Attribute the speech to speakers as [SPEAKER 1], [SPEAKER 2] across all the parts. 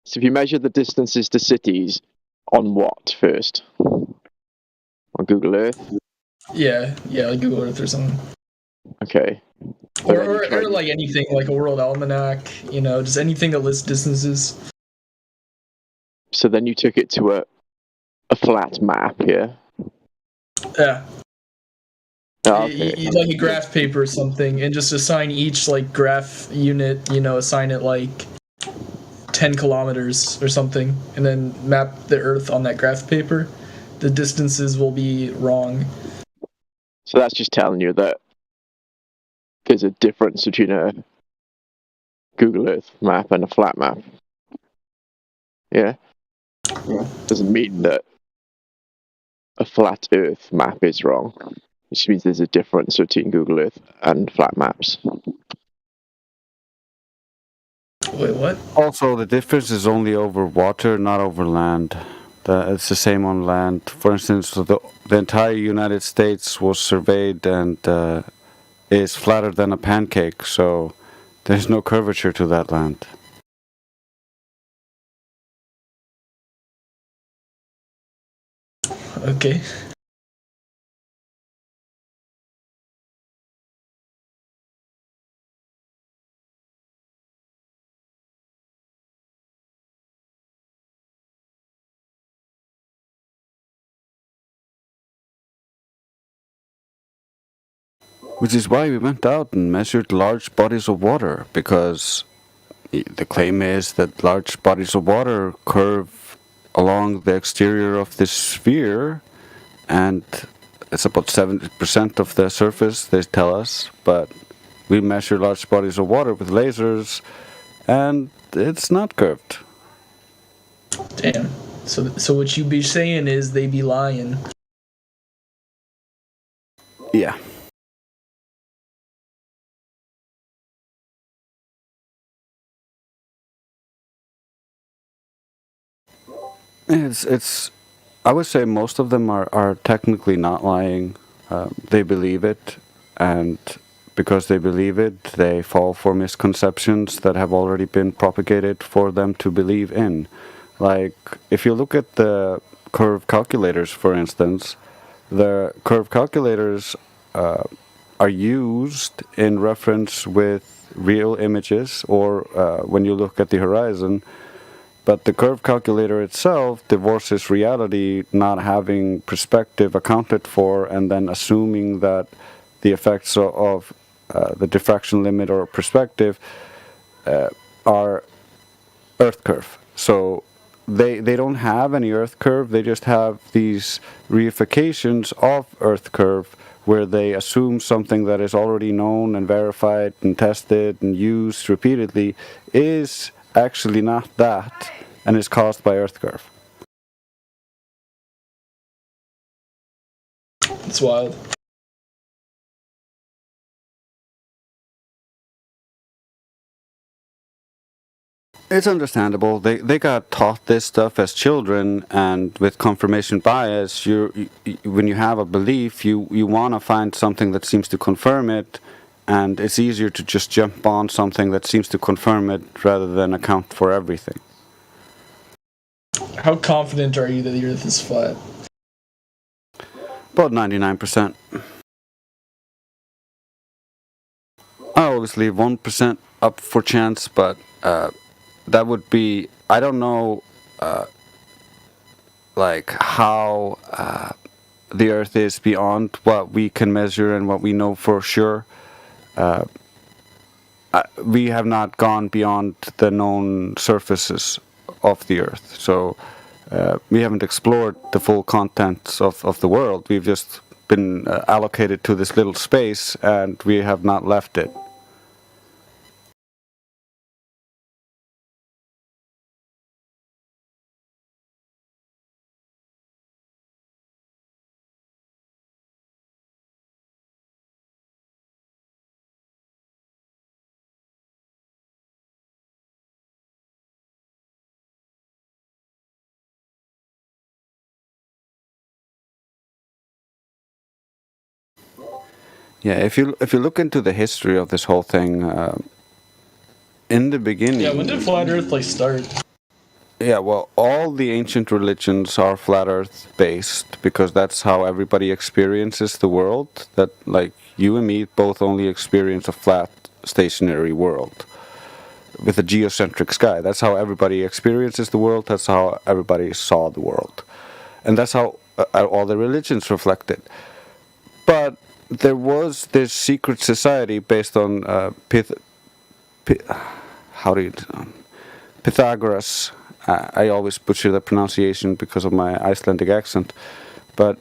[SPEAKER 1] So if you measure the distances to cities on what first? On Google Earth?
[SPEAKER 2] Yeah, like Google Earth or something.
[SPEAKER 1] Okay.
[SPEAKER 2] Or like anything, like a world almanac, just anything that lists distances.
[SPEAKER 1] So then you took it to a flat map, yeah?
[SPEAKER 2] Yeah.
[SPEAKER 1] Oh, okay.
[SPEAKER 2] Like a graph paper or something, and just assign each like graph unit, assign it like 10 kilometers or something, and then map the Earth on that graph paper. The distances will be wrong.
[SPEAKER 1] So that's just telling you that there's a difference between a Google Earth map and a flat map. Yeah? Doesn't mean that a flat Earth map is wrong. It just means there's a difference between Google Earth and flat maps.
[SPEAKER 2] Wait, what?
[SPEAKER 3] Also, the difference is only over water, not over land. It's the same on land. For instance, the entire United States was surveyed and is flatter than a pancake, so there's no curvature to that land.
[SPEAKER 2] Okay.
[SPEAKER 3] Which is why we went out and measured large bodies of water, because the claim is that large bodies of water curve along the exterior of this sphere, and it's about 70% of the surface, they tell us, but we measure large bodies of water with lasers, and it's not curved.
[SPEAKER 2] Damn. So what you be saying is they be lying.
[SPEAKER 3] Yeah. It's. I would say most of them are technically not lying. They believe it, and because they believe it, they fall for misconceptions that have already been propagated for them to believe in. Like, if you look at the curve calculators, for instance, the curve calculators are used in reference with real images or when you look at the horizon. But the curve calculator itself divorces reality, not having perspective accounted for, and then assuming that the effects of the diffraction limit or perspective are Earth curve. So they don't have any Earth curve, they just have these reifications of Earth curve where they assume something that is already known and verified and tested and used repeatedly is actually not that and is caused by Earth curve.
[SPEAKER 2] It's wild.
[SPEAKER 3] It's understandable. They got taught this stuff as children, and with confirmation bias, when you have a belief, you want to find something that seems to confirm it, and it's easier to just jump on something that seems to confirm it rather than account for everything.
[SPEAKER 2] How confident are you that the Earth is flat?
[SPEAKER 3] About 99%. I always leave 1% up for chance, but that would be, I don't know like how the Earth is beyond what we can measure and what we know for sure. We have not gone beyond the known surfaces of the Earth, so we haven't explored the full contents of the world. We've just been allocated to this little space, and we have not left it. Yeah, if you look into the history of this whole thing, in the beginning.
[SPEAKER 2] Yeah, when did flat Earth start?
[SPEAKER 3] Yeah, well, all the ancient religions are flat Earth based because that's how everybody experiences the world. That, like, you and me both only experience a flat, stationary world with a geocentric sky. That's how everybody experiences the world. That's how everybody saw the world. And that's how all the religions reflect it. But there was this secret society based on how do you Pythagoras. I always butcher the pronunciation because of my Icelandic accent, but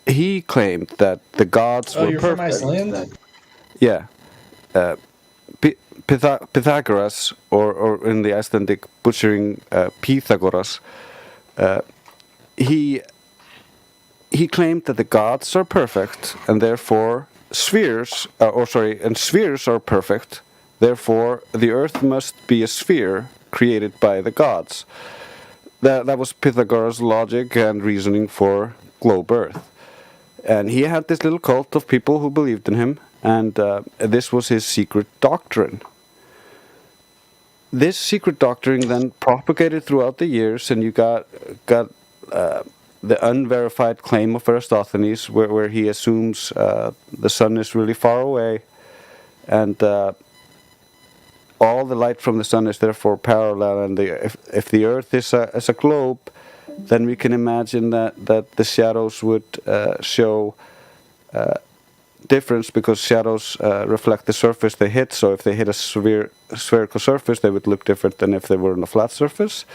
[SPEAKER 3] he claimed that the gods
[SPEAKER 2] Oh,
[SPEAKER 3] were
[SPEAKER 2] you're from
[SPEAKER 3] perfect.
[SPEAKER 2] Iceland?
[SPEAKER 3] Yeah, Pythagoras, or in the Icelandic butchering, Pythagoras. He claimed that the gods are perfect, and therefore spheres are perfect. Therefore, the Earth must be a sphere created by the gods. That was Pythagoras' logic and reasoning for globe Earth. And he had this little cult of people who believed in him, and this was his secret doctrine. This secret doctrine then propagated throughout the years, and you got the unverified claim of Eratosthenes, where he assumes the sun is really far away, and all the light from the sun is therefore parallel. And if the Earth is a globe, then we can imagine that the shadows would show difference because shadows reflect the surface they hit. So if they hit a spherical surface, they would look different than if they were on a flat surface,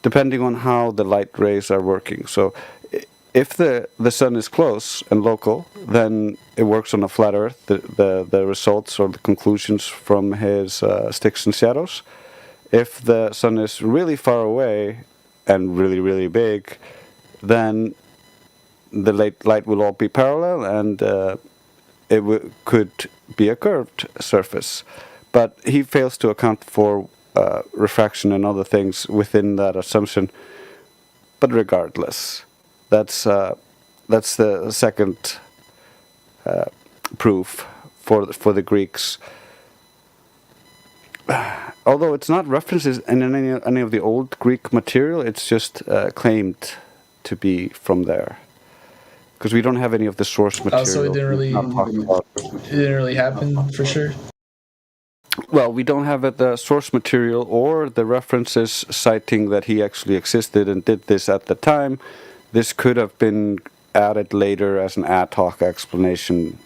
[SPEAKER 3] depending on how the light rays are working. So if the sun is close and local, then it works on a flat Earth. The results or the conclusions from his sticks and shadows. If the sun is really far away and really, really big, then the light will all be parallel, and it could be a curved surface. But he fails to account for refraction and other things within that assumption. But regardless, that's the second proof for the Greeks. Although it's not references in any of the old Greek material, it's just claimed to be from there. Because we don't have any of the source material.
[SPEAKER 2] Oh, so it didn't really happen for sure.
[SPEAKER 3] Well, we don't have the source material or the references citing that he actually existed and did this at the time. This could have been added later as an ad hoc explanation,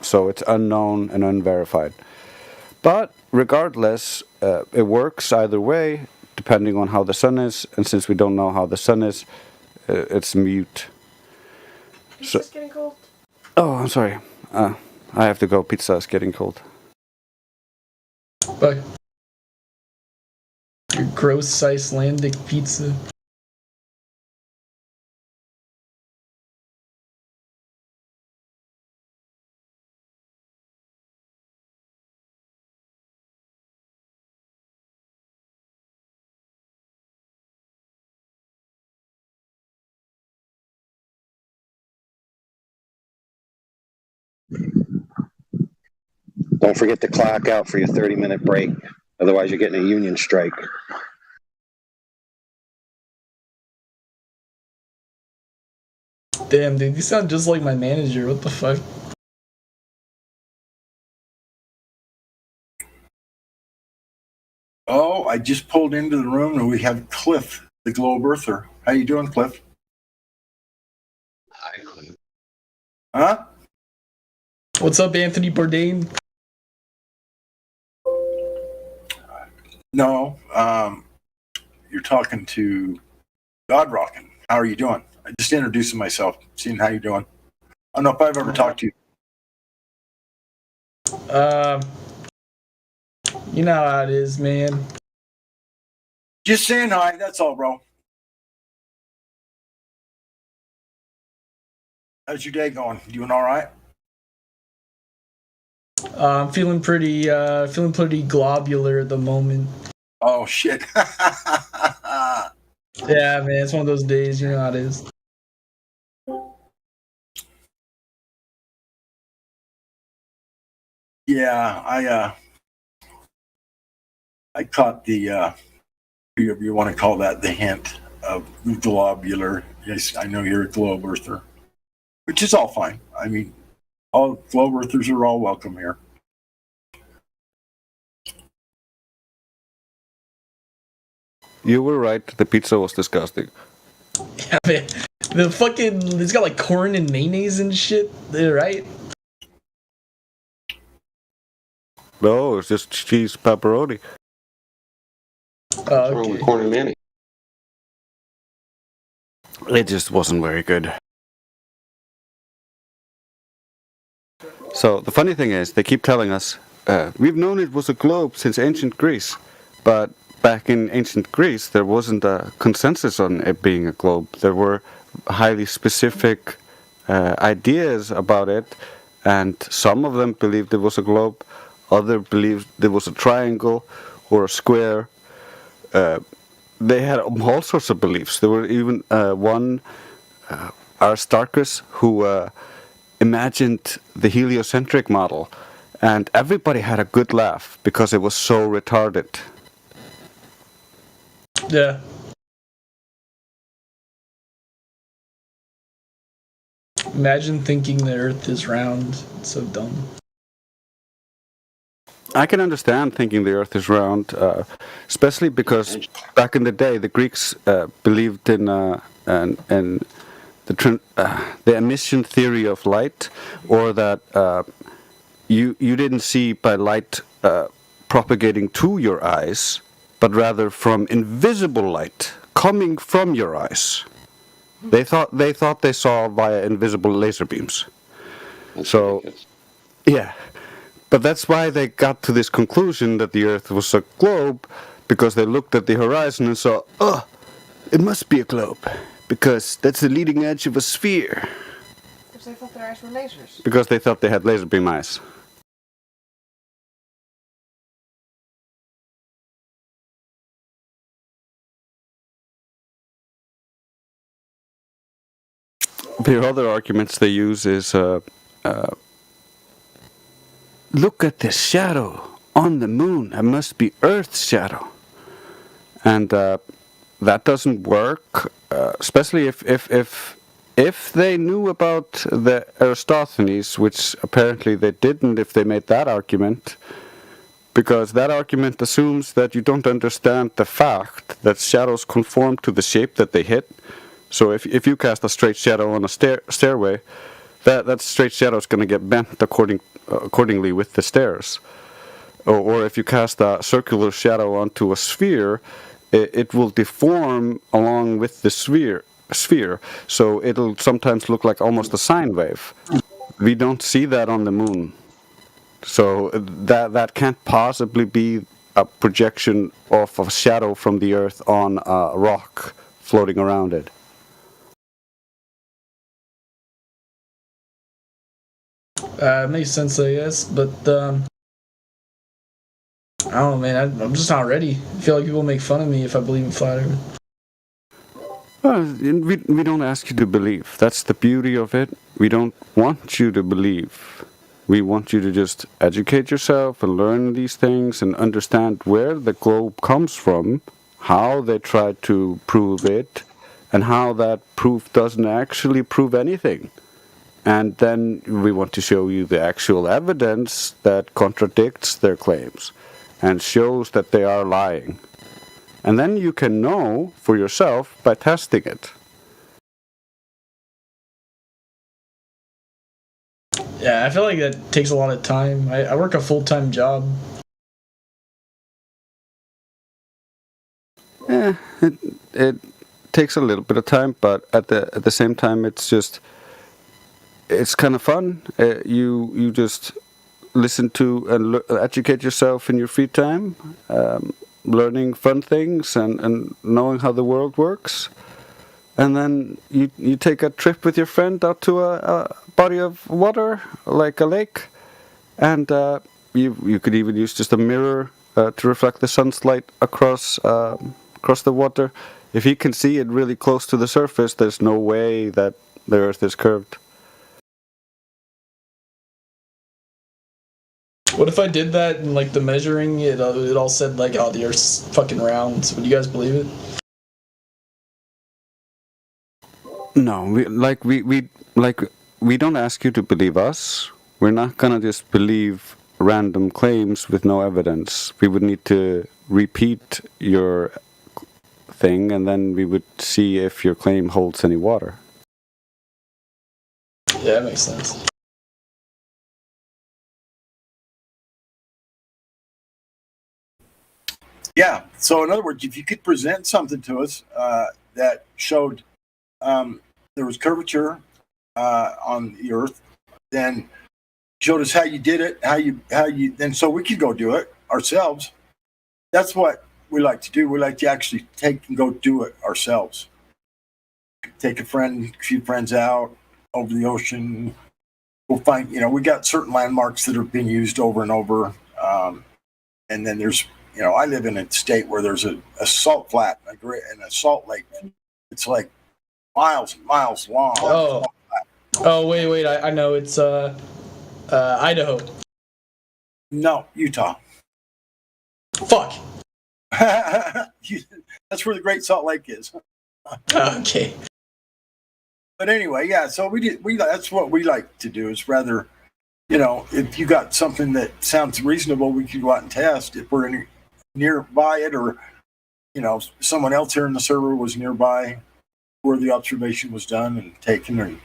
[SPEAKER 3] so it's unknown and unverified. But regardless, it works either way, depending on how the sun is, and since we don't know how the sun is, it's mute.
[SPEAKER 4] Pizza's getting cold.
[SPEAKER 3] Oh, I'm sorry. I have to go. Pizza is getting cold.
[SPEAKER 2] But your gross Icelandic pizza.
[SPEAKER 5] Don't forget to clock out for your 30-minute break. Otherwise, you're getting a union strike.
[SPEAKER 2] Damn, dude, you sound just like my manager. What the fuck?
[SPEAKER 6] Oh, I just pulled into the room and we have Cliff, the globe earther. How you doing, Cliff?
[SPEAKER 5] Hi, Cliff.
[SPEAKER 6] Huh?
[SPEAKER 2] What's up, Anthony Bourdain?
[SPEAKER 6] No, you're talking to God Rockin'. How are you doing? I just introducing myself, seeing how you doing. I don't know if I've ever talked to you.
[SPEAKER 2] You know how it is, man.
[SPEAKER 6] Just saying hi, that's all, bro. How's your day going? Doing all right?
[SPEAKER 2] I'm feeling pretty globular at the moment.
[SPEAKER 6] Oh, shit.
[SPEAKER 2] Yeah, man, it's one of those days. You know how it is.
[SPEAKER 6] Yeah, I caught the you want to call that the hint of globular. Yes, I know you're a globe earther, which is all fine. I mean, all globe earthers are all welcome here.
[SPEAKER 3] You were right. The pizza was disgusting.
[SPEAKER 2] Yeah, man. The fucking it's got like corn and mayonnaise and shit. Right?
[SPEAKER 3] No, it's just cheese pepperoni.
[SPEAKER 2] Oh,
[SPEAKER 1] Wrong with
[SPEAKER 2] okay.
[SPEAKER 1] corn and mayonnaise?
[SPEAKER 3] It just wasn't very good. So the funny thing is, they keep telling us, we've known it was a globe since ancient Greece, but back in ancient Greece, there wasn't a consensus on it being a globe. There were highly specific ideas about it, and some of them believed it was a globe, others believed it was a triangle or a square. They had all sorts of beliefs. There were even one, Aristarchus, who imagined the heliocentric model, and everybody had a good laugh because it was so retarded.
[SPEAKER 2] Yeah. Imagine thinking the Earth is round. It's so dumb.
[SPEAKER 3] I can understand thinking the Earth is round, especially because back in the day the Greeks believed in the emission theory of light, or that you didn't see by light propagating to your eyes, but rather from invisible light coming from your eyes. They thought they saw via invisible laser beams. So, yeah. But that's why they got to this conclusion that the Earth was a globe, because they looked at the horizon and saw, oh, it must be a globe, because that's the leading edge of a sphere.
[SPEAKER 4] Because they thought their eyes were lasers.
[SPEAKER 3] Because they thought they had laser beam eyes. The other arguments they use is, look at the shadow on the moon. It must be Earth's shadow. And that doesn't work, especially if they knew about the Eratosthenes, which apparently they didn't if they made that argument, because that argument assumes that you don't understand the fact that shadows conform to the shape that they hit. So if you cast a straight shadow on a stairway, that straight shadow is going to get bent accordingly with the stairs. Or if you cast a circular shadow onto a sphere, it will deform along with the sphere. So it'll sometimes look like almost a sine wave. We don't see that on the moon. So that can't possibly be a projection of a shadow from the Earth on a rock floating around it.
[SPEAKER 2] Makes sense, I guess, but I don't know, man. I'm just not ready. I feel like people make fun of me if I believe in flat Earth.
[SPEAKER 3] Well, we don't ask you to believe. That's the beauty of it. We don't want you to believe. We want you to just educate yourself and learn these things and understand where the globe comes from, how they try to prove it, and how that proof doesn't actually prove anything. And then we want to show you the actual evidence that contradicts their claims and shows that they are lying. And then you can know for yourself by testing it.
[SPEAKER 2] Yeah, I feel like that takes a lot of time. I work a full-time job.
[SPEAKER 3] It takes a little bit of time, but at the same time, it's kind of fun. You just listen to and educate yourself in your free time, learning fun things and knowing how the world works. And then you take a trip with your friend out to a body of water, like a lake, and you could even use just a mirror to reflect the sun's light across the water. If you can see it really close to the surface, there's no way that the Earth is curved.
[SPEAKER 2] What if I did that and like the measuring, it all said like, oh, the Earth's fucking round? Would you guys believe it?
[SPEAKER 3] No, we don't ask you to believe us. We're not gonna just believe random claims with no evidence. We would need to repeat your thing, and then we would see if your claim holds any water.
[SPEAKER 2] Yeah, that makes sense.
[SPEAKER 6] Yeah. So in other words, if you could present something to us that showed there was curvature on the Earth, then showed us how you did it, how you, then so we could go do it ourselves. That's what we like to do. We like to actually take and go do it ourselves. Take a few friends out over the ocean. We'll find, we got certain landmarks that are being used over and over. And then there's, I live in a state where there's a salt flat and a salt lake. It's like miles and miles long.
[SPEAKER 2] Oh, wait, I know. It's Idaho.
[SPEAKER 6] No, Utah.
[SPEAKER 2] Fuck.
[SPEAKER 6] That's where the Great Salt Lake is.
[SPEAKER 2] Okay.
[SPEAKER 6] But anyway, yeah. So that's what we like to do. Is rather, if you got something that sounds reasonable, we could go out and test. If we're nearby it, or someone else here in the server was nearby where the observation was done and taken and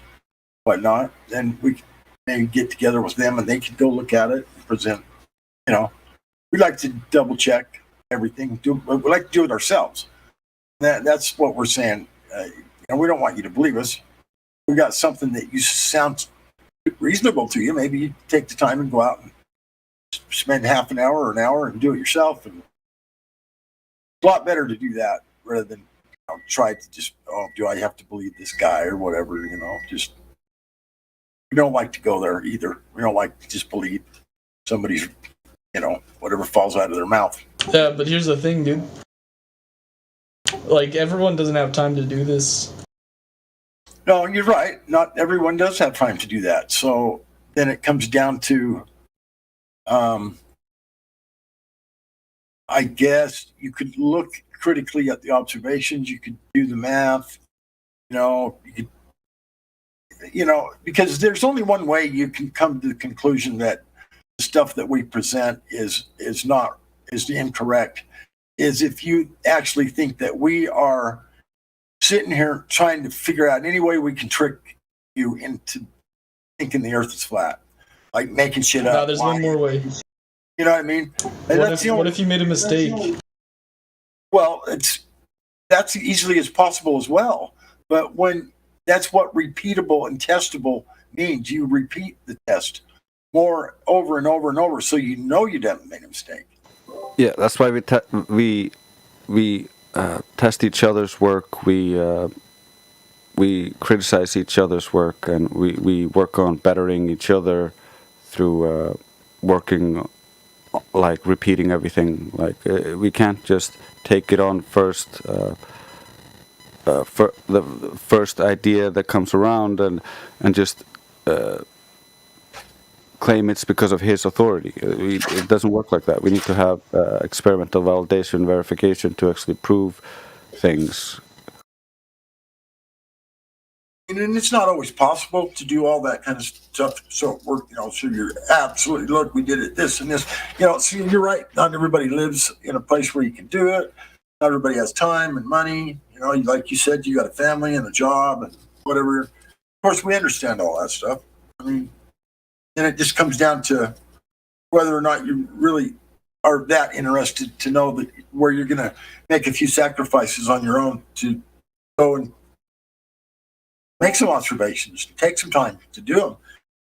[SPEAKER 6] whatnot, then we could maybe get together with them and they could go look at it and present. We like to double check everything. We like to do it ourselves. That's what we're saying. We don't want you to believe us. We got something that sounds reasonable to you. Maybe you take the time and go out and spend half an hour or an hour and do it yourself. And it's a lot better to do that rather than try to just, do I have to believe this guy or whatever? Just we don't like to go there either. We don't like to just believe somebody's, whatever falls out of their mouth.
[SPEAKER 2] Yeah, but here's the thing, dude. Like, everyone doesn't have time to do this.
[SPEAKER 6] No, you're right. Not everyone does have time to do that. So then it comes down to, I guess you could look critically at the observations. You could do the math. You could, because there's only one way you can come to the conclusion that the stuff that we present is incorrect, is if you actually think that we are sitting here trying to figure out any way we can trick you into thinking the Earth is flat, like making shit up.
[SPEAKER 2] No, there's one more way.
[SPEAKER 6] You know what I mean?
[SPEAKER 2] What if you made a mistake?
[SPEAKER 6] Well, that's easily as possible as well. But when that's what repeatable and testable means, you repeat the test more over and over and over, so you haven't made a mistake.
[SPEAKER 3] Yeah, that's why we test each other's work. We criticize each other's work, and we work on bettering each other through working, like repeating everything. Like we can't just take it on first. For the first idea that comes around and just claim it's because of his authority. It doesn't work like that. We need to have experimental validation, verification to actually prove things.
[SPEAKER 6] And it's not always possible to do all that kind of stuff. So so you're absolutely, look, we did it, this and this. So you're right. Not everybody lives in a place where you can do it. Not everybody has time and money. Like you said, you got a family and a job and whatever. Of course, we understand all that stuff. Then it just comes down to whether or not you really are that interested to know that where you're going to make a few sacrifices on your own to go and make some observations, take some time to do them.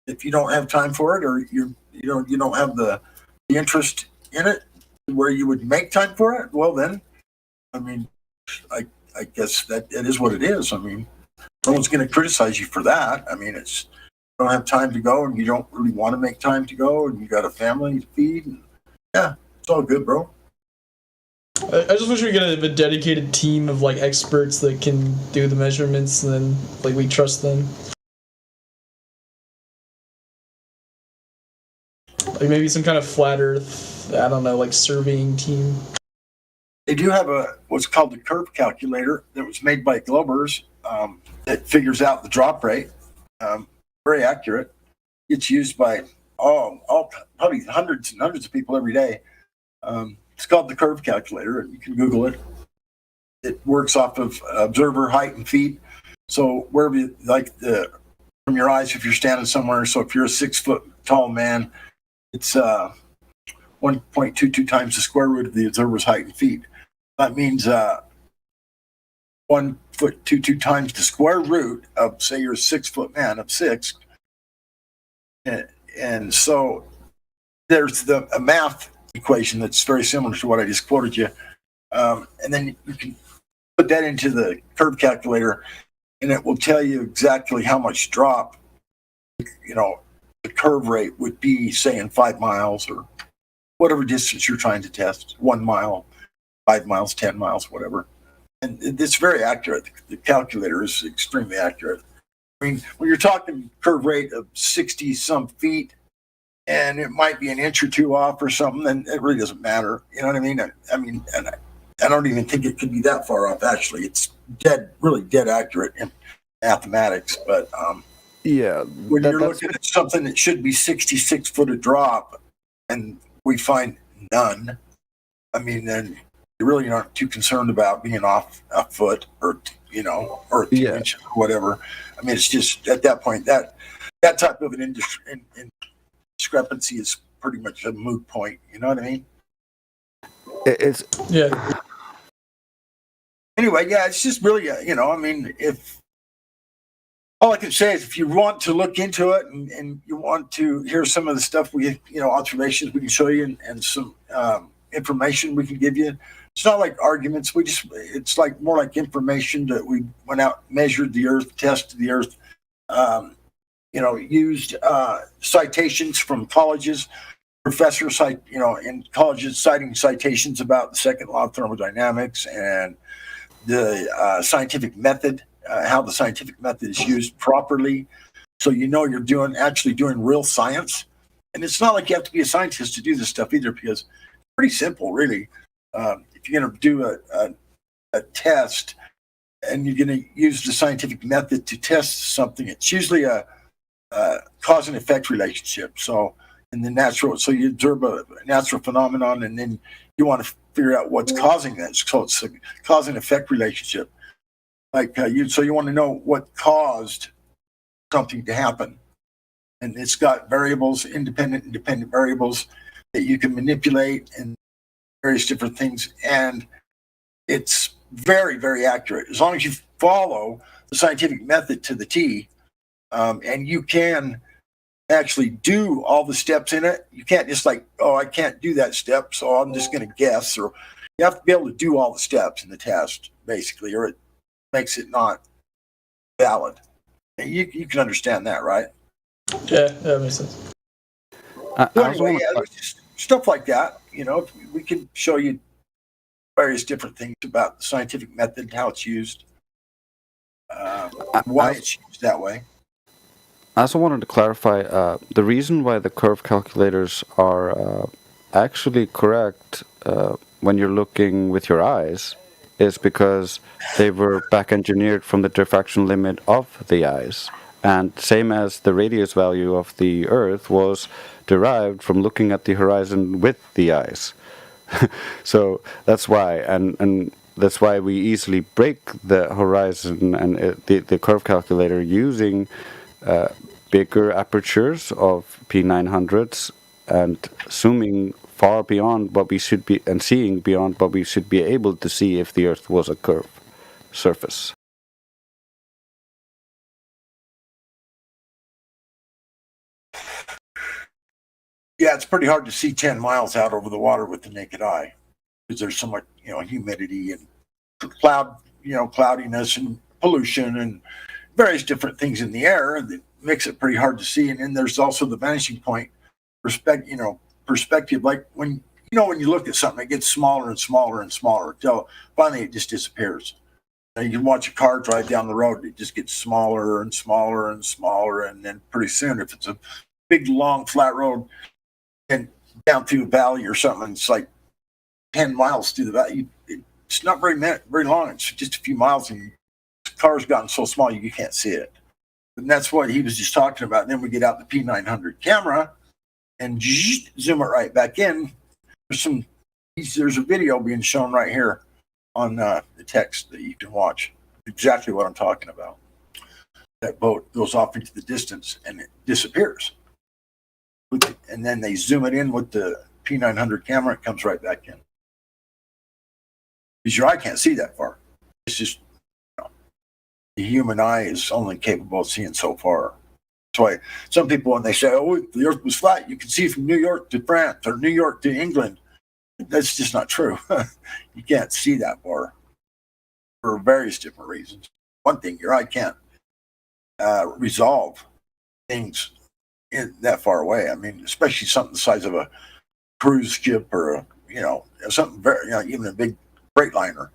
[SPEAKER 6] If you don't have time for it, or you don't have the interest in it where you would make time for it, well then, I guess that it is what it is. No one's going to criticize you for that. It's, you don't have time to go, and you don't really want to make time to go, and you got a family to feed. And, yeah, it's all good, bro.
[SPEAKER 2] I just wish we could have a dedicated team of experts that can do the measurements, and then we trust them. Like maybe some kind of flat Earth, I don't know, like surveying team.
[SPEAKER 6] They do have what's called the curve calculator that was made by Globers that figures out the drop rate. Very accurate. It's used by probably hundreds and hundreds of people every day. It's called the curve calculator. You can Google it. It works off of observer height and feet. So wherever you, from your eyes, if you're standing somewhere. So if you're a 6 foot tall man, it's 1.22 times the square root of the observer's height and feet. That means 1 foot 22 times the square root of, say, you're a 6 foot man of 6. And so there's a math equation that's very similar to what I just quoted you. And then you can put that into the curve calculator, and it will tell you exactly how much drop, the curve rate would be, say, in 5 miles or whatever distance you're trying to test, 1 mile, 5 miles, 10 miles, whatever. And it's very accurate. The calculator is extremely accurate. I mean, when you're talking curve rate of 60 some feet, and it might be an inch or two off or something, then it really doesn't matter. You know what I mean? And I don't even think it could be that far off. Actually, it's really dead accurate in mathematics. But when you're looking at something that should be 66 foot of drop, and we find none, I mean, then you really aren't too concerned about being off a foot or 2 inches or whatever. I mean, it's just at that point that type of an discrepancy is pretty much a moot point. You know what I mean?
[SPEAKER 3] It's
[SPEAKER 6] Anyway, yeah, it's just really, I mean, if all I can say is if you want to look into it and you want to hear some of the stuff observations we can show you and some information we can give you. It's not like arguments. It's like more like information that we went out, measured the Earth, tested the Earth, used citations from colleges, professors, in colleges citing citations about the second law of thermodynamics and the scientific method, how the scientific method is used properly. So you're actually doing real science. And it's not like you have to be a scientist to do this stuff either, because it's pretty simple, really. If you're going to do a test and you're going to use the scientific method to test something, it's usually a cause and effect relationship. So you observe a natural phenomenon, and then you want to figure out what's causing that. So it's a cause and effect relationship. You want to know what caused something to happen, and it's got variables, independent and dependent variables that you can manipulate and various different things, and it's very, very accurate as long as you follow the scientific method to the T, and you can actually do all the steps in it. You can't just I can't do that step, so I'm just going to guess. Or you have to be able to do all the steps in the test, basically, or it makes it not valid. You can understand that, right?
[SPEAKER 2] Yeah, that makes sense.
[SPEAKER 6] Anyway, just stuff like that. We can show you various different things about the scientific method, how it's used, why it's used that way.
[SPEAKER 3] I also wanted to clarify the reason why the curve calculators are actually correct when you're looking with your eyes is because they were back engineered from the diffraction limit of the eyes. And same as the radius value of the Earth was derived from looking at the horizon with the eyes. So that's why, and that's why we easily break the horizon and the curve calculator using bigger apertures of P900s and zooming far beyond what we should be, and seeing beyond what we should be able to see if the Earth was a curved surface.
[SPEAKER 6] Yeah, it's pretty hard to see 10 miles out over the water with the naked eye because there's so much, humidity and cloudiness and pollution and various different things in the air that makes it pretty hard to see. And then there's also the vanishing point perspective. Like when you look at something, it gets smaller and smaller and smaller until finally it just disappears. You can watch a car drive down the road. It just gets smaller and smaller and smaller. And then pretty soon, if it's a big, long, flat road, and down through the valley or something. It's like 10 miles through the valley. It's not very long. It's just a few miles, and the car's gotten so small you can't see it. And that's what he was just talking about. And then we get out the P900 camera and zoom it right back in. There's a video being shown right here on the text that you can watch. Exactly what I'm talking about. That boat goes off into the distance and it disappears. And then they zoom it in with the P900 camera. It comes right back in. Because your eye can't see that far. It's just, the human eye is only capable of seeing so far. That's why some people, when they say, oh, the earth was flat, you can see from New York to France or New York to England. That's just not true. You can't see that far for various different reasons. One thing, your eye can't resolve things that far away. I mean, especially something the size of a cruise ship or, something very, even a big freight liner.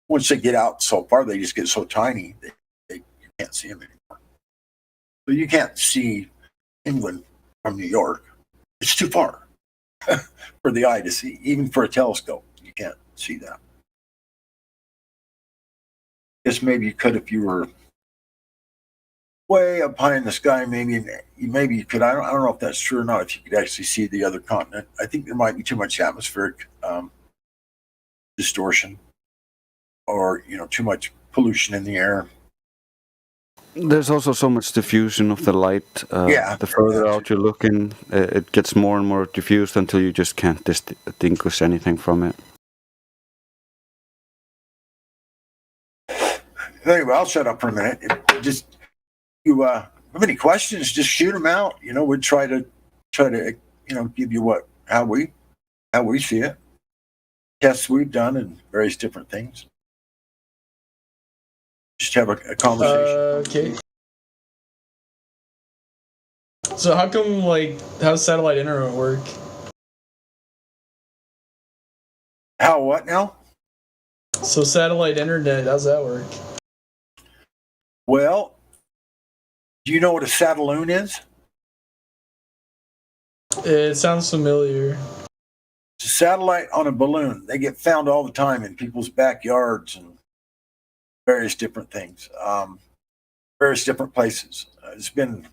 [SPEAKER 6] Once they get out so far, they just get so tiny, you can't see them anymore. So you can't see England from New York. It's too far for the eye to see. Even for a telescope, you can't see that. Guess maybe you could if you were way up high in the sky. Maybe you could. I don't know if that's true or not. If you could actually see the other continent, I think there might be too much atmospheric distortion, or too much pollution in the air.
[SPEAKER 3] There's also so much diffusion of the light. The further out you're looking, it gets more and more diffused until you just can't distinguish anything from it.
[SPEAKER 6] Anyway, I'll shut up for a minute. Just you have any questions, just shoot them out. We'd try to give you how we see it, tests we've done, and various different things. Just have a conversation.
[SPEAKER 2] Okay. So how come, how's satellite internet work?
[SPEAKER 6] How what now?
[SPEAKER 2] So satellite internet, how's that work?
[SPEAKER 6] Well, do you know what a sataloon is?
[SPEAKER 2] It sounds familiar.
[SPEAKER 6] It's a satellite on a balloon. They get found all the time in people's backyards and various different things, various different places. There's been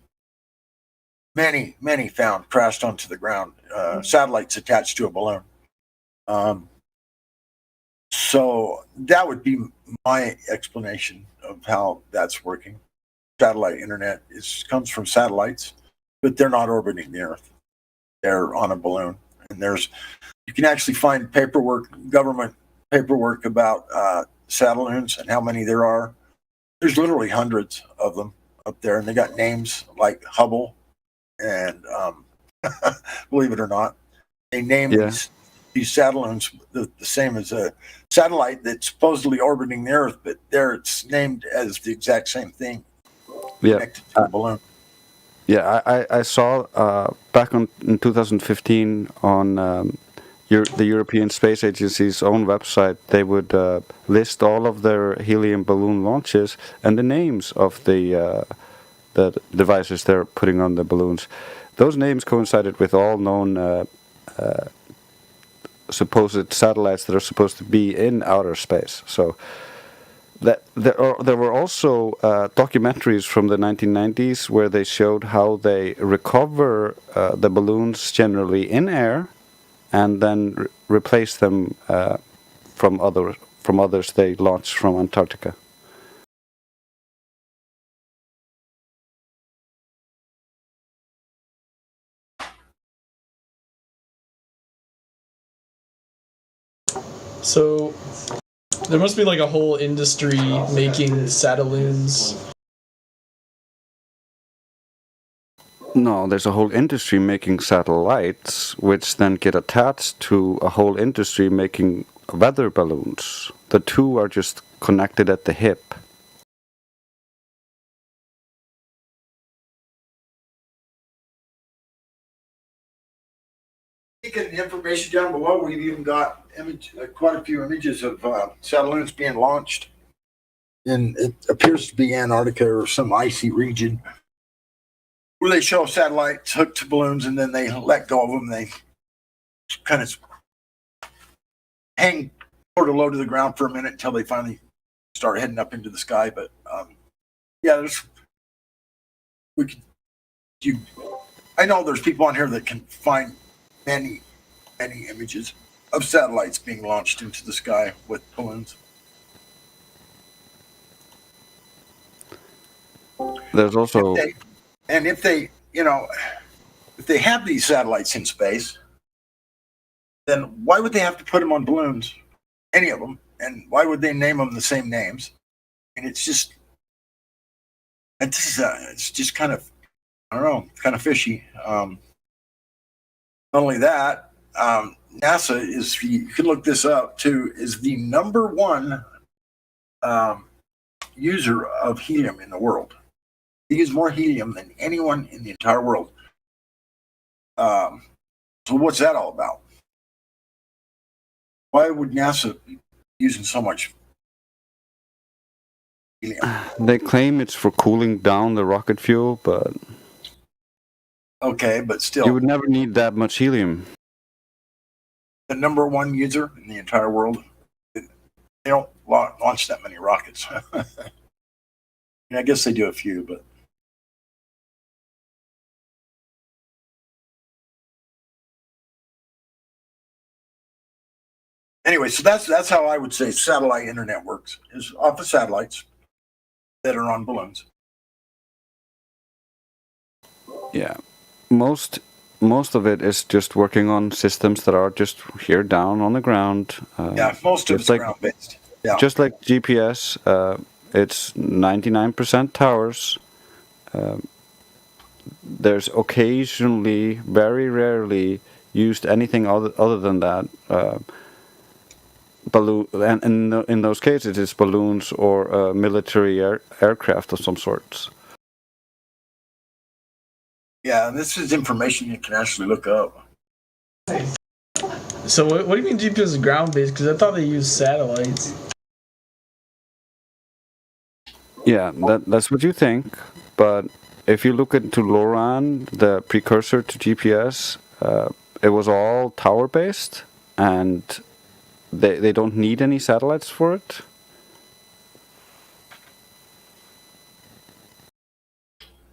[SPEAKER 6] many found crashed onto the ground, satellites attached to a balloon. So that would be my explanation of how that's working. Satellite internet comes from satellites, but they're not orbiting the Earth. They're on a balloon. And you can actually find government paperwork about sataloons and how many there are. There's literally hundreds of them up there, and they got names like Hubble, and believe it or not, they name these sataloons the same as a satellite that's supposedly orbiting the Earth, but there it's named as the exact same thing. Connected to the balloon.
[SPEAKER 3] Yeah, I saw back in 2015 on the European Space Agency's own website, they would list all of their helium balloon launches and the names of the devices they're putting on the balloons. Those names coincided with all known supposed satellites that are supposed to be in outer space. So there were also documentaries from the 1990s where they showed how they recover the balloons generally in air and then replace them from others they launched from Antarctica.
[SPEAKER 2] So there must be a whole industry making sataloons.
[SPEAKER 3] No, there's a whole industry making satellites, which then get attached to a whole industry making weather balloons. The two are just connected at the hip.
[SPEAKER 6] Taking the information down below, we've even got quite a few images of sataloons being launched. And it appears to be Antarctica or some icy region. where they show satellites hooked to balloons and then they let go of them. They kind of hang sort of low to the ground for a minute until they finally start heading up into the sky. But yeah, I know there's people on here that can find many images of satellites being launched into the sky with balloons.
[SPEAKER 3] There's also
[SPEAKER 6] if they have these satellites in space, then why would they have to put them on balloons? Any of them, and why would they name them the same names? And it's just kind of, I don't know, kind of fishy. Not only that, NASA is, you can look this up too, is the number one user of helium in the world. They use more helium than anyone in the entire world. So what's that all about? Why would NASA be using so much helium?
[SPEAKER 3] they claim it's for cooling down the rocket fuel, but
[SPEAKER 6] Okay, but still,
[SPEAKER 3] you would never need that much helium.
[SPEAKER 6] the number one user in the entire world, they don't launch that many rockets. I guess they do a few, but anyway, so that's how I would say satellite internet works, is off of satellites that are on balloons.
[SPEAKER 3] Yeah, most of it is just working on systems that are just here down on the ground.
[SPEAKER 6] Yeah, most of it's
[SPEAKER 3] just like
[SPEAKER 6] ground based. Yeah.
[SPEAKER 3] just like GPS. It's 99% towers. There's occasionally, very rarely, used anything other than that. Balloon, and in those cases, it's balloons or military aircraft of some sorts.
[SPEAKER 6] Yeah, and this is information you can actually look up.
[SPEAKER 2] So what do you mean GPS is ground based? Because I thought they used satellites.
[SPEAKER 3] Yeah, that's what you think, but if you look into LORAN, the precursor to GPS, it was all tower-based, and they don't need any satellites for it.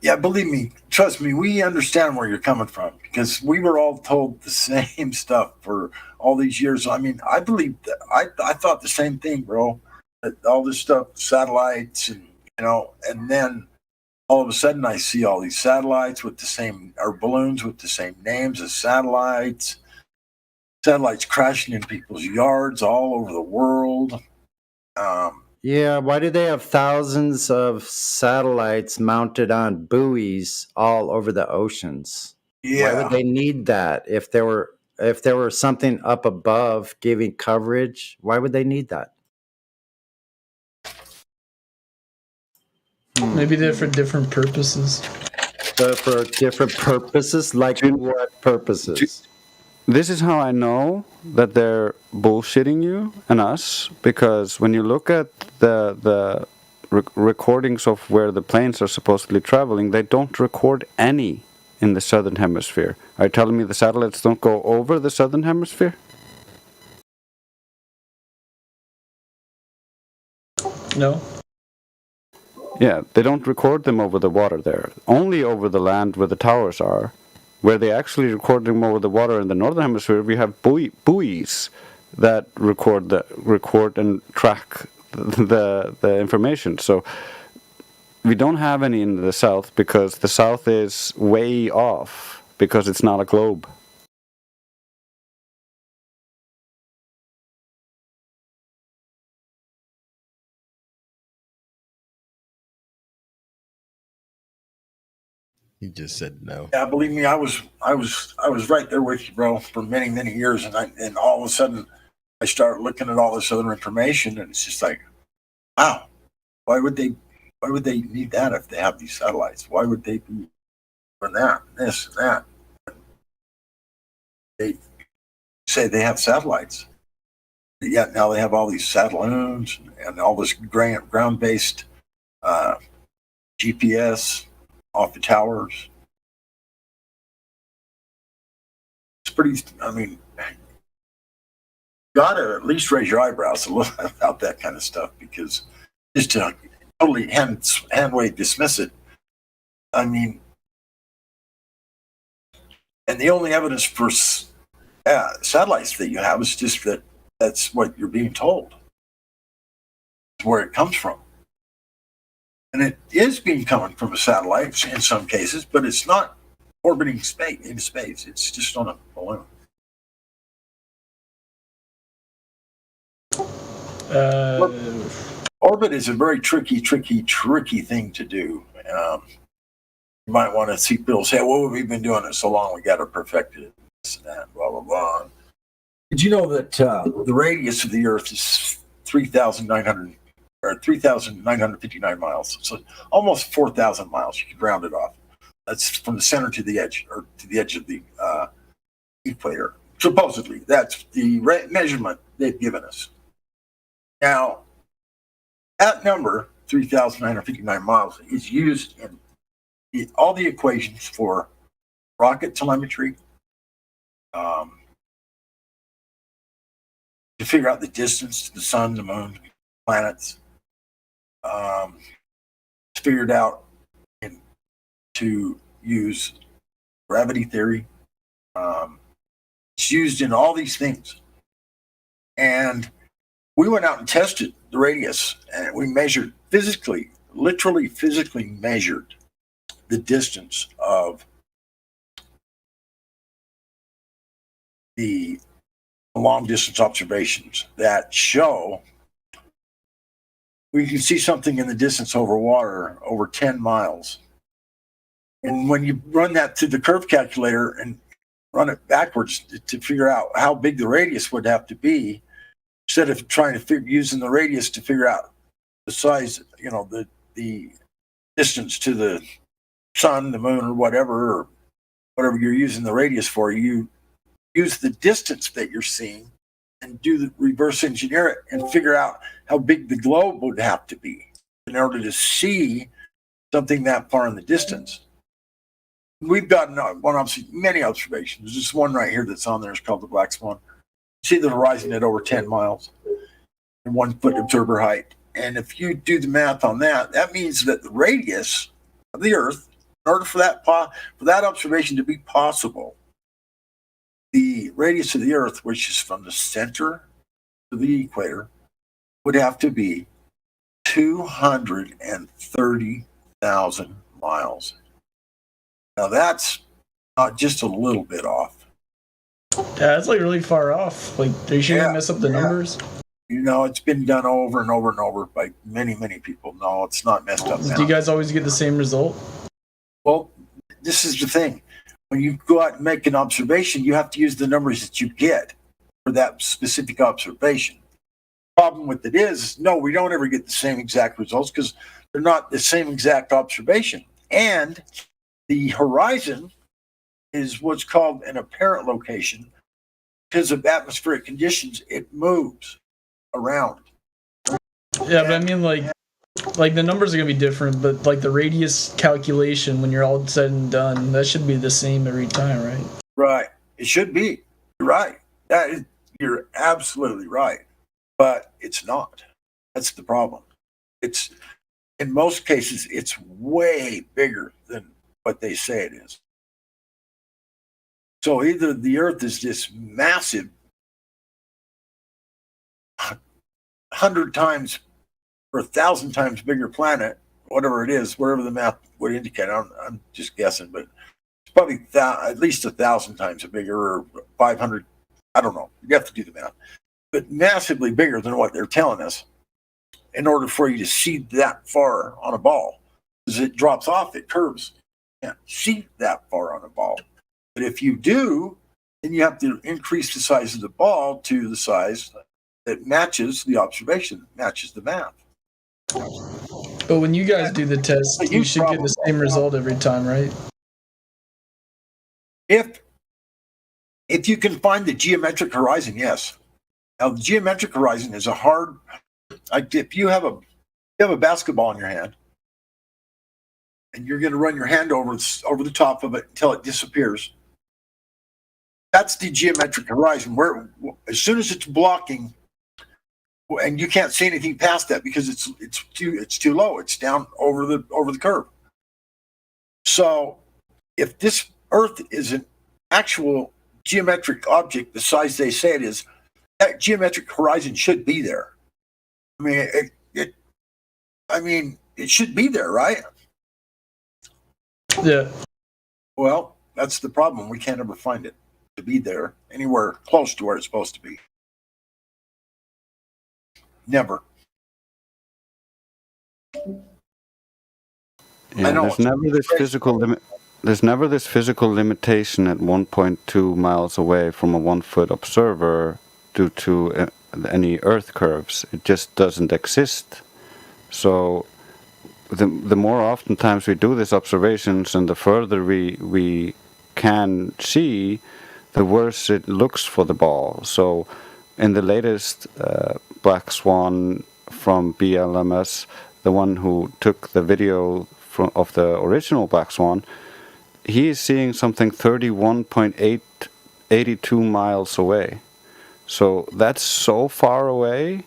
[SPEAKER 6] Yeah, believe me, trust me, we understand where you're coming from because we were all told the same stuff for all these years. I mean, I believe that I thought the same thing, bro. That all this stuff, satellites, and and then all of a sudden I see all these satellites with the same, or balloons with the same names as satellites crashing in people's yards all over the world.
[SPEAKER 7] Yeah, why do they have thousands of satellites mounted on buoys all over the oceans?
[SPEAKER 6] Yeah.
[SPEAKER 7] Why would they need that? If there were something up above giving coverage, why would they need that?
[SPEAKER 2] Maybe they're for different purposes.
[SPEAKER 7] So for different purposes, like what purposes?
[SPEAKER 3] This is how I know that they're bullshitting you and us, because when you look at the recordings of where the planes are supposedly traveling, they don't record any in the southern hemisphere. Are you telling me the satellites don't go over the southern hemisphere?
[SPEAKER 2] No.
[SPEAKER 3] Yeah, they don't record them over the water there. Only over the land where the towers are. Where they actually record them over the water in the northern hemisphere, we have buoys that record and track the information. So we don't have any in the south because the south is way off because it's not a globe.
[SPEAKER 8] He just said no.
[SPEAKER 6] Yeah, believe me, I was right there with you, bro, for many years, and all of a sudden, I started looking at all this other information, and it's just like, wow, why would they need that if they have these satellites? Why would they be doing that, this, and that? They say they have satellites, yet now they have all these satelloons and all this ground-based GPS off the towers. pretty. I mean, gotta at least raise your eyebrows a little about that kind of stuff, because just to totally hand wave dismiss it. I mean, and the only evidence for satellites that you have is just that that's what you're being told. It's where it comes from. And it is coming from a satellite in some cases, but it's not orbiting in space. It's just on a balloon. Orbit is a very tricky thing to do. You might want to see people say, well, we've been doing it so long, we got to perfect it, this and that, blah, blah, blah. Did you know that the radius of the Earth is 3,959 miles? So almost 4,000 miles. You could round it off. That's from the center to the edge, or to the edge of the equator. Supposedly, that's the measurement they've given us. Now, that number, 3,959 miles, is used in all the equations for rocket telemetry, to figure out the distance to the sun, the moon, planets. It's figured out to use gravity theory. It's used in all these things. And we went out and tested the radius, and we measured physically, literally physically measured the distance of the long distance observations that show we can see something in the distance over water over 10 miles. And when you run that through the curve calculator and run it backwards to figure out how big the radius would have to be, instead of trying to using the radius to figure out the size, the distance to the sun, the moon, or whatever you're using the radius for, you use the distance that you're seeing and do the reverse engineer it and figure out how big the globe would have to be in order to see something that far in the distance. We've gotten many observations. There's one right here that's on there. It's called the Black Swan. You see the horizon at over 10 miles and 1 foot observer height. And if you do the math on that, that means that the radius of the Earth, in order for that observation to be possible, the radius of the Earth, which is from the center to the equator, would have to be 230,000 miles. Now that's not just a little bit off.
[SPEAKER 2] Yeah, that's like really far off. Like, are you sure you mess up the numbers?
[SPEAKER 6] It's been done over and over and over by many, many people. No, it's not messed up now.
[SPEAKER 2] Do you guys always get the same result?
[SPEAKER 6] Well, this is the thing. When you go out and make an observation, you have to use the numbers that you get for that specific observation. The problem with it is, no, we don't ever get the same exact results because they're not the same exact observation. And the horizon is what's called an apparent location. Because of atmospheric conditions, it moves around.
[SPEAKER 2] Yeah, but I mean, like the numbers are gonna be different, but like the radius calculation when you're all said and done, that should be the same every time, right?
[SPEAKER 6] Right. It should be. You're right. You're absolutely right. But it's not. That's the problem. It's, in most cases, it's way bigger than what they say it is. So either the Earth is this massive 100 times or 1,000 times bigger planet, whatever it is, wherever the math would indicate. I'm just guessing, but it's probably at least 1,000 times bigger, or 500. I don't know. You have to do the math, but massively bigger than what they're telling us. In order for you to see that far on a ball, as it drops off, it curves. You can't see that far on a ball. But if you do, then you have to increase the size of the ball to the size that matches the observation, matches the math.
[SPEAKER 2] But when you guys do the test, you should get the same result every time, right?
[SPEAKER 6] If you can find the geometric horizon, yes. Now, the geometric horizon is a hard. Like if you have a basketball in your hand, and you're going to run your hand over the top of it until it disappears. That's the geometric horizon. Where as soon as it's blocking, and you can't see anything past that because it's too low. It's down over the curve. So if this Earth is an actual geometric object the size they say it is, that geometric horizon should be there. I mean, it should be there, right?
[SPEAKER 2] Yeah.
[SPEAKER 6] Well, that's the problem. We can't ever find it to be there anywhere close to where it's supposed to be. Never.
[SPEAKER 3] Yeah,
[SPEAKER 6] I know.
[SPEAKER 3] there's never this physical limit. There's never this physical limitation at 1.2 miles away from a 1-foot observer due to any Earth curves. It just doesn't exist. So the more oftentimes we do these observations and the further we can see, the worse it looks for the ball. So in the latest Black Swan from BLMS, the one who took the video of the original Black Swan, he is seeing something 31.882 miles away. So that's so far away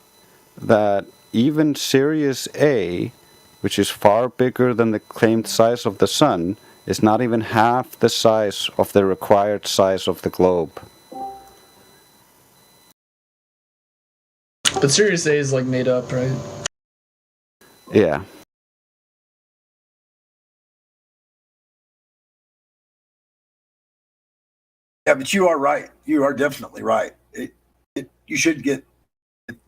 [SPEAKER 3] that even Sirius A, which is far bigger than the claimed size of the sun, is not even half the size of the required size of the globe.
[SPEAKER 2] But Sirius A is like made up, right?
[SPEAKER 3] Yeah.
[SPEAKER 6] Yeah, but you are right. You are definitely right. You should get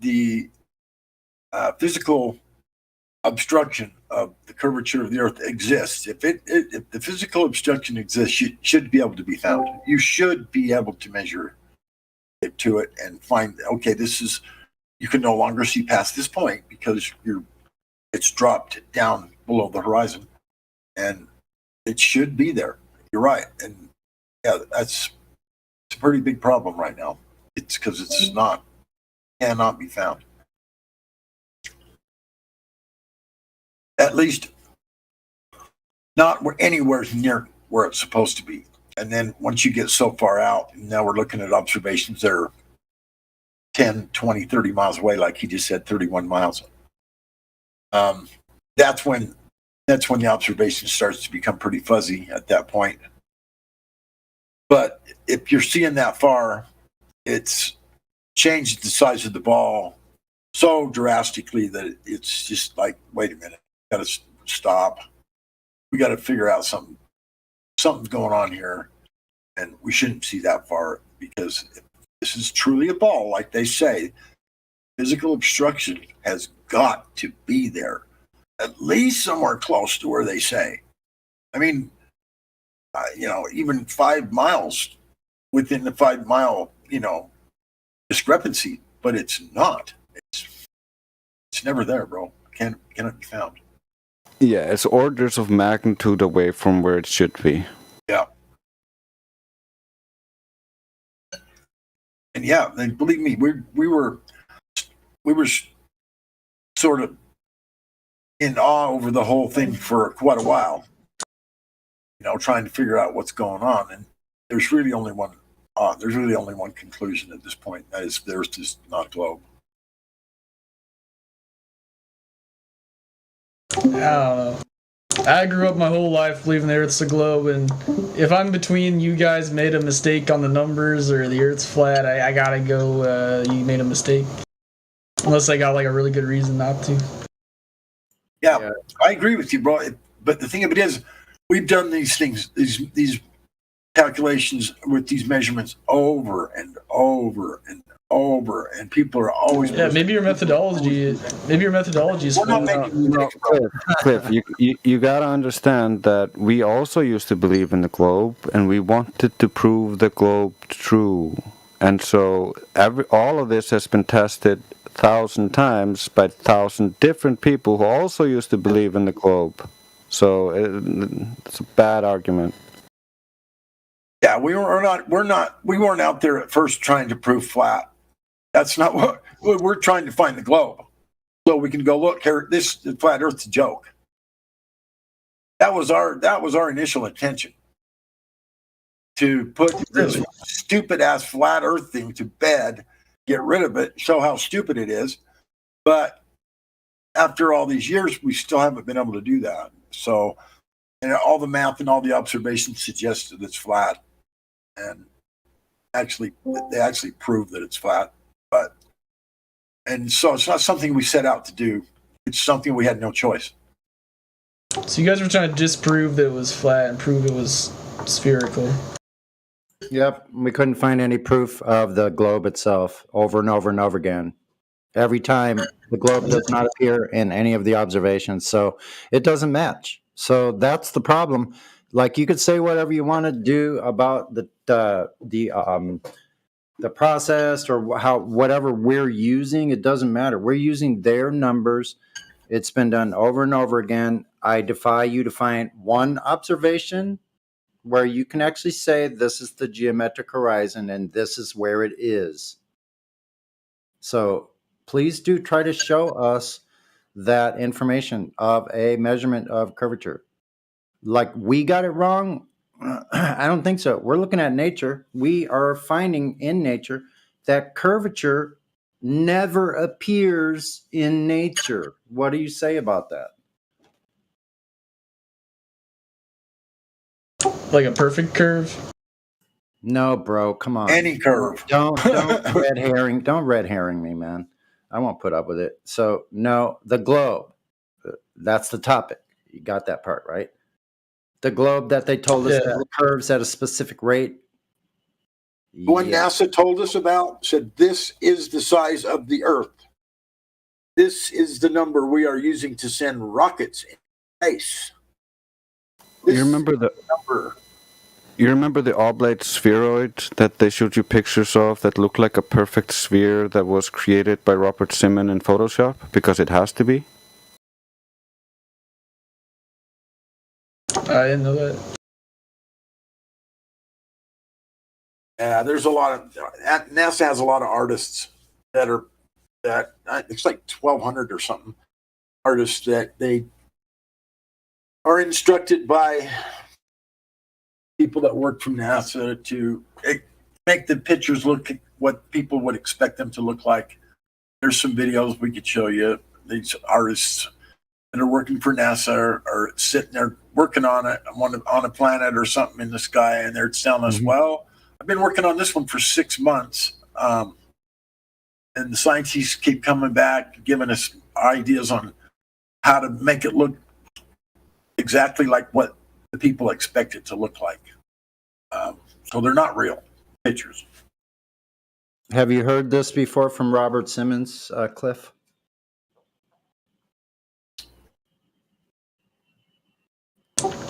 [SPEAKER 6] the physical obstruction of the curvature of the Earth exists. If the physical obstruction exists, you should be able to be found. You should be able to measure it to it and find, okay, this is, you can no longer see past this point because it's dropped down below the horizon, and it should be there. You're right, and yeah, it's a pretty big problem right now. It's because it's cannot be found. At least not anywhere near where it's supposed to be. And then once you get so far out, now we're looking at observations that are 10, 20, 30 miles away, like he just said, 31 miles. That's when the observation starts to become pretty fuzzy at that point. But if you're seeing that far, it's changed the size of the ball so drastically that it's just like, wait a minute, we got to stop. We got to figure out something's going on here, and we shouldn't see that far because if this is truly a ball, like they say, physical obstruction has got to be there, at least somewhere close to where they say. I mean, even 5 miles within the 5 mile, discrepancy, but it's not. It's never there, bro. Cannot be found.
[SPEAKER 3] Yeah, it's orders of magnitude away from where it should be.
[SPEAKER 6] Yeah. And yeah, and believe me, we were sort of in awe over the whole thing for quite a while. Trying to figure out what's going on, and there's really only one conclusion at this point. That is, there's just not a globe.
[SPEAKER 2] I don't know. I grew up my whole life believing the Earth's a globe, and if I'm between you guys made a mistake on the numbers or the Earth's flat, I gotta go. You made a mistake, unless I got like a really good reason not to.
[SPEAKER 6] Yeah, I agree with you, bro. But the thing of it is, we've done these things, these calculations with these measurements over and over and over, and people are always
[SPEAKER 2] maybe your methodology is
[SPEAKER 3] Cliff, you gotta understand that we also used to believe in the globe, and we wanted to prove the globe true, and so all of this has been tested 1,000 times by 1,000 different people who also used to believe in the globe. So it's a bad argument.
[SPEAKER 6] Yeah, we weren't out there at first trying to prove flat. That's not what we're trying to find the globe, so we can go look here. This flat Earth's a joke. That was our initial intention, to put this stupid ass flat Earth thing to bed, get rid of it, show how stupid it is. But after all these years, we still haven't been able to do that. So, and all the math and all the observations suggest that it's flat, and they actually prove that it's flat. And so it's not something we set out to do. It's something we had no choice.
[SPEAKER 2] So you guys were trying to disprove that it was flat and prove it was spherical.
[SPEAKER 7] Yep, we couldn't find any proof of the globe itself over and over and over again. Every time the globe does not appear in any of the observations, so it doesn't match. So that's the problem. Like, you could say whatever you want to do about the process or how whatever we're using. It doesn't matter. We're using their numbers. It's been done over and over again. I defy you to find one observation where you can actually say this is the geometric horizon and this is where it is. So please do try to show us that information of a measurement of curvature. Like, we got it wrong? I don't think so. We're looking at nature. We are finding in nature that curvature never appears in nature. What do you say about that?
[SPEAKER 2] Like a perfect curve?
[SPEAKER 7] No, bro, come on.
[SPEAKER 6] Any curve.
[SPEAKER 7] Don't red herring me, man. I won't put up with it. So, no, the globe. That's the topic. You got that part, right? The globe that they told us that curves at a specific rate.
[SPEAKER 6] The one NASA told us about said this is the size of the Earth. This is the number we are using to send rockets in space.
[SPEAKER 3] You remember the oblate spheroid that they showed you pictures of that looked like a perfect sphere that was created by Robert Simon in Photoshop? Because it has to be.
[SPEAKER 2] I didn't know that.
[SPEAKER 6] Yeah, there's a lot of NASA has a lot of artists that it's like 1,200 or something artists that they are instructed by people that work from NASA to make the pictures look what people would expect them to look like. There's some videos we could show you. These artists that are working for NASA are sitting there working on a planet or something in the sky, and they're telling us, well, I've been working on this one for 6 months, and the scientists keep coming back, giving us ideas on how to make it look exactly like what the people expect it to look like. So they're not real pictures.
[SPEAKER 7] Have you heard this before from Robert Simmons, Cliff?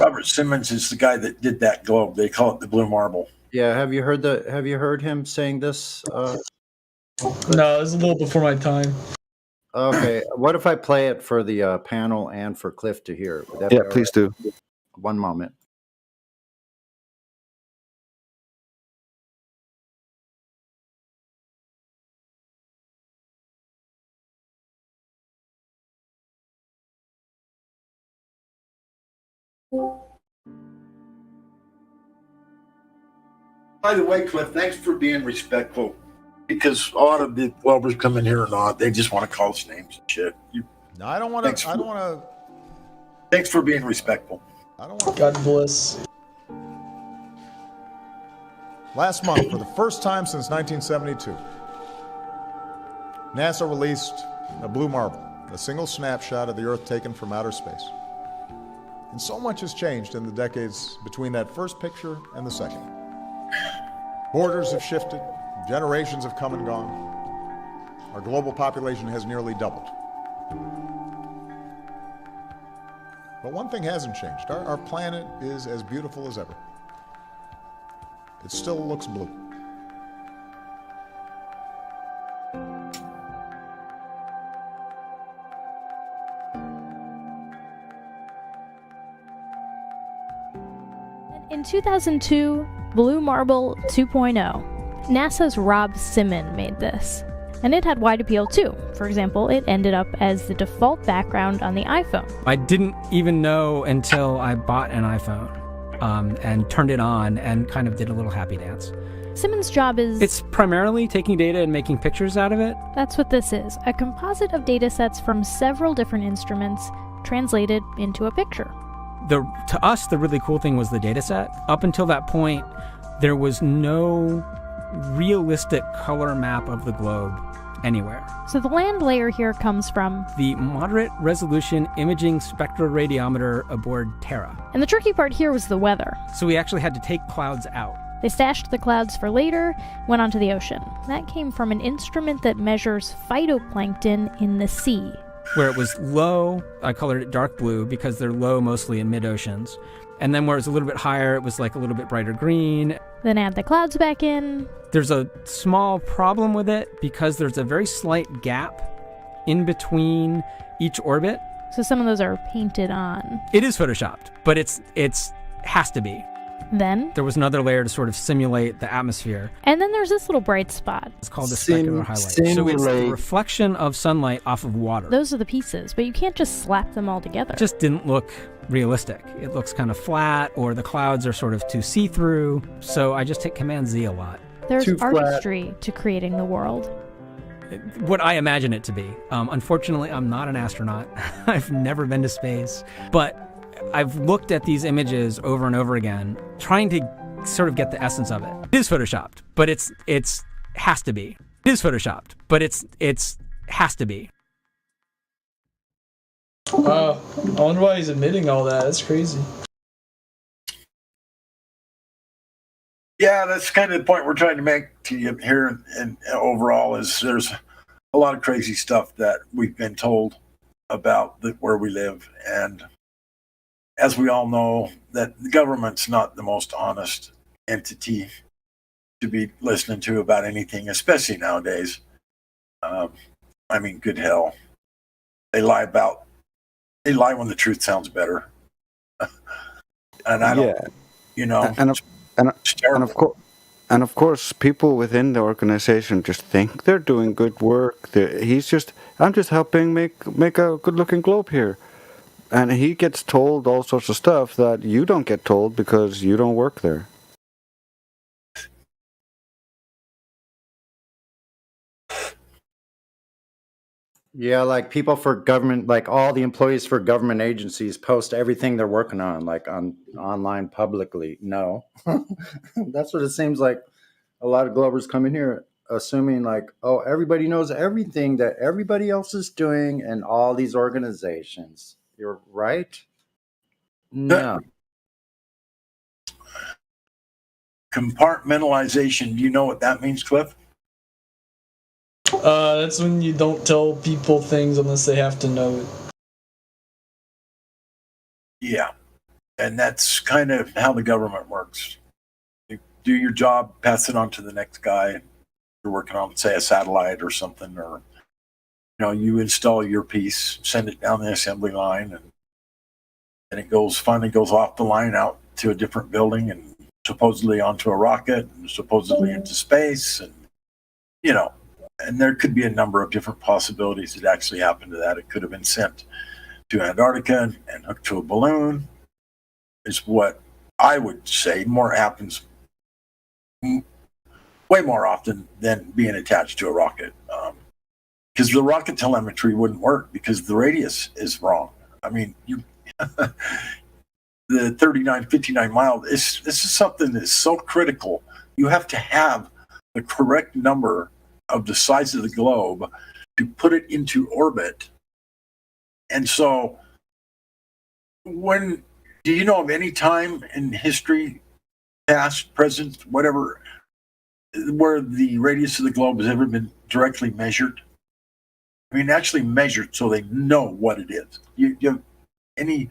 [SPEAKER 6] Robert Simmons is the guy that did that globe. They call it the blue marble.
[SPEAKER 7] Yeah, have you heard him saying this?
[SPEAKER 2] No, it was a little before my time.
[SPEAKER 7] Okay, what if I play it for the panel and for Cliff to hear? Would that
[SPEAKER 3] Yeah,
[SPEAKER 7] be all
[SPEAKER 3] please
[SPEAKER 7] right?
[SPEAKER 3] do.
[SPEAKER 7] One moment.
[SPEAKER 6] By the way, Cliff, thanks for being respectful, because a lot of the welders come in here or not, they just want to call us names and shit.
[SPEAKER 8] No, I don't want to.
[SPEAKER 6] Thanks for being respectful.
[SPEAKER 8] I don't want.
[SPEAKER 2] God bless.
[SPEAKER 8] Last month, for the first time since 1972, NASA released a blue marble, a single snapshot of the Earth taken from outer space. And so much has changed in the decades between that first picture and the second. Borders have shifted, generations have come and gone. Our global population has nearly doubled. But one thing hasn't changed. Our planet is as beautiful as ever. It still looks blue.
[SPEAKER 9] In 2002, Blue Marble 2.0, NASA's Rob Simon made this. And it had wide appeal too. For example, it ended up as the default background on the iPhone.
[SPEAKER 10] I didn't even know until I bought an iPhone and turned it on and kind of did a little happy dance.
[SPEAKER 9] Simmons' job is...
[SPEAKER 10] It's primarily taking data and making pictures out of it.
[SPEAKER 9] That's what this is, a composite of data sets from several different instruments translated into a picture.
[SPEAKER 10] To us, the really cool thing was the data set. Up until that point, there was no realistic color map of the globe anywhere.
[SPEAKER 9] So the land layer here comes from
[SPEAKER 10] the Moderate Resolution Imaging Spectroradiometer aboard Terra.
[SPEAKER 9] And the tricky part here was the weather.
[SPEAKER 10] So we actually had to take clouds out.
[SPEAKER 9] They stashed the clouds for later, went onto the ocean. That came from an instrument that measures phytoplankton in the sea.
[SPEAKER 10] Where it was low, I colored it dark blue because they're low mostly in mid-oceans. And then where it's a little bit higher, it was like a little bit brighter green.
[SPEAKER 9] Then add the clouds back in.
[SPEAKER 10] There's a small problem with it because there's a very slight gap in between each orbit.
[SPEAKER 9] So some of those are painted on.
[SPEAKER 10] It is photoshopped, but it's has to be.
[SPEAKER 9] Then
[SPEAKER 10] there was another layer to sort of simulate the atmosphere.
[SPEAKER 9] And then there's this little bright spot.
[SPEAKER 10] It's called the specular highlight. So it's the reflection of sunlight off of water.
[SPEAKER 9] Those are the pieces, but you can't just slap them all together.
[SPEAKER 10] It just didn't look realistic. It looks kind of flat, or the clouds are sort of too see-through. So I just hit Command Z a lot.
[SPEAKER 9] There's artistry to creating the world.
[SPEAKER 10] What I imagine it to be. Unfortunately, I'm not an astronaut. I've never been to space. But I've looked at these images over and over again, trying to sort of get the essence of it. It is photoshopped, but it's has to be. It is photoshopped, but it's has to be.
[SPEAKER 2] Wow, I wonder why he's admitting all that. That's crazy.
[SPEAKER 6] Yeah, that's kind of the point we're trying to make to you here. And overall, is there's a lot of crazy stuff that we've been told about where we live, and as we all know, that the government's not the most honest entity to be listening to about anything, especially nowadays. I mean, good hell. They lie when the truth sounds better. And I don't,
[SPEAKER 3] and of course, people within the organization just think they're doing good work. I'm just helping make a good-looking globe here. And he gets told all sorts of stuff that you don't get told because you don't work there.
[SPEAKER 7] Yeah, like people for government, like all the employees for government agencies post everything they're working on, like online publicly. No, that's what it seems like. A lot of Globers come in here assuming like, oh, everybody knows everything that everybody else is doing in all these organizations. You're right. No.
[SPEAKER 6] Compartmentalization. Do you know what that means, Cliff?
[SPEAKER 2] That's when you don't tell people things unless they have to know it.
[SPEAKER 6] Yeah. And that's kind of how the government works. You do your job, pass it on to the next guy. You're working on, say, a satellite or something, or you install your piece, send it down the assembly line, and it finally goes off the line out to a different building and supposedly onto a rocket and supposedly into space. And, and there could be a number of different possibilities that actually happened to that. It could have been sent to Antarctica and hooked to a balloon, is what I would say more happens way more often than being attached to a rocket. Because the rocket telemetry wouldn't work because the radius is wrong. I mean, the 3959 mile, this is something that's so critical. You have to have the correct number of the size of the globe to put it into orbit. And so do you know of any time in history, past, present, whatever, where the radius of the globe has ever been directly measured? I mean, actually measured so they know what it is. You have any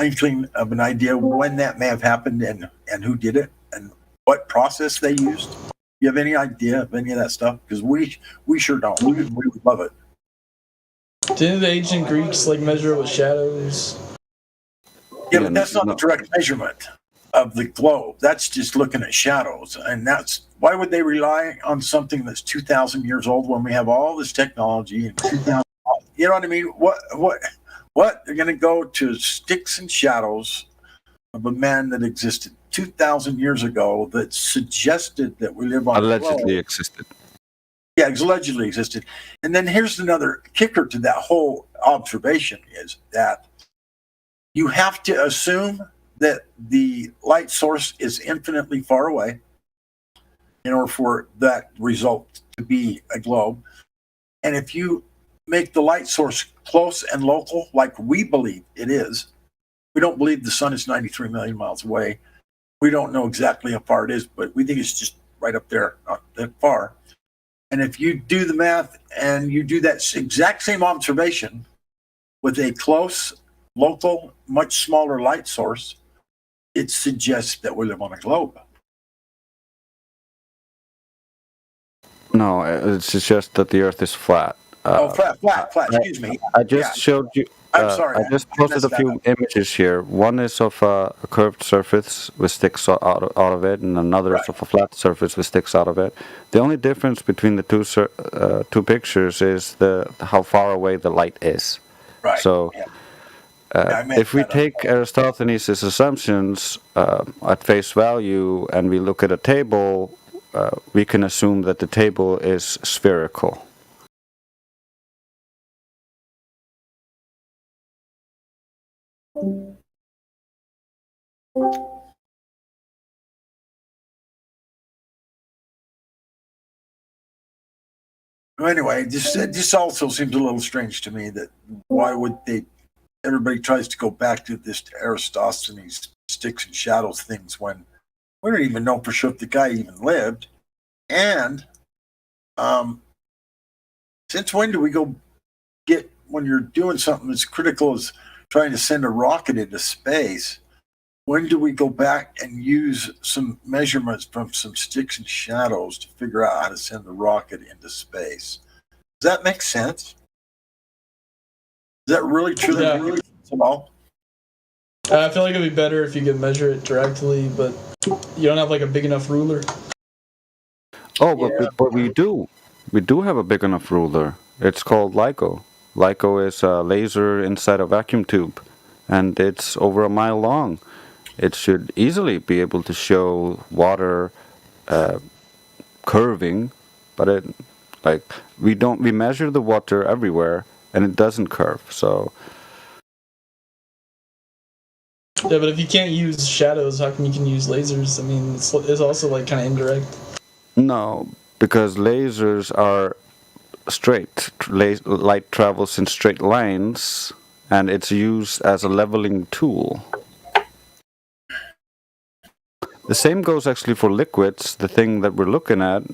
[SPEAKER 6] inkling of an idea when that may have happened and who did it and what process they used? You have any idea of any of that stuff? Because we sure don't. We would love it.
[SPEAKER 2] Didn't the ancient Greeks measure it with shadows?
[SPEAKER 6] Yeah, but that's not the direct measurement of the globe. That's just looking at shadows. And why would they rely on something that's 2,000 years old when we have all this technology and 2,000? You know what I mean? What? They're going to go to sticks and shadows of a man that existed 2,000 years ago that suggested that we live on
[SPEAKER 3] Allegedly
[SPEAKER 6] a globe.
[SPEAKER 3] existed.
[SPEAKER 6] Yeah, it's allegedly existed. And then here's another kicker to that whole observation is that you have to assume that the light source is infinitely far away in order for that result to be a globe. And if you make the light source close and local, like we believe it is, we don't believe the sun is 93 million miles away. We don't know exactly how far it is, but we think it's just right up there, not that far. And if you do the math and you do that exact same observation with a close, local, much smaller light source, it suggests that we live on a globe.
[SPEAKER 3] No, it suggests that the Earth is flat.
[SPEAKER 6] Flat. Excuse me.
[SPEAKER 3] I just showed you.
[SPEAKER 6] I'm sorry.
[SPEAKER 3] I just posted a few images here. One is of a curved surface with sticks out of it, and another is of a flat surface with sticks out of it. The only difference between the two pictures is how far away the light is.
[SPEAKER 6] Right.
[SPEAKER 3] So, if we take Aristophanes' assumptions at face value and we look at a table, we can assume that the table is spherical.
[SPEAKER 6] Anyway, this also seems a little strange to me that why would everybody tries to go back to this Aristophanes sticks and shadows things when we don't even know for sure if the guy even lived. And since when do we go get, when you're doing something as critical as trying to send a rocket into space, when do we go back and use some measurements from some sticks and shadows to figure out how to send the rocket into space? Does that make sense? Is that really true?
[SPEAKER 2] Yeah.
[SPEAKER 6] Really at all?
[SPEAKER 2] I feel like it'd be better if you could measure it directly, but you don't have like a big enough ruler.
[SPEAKER 3] Oh, but we do. We do have a big enough ruler. It's called LIGO. LIGO is a laser inside a vacuum tube, and it's over a mile long. It should easily be able to show water curving, but we measure the water everywhere, and it doesn't curve. So.
[SPEAKER 2] Yeah, but if you can't use shadows, how come you can use lasers? I mean, it's also like kind of indirect.
[SPEAKER 3] No, because lasers are straight. Light travels in straight lines, and it's used as a leveling tool. The same goes actually for liquids. The thing that we're looking at,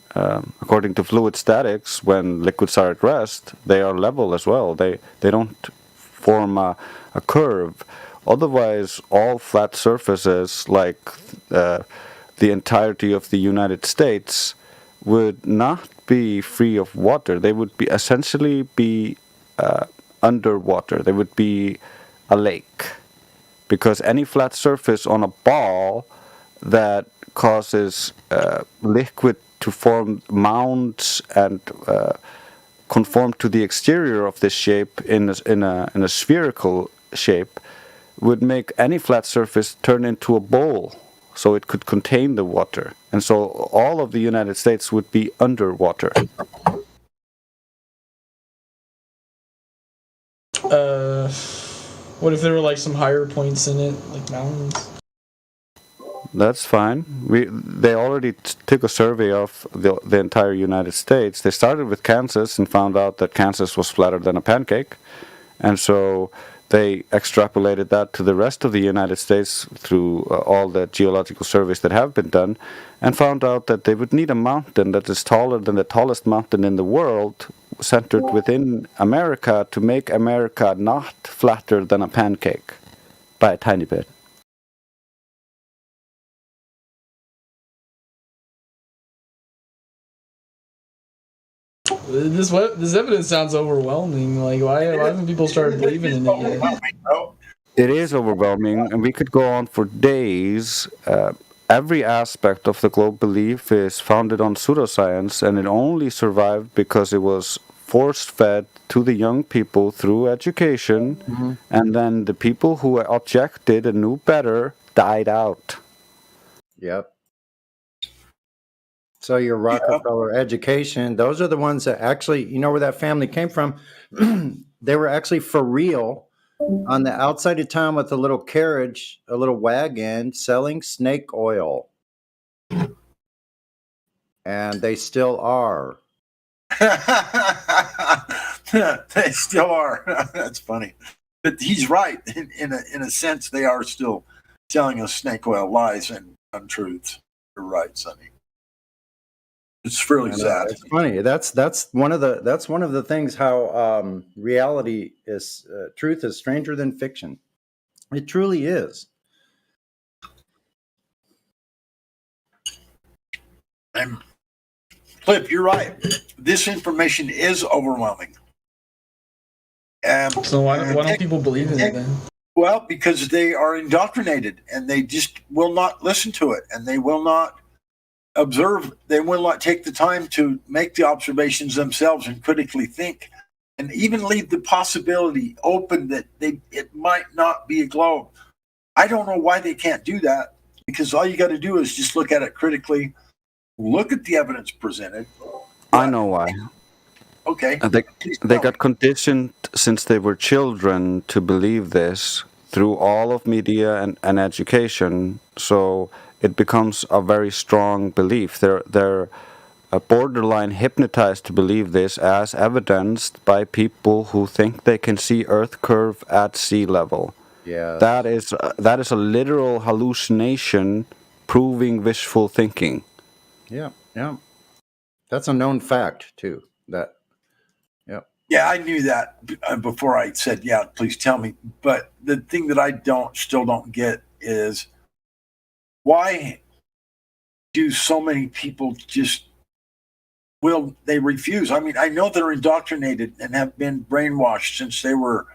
[SPEAKER 3] according to fluid statics, when liquids are at rest, they are level as well. They don't form a curve. Otherwise, all flat surfaces, like the entirety of the United States, would not be free of water. They would be essentially be underwater. They would be a lake, because any flat surface on a ball that causes liquid to form mounds and conform to the exterior of this shape in a spherical shape would make any flat surface turn into a bowl, so it could contain the water. And so all of the United States would be underwater.
[SPEAKER 2] What if there were like some higher points in it, like mountains?
[SPEAKER 3] That's fine. They already took a survey of the entire United States. They started with Kansas and found out that Kansas was flatter than a pancake. And so they extrapolated that to the rest of the United States through all the geological surveys that have been done, and found out that they would need a mountain that is taller than the tallest mountain in the world, centered within America, to make America not flatter than a pancake by a tiny bit.
[SPEAKER 2] This evidence sounds overwhelming. Like, why haven't people started believing in it yet?
[SPEAKER 3] It is overwhelming, and we could go on for days. Every aspect of the globe belief is founded on pseudoscience, and it only survived because it was force-fed to the young people through education, and then the people who objected and knew better died out.
[SPEAKER 7] Yep. So your Rockefeller education, those are the ones that actually, you know where that family came from? They were actually for real on the outside of town with a little carriage, a little wagon selling snake oil. And they still are.
[SPEAKER 6] They still are. That's funny. But he's right. In a sense, they are still telling us snake oil lies and untruths. You're right, Sonny. It's fairly sad.
[SPEAKER 7] It's funny. That's one of the things how reality is truth is stranger than fiction. It truly is.
[SPEAKER 6] And Cliff, you're right. This information is overwhelming.
[SPEAKER 2] So why don't people believe in it then?
[SPEAKER 6] Well, because they are indoctrinated and they just will not listen to it, and they will not observe. They will not take the time to make the observations themselves and critically think, and even leave the possibility open that it might not be a globe. I don't know why they can't do that, because all you got to do is just look at it critically, look at the evidence presented.
[SPEAKER 3] I know why.
[SPEAKER 6] Okay.
[SPEAKER 3] They got conditioned since they were children to believe this through all of media and education. So it becomes a very strong belief. They're borderline hypnotized to believe this, as evidenced by people who think they can see Earth curve at sea level.
[SPEAKER 7] Yeah.
[SPEAKER 3] That is a literal hallucination proving wishful thinking.
[SPEAKER 7] Yeah. That's a known fact too.
[SPEAKER 6] Yeah, I knew that before I said, yeah, please tell me. But the thing that I still don't get is, why do so many people they refuse? I mean, I know they're indoctrinated and have been brainwashed since they were,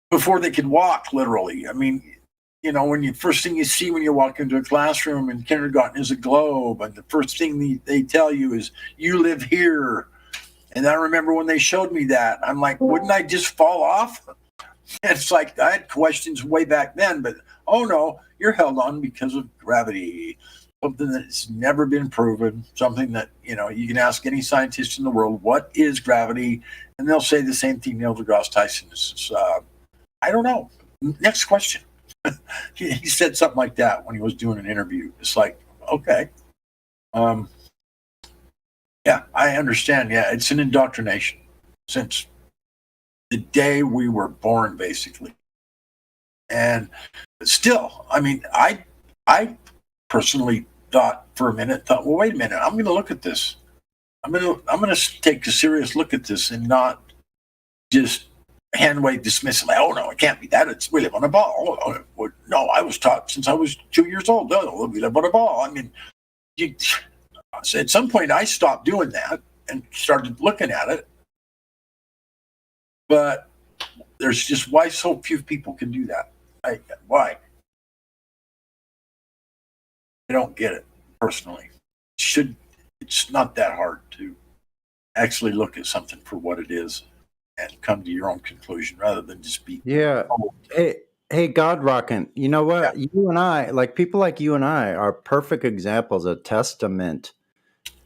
[SPEAKER 6] before they could walk, literally. I mean, you know, first thing you see when you walk into a classroom in kindergarten is a globe, and the first thing they tell you is, you live here. And I remember when they showed me that, I'm like, wouldn't I just fall off? And it's like, I had questions way back then, but oh no, you're held on because of gravity. Something that's never been proven, something that, you know, you can ask any scientist in the world, what is gravity? And they'll say the same thing Neil deGrasse Tyson is. I don't know. Next question. He said something like that when he was doing an interview. It's like, okay. Yeah, I understand. Yeah, it's an indoctrination since the day we were born, basically. And still, I mean, I personally thought, well, wait a minute, I'm going to look at this. I'm going to take a serious look at this and not just hand wave dismissal. Oh no, it can't be that. It's we live on a ball. No, I was taught since I was 2 years old. No, we live on a ball. I mean, so at some point I stopped doing that and started looking at it. But there's just, why so few people can do that? Why? I don't get it personally. It's not that hard to actually look at something for what it is and come to your own conclusion rather than just be.
[SPEAKER 7] Yeah. Hey, God Rockin', you know what? Yeah. You and I, like people like you and I, are perfect examples, a testament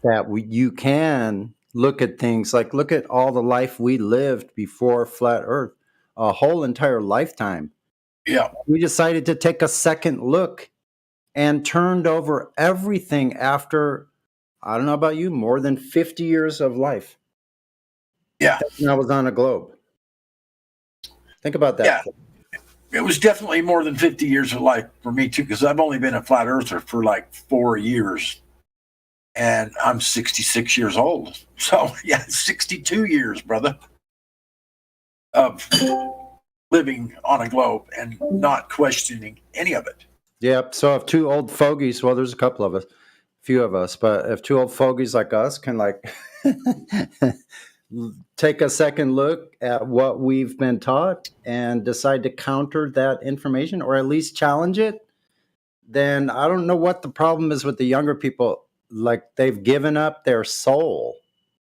[SPEAKER 7] that you can look at things like, look at all the life we lived before flat Earth, a whole entire lifetime.
[SPEAKER 6] Yeah.
[SPEAKER 7] We decided to take a second look and turned over everything after, I don't know about you, more than 50 years of life.
[SPEAKER 6] Yeah.
[SPEAKER 7] And I was on a globe. Think about that.
[SPEAKER 6] Yeah. It was definitely more than 50 years of life for me too, because I've only been a flat earther for like 4 years. And I'm 66 years old. So, yeah, 62 years, brother, of living on a globe and not questioning any of it.
[SPEAKER 7] Yep. So if two old fogies, well, there's a couple of us, few of us, but if two old fogies like us can like take a second look at what we've been taught and decide to counter that information or at least challenge it, then I don't know what the problem is with the younger people. Like they've given up their soul,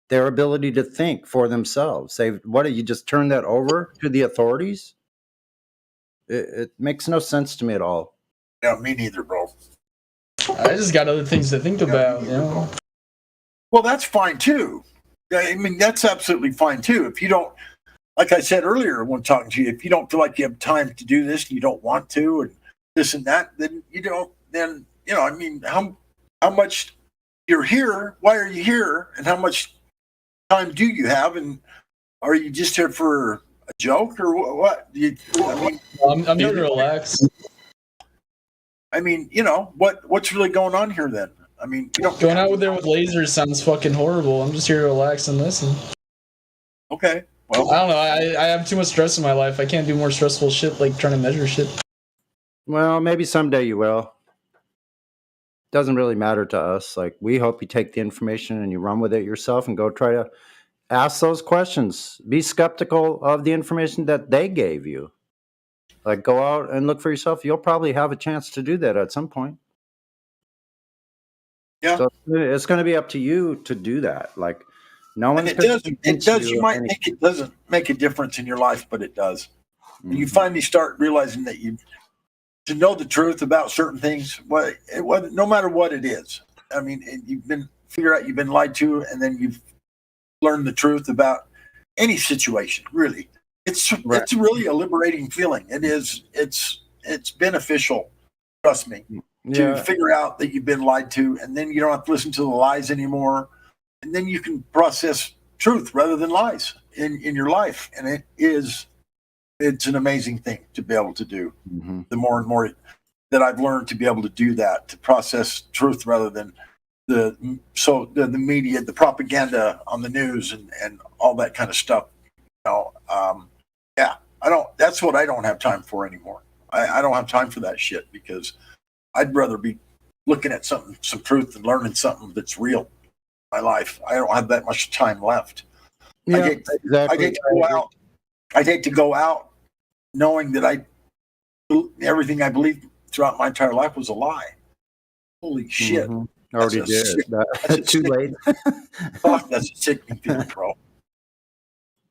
[SPEAKER 7] their ability to think for themselves. What do you just turn that over to the authorities? It makes no sense to me at all.
[SPEAKER 6] Yeah, me neither, bro.
[SPEAKER 2] I just got other things to think about, you know.
[SPEAKER 6] Well, that's fine too. I mean, that's absolutely fine too. If you don't, like I said earlier when talking to you, if you don't feel like you have time to do this, and you don't want to, and this and that, then you don't. Then you know, I mean, how much you're here? Why are you here? And how much time do you have? And are you just here for a joke or what? I mean,
[SPEAKER 2] I'm here to relax.
[SPEAKER 6] I mean, you know, what's really going on here then? I mean, you don't
[SPEAKER 2] Going out there with lasers sounds fucking horrible. I'm just here to relax and listen.
[SPEAKER 6] Okay. Well,
[SPEAKER 2] I don't know. I have too much stress in my life. I can't do more stressful shit like trying to measure shit.
[SPEAKER 7] Well, maybe someday you will. Doesn't really matter to us. Like, we hope you take the information and you run with it yourself and go try to ask those questions. Be skeptical of the information that they gave you. Like, go out and look for yourself. You'll probably have a chance to do that at some point.
[SPEAKER 6] Yeah.
[SPEAKER 7] So it's going to be up to you to do that. Like, no one's
[SPEAKER 6] and it does. You might think it doesn't make a difference in your life, but it does.
[SPEAKER 7] Mm-hmm.
[SPEAKER 6] And you finally start realizing that to know the truth about certain things, no matter what it is. I mean, you've been lied to, and then you've learned the truth about any situation. Really, it's really a liberating feeling. It is. It's beneficial. Trust me. To figure out that you've been lied to, and then you don't have to listen to the lies anymore, and then you can process truth rather than lies in your life, and it's an amazing thing to be able to do.
[SPEAKER 7] Mm-hmm.
[SPEAKER 6] The more and more that I've learned to be able to do that, to process truth rather than the media, the propaganda on the news, and all that kind of stuff. You know, that's what I don't have time for anymore. I don't have time for that shit, because I'd rather be looking at some truth and learning something that's real in my life. I don't have that much time left.
[SPEAKER 7] Yeah,
[SPEAKER 6] exactly. I'd hate to go out knowing that everything I believed throughout my entire life was a lie. Holy shit.
[SPEAKER 7] Mm-hmm. Already did. That's too late.
[SPEAKER 6] Fuck, that's a sickening feeling, bro.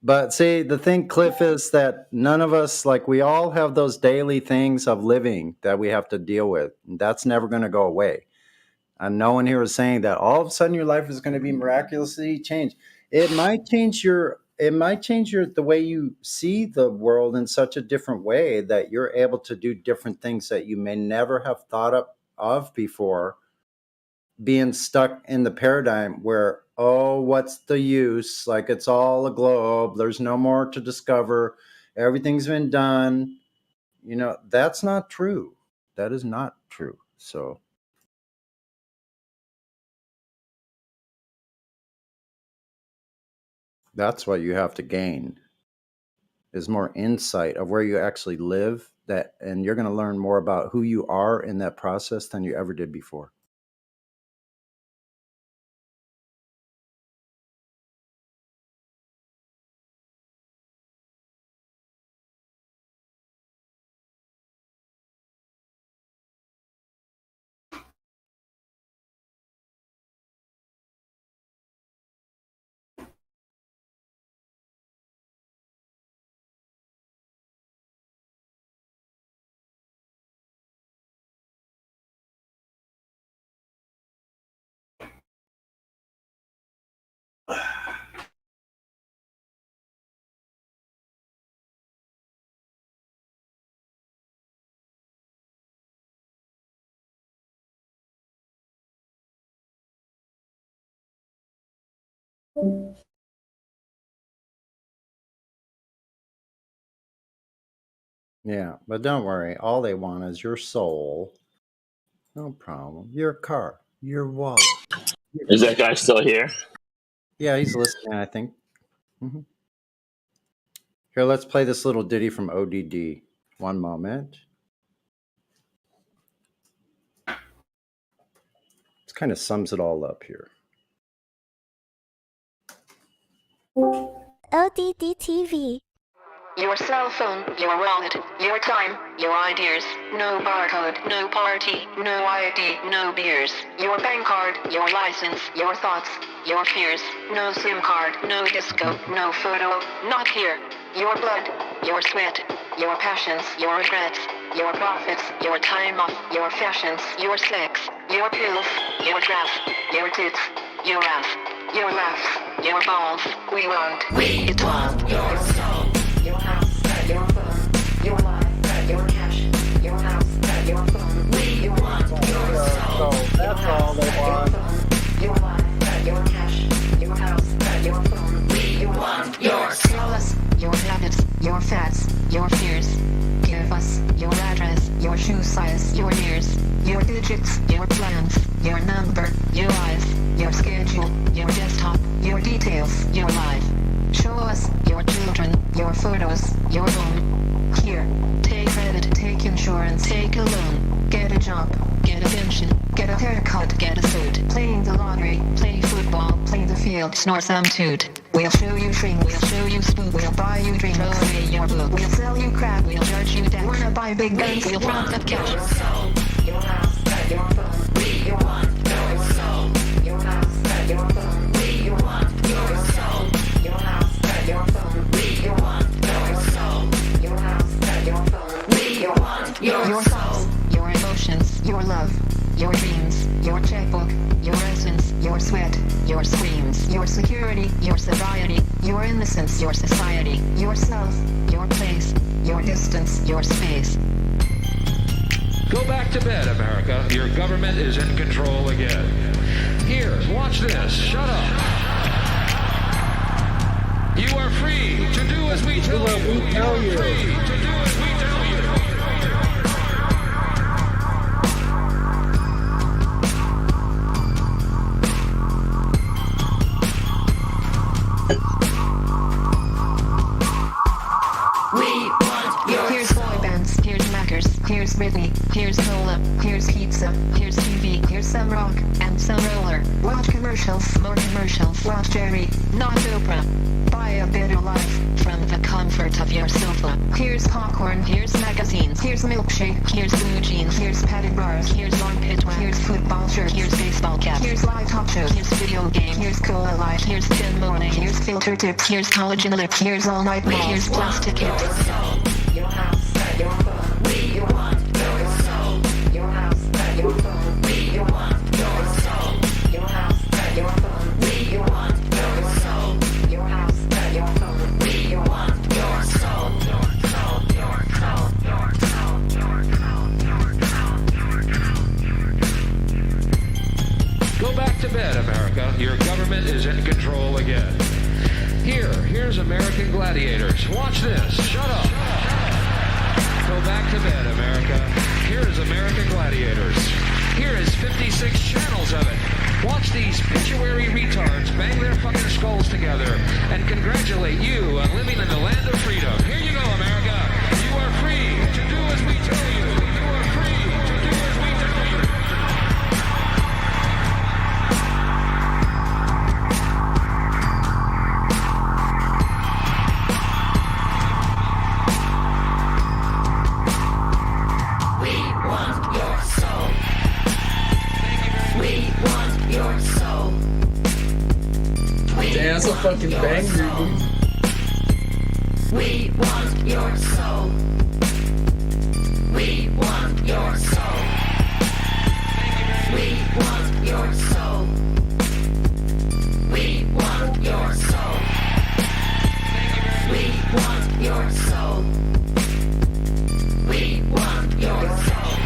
[SPEAKER 7] But see, the thing, Cliff, is that none of us, like, we all have those daily things of living that we have to deal with. And that's never going to go away. And no one here is saying that all of a sudden your life is going to be miraculously changed. It might change the way you see the world in such a different way that you're able to do different things that you may never have thought of before, being stuck in the paradigm where, oh, what's the use? Like, it's all a globe. There's no more to discover. Everything's been done. You know, that's not true. That is not true. So that's what you have to gain, is more insight of where you actually live, and you're going to learn more about who you are in that process than you ever did before. Yeah, but don't worry. All they want is your soul. No problem. Your car, your wallet.
[SPEAKER 11] Is that guy still here?
[SPEAKER 7] Yeah, he's listening, I think. Mm-hmm. Here, let's play this little ditty from ODD. One moment. It kind of sums it all up here.
[SPEAKER 12] ODD TV.
[SPEAKER 13] Your cell phone, your wallet, your time, your ideas. No barcode, no party, no ID, no beers. Your bank card, your license, your thoughts, your fears. No SIM card, no disco, no photo, not here. Your blood, your sweat, your passions, your regrets, your profits, your time off, your fashions, your sex, your pills, your dress, your tits, your ass, your laughs, your balls. We want your soul, your house, your phone, your life, your cash, your house, your phone. We want your soul.
[SPEAKER 7] That's all they want.
[SPEAKER 13] Your life, your cash, your house, your phone. We want your soul. Your habits, your fats, your fears. Give us your address, your shoe size, your years, your digits, your plans, your number, your eyes, your schedule, your desktop, your details, your life. Show us your children, your photos, your home. Here, take credit, take insurance, take a loan. Get a job, get a pension, get a haircut, get a suit. Playing the lottery, play football, play the field, snore some toot. We'll show you shrink, we'll show you spook, we'll buy you drink, throw away your book. We'll sell you crap, we'll charge you debt. Wanna buy big guns, we'll front up cash. Your soul, your house, your phone. We want your soul, your house, your phone. We want your soul, your house, your phone. We want your soul, your house, your phone. We want your soul, your emotions, your love, your dreams, your checkbook, your essence, your sweat, your screams, your security, your sobriety, your innocence, your society, yourself, your place, your distance, your space.
[SPEAKER 12] Go back to bed, America. Your government is in control again. Here, watch this. Shut up. You are free to do as we tell you. You are free to do as we tell you.
[SPEAKER 13] Here's boy bands, here's Mackers, here's Britney, here's cola, here's pizza, here's TV, here's some rock, and some roller. Watch commercials, more commercials, watch Jerry, not Oprah. Buy a better life from the comfort of your sofa. Here's popcorn, here's magazines, here's milkshake, here's blue jeans, here's padded bars, here's armpit wax, here's football shirt, here's baseball cap, here's live talk shows, here's video game, here's cola light, here's thin morning, here's filter tips, here's collagen lips, here's all night malls, here's plastic hips. Your house, your phone. We want your soul. Your house, your phone. We want your soul. Your house, your phone. We want your soul. Your house, your phone. We want your soul. Your soul. Your soul. Your soul. Your soul.
[SPEAKER 12] Go back to bed, America. Your government is in control again. Here's American Gladiators. Watch this. Shut up. Go back to bed, America. Here is American Gladiators. Here is 56 channels of it. Watch these pituitary retards bang their fucking skulls together and congratulate you on living in the land of freedom. Here you go, America. You are free to do as we tell you. You are free to do as we tell you.
[SPEAKER 2] Damn, that's a fucking banger, dude.
[SPEAKER 13] We want your soul. We want your soul. We want your soul. We want your soul. We want your soul. We want your soul.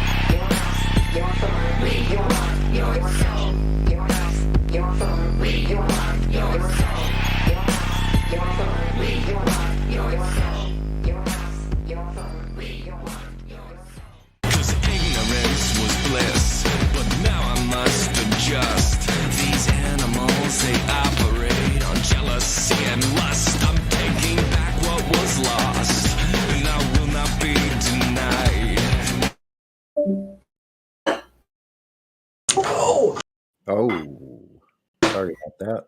[SPEAKER 13] Your phone. We want your soul. Your house. Your phone. We want your soul. Your house. Your phone. We want your soul. Your house. Your phone. We want your soul.
[SPEAKER 14] 'Cause ignorance was bliss, but now I must adjust. These animals, they operate on jealousy and lust. I'm taking back what was lost, and I will not be denied.
[SPEAKER 7] Oh, sorry about that.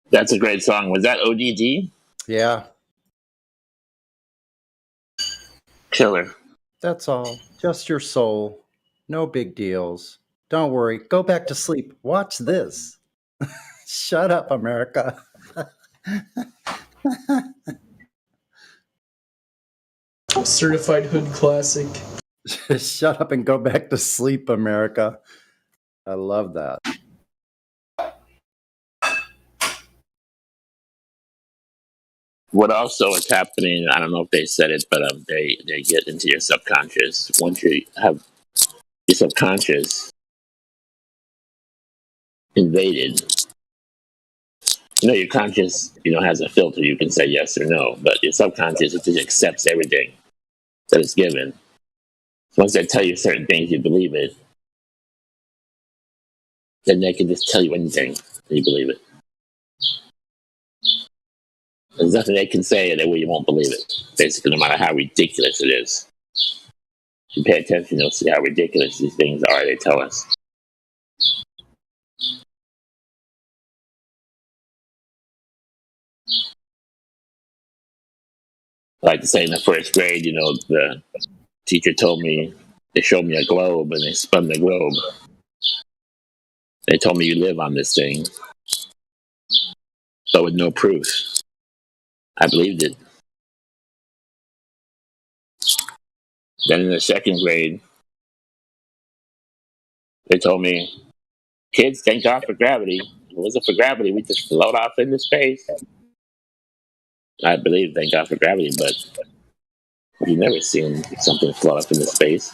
[SPEAKER 11] That's a great song. Was that ODD?
[SPEAKER 7] Yeah,
[SPEAKER 11] Killer.
[SPEAKER 7] that's all. Just your soul. No big deals. Don't worry. Go back to sleep. Watch this. Shut up, America.
[SPEAKER 2] Certified hood classic.
[SPEAKER 7] Shut up and go back to sleep, America. I love that.
[SPEAKER 11] What also is happening, I don't know if they said it, but they get into your subconscious. Once you have your subconscious invaded, your conscious, has a filter. You can say yes or no, but your subconscious, it just accepts everything that is given. Once they tell you certain things, you believe it. Then they can just tell you anything, and you believe it. There's nothing they can say that way you won't believe it. Basically, no matter how ridiculous it is. If you pay attention, you'll see how ridiculous these things are they tell us. Like to say in the first grade, the teacher told me, they showed me a globe and they spun the globe. They told me you live on this thing, but with no proof. I believed it. Then in the second grade, they told me, kids, thank God for gravity. If it wasn't for gravity, we just float off into space. I believe, thank God for gravity, but you've never seen something float up into space.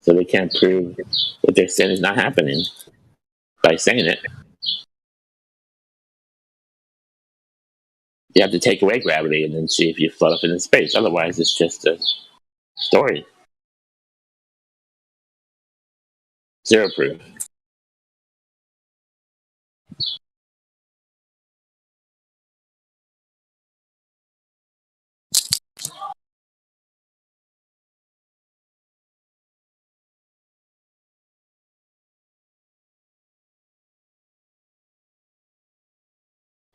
[SPEAKER 11] So they can't prove what they're saying is not happening by saying it. You have to take away gravity and then see if you float up into space. Otherwise, it's just a story. Zero proof.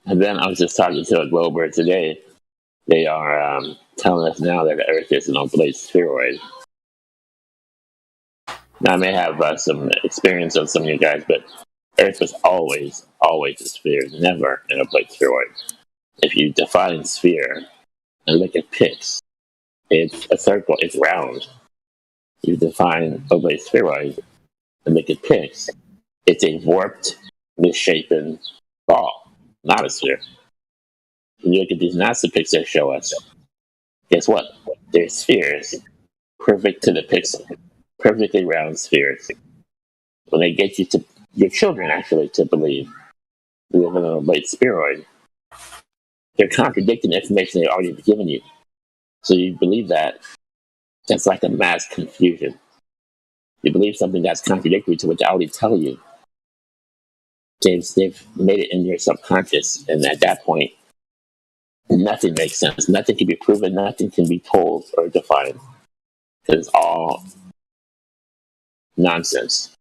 [SPEAKER 11] And then I was just talking to a Glober today. They are telling us now that the Earth is an oblate spheroid. Now, I may have some experience on some of you guys, but Earth was always a sphere, never an oblate spheroid. If you define sphere and look at pics, it's a circle, it's round. You define oblate spheroid and look at pics, it's a warped, misshapen ball, not a sphere. When you look at these NASA pics they show us, guess what? They're spheres, perfect to the pixel, perfectly round spheres. When they get you to your children actually to believe we live in an oblate spheroid, they're contradicting the information they've already given you. So you believe that. That's like a mass confusion. You believe something that's contradictory to what they already tell you. They've made it in your subconscious, and at that point, nothing makes sense. Nothing can be proven. Nothing can be told or defined. Because it's all nonsense.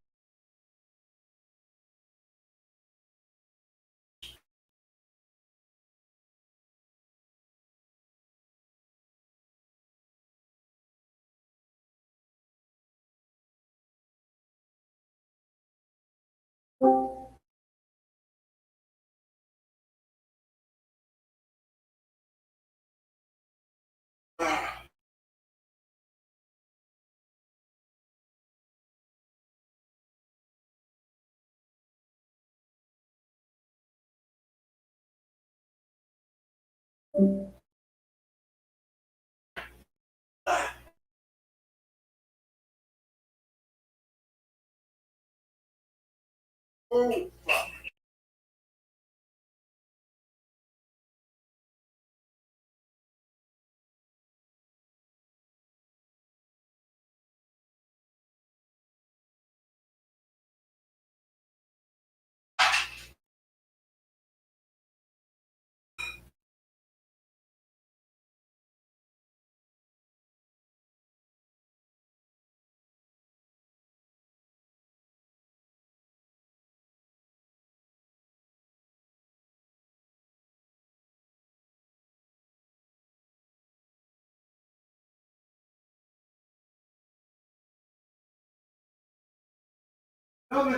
[SPEAKER 15] Can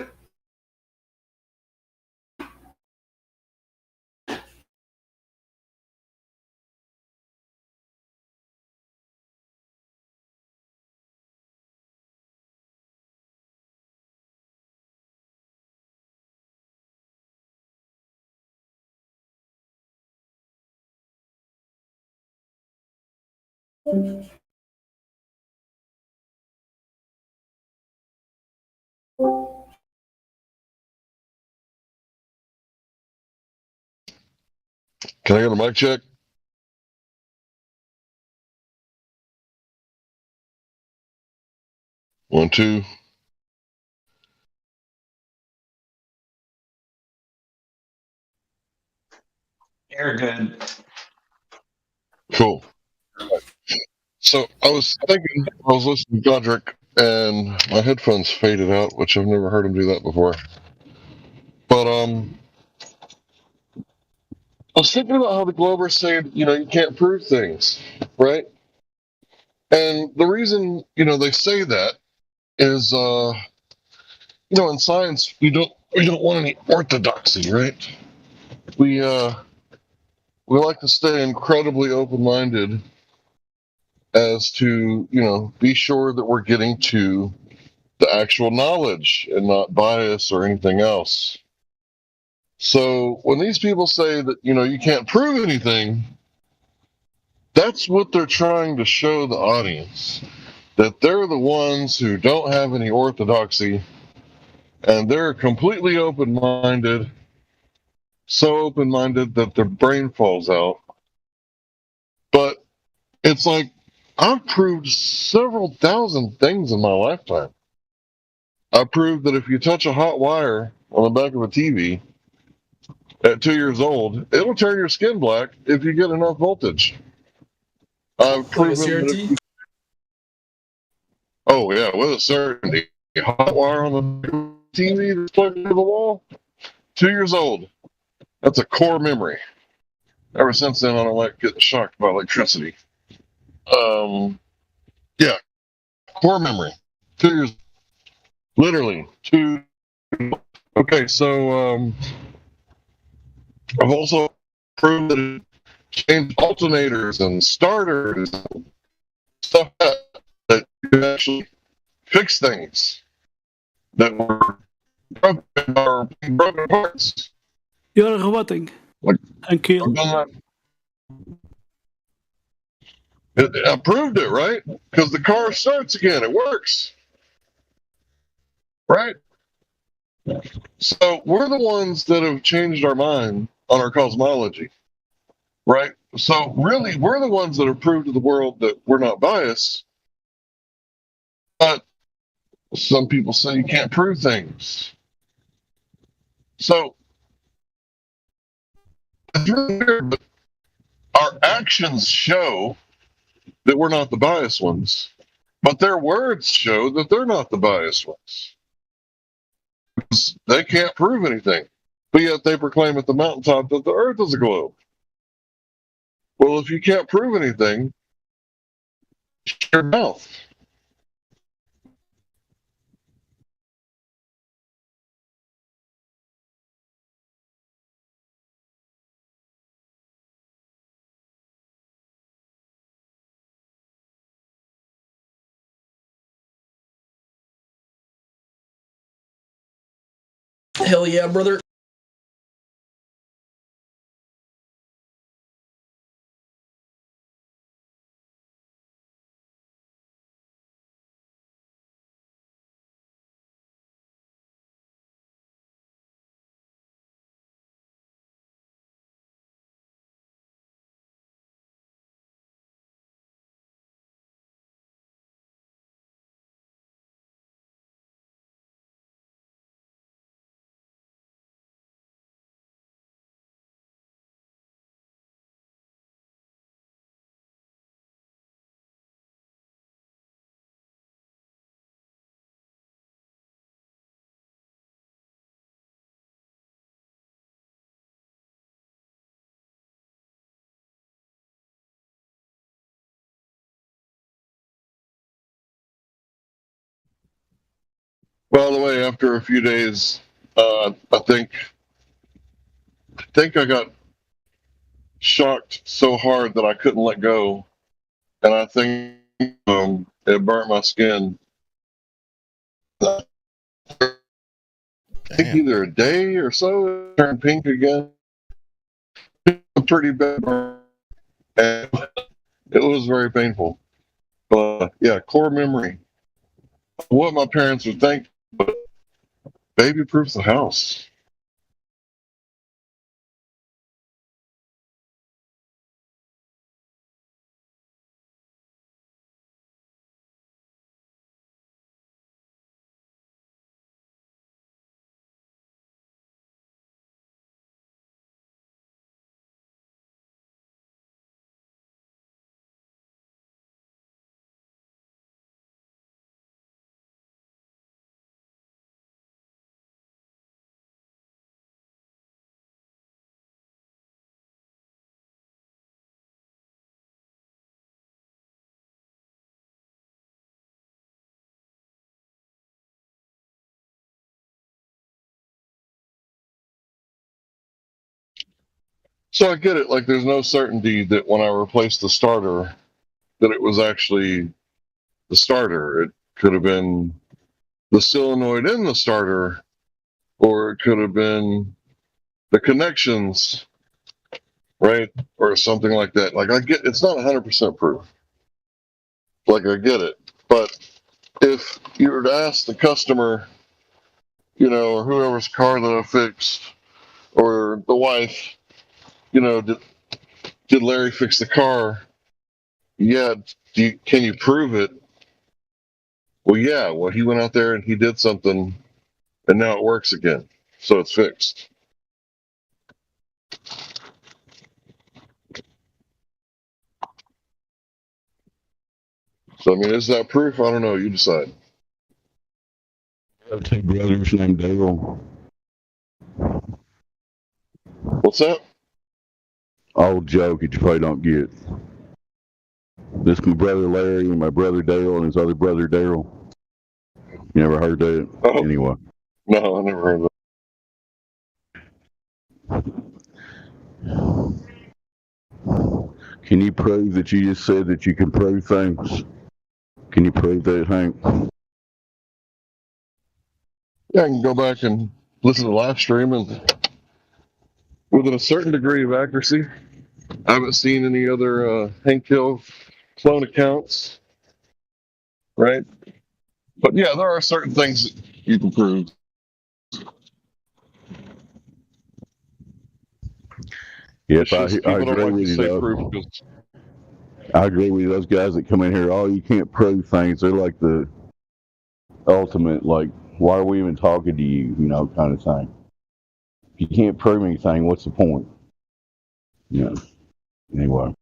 [SPEAKER 15] I get a mic check? One, two.
[SPEAKER 16] You're good.
[SPEAKER 15] Cool. So I was thinking, I was listening to Godric, and my headphones faded out, which I've never heard him do that before. But I was thinking about how the Globers say, you can't prove things, right? And the reason, they say that is, in science we don't want any orthodoxy, right? We like to stay incredibly open-minded as to, be sure that we're getting to the actual knowledge and not bias or anything else. So when these people say that, you can't prove anything, that's what they're trying to show the audience, that they're the ones who don't have any orthodoxy and they're completely open-minded, so open-minded that their brain falls out. But it's like, I've proved several thousand things in my lifetime. I proved that if you touch a hot wire on the back of a TV at 2 years old, it'll turn your skin black if you get enough voltage. I've proven that if you, oh yeah, with a certainty. Hot wire on the TV that's plugged into the wall, 2 years old. That's a core memory. Ever since then, I don't like getting shocked by electricity. Yeah, core memory. 2 years, literally 2. Okay, so I've also proved that it changed alternators and starters and stuff that could actually fix things that were broken or broken parts.
[SPEAKER 17] You're roboting.
[SPEAKER 15] Like,
[SPEAKER 17] Thank you.
[SPEAKER 15] I've done that. I proved it, right? Because the car starts again. It works. Right? So we're the ones that have changed our mind on our cosmology. Right? So really, we're the ones that have proved to the world that we're not biased. But some people say you can't prove things. So it's really weird, but our actions show that we're not the biased ones. But their words show that they're not the biased ones. Because they can't prove anything. But yet they proclaim at the mountaintop that the earth is a globe. Well, if you can't prove anything, shut your mouth.
[SPEAKER 2] Hell yeah, brother.
[SPEAKER 15] By the way, after a few days, I think I got shocked so hard that I couldn't let go, and I think it burnt my skin. I think either a day or so, it turned pink again. A pretty bad burn, and it was very painful. But yeah, core memory. What my parents would think, but baby proofs the house. So I get it. Like, there's no certainty that when I replaced the starter, that it was actually the starter. It could have been the solenoid in the starter, or it could have been the connections, right? Or something like that. Like, I get, it's not 100% proof. Like, I get it. But if you were to ask the customer, you know, or whoever's car that I fixed, or the wife, you know, did Larry fix the car? Yeah. Can you prove it? Well, yeah. Well, he went out there and he did something, and now it works again. So it's fixed. So, I mean, is that proof? I don't know. You decide.
[SPEAKER 17] I have two brothers named Daryl.
[SPEAKER 15] What's that?
[SPEAKER 17] Old joke that you probably don't get. This is my brother Larry and my brother Dale and his other brother Daryl. You never heard that?
[SPEAKER 15] Oh.
[SPEAKER 17] Anyway.
[SPEAKER 15] No, I never heard that.
[SPEAKER 17] Can you prove that you just said that you can prove things? Can you prove that, Hank?
[SPEAKER 15] Yeah, I can go back and listen to the live stream, and within a certain degree of accuracy, I haven't seen any other Hank Hill clone accounts, right? But yeah, there are certain things that you can prove.
[SPEAKER 17] Yes, I agree with you. I agree with those guys that come in here. Oh, you can't prove things. They're like the ultimate, like, why are we even talking to you? You know, kind of thing. If you can't prove anything, what's the point? You know. Anyway.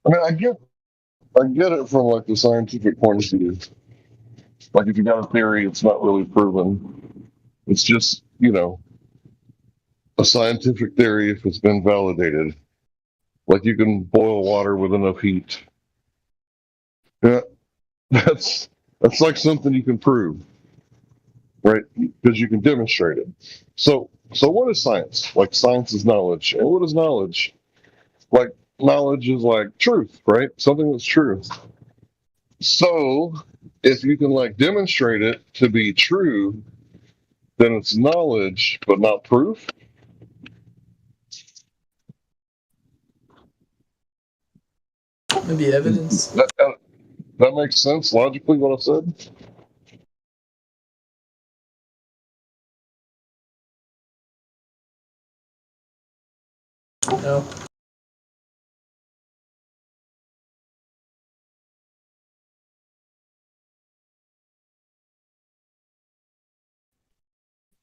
[SPEAKER 15] I mean, I get it from like the scientific point of view. Like, if you got a theory, it's not really proven. It's just, you know, a scientific theory if it's been validated. Like, you can boil water with enough heat. Yeah, that's like something you can prove, right? Because you can demonstrate it. So what is science? Like, science is knowledge. And what is knowledge? Like, knowledge is like truth, right? Something that's true. So if you can like demonstrate it to be true, then it's knowledge, but not proof.
[SPEAKER 2] Maybe evidence.
[SPEAKER 15] That makes sense logically, what I said?
[SPEAKER 2] No.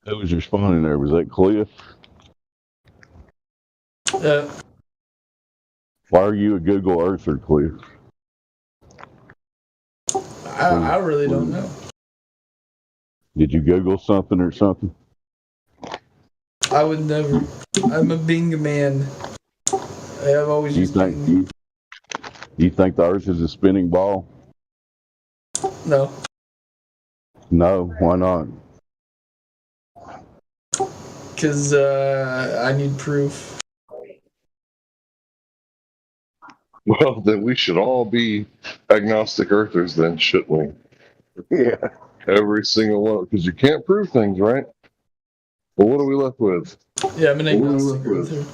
[SPEAKER 17] Who was responding there? Was that Cliff? Why are you a Google Earther, Cliff?
[SPEAKER 2] I really don't know.
[SPEAKER 17] Did you Google something or something?
[SPEAKER 2] I would never. I'm a Bing man. I've always used Bing.
[SPEAKER 17] You think the Earth is a spinning ball?
[SPEAKER 2] No.
[SPEAKER 17] No, why not?
[SPEAKER 2] Because I need proof.
[SPEAKER 15] Well, then we should all be agnostic earthers, then, shouldn't we?
[SPEAKER 17] Yeah.
[SPEAKER 15] Every single one, because you can't prove things, right? Well, what are we left with?
[SPEAKER 2] Yeah, I'm an
[SPEAKER 15] What are we
[SPEAKER 2] agnostic
[SPEAKER 15] left with?
[SPEAKER 2] earther.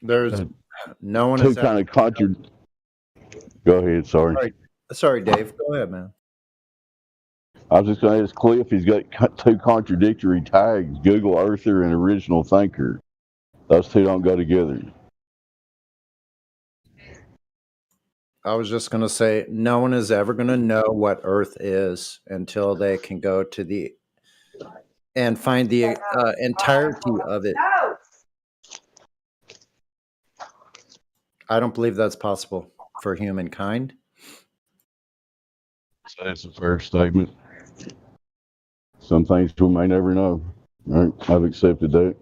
[SPEAKER 7] There's no one
[SPEAKER 17] Two
[SPEAKER 7] is
[SPEAKER 17] kind of Go ahead, sorry.
[SPEAKER 7] Sorry, Dave. Go ahead, man.
[SPEAKER 17] I was just going to ask Cliff, he's got two contradictory tags, Google Earther and Original Thinker. Those two don't go together.
[SPEAKER 7] I was just going to say, no one is ever going to know what Earth is until they can go to and find the entirety of it. I don't believe that's possible for humankind.
[SPEAKER 17] So that's a fair statement. Some things we may never know. All right, I've accepted that.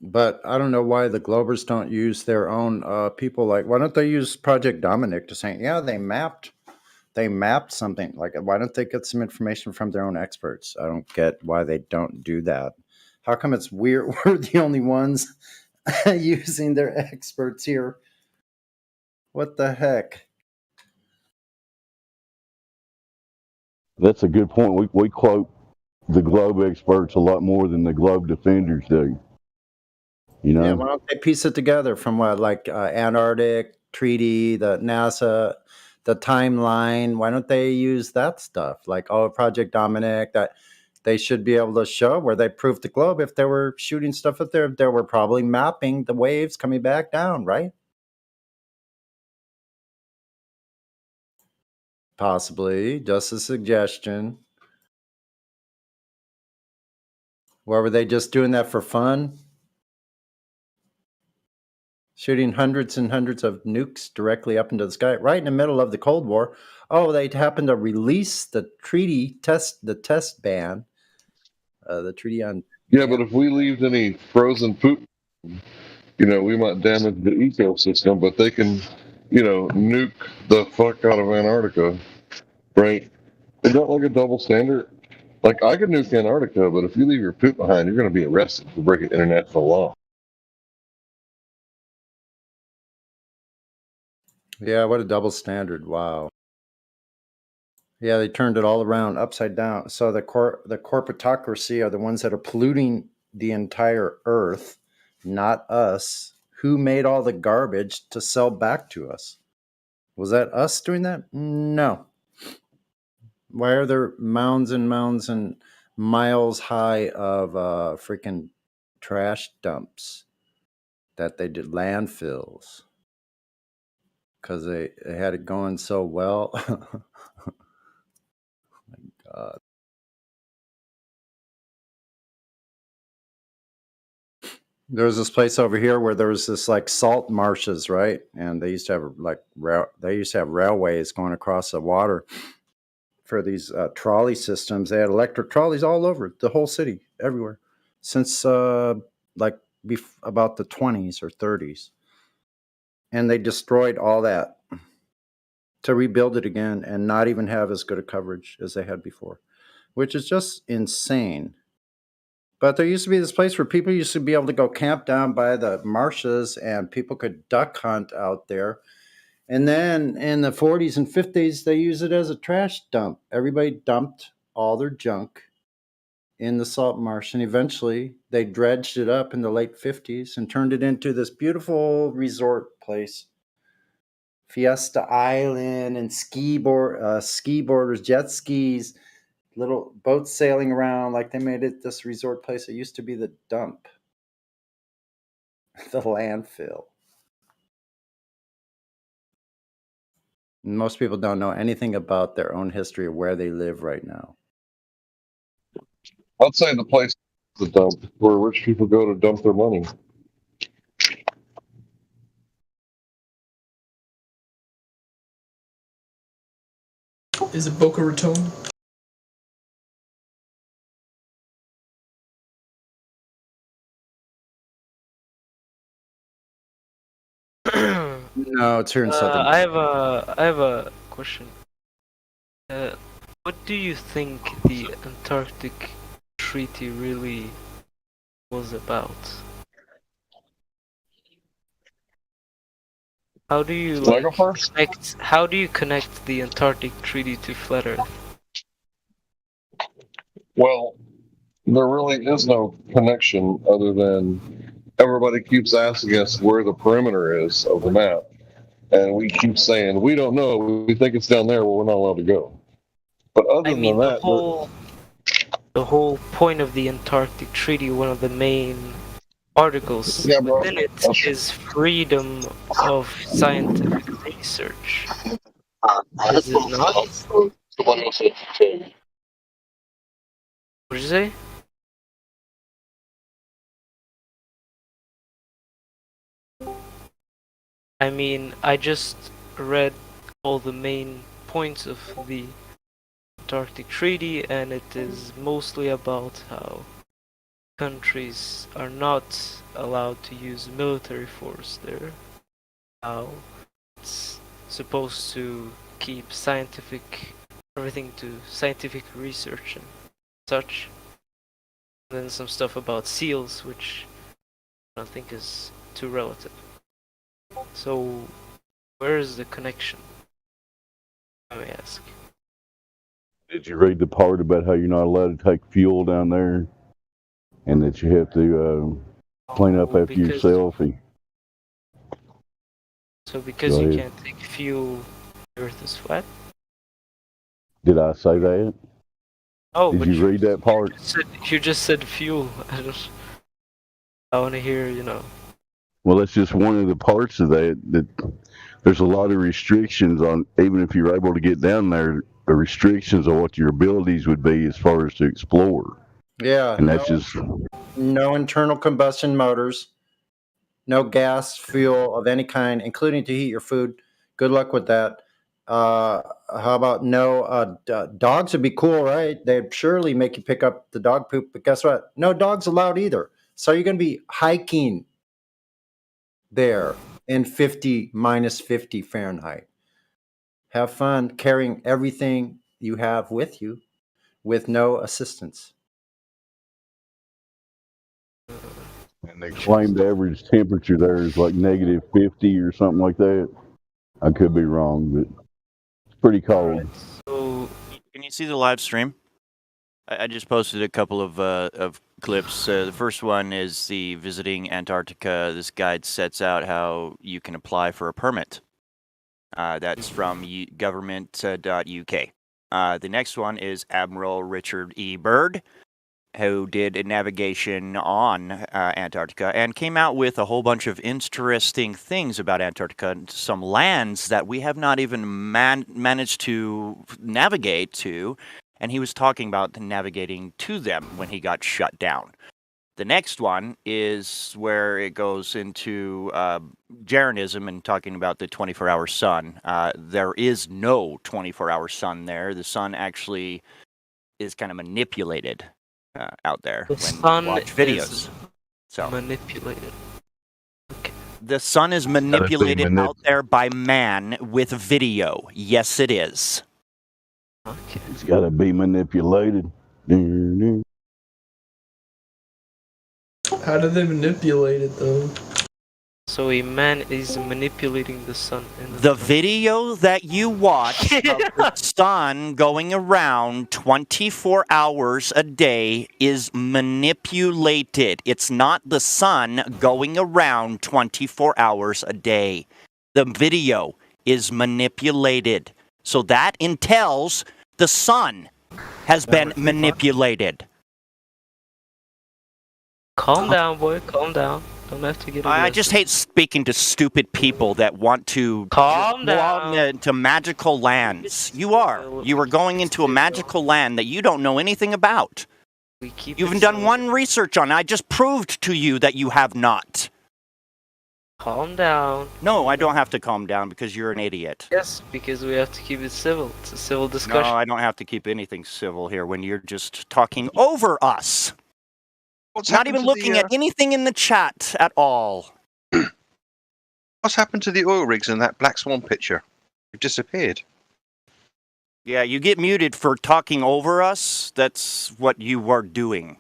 [SPEAKER 7] But I don't know why the Globers don't use their own people. Like, why don't they use Project Dominic to say, yeah, they mapped something. Like, why don't they get some information from their own experts? I don't get why they don't do that. How come it's we're the only ones using their experts here? What the heck?
[SPEAKER 17] That's a good point. We quote the Globe experts a lot more than the Globe defenders do. You know?
[SPEAKER 7] Yeah, why don't they piece it together from what, like Antarctic Treaty, the NASA, the timeline? Why don't they use that stuff? Like, Project Dominic, that they should be able to show where they proved the globe. If they were shooting stuff up there, they were probably mapping the waves coming back down, right? Possibly, just a suggestion. Or were they just doing that for fun? Shooting hundreds and hundreds of nukes directly up into the sky, right in the middle of the Cold War. Oh, they happened to release the test ban, the treaty on.
[SPEAKER 15] Yeah, but if we leave any frozen poop, we might damage the ecosystem, but they can, nuke the fuck out of Antarctica, right? Is that like a double standard? Like, I could nuke Antarctica, but if you leave your poop behind, you're going to be arrested for breaking international law.
[SPEAKER 7] Yeah, what a double standard. Wow. Yeah, they turned it all around, upside down. So the corporatocracy are the ones that are polluting the entire earth, not us. Who made all the garbage to sell back to us? Was that us doing that? No. Why are there mounds and mounds and miles high of freaking trash dumps that they did, landfills? Because they had it going so well. My God. There was this place over here where there was this like salt marshes, right? And they used to have railways going across the water for these trolley systems. They had electric trolleys all over the whole city, everywhere, since about the 20s or 30s. And they destroyed all that to rebuild it again and not even have as good a coverage as they had before, which is just insane. But there used to be this place where people used to be able to go camp down by the marshes and people could duck hunt out there. And then in the 40s and 50s, they used it as a trash dump. Everybody dumped all their junk in the salt marsh. And eventually they dredged it up in the late 50s and turned it into this beautiful resort place. Fiesta Island and ski boarders, jet skis, little boats sailing around, like they made it this resort place. It used to be the dump, the landfill. Most people don't know anything about their own history or where they live right now.
[SPEAKER 15] I'd say the place the dump, where rich people go to dump their money.
[SPEAKER 2] Is it Boca Raton?
[SPEAKER 7] No, it's here in southern.
[SPEAKER 18] I have a question. What do you think the Antarctic Treaty really was about? How do you connect the Antarctic Treaty to Flat Earth?
[SPEAKER 15] Well, there really is no connection other than everybody keeps asking us where the perimeter is of the map. And we keep saying, we don't know. We think it's down there, but we're not allowed to go. But other than that,
[SPEAKER 18] the whole point of the Antarctic Treaty, one of the main articles within it is freedom of scientific research. Is it not? What did you say? I mean, I just read all the main points of the Antarctic Treaty, and it is mostly about how countries are not allowed to use military force there, how it's supposed to keep everything to scientific research and such. And then some stuff about seals, which I don't think is too relative. So, where is the connection? I may ask.
[SPEAKER 17] Did you read the part about how you're not allowed to take fuel down there, and that you have to clean up after yourself?
[SPEAKER 18] So because you can't take fuel, the Earth is flat?
[SPEAKER 17] Did I say that?
[SPEAKER 18] Oh,
[SPEAKER 17] did you read that part?
[SPEAKER 18] You just said fuel. I want to hear,
[SPEAKER 17] Well, that's just one of the parts of that there's a lot of restrictions on, even if you're able to get down there, the restrictions on what your abilities would be as far as to explore.
[SPEAKER 7] Yeah.
[SPEAKER 17] And that's just...
[SPEAKER 7] No internal combustion motors, no gas, fuel of any kind, including to heat your food. Good luck with that. How about no dogs would be cool, right? They'd surely make you pick up the dog poop, but guess what? No dogs allowed either. So you're going to be hiking there in minus 50 Fahrenheit. Have fun carrying everything you have with you with no assistance.
[SPEAKER 17] And they claim the average temperature there is like negative 50 or something like that. I could be wrong, but it's pretty cold.
[SPEAKER 19] So, can you see the live stream? I just posted a couple of clips. The first one is the Visiting Antarctica. This guide sets out how you can apply for a permit. That's from government.uk. The next one is Admiral Richard E. Byrd, who did a navigation on Antarctica and came out with a whole bunch of interesting things about Antarctica and some lands that we have not even managed to navigate to. And he was talking about navigating to them when he got shut down. The next one is where it goes into Jeranism and talking about the 24-hour sun. There is no 24-hour sun there. The sun actually is kind of manipulated out there when you watch videos. So
[SPEAKER 18] manipulated. Okay.
[SPEAKER 19] The sun is manipulated out there by man with video. Yes, it is.
[SPEAKER 18] Okay.
[SPEAKER 17] It's got to be manipulated.
[SPEAKER 2] How do they manipulate it, though?
[SPEAKER 18] So a man is manipulating the sun.
[SPEAKER 19] The video that you watch of the sun going around 24 hours a day is manipulated. It's not the sun going around 24 hours a day. The video is manipulated. So that entails the sun has been manipulated.
[SPEAKER 18] Calm down, boy. Calm down. Don't have to get.
[SPEAKER 19] I just hate speaking to stupid people that want to
[SPEAKER 18] calm
[SPEAKER 19] go out into magical lands. You are going into a magical land that you don't know anything about.
[SPEAKER 18] We keep
[SPEAKER 19] You haven't
[SPEAKER 18] it
[SPEAKER 19] done
[SPEAKER 18] simple.
[SPEAKER 19] one research on it. I just proved to you that you have not.
[SPEAKER 18] Calm down.
[SPEAKER 19] No, I don't have to calm down because you're an idiot.
[SPEAKER 18] Yes, because we have to keep it civil. It's a civil
[SPEAKER 19] No,
[SPEAKER 18] discussion.
[SPEAKER 19] I don't have to keep anything civil here when you're just talking over us.
[SPEAKER 20] What's
[SPEAKER 19] Not
[SPEAKER 20] happened
[SPEAKER 19] even
[SPEAKER 20] to
[SPEAKER 19] looking
[SPEAKER 20] the,
[SPEAKER 19] at anything in the chat at all.
[SPEAKER 20] What's happened to the oil rigs in that Black Swan picture? They've disappeared.
[SPEAKER 19] Yeah, you get muted for talking over us. That's what you are doing.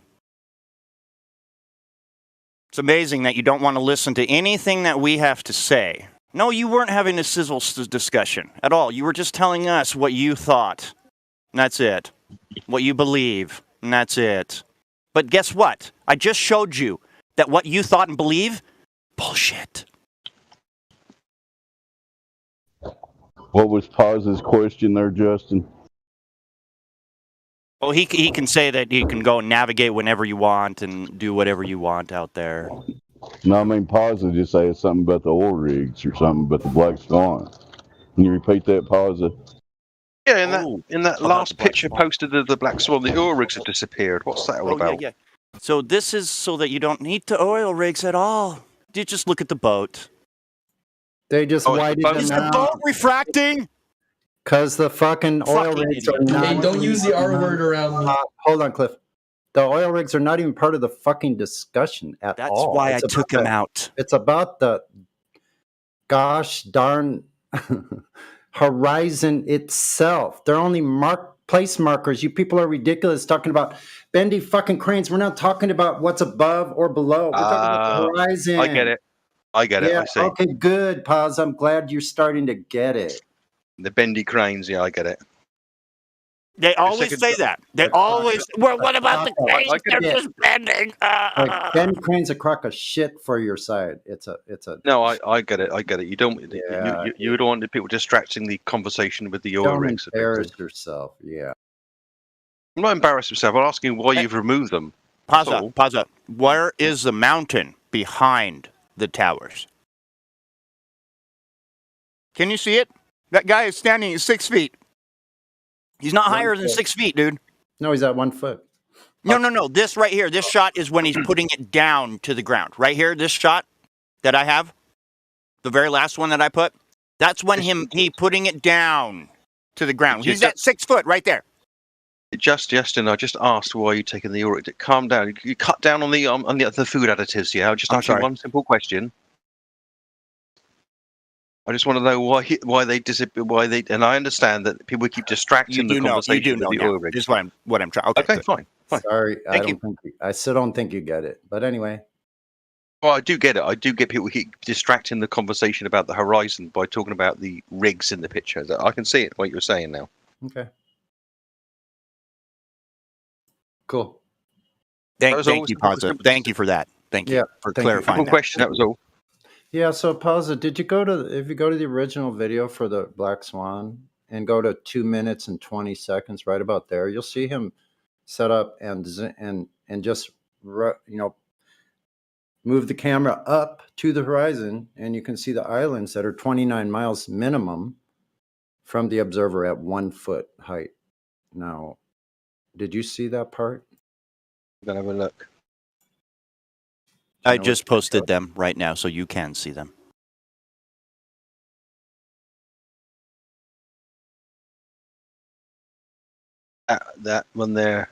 [SPEAKER 19] It's amazing that you don't want to listen to anything that we have to say. No, you weren't having a sizzle discussion at all. You were just telling us what you thought. And that's it. What you believe. And that's it. But guess what? I just showed you that what you thought and believe, bullshit.
[SPEAKER 17] What was Paz's question there, Justin?
[SPEAKER 19] Well, he can say that you can go and navigate whenever you want and do whatever you want out there.
[SPEAKER 17] No, I mean Paz just said something about the oil rigs or something about the Black Swan. Can you repeat that, Paz?
[SPEAKER 20] Yeah, in that last picture posted of the Black Swan, the oil rigs have disappeared. What's that all about?
[SPEAKER 19] Yeah. So this is so that you don't need the oil rigs at all. You just look at the boat.
[SPEAKER 7] They just widened them out.
[SPEAKER 19] Is the boat refracting?
[SPEAKER 7] Because the fucking oil rigs are not.
[SPEAKER 2] Hey, don't use the R word around me.
[SPEAKER 7] Hold on, Cliff. The oil rigs are not even part of the fucking discussion at all.
[SPEAKER 19] That's why
[SPEAKER 7] It's
[SPEAKER 19] I took
[SPEAKER 7] about
[SPEAKER 19] them out.
[SPEAKER 7] It's about the gosh darn horizon itself. They're only place markers. You people are ridiculous talking about bendy fucking cranes. We're not talking about what's above or below. We're talking about the horizon.
[SPEAKER 20] I get it.
[SPEAKER 7] Yeah,
[SPEAKER 20] I see.
[SPEAKER 7] okay, good, Paz. I'm glad you're starting to get it.
[SPEAKER 20] The bendy cranes, yeah, I get it.
[SPEAKER 19] They always say that. They always. Well, what about the cranes? They're
[SPEAKER 7] Yeah.
[SPEAKER 19] just bending.
[SPEAKER 7] Like, bendy crane's a crock of shit for your side. It's a.
[SPEAKER 20] No, I get it. I get it. You don't. You don't want the people distracting the conversation with the oil
[SPEAKER 7] Don't
[SPEAKER 20] rigs.
[SPEAKER 7] embarrass yourself. Yeah.
[SPEAKER 20] I'm not embarrassed myself. I'm asking why you've removed them.
[SPEAKER 19] Pause up. Where is the mountain behind the towers? Can you see it? That guy is standing at 6 feet. He's not higher than 6 feet, dude.
[SPEAKER 7] No, he's at 1 foot.
[SPEAKER 19] No. This right here, this shot is when he's putting it down to the ground. Right here, this shot that I have, the very last one that I put, that's when he putting it down to the ground. He's at 6 foot right there.
[SPEAKER 20] Justin, I just asked why you taking the oil. Calm down. You cut down on the food additives. Yeah, I just asked you one simple question. I just want to know why they disappear. And I understand that people keep distracting the conversation with the oil rigs.
[SPEAKER 19] This is what I'm trying.
[SPEAKER 20] Okay, fine.
[SPEAKER 7] Sorry, I still don't think you get it. But anyway.
[SPEAKER 20] Well, I do get it. I do get people keep distracting the conversation about the horizon by talking about the rigs in the picture. I can see it, what you're saying now.
[SPEAKER 7] Okay. Cool.
[SPEAKER 19] Thank you, Pazza. Thank you for that. Thank you for clarifying that.
[SPEAKER 20] Question, that was all.
[SPEAKER 7] Yeah, so Pazza, if you go to the original video for the Black Swan and go to 2 minutes and 20 seconds, right about there, you'll see him set up and just move the camera up to the horizon, and you can see the islands that are 29 miles minimum from the observer at 1 foot height. Now, did you see that part?
[SPEAKER 20] I'm gonna have a look.
[SPEAKER 19] I just posted them right now, so you can see them.
[SPEAKER 20] That one there.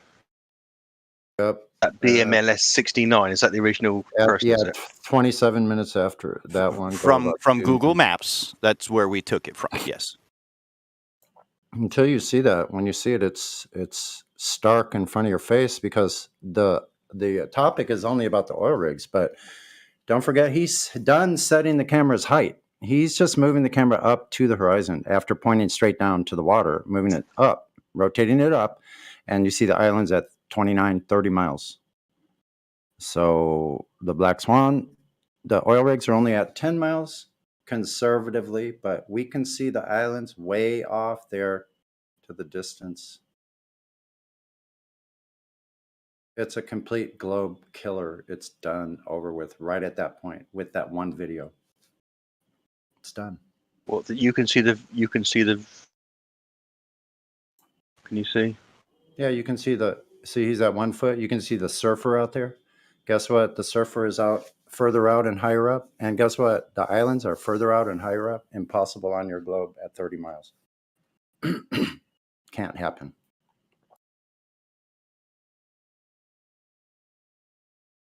[SPEAKER 7] Yep.
[SPEAKER 20] That BMLS 69, is that the original person?
[SPEAKER 7] Yeah,
[SPEAKER 20] is it?
[SPEAKER 7] 27 minutes after that one.
[SPEAKER 19] From Google Maps, that's where we took it from. Yes.
[SPEAKER 7] Until you see that, when you see it, it's stark in front of your face because the topic is only about the oil rigs. But don't forget, he's done setting the camera's height. He's just moving the camera up to the horizon after pointing straight down to the water, moving it up, rotating it up, and you see the islands at 29, 30 miles. So the Black Swan, the oil rigs are only at 10 miles conservatively, but we can see the islands way off there to the distance. It's a complete globe killer. It's done, over with, right at that point with that one video. It's done.
[SPEAKER 20] Well, you can see the. Can you see?
[SPEAKER 7] Yeah, you can see See, he's at 1 foot. You can see the surfer out there. Guess what? The surfer is out further out and higher up. And guess what? The islands are further out and higher up. Impossible on your globe at 30 miles. Can't happen.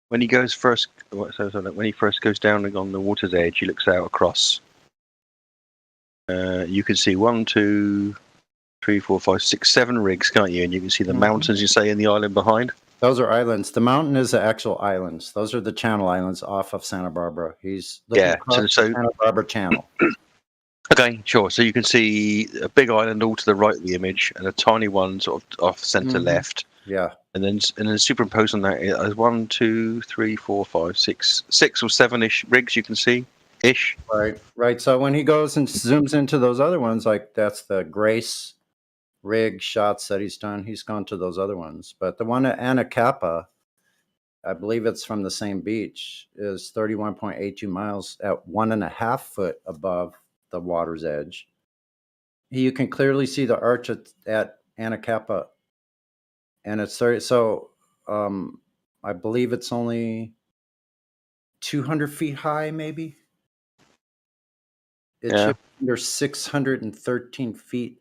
[SPEAKER 20] When he goes first, when he first goes down on the water's edge, he looks out across. You can see 1, 2, 3, 4, 5, 6, 7 rigs, can't you? And you can see the mountains, you say, in the island behind.
[SPEAKER 7] Those are islands. The mountain is the actual islands. Those are the Channel Islands off of Santa Barbara. He's looking across the Santa Barbara Channel.
[SPEAKER 20] Okay, sure. So you can see a big island all to the right of the image, and a tiny one sort of off center left.
[SPEAKER 7] Yeah.
[SPEAKER 20] And then superimposed on that is 1, 2, 3, 4, 5, 6 or 7-ish rigs you can see ish.
[SPEAKER 7] Right. So when he goes and zooms into those other ones, like that's the Grace rig shots that he's done. He's gone to those other ones, but the one at Anacapa, I believe it's from the same beach, is 31.82 miles at 1.5 foot above the water's edge. You can clearly see the arch at Anacapa, and it's 30. So I believe it's only 200 feet high, maybe. It should be under 613 feet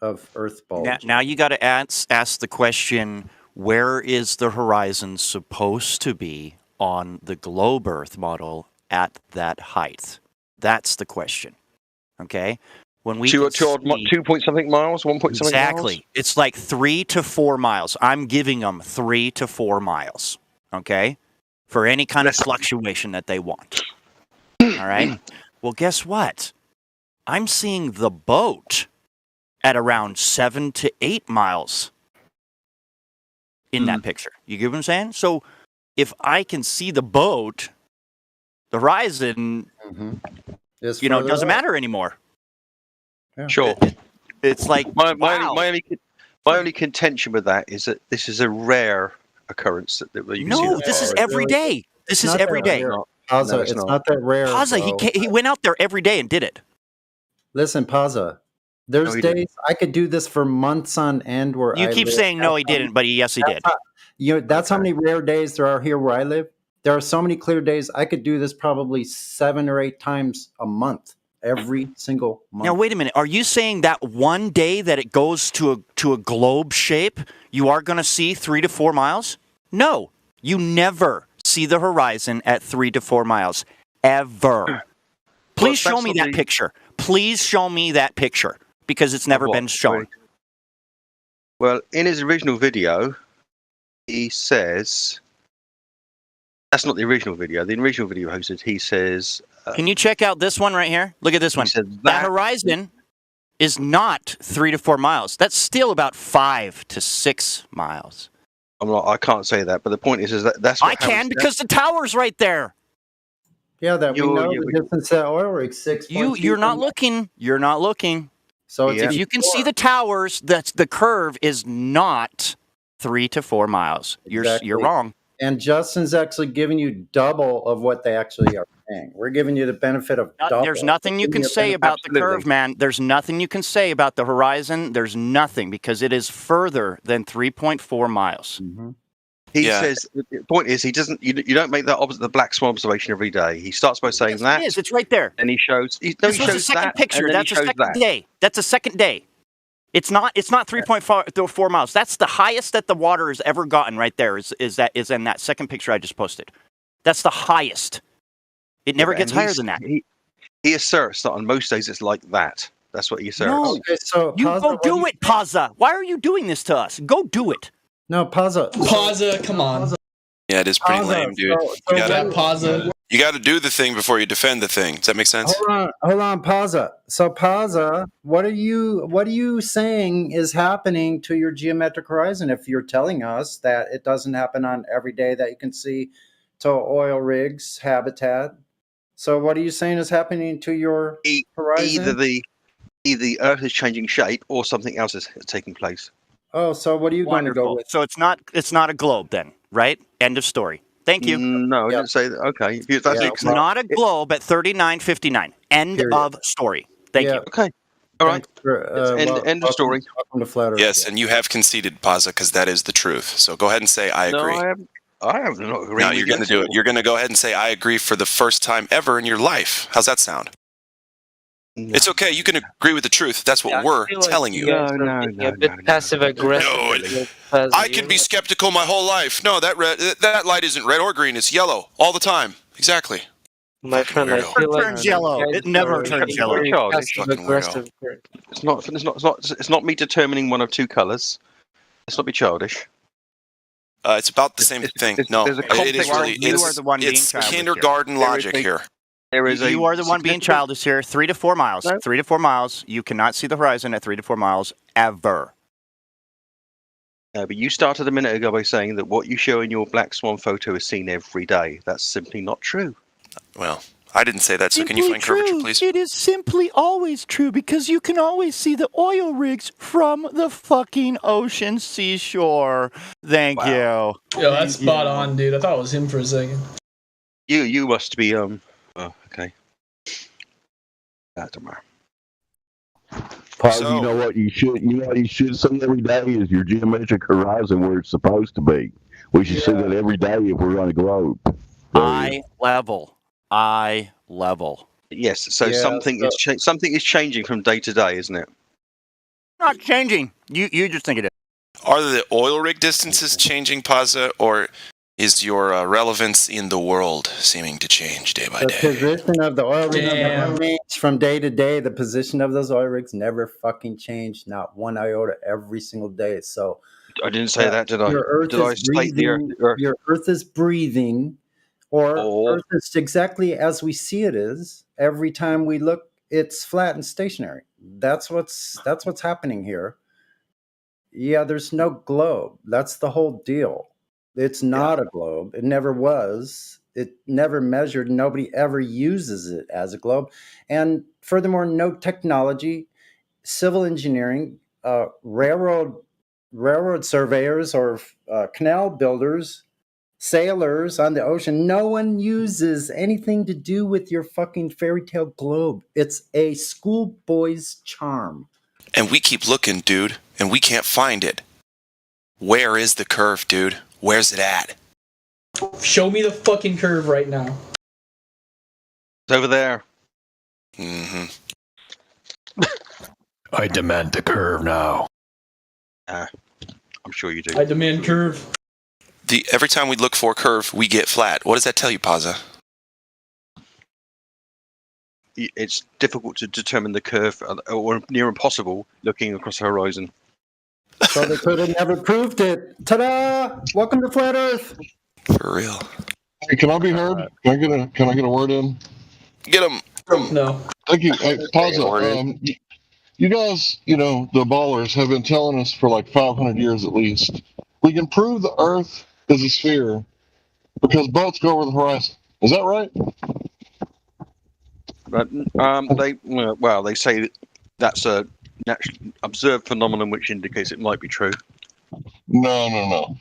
[SPEAKER 7] of earth bulge.
[SPEAKER 19] Now you got to ask the question: where is the horizon supposed to be on the globe Earth model at that height? That's the question. Okay, when we
[SPEAKER 20] 2 point something miles, 1 point something miles.
[SPEAKER 19] Exactly, it's like 3 to 4 miles. I'm giving them 3 to 4 miles. Okay, for any kind of fluctuation that they want. All right. Well, guess what? I'm seeing the boat at around 7 to 8 miles in that picture. You get what I'm saying? So if I can see the boat, the horizon, it doesn't matter anymore.
[SPEAKER 7] Yeah.
[SPEAKER 20] Sure.
[SPEAKER 19] It's like,
[SPEAKER 20] my only contention with that is that this is a rare occurrence. That you can see
[SPEAKER 19] no, this is every day. This is every day.
[SPEAKER 7] Paza, it's not that rare.
[SPEAKER 19] Paza, he went out there every day and did it.
[SPEAKER 7] Listen, Paza, there's days I could do this for months on end. Where
[SPEAKER 19] you keep saying no, he didn't, but yes, he did.
[SPEAKER 7] That's how many rare days there are here where I live. There are so many clear days. I could do this probably 7 or 8 times a month, every single month.
[SPEAKER 19] Now, wait a minute. Are you saying that one day that it goes to a globe shape, you are going to see 3 to 4 miles? No, you never see the horizon at 3 to 4 miles, ever. Please show me that picture. Please show me that picture, because it's never been shown.
[SPEAKER 20] Well, in his original video, he says... That's not the original video. The original video hosted, he says...
[SPEAKER 19] Can you check out this one right here? Look at this one. That horizon is not 3 to 4 miles. That's still about 5 to 6 miles.
[SPEAKER 20] I can't say that, but the point is that's what
[SPEAKER 19] I can, because the tower's right there.
[SPEAKER 7] Yeah, we know the distance to oil rig 6.
[SPEAKER 19] You're not looking. You're not looking.
[SPEAKER 7] So
[SPEAKER 19] if you can see the towers, that's the curve is not 3 to 4 miles. You're wrong.
[SPEAKER 7] And Justin's actually giving you double of what they actually are paying. We're giving you the benefit of double.
[SPEAKER 19] There's nothing you can say about the curve, man. There's nothing you can say about the horizon. There's nothing, because it is further than 3.4 miles.
[SPEAKER 20] He says the point is he doesn't. You don't make the black swan observation every day. He starts by saying that.
[SPEAKER 19] It is. It's right there.
[SPEAKER 20] And he shows.
[SPEAKER 19] This was the second picture. That's a second day. That's a second day. It's not 3.4 miles. That's the highest that the water has ever gotten right there is in that second picture I just posted. That's the highest. It never gets higher than that.
[SPEAKER 20] He asserts that on most days it's like that. That's what he asserts.
[SPEAKER 19] No.
[SPEAKER 7] Okay, so
[SPEAKER 19] you go do it, Paza. Why are you doing this to us? Go do it.
[SPEAKER 7] No, Paza.
[SPEAKER 2] Paza, come on.
[SPEAKER 3] Yeah, it is pretty lame, dude. You got to do the thing before you defend the thing. Does that make sense?
[SPEAKER 7] Hold on, Paza. So Paza, what are you saying is happening to your geometric horizon if you're telling us that it doesn't happen on every day that you can see to oil rigs habitat? So what are you saying is happening to your horizon?
[SPEAKER 20] Either the Earth is changing shape or something else is taking place.
[SPEAKER 7] Oh, so what are you going to go with?
[SPEAKER 19] So it's not a globe then, right? End of story. Thank you.
[SPEAKER 20] No, I didn't say that. Okay.
[SPEAKER 19] It's not a globe at 39.59. End of story. Thank you.
[SPEAKER 20] Okay. All right.
[SPEAKER 7] End of story. Welcome to Flat Earth.
[SPEAKER 2] Yes, and you have conceded, Paza, because that is the truth. So go ahead and say, I agree.
[SPEAKER 20] No, I am not agreeing.
[SPEAKER 2] No, you're going to do it. You're going to go ahead and say, I agree for the first time ever in your life. How's that sound? No. It's okay. You can agree with the truth. That's what we're telling you.
[SPEAKER 18] No. A bit passive aggressive.
[SPEAKER 2] I can be skeptical my whole life. No, that light isn't red or green. It's yellow all the time. Exactly.
[SPEAKER 18] My friend, I feel like
[SPEAKER 21] turns yellow. It never turns yellow.
[SPEAKER 20] It's not me determining one of two colors. Let's not be childish.
[SPEAKER 2] It's about the same thing. No, it is really.
[SPEAKER 21] You are the one being
[SPEAKER 2] it's
[SPEAKER 21] childish
[SPEAKER 2] kindergarten logic here.
[SPEAKER 21] You are the one being childish here. 3 to 4 miles. 3 to 4 miles. You cannot see the horizon at 3 to 4 miles ever.
[SPEAKER 20] No, but you started a minute ago by saying that what you show in your black swan photo is seen every day. That's simply not true.
[SPEAKER 2] Well, I didn't say that, so can you find curvature, please?
[SPEAKER 21] It is simply always true because you can always see the oil rigs from the fucking ocean seashore. Thank you.
[SPEAKER 2] Oh, Oh, Yo, that's spot on, dude. I thought it was him for a second.
[SPEAKER 20] You must be Oh, okay. Tomorrow.
[SPEAKER 17] Paul, you know what you should see every day is your geometric horizon where it's supposed to be. We should see that every day if we're on a globe.
[SPEAKER 21] Eye level.
[SPEAKER 20] Yes. So something is changing from day to day, isn't it?
[SPEAKER 21] Not changing. You just think it is.
[SPEAKER 2] Are the oil rig distances changing, Paza, or is your relevance in the world seeming to change day by
[SPEAKER 7] The
[SPEAKER 2] day?
[SPEAKER 7] position of the oil rigs never changed from day to day. The position of those oil rigs never fucking changed, not one iota, every single day. So
[SPEAKER 20] I didn't say that, did I?
[SPEAKER 7] Your Earth
[SPEAKER 20] Did I
[SPEAKER 7] is
[SPEAKER 20] state the
[SPEAKER 7] breathing.
[SPEAKER 20] Earth?
[SPEAKER 7] Your Earth is breathing, or Earth is exactly as we see it is. Every time we look, it's flat and stationary. That's what's happening here. Yeah, there's no globe. That's the whole deal. It's not a globe. It never was. It never measured. Nobody ever uses it as a globe. And furthermore, no technology, civil engineering, railroad surveyors or canal builders, sailors on the ocean. No one uses anything to do with your fucking fairy tale globe. It's a schoolboy's charm.
[SPEAKER 2] And we keep looking, dude, and we can't find it. Where is the curve, dude? Where's it at? Show me the fucking curve right now.
[SPEAKER 20] It's over there.
[SPEAKER 2] Mm-hmm.
[SPEAKER 12] I demand the curve now.
[SPEAKER 20] I'm sure you do.
[SPEAKER 2] I demand curve. Every time we look for a curve, we get flat. What does that tell you, Paza?
[SPEAKER 20] It's difficult to determine the curve, or near impossible, looking across the horizon.
[SPEAKER 7] So they could have never proved it. Ta-da! Welcome to Flat Earth.
[SPEAKER 2] For real.
[SPEAKER 15] Hey, can I be heard? Can I get a word in?
[SPEAKER 2] Get him. No.
[SPEAKER 15] Thank you. Hey, Paza, you guys, the ballers have been telling us for like 500 years at least, we can prove the Earth is a sphere because boats go over the horizon. Is that right?
[SPEAKER 20] But they say that's a naturally observed phenomenon which indicates it might be true.
[SPEAKER 15] No.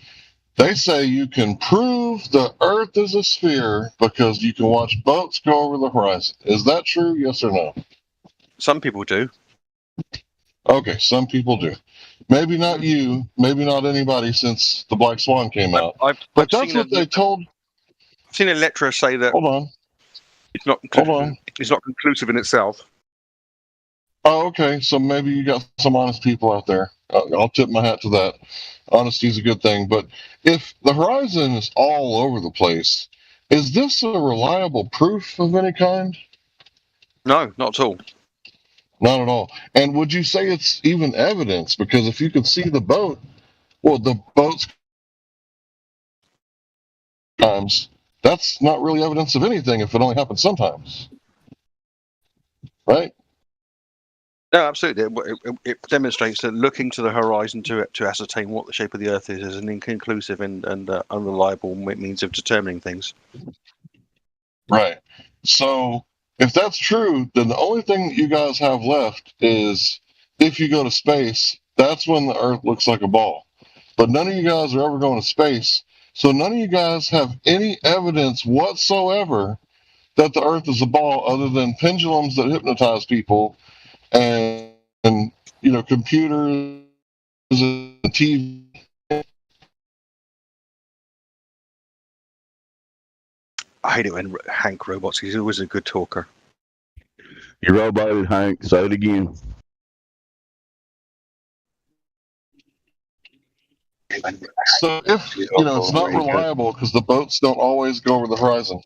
[SPEAKER 15] They say you can prove the Earth is a sphere because you can watch boats go over the horizon. Is that true? Yes or no?
[SPEAKER 20] Some people do.
[SPEAKER 15] Okay, some people do. Maybe not you. Maybe not anybody since the Black Swan came out. But that's what they told.
[SPEAKER 20] I've seen Electra say that.
[SPEAKER 15] Hold on.
[SPEAKER 20] It's not. It's not conclusive in itself.
[SPEAKER 15] Oh, okay. So maybe you got some honest people out there. I'll tip my hat to that. Honesty is a good thing. But if the horizon is all over the place, is this a reliable proof of any kind?
[SPEAKER 20] No, not at all.
[SPEAKER 15] Not at all. And would you say it's even evidence? Because if you can see the boat, well, the boat's times, that's not really evidence of anything if it only happens sometimes. Right?
[SPEAKER 20] No, absolutely. It demonstrates that looking to the horizon to ascertain what the shape of the Earth is an inconclusive and unreliable means of determining things.
[SPEAKER 15] Right. So if that's true, then the only thing that you guys have left is if you go to space, that's when the Earth looks like a ball. But none of you guys are ever going to space, so none of you guys have any evidence whatsoever that the Earth is a ball other than pendulums that hypnotize people and computers and TV.
[SPEAKER 20] I hate it when Hank robots. He's always a good talker.
[SPEAKER 17] You roboted, Hank. Say it again.
[SPEAKER 15] So if it's not reliable because the boats don't always go over the horizon.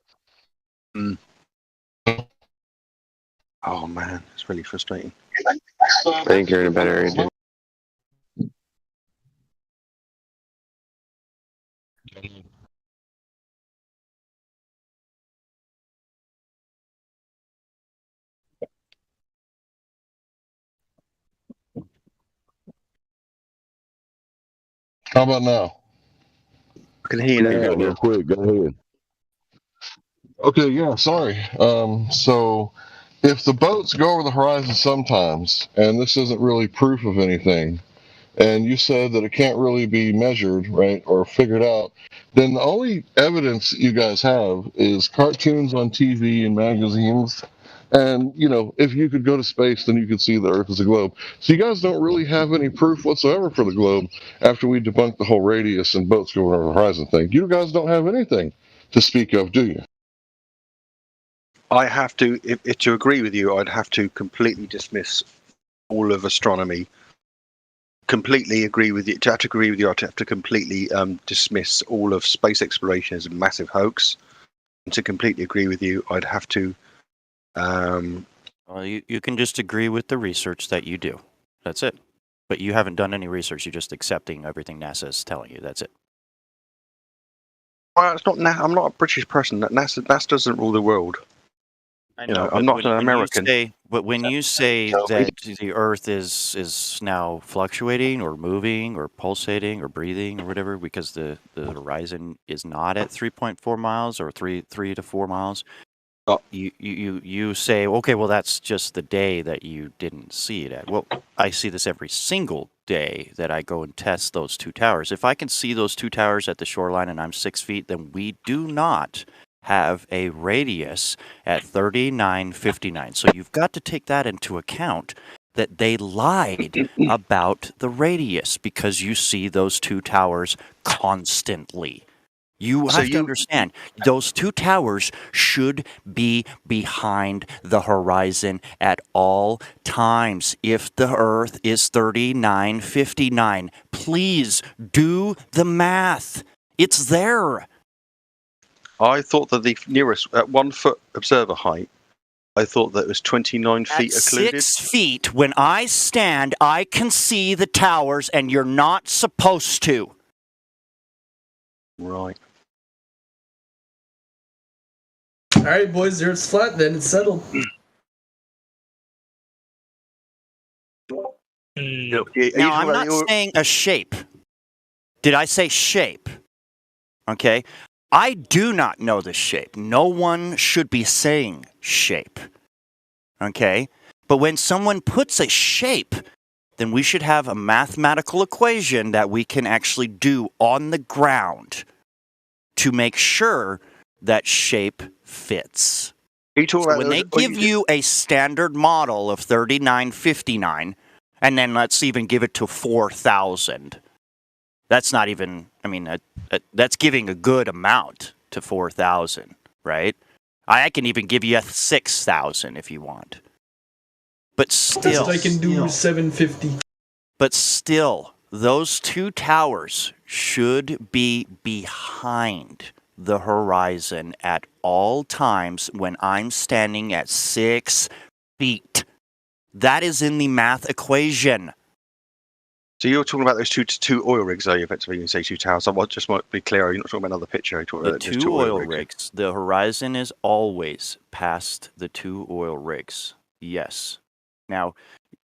[SPEAKER 20] Oh man, it's really frustrating.
[SPEAKER 1] I think you're in a better area, dude.
[SPEAKER 15] How about now?
[SPEAKER 20] I can hear you now.
[SPEAKER 17] Real quick. Go ahead.
[SPEAKER 15] Okay, yeah, sorry. So if the boats go over the horizon sometimes, and this isn't really proof of anything, and you said that it can't really be measured, right, or figured out, then the only evidence that you guys have is cartoons on TV and magazines. And, if you could go to space, then you could see the Earth as a globe. So you guys don't really have any proof whatsoever for the globe after we debunked the whole radius and boats going over the horizon thing. You guys don't have anything to speak of, do you?
[SPEAKER 20] I have to, if to agree with you, I'd have to completely dismiss all of astronomy. Completely agree with you. To have to agree with you, I'd have to completely dismiss all of space exploration as a massive hoax. And to completely agree with you, I'd have to.
[SPEAKER 19] Well, you can just agree with the research that you do. That's it. But you haven't done any research. You're just accepting everything NASA is telling you. That's it.
[SPEAKER 20] Well, it's not. I'm not a British person. NASA doesn't rule the world.
[SPEAKER 19] I know,
[SPEAKER 20] I'm not an American.
[SPEAKER 19] But when you say that the Earth is now fluctuating or moving or pulsating or breathing or whatever because the horizon is not at 3.4 miles or 3 to 4 miles, you say, okay, well, that's just the day that you didn't see it at. Well, I see this every single day that I go and test those two towers. If I can see those two towers at the shoreline and I'm 6 feet, then we do not have a radius at 3959. So you've got to take that into account, that they lied about the radius because you see those two towers constantly. You have to understand, those two towers should be behind the horizon at all times. If the Earth is 3959, please do the math. It's there.
[SPEAKER 20] I thought that the nearest, at 1 foot observer height, I thought that it was 29 feet occluded.
[SPEAKER 19] 6 feet, when I stand, I can see the towers, and you're not supposed to.
[SPEAKER 20] Right.
[SPEAKER 2] All right, boys, the Earth's flat, then it's settled.
[SPEAKER 19] Now, I'm not saying a shape. Did I say shape? Okay. I do not know the shape. No one should be saying shape. Okay? But when someone puts a shape, then we should have a mathematical equation that we can actually do on the ground to make sure that shape fits. So when they give you a standard model of 3959, and then let's even give it to 4,000, that's not even, that's giving a good amount to 4,000, right? I can even give you a 6,000 if you want. But still.
[SPEAKER 2] I can do 750.
[SPEAKER 19] But still, those two towers should be behind the horizon at all times when I'm standing at 6 feet. That is in the math equation.
[SPEAKER 20] So you're talking about those two oil rigs, are you? Effectively, you say two towers. I just want to be clear. You're not talking about another picture. You're talking about
[SPEAKER 19] the two oil rigs. The horizon is always past the two oil rigs. Yes. Now,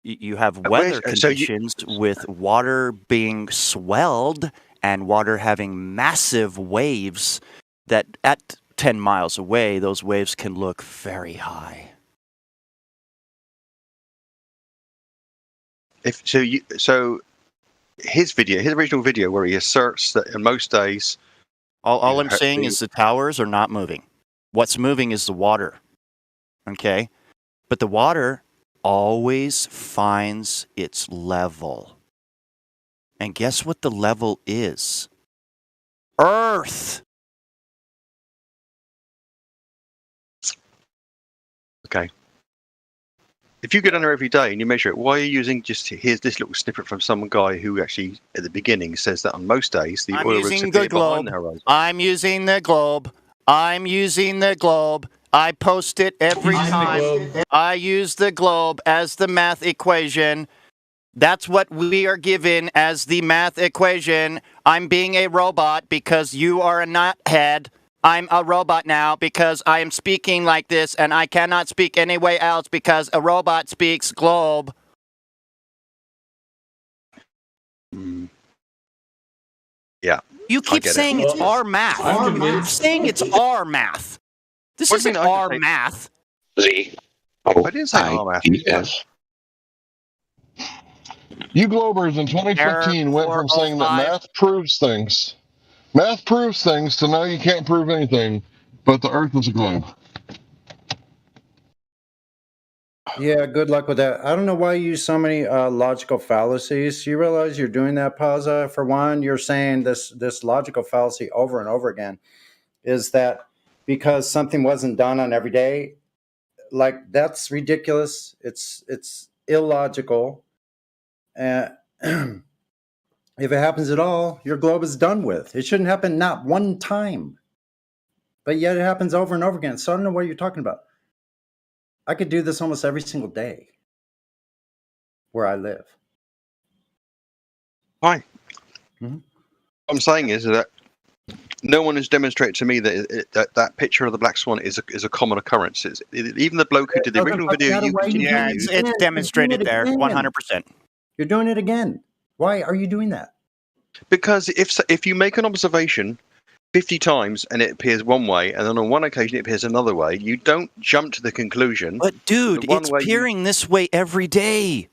[SPEAKER 19] you have weather conditions with water being swelled and water having massive waves that at 10 miles away, those waves can look very high.
[SPEAKER 20] So his original video where he asserts that in most days...
[SPEAKER 19] All I'm saying is the towers are not moving. What's moving is the water. Okay? But the water
[SPEAKER 5] always finds its level. And guess what the level is? Earth!
[SPEAKER 20] Okay. If you go down there every day and you measure it, why are you using just here's this little snippet from some guy who actually at the beginning says that on most days the oil rigs appear behind the horizon?
[SPEAKER 5] I'm using the globe. I'm using the globe. I post it every time. I use the globe as the math equation. That's what we are given as the math equation. I'm being a robot because you are a nuthead. I'm a robot now because I am speaking like this and I cannot speak any way else because a robot speaks globe.
[SPEAKER 20] Yeah.
[SPEAKER 5] You keep saying it's our math. You're saying it's our math. This isn't our math.
[SPEAKER 15] Z.
[SPEAKER 20] I didn't say our math.
[SPEAKER 15] You Globers in 2015 went from saying that math proves things. Math proves things to now you can't prove anything, but the Earth is a globe.
[SPEAKER 7] Yeah, good luck with that. I don't know why you use so many logical fallacies. You realize you're doing that, Pausa? For one, you're saying this logical fallacy over and over again is that because something wasn't done on every day, like that's ridiculous. It's illogical. If it happens at all, your globe is done with. It shouldn't happen not one time. But yet it happens over and over again. So I don't know what you're talking about. I could do this almost every single day where I live.
[SPEAKER 20] Fine. What I'm saying is that no one has demonstrated to me that that picture of the black swan is a common occurrence. Even the bloke who did the original video,
[SPEAKER 5] it's demonstrated there, 100%.
[SPEAKER 7] You're doing it again. Why are you doing that?
[SPEAKER 20] Because if you make an observation 50 times and it appears one way, and then on one occasion it appears another way, you don't jump to the conclusion.
[SPEAKER 5] But dude, it's appearing this way every day.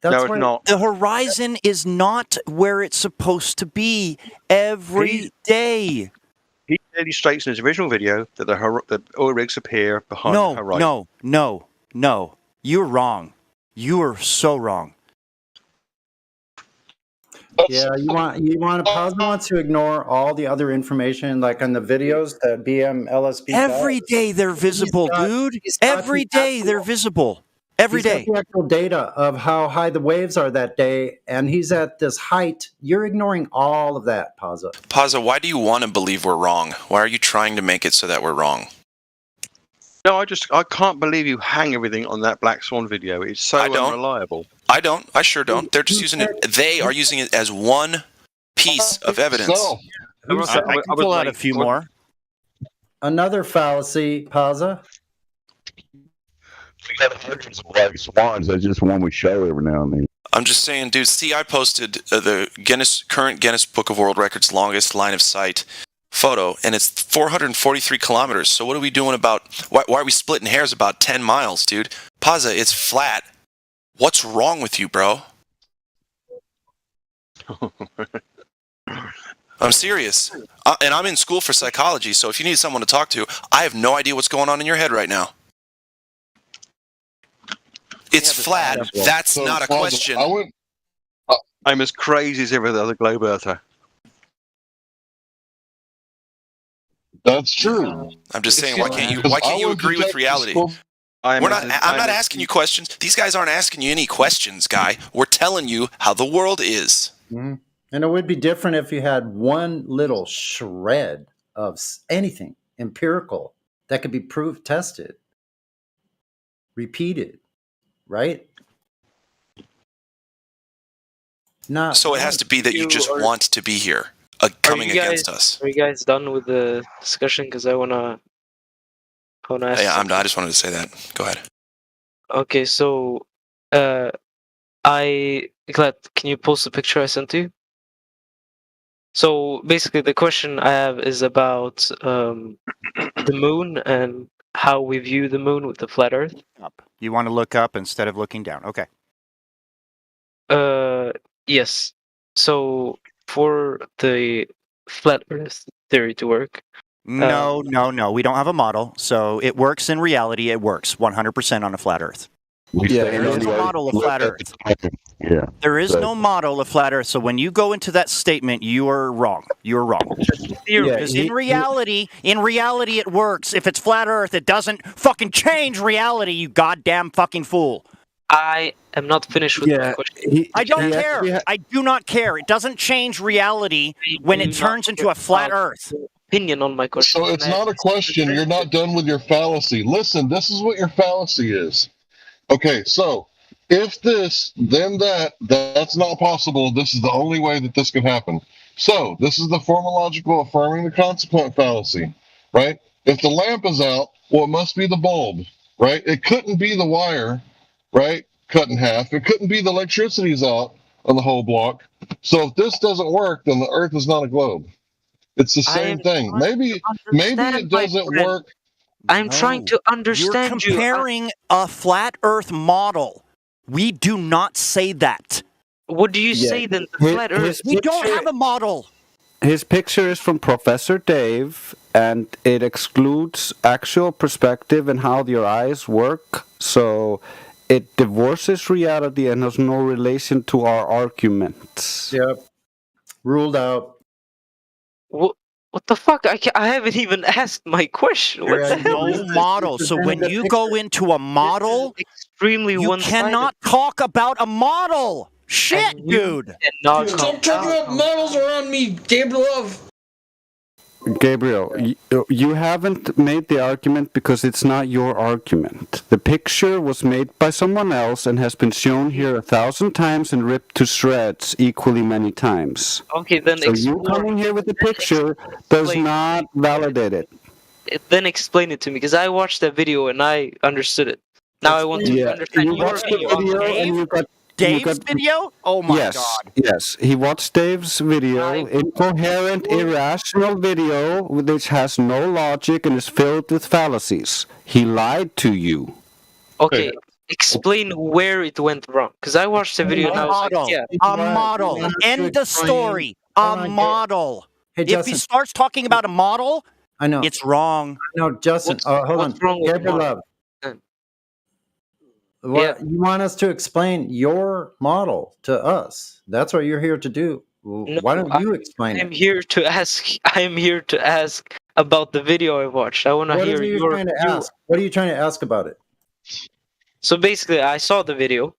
[SPEAKER 20] No, it's not.
[SPEAKER 5] The horizon is not where it's supposed to be every day.
[SPEAKER 20] He clearly states in his original video that the oil rigs appear behind the horizon.
[SPEAKER 5] No. You're wrong. You are so wrong.
[SPEAKER 7] Yeah, you want Pausa wants to ignore all the other information, like on the videos that BMLSB.
[SPEAKER 5] Every day they're visible, dude. Every day they're visible. Every day.
[SPEAKER 7] The actual data of how high the waves are that day, and he's at this height. You're ignoring all of that, Pausa.
[SPEAKER 22] Pausa, why do you want to believe we're wrong? Why are you trying to make it so that we're wrong?
[SPEAKER 20] No, I can't believe you hang everything on that Black Swan video. It's so unreliable.
[SPEAKER 22] I don't. I sure don't. They're just using it. They are using it as one piece of evidence.
[SPEAKER 5] I can pull out a few more.
[SPEAKER 7] Another fallacy, Pausa.
[SPEAKER 17] We have hundreds of black swans. That's just one we show every now and then.
[SPEAKER 22] I'm just saying, dude. See, I posted the current Guinness Book of World Records longest line of sight photo, and it's 443 kilometers. So what are we doing about? Why are we splitting hairs about 10 miles, dude? Pausa. It's flat. What's wrong with you, bro? I'm serious. And I'm in school for psychology, so if you need someone to talk to, I have no idea what's going on in your head right now. It's flat. That's not a question.
[SPEAKER 20] I'm as crazy as every other globe earther.
[SPEAKER 15] That's true.
[SPEAKER 22] I'm just saying, why can't you agree with reality? I'm not asking you questions. These guys aren't asking you any questions, guy. We're telling you how the world is.
[SPEAKER 7] Mm-hmm. And it would be different if you had one little shred of anything empirical that could be proved, tested, repeated, right?
[SPEAKER 22] So it has to be that you just want to be here, coming against us.
[SPEAKER 18] Are you guys done with the discussion? Because I wanna ask.
[SPEAKER 22] Yeah, I just wanted to say that. Go ahead.
[SPEAKER 18] Okay, so Glad, can you post the picture I sent you? So basically, the question I have is about the moon and how we view the moon with the flat Earth.
[SPEAKER 5] You want to look up instead of looking down. Okay.
[SPEAKER 18] Yes. So for the flat Earth theory to work.
[SPEAKER 5] No. We don't have a model. So it works in reality. It works 100% on a flat Earth.
[SPEAKER 17] We
[SPEAKER 3] Yeah,
[SPEAKER 17] stand
[SPEAKER 19] There
[SPEAKER 17] on
[SPEAKER 19] is
[SPEAKER 17] the
[SPEAKER 19] no
[SPEAKER 17] earth,
[SPEAKER 19] model of
[SPEAKER 17] look
[SPEAKER 19] flat
[SPEAKER 17] at
[SPEAKER 19] Earth.
[SPEAKER 17] the time. Yeah.
[SPEAKER 19] There is
[SPEAKER 17] So-
[SPEAKER 19] no model of flat Earth. So when you go into that statement, you are wrong. You're wrong.
[SPEAKER 7] Yeah,
[SPEAKER 19] Because in reality, it works. If it's flat Earth, it doesn't fucking change reality. You goddamn fucking fool.
[SPEAKER 18] I am not finished with my question.
[SPEAKER 19] I don't care. I do not care. It doesn't change reality when it turns into a flat Earth.
[SPEAKER 18] Opinion on my question.
[SPEAKER 15] So it's not a question. You're not done with your fallacy. Listen, this is what your fallacy is. Okay, so if this, then that, that's not possible. This is the only way that this can happen. So this is the formological affirming the consequent fallacy, right? If the lamp is out, well, it must be the bulb, right? It couldn't be the wire, right? Cut in half. It couldn't be the electricity's out on the whole block. So if this doesn't work, then the Earth is not a globe. It's the same thing. Maybe it doesn't work.
[SPEAKER 18] I'm trying to understand
[SPEAKER 19] You're comparing a flat Earth model. We do not say that.
[SPEAKER 18] What do you say then? The flat Earth.
[SPEAKER 19] We don't have a model.
[SPEAKER 3] His picture is from Professor Dave, and it excludes actual perspective and how your eyes work. So it divorces reality and has no relation to our arguments.
[SPEAKER 7] Yep. Ruled out.
[SPEAKER 18] What the fuck? I haven't even asked my question. What the hell?
[SPEAKER 19] No model. So when you go into a model,
[SPEAKER 18] extremely
[SPEAKER 19] you cannot talk about a model. Shit, dude.
[SPEAKER 2] Stop talking about models around me, Gabriel.
[SPEAKER 3] Gabriel, you haven't made the argument because it's not your argument. The picture was made by someone else and has been shown here 1,000 times and ripped to shreds equally many times.
[SPEAKER 18] Okay, then
[SPEAKER 3] so you coming here with the picture does not validate it.
[SPEAKER 18] Then explain it to me, because I watched that video and I understood it. Now I want to understand
[SPEAKER 3] You
[SPEAKER 18] your
[SPEAKER 3] watched the
[SPEAKER 18] video.
[SPEAKER 3] video and you got
[SPEAKER 19] Dave's video? Oh my god.
[SPEAKER 3] Yes, he watched Dave's video, incoherent, irrational video, which has no logic and is filled with fallacies. He lied to you.
[SPEAKER 18] Okay, explain where it went wrong. Because I watched the video and I was like, yeah.
[SPEAKER 19] A model. End of story. A model. If he starts talking about a model,
[SPEAKER 7] I know
[SPEAKER 19] it's wrong.
[SPEAKER 7] No, Justin. Hold on. Gabriel Love. You want us to explain your model to us? That's what you're here to do. Why don't you explain
[SPEAKER 18] I'm
[SPEAKER 7] it?
[SPEAKER 18] here to ask. I'm here to ask about the video I watched. I want to hear your.
[SPEAKER 7] Trying to ask? What are you trying to ask about it?
[SPEAKER 18] So basically, I saw the video.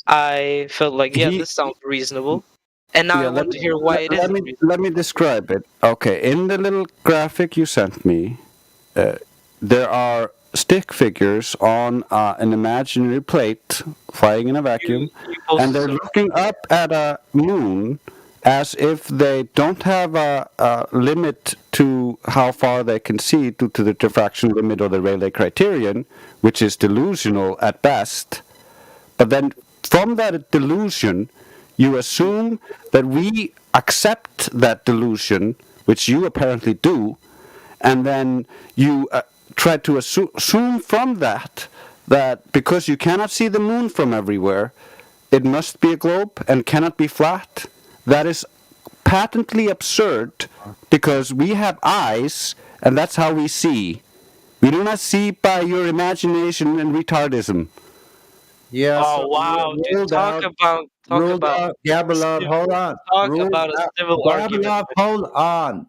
[SPEAKER 18] I felt like, this sounds reasonable, and now I want to hear why it isn't.
[SPEAKER 3] Let me describe it. Okay, in the little graphic you sent me, there are stick figures on an imaginary plate flying in a vacuum, and they're looking up at a moon as if they don't have a limit to how far they can see due to the diffraction limit or the Rayleigh criterion, which is delusional at best. But then from that delusion, you assume that we accept that delusion, which you apparently do, and then you try to assume from that because you cannot see the moon from everywhere, it must be a globe and cannot be flat. That is patently absurd because we have eyes and that's how we see. We do not see by your imagination and retardism.
[SPEAKER 7] Yes.
[SPEAKER 18] Oh wow! Dude, talk about
[SPEAKER 7] Gabriel, hold on.
[SPEAKER 18] Talk about a civil argument.
[SPEAKER 7] Hold on.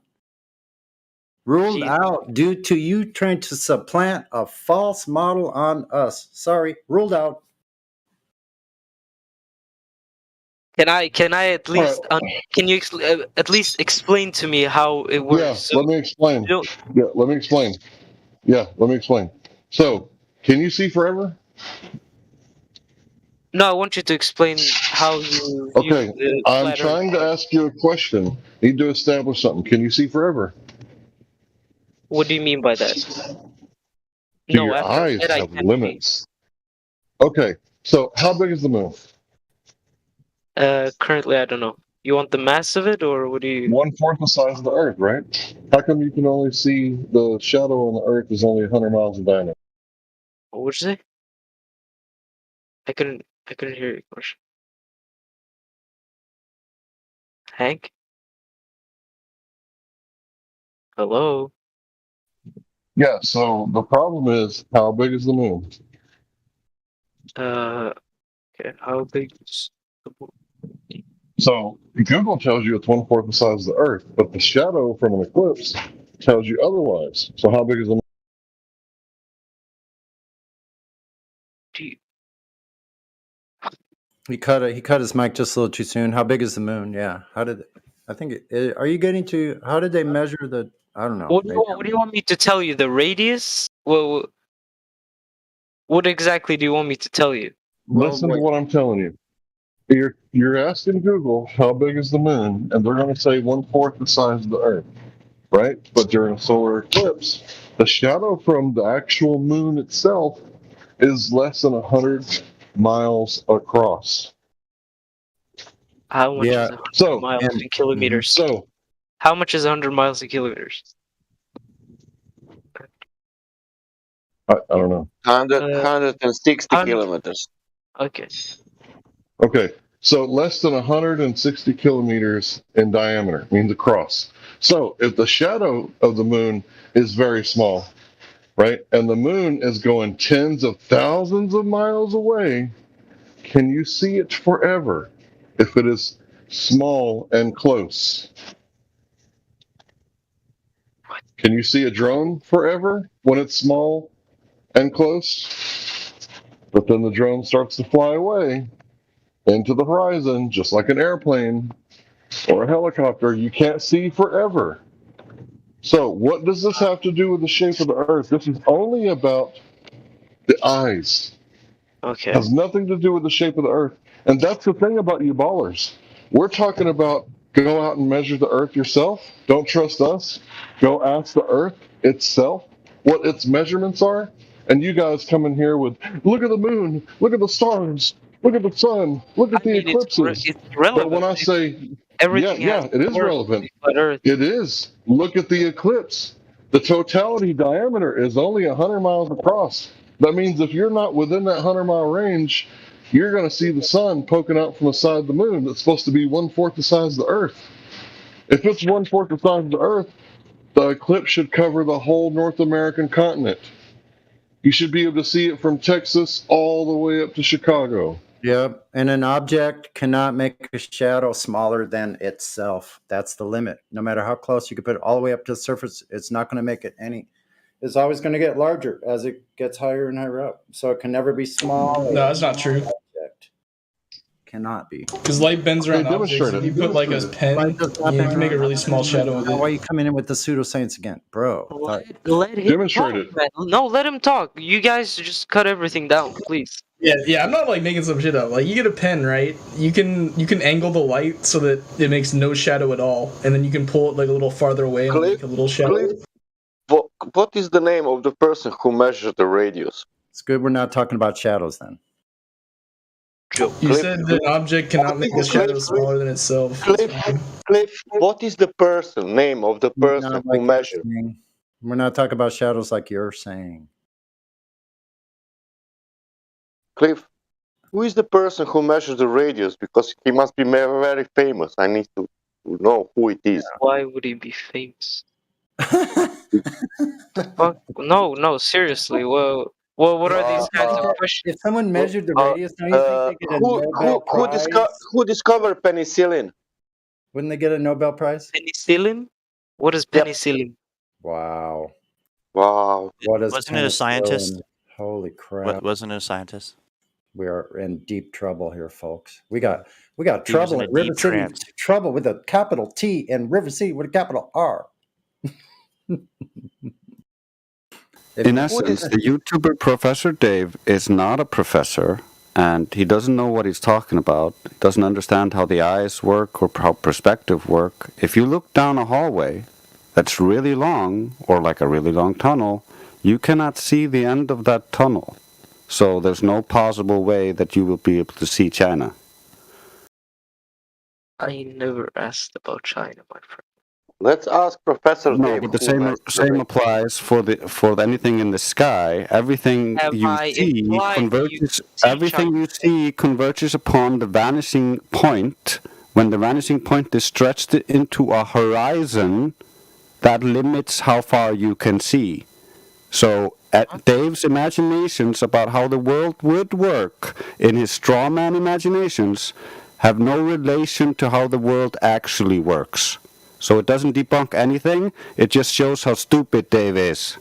[SPEAKER 7] Ruled out due to you trying to supplant a false model on us. Sorry, ruled out.
[SPEAKER 18] Can I at least can you at least explain to me how it works?
[SPEAKER 15] Yeah, let me explain. Let me explain. So, can you see forever?
[SPEAKER 18] No, I want you to explain how you.
[SPEAKER 15] Okay, I'm trying to ask you a question. Need to establish something. Can you see forever?
[SPEAKER 18] What do you mean by that?
[SPEAKER 15] Your eyes have limits. Okay, so how big is the moon?
[SPEAKER 18] Currently, I don't know. You want the mass of it, or what do you?
[SPEAKER 15] 1/4 the size of the Earth, right? How come you can only see the shadow on the Earth is only 100 miles in diameter?
[SPEAKER 18] What would you say? I couldn't hear your question. Hank? Hello?
[SPEAKER 15] Yeah, so the problem is, how big is the moon?
[SPEAKER 18] Okay, how big is the moon?
[SPEAKER 15] So Google tells you it's 1/4 the size of the Earth, but the shadow from an eclipse tells you otherwise. So how big is the moon?
[SPEAKER 7] He cut his mic just a little too soon. How big is the moon? Yeah. How did I think? Are you getting to? How did they measure the? I don't know.
[SPEAKER 18] What do you want me to tell you? The radius? Well, what exactly do you want me to tell you?
[SPEAKER 15] Listen to what I'm telling you. You're asking Google how big is the moon, and they're going to say 1/4 the size of the Earth, right? But during a solar eclipse, the shadow from the actual moon itself is less than 100 miles across.
[SPEAKER 18] How much is 100 miles in kilometers?
[SPEAKER 15] So,
[SPEAKER 18] how much is 100 miles in kilometers?
[SPEAKER 15] I don't know.
[SPEAKER 4] 160 kilometers.
[SPEAKER 18] Okay.
[SPEAKER 15] Okay, so less than 160 kilometers in diameter, means across. So if the shadow of the moon is very small, right, and the moon is going tens of thousands of miles away, can you see it forever if it is small and close? Can you see a drone forever when it's small and close? But then the drone starts to fly away into the horizon, just like an airplane or a helicopter. You can't see forever. So what does this have to do with the shape of the Earth? This is only about the eyes.
[SPEAKER 18] Okay.
[SPEAKER 15] It has nothing to do with the shape of the Earth. And that's the thing about you ballers. We're talking about go out and measure the Earth yourself. Don't trust us. Go ask the Earth itself what its measurements are. And you guys come in here with, look at the moon, look at the stars, look at the sun, look at the eclipses.
[SPEAKER 18] It's relevant.
[SPEAKER 15] But when I say,
[SPEAKER 18] Everything
[SPEAKER 15] yeah,
[SPEAKER 18] has
[SPEAKER 15] it is
[SPEAKER 18] more
[SPEAKER 15] relevant.
[SPEAKER 18] but Earth.
[SPEAKER 15] It is. Look at the eclipse. The totality diameter is only 100 miles across. That means if you're not within that 100-mile range, you're going to see the sun poking out from the side of the moon that's supposed to be 1/4 the size of the Earth. If it's 1/4 the size of the Earth, the eclipse should cover the whole North American continent. You should be able to see it from Texas all the way up to Chicago.
[SPEAKER 7] Yep. And an object cannot make a shadow smaller than itself. That's the limit. No matter how close you can put it all the way up to the surface, it's not going to make it any. It's always going to get larger as it gets higher and higher up. So it can never be small.
[SPEAKER 2] No, that's not true.
[SPEAKER 7] Object. Cannot be.
[SPEAKER 2] Because light bends around objects. If you put like a pen, you can make a really small shadow with it.
[SPEAKER 7] Why are you coming in with the pseudoscience again, bro?
[SPEAKER 18] Let him talk, man. No, let him talk. You guys just cut everything down, please.
[SPEAKER 2] Yeah, I'm not like making some shit up. Like you get a pen, right? You can angle the light so that it makes no shadow at all, and then you can pull it like a little farther away and make a little shadow.
[SPEAKER 4] What is the name of the person who measured the radius?
[SPEAKER 7] It's good we're not talking about shadows then.
[SPEAKER 2] You said that an object cannot make a shadow smaller than itself.
[SPEAKER 4] Cliff, what is the name of the person who measured?
[SPEAKER 7] We're not talking about shadows like you're saying.
[SPEAKER 4] Cliff, who is the person who measured the radius? Because he must be very, very famous. I need to know who it is.
[SPEAKER 18] Why would he be famous? Fuck? No, seriously. Well, what are these kinds of questions?
[SPEAKER 7] If someone measured the radius, don't you think they get a Nobel Prize?
[SPEAKER 4] Who discovered penicillin?
[SPEAKER 7] Wouldn't they get a Nobel Prize?
[SPEAKER 18] Penicillin? What is penicillin?
[SPEAKER 7] Wow.
[SPEAKER 4] Wow.
[SPEAKER 7] What is
[SPEAKER 19] Wasn't it a scientist?
[SPEAKER 7] penicillin? Holy crap.
[SPEAKER 19] Wasn't it a scientist?
[SPEAKER 7] We are in deep trouble here, folks. We got
[SPEAKER 19] He was
[SPEAKER 7] trouble
[SPEAKER 19] in a
[SPEAKER 7] at River
[SPEAKER 19] deep
[SPEAKER 7] City.
[SPEAKER 19] trance.
[SPEAKER 7] Trouble with a capital T and River City with a capital R.
[SPEAKER 3] In essence, the YouTuber Professor Dave is not a professor, and he doesn't know what he's talking about. He doesn't understand how the eyes work or how perspective work. If you look down a hallway that's really long, or like a really long tunnel, you cannot see the end of that tunnel. So there's no possible way that you will be able to see China.
[SPEAKER 18] I never asked about China, my friend.
[SPEAKER 4] Let's ask Professor
[SPEAKER 3] No,
[SPEAKER 4] Dave.
[SPEAKER 3] but the same applies for anything in the sky. Everything
[SPEAKER 18] Have
[SPEAKER 3] you
[SPEAKER 18] I
[SPEAKER 3] see
[SPEAKER 18] implied
[SPEAKER 3] converges.
[SPEAKER 18] you see
[SPEAKER 3] Everything
[SPEAKER 18] China?
[SPEAKER 3] you see converges upon the vanishing point. When the vanishing point is stretched into a horizon, that limits how far you can see. So Dave's imaginations about how the world would work in his straw man imaginations have no relation to how the world actually works. So it doesn't debunk anything, it just shows how stupid Dave is.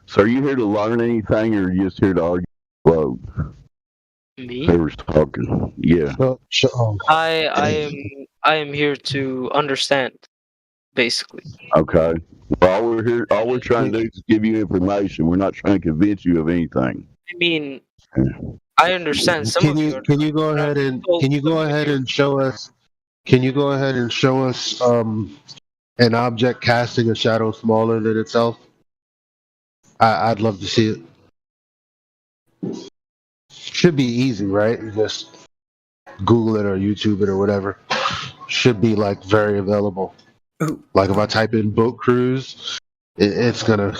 [SPEAKER 17] So are you here to learn anything, or are you just here to argue? Well,
[SPEAKER 18] Me?
[SPEAKER 17] whoever's talking, yeah.
[SPEAKER 18] I am here to understand, basically.
[SPEAKER 17] Okay. Well, all we're trying to do is give you information. We're not trying to convince you of anything.
[SPEAKER 18] I mean, I understand some
[SPEAKER 8] Can
[SPEAKER 18] of
[SPEAKER 8] you
[SPEAKER 18] you.
[SPEAKER 8] can you go ahead and can you go ahead and show us? Can you go ahead and show us an object casting a shadow smaller than itself? I'd love to see it. Should be easy, right? You just Google it or YouTube it or whatever. Should be like very available. Like if I type in boat cruise, it's gonna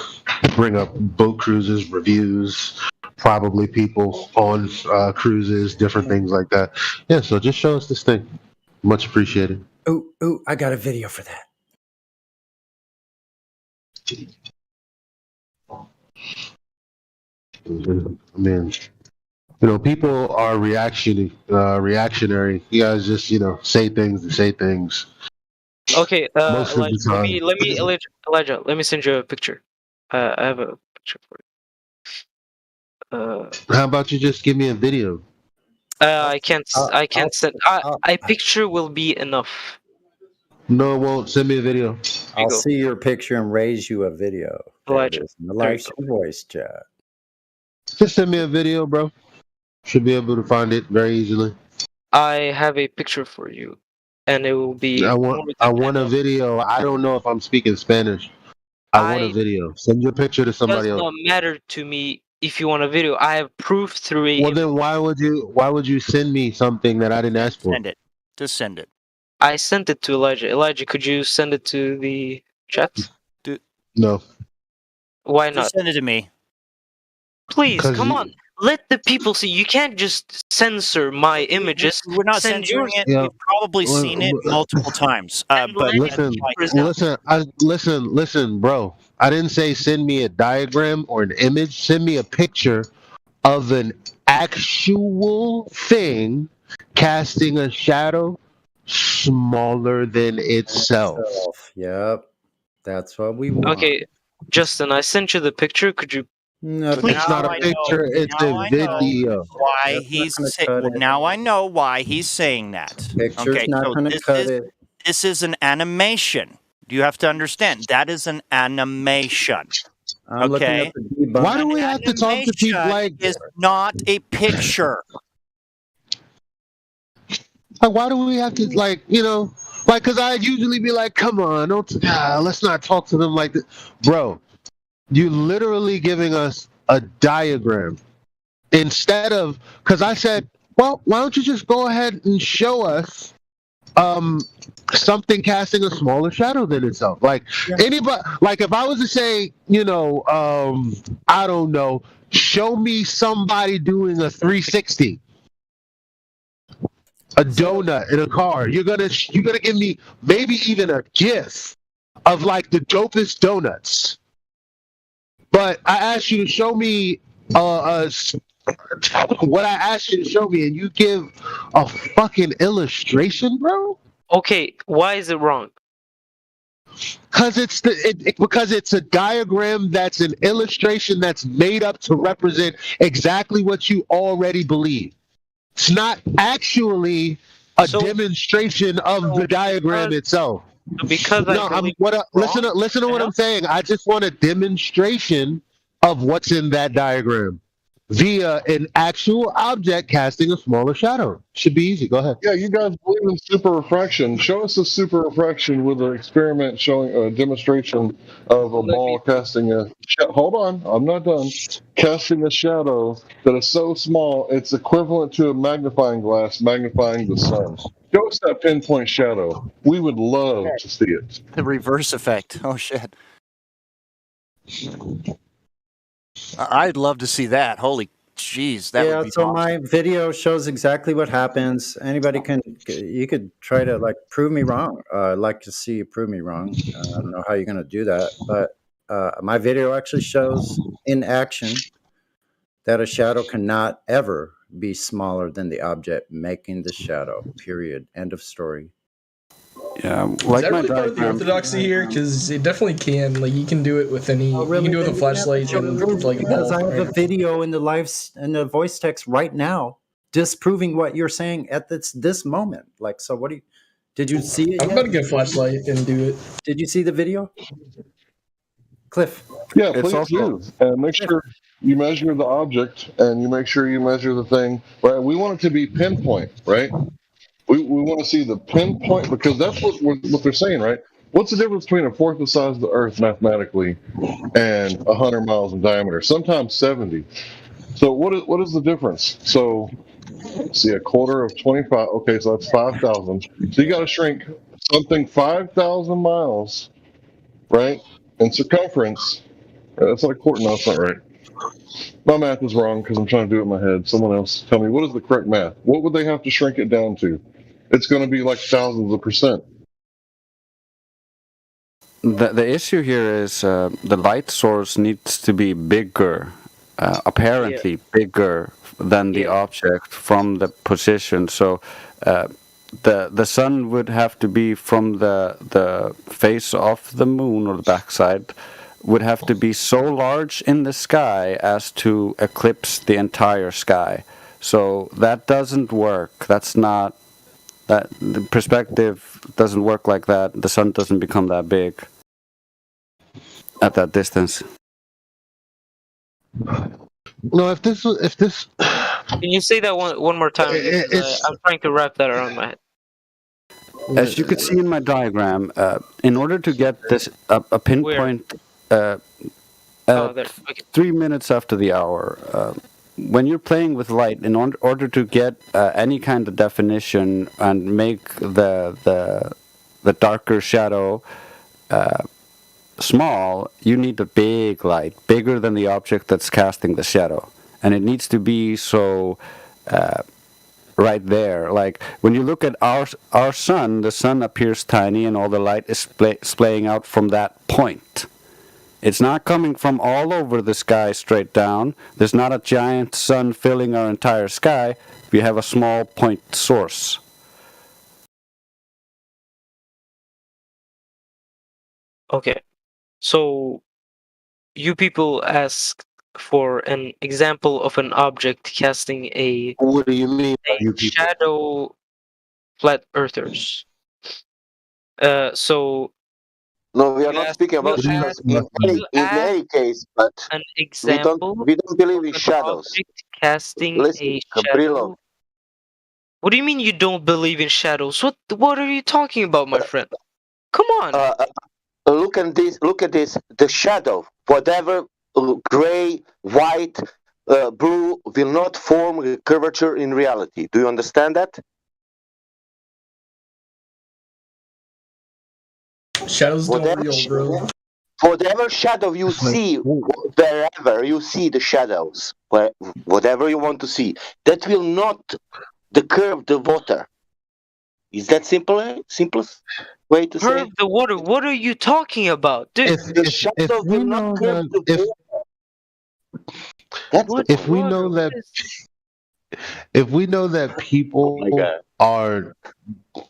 [SPEAKER 8] bring up boat cruises, reviews, probably people on cruises, different things like that. Yeah, so just show us this thing. Much appreciated.
[SPEAKER 7] Ooh, I got a video for that.
[SPEAKER 8] I mean, people are reactionary. You guys just, say things to say things.
[SPEAKER 18] Okay,
[SPEAKER 8] Most of the
[SPEAKER 18] Elijah,
[SPEAKER 8] time.
[SPEAKER 18] Elijah, let me send you a picture. I have a picture for you.
[SPEAKER 8] How about you just give me a video?
[SPEAKER 18] I can't send. A picture will be enough.
[SPEAKER 8] No, it won't. Send me a video.
[SPEAKER 7] I'll see your picture and raise you a video.
[SPEAKER 18] Elijah,
[SPEAKER 7] in the live voice chat.
[SPEAKER 8] Just send me a video, bro. Should be able to find it very easily.
[SPEAKER 18] I have a picture for you, and it will be.
[SPEAKER 8] I want a video. I don't know if I'm speaking Spanish. I want a video. Send your picture to somebody
[SPEAKER 18] It does
[SPEAKER 8] else.
[SPEAKER 18] not matter to me if you want a video. I have proof through a.
[SPEAKER 8] Well, then why would you send me something that I didn't ask for?
[SPEAKER 19] Send it. Just send it.
[SPEAKER 18] I sent it to Elijah. Elijah, could you send it to the chat?
[SPEAKER 8] No.
[SPEAKER 18] Why not?
[SPEAKER 19] Just send it to me.
[SPEAKER 18] Please,
[SPEAKER 8] 'Cause
[SPEAKER 18] come
[SPEAKER 8] you-
[SPEAKER 18] on. Let the people see. You can't just censor my images.
[SPEAKER 19] We're not
[SPEAKER 18] Send
[SPEAKER 19] censoring
[SPEAKER 18] yours.
[SPEAKER 19] it. You've probably seen it multiple times. But
[SPEAKER 8] Listen, listen, bro. I didn't say send me a diagram or an image. Send me a picture of an actual thing casting a shadow smaller than itself.
[SPEAKER 7] Yep. That's what we want.
[SPEAKER 18] Okay, Justin, I sent you the picture. Could you
[SPEAKER 7] No,
[SPEAKER 8] It's not a picture, it's a video.
[SPEAKER 19] Why he's now I know why he's saying that.
[SPEAKER 7] Picture's not gonna cut it.
[SPEAKER 19] This is an animation. You have to understand that is an animation.
[SPEAKER 7] I'm looking
[SPEAKER 19] Okay.
[SPEAKER 7] at the debug.
[SPEAKER 8] Why do we have to talk to people like
[SPEAKER 19] is not a picture.
[SPEAKER 8] why do we have to because I usually be like, come on, let's not talk to them like this. Bro, you literally giving us a diagram instead of, because I said, well, why don't you just go ahead and show us something casting a smaller shadow than itself? Like anybody, like if I was to say, I don't know, show me somebody doing a 360. A donut in a car. You're gonna give me maybe even a GIF of like the dopest donuts. But I asked you to show me what I asked you to show me, and you give a fucking illustration, bro.
[SPEAKER 18] Okay, why is it wrong?
[SPEAKER 8] Because it's a diagram that's an illustration that's made up to represent exactly what you already believe. It's not actually a demonstration of the diagram itself.
[SPEAKER 18] Because
[SPEAKER 8] listen to what I'm saying. I just want a demonstration of what's in that diagram via an actual object casting a smaller shadow. Should be easy. Go ahead.
[SPEAKER 15] Yeah, you guys believe in super refraction. Show us a super refraction with an experiment showing a demonstration of a ball casting a. Hold on, I'm not done. Casting a shadow that is so small it's equivalent to a magnifying glass magnifying the sun. Show us that pinpoint shadow. We would love to see it.
[SPEAKER 19] The reverse effect. Oh shit.
[SPEAKER 5] I'd love to see that. Holy jeez, that
[SPEAKER 7] Yeah,
[SPEAKER 5] would be
[SPEAKER 7] so
[SPEAKER 5] awesome.
[SPEAKER 7] my video shows exactly what happens. Anybody you could try to like prove me wrong. I'd like to see you prove me wrong. I don't know how you're going to do that, but my video actually shows in action that a shadow cannot ever be smaller than the object making the shadow. Period. End of story.
[SPEAKER 3] Yeah,
[SPEAKER 2] Is
[SPEAKER 3] like
[SPEAKER 2] that
[SPEAKER 3] my
[SPEAKER 2] really part of the
[SPEAKER 3] diagram.
[SPEAKER 2] orthodoxy here? Because it definitely can. Like you can do it with any.
[SPEAKER 7] Oh,
[SPEAKER 2] You
[SPEAKER 7] really?
[SPEAKER 2] can do it with
[SPEAKER 7] Then
[SPEAKER 2] a
[SPEAKER 7] you have to
[SPEAKER 2] flashlight
[SPEAKER 7] show
[SPEAKER 2] and
[SPEAKER 7] proof,
[SPEAKER 2] like a
[SPEAKER 7] because
[SPEAKER 2] ball.
[SPEAKER 7] I have a
[SPEAKER 2] Right?
[SPEAKER 7] video in the voice text right now disproving what you're saying at this moment. Like, so what do you? Did you see it
[SPEAKER 2] I'm
[SPEAKER 7] yet?
[SPEAKER 2] about to get a flashlight and do it.
[SPEAKER 7] Did you see the video, Cliff?
[SPEAKER 15] Yeah,
[SPEAKER 3] It's
[SPEAKER 15] please
[SPEAKER 3] also
[SPEAKER 15] do. And make sure you measure the object and you make sure you measure the thing. Right? We want it to be pinpoint, right? We want to see the pinpoint because that's what they're saying, right? What's the difference between a fourth the size of the Earth mathematically and 100 miles in diameter? Sometimes 70. So what is the difference? So see, a quarter of 25. Okay, so that's 5,000. So you got to shrink something 5,000 miles, right, in circumference. That's not a quarter. No, that's not right. My math is wrong because I'm trying to do it in my head. Someone else tell me, what is the correct math? What would they have to shrink it down to? It's going to be like thousands of percent.
[SPEAKER 3] the issue here is the light source needs to be bigger, apparently bigger than the object from the position. So the sun would have to be from the face of the moon or the backside would have to be so large in the sky as to eclipse the entire sky. So that doesn't work. That's not that the perspective doesn't work like that. The sun doesn't become that big at that distance.
[SPEAKER 8] No, if this
[SPEAKER 18] Can you say that one more time? Because, I'm trying to wrap that around my head.
[SPEAKER 3] As you could see in my diagram, in order to get this a pinpoint
[SPEAKER 18] there. Okay.
[SPEAKER 3] 3 minutes after the hour, when you're playing with light, in order to get any kind of definition and make the darker shadow small, you need a big light, bigger than the object that's casting the shadow, and it needs to be so. Right there, like when you look at our sun, the sun appears tiny and all the light is splaying out from that point. It's not coming from all over the sky straight down. There's not a giant sun filling our entire sky. We have a small point source.
[SPEAKER 18] Okay. So you people asked for an example of an object casting a
[SPEAKER 8] What do you mean by you people?
[SPEAKER 18] shadow flat earthers. So
[SPEAKER 4] No, we are not speaking about shadows in any case, but
[SPEAKER 18] an example
[SPEAKER 4] we don't believe in
[SPEAKER 18] of an
[SPEAKER 4] shadows.
[SPEAKER 18] object casting
[SPEAKER 4] Listen,
[SPEAKER 18] a
[SPEAKER 4] Gabriel.
[SPEAKER 18] shadow. What do you mean you don't believe in shadows? What are you talking about, my friend? Come on.
[SPEAKER 4] Look at this. Look at this. The shadow, whatever gray, white, blue, will not form a curvature in reality. Do you understand that?
[SPEAKER 2] Shadows don't real, bro.
[SPEAKER 4] Whatever shadow you see, wherever you see the shadows, whatever you want to see, that will not curve the water. Is that simplest way to say?
[SPEAKER 18] Curve the water. What are you talking about, dude?
[SPEAKER 4] The shadow will not curve the water.
[SPEAKER 8] If we know that people are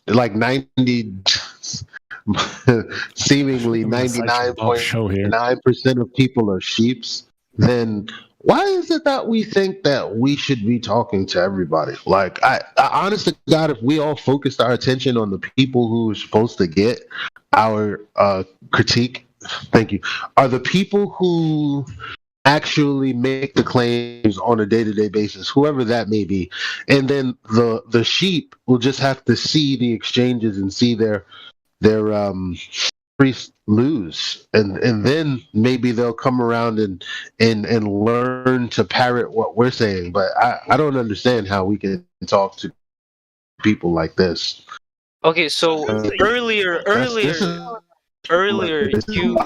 [SPEAKER 8] like 90 seemingly 99.9% of people are sheeps, then why is it that we think that we should be talking to everybody? Like, I honest to God, if we all focused our attention on the people who are supposed to get our critique, thank you, are the people who actually make the claims on a day-to-day basis, whoever that may be, and then the sheep will just have to see the exchanges and see their priests lose, and then maybe they'll come around and learn to parrot what we're saying. But I don't understand how we can talk to people like this.
[SPEAKER 18] Okay, so earlier you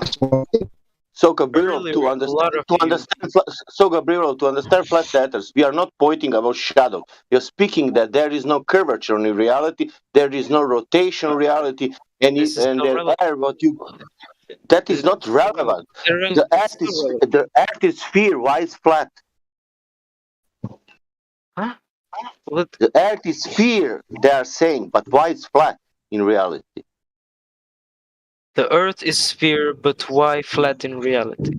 [SPEAKER 4] So Gabriel,
[SPEAKER 18] Really,
[SPEAKER 4] to
[SPEAKER 18] a lot of
[SPEAKER 4] understand, so Gabriel, to understand flat earthers, we are not pointing about shadow. We are speaking that there is no curvature in reality, there is no rotation in reality, and
[SPEAKER 18] This is still
[SPEAKER 4] the
[SPEAKER 18] relevant.
[SPEAKER 4] air that is not relevant. The earth is sphere. Why is flat?
[SPEAKER 18] Huh? What?
[SPEAKER 4] The earth is sphere. They are saying, but why it's flat in reality?
[SPEAKER 18] The Earth is sphere, but why flat in reality?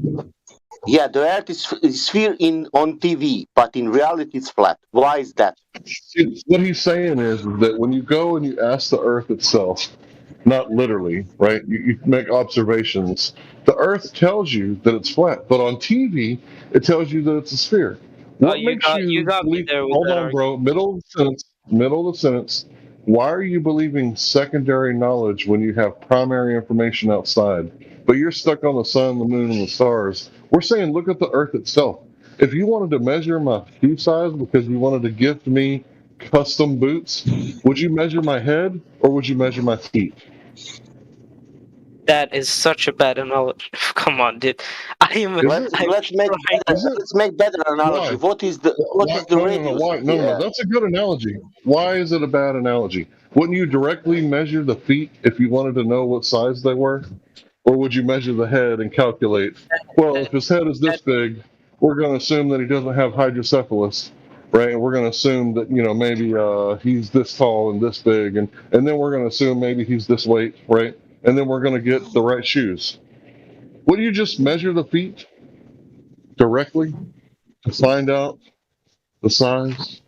[SPEAKER 4] Yeah, the earth is sphere on TV, but in reality it's flat. Why is that?
[SPEAKER 15] What he's saying is that when you go and you ask the Earth itself, not literally, right? You make observations. The Earth tells you that it's flat, but on TV it tells you that it's a sphere. What makes you
[SPEAKER 18] got me
[SPEAKER 15] believe?
[SPEAKER 18] there with
[SPEAKER 15] Hold
[SPEAKER 18] that
[SPEAKER 15] on, bro. Middle of the sentence. Why are you believing secondary knowledge when you have primary information outside? But you're stuck on the sun, the moon, and the stars. We're saying look at the Earth itself. If you wanted to measure my shoe size because you wanted to gift me custom boots, would you measure my head or would you measure my feet?
[SPEAKER 18] That is such a bad analogy. Come on, dude.
[SPEAKER 4] Let's make better analogy.
[SPEAKER 15] Why?
[SPEAKER 4] What is the radius?
[SPEAKER 15] Why? No. That's a good analogy. Why is it a bad analogy? Wouldn't you directly measure the feet if you wanted to know what size they were? Or would you measure the head and calculate, well, if his head is this big, we're going to assume that he doesn't have hydrocephalus, right? And we're going to assume that, maybe he's this tall and this big. And then we're going to assume maybe he's this weight, right? And then we're going to get the right shoes. Would you just measure the feet directly to find out the size?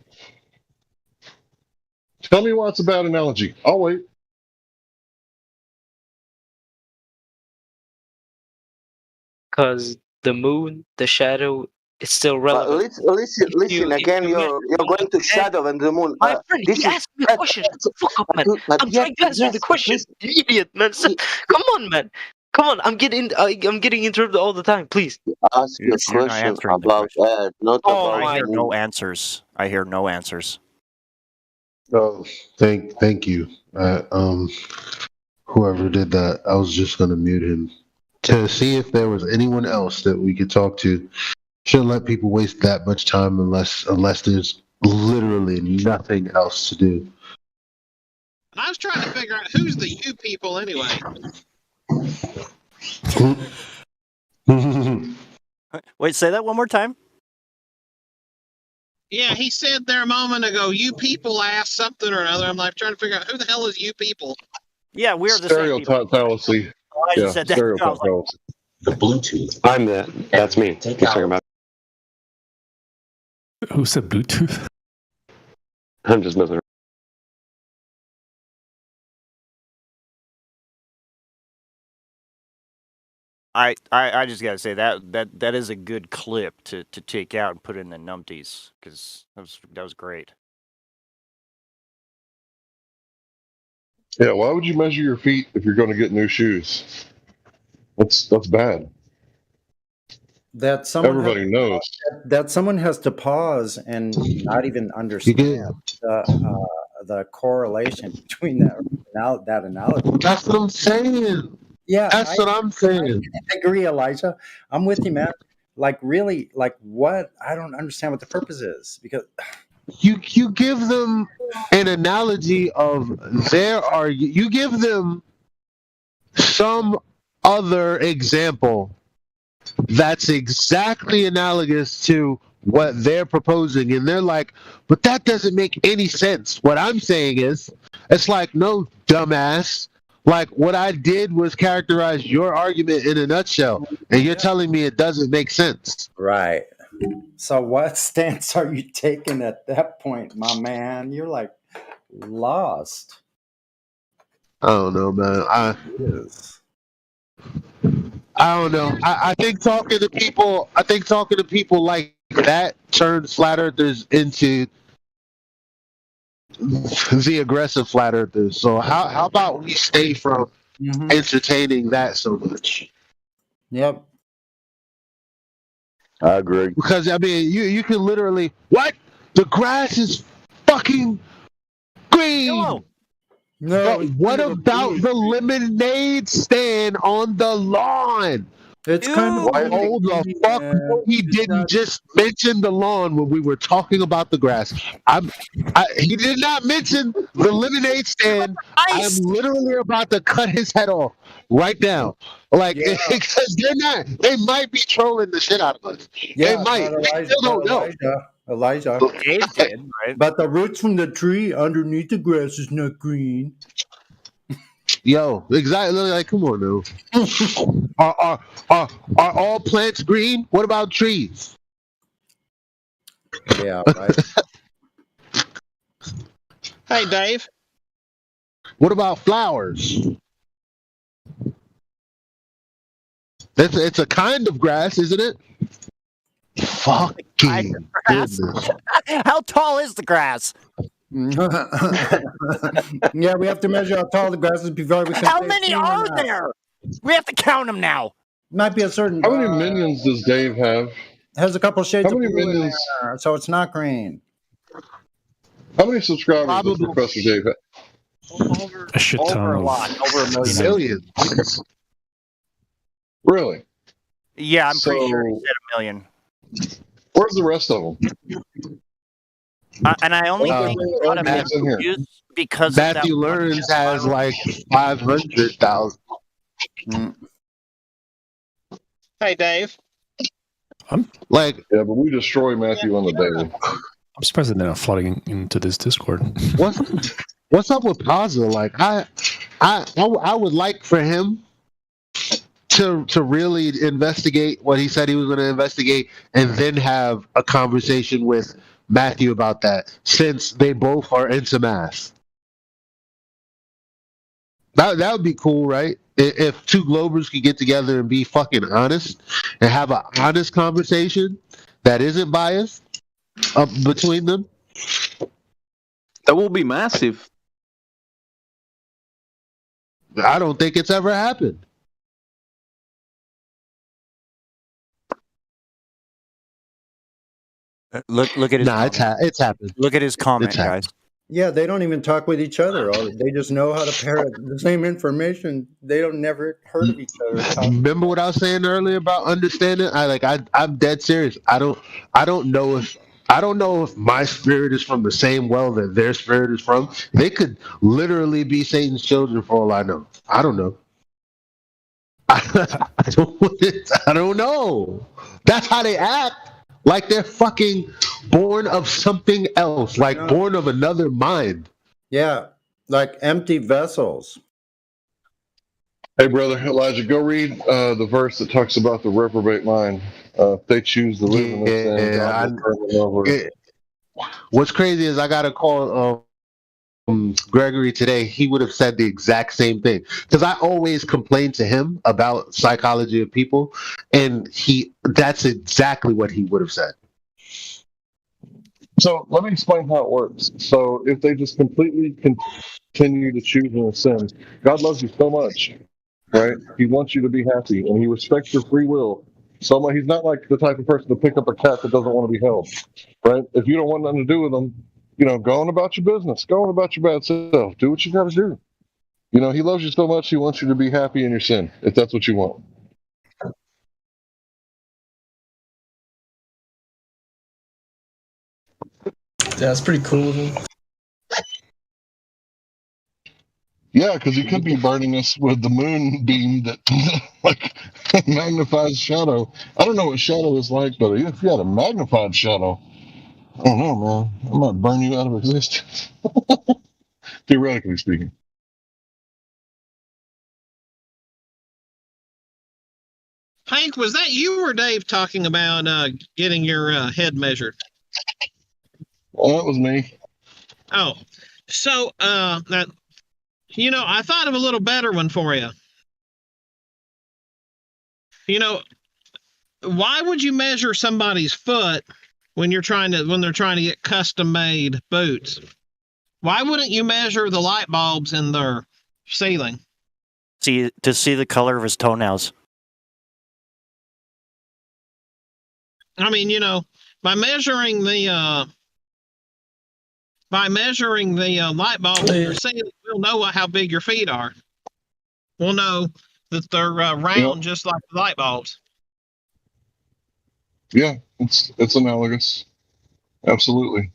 [SPEAKER 15] Tell me why it's a bad analogy. I'll wait.
[SPEAKER 18] Because the moon, the shadow, is still relevant.
[SPEAKER 4] Listen. Again, you're going to shadow and the moon.
[SPEAKER 18] My friend, he asked me a question. Shut the fuck up, man. I'm trying to answer the question. You idiot, man. Come on, man. Come on. I'm getting interrupted all the time. Please.
[SPEAKER 4] Ask your question about not about.
[SPEAKER 19] I hear no answers. I hear no answers.
[SPEAKER 8] Oh, thank you. Whoever did that, I was just gonna mute him to see if there was anyone else that we could talk to. Shouldn't let people waste that much time unless there's literally nothing else to do.
[SPEAKER 9] I was trying to figure out who's the you people anyway.
[SPEAKER 19] Wait, say that one more time.
[SPEAKER 9] Yeah, he said there a moment ago, you people asked something or another. I'm like trying to figure out who the hell is you people.
[SPEAKER 19] Yeah, we're the same people.
[SPEAKER 15] Stereotype fallacy.
[SPEAKER 19] Yeah, said that.
[SPEAKER 15] Stereotype fallacy.
[SPEAKER 10] The Bluetooth.
[SPEAKER 1] That's me.
[SPEAKER 10] Take
[SPEAKER 1] He's talking about.
[SPEAKER 23] Who said Bluetooth?
[SPEAKER 1] I'm just messing around.
[SPEAKER 19] I just gotta say that is a good clip to take out and put in the numpties because that was great.
[SPEAKER 15] Yeah, why would you measure your feet if you're going to get new shoes? That's bad.
[SPEAKER 7] That someone
[SPEAKER 15] Everybody knows.
[SPEAKER 7] that someone has to pause and not even understand the correlation between that analogy.
[SPEAKER 8] That's what I'm saying.
[SPEAKER 7] Yeah,
[SPEAKER 8] that's what I'm saying.
[SPEAKER 7] I agree, Elijah. I'm with you, man. Like, really, like, what? I don't understand what the purpose is because
[SPEAKER 8] you give them an analogy of you give them some other example that's exactly analogous to what they're proposing, and they're like, but that doesn't make any sense. What I'm saying is, it's like, no, dumbass. Like, what I did was characterize your argument in a nutshell, and you're telling me it doesn't make sense.
[SPEAKER 7] Right. So what stance are you taking at that point, my man? You're like lost.
[SPEAKER 8] I don't know, man. I don't know. I think talking to people like that turns flat earthers into the aggressive flat earthers. So how about we stay from entertaining that so much?
[SPEAKER 7] Yep.
[SPEAKER 17] I agree.
[SPEAKER 8] Because I mean, you can literally the grass is fucking green.
[SPEAKER 7] No.
[SPEAKER 8] But what about the lemonade stand on the lawn?
[SPEAKER 7] It's kind of
[SPEAKER 8] Why hold the fuck? He didn't just mention the lawn when we were talking about the grass. He did not mention the lemonade stand. I'm literally about to cut his head off right now. Like, because they might be trolling the shit out of us. They might. We still don't know.
[SPEAKER 7] Elijah.
[SPEAKER 6] Dave did, right?
[SPEAKER 7] But the roots from the tree underneath the grass is not green.
[SPEAKER 8] Yo, exactly. Like, come on, now. Are all plants green? What about trees?
[SPEAKER 7] Yeah, right.
[SPEAKER 9] Hey, Dave.
[SPEAKER 8] What about flowers? It's a kind of grass, isn't it? Fucking
[SPEAKER 21] Grass. How tall is the grass?
[SPEAKER 7] Yeah, we have to measure how tall the grass is before we can.
[SPEAKER 21] How many are there? We have to count them now.
[SPEAKER 7] Might be a certain.
[SPEAKER 15] How many minions does Dave have?
[SPEAKER 7] Has a couple shades
[SPEAKER 15] How
[SPEAKER 7] of
[SPEAKER 15] many
[SPEAKER 7] blue in
[SPEAKER 15] minions?
[SPEAKER 7] there, so it's not green.
[SPEAKER 15] How many subscribers does Professor Dave have?
[SPEAKER 6] A shit ton
[SPEAKER 21] Over a
[SPEAKER 6] of
[SPEAKER 21] lot. Over a million.
[SPEAKER 8] Millions.
[SPEAKER 15] Really?
[SPEAKER 21] Yeah, I'm pretty sure he
[SPEAKER 15] So-
[SPEAKER 21] said a million.
[SPEAKER 15] Where's the rest of them?
[SPEAKER 21] And I only think a lot of him
[SPEAKER 15] in here.
[SPEAKER 21] used because of
[SPEAKER 8] Matthew
[SPEAKER 21] that one
[SPEAKER 8] Learns has like 500,000.
[SPEAKER 9] Hey, Dave.
[SPEAKER 8] Like,
[SPEAKER 15] Yeah, but we destroy Matthew on the daily.
[SPEAKER 6] I'm surprised they're not flooding into this Discord.
[SPEAKER 8] what's up with Pazza? Like, I would like for him to really investigate what he said he was going to investigate, and then have a conversation with Matthew about that, since they both are into math. That would be cool, right? If two Globers could get together and be fucking honest and have an honest conversation that isn't biased between them.
[SPEAKER 10] That will be massive.
[SPEAKER 8] I don't think it's ever happened.
[SPEAKER 19] Look at his.
[SPEAKER 8] Nah, it's happened.
[SPEAKER 19] Look at his comment,
[SPEAKER 8] It's happened.
[SPEAKER 19] guys.
[SPEAKER 7] Yeah, they don't even talk with each other. They just know how to parrot the same information. They don't never heard of each other.
[SPEAKER 8] Remember what I was saying earlier about understanding? I'm dead serious. I don't know if my spirit is from the same well that their spirit is from. They could literally be Satan's children for all I know. I don't know. I don't know. That's how they act. Like they're fucking born of something else, like born of another mind.
[SPEAKER 7] Yeah, like empty vessels.
[SPEAKER 15] Hey, brother Elijah, go read the verse that talks about the reprobate mind. If they choose to live in the sin, God will turn them over.
[SPEAKER 8] What's crazy is I got a call Gregory today. He would have said the exact same thing, because I always complain to him about psychology of people, and that's exactly what he would have said.
[SPEAKER 15] So let me explain how it works. So if they just completely continue to choose in a sin, God loves you so much, right? He wants you to be happy, and he respects your free will. So he's not like the type of person to pick up a cat that doesn't want to be held, right? If you don't want nothing to do with him, go on about your business. Go on about your bad self. Do what you got to do. He loves you so much, he wants you to be happy in your sin, if that's what you want.
[SPEAKER 2] Yeah, it's pretty cool.
[SPEAKER 15] Yeah, because he could be burning us with the moon beam that like magnifies shadow. I don't know what shadow is like, but if you had a magnified shadow, I don't know, man. I might burn you out of existence. Theoretically speaking.
[SPEAKER 9] Hank, was that you or Dave talking about getting your head measured?
[SPEAKER 15] Well, that was me.
[SPEAKER 9] Oh, so I thought of a little better one for you. Why would you measure somebody's foot when they're trying to get custom made boots? Why wouldn't you measure the light bulbs in their ceiling?
[SPEAKER 21] To see the color of his toenails.
[SPEAKER 9] I mean, by measuring the light bulb in your ceiling, we'll know how big your feet are. We'll know that they're round, just like the light bulbs.
[SPEAKER 15] Yeah, it's analogous. Absolutely.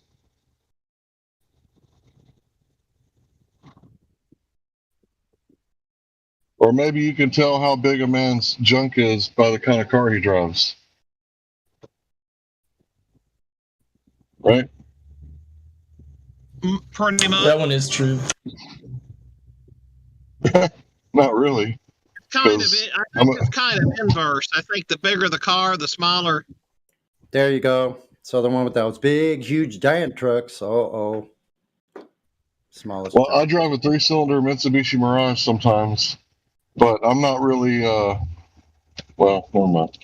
[SPEAKER 15] Or maybe you can tell how big a man's junk is by the kind of car he drives. Right?
[SPEAKER 9] Pretty much.
[SPEAKER 2] That one is true.
[SPEAKER 15] Not really.
[SPEAKER 9] Kind of. I think it's kind of inverse. I think the bigger the car, the smaller.
[SPEAKER 7] There you go. So the one with those big, huge, giant trucks. Smallest.
[SPEAKER 15] Well, I drive a 3-cylinder Mitsubishi Mirage sometimes, but I'm not really. Well, never mind.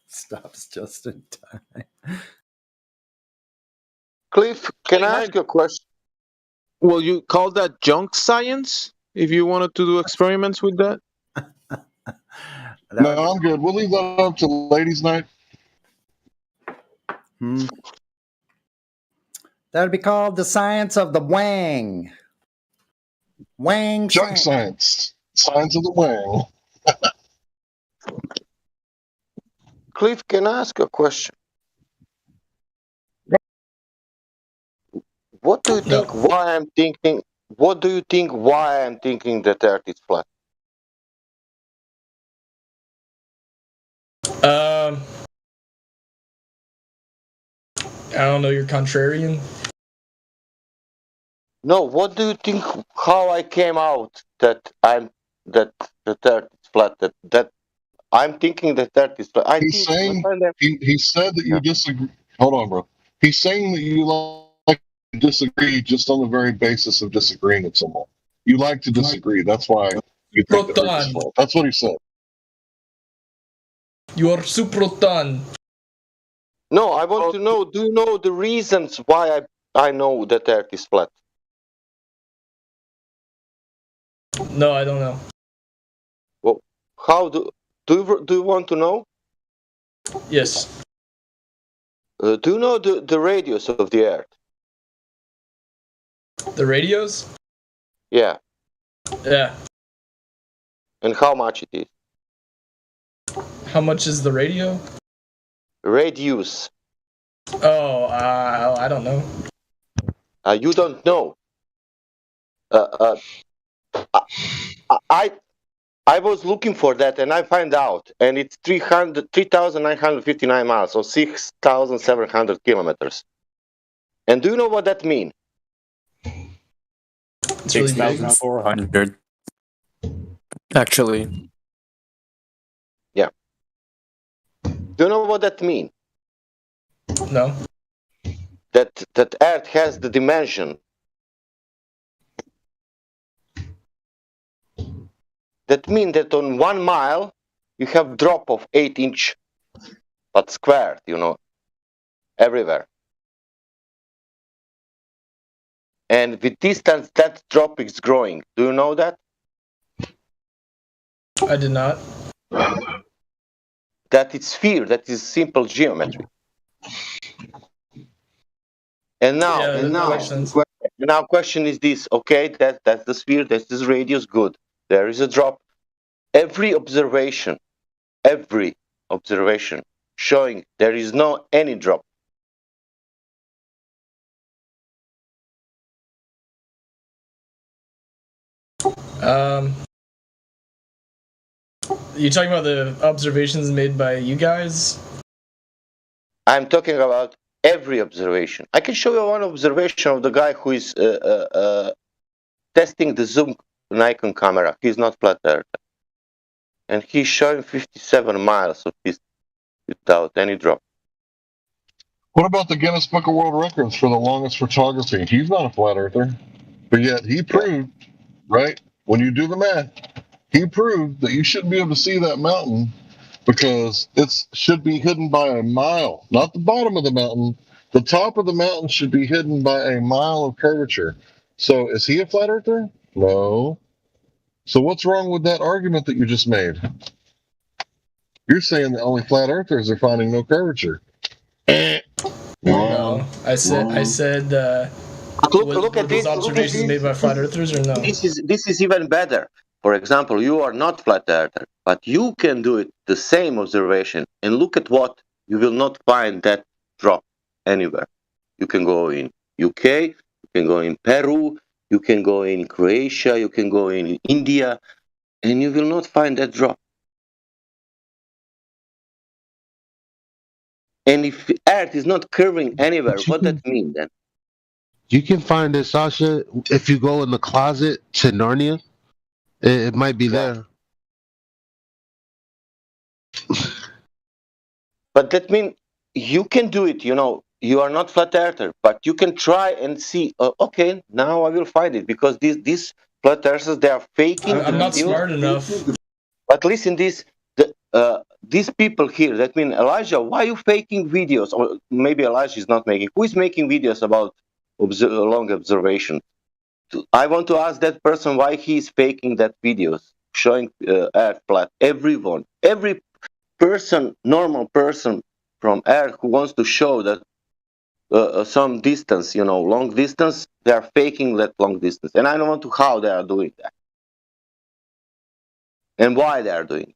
[SPEAKER 7] Stops just in time.
[SPEAKER 4] Cliff, can I ask you a question?
[SPEAKER 10] Well, you call that junk science if you wanted to do experiments with that?
[SPEAKER 15] No, I'm good. We'll leave that up to ladies' night.
[SPEAKER 7] That'd be called the science of the wang. Wang
[SPEAKER 15] Junk science. Science of the wang.
[SPEAKER 4] Cliff, can I ask a question? What do you think? Why I'm thinking? What do you think? Why I'm thinking that Earth is flat?
[SPEAKER 2] I don't know. You're contrarian.
[SPEAKER 4] No. What do you think? How I came out that Earth is flat? That I'm thinking that Earth is flat.
[SPEAKER 15] He's saying he said that you disagree. Hold on, bro. He's saying that you like to disagree just on the very basis of disagreeing with someone. You like to disagree. That's why you think that Earth is flat. That's what he said.
[SPEAKER 2] You are suproton.
[SPEAKER 4] No, I want to know. Do you know the reasons why I know that Earth is flat?
[SPEAKER 2] No, I don't know.
[SPEAKER 4] Well, how do you want to know?
[SPEAKER 2] Yes.
[SPEAKER 4] Do you know the radius of the Earth?
[SPEAKER 2] The radios?
[SPEAKER 4] Yeah.
[SPEAKER 2] Yeah.
[SPEAKER 4] And how much it is?
[SPEAKER 2] How much is the radio?
[SPEAKER 4] Radius.
[SPEAKER 2] Oh, I don't know.
[SPEAKER 4] You don't know. I was looking for that and I find out, and it's 3,959 miles, or 6,700 kilometers. And do you know what that means?
[SPEAKER 13] 6,400. Actually.
[SPEAKER 4] Yeah. Do you know what that means?
[SPEAKER 2] No.
[SPEAKER 4] That Earth has the dimension. That means that on 1 mile you have drop of 8 inch, but squared, everywhere. And with distance, that drop is growing. Do you know that?
[SPEAKER 2] I did not.
[SPEAKER 4] That is sphere. That is simple geometry. And now, question is this. Okay, that's the sphere. That's this radius. Good. There is a drop. Every observation showing there is no any drop.
[SPEAKER 2] You talking about the observations made by you guys?
[SPEAKER 4] I'm talking about every observation. I can show you one observation of the guy who is testing the zoom Nikon camera. He's not flat earth, and he's showing 57 miles of distance without any drop.
[SPEAKER 15] What about the Guinness Book of World Records for the longest photography? He's not a flat earther, but yet he proved, right? When you do the math, he proved that you shouldn't be able to see that mountain because it should be hidden by a mile, not the bottom of the mountain. The top of the mountain should be hidden by a mile of curvature. So is he a flat earther? No. So what's wrong with that argument that you just made? You're saying that only flat earthers are finding no curvature.
[SPEAKER 2] No, I said.
[SPEAKER 4] Look at
[SPEAKER 2] these
[SPEAKER 4] this.
[SPEAKER 2] observations made by flat earthers, or no?
[SPEAKER 4] This is even better. for example, you are not flat earther, but you can do it the same observation, and look at what you will not find that drop anywhere. You can go in UK, you can go in Peru, you can go in Croatia, you can go in India, and you will not find that drop. And if Earth is not curving anywhere, what does that mean then?
[SPEAKER 8] You can find it, Sasha, if you go in the closet to Narnia. It might be there.
[SPEAKER 4] But that means you can do it, you are not flat earther, but you can try and see, okay, now I will find it, because these flat earthers, they are faking.
[SPEAKER 2] I'm not smart enough.
[SPEAKER 4] But listen, these people here, that mean, Elijah, why are you faking videos? Or maybe Elijah is not making. Who is making videos about long observation? I want to ask that person why he is faking that videos, showing Earth flat. Everyone, every person, normal person from Earth who wants to show that some distance, long distance, they are faking that long distance. And I don't want to how they are doing that. And why they are doing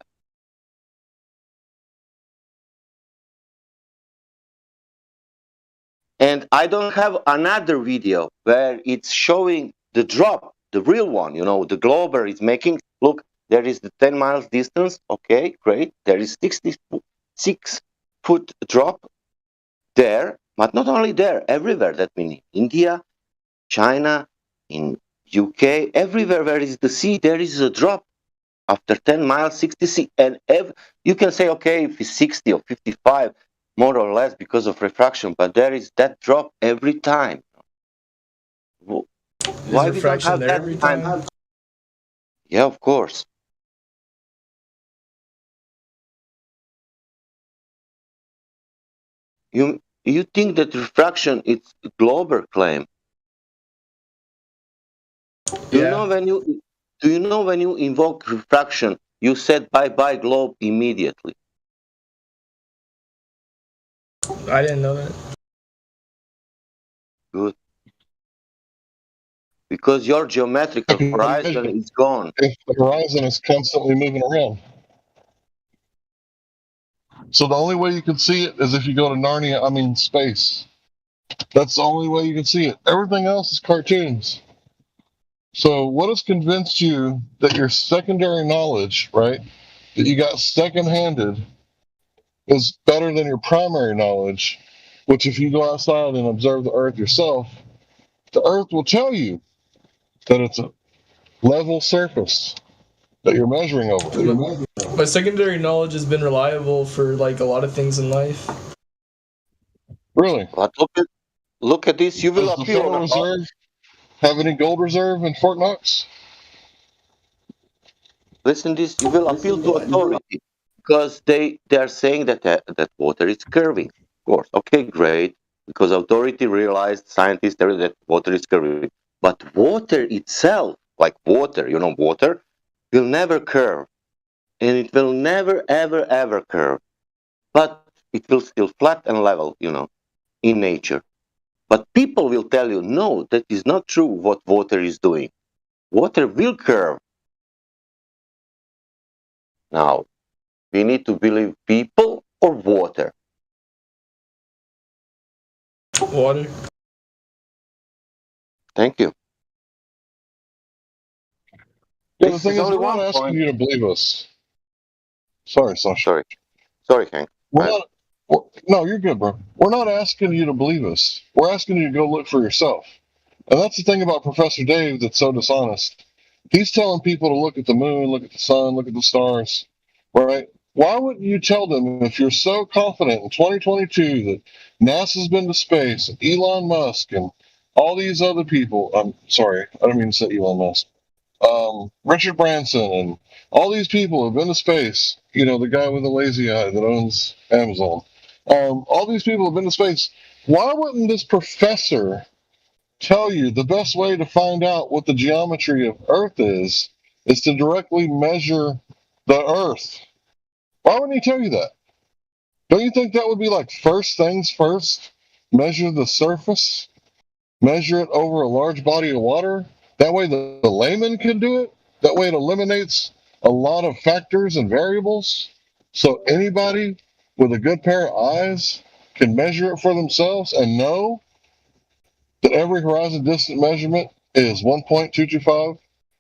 [SPEAKER 4] that. And I don't have another video where it's showing the drop, the real one, the Glober is making. Look, there is the 10 miles distance. Okay, great. There is 66-foot drop there, but not only there, everywhere. That means India, China, in UK, everywhere where is the sea, there is a drop. After 10 miles, 66. And you can say, okay, if it's 60 or 55, more or less because of refraction, but there is that drop every time. Why we don't have that every time? Yeah, of course. You think that refraction is a global claim? Do you know when you invoke refraction, you said bye-bye globe immediately?
[SPEAKER 2] I didn't know that.
[SPEAKER 4] Good. Because your geometrical horizon is gone.
[SPEAKER 15] If the horizon is constantly moving around. So the only way you can see it is if you go to Narnia, space. That's the only way you can see it. Everything else is cartoons. So what has convinced you that your secondary knowledge, right, that you got second-handed, is better than your primary knowledge, which if you go outside and observe the Earth yourself, the Earth will tell you that it's a level surface that you're measuring over.
[SPEAKER 2] My secondary knowledge has been reliable for a lot of things in life.
[SPEAKER 15] Really?
[SPEAKER 4] But look at this. You will
[SPEAKER 15] Does the
[SPEAKER 4] appeal.
[SPEAKER 15] Federal Reserve have any gold reserve in Fort Knox?
[SPEAKER 4] Listen, this you will appeal to authority because they are saying that water is curving. Of course, okay, great, because authority realized, scientists that water is curving. But water itself, like water, water will never curve, and it will never, ever, ever curve. But it will still flat and level, in nature. But people will tell you, no, that is not true what water is doing. Water will curve. Now, we need to believe people or water?
[SPEAKER 2] Water.
[SPEAKER 15] Yeah,
[SPEAKER 4] Thank you.
[SPEAKER 15] the thing is, we're not asking you to believe us. Sorry, Sasha.
[SPEAKER 4] Sorry, Hank.
[SPEAKER 15] No, you're good, bro. We're not asking you to believe us. We're asking you to go look for yourself. And that's the thing about Professor Dave that's so dishonest. He's telling people to look at the moon, look at the sun, look at the stars, right? Why wouldn't you tell them, if you're so confident in 2022 that NASA's been to space, and Elon Musk and all these other people, I'm sorry, I don't mean to say Elon Musk, Richard Branson and all these people have been to space, the guy with the lazy eye that owns Amazon, all these people have been to space. Why wouldn't this professor tell you the best way to find out what the geometry of Earth is to directly measure the Earth? Why wouldn't he tell you that? Don't you think that would be like first things first? Measure the surface, measure it over a large body of water. That way the layman can do it. That way it eliminates a lot of factors and variables. So anybody with a good pair of eyes can measure it for themselves and know that every horizon distant measurement is 1.225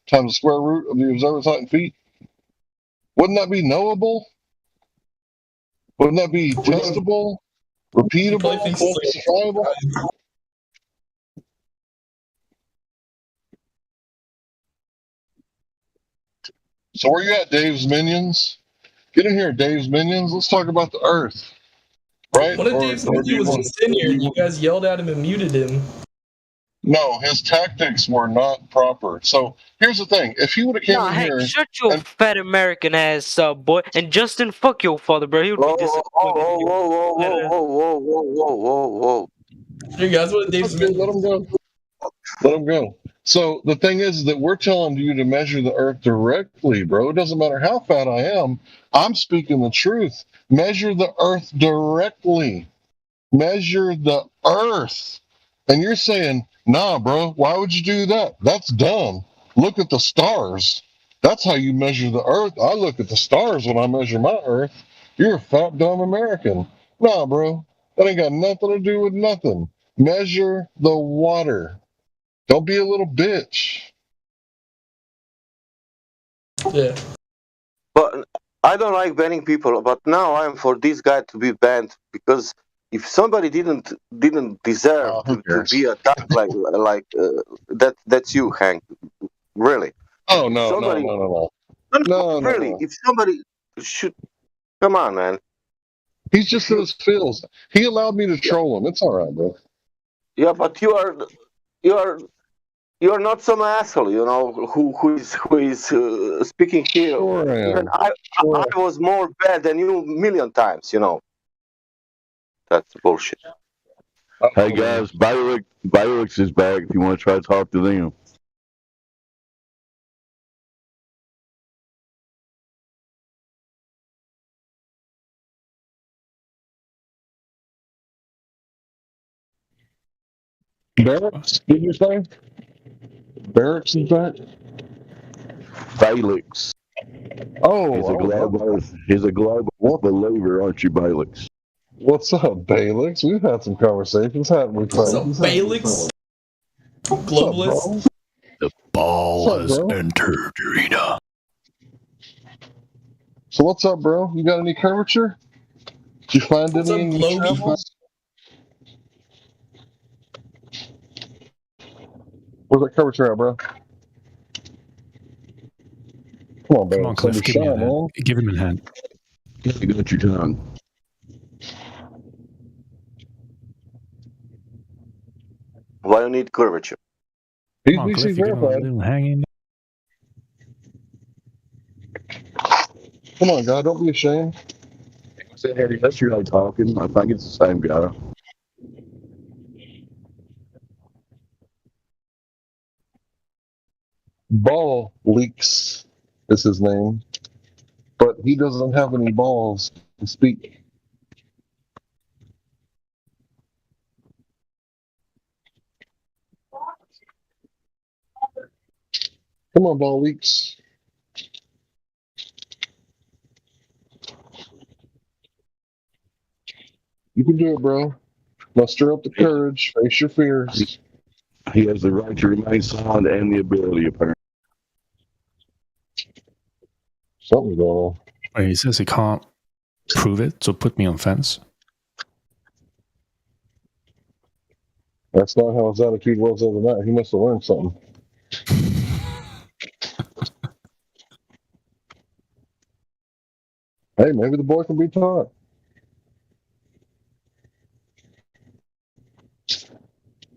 [SPEAKER 15] times the square root of the observer's height in feet. Wouldn't that be knowable? Wouldn't that be testable, repeatable, falsifiable? So where you at, Dave's Minions? Get in here, Dave's Minions. Let's talk about the Earth. Right?
[SPEAKER 2] One of Dave's minions was just in here and you guys yelled at him and muted him.
[SPEAKER 15] No, his tactics were not proper. So here's the thing: if he would have came
[SPEAKER 18] Nah,
[SPEAKER 15] in
[SPEAKER 18] heck,
[SPEAKER 15] here,
[SPEAKER 18] shut your fat American ass up, boy. And Justin, fuck your father, bro. He would be disappointed.
[SPEAKER 4] Whoa.
[SPEAKER 2] You guys, what Dave's
[SPEAKER 15] okay, let him go. Let him go. So the thing is that we're telling you to measure the Earth directly, bro. It doesn't matter how fat I am. I'm speaking the truth. Measure the Earth directly. Measure the Earth. And you're saying, nah, bro, why would you do that? That's dumb. Look at the stars. That's how you measure the Earth. I look at the stars when I measure my Earth. You're a fat, dumb American. Nah, bro, that ain't got nothing to do with nothing. Measure the water. Don't be a little bitch.
[SPEAKER 2] Yeah.
[SPEAKER 4] But I don't like banning people, but now I'm for this guy to be banned because if somebody didn't deserve to be attacked like that, that's you, Hank. Really.
[SPEAKER 15] Oh
[SPEAKER 4] If
[SPEAKER 15] no,
[SPEAKER 4] somebody,
[SPEAKER 15] no.
[SPEAKER 4] really. If somebody should, come on, man.
[SPEAKER 15] He's just in his feels. He allowed me to troll him. It's all right, bro.
[SPEAKER 4] Yeah, but you are not some asshole, you know, who is speaking here.
[SPEAKER 15] Sure I am.
[SPEAKER 4] Even I was more bad than you 1,000,000 times, you know. That's bullshit.
[SPEAKER 17] Hey guys, Biolix is back if you want to try to talk to them.
[SPEAKER 15] Barracks, did you say? Barracks is back?
[SPEAKER 17] Biolix.
[SPEAKER 15] Oh,
[SPEAKER 17] he's a global believer, aren't you, Biolix?
[SPEAKER 15] What's up, Balix? We've had some conversations, haven't we?
[SPEAKER 2] What's up, Balix? Globalist?
[SPEAKER 6] The ball
[SPEAKER 15] What's
[SPEAKER 6] has
[SPEAKER 15] up, bro?
[SPEAKER 6] entered arena.
[SPEAKER 15] So what's up, bro? You got any curvature? Did you find
[SPEAKER 2] What's
[SPEAKER 15] any
[SPEAKER 2] up,
[SPEAKER 15] in your
[SPEAKER 2] Globy?
[SPEAKER 15] travels? Where's that curvature at, bro? Come on,
[SPEAKER 6] Come on, Cliff, give me a hand. Give him a hand.
[SPEAKER 17] You got your tongue.
[SPEAKER 4] Why you need curvature?
[SPEAKER 15] He's
[SPEAKER 6] Come on, Cliff,
[SPEAKER 15] VC
[SPEAKER 6] you give him a
[SPEAKER 15] verified.
[SPEAKER 6] little hanging.
[SPEAKER 15] Come on, God, don't be ashamed.
[SPEAKER 17] Say, Harry, that's your talking. I think it's the same guy.
[SPEAKER 15] Ball Leaks is his name, but he doesn't have any balls to speak. Come on, Ball Leaks. You can do it, bro. Muster up the courage. Face your fears.
[SPEAKER 17] He has the right to remain silent and the ability, apparently.
[SPEAKER 15] Something's going on.
[SPEAKER 6] Wait, he says he can't prove it, so put me on fence.
[SPEAKER 15] That's not how his attitude was the other night. He must have learned something. Hey, maybe the boy can be taught.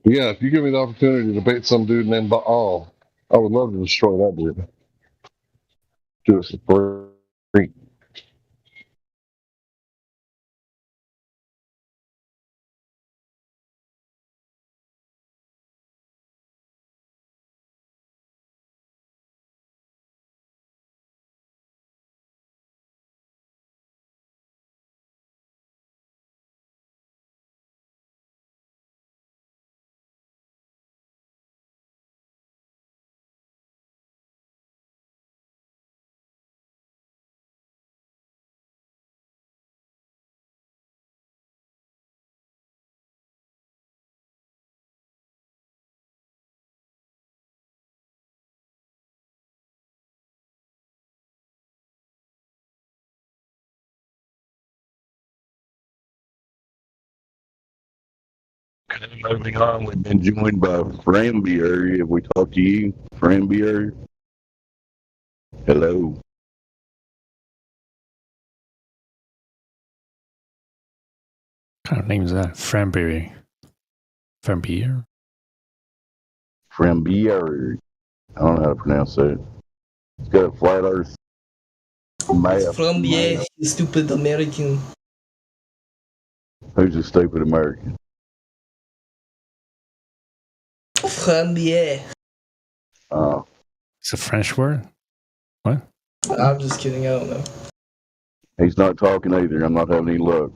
[SPEAKER 15] Yeah, if you give me the opportunity to debate some dude named Baal, I would love to destroy that dude. Do it for free.
[SPEAKER 17] Moving on, we've been joined by Frambier. Have we talked to you, Frambier? Hello.
[SPEAKER 6] What kind of name is that? Framberry. Frambier?
[SPEAKER 17] Frambier. I don't know how to pronounce that. It's got a flat earth map.
[SPEAKER 2] From you stupid American.
[SPEAKER 17] Who's a stupid American?
[SPEAKER 2] From
[SPEAKER 6] It's a French word? What?
[SPEAKER 2] I'm just kidding. I don't know.
[SPEAKER 17] He's not talking either. I'm not having any luck.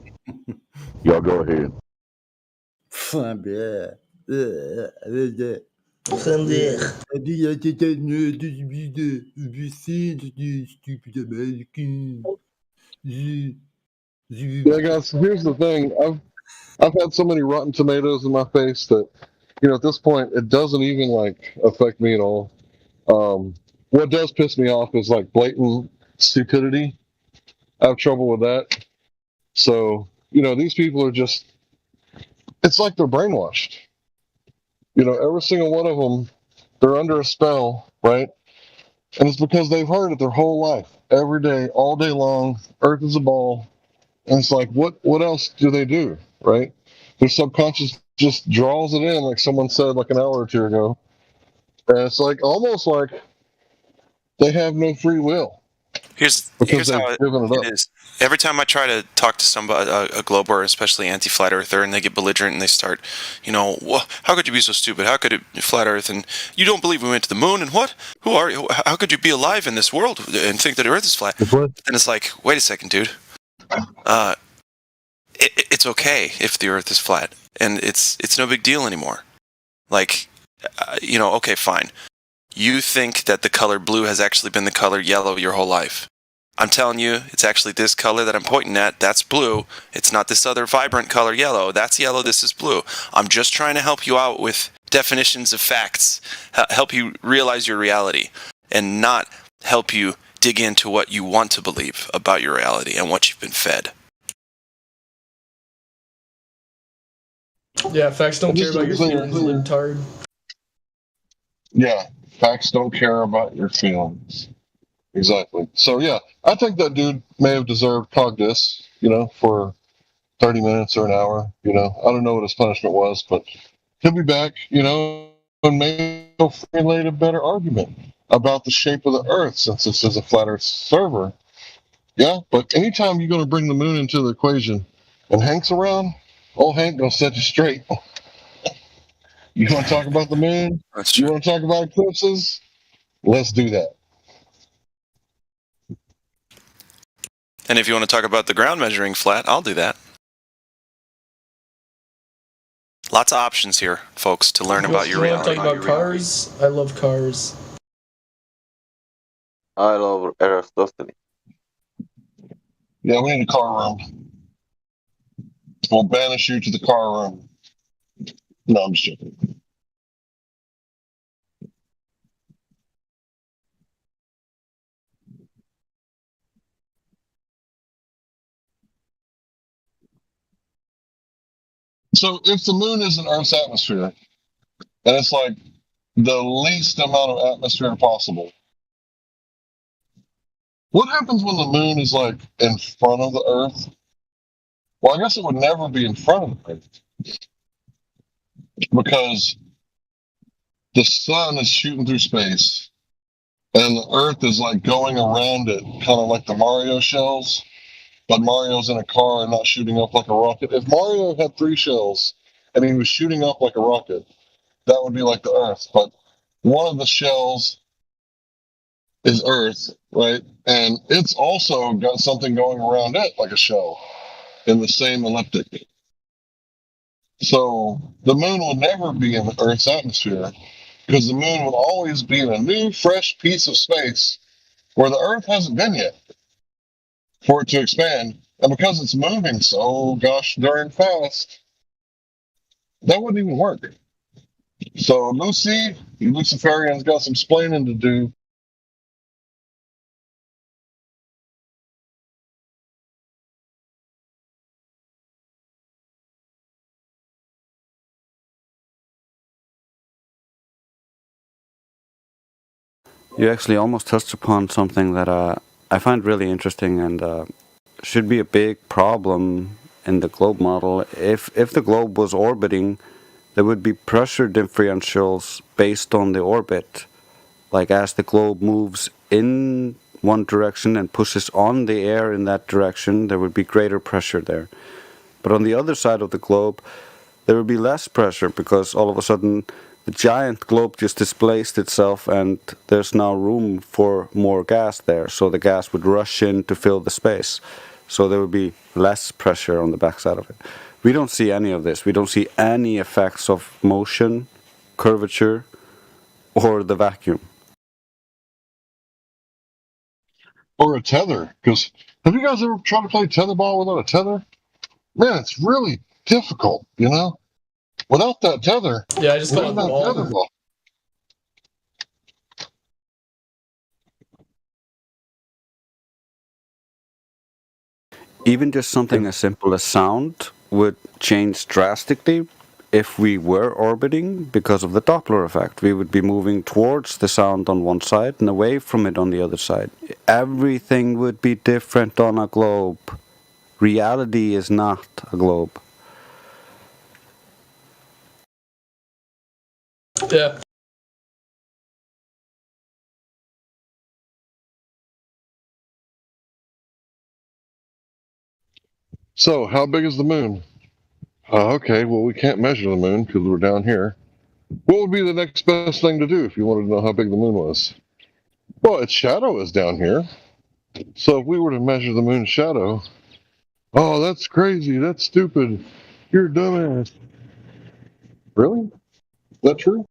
[SPEAKER 17] Y'all go ahead.
[SPEAKER 15] Yeah, guys. Here's the thing. I've had so many rotten tomatoes in my face that, at this point, it doesn't even affect me at all. What does piss me off is blatant stupidity. I have trouble with that. So, these people are just, it's like they're brainwashed. Every single one of them, they're under a spell, right? And it's because they've heard it their whole life, every day, all day long. Earth is a ball. And it's like, what else do they do, right? Their subconscious just draws it in, like someone said an hour or two ago. And it's almost like they have no free will.
[SPEAKER 22] Here's
[SPEAKER 15] Because
[SPEAKER 22] how
[SPEAKER 15] they've given it up.
[SPEAKER 22] it is. Every time I try to talk to somebody, a glober, especially anti-flat earther, and they get belligerent and they start, how could you be so stupid? How could it be flat Earth? And you don't believe we went to the moon? And what? Who are you? How could you be alive in this world and think that the Earth is flat? And it's like, wait a second, dude. It's okay if the Earth is flat, and it's no big deal anymore. Okay, fine. You think that the color blue has actually been the color yellow your whole life. I'm telling you, it's actually this color that I'm pointing at. That's blue. It's not this other vibrant color yellow. That's yellow. This is blue. I'm just trying to help you out with definitions of facts, help you realize your reality, and not help you dig into what you want to believe about your reality and what you've been fed.
[SPEAKER 2] Yeah, facts don't care about your feelings, libtard.
[SPEAKER 15] Yeah, facts don't care about your feelings. Exactly. So, yeah, I think that dude may have deserved Cogdis, for 30 minutes or an hour. I don't know what his punishment was, but he'll be back, and maybe he'll formulate a better argument about the shape of the Earth, since this is a flat Earth server. Yeah, but anytime you're going to bring the moon into the equation and Hank's around, old Hank gonna set you straight. You want to talk about the moon? You want to talk about eclipses? Let's do that.
[SPEAKER 22] And if you want to talk about the ground measuring flat, I'll do that. Lots of options here, folks, to learn about your
[SPEAKER 2] reality. You want to talk about cars? I love cars.
[SPEAKER 4] I love Aristotle.
[SPEAKER 15] Yeah, we need a car room. We'll banish you to the car room. No, I'm just joking. So if the moon is an Earth's atmosphere, and it's the least amount of atmosphere possible, what happens when the moon is in front of the Earth? Well, I guess it would never be in front of the Earth, because the sun is shooting through space, and the Earth is going around it, kind of like the Mario shells. But Mario's in a car and not shooting up like a rocket. If Mario had 3 shells and he was shooting up like a rocket, that would be like the Earth. But one of the shells is Earth, right? And it's also got something going around it like a shell in the same elliptic. So the moon will never be in the Earth's atmosphere, because the moon will always be in a new, fresh piece of space where the Earth hasn't been yet for it to expand. And because it's moving so gosh darn fast, that wouldn't even work. So Lucy, Luciferian's got some splaining to do.
[SPEAKER 3] You actually almost touched upon something that I find really interesting and should be a big problem in the globe model. If the globe was orbiting, there would be pressure differentials based on the orbit. Like as the globe moves in one direction and pushes on the air in that direction, there would be greater pressure there. But on the other side of the globe, there would be less pressure because all of a sudden the giant globe just displaced itself and there's now room for more gas there. So the gas would rush in to fill the space. So there would be less pressure on the backside of it. We don't see any of this. We don't see any effects of motion, curvature, or the vacuum.
[SPEAKER 15] Or a tether. Because have you guys ever tried to play tetherball without a tether? Man, it's really difficult, you know? Without that tether,
[SPEAKER 2] yeah, I just call it the wall.
[SPEAKER 15] Tetherball.
[SPEAKER 3] Even just something as simple as sound would change drastically if we were orbiting because of the Doppler effect. We would be moving towards the sound on one side and away from it on the other side. Everything would be different on a globe. Reality is not a globe.
[SPEAKER 2] Yeah.
[SPEAKER 15] So, how big is the moon? Okay, well, we can't measure the moon because we're down here. What would be the next best thing to do if you wanted to know how big the moon was? Well, its shadow is down here. So if we were to measure the moon's shadow, oh, that's crazy, that's stupid, you're a dumbass. Really? Is that true?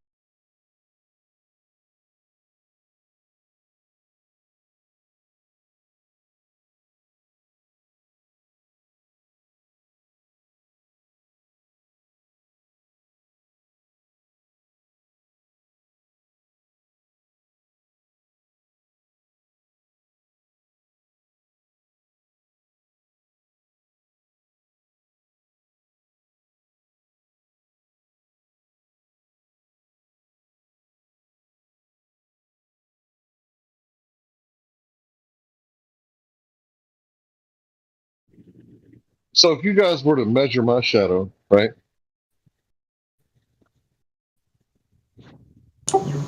[SPEAKER 15] So if you guys were to measure my shadow, right?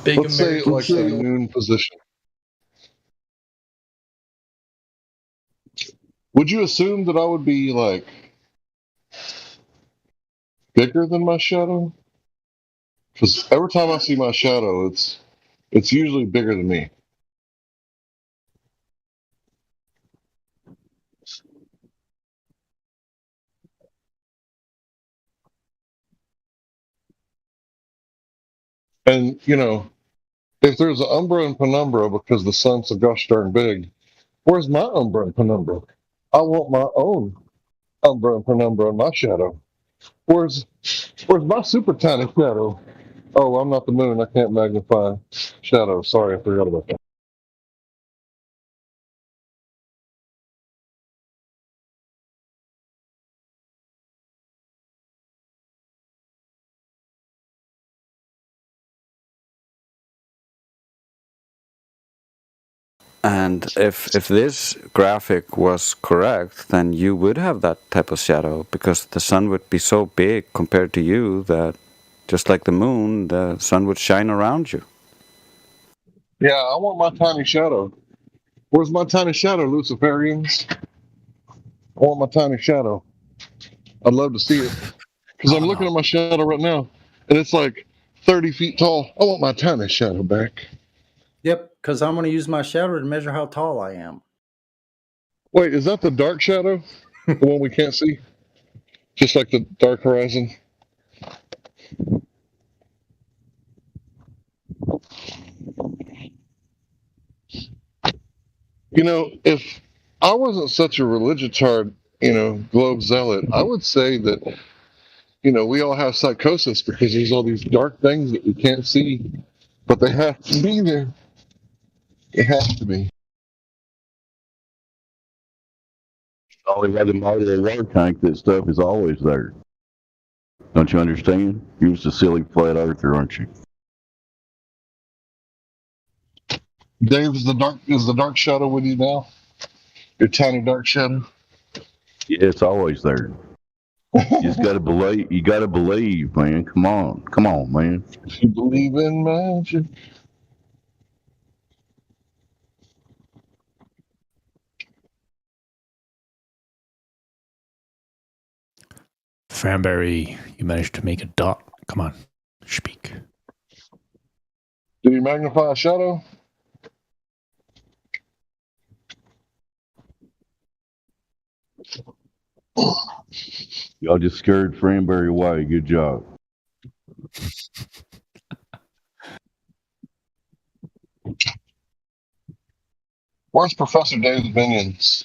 [SPEAKER 2] Big
[SPEAKER 15] Let's say
[SPEAKER 2] American
[SPEAKER 15] like the
[SPEAKER 2] shadow.
[SPEAKER 15] noon position. Would you assume that I would be like bigger than my shadow? Because every time I see my shadow, it's usually bigger than me. And you know, if there's an umbra and penumbra because the sun's so gosh darn big, where's my umbra and penumbra? I want my own umbra and penumbra in my shadow. Where's my super tiny shadow? Oh, I'm not the moon. I can't magnify shadow. Sorry, I forgot about that.
[SPEAKER 3] And if this graphic was correct, then you would have that type of shadow because the sun would be so big compared to you that just like the moon, the sun would shine around you.
[SPEAKER 15] Yeah, I want my tiny shadow. Where's my tiny shadow, Luciferians? I want my tiny shadow. I'd love to see it. Because I'm looking at my shadow right now, and it's like 30 feet tall. I want my tiny shadow back.
[SPEAKER 7] Yep, because I'm going to use my shadow to measure how tall I am.
[SPEAKER 15] Wait, is that the dark shadow? The one we can't see? Just like the dark horizon? You know, if I wasn't such a religitard, globe zealot, I would say that, we all have psychosis because there's all these dark things that we can't see, but they have to be there. It has to be.
[SPEAKER 17] Always had a model of water tank, that stuff is always there. Don't you understand? You're just a silly flat earther, aren't you?
[SPEAKER 15] Dave, is the dark shadow with you now? Your tiny dark shadow?
[SPEAKER 17] Yeah, it's always there. You just gotta believe. You gotta believe, man. Come on, man.
[SPEAKER 15] If you believe in magic.
[SPEAKER 6] Franberry, you managed to make a dot. Come on, speak.
[SPEAKER 15] Did you magnify a shadow?
[SPEAKER 17] Y'all just scared Franberry away. Good job.
[SPEAKER 15] Where's Professor Dave's minions?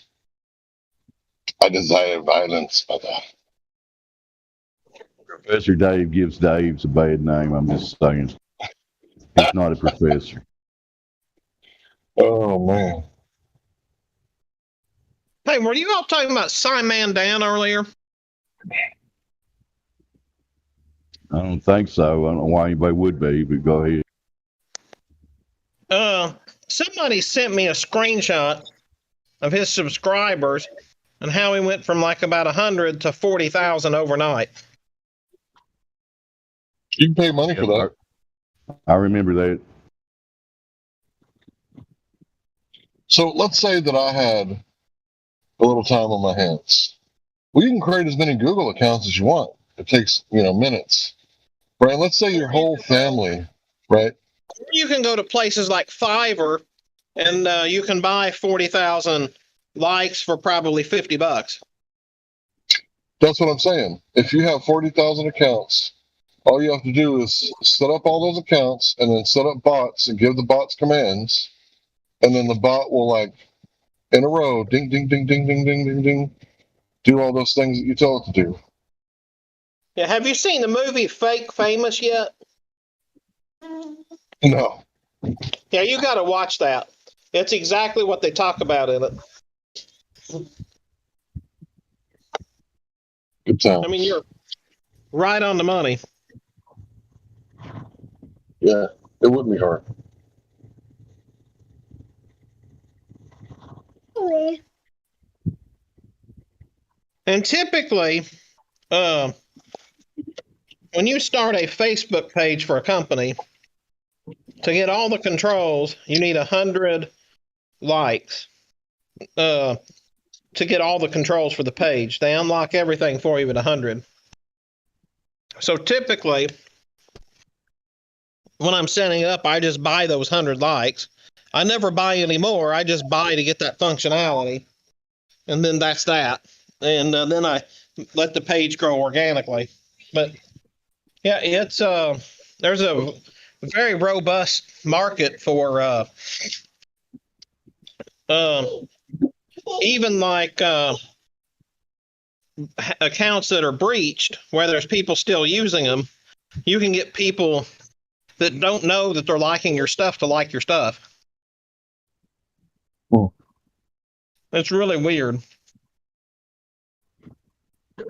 [SPEAKER 15] I desire violence, mother.
[SPEAKER 17] Professor Dave gives Dave's a bad name. I'm just saying. He's not a professor.
[SPEAKER 15] Oh, man.
[SPEAKER 9] Hey, were you all talking about Simon Dan earlier?
[SPEAKER 17] I don't think so. I don't know why anybody would be, but go ahead.
[SPEAKER 9] Somebody sent me a screenshot of his subscribers and how he went from like about 100 to 40,000 overnight.
[SPEAKER 15] You can pay money for that.
[SPEAKER 17] I remember that.
[SPEAKER 15] So let's say that I had a little time on my hands. Well, you can create as many Google accounts as you want. It takes, minutes. Right? Let's say your whole family, right?
[SPEAKER 9] You can go to places like Fiverr and you can buy 40,000 likes for probably $50.
[SPEAKER 15] That's what I'm saying. If you have 40,000 accounts, all you have to do is set up all those accounts and then set up bots and give the bots commands. And then the bot will, like, in a row, ding, ding, ding, ding, ding, ding, ding, ding, do all those things that you tell it to do.
[SPEAKER 9] Yeah, have you seen the movie Fake Famous yet?
[SPEAKER 15] No.
[SPEAKER 9] Yeah, you got to watch that. It's exactly what they talk about in it.
[SPEAKER 15] Good time.
[SPEAKER 9] I mean, you're right on the money.
[SPEAKER 15] Yeah, it wouldn't be hard.
[SPEAKER 9] And typically, when you start a Facebook page for a company, to get all the controls, you need 100 likes to get all the controls for the page. They unlock everything for you at 100. So typically, when I'm setting up, I just buy those 100 likes. I never buy any more. I just buy to get that functionality. And then that's that. And then I let the page grow organically. But yeah, it's there's a very robust market for even like accounts that are breached, where there's people still using them. You can get people that don't know that they're liking your stuff to like your stuff. It's really weird. Well,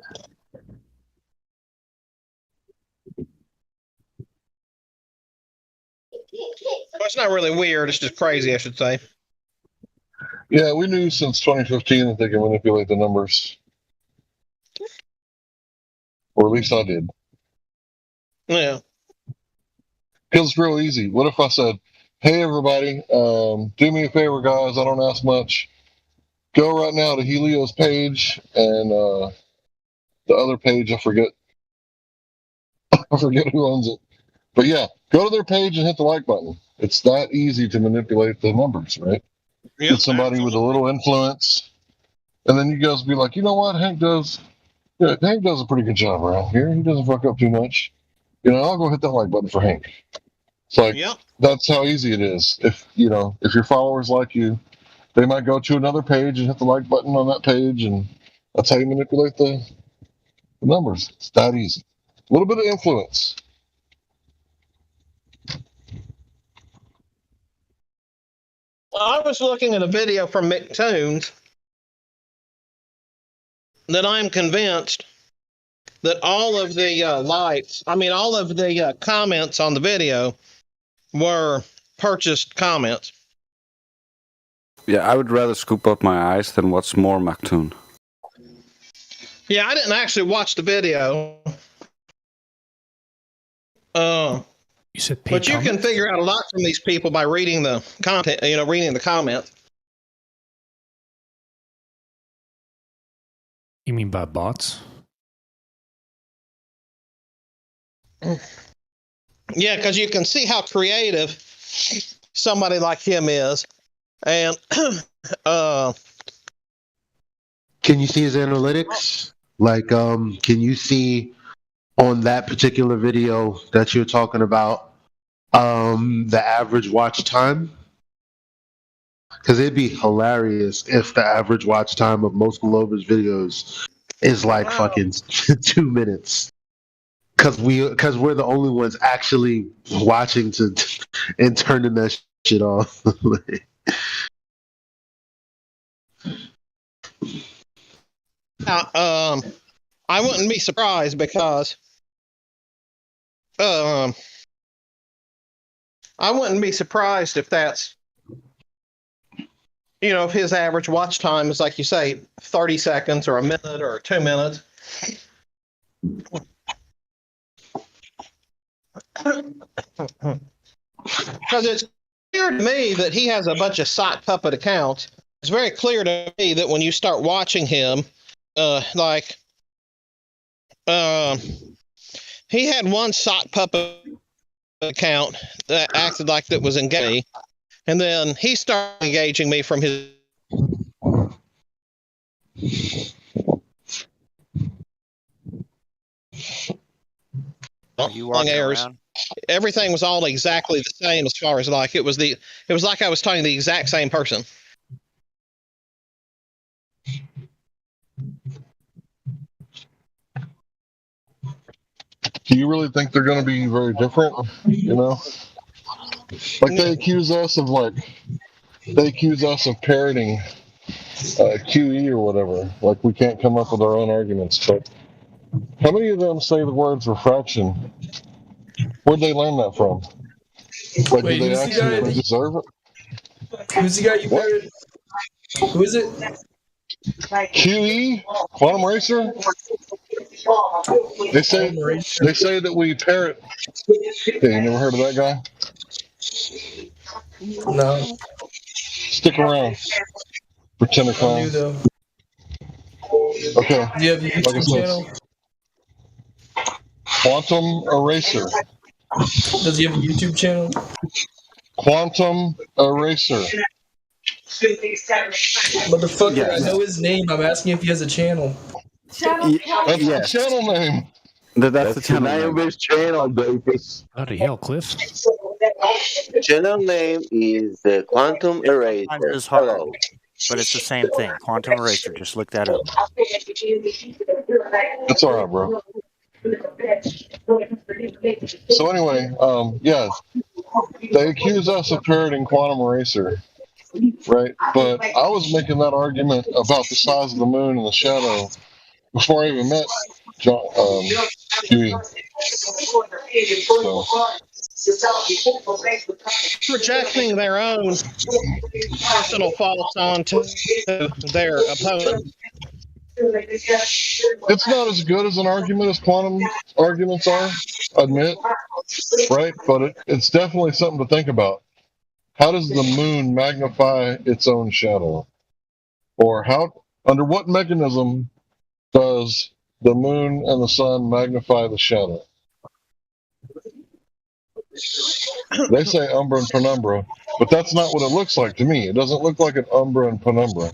[SPEAKER 9] it's not really weird. It's just crazy, I should say.
[SPEAKER 15] Yeah, we knew since 2015 that they can manipulate the numbers. Or at least I did.
[SPEAKER 9] Yeah.
[SPEAKER 15] Because it's real easy. What if I said, hey, everybody, do me a favor, guys. I don't ask much. Go right now to Helio's page and the other page, I forget. I forget who owns it. But yeah, go to their page and hit the like button. It's that easy to manipulate the numbers, right?
[SPEAKER 9] Yep,
[SPEAKER 15] Get somebody with a little influence. And then you guys be like, you know what? Hank does a pretty good job around here. He doesn't fuck up too much. I'll go hit that like button for Hank. It's like, That's how easy it is. If your followers like you, they might go to another page and hit the like button on that page, and that's how you manipulate the numbers. It's that easy. A little bit of influence.
[SPEAKER 9] I was looking at a video from McToons that I'm convinced that all of the all of the comments on the video were purchased comments.
[SPEAKER 3] Yeah, I would rather scoop up my eyes than watch more Mactoon.
[SPEAKER 9] Yeah, I didn't actually watch the video.
[SPEAKER 6] You said
[SPEAKER 9] but you can figure out a lot from these people by reading the content, reading the comments.
[SPEAKER 6] You mean by bots?
[SPEAKER 9] Yeah, because you can see how creative somebody like him is. And
[SPEAKER 8] can you see his analytics? Like, can you see on that particular video that you're talking about, the average watch time? Because it'd be hilarious if the average watch time of most Glover's videos is like fucking 2 minutes. Because we're the only ones actually watching to and turning that shit off.
[SPEAKER 9] I wouldn't be surprised because I wouldn't be surprised if that's, if his average watch time is, like you say, 30 seconds or a minute or 2 minutes. Because it's clear to me that he has a bunch of sock puppet accounts. It's very clear to me that when you start watching him, he had one sock puppet account that acted like that was engaged, and then he started engaging me from his long errors. Everything was all exactly the same as far as like it was like I was talking to the exact same person.
[SPEAKER 15] Do you really think they're going to be very different? Like they accuse us of parroting QE or whatever. Like we can't come up with our own arguments. But how many of them say the words refraction? Where'd they learn that from? Like,
[SPEAKER 2] Wait,
[SPEAKER 15] do they actually deserve it?
[SPEAKER 2] Who's the guy you parroted? Who is it?
[SPEAKER 15] QE? Quantum Racer? They say that we parrot. Yeah, you never heard of that guy?
[SPEAKER 2] No.
[SPEAKER 15] Stick around for 10 o'clock. Okay.
[SPEAKER 2] Do you have a YouTube channel?
[SPEAKER 15] Quantum Eraser.
[SPEAKER 2] Does he have a YouTube channel?
[SPEAKER 15] Quantum Eraser.
[SPEAKER 2] Motherfucker, yes. I know his name. I'm asking if he has a channel.
[SPEAKER 15] That's the channel name.
[SPEAKER 3] That's the channel
[SPEAKER 15] name of his channel, Dopus.
[SPEAKER 6] Bloody hell, Cliff.
[SPEAKER 4] The channel name is Quantum Eraser.
[SPEAKER 19] It's hard, but it's the same thing. Quantum Eraser. Just look that up.
[SPEAKER 15] It's all right, bro. So anyway, yeah, they accuse us of parroting Quantum Eraser, right? But I was making that argument about the size of the moon and the shadow before I even met John Huey.
[SPEAKER 9] Projecting their own personal faults onto their opponent.
[SPEAKER 15] It's not as good as an argument as quantum arguments are, admit, right? But it's definitely something to think about. How does the moon magnify its own shadow? Or under what mechanism does the moon and the sun magnify the shadow? They say umbra and penumbra, but that's not what it looks like to me. It doesn't look like an umbra and penumbra.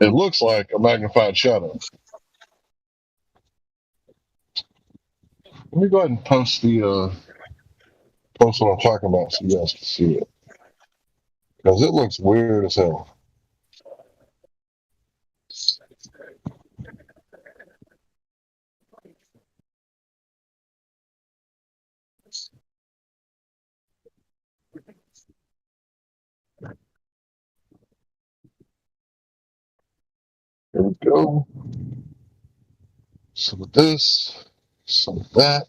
[SPEAKER 15] It looks like a magnified shadow. Let me go ahead and post what I'm talking about so you guys can see it. Because it looks weird as hell. Here we go. Some of this, some of that.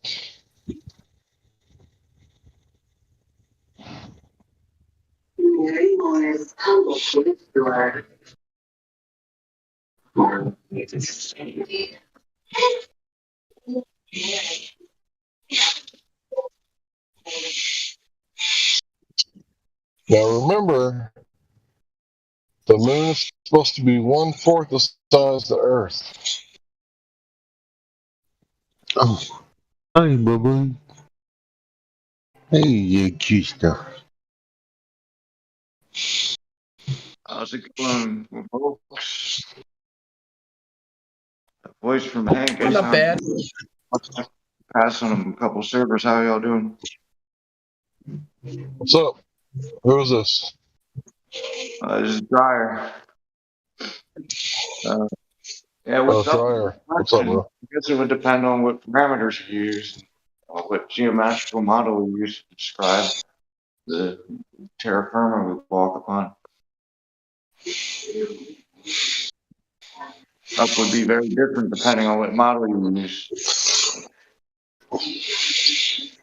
[SPEAKER 15] Now remember, the moon is supposed to be 1/4 the size of the Earth.
[SPEAKER 8] Oh, hi, Bubba. Hey, you cute stuff.
[SPEAKER 11] How's it going, folks? A voice from Hank.
[SPEAKER 2] Not bad.
[SPEAKER 11] Passing a couple servers. How y'all doing?
[SPEAKER 15] What's up? Who is this?
[SPEAKER 11] This is Dryer. Yeah, what's up?
[SPEAKER 15] Dryer. What's up, bro?
[SPEAKER 11] I guess it would depend on what parameters you use, what geometrical model you use to describe the terra firma we walk upon. Stuff would be very different depending on what model you use.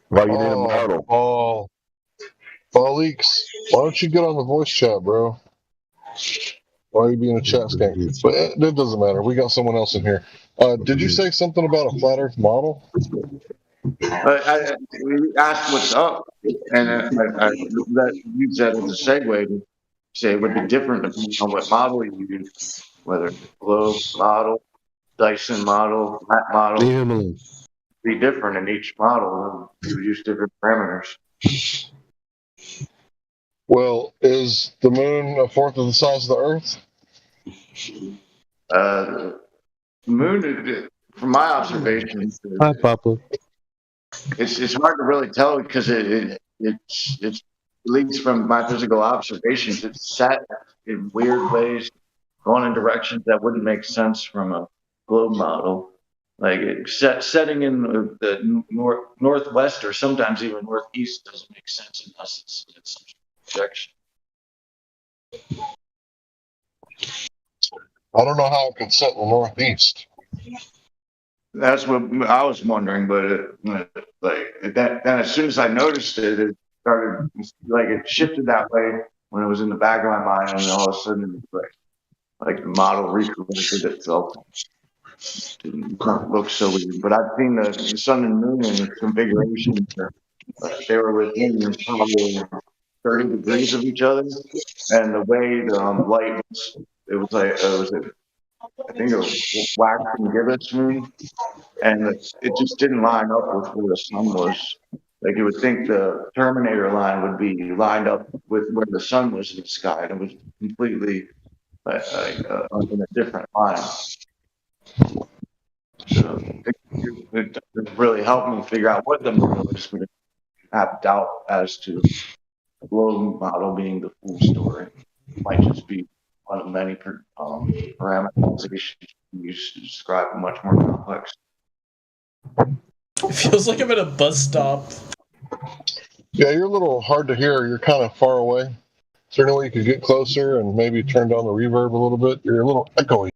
[SPEAKER 17] Why you need a model?
[SPEAKER 15] Paul Leaks, why don't you get on the voice chat, bro? Why are you being a chat skank? But it doesn't matter. We got someone else in here. Did you say something about a flat Earth model?
[SPEAKER 11] We asked what's up, and I use that as a segue to say it would be different depending on what model you use, whether globe model, Dyson model, flat model. Be different in each model. You use different parameters.
[SPEAKER 15] Well, is the moon 1/4 of the size of the Earth?
[SPEAKER 11] The moon, from my observation,
[SPEAKER 8] Hi, Papa.
[SPEAKER 11] it's hard to really tell because it leads from my physical observations. It's set in weird ways, going in directions that wouldn't make sense from a globe model. Like setting in the northwest or sometimes even northeast doesn't make sense unless it's some projection.
[SPEAKER 15] I don't know how it could set in the northeast.
[SPEAKER 11] That's what I was wondering, but then as soon as I noticed it, it started it shifted that way when it was in the back of my mind, and then all of a sudden, like the model recorrected itself. Didn't look so weird, but I've seen the sun and moon in the configuration. They were within probably 30 degrees of each other, and the way the light was, I think it was wax and gibbous moon, and it just didn't line up with where the sun was. Like you would think the Terminator line would be lined up with where the sun was in the sky, and it was completely in a different line. So it really helped me figure out what the moon was, but I have doubt as to the globe model being the full story. It might just be one of many parameterizations used to describe a much more complex.
[SPEAKER 2] It feels like I'm at a bus stop.
[SPEAKER 15] Yeah, you're a little hard to hear. You're kind of far away. Is there any way you could get closer and maybe turn down the reverb a little bit? You're a little echoey.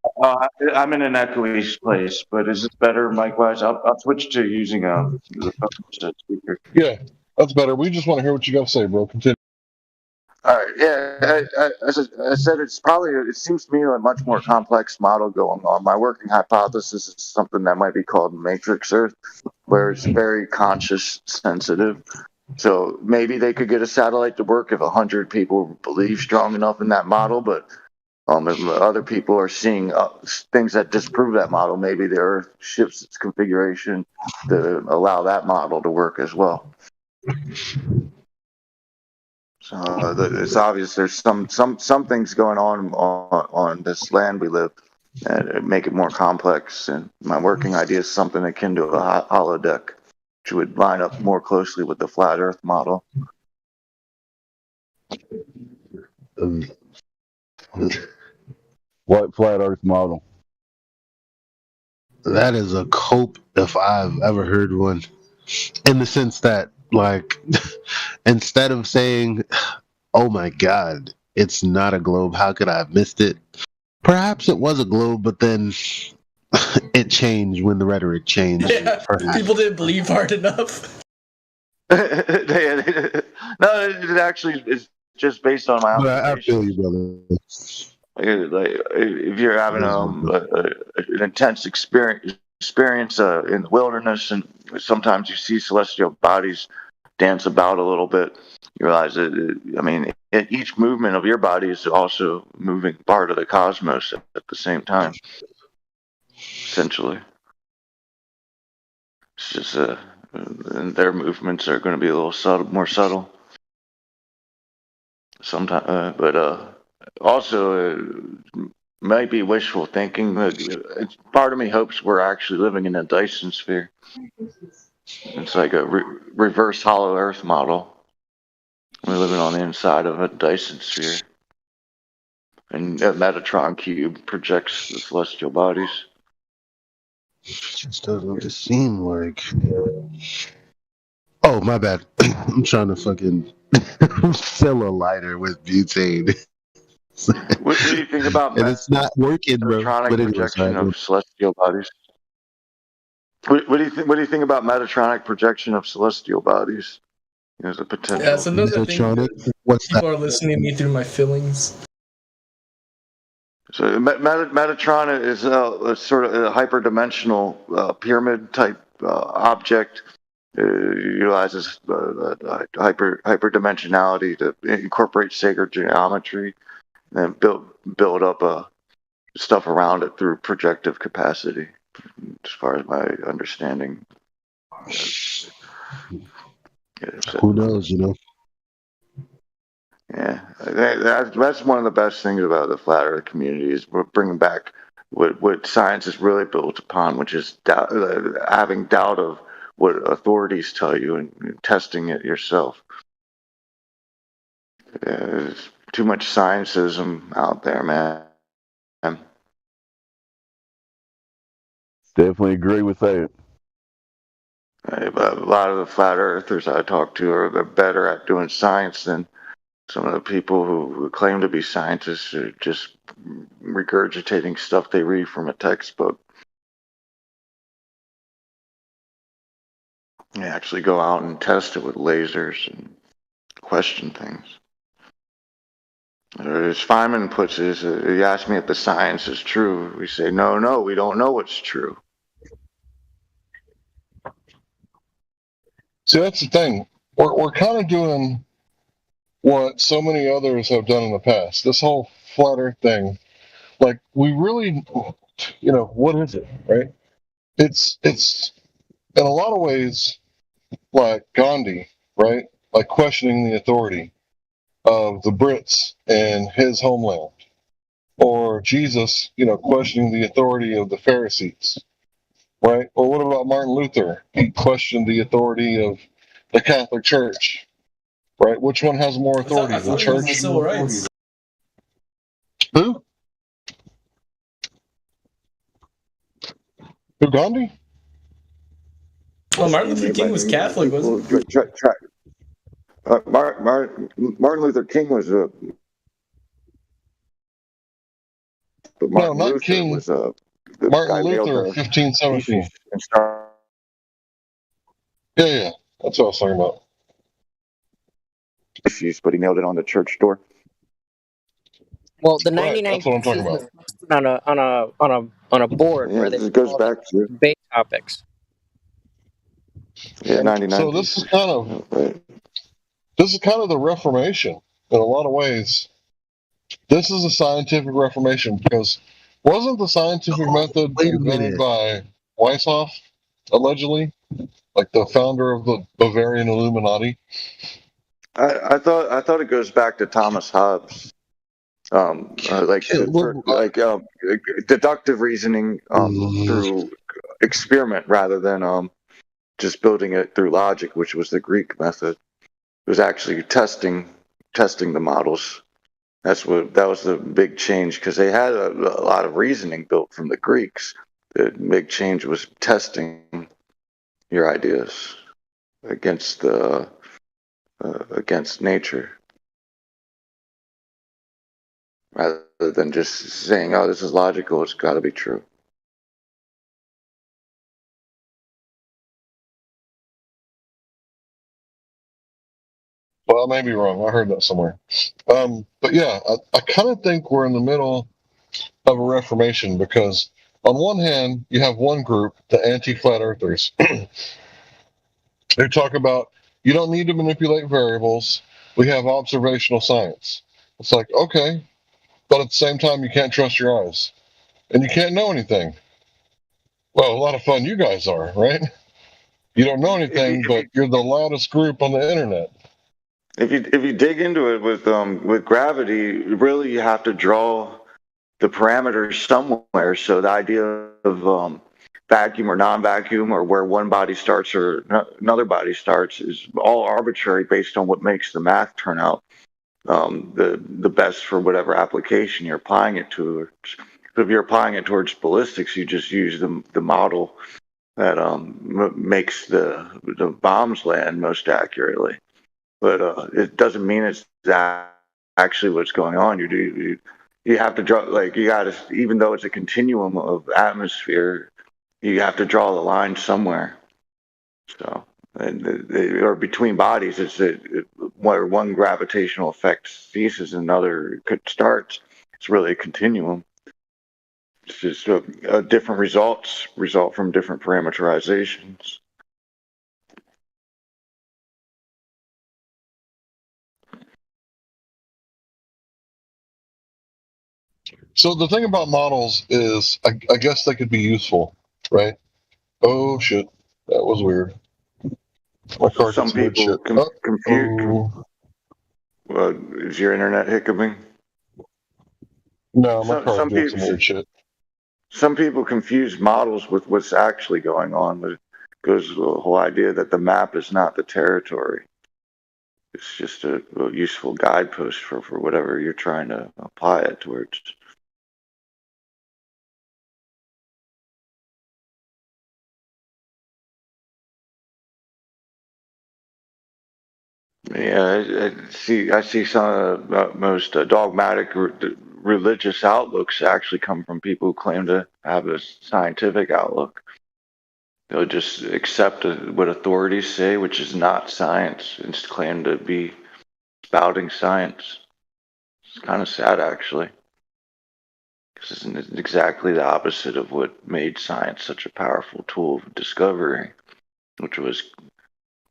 [SPEAKER 11] I'm in an echoey place, but is this better mic-wise? I'll switch to using the speaker.
[SPEAKER 15] Yeah, that's better. We just want to hear what you got to say, bro. Continue.
[SPEAKER 11] All right. Yeah, as I said, it seems to me a much more complex model going on. My working hypothesis is something that might be called Matrix Earth, where it's very conscious sensitive. So maybe they could get a satellite to work if 100 people believe strong enough in that model, but if other people are seeing things that disprove that model, maybe the Earth shifts its configuration to allow that model to work as well. So it's obvious there's some things going on this land we live that make it more complex. And my working idea is something akin to a holodeck, which would line up more closely with the flat Earth model.
[SPEAKER 17] What flat Earth model?
[SPEAKER 8] That is a cope if I've ever heard one. In the sense that, like, instead of saying, oh my God, it's not a globe, how could I have missed it? Perhaps it was a globe, but then it changed when the rhetoric changed.
[SPEAKER 2] Yeah, people didn't believe hard enough.
[SPEAKER 11] No, it actually is just based on my
[SPEAKER 8] But I
[SPEAKER 11] observation.
[SPEAKER 8] feel you, brother.
[SPEAKER 11] Like if you're having an intense experience in the wilderness, and sometimes you see celestial bodies dance about a little bit, you realize that I mean, each movement of your body is also moving part of the cosmos at the same time. Essentially, it's just and their movements are going to be a little more subtle. Sometimes, but also might be wishful thinking. Part of me hopes we're actually living in a Dyson sphere. It's like a reverse hollow Earth model. We're living on the inside of a Dyson sphere, and a Metatron cube projects the celestial bodies.
[SPEAKER 8] It just doesn't seem like. Oh, my bad. I'm trying to fucking fill a lighter with butane.
[SPEAKER 11] What do you think about
[SPEAKER 8] and it's not working, bro.
[SPEAKER 11] Metatron
[SPEAKER 8] But anyway,
[SPEAKER 11] projection
[SPEAKER 8] sorry.
[SPEAKER 11] of celestial bodies? What do you think? What do you think about Metatronic projection of celestial bodies? There's a potential.
[SPEAKER 2] Yeah, it's another thing.
[SPEAKER 8] What's
[SPEAKER 2] People are listening to me through my feelings.
[SPEAKER 11] So Metatron is a sort of a hyperdimensional pyramid type object. Utilizes hyperdimensionality to incorporate sacred geometry and build up stuff around it through projective capacity, as far as my understanding.
[SPEAKER 8] Who knows, you know?
[SPEAKER 11] Yeah, that's one of the best things about the flat Earth community is we're bringing back what science is really built upon, which is having doubt of what authorities tell you and testing it yourself. There's too much scientism out there, man.
[SPEAKER 17] Definitely agree with that.
[SPEAKER 11] But a lot of the flat earthers I talk to are better at doing science than some of the people who claim to be scientists are just regurgitating stuff they read from a textbook. They actually go out and test it with lasers and question things. Or as Feynman puts it, he asked me if the science is true. We say, no, we don't know what's true.
[SPEAKER 15] See, that's the thing. We're kind of doing what so many others have done in the past. This whole flat Earth thing, like we really, what is it, right? It's in a lot of ways like Gandhi, right? Like questioning the authority of the Brits in his homeland, or Jesus, questioning the authority of the Pharisees, right? Or what about Martin Luther? He questioned the authority of the Catholic Church. Right? Which one has more authority? The church?
[SPEAKER 2] The civil rights.
[SPEAKER 15] Who? Who, Gandhi?
[SPEAKER 2] Well, Martin Luther King was Catholic, wasn't he?
[SPEAKER 11] Martin Luther King was but Martin
[SPEAKER 15] No, not
[SPEAKER 11] Luther
[SPEAKER 15] King.
[SPEAKER 11] was
[SPEAKER 15] Martin Luther, 1517. Yeah, that's what I was talking about.
[SPEAKER 11] But he nailed it on the church door.
[SPEAKER 14] Well, the
[SPEAKER 15] Right,
[SPEAKER 14] 99
[SPEAKER 15] that's what I'm talking
[SPEAKER 14] Theses
[SPEAKER 15] about.
[SPEAKER 14] is on a board where they
[SPEAKER 11] it goes back to
[SPEAKER 14] debate topics.
[SPEAKER 11] Yeah, 99.
[SPEAKER 15] So this is kind of the Reformation in a lot of ways. This is a scientific Reformation because wasn't the scientific method invented by Weishaupt, allegedly, like the founder of the Bavarian Illuminati?
[SPEAKER 11] I thought it goes back to Thomas Hobbes, deductive reasoning through experiment rather than just building it through logic, which was the Greek method. It was actually testing the models. That was the big change because they had a lot of reasoning built from the Greeks. The big change was testing your ideas against nature, rather than just saying, "Oh, this is logical. It's got to be true."
[SPEAKER 15] Well, I may be wrong. I heard that somewhere. But yeah, I kind of think we're in the middle of a reformation because on one hand, you have one group, the anti-flat earthers. They talk about you don't need to manipulate variables. We have observational science. It's like, okay, but at the same time, you can't trust your eyes and you can't know anything. Well, a lot of fun you guys are, right? You don't know anything, but you're the loudest group on the internet.
[SPEAKER 11] If you dig into it with gravity, really you have to draw the parameters somewhere. So the idea of vacuum or non-vacuum, or where one body starts or another body starts, is all arbitrary based on what makes the math turn out the best for whatever application you're applying it to. If you're applying it towards ballistics, you just use the model that makes the bombs land most accurately. But it doesn't mean it's actually what's going on. You have to draw, like, you got to, even though it's a continuum of atmosphere, you have to draw the line somewhere. So, or between bodies, where one gravitational effect ceases, another starts. It's really a continuum. It's just different results result from different parameterizations.
[SPEAKER 15] So the thing about models is, I guess they could be useful, right? Oh shit, that was weird. My car
[SPEAKER 11] Some
[SPEAKER 15] gets weird
[SPEAKER 11] people
[SPEAKER 15] shit.
[SPEAKER 11] confuse. Is your internet hiccuping?
[SPEAKER 15] No, my car's doing some weird shit.
[SPEAKER 11] Some people confuse models with what's actually going on, but it goes to the whole idea that the map is not the territory. It's just a useful guidepost for whatever you're trying to apply it towards. Yeah, I see some of the most dogmatic religious outlooks actually come from people who claim to have a scientific outlook. They'll just accept what authorities say, which is not science, and claim to be spouting science. It's kind of sad, actually, because it's exactly the opposite of what made science such a powerful tool of discovery, which was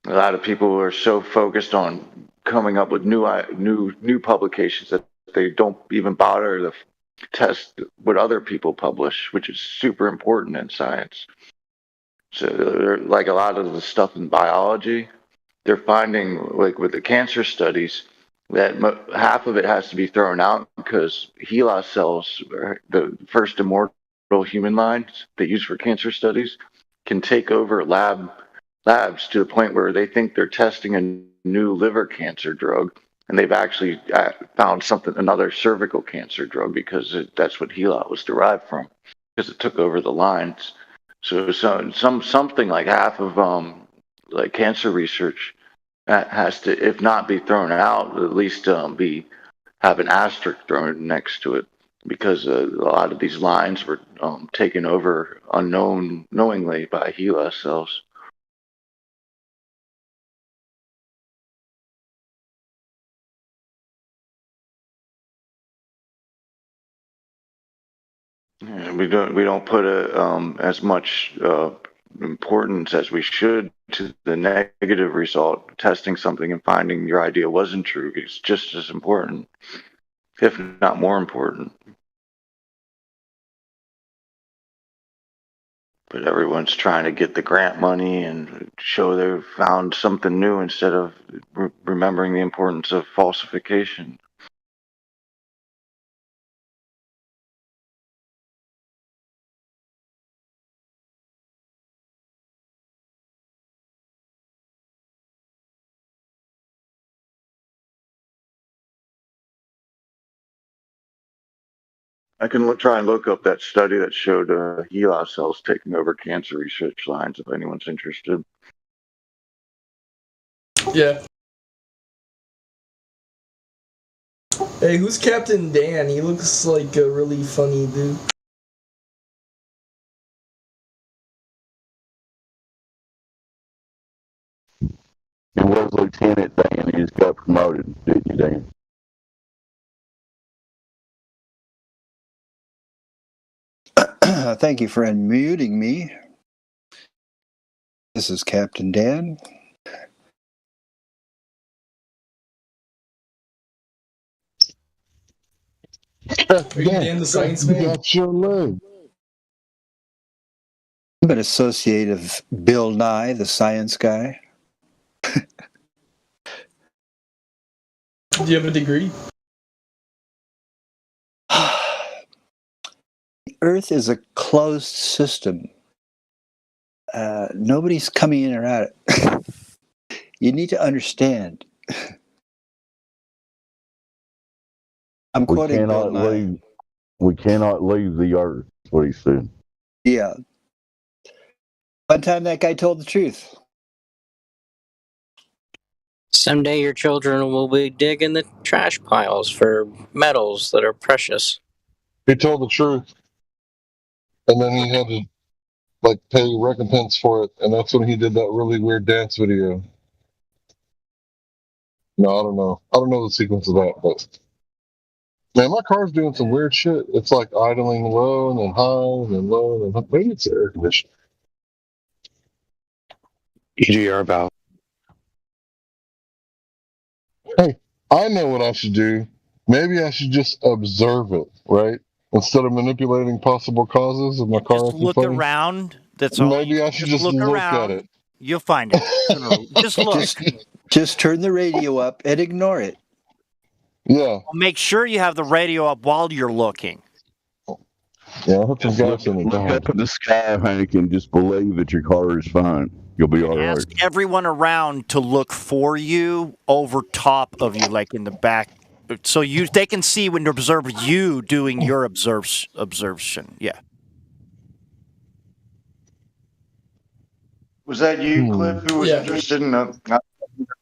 [SPEAKER 11] a lot of people are so focused on coming up with new publications that they don't even bother to test what other people publish, which is super important in science. So, like a lot of the stuff in biology, they're finding, like with the cancer studies, that half of it has to be thrown out because HeLa cells, the first immortal human lines they use for cancer studies, can take over labs to the point where they think they're testing a new liver cancer drug, and they've actually found another cervical cancer drug because that's what HeLa was derived from, because it took over the lines. So something like half of like cancer research has to, if not be thrown out, at least have an asterisk thrown next to it, because a lot of these lines were taken over unknowingly by HeLa cells. Yeah, we don't put as much importance as we should to the negative result. Testing something and finding your idea wasn't true is just as important, if not more important. But everyone's trying to get the grant money and show they've found something new instead of remembering the importance of falsification. I can try and look up that study that showed HeLa cells taking over cancer research lines if anyone's interested.
[SPEAKER 2] Yeah. Hey, who's Captain Dan? He looks like a really funny dude.
[SPEAKER 17] It was Lieutenant Dan. You just got promoted, didn't you, Dan?
[SPEAKER 12] Thank you for unmuting me. This is Captain Dan.
[SPEAKER 2] Are you Dan the science man?
[SPEAKER 15] That's your leg.
[SPEAKER 12] I'm an associate of Bill Nye, the science guy.
[SPEAKER 2] Do you have a degree?
[SPEAKER 12] The Earth is a closed system. Nobody's coming in or out. You need to understand. I'm quoting Bill Nye.
[SPEAKER 17] We cannot leave the Earth. That's what he said.
[SPEAKER 12] Yeah. One time that guy told the truth.
[SPEAKER 14] Someday your children will be digging the trash piles for metals that are precious.
[SPEAKER 15] He told the truth, and then he had to pay recompense for it, and that's when he did that really weird dance video. No, I don't know. I don't know the sequence of that, but man, my car's doing some weird shit. It's like idling low and then high and then low and then high. Maybe it's the air conditioner.
[SPEAKER 20] EGR valve.
[SPEAKER 15] Hey, I know what I should do. Maybe I should just observe it, right? Instead of manipulating possible causes of my car.
[SPEAKER 19] Just look around. That's all.
[SPEAKER 15] Maybe I should just look
[SPEAKER 19] around.
[SPEAKER 15] at it.
[SPEAKER 19] You'll find it. Just look.
[SPEAKER 12] Just turn the radio up and ignore it.
[SPEAKER 15] Yeah.
[SPEAKER 19] Make sure you have the radio up while you're looking.
[SPEAKER 15] Yeah, I'll have some gas in
[SPEAKER 17] Look up at the sky, Hank, and just believe that your car is fine. You'll be all right.
[SPEAKER 19] Ask everyone around to look for you over top of you, like in the back, so they can see when to observe you doing your observation. Yeah.
[SPEAKER 11] Was that you, Cliff, who was interested in a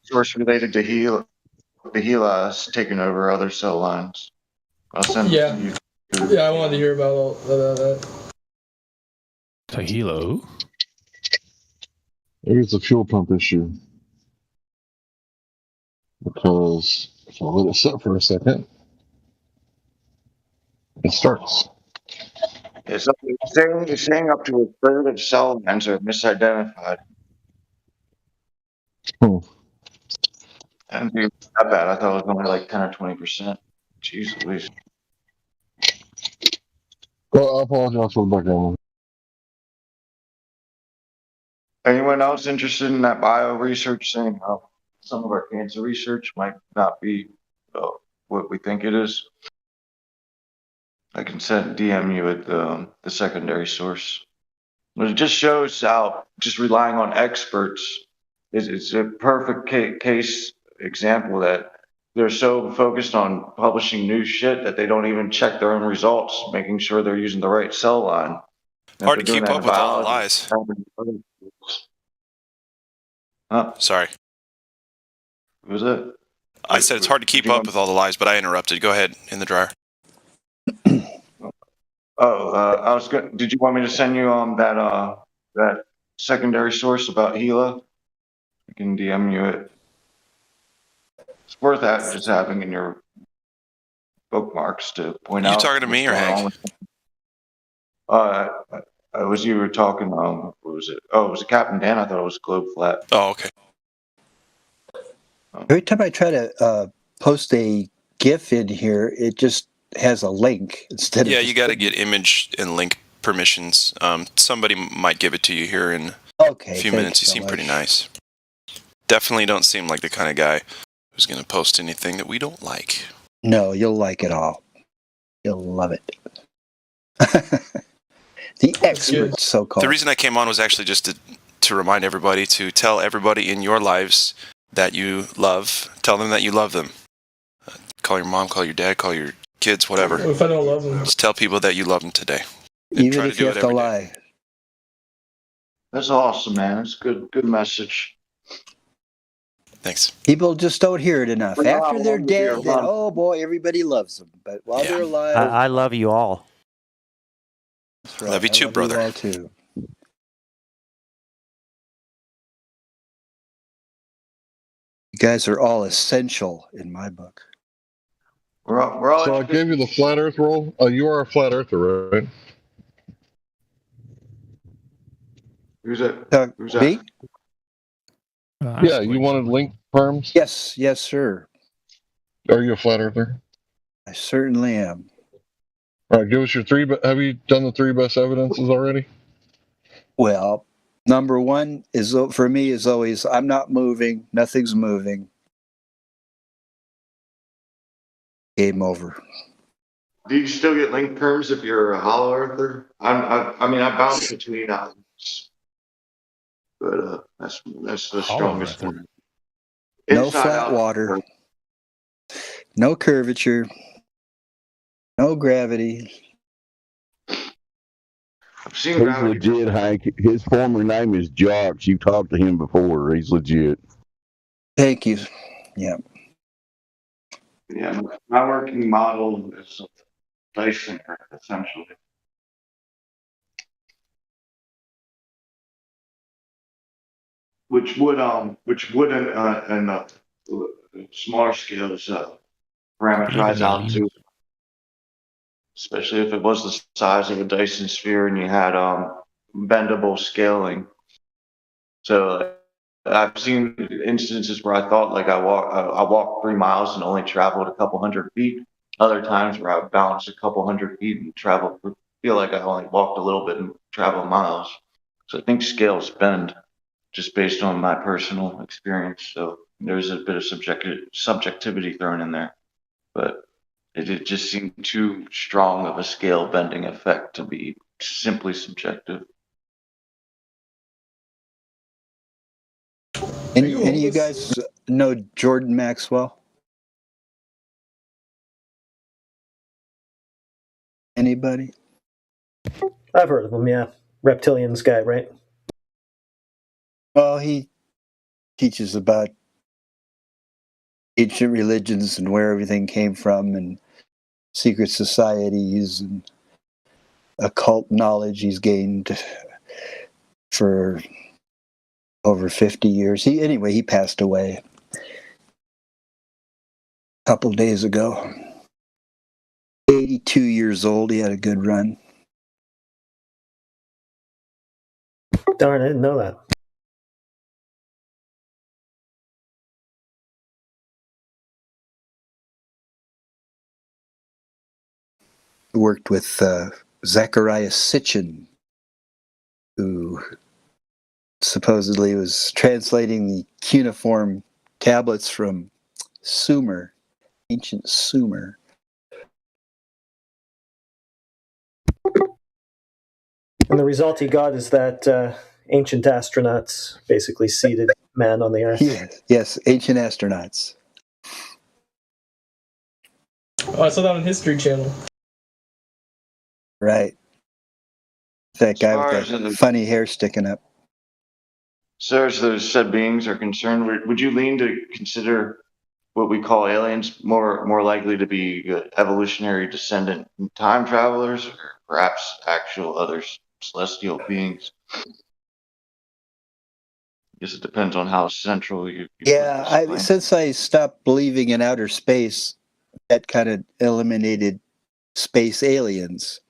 [SPEAKER 11] source related to the Gila taking over other cell lines? I'll send it to you.
[SPEAKER 2] Yeah, I wanted to hear about that.
[SPEAKER 6] Tahilo?
[SPEAKER 15] Maybe it's a fuel pump issue. Because if I let it sit for a second, it starts.
[SPEAKER 11] It's saying up to a third of cell lines are misidentified. And that bad. I thought it was only like 10 or 20%. Jeez Louise.
[SPEAKER 15] Well, I apologize for the background.
[SPEAKER 11] Anyone else interested in that bio research saying how some of our cancer research might not be what we think it is? I can DM you at the secondary source. But it just shows how just relying on experts is a perfect case example that they're so focused on publishing new shit that they don't even check their own results, making sure they're using the right cell line.
[SPEAKER 22] Hard to keep up with all the lies. Sorry.
[SPEAKER 11] What was it?
[SPEAKER 22] I said it's hard to keep up with all the lies, but I interrupted. Go ahead, in the dryer.
[SPEAKER 11] I was good. Did you want me to send you that secondary source about Gila? I can DM you it. It's worth just having in your bookmarks to point out.
[SPEAKER 22] You talking to me or Hank?
[SPEAKER 11] You were talking. What was it? Oh, it was Captain Dan. I thought it was Globe Flat.
[SPEAKER 22] Oh, okay.
[SPEAKER 12] Every time I try to post a GIF in here, it just has a link instead of.
[SPEAKER 22] Yeah, you got to get image and link permissions. Somebody might give it to you here in
[SPEAKER 12] a
[SPEAKER 22] few minutes. You seem pretty nice. Definitely don't seem like the kind of guy who's going to post anything that we don't like.
[SPEAKER 12] No, you'll like it all. You'll love it. The experts, so-called.
[SPEAKER 22] The reason I came on was actually just to remind everybody to tell everybody in your lives that you love. Tell them that you love them. Call your mom, call your dad, call your kids, whatever.
[SPEAKER 2] What if I don't love them?
[SPEAKER 22] Just tell people that you love them today. And
[SPEAKER 12] even if you have to lie.
[SPEAKER 11] That's awesome, man. It's good message.
[SPEAKER 22] Thanks.
[SPEAKER 12] People just don't hear it enough. After they're dead, then, oh boy, everybody loves them. But while they're alive,
[SPEAKER 19] I love you all.
[SPEAKER 12] That's right.
[SPEAKER 22] Love you too, brother.
[SPEAKER 12] You all too. You guys are all essential in my book.
[SPEAKER 11] We're all
[SPEAKER 15] So I gave you the flat Earth roll. You are a flat earther, right?
[SPEAKER 11] Who's that? Who's that?
[SPEAKER 12] Me?
[SPEAKER 15] Yeah, you wanted link terms.
[SPEAKER 12] Yes, yes, sir.
[SPEAKER 15] Are you a flat earther?
[SPEAKER 12] I certainly am.
[SPEAKER 15] All right, give us your three. Have you done the three best evidences already?
[SPEAKER 12] Well, number one is for me is always I'm not moving, nothing's moving. Game over.
[SPEAKER 11] Do you still get link terms if you're a hollow earther? I mean, I bounce between items, but that's the strongest one.
[SPEAKER 12] No
[SPEAKER 11] Inside
[SPEAKER 12] flat
[SPEAKER 11] out.
[SPEAKER 12] water. No curvature. No gravity.
[SPEAKER 11] I've seen
[SPEAKER 17] He's
[SPEAKER 11] gravity.
[SPEAKER 17] legit, Hank. His former name is Jocks. You've talked to him before. He's legit.
[SPEAKER 12] Thank you. Yeah.
[SPEAKER 11] Yeah, my working model is a Dyson, essentially. Which would in smaller scales parameterize out to, especially if it was the size of a Dyson sphere and you had bendable scaling. So I've seen instances where I thought like I walked 3 miles and only traveled a couple hundred feet. Other times where I bounced a couple hundred feet and feel like I only walked a little bit and traveled miles. So I think scales bend just based on my personal experience. So there's a bit of subjectivity thrown in there, but it just seemed too strong of a scale bending effect to be simply subjective.
[SPEAKER 12] Any of you guys know Jordan Maxwell? Anybody?
[SPEAKER 5] I've heard of him, yeah. Reptilians guy, right?
[SPEAKER 12] Well, he teaches about ancient religions and where everything came from and secret societies and occult knowledge he's gained for over 50 years. He passed away a couple days ago. 82 years old. He had a good run.
[SPEAKER 5] Darn, I didn't know that.
[SPEAKER 12] Worked with Zacharias Sitchin, who supposedly was translating the cuneiform tablets from Sumer, ancient Sumer.
[SPEAKER 5] And the result he got is that ancient astronauts basically seeded man on the Earth.
[SPEAKER 12] Yes, ancient astronauts.
[SPEAKER 2] Oh, I saw that on History Channel.
[SPEAKER 12] Right. That guy with that funny hair sticking up.
[SPEAKER 11] So as those said beings are concerned, would you lean to consider what we call aliens more likely to be evolutionary descendant time travelers, or perhaps actual other celestial beings? I guess it depends on how central you
[SPEAKER 12] Yeah, since I stopped believing in outer space, that kind of eliminated space aliens.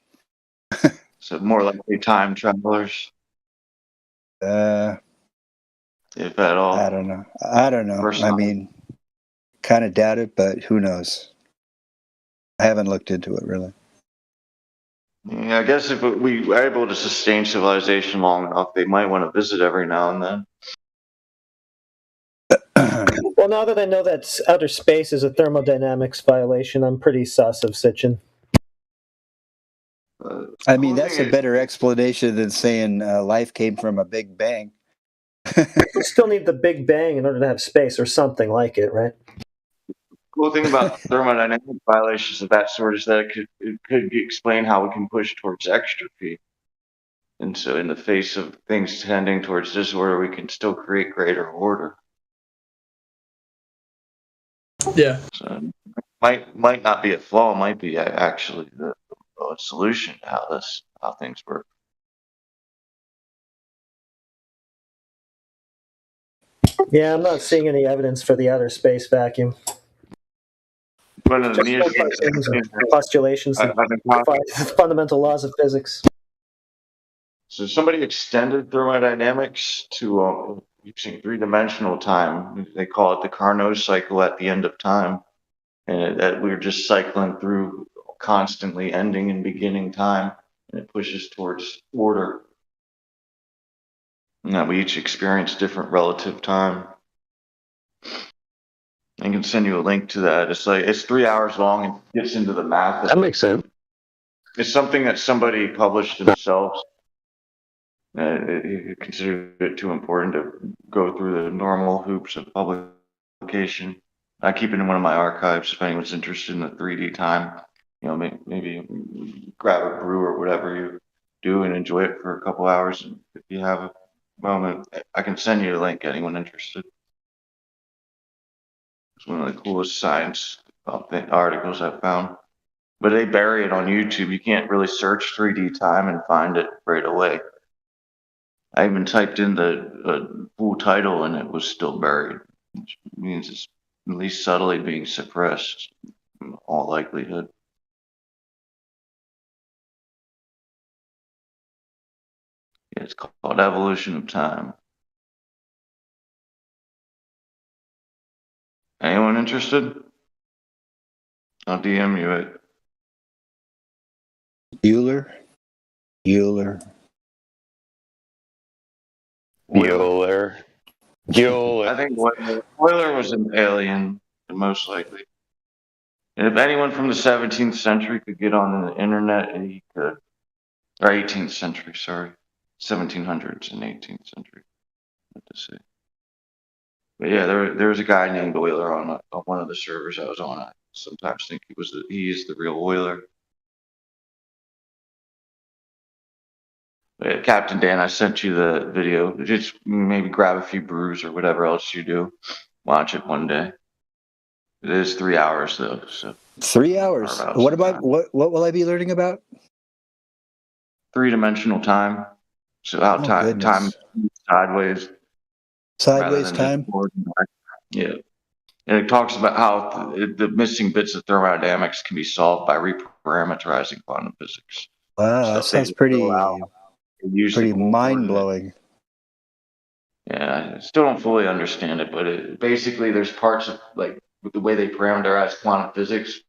[SPEAKER 11] So more likely time travelers,
[SPEAKER 12] if
[SPEAKER 11] at all.
[SPEAKER 12] I don't know. I mean, kind of doubt it, but who knows? I haven't looked into it really.
[SPEAKER 11] Yeah, I guess if we were able to sustain civilization long enough, they might want to visit every now and then.
[SPEAKER 5] Well, now that I know that outer space is a thermodynamics violation, I'm pretty sus of Sitchin.
[SPEAKER 12] I mean, that's a better explanation than saying life came from a Big Bang.
[SPEAKER 5] You still need the Big Bang in order to have space or something like it, right?
[SPEAKER 11] Cool thing about thermodynamic violations of that sort is that it could explain how we can push towards extropy. And so in the face of things tending towards disorder, we can still create greater order.
[SPEAKER 2] Yeah.
[SPEAKER 11] So might not be a flaw, might be actually the solution to how things work.
[SPEAKER 5] Yeah, I'm not seeing any evidence for the outer space vacuum.
[SPEAKER 11] One of the
[SPEAKER 5] Just speculations and postulations that defy the fundamental laws of physics.
[SPEAKER 11] So somebody extended thermodynamics to using three-dimensional time. They call it the Carnot cycle at the end of time, and that we're just cycling through constantly ending and beginning time, and it pushes towards order. And that we each experience different relative time. I can send you a link to that. It's 3 hours long and gets into the math.
[SPEAKER 17] That makes sense.
[SPEAKER 11] It's something that somebody published themselves. He considered it too important to go through the normal hoops of publication. I keep it in one of my archives if anyone's interested in the 3D time. You know, maybe grab a brew or whatever you do and enjoy it for a couple hours. And if you have a moment, I can send you a link. Anyone interested? It's one of the coolest science articles I've found. But they bury it on YouTube. You can't really search 3D time and find it right away. I even typed in the full title and it was still buried, which means it's at least subtly being suppressed in all likelihood. Yeah, it's called Evolution of Time. Anyone interested? I'll DM you it.
[SPEAKER 12] Bueller.
[SPEAKER 11] I think Euler was an alien, most likely. And if anyone from the 17th century could get on the internet, he could. Or 18th century, sorry. 1700s and 18th century. What to say? But yeah, there was a guy named Euler on one of the servers I was on. I sometimes think he is the real Euler. But yeah, Captain Dan, I sent you the video. Just maybe grab a few brews or whatever else you do. Watch it one day. It is 3 hours though, so
[SPEAKER 12] 3 hours. What about what will I be learning about?
[SPEAKER 11] Three-dimensional time. So how time moves sideways.
[SPEAKER 12] Sideways time.
[SPEAKER 11] Yeah. And it talks about how the missing bits of thermodynamics can be solved by reparameterizing quantum physics.
[SPEAKER 12] Wow, that sounds pretty mind-blowing.
[SPEAKER 11] Yeah, I still don't fully understand it, but basically there's parts of like the way they parameterize quantum physics.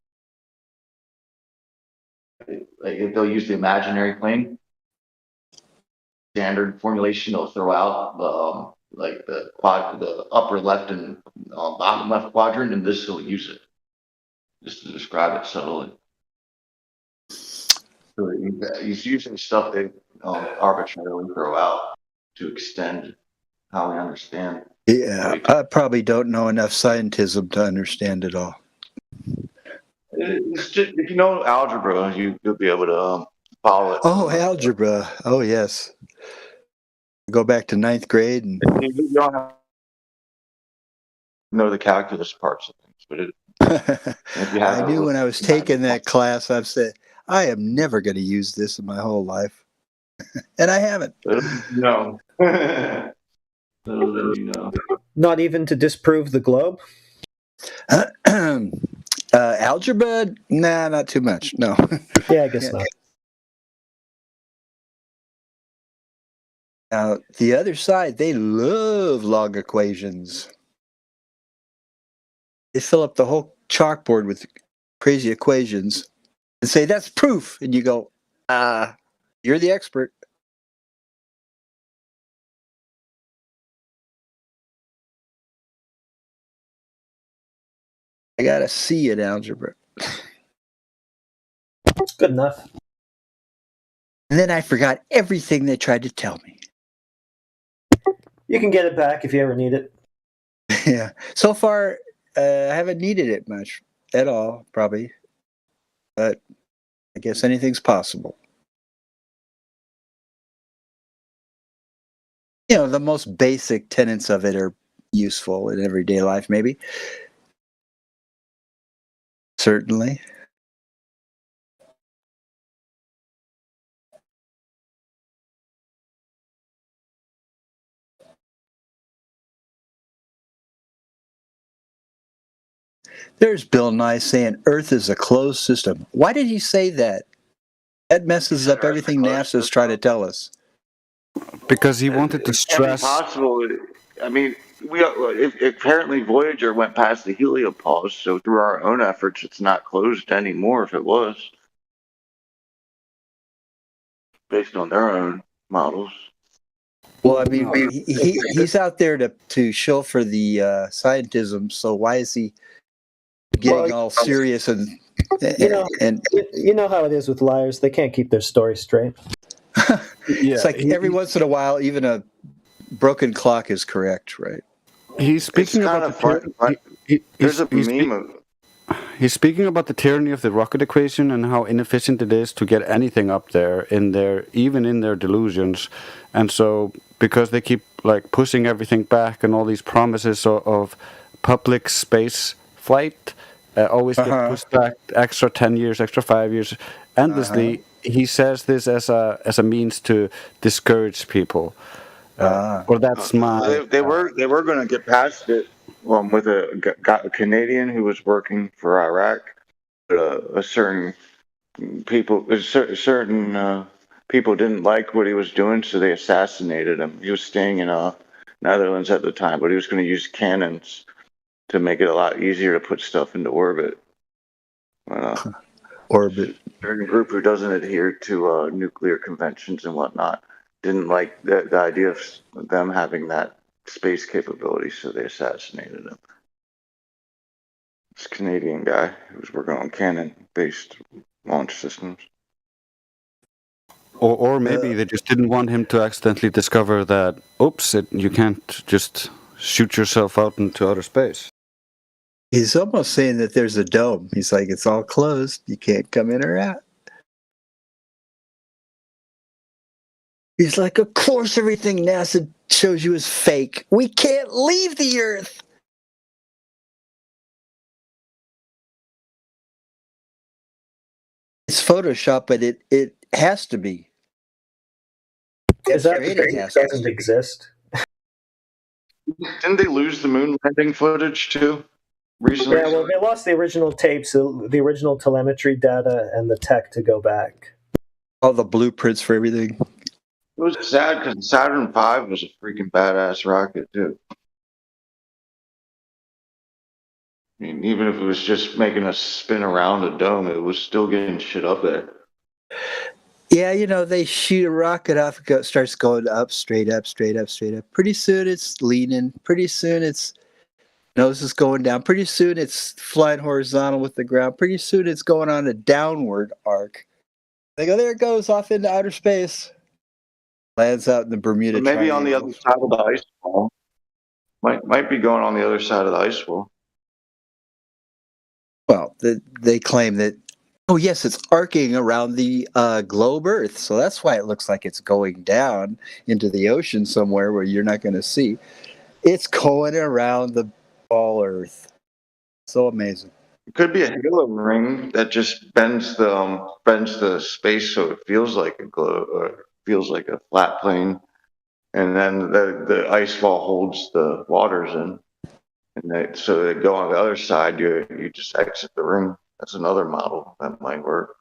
[SPEAKER 11] Like if they'll use the imaginary plane standard formulation, they'll throw out like the upper left and bottom left quadrant, and this will use it just to describe it subtly. So he's using stuff they arbitrarily throw out to extend how we understand.
[SPEAKER 12] Yeah, I probably don't know enough scientism to understand it all.
[SPEAKER 11] It's just, if you know algebra, you'll be able to follow it.
[SPEAKER 12] Oh, algebra. Oh, yes. Go back to 9th grade. And
[SPEAKER 11] you don't have to know the calculus parts of things, but
[SPEAKER 12] I knew when I was taking that class, I've said, I am never going to use this in my whole life. And I haven't.
[SPEAKER 11] No.
[SPEAKER 5] Not even to disprove the globe?
[SPEAKER 12] Algebra? Nah, not too much. No.
[SPEAKER 5] Yeah, I guess not.
[SPEAKER 12] Now, the other side, they love log equations. They fill up the whole chalkboard with crazy equations and say, that's proof. And you go, you're the expert. I got a C in algebra.
[SPEAKER 5] Good enough.
[SPEAKER 12] And then I forgot everything they tried to tell me.
[SPEAKER 5] You can get it back if you ever need it.
[SPEAKER 12] Yeah. So far, I haven't needed it much at all, probably. But I guess anything's possible. You know, the most basic tenets of it are useful in everyday life, maybe. Certainly. There's Bill Nye saying Earth is a closed system. Why did he say that? That messes up everything NASA's trying to tell us.
[SPEAKER 3] Because he wanted to
[SPEAKER 11] It can't be
[SPEAKER 3] stress.
[SPEAKER 11] possible. I mean, apparently Voyager went past the heliopause, so through our own efforts, it's not closed anymore. If it was, based on their own models.
[SPEAKER 12] Well, I mean, he's out there to show for the scientism. So why is he getting all serious and
[SPEAKER 5] you know how it is with liars? They can't keep their story straight.
[SPEAKER 12] It's like every once in a while, even a broken clock is correct, right?
[SPEAKER 3] He's speaking about He's speaking about the tyranny of the rocket equation and how inefficient it is to get anything up there even in their delusions. And so because they keep like pushing everything back and all these promises of public space flight always get pushed back extra 10 years, extra 5 years endlessly. He says this as a means to discourage people. Or that's my
[SPEAKER 11] They were going to get past it with a Canadian who was working for Iraq. But certain people didn't like what he was doing, so they assassinated him. He was staying in Netherlands at the time, but he was going to use cannons to make it a lot easier to put stuff into orbit.
[SPEAKER 12] Orbit.
[SPEAKER 11] Certain group who doesn't adhere to nuclear conventions and whatnot didn't like the idea of them having that space capability, so they assassinated him. This Canadian guy who was working on cannon-based launch systems.
[SPEAKER 3] Or maybe they just didn't want him to accidentally discover that, you can't just shoot yourself out into outer space.
[SPEAKER 12] He's almost saying that there's a dome. He's like, it's all closed. You can't come in or out. He's like, of course everything NASA shows you is fake. We can't leave the Earth. It's Photoshop, but it has to be.
[SPEAKER 5] Is that because it doesn't exist?
[SPEAKER 11] Didn't they lose the moon landing footage too recently?
[SPEAKER 5] Yeah, well, they lost the original tapes, the original telemetry data, and the tech to go back.
[SPEAKER 12] All the blueprints for everything.
[SPEAKER 11] It was sad because Saturn V was a freaking badass rocket too. I mean, even if it was just making us spin around a dome, it was still getting shit up there.
[SPEAKER 12] Yeah, they shoot a rocket off, starts going up, straight up, straight up, straight up. Pretty soon it's leaning. Pretty soon its nose is going down. Pretty soon it's flying horizontal with the ground. Pretty soon it's going on a downward arc. They go, there it goes off into outer space. Lands out in the Bermuda Triangle.
[SPEAKER 11] Maybe on the other side of the ice wall. Might be going on the other side of the ice wall.
[SPEAKER 12] Well, they claim that, yes, it's arcing around the globe Earth. So that's why it looks like it's going down into the ocean somewhere where you're not going to see. It's going around the ball Earth. So amazing.
[SPEAKER 11] It could be a halo ring that just bends the space so it feels like a globe, or feels like a flat plane, and then the ice wall holds the waters in. And so they go on the other side, you just exit the ring. That's another model that might work.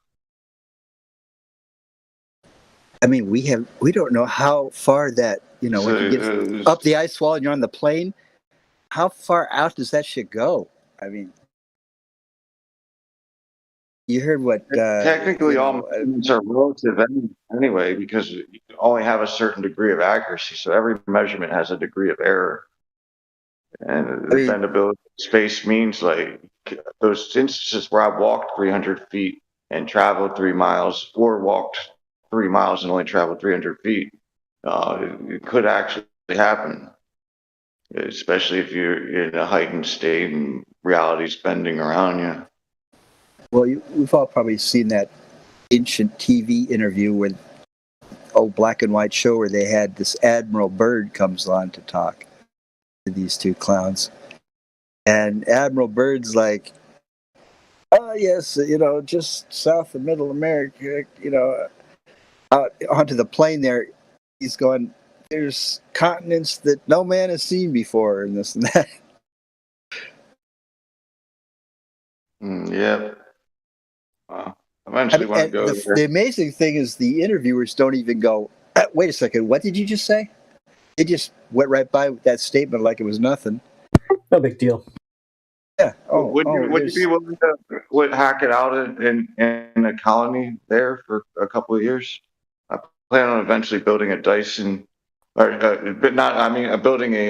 [SPEAKER 12] I mean, we don't know how far that, when you get up the ice wall and you're on the plane, how far out does that shit go? I mean, you heard what...
[SPEAKER 11] technically, all measurements are relative anyway, because you only have a certain degree of accuracy. So every measurement has a degree of error. And the bendability of space means like those instances where I walked 300 feet and traveled 3 miles, or walked 3 miles and only traveled 300 feet, it could actually happen, especially if you're in a heightened state and reality's bending around you.
[SPEAKER 12] Well, we've all probably seen that ancient TV interview with black and white show where they had this Admiral Byrd comes on to talk to these two clowns. And Admiral Byrd's like, oh, yes, just south of Middle America, out onto the plain there. He's going, there's continents that no man has seen before and this and that.
[SPEAKER 11] Yep.
[SPEAKER 12] I
[SPEAKER 11] Eventually
[SPEAKER 12] mean,
[SPEAKER 11] want to
[SPEAKER 12] and
[SPEAKER 11] go
[SPEAKER 12] the
[SPEAKER 11] there.
[SPEAKER 12] amazing thing is the interviewers don't even go, wait a second, what did you just say? They just went right by that statement like it was nothing.
[SPEAKER 5] No big deal.
[SPEAKER 12] Yeah.
[SPEAKER 11] Would you be willing to hack it out in a colony there for a couple of years? I plan on eventually building a Dyson, but not. I mean, building a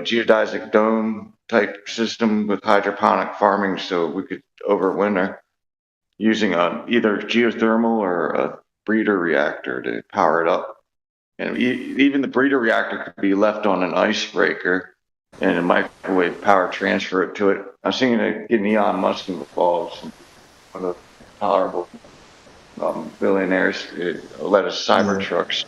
[SPEAKER 11] geodesic dome type system with hydroponic farming, so we could overwinter using either geothermal or a breeder reactor to power it up. And even the breeder reactor could be left on an icebreaker and a microwave power transfer it to it. I'm seeing it get Elon Musk involved, one of the tolerable billionaires let us Cybertrucks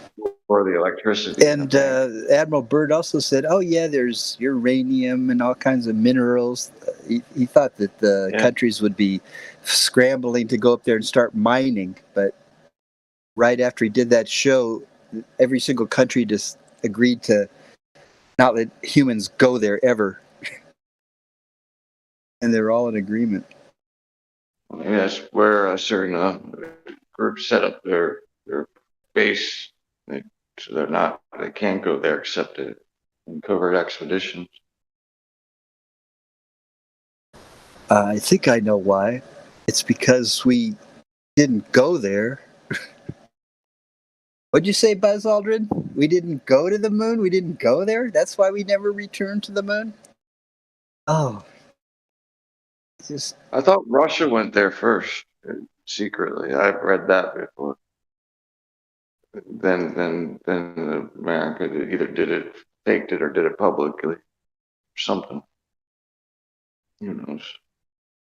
[SPEAKER 11] for the electricity.
[SPEAKER 12] And Admiral Byrd also said, oh, yeah, there's uranium and all kinds of minerals. He thought that the countries would be scrambling to go up there and start mining. But right after he did that show, every single country just agreed to not let humans go there ever. And they're all in agreement.
[SPEAKER 11] Maybe that's where certain groups set up their base, so they can't go there except in covert expeditions.
[SPEAKER 12] I think I know why. It's because we didn't go there. What'd you say, Buzz Aldrin? We didn't go to the moon? We didn't go there? That's why we never returned to the moon? Oh.
[SPEAKER 11] I thought Russia went there first, secretly. I've read that before. Then America either did it, faked it, or did it publicly, or something. Who knows?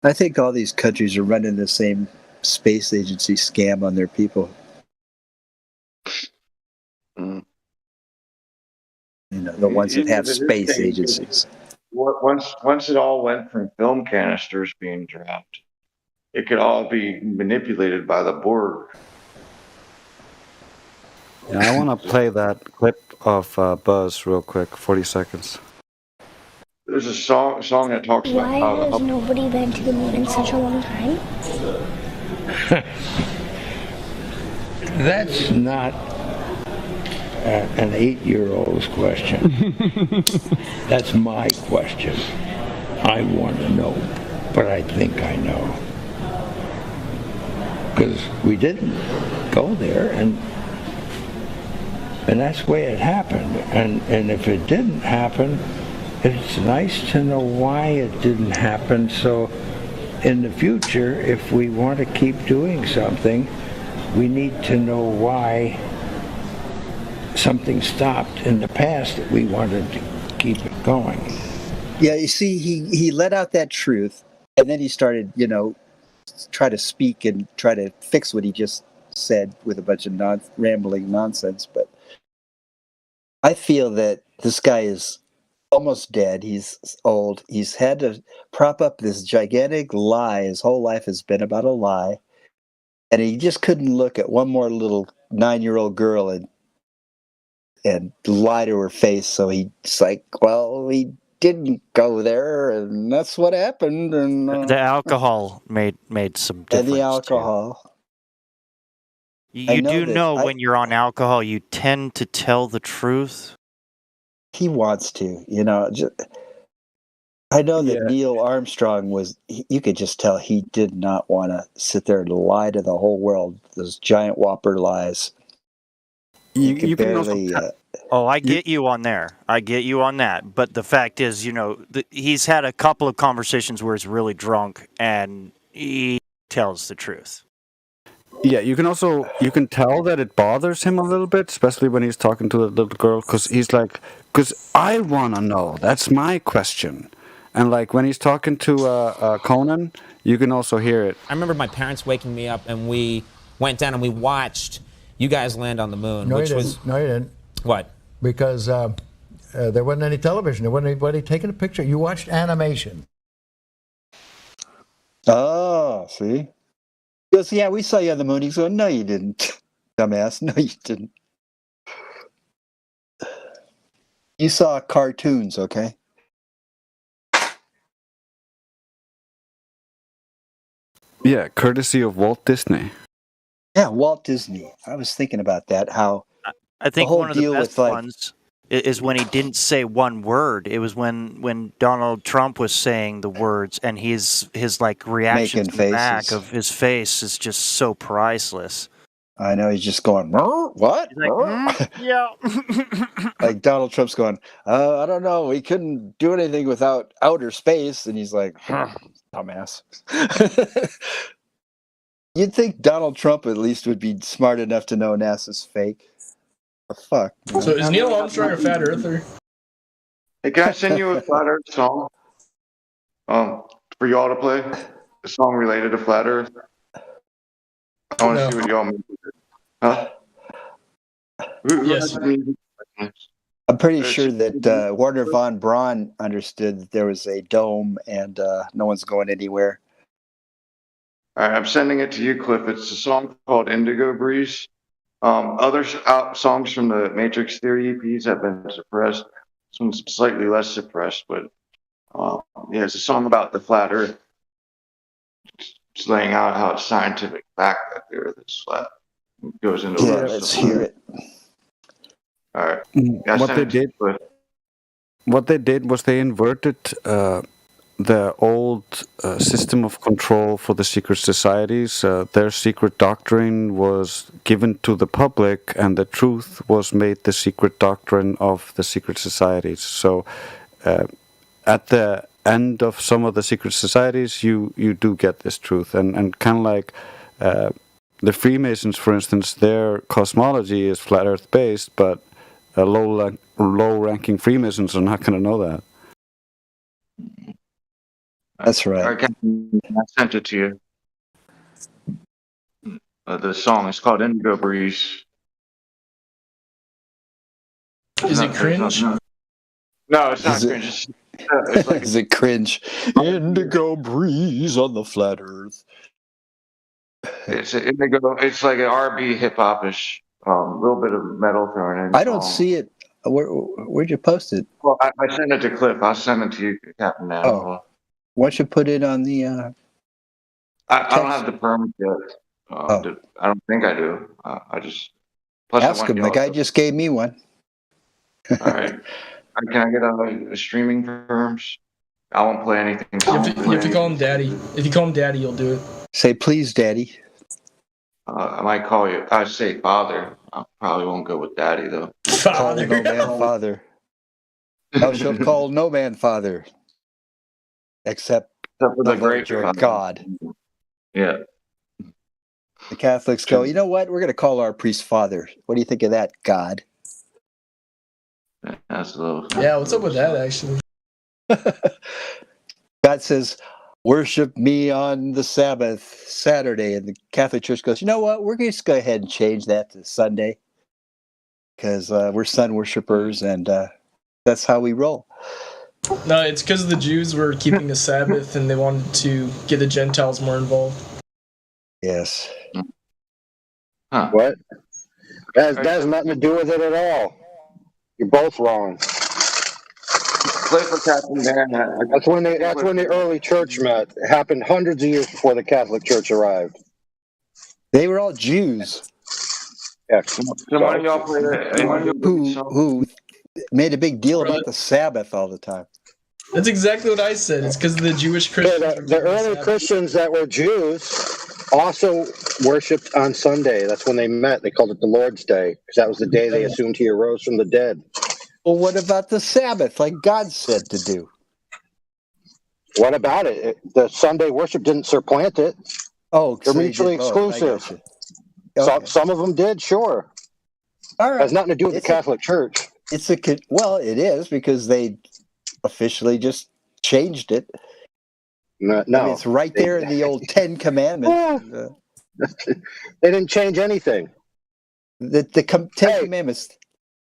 [SPEAKER 12] I think all these countries are running the same space agency scam on their people.
[SPEAKER 11] Mm.
[SPEAKER 12] You know, the ones that have space agencies.
[SPEAKER 11] Once it all went from film canisters being dropped, it could all be manipulated by the Borg.
[SPEAKER 3] Yeah, I want to play that clip of Buzz real quick, 40 seconds.
[SPEAKER 11] There's a song that talks about
[SPEAKER 1] Why
[SPEAKER 11] how
[SPEAKER 1] has nobody been to the moon in such a long time?
[SPEAKER 16] That's not an 8-year-old's question. That's my question. I want to know, but I think I know. Because we didn't go there, and that's the way it happened. And if it didn't happen, it's nice to know why it didn't happen, so in the future, if we want to keep doing something, we need to know why something stopped in the past that we wanted to keep it going.
[SPEAKER 12] Yeah, you see, he let out that truth, and then he started, try to speak and try to fix what he just said with a bunch of rambling nonsense. But I feel that this guy is almost dead. He's old. He's had to prop up this gigantic lie. His whole life has been about a lie. And he just couldn't look at one more little 9-year-old girl and lie to her face. So he's like, well, we didn't go there, and that's what happened. And
[SPEAKER 19] the alcohol made some difference.
[SPEAKER 12] And the alcohol.
[SPEAKER 19] You do know when you're on alcohol, you tend to tell the truth.
[SPEAKER 12] He wants to, I know that Neil Armstrong you could just tell he did not want to sit there and lie to the whole world, those giant whopper lies.
[SPEAKER 19] You barely, can also I get you on there. I get you on that. But the fact is, he's had a couple of conversations where he's really drunk and he tells the truth.
[SPEAKER 3] Yeah, you can tell that it bothers him a little bit, especially when he's talking to the little girl, because he's like, because I want to know. That's my question. And like when he's talking to Conan, you can also hear it.
[SPEAKER 23] I remember my parents waking me up, and we went down and we watched you guys land on the moon.
[SPEAKER 24] No,
[SPEAKER 23] which
[SPEAKER 24] you
[SPEAKER 23] was
[SPEAKER 24] didn't. No, you didn't.
[SPEAKER 23] What?
[SPEAKER 24] Because there wasn't any television. There wasn't anybody taking a picture. You watched animation.
[SPEAKER 12] Oh, see? He goes, yeah, we saw you on the moon. He's going, no, you didn't, dumbass. No, you didn't. You saw cartoons, okay?
[SPEAKER 3] Yeah, courtesy of Walt Disney.
[SPEAKER 12] Yeah, Walt Disney. I was thinking about that. How
[SPEAKER 19] I think
[SPEAKER 12] the whole
[SPEAKER 19] one of the
[SPEAKER 12] deal
[SPEAKER 19] best
[SPEAKER 12] with like
[SPEAKER 19] ones is when he didn't say one word. It was when Donald Trump was saying the words, and his like reactions
[SPEAKER 12] making
[SPEAKER 19] back
[SPEAKER 12] faces.
[SPEAKER 19] of his face is just so priceless.
[SPEAKER 12] I know he's just going, what?
[SPEAKER 19] He's like, yeah.
[SPEAKER 12] Like Donald Trump's going, I don't know. We couldn't do anything without outer space. And he's like, dumbass. You'd think Donald Trump at least would be smart enough to know NASA's fake. The fuck?
[SPEAKER 2] So is Neil Armstrong a flat earther?
[SPEAKER 11] Hey, can I send you a Flat Earth song? For y'all to play? A song related to Flat Earth? I want to see what y'all make of it. Huh?
[SPEAKER 2] Yes.
[SPEAKER 12] I'm pretty sure that Warner von Braun understood that there was a dome and no one's going anywhere.
[SPEAKER 11] All right, I'm sending it to you, Cliff. It's a song called Indigo Breeze. Other songs from the Matrix Theory EPs have been suppressed. This one's slightly less suppressed, but yeah, it's a song about the flat Earth. It's laying out how it's scientific fact that the Earth is flat. It goes into
[SPEAKER 12] Yeah, let's hear it.
[SPEAKER 11] All right.
[SPEAKER 3] What they did was they inverted the old system of control for the secret societies. Their secret doctrine was given to the public, and the truth was made the secret doctrine of the secret societies. So at the end of some of the secret societies, you do get this truth. And kind of like the Freemasons, for instance, their cosmology is flat Earth based, but low-ranking Freemasons are not going to know that.
[SPEAKER 12] That's right.
[SPEAKER 11] All right, Captain, I sent it to you. The song is called Indigo Breeze.
[SPEAKER 2] Is it cringe?
[SPEAKER 11] No, it's not cringe. It's like
[SPEAKER 12] Is it cringe? Indigo breeze on the flat Earth.
[SPEAKER 11] It's indigo. It's like an R&B hip hop-ish. A little bit of metal thrown in.
[SPEAKER 12] I don't see it. Where'd you post it?
[SPEAKER 11] Well, I sent it to Cliff. I'll send it to you, Captain. Now.
[SPEAKER 12] Oh. Why don't you put it on the?
[SPEAKER 11] I don't have the permit yet. I don't think I do. I just. Plus
[SPEAKER 12] Ask him. The guy just gave me one.
[SPEAKER 11] All right. Can I get a streaming terms? I won't play anything.
[SPEAKER 2] You have to call him Daddy. If you call him Daddy, you'll do it.
[SPEAKER 12] Say please, Daddy.
[SPEAKER 11] I might call you. I say Father. I probably won't go with Daddy though.
[SPEAKER 12] Father. Call no man Father. Thou shalt call no man Father, except
[SPEAKER 11] for the great
[SPEAKER 12] your God.
[SPEAKER 11] Yeah.
[SPEAKER 12] The Catholics go, you know what? We're going to call our priest Father. What do you think of that, God?
[SPEAKER 11] That's a little.
[SPEAKER 2] Yeah, what's up with that, actually?
[SPEAKER 12] God says, worship me on the Sabbath, Saturday. And the Catholic Church goes, you know what? We're just go ahead and change that to Sunday because we're sun worshipers and that's how we roll.
[SPEAKER 2] No, it's because the Jews were keeping the Sabbath and they wanted to get the Gentiles more involved.
[SPEAKER 12] Yes.
[SPEAKER 11] Huh.
[SPEAKER 10] What? That has nothing to do with it at all. You're both wrong. That's when the early church met. It happened hundreds of years before the Catholic Church arrived.
[SPEAKER 12] They were all Jews.
[SPEAKER 10] Yeah.
[SPEAKER 12] Who made a big deal about the Sabbath all the time.
[SPEAKER 2] That's exactly what I said. It's because the Jewish Christians.
[SPEAKER 10] The early Christians that were Jews also worshipped on Sunday. That's when they met. They called it the Lord's Day because that was the day they assumed he arose from the dead.
[SPEAKER 12] Well, what about the Sabbath, like God said to do?
[SPEAKER 10] What about it? The Sunday worship didn't supplant it.
[SPEAKER 12] Oh,
[SPEAKER 10] they're mutually exclusive.
[SPEAKER 12] Okay.
[SPEAKER 10] Some of them did, sure.
[SPEAKER 12] All right.
[SPEAKER 10] It has nothing to do with the Catholic Church.
[SPEAKER 12] It is because they officially just changed it.
[SPEAKER 10] No,
[SPEAKER 12] I mean, it's right there in the old Ten Commandments.
[SPEAKER 10] They didn't change anything.
[SPEAKER 12] The Ten Commandments.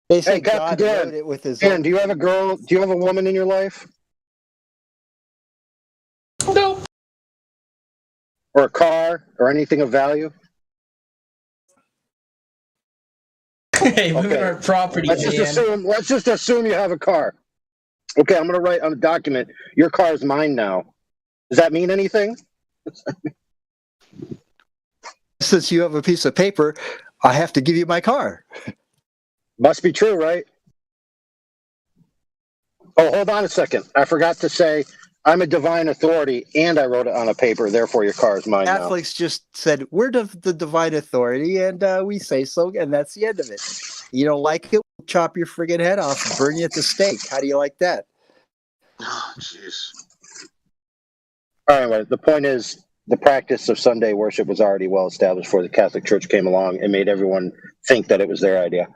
[SPEAKER 12] They say God
[SPEAKER 10] Dan,
[SPEAKER 12] wrote it with his.
[SPEAKER 10] Dan, do you have a girl? Do you have a woman in your life?
[SPEAKER 2] No.
[SPEAKER 10] Or a car, or anything of value?
[SPEAKER 2] Hey, women are property.
[SPEAKER 10] Let's just assume you have a car. Okay, I'm going to write on a document. Your car is mine now. Does that mean anything?
[SPEAKER 12] since you have a piece of paper, I have to give you my car.
[SPEAKER 10] Must be true, right? Oh, hold on a second. I forgot to say I'm a divine authority and I wrote it on a paper. Therefore, your car is mine now.
[SPEAKER 12] Catholics just said, we're the divine authority, and we say so, and that's the end of it. You don't like it, we'll chop your friggin' head off and burn you at the stake. How do you like that?
[SPEAKER 11] Oh, jeez.
[SPEAKER 10] Anyway, the point is the practice of Sunday worship was already well established before the Catholic Church came along and made everyone think that it was their idea.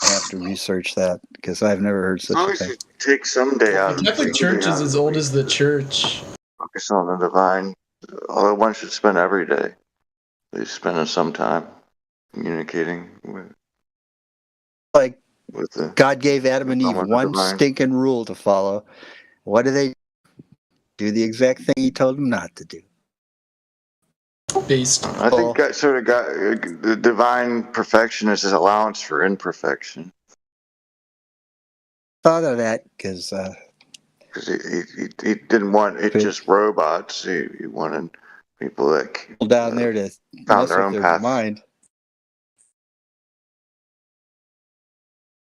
[SPEAKER 12] I have to research that because I've never heard such a thing.
[SPEAKER 11] Take Sunday out.
[SPEAKER 2] The Catholic Church is as old as the church.
[SPEAKER 11] Focus on the divine. Although one should spend every day, at least spending some time communicating with.
[SPEAKER 12] Like
[SPEAKER 11] the,
[SPEAKER 12] God gave Adam and Eve one
[SPEAKER 11] divine.
[SPEAKER 12] stinking rule to follow. What do they do? The exact thing he told them not to do.
[SPEAKER 2] Based.
[SPEAKER 11] I think God sort of got the divine perfection is his allowance for imperfection.
[SPEAKER 12] Thought of that because
[SPEAKER 11] he didn't want it just robots. He wanted people that
[SPEAKER 12] down there to
[SPEAKER 11] found
[SPEAKER 12] mess
[SPEAKER 11] their
[SPEAKER 12] with
[SPEAKER 11] own
[SPEAKER 12] their
[SPEAKER 11] path.
[SPEAKER 12] mind.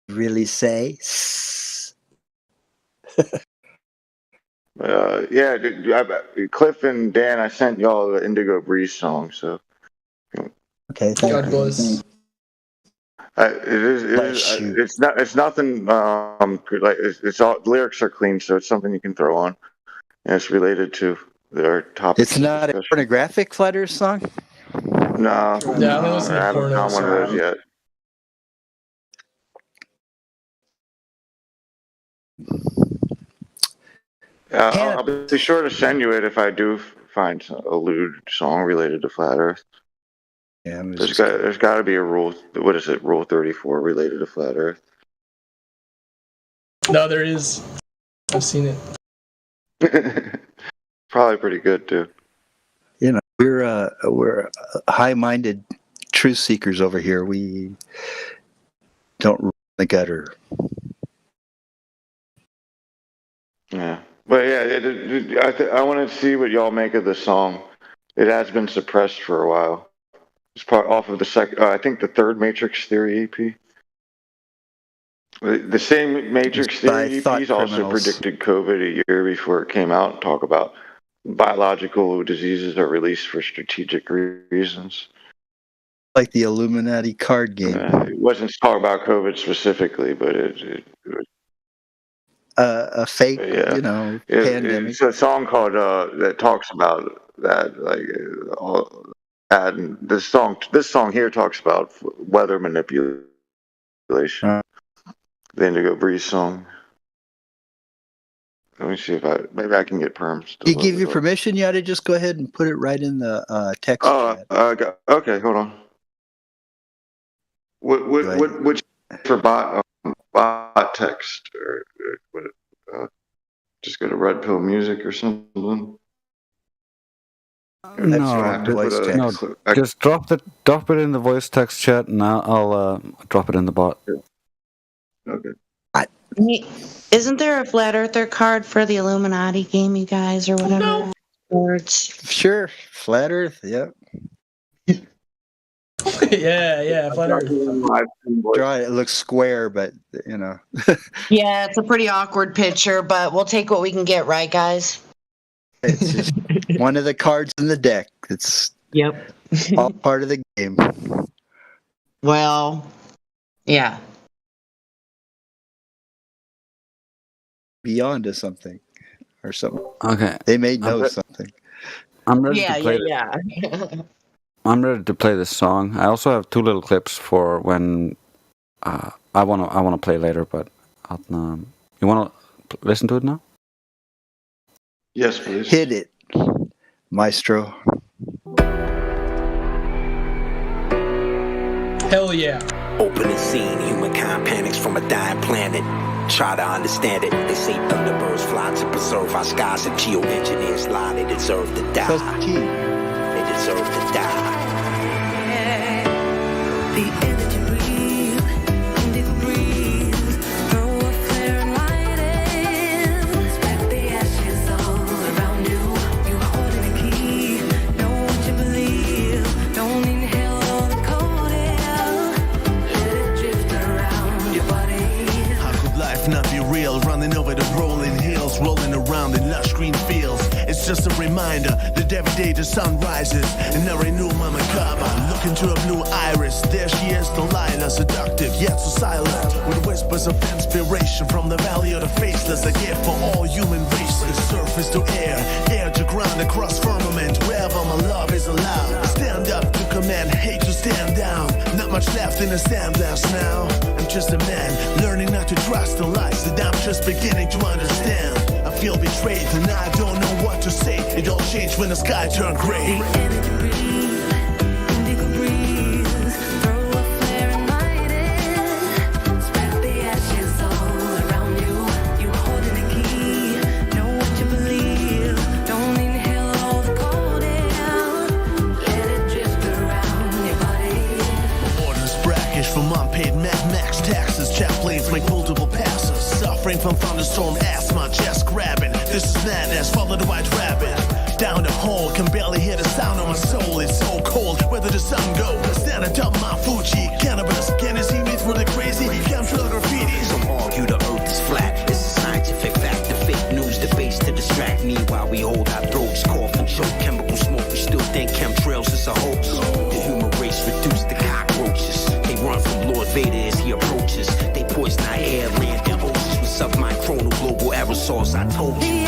[SPEAKER 12] Really say?
[SPEAKER 11] Yeah, Cliff and Dan, I sent y'all the Indigo Breeze song. So
[SPEAKER 12] okay,
[SPEAKER 2] God bless.
[SPEAKER 11] It's nothing. Like it's all the lyrics are clean, so it's something you can throw on. And it's related to our topic.
[SPEAKER 12] It's not a pornographic Flat Earth song?
[SPEAKER 11] No,
[SPEAKER 2] I
[SPEAKER 11] haven't found one of those yet. I'll be sure to send you it if I do find a lewd song related to Flat Earth.
[SPEAKER 12] Yeah,
[SPEAKER 11] there's got to be a rule. What is it? Rule 34 related to Flat Earth.
[SPEAKER 2] No, there is. I've seen it.
[SPEAKER 11] Probably pretty good too.
[SPEAKER 12] You know, we're high-minded truth seekers over here. We don't rule the gutter.
[SPEAKER 11] Yeah. But yeah, I want to see what y'all make of the song. It has been suppressed for a while. It's part off of the second, I think the third Matrix Theory EP. The same Matrix Theory EPs also predicted COVID a year before it came out and talk about biological diseases are released for strategic reasons.
[SPEAKER 12] Like the Illuminati card game.
[SPEAKER 11] It wasn't talking about COVID specifically, but it
[SPEAKER 12] a fake, pandemic.
[SPEAKER 11] It's a song called that talks about that, and this song here talks about weather manipulation. The Indigo Breeze song. Let me see if maybe I can get perms.
[SPEAKER 12] He give you permission? You ought to just go ahead and put it right in the text.
[SPEAKER 11] Okay, hold on. Which for bot text or just go to Red Pill Music or something?
[SPEAKER 3] Just drop it in the voice text chat, and I'll drop it in the bot.
[SPEAKER 11] Okay.
[SPEAKER 7] Isn't there a Flat Earther card for the Illuminati game, you guys, or whatever?
[SPEAKER 2] No.
[SPEAKER 7] Words.
[SPEAKER 12] Sure, Flat Earth. Yep.
[SPEAKER 2] yeah, Flat Earth.
[SPEAKER 12] It looks square, but
[SPEAKER 7] Yeah, it's a pretty awkward picture, but we'll take what we can get, right, guys?
[SPEAKER 12] It's just one of the cards in the deck. It's all part of the game.
[SPEAKER 7] Well, yeah.
[SPEAKER 12] Beyond to something or something.
[SPEAKER 3] Okay.
[SPEAKER 12] They may know something.
[SPEAKER 3] I'm ready to play I'm ready to play this song. I also have two little clips for when I wanna play later, but you wanna listen to it now?
[SPEAKER 11] Yes, please.
[SPEAKER 12] Hit it, Maestro.
[SPEAKER 2] Hell yeah.
[SPEAKER 13] Open the scene, humankind panics from a dying planet. Try to understand it. They say thunderbirds fly to preserve our skies, and geoengineers lie. They deserve to die. They deserve to die.
[SPEAKER 18] The energy breathe, and breathe. Throw a flare and light it. Spread the ashes all around you. You are holding a key. Know what you believe.
[SPEAKER 4] It's just a reminder that every day the sun rises, and every new mama Kaba look into her blue iris. There she is, Delilah, seductive yet so silent, with whispers of inspiration from the valley of the faceless. A gift for all human races, surface to air, air to ground, across firmament, wherever my love is allowed. Stand up to command, hate to stand down. Not much left in the sandblast now. I'm just a man, learning not to trust the lies that I'm just beginning to understand. I feel betrayed and I don't know what to say. It all changed when the sky turned gray. From unpaid Mad Max taxes, jet planes make multiple passes. Suffering from thunderstorm asthma, chest grabbing. This is madness, follow the white rabbit. Down the hole, can barely hear the sound of my soul. It's so cold, where did the sun go? Stand atop Mount Fuji, cannabis. Can you see me through the crazy chemtrail graffiti?
[SPEAKER 13] Some argue the earth is flat. It's a scientific fact. The fake news debates to distract me while we hold our throats, cough and choke. Chemical smoke, we still think chemtrails is a hoax. The human race reduced to cockroaches. Run from Lord Vader as he approaches. They poison our air, land, and oceans with submicronal global aerosols. I told you.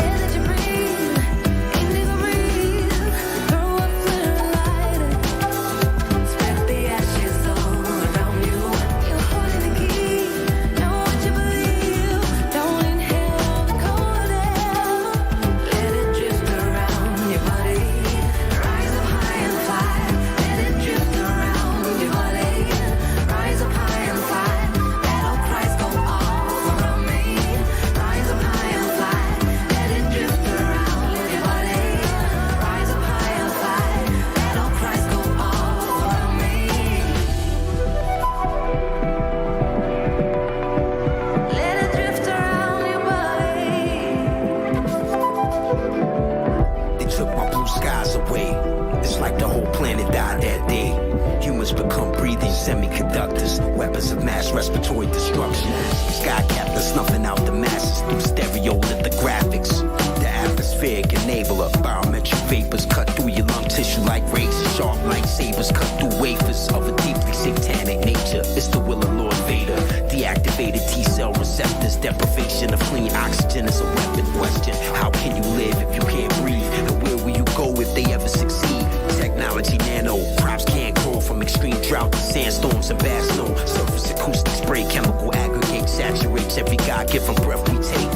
[SPEAKER 13] Semiconductors, weapons of mass respiratory destruction. Sky captain snuffing out the masses through stereolithographics. The atmospheric enabler, biometric vapors cut through your lung tissue like razors. Sharp lightsabers cut through wafers of a deeply satanic nature. It's the will of Lord Vader. Deactivated T-cell receptors, deprivation of clean oxygen is a weapon question. How can you live if you can't breathe? And where will you go if they ever succeed? Technology nano, crops can't grow from extreme drought to sandstorms and bad snow. Surface acoustic spray, chemical aggregate saturates every God-given breath we take.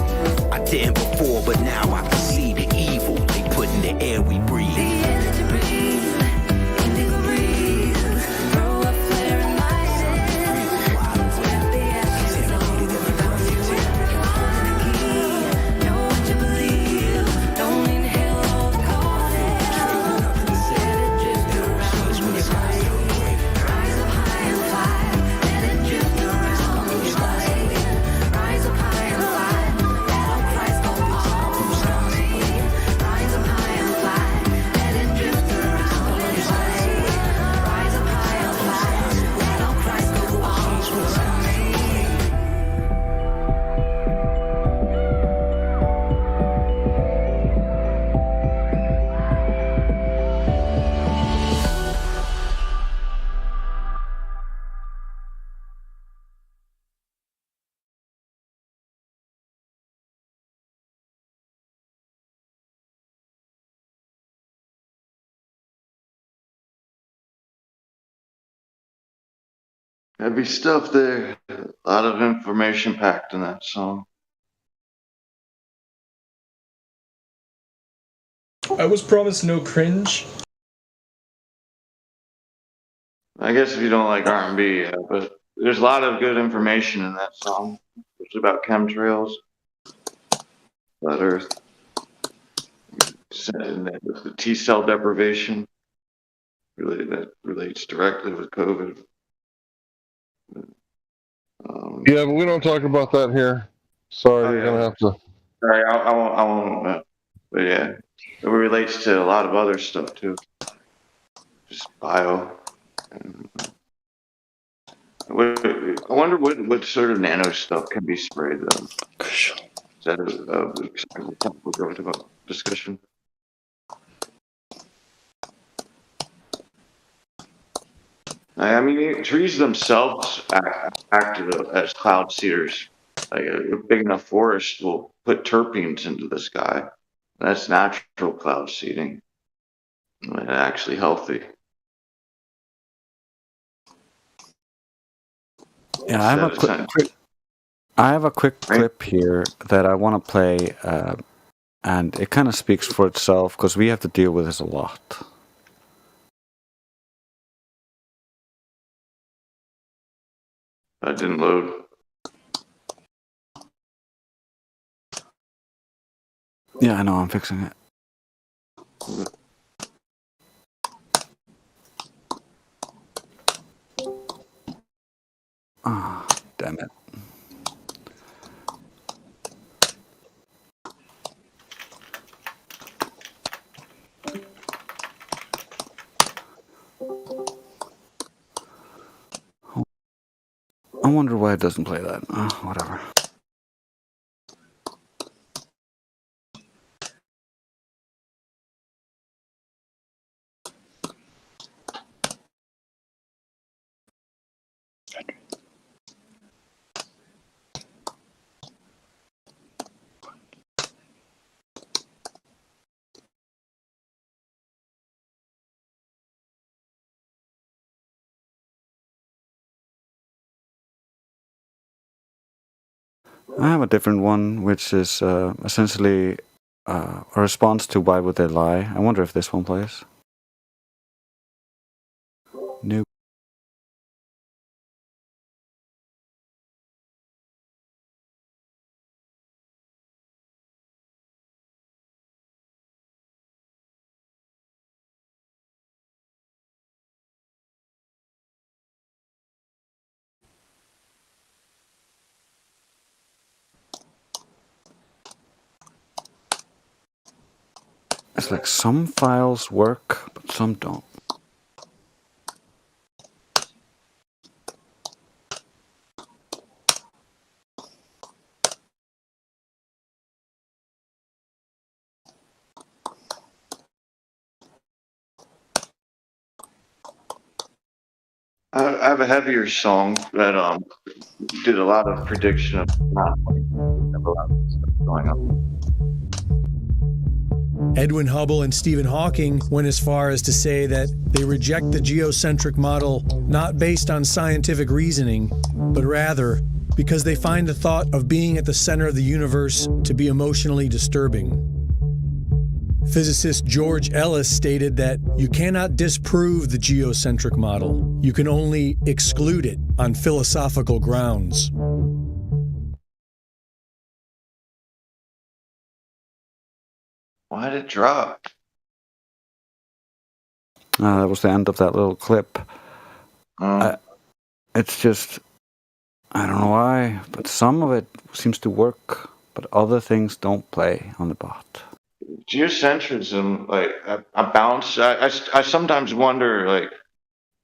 [SPEAKER 13] I didn't before, but now I can see the evil they put in the air we breathe.
[SPEAKER 11] Heavy stuff there. A lot of information packed in that song.
[SPEAKER 2] I was promised no cringe.
[SPEAKER 11] I guess if you don't like R&B, yeah, but there's a lot of good information in that song, especially about chemtrails, flat Earth, the T-cell deprivation. Really, that relates directly with COVID.
[SPEAKER 15] Yeah, but we don't talk about that here. Sorry, you're gonna have to.
[SPEAKER 11] Sorry, I won't. But yeah, it relates to a lot of other stuff too. Just bio. I wonder what sort of nano stuff can be sprayed though. Is that a topic we're going to discussion? I mean, trees themselves act as cloud seeders. Like a big enough forest will put terpenes into the sky. That's natural cloud seeding. And actually healthy.
[SPEAKER 3] Yeah, I have a quick clip here that I want to play, and it kind of speaks for itself because we have to deal with this a lot.
[SPEAKER 11] That didn't load.
[SPEAKER 3] Yeah, I know, I'm fixing it. Ah, damn it. I wonder why it doesn't play that. Whatever. I have a different one, which is essentially a response to Why Would They Lie. I wonder if this one plays. Nope. It's like some files work, but some don't.
[SPEAKER 11] I have a heavier song that did a lot of prediction of a lot of stuff going on.
[SPEAKER 8] Edwin Hubble and Stephen Hawking went as far as to say that they reject the geocentric model not based on scientific reasoning, but rather because they find the thought of being at the center of the universe to be emotionally disturbing. Physicist George Ellis stated that you cannot disprove the geocentric model. You can only exclude it on philosophical grounds.
[SPEAKER 11] Why did it drop?
[SPEAKER 3] That was the end of that little clip. It's just, I don't know why, but some of it seems to work, but other things don't play on the bot.
[SPEAKER 11] Geocentrism, like I bounce. I sometimes wonder, like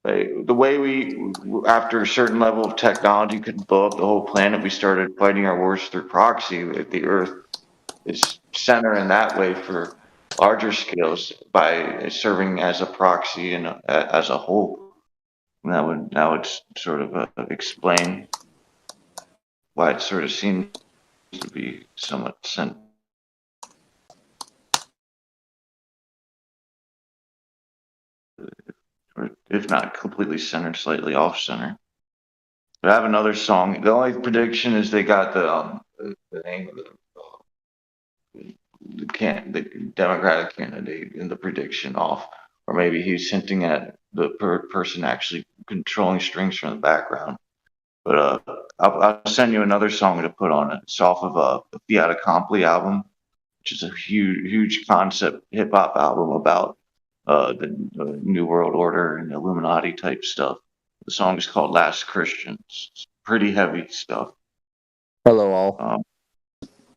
[SPEAKER 11] the way we, after a certain level of technology, could blow up the whole planet. We started fighting our wars through proxy. Like the Earth is center in that way for larger scales by serving as a proxy and as a whole. And that would sort of explain why it sort of seems to be somewhat centered. Or if not completely centered, slightly off center. But I have another song. The only prediction is they got the name of the Democratic candidate in the prediction off, or maybe he's hinting at the person actually controlling strings from the background. But I'll send you another song to put on it. It's off of the Fiat Accompli album, which is a huge concept hip hop album about the New World Order and Illuminati type stuff. The song is called Last Christians. It's pretty heavy stuff.
[SPEAKER 9] Hello, all.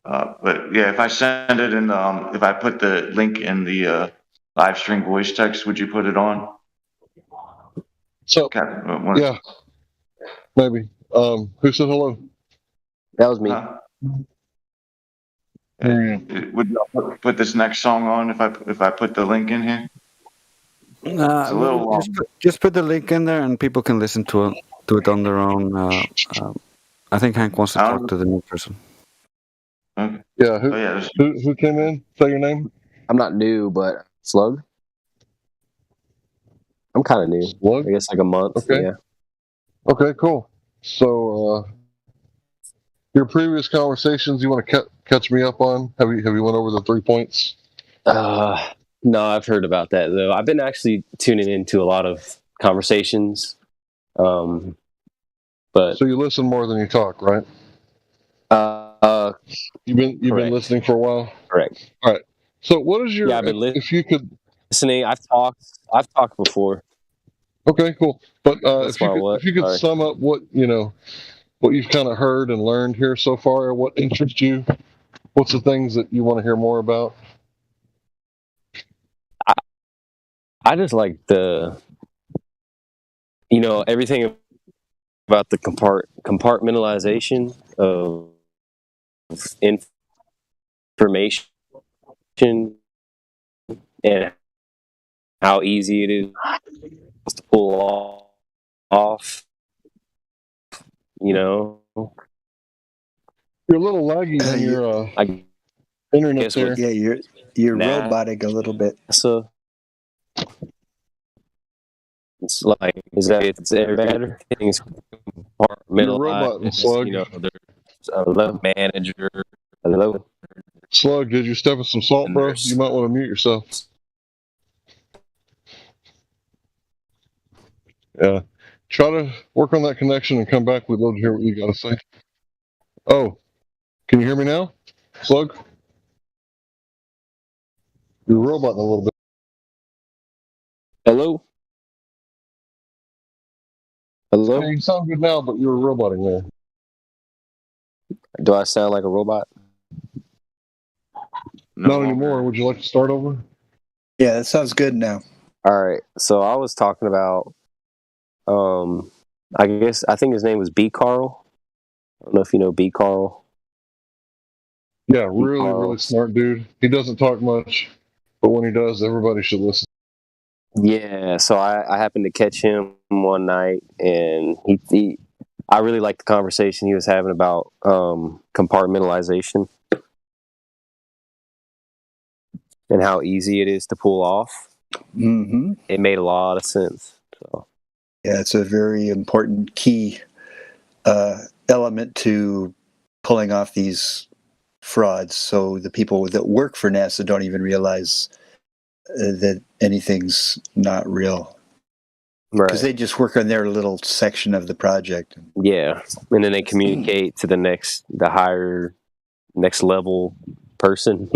[SPEAKER 11] But yeah, if I send it in, if I put the link in the live stream voice text, would you put it on?
[SPEAKER 15] So, yeah, maybe. Who said hello?
[SPEAKER 9] That was me.
[SPEAKER 11] Would you put this next song on if I put the link in here? It's a little long.
[SPEAKER 3] Just put the link in there, and people can listen to it on their own. I think Hank wants to talk to the new person.
[SPEAKER 15] Yeah, who came in? Say your name.
[SPEAKER 9] I'm not new, but Slug. I'm kind of new.
[SPEAKER 15] Slug?
[SPEAKER 9] I guess like a month.
[SPEAKER 15] Okay.
[SPEAKER 9] Yeah.
[SPEAKER 15] Okay, cool. So, your previous conversations, you want to catch me up on? Have you went over the 3 points?
[SPEAKER 9] No, I've heard about that though. I've been actually tuning into a lot of conversations. But
[SPEAKER 15] so you listen more than you talk, right? You've been listening for a while.
[SPEAKER 9] Correct.
[SPEAKER 15] All right. So what is your?
[SPEAKER 9] Yeah, I've been
[SPEAKER 15] if you could
[SPEAKER 9] listening. I've talked before.
[SPEAKER 15] Okay, cool. But if you could sum up what you've kind of heard and learned here so far, what interests you, what's the things that you want to hear more about?
[SPEAKER 9] I just like everything about the compartmentalization of information and how easy it is to pull off.
[SPEAKER 15] You're a little laggy on your internet there.
[SPEAKER 12] Yeah, you're robotic a little bit.
[SPEAKER 9] So it's like, is that it's better? Things compartmentalized.
[SPEAKER 15] Slug.
[SPEAKER 9] There's a level manager. Hello.
[SPEAKER 15] Slug, did you step in some salt, bro? You might want to mute yourself. Yeah. Try to work on that connection and come back. We'd love to hear what you got to say. Oh, can you hear me now, Slug? You're roboting a little bit.
[SPEAKER 9] Hello? Hello?
[SPEAKER 15] Yeah, you sound good now, but you were roboting there.
[SPEAKER 9] Do I sound like a robot?
[SPEAKER 15] Not anymore. Would you like to start over?
[SPEAKER 12] Yeah, that sounds good now.
[SPEAKER 9] All right. So I was talking about, I think his name was B. Carl. I don't know if you know B. Carl.
[SPEAKER 15] Yeah, really smart dude. He doesn't talk much, but when he does, everybody should listen.
[SPEAKER 9] Yeah, so I happened to catch him one night, and I really liked the conversation he was having about compartmentalization and how easy it is to pull off.
[SPEAKER 12] Mm-hmm.
[SPEAKER 9] It made a lot of sense. So.
[SPEAKER 12] Yeah, it's a very important key element to pulling off these frauds. So the people that work for NASA don't even realize that anything's not real.
[SPEAKER 9] Right.
[SPEAKER 12] Because they just work on their little section of the project.
[SPEAKER 9] Yeah, and then they communicate to the next level person,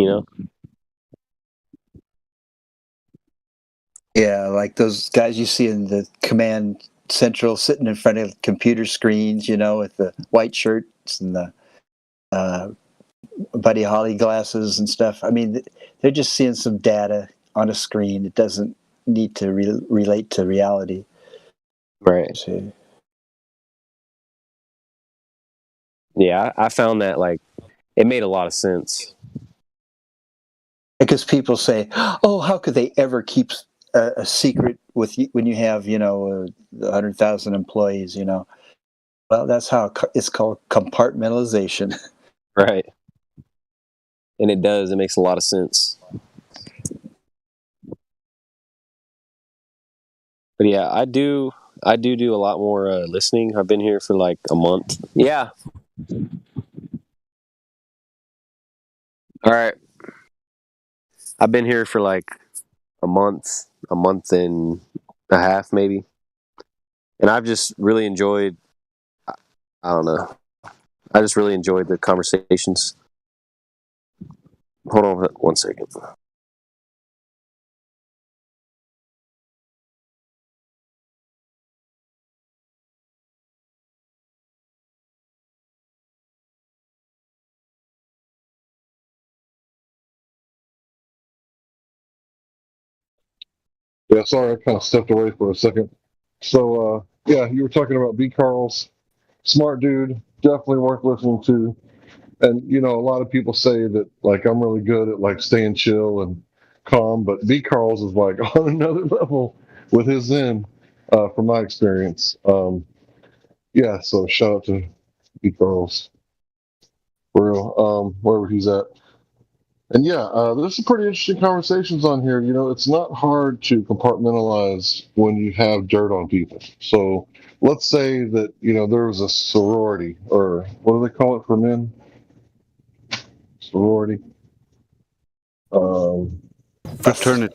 [SPEAKER 12] Yeah, like those guys you see in the command central sitting in front of computer screens, with the white shirts and the Buddy Holly glasses and stuff. I mean, they're just seeing some data on a screen. It doesn't need to relate to reality.
[SPEAKER 9] Right. Yeah, I found that it made a lot of sense.
[SPEAKER 12] Because people say, "Oh, how could they ever keep a secret with you when you have 100,000 employees?" Well, that's how it's called compartmentalization.
[SPEAKER 9] Right. And it does. It makes a lot of sense. But yeah, I do a lot more listening. I've been here for like a month. Yeah. All right. I've been here for like a month and a half maybe. And I've just really enjoyed, I don't know. I just really enjoyed the conversations. Hold on 1 second.
[SPEAKER 15] Yeah, sorry, I kind of stepped away for a second. So, yeah, you were talking about B. Carl's. Smart dude, definitely worth listening to. And, a lot of people say that, I'm really good at, staying chill and calm, but B. Carl's is like on another level with his Zen, from my experience. Yeah, so shout out to B. Carl's. For real, wherever he's at. And yeah, there's some pretty interesting conversations on here. You know, it's not hard to compartmentalize when you have dirt on people. So let's say that, you know, there was a sorority, or what do they call it for men? Sorority.
[SPEAKER 3] Fraternity.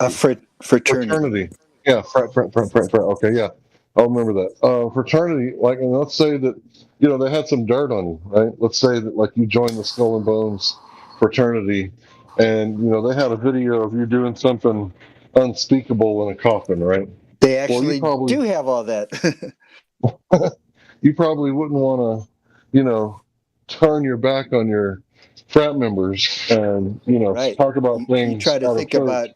[SPEAKER 15] Fraternity. Yeah, frat. Okay, yeah. I'll remember that. Fraternity, like, and let's say that, you know, they had some dirt on you, right? Let's say that, like, you joined the Skull and Bones fraternity, and, you know, they had a video of you doing something unspeakable in a coffin, right?
[SPEAKER 12] They actually do have all that.
[SPEAKER 15] You probably wouldn't want to, you know, turn your back on your frat members and, you know, talk about things.
[SPEAKER 12] You try to
[SPEAKER 15] out of
[SPEAKER 12] think
[SPEAKER 15] church.
[SPEAKER 12] about,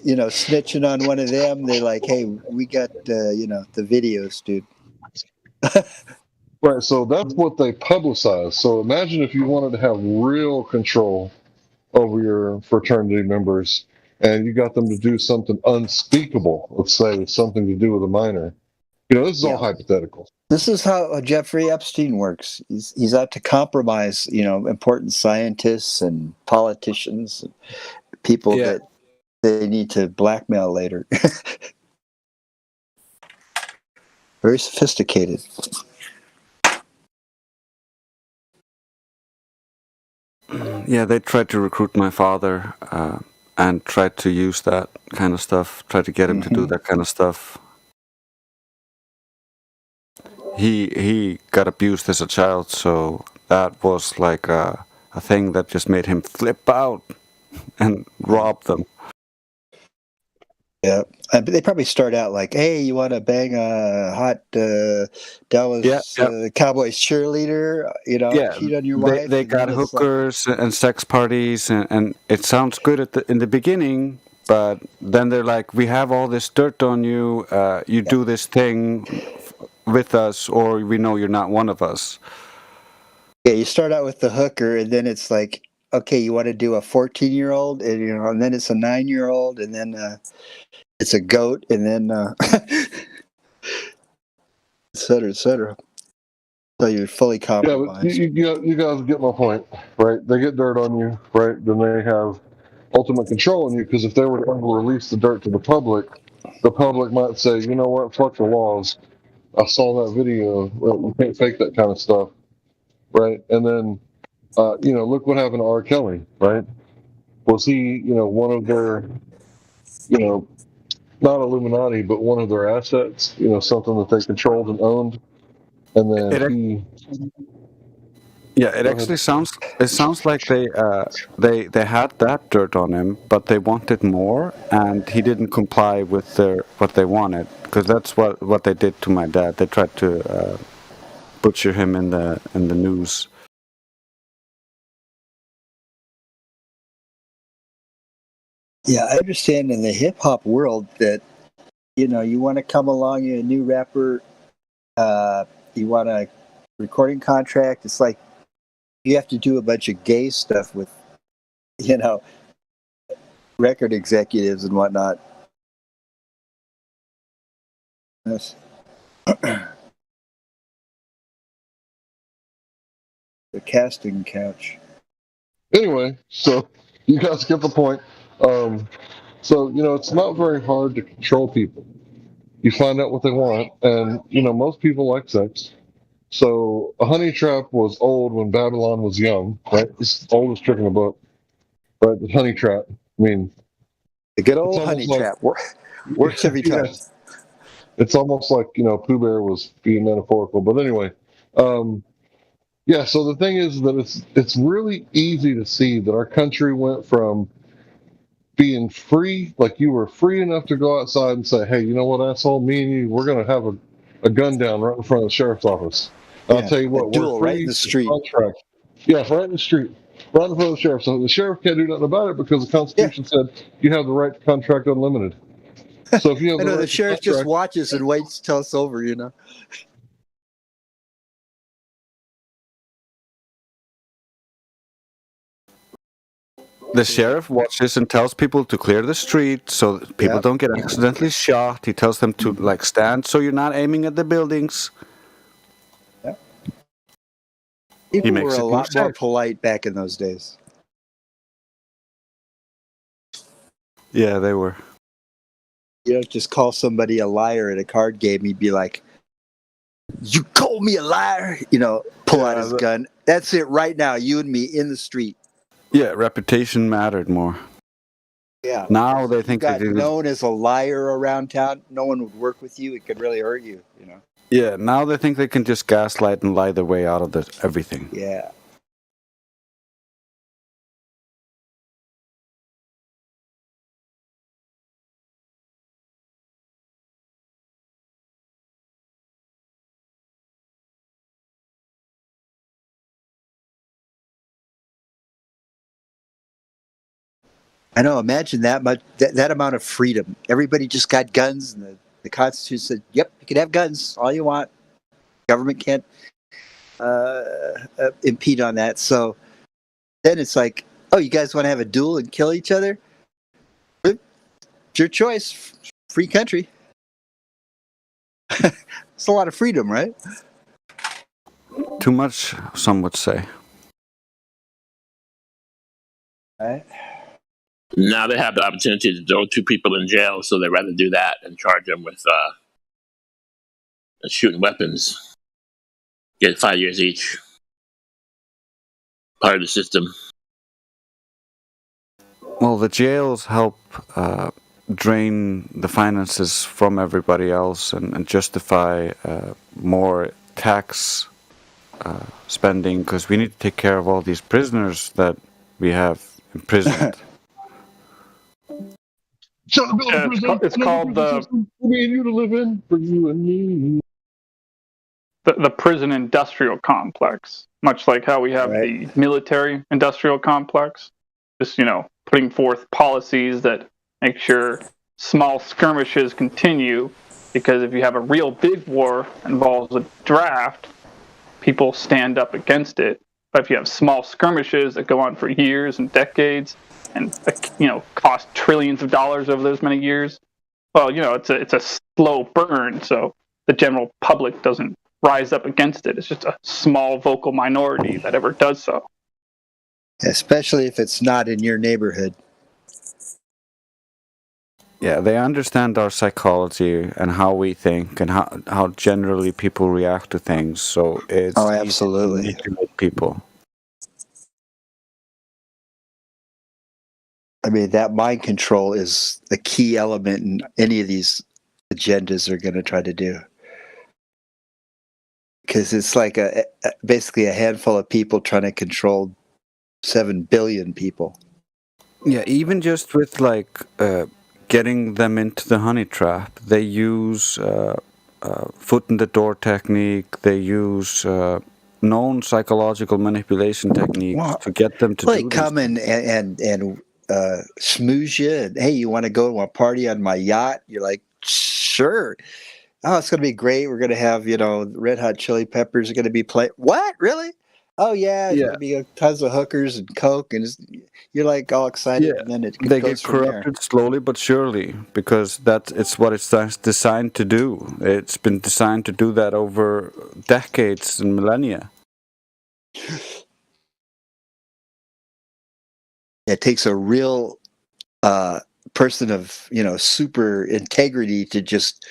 [SPEAKER 12] you know, snitching on one of them. They're like, hey, we got, you know, the videos, dude.
[SPEAKER 15] Right, so that's what they publicize. So imagine if you wanted to have real control over your fraternity members and you got them to do something unspeakable, let's say something to do with a minor. You know, this is all hypothetical.
[SPEAKER 12] This is how Jeffrey Epstein works. He's out to compromise, you know, important scientists and politicians, and people that they need to blackmail later. Very sophisticated.
[SPEAKER 3] Yeah, they tried to recruit my father and tried to use that kind of stuff, tried to get him to do that kind of stuff. He got abused as a child, so that was like a thing that just made him flip out and rob them.
[SPEAKER 12] Yeah, they probably start out like, "Hey, you want to bang a hot Dallas Cowboys cheerleader? You know, cheat on your wife."
[SPEAKER 3] They got hookers and sex parties, and it sounds good in the beginning, but then they're like, "We have all this dirt on you. You do this thing with us, or we know you're not one of us."
[SPEAKER 12] Yeah, you start out with the hooker, and then it's like, okay, you want to do a 14-year-old, and you know, and then it's a 9-year-old, and then it's a goat, and then et cetera, et cetera. So you're fully compromised.
[SPEAKER 15] Yeah, but you guys get my point, right? They get dirt on you, right? Then they have ultimate control on you, because if they were going to release the dirt to the public might say, you know what, fuck the laws. I saw that video. Well, you can't fake that kind of stuff, right? And then, you know, look what happened to R. Kelly, right? Was he, you know, one of their, you know, not Illuminati, but one of their assets, you know, something that they controlled and owned? And then
[SPEAKER 3] it actually sounds like they had that dirt on him, but they wanted more, and he didn't comply with what they wanted, because that's what they did to my dad. They tried to butcher him in the news.
[SPEAKER 12] Yeah, I understand in the hip hop world that, you know, you want to come along, you're a new rapper, you want a recording contract. It's like you have to do a bunch of gay stuff with, you know, record executives and whatnot. Yes. The casting couch.
[SPEAKER 15] Anyway, so you guys get the point. So, you know, it's not very hard to control people. You find out what they want, and, you know, most people like sex. So a honey trap was old when Babylon was young, right? It's the oldest trick in the book, right? The honey trap. I mean,
[SPEAKER 12] the good old honey trap works every time.
[SPEAKER 15] Yeah. It's almost like, you know, Pooh Bear was being metaphorical. But anyway, yeah, so the thing is that it's really easy to see that our country went from being free, like you were free enough to go outside and say, hey, you know what, asshole, me and you, we're going to have a gun down right in front of the sheriff's office. I'll tell you what, we're free.
[SPEAKER 12] Right in the street.
[SPEAKER 15] Contract. Yeah, right in the street. Right in front of the sheriff. So the sheriff can't do nothing about it because the Constitution said you have the right to contract unlimited. So if you have
[SPEAKER 12] I know the sheriff just watches and waits till it's over, you know.
[SPEAKER 3] The sheriff watches and tells people to clear the street so that people don't get accidentally shot. He tells them to like stand so you're not aiming at the buildings.
[SPEAKER 12] People
[SPEAKER 3] makes
[SPEAKER 12] were
[SPEAKER 3] it
[SPEAKER 12] a
[SPEAKER 3] more
[SPEAKER 12] lot more
[SPEAKER 3] safe.
[SPEAKER 12] polite back in those days.
[SPEAKER 3] Yeah, they were.
[SPEAKER 12] You don't just call somebody a liar at a card game. He'd be like, "You called me a liar," pull out his gun. That's it right now, you and me in the street.
[SPEAKER 3] Yeah, reputation mattered more.
[SPEAKER 12] Yeah.
[SPEAKER 3] Now they think
[SPEAKER 12] You got
[SPEAKER 3] they can.
[SPEAKER 12] known as a liar around town. No one would work with you. It could really hurt you.
[SPEAKER 3] Yeah, now they think they can just gaslight and lie their way out of everything.
[SPEAKER 12] Yeah. I know. Imagine that much, that amount of freedom. Everybody just got guns, and the Constitution said, "Yep, you can have guns, all you want. Government can't impede on that." So then it's like, "Oh, you guys want to have a duel and kill each other? It's your choice. Free country." It's a lot of freedom, right?
[SPEAKER 3] Too much, some would say.
[SPEAKER 12] Right.
[SPEAKER 6] Now they have the opportunity to throw two people in jail, so they'd rather do that and charge them with shooting weapons. Get 5 years each. Part of the system.
[SPEAKER 3] Well, the jails help drain the finances from everybody else and justify more tax spending because we need to take care of all these prisoners that we have imprisoned.
[SPEAKER 14] It's called the
[SPEAKER 15] for me and you to live in, for you and me.
[SPEAKER 14] the prison industrial complex, much like how we have the military industrial complex. Just putting forth policies that make sure small skirmishes continue, because if you have a real big war that involves a draft, people stand up against it. But if you have small skirmishes that go on for years and decades, and cost trillions of dollars over those many years, well, it's a slow burn. So the general public doesn't rise up against it. It's just a small vocal minority that ever does so.
[SPEAKER 12] Especially if it's not in your neighborhood.
[SPEAKER 3] Yeah, they understand our psychology and how we think and how generally people react to things. So it's
[SPEAKER 12] absolutely
[SPEAKER 3] easy to manipulate people.
[SPEAKER 12] I mean, that mind control is a key element in any of these agendas are going to try to do. Because it's like basically a handful of people trying to control 7 billion people.
[SPEAKER 3] Yeah, even just with getting them into the honey trap, they use foot in the door technique. They use known psychological manipulation techniques to get them to
[SPEAKER 12] Well,
[SPEAKER 3] do
[SPEAKER 12] they
[SPEAKER 3] this.
[SPEAKER 12] come and schmooze you, and hey, you want to go to a party on my yacht? You're like, sure. Oh, it's going to be great. We're going to have, Red Hot Chili Peppers are going to be playing. What? Really? Oh, yeah. There's going to be tons of hookers and coke, and you're like all excited.
[SPEAKER 3] Yeah,
[SPEAKER 12] And then it
[SPEAKER 3] they
[SPEAKER 12] goes
[SPEAKER 3] get
[SPEAKER 12] from there.
[SPEAKER 3] corrupted slowly but surely because it's what it's designed to do. It's been designed to do that over decades and millennia.
[SPEAKER 12] It takes a real person of super integrity to just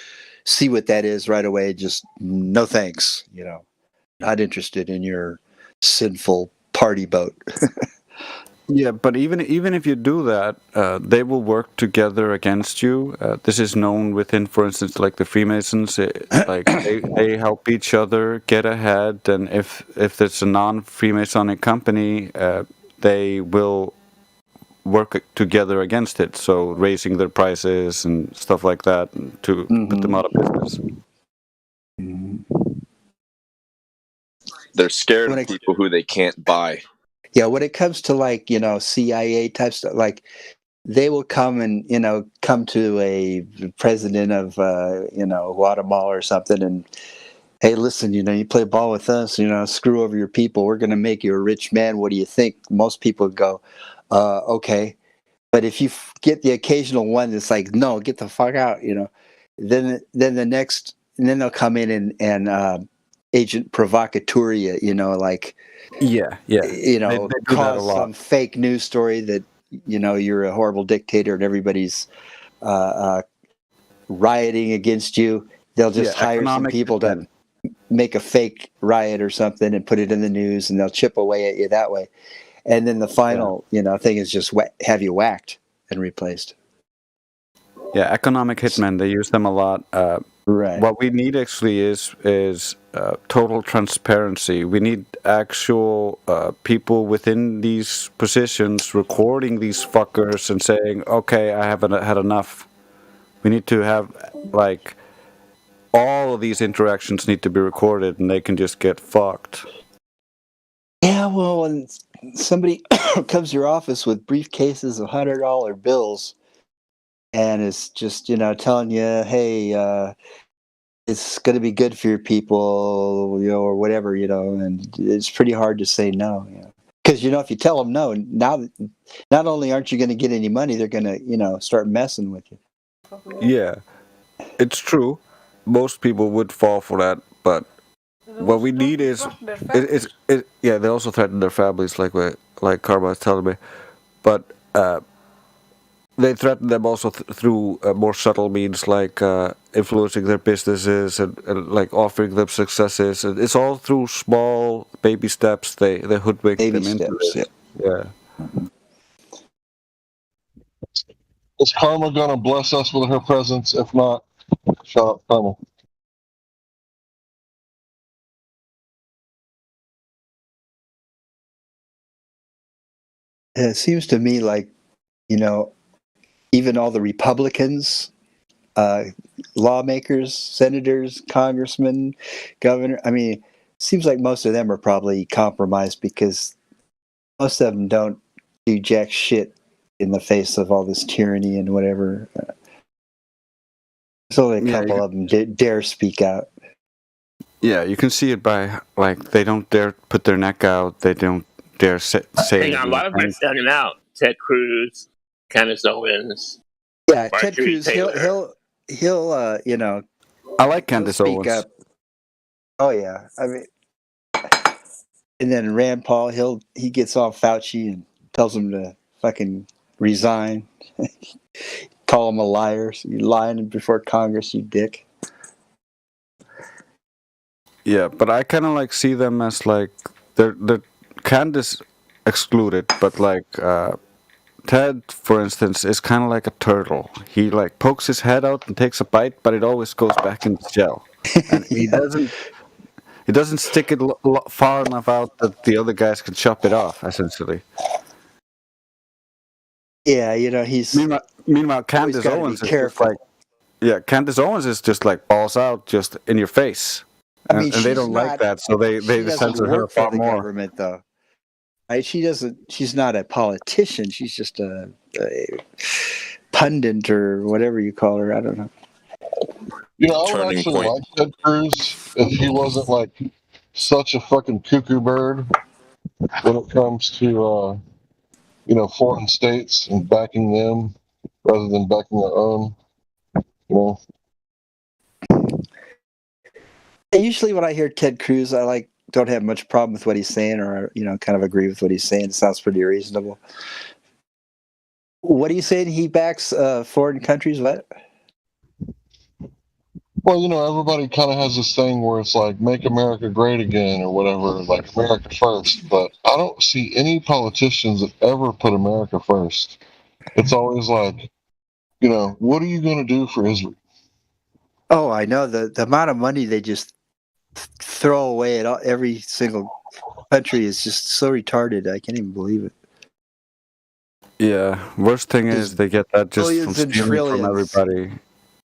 [SPEAKER 12] see what that is right away. Just no thanks. Not interested in your sinful party boat.
[SPEAKER 3] Yeah, but even if you do that, they will work together against you. This is known within, for instance, like the Freemasons. They help each other get ahead, and if there's a non-Freemasonic company, they will work together against it. So raising their prices and stuff like that to put them out of business.
[SPEAKER 20] They're scared of people who they can't buy.
[SPEAKER 12] Yeah, when it comes to CIA type stuff, they will come and come to a president of Guatemala or something, and hey, listen, you play ball with us, screw over your people. We're going to make you a rich man. What do you think? Most people go, Okay. But if you get the occasional one that's like, no, get the fuck out, then then they'll come in and agent provocateur you, like,
[SPEAKER 3] Yeah, they do that a
[SPEAKER 12] cause
[SPEAKER 3] lot.
[SPEAKER 12] some fake news story that, you're a horrible dictator and everybody's rioting against you. They'll just hire some people to make a fake riot or something and put it in the news, and they'll chip away at you that way. And then the final, thing is just have you whacked and replaced.
[SPEAKER 3] Yeah, economic hitmen, they use them a lot.
[SPEAKER 12] Right.
[SPEAKER 3] What we need actually is total transparency. We need actual people within these positions recording these fuckers and saying, okay, I haven't had enough. We need to have, like, all of these interactions need to be recorded and they can just get fucked.
[SPEAKER 12] Yeah, well, when somebody comes to your office with briefcases of $100 bills and is just, telling you, hey, it's going to be good for your people, or whatever, and it's pretty hard to say no. Because, if you tell them no, now not only aren't you going to get any money, they're going to, start messing with you.
[SPEAKER 3] Yeah, it's true. Most people would fall for that, but what we need is yeah, they also threaten their families, like Karma is telling me, but they threaten them also through more subtle means, like influencing their businesses and like offering them successes. And it's all through small baby steps. They hoodwink them into it. Yeah.
[SPEAKER 15] Is Karma gonna bless us with her presence? If not, shut up, Karma.
[SPEAKER 12] It seems to me like, even all the Republicans, lawmakers, senators, congressmen, governor, it seems like most of them are probably compromised because most of them don't do jack shit in the face of all this tyranny and whatever. There's only a couple of them dare speak out.
[SPEAKER 3] Yeah, you can see it by, like, they don't dare put their neck out. They don't dare say.
[SPEAKER 6] Hang on, a lot of them are standing out. Ted Cruz, Candace Owens.
[SPEAKER 12] Yeah, Ted
[SPEAKER 6] Marjorie
[SPEAKER 12] Cruz.
[SPEAKER 6] Taylor.
[SPEAKER 12] He'll
[SPEAKER 3] I like Candace Owens.
[SPEAKER 12] up. Oh yeah, and then Rand Paul, he gets off Fauci and tells him to fucking resign. Call him a liar. So you're lying before Congress, you dick.
[SPEAKER 3] Yeah, but I kind of like see them as like they're Candace excluded, but like Ted, for instance, is kind of like a turtle. He like pokes his head out and takes a bite, but it always goes back in its shell, and he doesn't stick it far enough out that the other guys can chop it off. Essentially.
[SPEAKER 12] Yeah, he's.
[SPEAKER 3] Meanwhile, Candace Owens is just like, Candace Owens is just like balls out, just in your face. And they don't like that, so they censor her far more.
[SPEAKER 12] Government, though. Right? She's not a politician. She's just a pundit or whatever you call her. I don't know.
[SPEAKER 15] I would actually like Ted Cruz if he wasn't like such a fucking cuckoo bird when it comes to foreign states and backing them rather than backing their own.
[SPEAKER 12] Usually when I hear Ted Cruz, I don't have much problem with what he's saying, or kind of agree with what he's saying. It sounds pretty reasonable. What are you saying? He backs foreign countries? What?
[SPEAKER 15] Well, everybody kind of has this thing where it's like, make America great again or whatever, like America first. But I don't see any politicians that ever put America first. It's always like, what are you going to do for Israel?
[SPEAKER 12] Oh, I know. The amount of money they just throw away at every single country is just so retarded. I can't even believe it.
[SPEAKER 3] Yeah, worst thing is they get that just from stealing from everybody.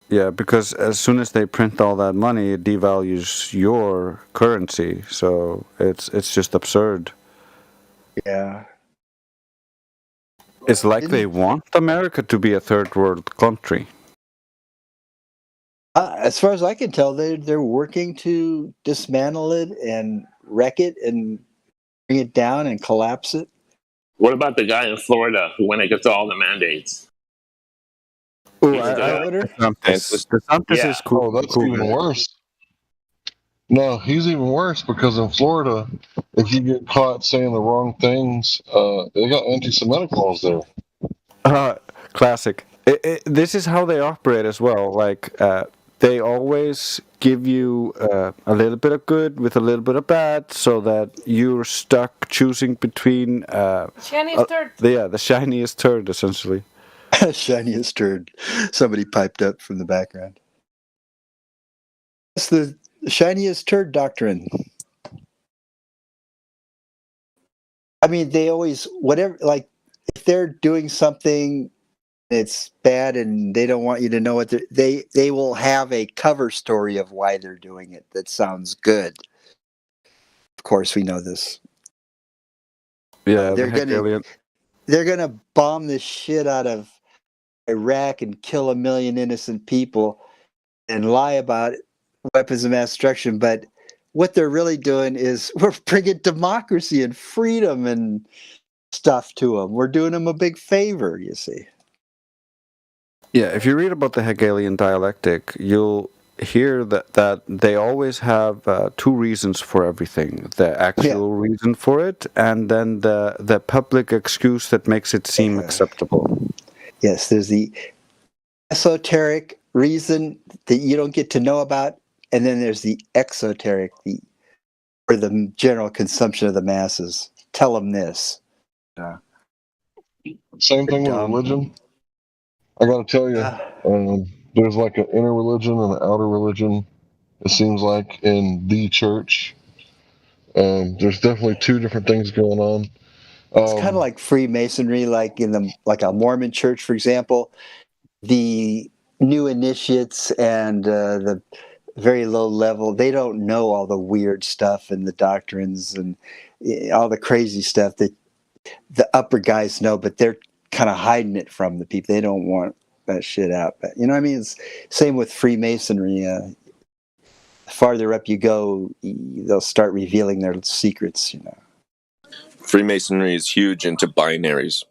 [SPEAKER 3] Yeah, because as soon as they print all that money, it devalues your currency. So it's just absurd.
[SPEAKER 12] Yeah.
[SPEAKER 3] It's like they want America to be a third world country.
[SPEAKER 12] As far as I can tell, they're working to dismantle it and wreck it and bring it down and collapse it.
[SPEAKER 6] What about the guy in Florida who went against all the mandates?
[SPEAKER 3] Oh,
[SPEAKER 6] He's a
[SPEAKER 3] I
[SPEAKER 6] guy.
[SPEAKER 3] DeSantis. DeSantis
[SPEAKER 6] Yeah.
[SPEAKER 3] is cool.
[SPEAKER 15] Oh, that's
[SPEAKER 3] cool
[SPEAKER 15] even
[SPEAKER 3] guy.
[SPEAKER 15] worse. No, he's even worse because in Florida, if you get caught saying the wrong things, they got anti-Semitic laws there.
[SPEAKER 3] Classic. This is how they operate as well. Like they always give you a little bit of good with a little bit of bad, so that you're stuck choosing between
[SPEAKER 5] Shiniest turd.
[SPEAKER 3] the shiniest turd, essentially.
[SPEAKER 12] Shiniest turd. Somebody piped up from the background. That's the shiniest turd doctrine. I mean, they always, whatever, like, if they're doing something it's bad and they don't want you to know what they will have a cover story of why they're doing it that sounds good. Of course, we know this.
[SPEAKER 3] Yeah,
[SPEAKER 12] they're gonna bomb the shit out of Iraq and kill 1 million innocent people and lie about weapons of mass destruction. But what they're really doing is we're bringing democracy and freedom and stuff to them. We're doing them a big favor, you see.
[SPEAKER 3] Yeah, if you read about the Hegelian dialectic, you'll hear that they always have two reasons for everything: the actual reason for it, and then the public excuse that makes it seem acceptable.
[SPEAKER 12] Yes, there's the esoteric reason that you don't get to know about, and then there's the exoteric, for the general consumption of the masses. Tell them this.
[SPEAKER 15] Same thing with religion. I got to tell you, there's like an inner religion and an outer religion. It seems like in the church, there's definitely two different things going on.
[SPEAKER 12] It's kind of like Freemasonry, like in a Mormon church, for example. The new initiates and the very low level, they don't know all the weird stuff and the doctrines and all the crazy stuff that the upper guys know, but they're kind of hiding it from the people. They don't want that shit out. But you know what I mean? It's same with Freemasonry. The farther up you go, they'll start revealing their secrets, you know.
[SPEAKER 20] Freemasonry is huge into binaries.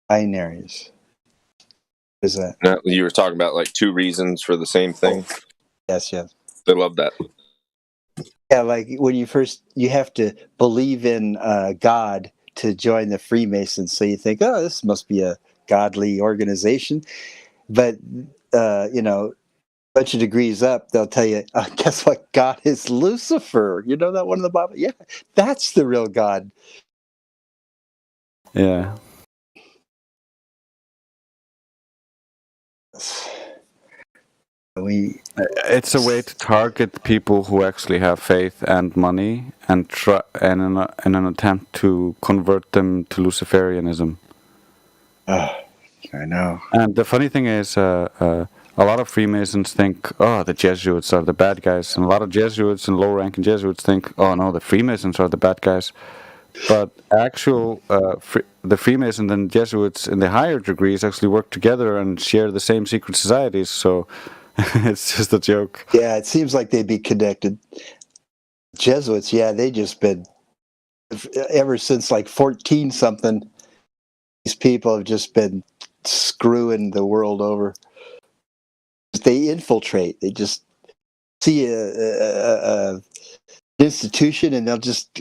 [SPEAKER 12] Binaries. What is that?
[SPEAKER 20] Now, you were talking about like two reasons for the same thing.
[SPEAKER 12] Yes.
[SPEAKER 20] They love that.
[SPEAKER 12] Yeah, like when you have to believe in God to join the Freemasons. So you think, oh, this must be a godly organization. But, a bunch of degrees up, they'll tell you, guess what? God is Lucifer. You know that one in the Bible? Yeah, that's the real God.
[SPEAKER 3] Yeah. It's a way to target people who actually have faith and money, and try in an attempt to convert them to Luciferianism.
[SPEAKER 12] I know.
[SPEAKER 3] And the funny thing is, a lot of Freemasons think, oh, the Jesuits are the bad guys, and a lot of Jesuits and low-ranking Jesuits think, oh no, the Freemasons are the bad guys. But the Freemasons and Jesuits in the higher degrees actually work together and share the same secret societies. So. It's just a joke.
[SPEAKER 12] Yeah, it seems like they'd be connected. Jesuits, yeah, they just been ever since like 14 something. These people have just been screwing the world over. They infiltrate. They just see a institution and they'll just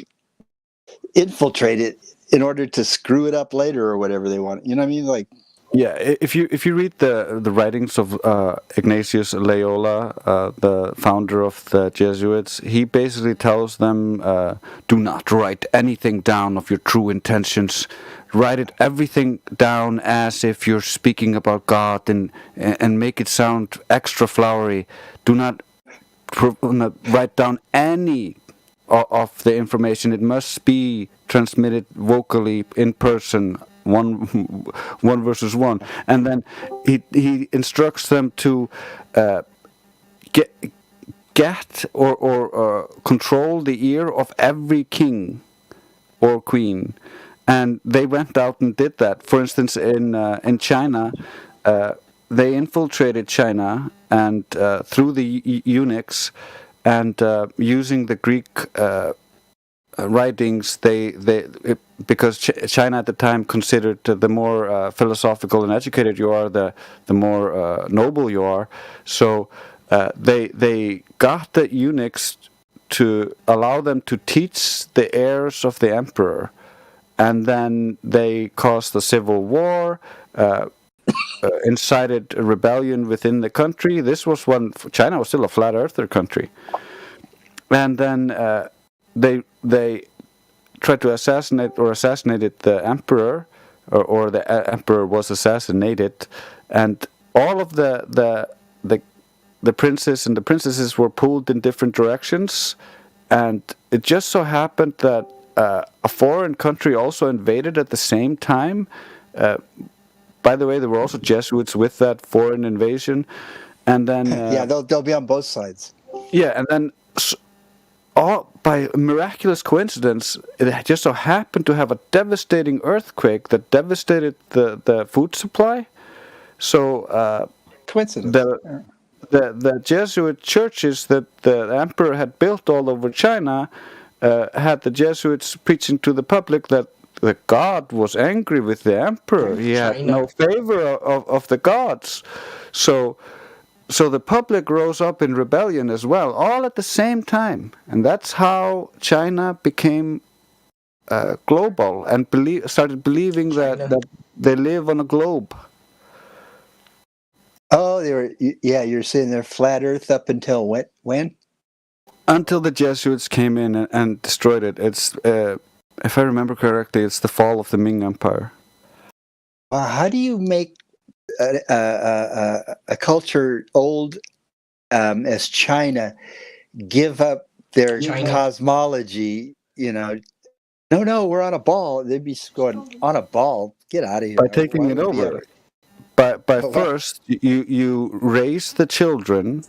[SPEAKER 12] infiltrate it in order to screw it up later or whatever they want. You know what I mean? Like.
[SPEAKER 3] Yeah, if you read the writings of Ignatius Loyola, the founder of the Jesuits, he basically tells them, do not write anything down of your true intentions. Write everything down as if you're speaking about God and make it sound extra flowery. Do not write down any of the information. It must be transmitted vocally in person. One versus one, and then he instructs them to get or control the ear of every king or queen, and they went out and did that. For instance, in China, they infiltrated China and through the eunuchs and using the Greek writings, because China at the time considered the more philosophical and educated you are, the more noble you are. So they got the eunuchs to allow them to teach the heirs of the emperor, and then they caused a civil war. Incited a rebellion within the country. This was when China was still a flat earther country, and then they tried to assassinated the emperor, or the emperor was assassinated, and all of the princes and the princesses were pulled in different directions, and it just so happened that a foreign country also invaded at the same time. By the way, there were also Jesuits with that foreign invasion, and then
[SPEAKER 12] yeah, they'll be on both sides.
[SPEAKER 3] Yeah, and then all by miraculous coincidence, it just so happened to have a devastating earthquake that devastated the food supply. So
[SPEAKER 12] coincidence.
[SPEAKER 3] The Jesuit churches that the emperor had built all over China had the Jesuits preaching to the public that the God was angry with the emperor. He had no favor of the gods. So the public rose up in rebellion as well, all at the same time. And that's how China became global and started believing that they live on a globe.
[SPEAKER 12] Oh, you're saying they're flat Earth up until when?
[SPEAKER 3] Until the Jesuits came in and destroyed it. It's if I remember correctly, it's the fall of the Ming Empire.
[SPEAKER 12] How do you make a culture old as China give up their cosmology? No, we're on a ball. They'd be going on a ball. Get out of here.
[SPEAKER 3] By taking it over. But first, you raise the children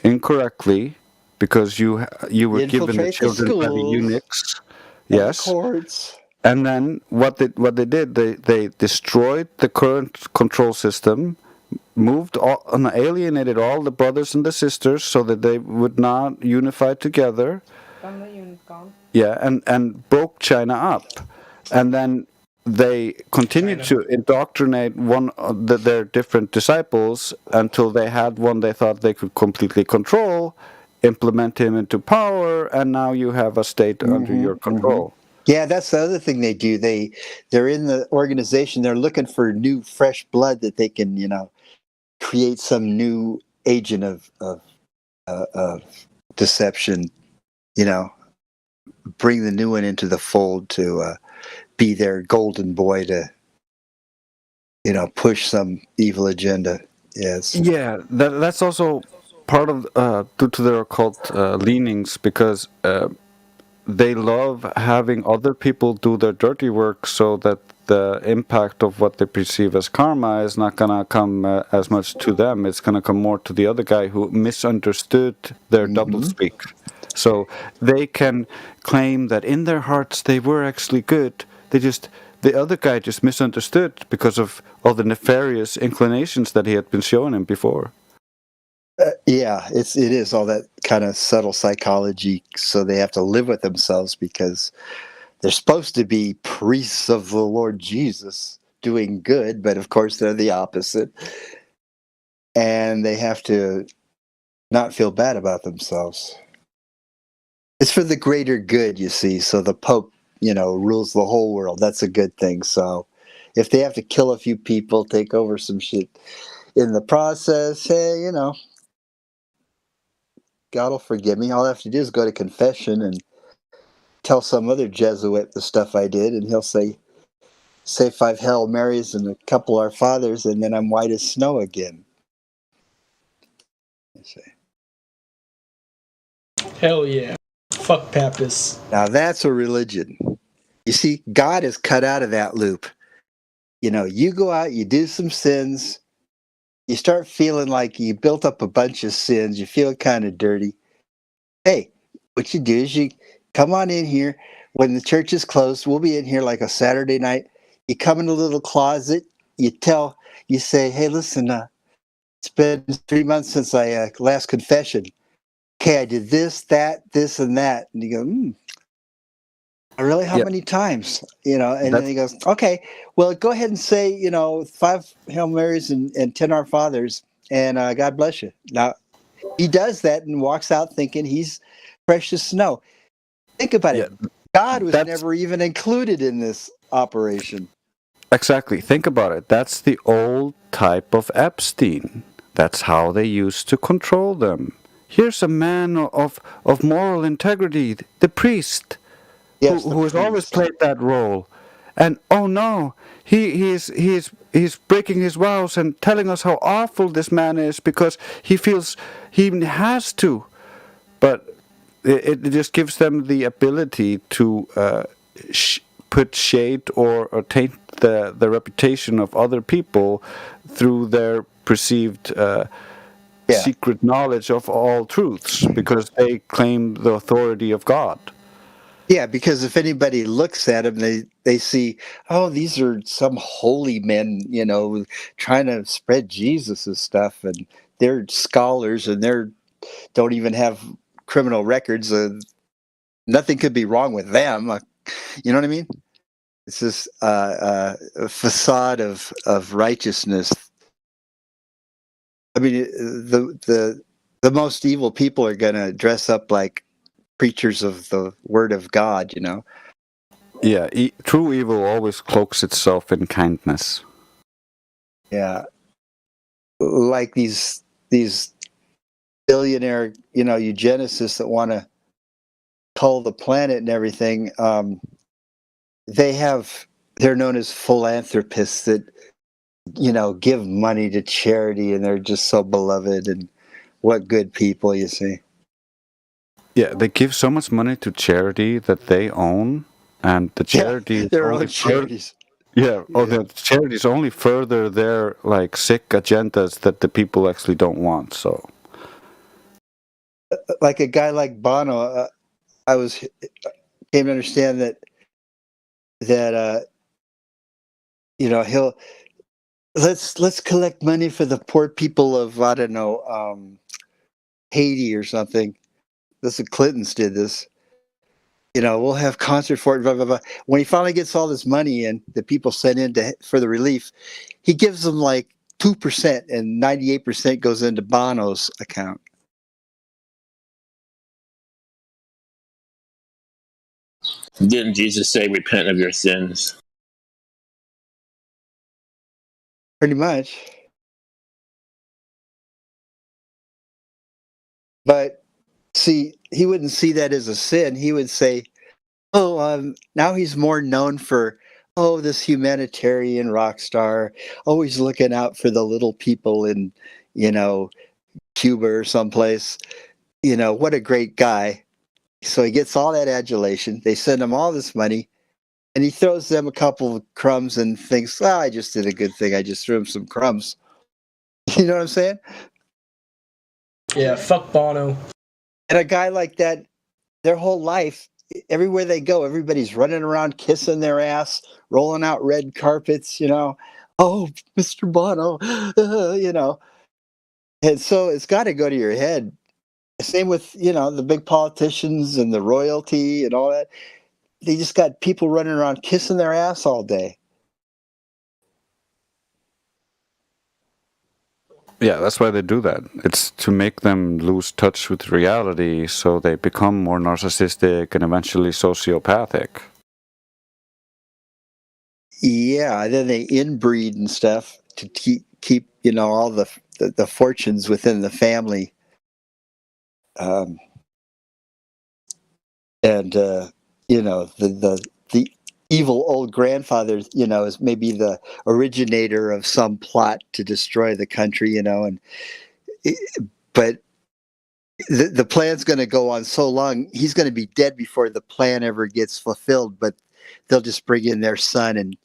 [SPEAKER 3] incorrectly because you were given the children by the eunuchs. Yes.
[SPEAKER 12] Courts.
[SPEAKER 3] And then what they did, they destroyed the current control system, alienated all the brothers and the sisters so that they would not unify together. Yeah, and broke China up. And then they continued to indoctrinate their different disciples until they had one they thought they could completely control, implement him into power, and now you have a state under your control.
[SPEAKER 12] Yeah, that's the other thing they do. They're in the organization. They're looking for new, fresh blood that they can, create some new agent of deception. Bring the new one into the fold to be their golden boy to, push some evil agenda. Yes.
[SPEAKER 3] Yeah, that's also part of due to their occult leanings, because they love having other people do their dirty work so that the impact of what they perceive as karma is not going to come as much to them. It's going to come more to the other guy who misunderstood their doublespeak. So they can claim that in their hearts they were actually good. The other guy just misunderstood because of all the nefarious inclinations that he had been showing him before.
[SPEAKER 12] Yeah, it is all that kind of subtle psychology. So they have to live with themselves because they're supposed to be priests of the Lord Jesus doing good, but of course they're the opposite. And they have to not feel bad about themselves. It's for the greater good, you see. So the Pope, rules the whole world. That's a good thing. So if they have to kill a few people, take over some shit in the process, hey, God will forgive me. All I have to do is go to confession and tell some other Jesuit the stuff I did, and he'll say 5 Hail Marys and a couple Our Fathers, and then I'm white as snow again.
[SPEAKER 2] Hell yeah. Fuck Papists.
[SPEAKER 12] Now that's a religion. You see, God is cut out of that loop. You go out, you do some sins, you start feeling like you built up a bunch of sins, you feel kind of dirty. Hey, what you do is you come on in here. When the church is closed, we'll be in here like a Saturday night. You come in a little closet, you say, hey, listen, it's been 3 months since I last confession. Okay, I did this, that, this, and that. And you go, Really? How many times? You know, and then he goes, okay, well, go ahead and say, 5 Hail Marys and 10 Our Fathers, and God bless you. Now, he does that and walks out thinking he's precious snow. Think about it. God was never even included in this operation.
[SPEAKER 3] Exactly. Think about it. That's the old type of Epstein. That's how they used to control them. Here's a man of moral integrity, the priest, who has always played that role. And oh no, he's breaking his vows and telling us how awful this man is because he feels he has to. But it just gives them the ability to put shade or taint the reputation of other people through their perceived secret knowledge of all truths because they claim the authority of God.
[SPEAKER 12] Yeah, because if anybody looks at them, they see, oh, these are some holy men, trying to spread Jesus' stuff, and they're scholars, and don't even have criminal records. Nothing could be wrong with them. You know what I mean? It's this a facade of righteousness. I mean, the most evil people are going to dress up like preachers of the word of God,
[SPEAKER 3] Yeah, true evil always cloaks itself in kindness.
[SPEAKER 12] Yeah, like these billionaire, eugenicists that want to cull the planet and everything. They're known as philanthropists that give money to charity, and they're just so beloved, and what good people, you see.
[SPEAKER 3] Yeah, they give so much money to charity that they own, and the charity
[SPEAKER 12] their own charities.
[SPEAKER 3] The charities only further their sick agendas that the people actually don't want. So,
[SPEAKER 12] like a guy like Bono, came to understand that he'll let's collect money for the poor people of Haiti or something. The Clintons did this. We'll have concert for it, blah, blah, blah. When he finally gets all this money in, the people sent in for the relief, he gives them 2%, and 98% goes into Bono's account.
[SPEAKER 6] Didn't Jesus say, repent of your sins?
[SPEAKER 12] Pretty much. But see, he wouldn't see that as a sin. He would say, now he's more known for, this humanitarian rock star, always looking out for the little people in, Cuba or someplace. What a great guy. So he gets all that adulation. They send him all this money, and he throws them a couple of crumbs and thinks, I just did a good thing. I just threw him some crumbs. You know what I'm saying?
[SPEAKER 2] Yeah, fuck Bono.
[SPEAKER 12] And a guy like that, their whole life, everywhere they go, everybody's running around kissing their ass, rolling out red carpets, oh, Mr. Bono, And so it's got to go to your head. Same with, the big politicians and the royalty and all that. They just got people running around kissing their ass all day.
[SPEAKER 3] Yeah, that's why they do that. It's to make them lose touch with reality so they become more narcissistic and eventually sociopathic.
[SPEAKER 12] Yeah, and then they inbreed and stuff to keep all the fortunes within the family. The evil old grandfather, is maybe the originator of some plot to destroy the country, but the plan's going to go on so long, he's going to be dead before the plan ever gets fulfilled, but they'll just bring in their son and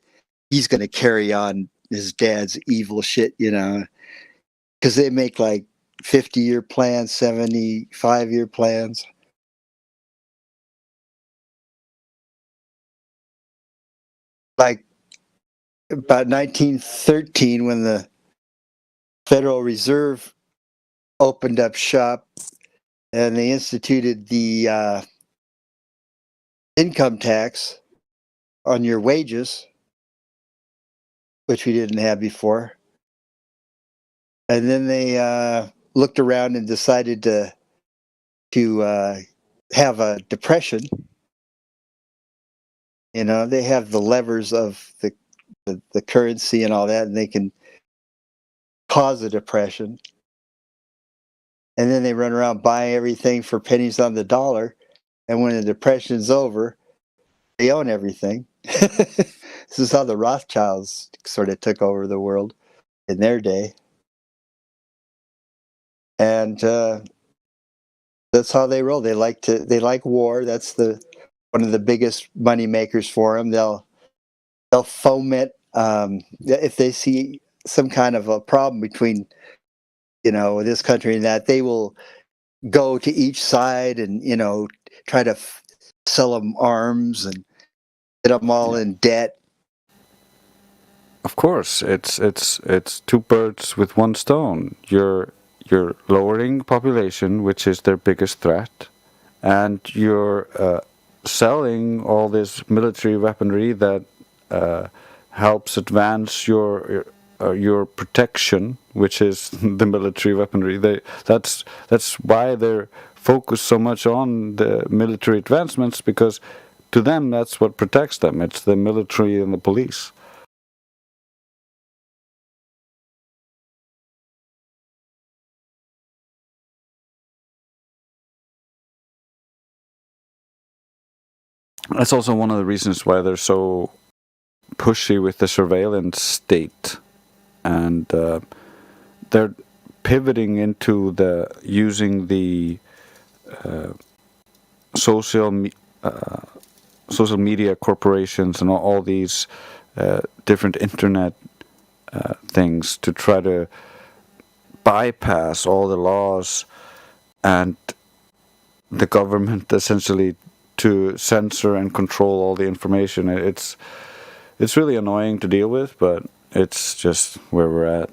[SPEAKER 12] he's going to carry on his dad's evil shit, because they make 50-year plans, 75-year plans. Like about 1913, when the Federal Reserve opened up shop and they instituted the income tax on your wages, which we didn't have before. And then they looked around and decided to have a depression. You know, they have the levers of the currency and all that, and they can cause a depression. And then they run around buying everything for pennies on the dollar. And when the depression's over, they own everything. This is how the Rothschilds sort of took over the world in their day. And that's how they roll. They like war. That's one of the biggest money makers for them. They'll foment if they see some kind of a problem between, you know, this country and that, they will go to each side and, you know, try to sell them arms and get them all in debt.
[SPEAKER 3] Of course, it's two birds with one stone. You're lowering population, which is their biggest threat, and you're selling all this military weaponry that helps advance your protection, which is the military weaponry. That's why they're focused so much on the military advancements, because to them that's what protects them. It's the military and the police. That's also one of the reasons why they're so pushy with the surveillance state, and they're pivoting into using the social media corporations and all these different internet things to try to bypass all the laws and the government, essentially, to censor and control all the information. It's really annoying to deal with, but it's just where we're at.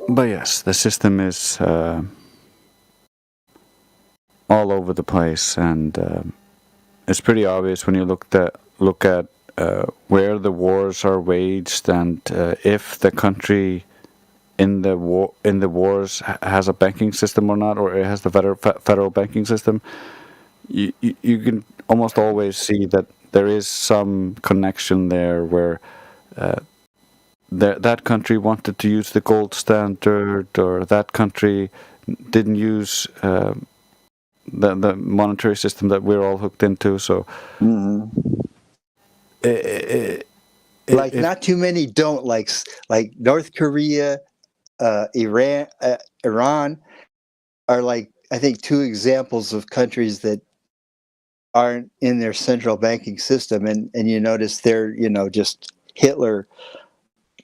[SPEAKER 3] But yes, the system is all over the place, and it's pretty obvious when you look at where the wars are waged, and if the country in the wars has a banking system or not, or it has the federal banking system. You can almost always see that there is some connection there, where that country wanted to use the gold standard, or that country didn't use the monetary system that we're all hooked into. So,
[SPEAKER 12] not too many don't, like North Korea, Iran are, like, I think, two examples of countries that aren't in their central banking system, and you notice they're, you know, just Hitler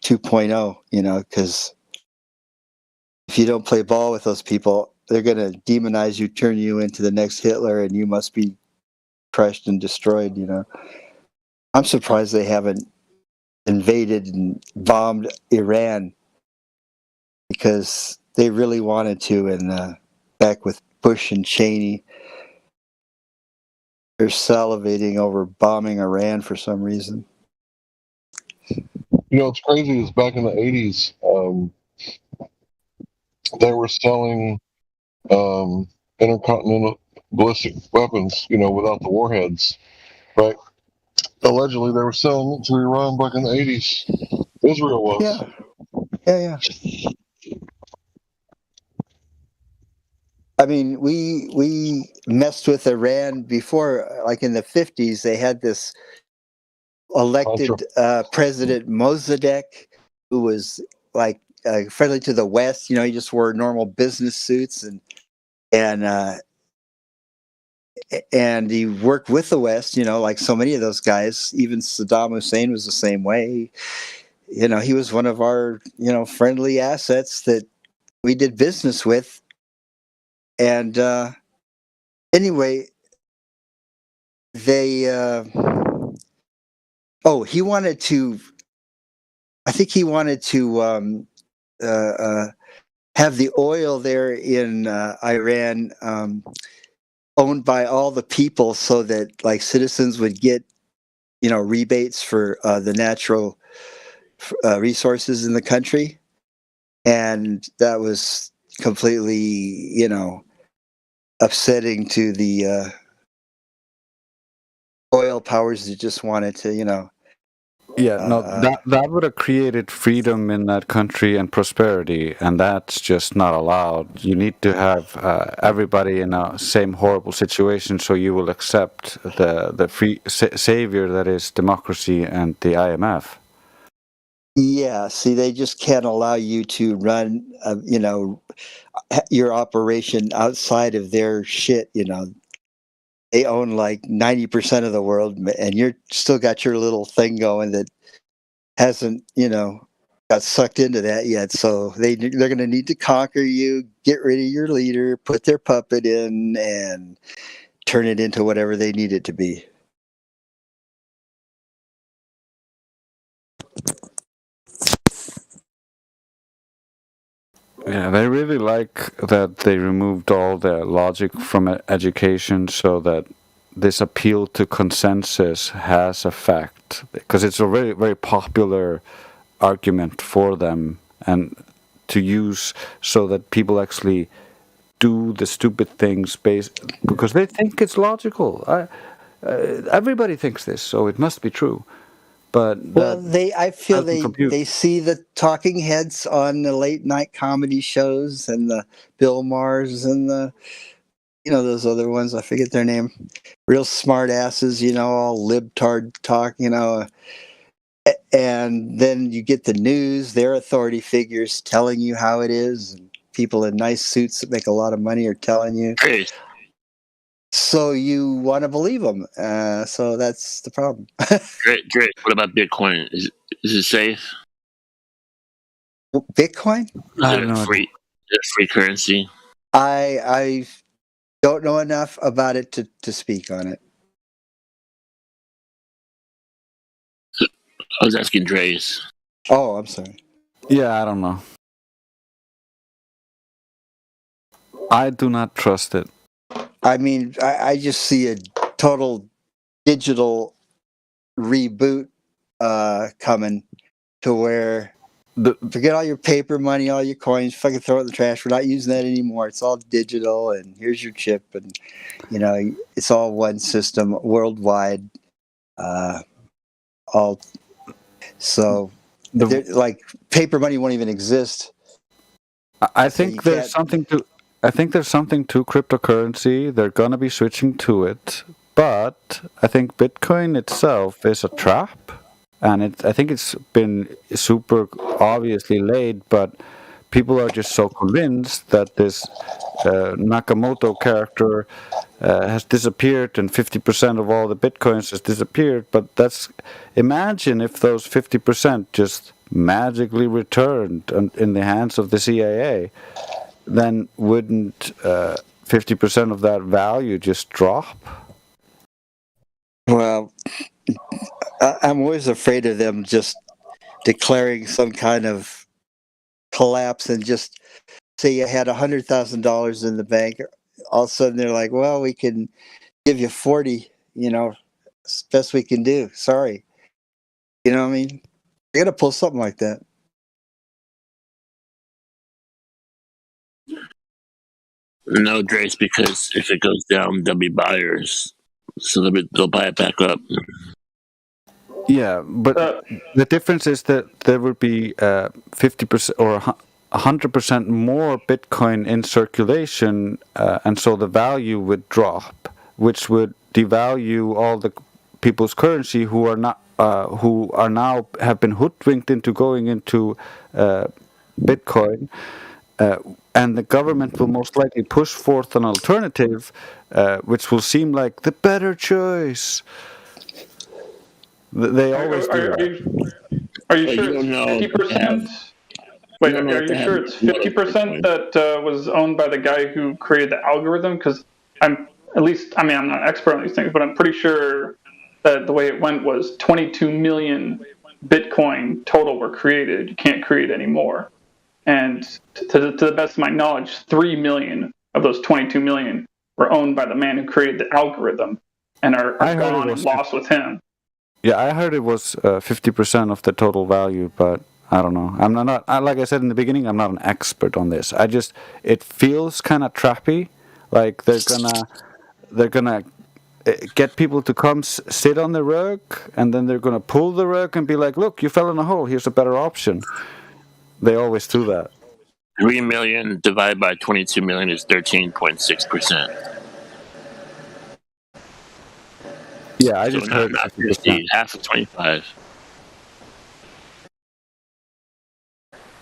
[SPEAKER 12] 2.0, you know, because if you don't play ball with those people, they're going to demonize you, turn you into the next Hitler, and you must be crushed and destroyed, you know. I'm surprised they haven't invaded and bombed Iran, because they really wanted to, and back with Bush and Cheney, they're salivating over bombing Iran for some reason.
[SPEAKER 15] You know, what's crazy is back in the 80s, they were selling intercontinental ballistic weapons, you know, without the warheads, right? Allegedly, they were selling it to Iran back in the 80s. Israel was.
[SPEAKER 12] Yeah. I mean, we messed with Iran before, like in the 50s. They had this elected President Mossadegh, who was like friendly to the West. You know, he just wore normal business suits and he worked with the West. You know, like so many of those guys. Even Saddam Hussein was the same way. You know, he was one of our friendly assets that we did business with. And anyway, they. He wanted to. I think he wanted to have the oil there in Iran owned by all the people, so that like citizens would get rebates for the natural resources in the country, and that was completely upsetting to the oil powers that just wanted to
[SPEAKER 3] that would have created freedom in that country and prosperity, and that's just not allowed. You need to have everybody in a same horrible situation, so you will accept the free savior that is democracy and the IMF.
[SPEAKER 12] Yeah, see, they just can't allow you to run, your operation outside of their shit. They own like 90% of the world, and you're still got your little thing going that hasn't, got sucked into that yet. So they're going to need to conquer you, get rid of your leader, put their puppet in, and turn it into whatever they need it to be.
[SPEAKER 3] Yeah, they really like that they removed all the logic from education, so that this appeal to consensus has effect, because it's a very, very popular argument for them and to use, so that people actually do the stupid things because they think it's logical. Everybody thinks this, so it must be true. But
[SPEAKER 12] I feel they see the talking heads on the late night comedy shows and the Bill Maher's and the those other ones, I forget their name, real smart asses, all libtard talk, and then you get the news, their authority figures telling you how it is, and people in nice suits that make a lot of money are telling you. So you want to believe them. So that's the problem.
[SPEAKER 6] Great. What about Bitcoin? Is it safe?
[SPEAKER 12] Bitcoin?
[SPEAKER 6] Is it free currency?
[SPEAKER 12] I don't know enough about it to speak on it.
[SPEAKER 6] I was asking Dre's.
[SPEAKER 12] Oh, I'm sorry.
[SPEAKER 3] Yeah, I don't know. I do not trust it.
[SPEAKER 12] I mean, I just see a total digital reboot coming to where forget all your paper money, all your coins, fucking throw it in the trash. We're not using that anymore. It's all digital, and here's your chip, and it's all one system worldwide. Like paper money won't even exist.
[SPEAKER 3] I think there's something to cryptocurrency. They're gonna be switching to it, but I think Bitcoin itself is a trap, and I think it's been super obviously laid, but people are just so convinced that this Nakamoto character has disappeared and 50% of all the Bitcoins has disappeared. But imagine if those 50% just magically returned in the hands of the CIA, then wouldn't 50% of that value just drop?
[SPEAKER 12] Well, I'm always afraid of them just declaring some kind of collapse and just say you had $100,000 in the bank. All of a sudden they're like, well, we can give you 40, it's the best we can do. Sorry. You know what I mean? They got to pull something like that.
[SPEAKER 6] No, Dre's, because if it goes down, there'll be buyers. So they'll buy it back up.
[SPEAKER 3] Yeah, but the difference is that there would be 50% or 100% more Bitcoin in circulation, and so the value would drop, which would devalue all the people's currency who are not who are now have been hoodwinked into going into Bitcoin, and the government will most likely push forth an alternative, which will seem like the better choice. They always do that.
[SPEAKER 14] Are you
[SPEAKER 6] But
[SPEAKER 14] sure
[SPEAKER 6] you
[SPEAKER 14] it's
[SPEAKER 6] don't know if
[SPEAKER 14] 50%?
[SPEAKER 6] they
[SPEAKER 14] Wait,
[SPEAKER 6] don't know
[SPEAKER 14] are
[SPEAKER 6] if
[SPEAKER 14] you
[SPEAKER 6] they have
[SPEAKER 14] sure it's
[SPEAKER 6] a lot of
[SPEAKER 14] 50%
[SPEAKER 6] Bitcoin.
[SPEAKER 14] that was owned by the guy who created the algorithm? Because I'm at least, I mean, I'm not an expert on these things, but I'm pretty sure that the way it went was 22 million Bitcoin total were created. You can't create any more. And to the best of my knowledge, 3 million of those 22 million were owned by the man who created the algorithm and are gone and lost with him.
[SPEAKER 3] Yeah, I heard it was 50% of the total value, but I don't know. I'm not. Like I said in the beginning, I'm not an expert on this. It feels kind of trappy, like they're gonna get people to come sit on the rug, and then they're gonna pull the rug and be like, "Look, you fell in a hole. Here's a better option." They always do that.
[SPEAKER 6] 3 million divided by 22 million is 13.6%.
[SPEAKER 3] Yeah, I
[SPEAKER 6] So
[SPEAKER 3] just heard
[SPEAKER 6] not
[SPEAKER 3] 50%.
[SPEAKER 6] 50, half of 25.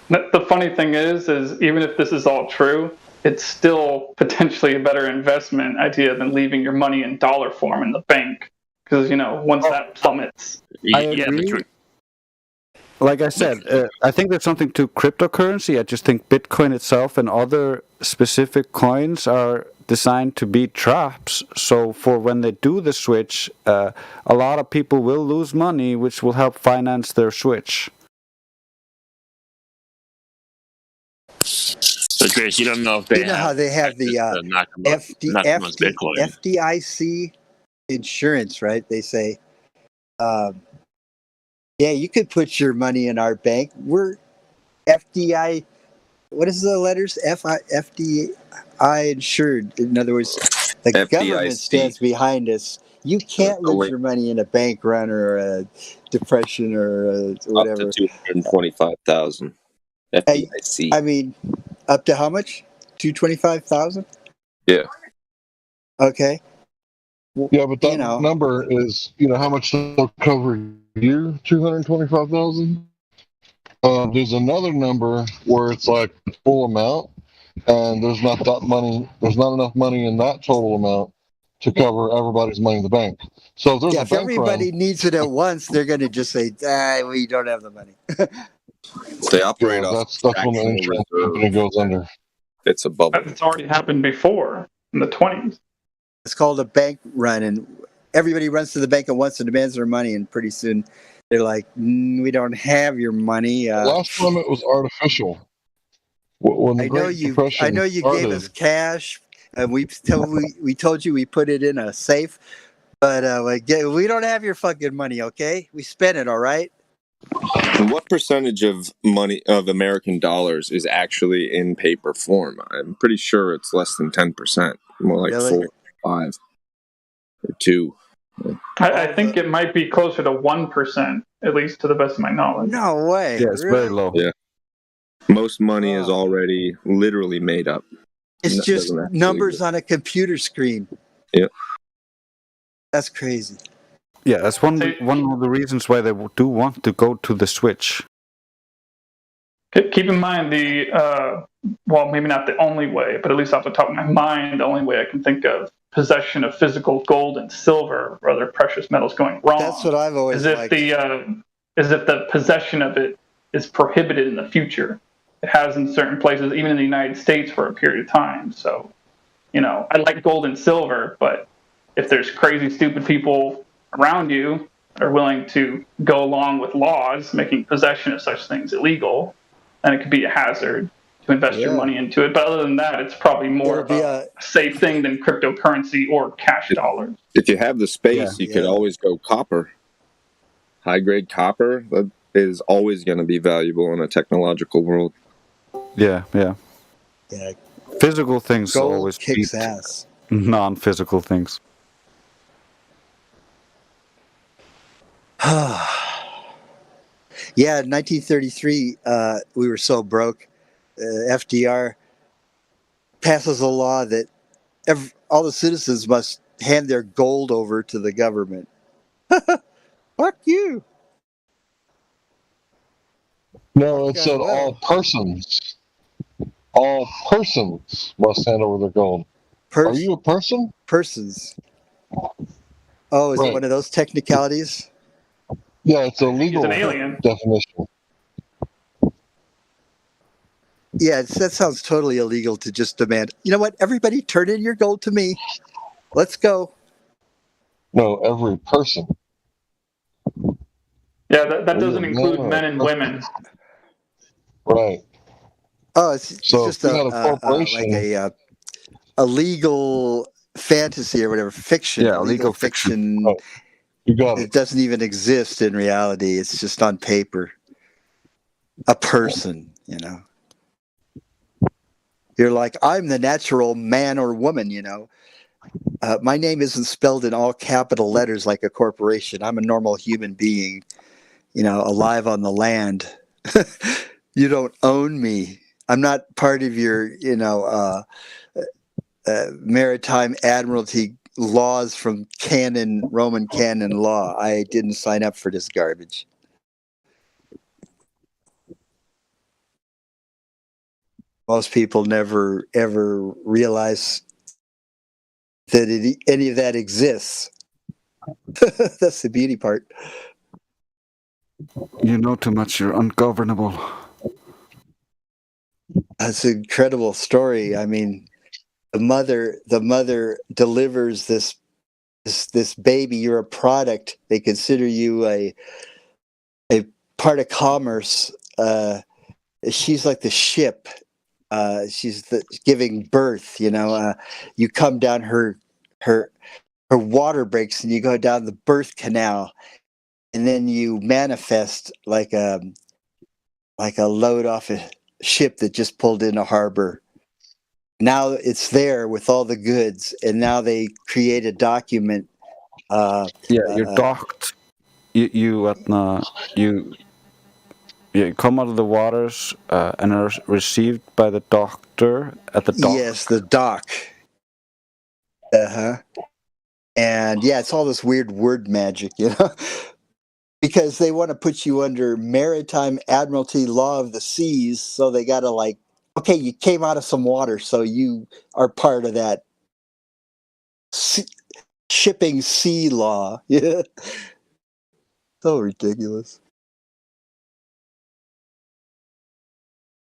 [SPEAKER 14] The funny thing is even if this is all true, it's still potentially a better investment idea than leaving your money in dollar form in the bank. Because, once that plummets.
[SPEAKER 3] I agree. Like I said, I think there's something to cryptocurrency. I just think Bitcoin itself and other specific coins are designed to be traps. So for when they do the switch, a lot of people will lose money, which will help finance their switch.
[SPEAKER 6] But Grace, you don't know if they
[SPEAKER 5] You know how they have the FDIC insurance, right? They say, yeah, you could put your money in our bank. We're FDI. What is the letters? FDI insured. In other words, the government stands behind us. You can't lose your money in a bank run or a depression or whatever.
[SPEAKER 20] Up to 225,000. FDIC.
[SPEAKER 5] I mean, up to how much? 225,000.
[SPEAKER 20] Yeah.
[SPEAKER 5] Okay.
[SPEAKER 15] Yeah, but that number is, how much they'll cover a year? 225,000. There's another number where it's like the full amount, and there's not enough money in that total amount to cover everybody's money in the bank. So if there's a
[SPEAKER 5] if
[SPEAKER 15] bank
[SPEAKER 5] everybody
[SPEAKER 15] run,
[SPEAKER 5] needs it at once, they're going to just say, we don't have the money.
[SPEAKER 20] They operate
[SPEAKER 15] yeah,
[SPEAKER 20] off
[SPEAKER 15] that's when the insurance company goes under.
[SPEAKER 20] It's a bubble.
[SPEAKER 14] It's already happened before in the 20s.
[SPEAKER 5] It's called a bank run, and everybody runs to the bank at once and demands their money, and pretty soon they're like, we don't have your money.
[SPEAKER 15] Last time it was artificial. When the Great Depression
[SPEAKER 5] I know you
[SPEAKER 15] started,
[SPEAKER 5] gave us cash, and we told you we put it in a safe, but we don't have your fucking money, okay? We spent it, all right?
[SPEAKER 20] And what percentage of money of American dollars is actually in paper form? I'm pretty sure it's less than 10%. More like
[SPEAKER 5] Really?
[SPEAKER 20] 4, 5, or 2.
[SPEAKER 14] I think it might be closer to 1%, at least to the best of my knowledge.
[SPEAKER 5] No way.
[SPEAKER 3] Yeah, it's very low.
[SPEAKER 20] Yeah. Most money is already literally made up.
[SPEAKER 5] It's just numbers on a computer screen.
[SPEAKER 20] Yeah.
[SPEAKER 5] That's crazy.
[SPEAKER 3] Yeah, that's one of the reasons why they do want to go to the switch.
[SPEAKER 14] Keep in mind well, maybe not the only way, but at least off the top of my mind, the only way I can think of possession of physical gold and silver or other precious metals going wrong.
[SPEAKER 5] That's what I've always liked.
[SPEAKER 14] As if the possession of it is prohibited in the future. It has in certain places, even in the United States, for a period of time. So, I like gold and silver, but if there's crazy, stupid people around you that are willing to go along with laws making possession of such things illegal, then it could be a hazard to invest your money into it. But other than that, it's probably more of a safe thing than cryptocurrency or cash dollars.
[SPEAKER 20] If you have the space, you could always go copper. High-grade copper, that is always going to be valuable in a technological world.
[SPEAKER 3] Yeah. Physical things
[SPEAKER 5] Gold
[SPEAKER 3] always
[SPEAKER 5] kicks
[SPEAKER 3] beat
[SPEAKER 5] ass.
[SPEAKER 3] non-physical things.
[SPEAKER 5] Yeah, in 1933, we were so broke. FDR passes a law that all the citizens must hand their gold over to the government. Fuck you.
[SPEAKER 15] No, it said all persons. All persons must hand over their gold. Are you a person?
[SPEAKER 5] Persons. Oh, is it
[SPEAKER 15] Right.
[SPEAKER 5] one of those technicalities?
[SPEAKER 15] Yeah, it's a legal
[SPEAKER 14] He's an alien.
[SPEAKER 15] definition.
[SPEAKER 5] Yeah, that sounds totally illegal to just demand, you know what, everybody turn in your gold to me. Let's go.
[SPEAKER 15] No, every person.
[SPEAKER 14] Yeah, that
[SPEAKER 15] Are you
[SPEAKER 14] doesn't
[SPEAKER 15] a
[SPEAKER 14] include
[SPEAKER 15] man or
[SPEAKER 14] men
[SPEAKER 15] a
[SPEAKER 14] and
[SPEAKER 15] person?
[SPEAKER 14] women.
[SPEAKER 15] Right.
[SPEAKER 5] Oh, it's
[SPEAKER 15] So
[SPEAKER 5] just
[SPEAKER 15] if you had a corporation,
[SPEAKER 5] like a legal fantasy or whatever, fiction,
[SPEAKER 3] Yeah,
[SPEAKER 5] legal
[SPEAKER 3] legal fiction.
[SPEAKER 15] Oh, you got
[SPEAKER 5] It doesn't even exist in reality. It's just on paper. A person, you know. You're like, I'm the natural man or woman, you know. My name isn't spelled in all capital letters like a corporation. I'm a normal human being, you know, alive on the land. You don't own me. I'm not part of your, you know, maritime admiralty laws from Roman canon law. I didn't sign up for this garbage. Most people never ever realize that any of that exists. That's the beauty part.
[SPEAKER 3] You know too much. You're ungovernable.
[SPEAKER 5] That's an incredible story. I mean, the mother delivers this baby. You're a product. They consider you a part of commerce. She's like the ship. She's giving birth. You know, you come down her water breaks, and you go down the birth canal, and then you manifest like a load off a ship that just pulled into harbor. Now it's there with all the goods, and now they create a document.
[SPEAKER 3] You're docked. You come out of the waters and are received by the doctor at the dock.
[SPEAKER 5] Yes, the dock. And yeah, it's all this weird word magic, you know, because they want to put you under maritime admiralty law of the seas. So they got to like, okay, you came out of some water, so you are part of that shipping sea law. Yeah, so ridiculous.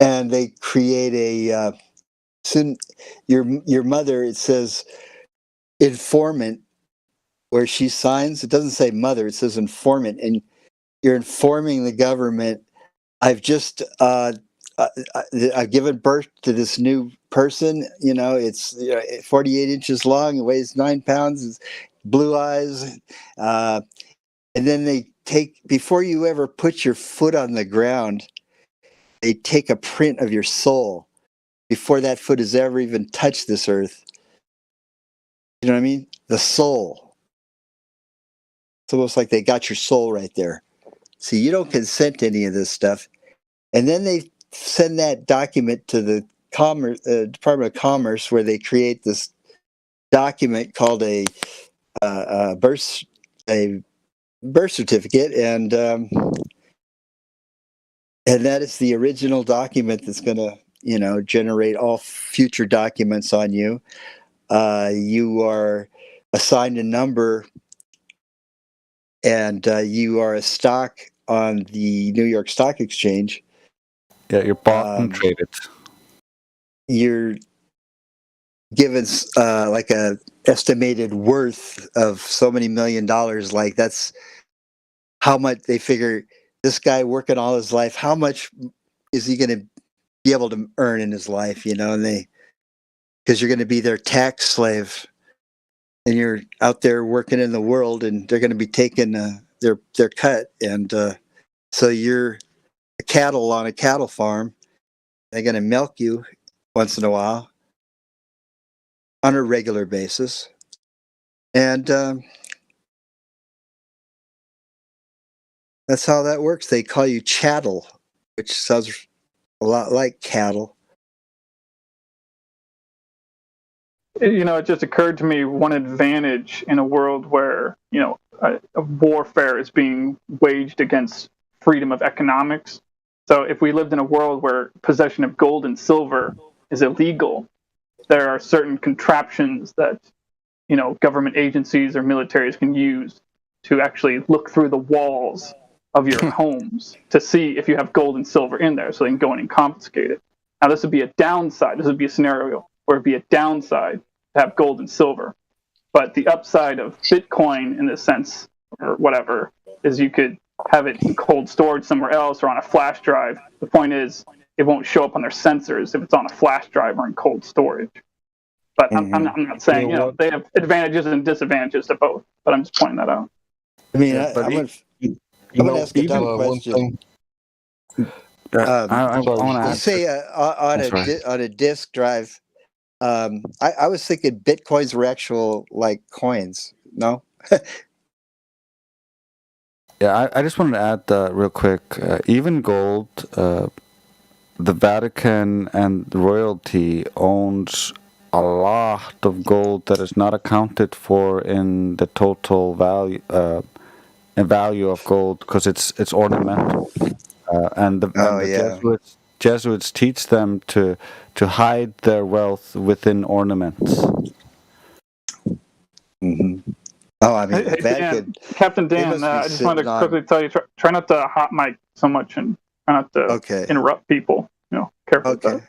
[SPEAKER 5] And they create a your mother. It says informant where she signs. It doesn't say mother. It says informant, and you're informing the government. I've just I've given birth to this new person. You know, it's 48 inches long. It weighs 9 pounds. It's blue eyes, and then they take before you ever put your foot on the ground. They take a print of your soul before that foot has ever even touched this earth. You know what I mean? The soul. It's almost like they got your soul right there. See, you don't consent to any of this stuff. And then they send that document to the Department of Commerce, where they create this document called a birth certificate, and that is the original document that's going to, you know, generate all future documents on you. You are assigned a number, and you are a stock on the New York Stock Exchange.
[SPEAKER 3] Yeah, you're bought and traded.
[SPEAKER 5] You're given like a estimated worth of so many $1 million. Like that's how much they figure this guy working all his life. How much is he going to be able to earn in his life? You know, and because you're going to be their tax slave, and you're out there working in the world, and they're going to be taking their cut, and so you're a cattle on a cattle farm. They're going to milk you once in a while on a regular basis, and that's how that works. They call you chattel, which sounds a lot like cattle.
[SPEAKER 14] You know, it just occurred to me one advantage in a world where, you know, a warfare is being waged against freedom of economics. So if we lived in a world where possession of gold and silver is illegal, there are certain contraptions that, you know, government agencies or militaries can use to actually look through the walls of your homes to see if you have gold and silver in there, so they can go in and confiscate it. Now, this would be a downside. This would be a scenario where it'd be a downside to have gold and silver. But the upside of Bitcoin, in this sense, or whatever, is you could have it in cold storage somewhere else or on a flash drive. The point is, it won't show up on their sensors if it's on a flash drive or in cold storage. But I'm not saying, you know, they have advantages and disadvantages to both, but I'm just pointing that out.
[SPEAKER 12] I mean, I'm going to ask a dumb question. You say on a disk drive. I was thinking Bitcoins were actual like coins. No.
[SPEAKER 3] Yeah, I just wanted to add real quick. Even gold, the Vatican and royalty owns a lot of gold that is not accounted for in the total value of gold because it's ornamental, and the Jesuits teach them to hide their wealth within ornaments.
[SPEAKER 12] Mm-hmm. Oh, I mean,
[SPEAKER 14] hey, Captain Dan, I just wanted to quickly tell you: try not to hot mic so much and try not to interrupt people. You know, careful.
[SPEAKER 12] Okay.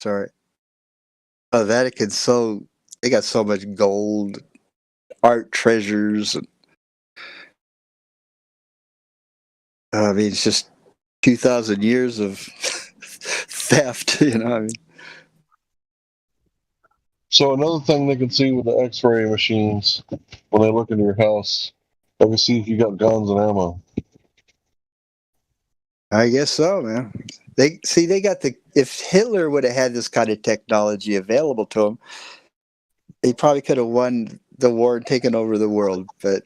[SPEAKER 12] Sorry. Oh, Vatican's they got so much gold, art treasures. I mean, it's just 2,000 years of theft. You know, I mean.
[SPEAKER 15] So another thing they can see with the X-ray machines when they look into your house, they can see if you got guns and ammo.
[SPEAKER 12] I guess so, man. They got if Hitler would have had this kind of technology available to him, he probably could have won the war and taken over the world. But,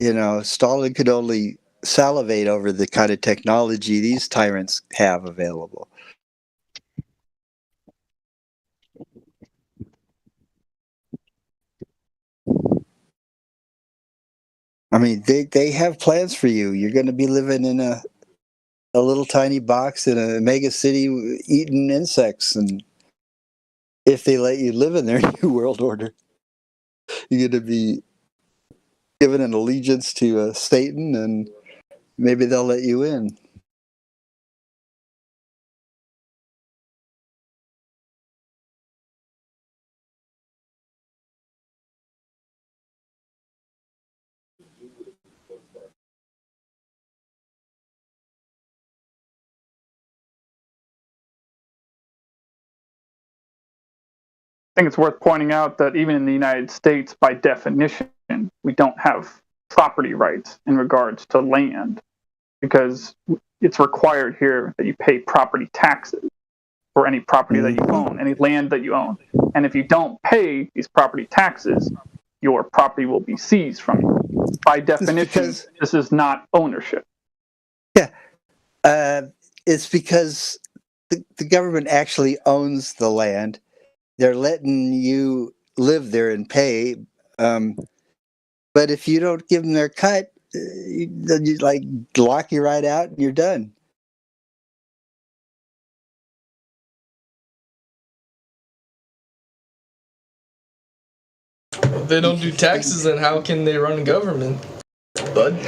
[SPEAKER 12] you know, Stalin could only salivate over the kind of technology these tyrants have available. I mean, they have plans for you. You're going to be living in a little tiny box in a mega city eating insects. And if they let you live in their new world order, you're going to be given an allegiance to Satan, and maybe they'll let you in.
[SPEAKER 14] I think it's worth pointing out that even in the United States, by definition, we don't have property rights in regards to land, because it's required here that you pay property taxes for any property that you own, any land that you own. And if you don't pay these property taxes, your property will be seized from you. By definition, this is not ownership.
[SPEAKER 12] Yeah. It's because the government actually owns the land. They're letting you live there and pay. But if you don't give them their cut, then you like lock you right out and you're done.
[SPEAKER 2] If they don't do taxes, then how can they run government, bud?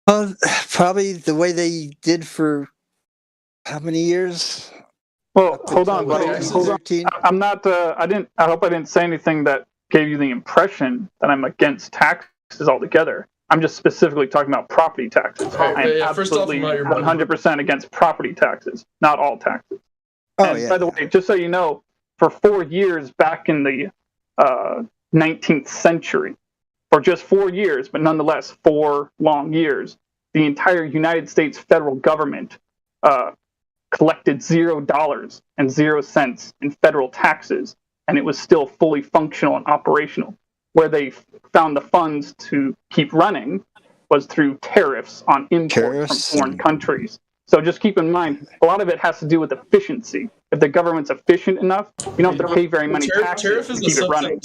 [SPEAKER 12] Well, probably the way they did for how many years?
[SPEAKER 14] Well, hold on, buddy. Hold on. I'm not. I hope I didn't say anything that gave you the impression that I'm against taxes altogether. I'm just specifically talking about property taxes. I am absolutely 100% against property taxes, not all taxes. And by the way, just so you know, for 4 years back in the 19th century, for just 4 years, but nonetheless 4 long years, the entire United States federal government collected $0 and 0 cents in federal taxes, and it was still fully functional and operational. Where they found the funds to keep running was through tariffs on imports from foreign countries. So just keep in mind, a lot of it has to do with efficiency. If the government's efficient enough, you don't have to pay very many taxes to keep it running.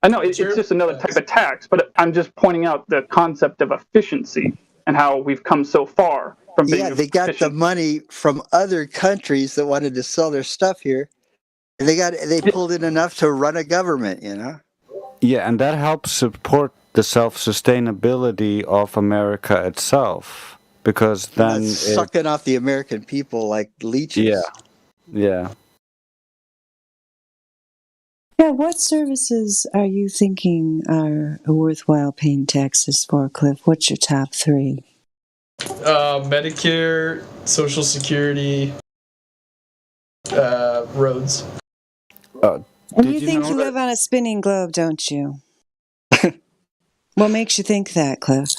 [SPEAKER 14] I know it's just another type of tax, but I'm just pointing out the concept of efficiency and how we've come so far from being
[SPEAKER 5] Yeah, they got the money from other countries that wanted to sell their stuff here. And they pulled in enough to run a government, you know?
[SPEAKER 3] Yeah, and that helps support the self-sustainability of America itself, because then
[SPEAKER 5] Not sucking off the American people like leeches.
[SPEAKER 3] Yeah.
[SPEAKER 1] Yeah, what services are you thinking are worthwhile paying taxes for, Cliff? What's your top 3?
[SPEAKER 2] Medicare, Social Security, roads.
[SPEAKER 1] And you think you live on a spinning globe, don't you? What makes you think that, Cliff?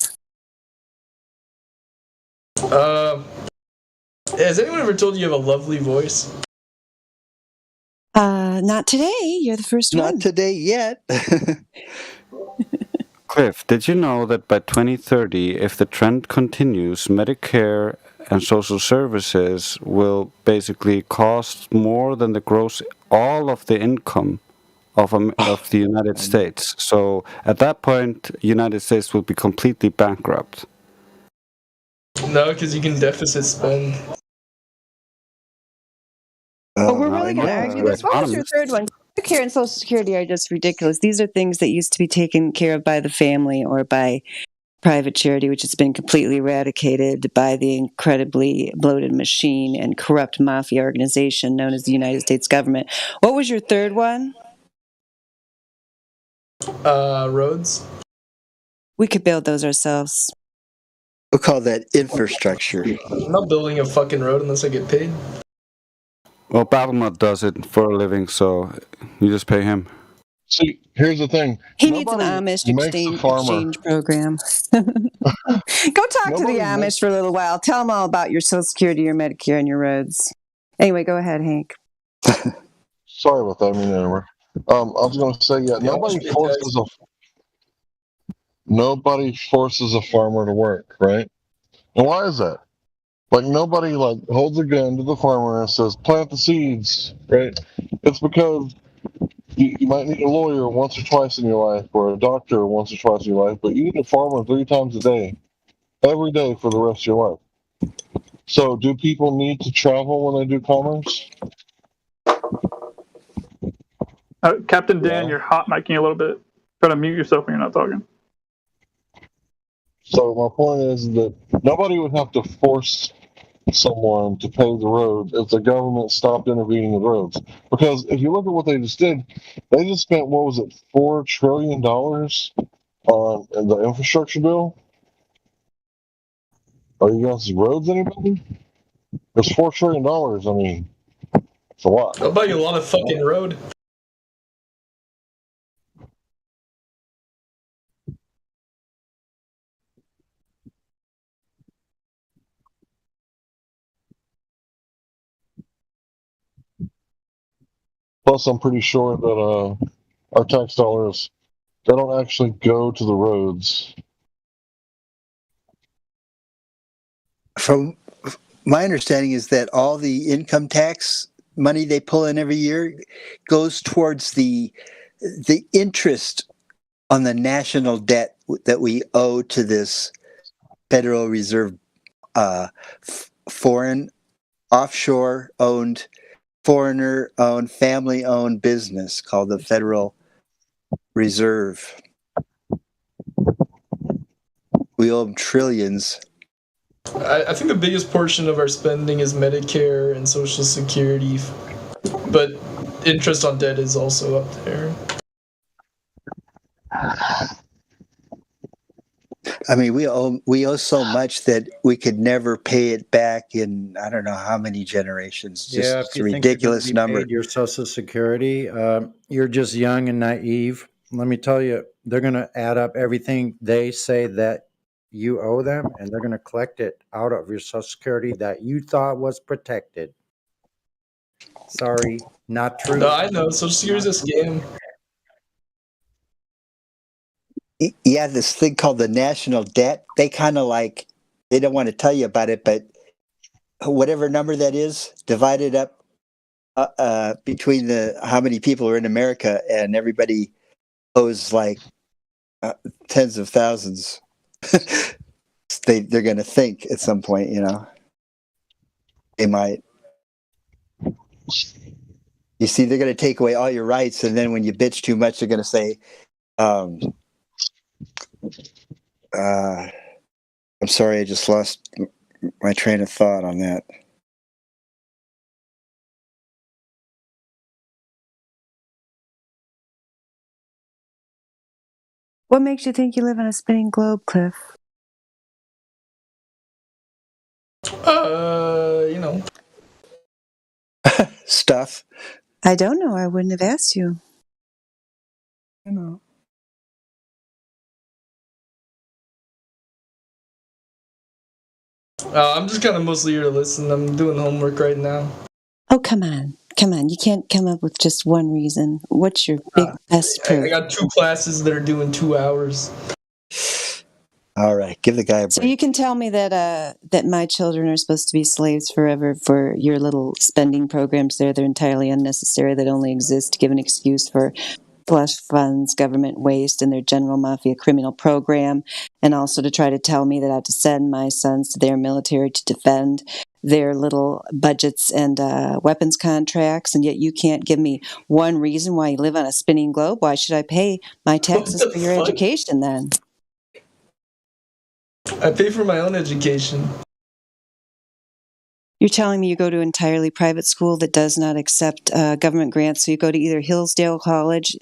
[SPEAKER 2] Has anyone ever told you you have a lovely voice?
[SPEAKER 1] Not today. You're the first one.
[SPEAKER 5] Not today yet.
[SPEAKER 3] Cliff, did you know that by 2030, if the trend continues, Medicare and social services will basically cost more than all of the income of the United States? So at that point, United States will be completely bankrupt.
[SPEAKER 2] No, because you can deficit spend.
[SPEAKER 1] But we're really going to argue this. What was your third one? Medicare and Social Security are just ridiculous. These are things that used to be taken care of by the family or by private charity, which has been completely eradicated by the incredibly bloated machine and corrupt mafia organization known as the United States government. What was your third one?
[SPEAKER 2] Roads.
[SPEAKER 1] We could build those ourselves.
[SPEAKER 5] We'll call that infrastructure.
[SPEAKER 2] I'm not building a fucking road unless I get paid.
[SPEAKER 3] Well, Battlemut does it for a living, so you just pay him.
[SPEAKER 15] See, here's the thing.
[SPEAKER 1] He needs an Amish exchange program. Go talk to the Amish for a little while. Tell them all about your Social Security, your Medicare, and your roads. Anyway, go ahead, Hank.
[SPEAKER 15] Sorry about that. I mean, I was going to say, nobody forces a farmer to work, right? And why is that? Like, nobody holds a gun to the farmer and says, plant the seeds, right? It's because you might need a lawyer once or twice in your life, or a doctor once or twice in your life, but you need a farmer 3 times a day, every day for the rest of your life. So do people need to travel when they do commerce?
[SPEAKER 14] Captain Dan, you're hot micing a little bit. Try to mute yourself when you're not talking.
[SPEAKER 15] So my point is that nobody would have to force someone to pay the roads if the government stopped intervening in roads. Because if you look at what they just did, they just spent, what was it, $4 trillion on the infrastructure bill? Are you guys roads, anybody? It's $4 trillion. I mean, it's a lot.
[SPEAKER 2] I'll buy you a lot of fucking road.
[SPEAKER 15] Plus, I'm pretty sure that our tax dollars, they don't actually go to the roads.
[SPEAKER 5] From my understanding is that all the income tax money they pull in every year goes towards the interest on the national debt that we owe to this Federal Reserve foreign, offshore-owned, foreigner-owned, family-owned business called the Federal Reserve. We owe them trillions.
[SPEAKER 2] I think the biggest portion of our spending is Medicare and Social Security, but interest on debt is also up there.
[SPEAKER 5] I mean, we owe so much that we could never pay it back in I don't know how many generations. Just
[SPEAKER 24] Yeah, if
[SPEAKER 5] it's
[SPEAKER 24] you
[SPEAKER 5] a
[SPEAKER 24] think you're
[SPEAKER 5] ridiculous
[SPEAKER 24] gonna be
[SPEAKER 5] number.
[SPEAKER 24] paid your Social Security, you're just young and naive. Let me tell you, they're going to add up everything they say that you owe them, and they're going to collect it out of your Social Security that you thought was protected. Sorry, not true.
[SPEAKER 2] No, I know. Social Security is a scam.
[SPEAKER 5] Yeah, this thing called the national debt. They kind of they don't want to tell you about it, but whatever number that is, divided up between how many people are in America, and everybody owes like tens of thousands. They're going to think at some point, they might. You see, they're going to take away all your rights, and then when you bitch too much, they're going to say, I'm sorry, I just lost my train of thought on that.
[SPEAKER 1] What makes you think you live on a spinning globe, Cliff?
[SPEAKER 5] Stuff.
[SPEAKER 1] I don't know. I wouldn't have asked you.
[SPEAKER 5] I know.
[SPEAKER 2] I'm just kind of mostly here to listen. I'm doing homework right now.
[SPEAKER 1] Oh, come on. Come on. You can't come up with just one reason. What's your big best proof?
[SPEAKER 2] I got 2 classes that are doing 2 hours.
[SPEAKER 5] All right, give the guy a break.
[SPEAKER 1] So you can tell me that that my children are supposed to be slaves forever for your little spending programs there. They're entirely unnecessary. That only exist to give an excuse for slush funds, government waste, and their general mafia criminal program, and also to try to tell me that I have to send my sons to their military to defend their little budgets and weapons contracts, and yet you can't give me one reason why you live on a spinning globe. Why should I pay my taxes for your education then?
[SPEAKER 2] I pay for my own education.
[SPEAKER 1] You're telling me you go to an entirely private school that does not accept government grants, so you go to either Hillsdale College,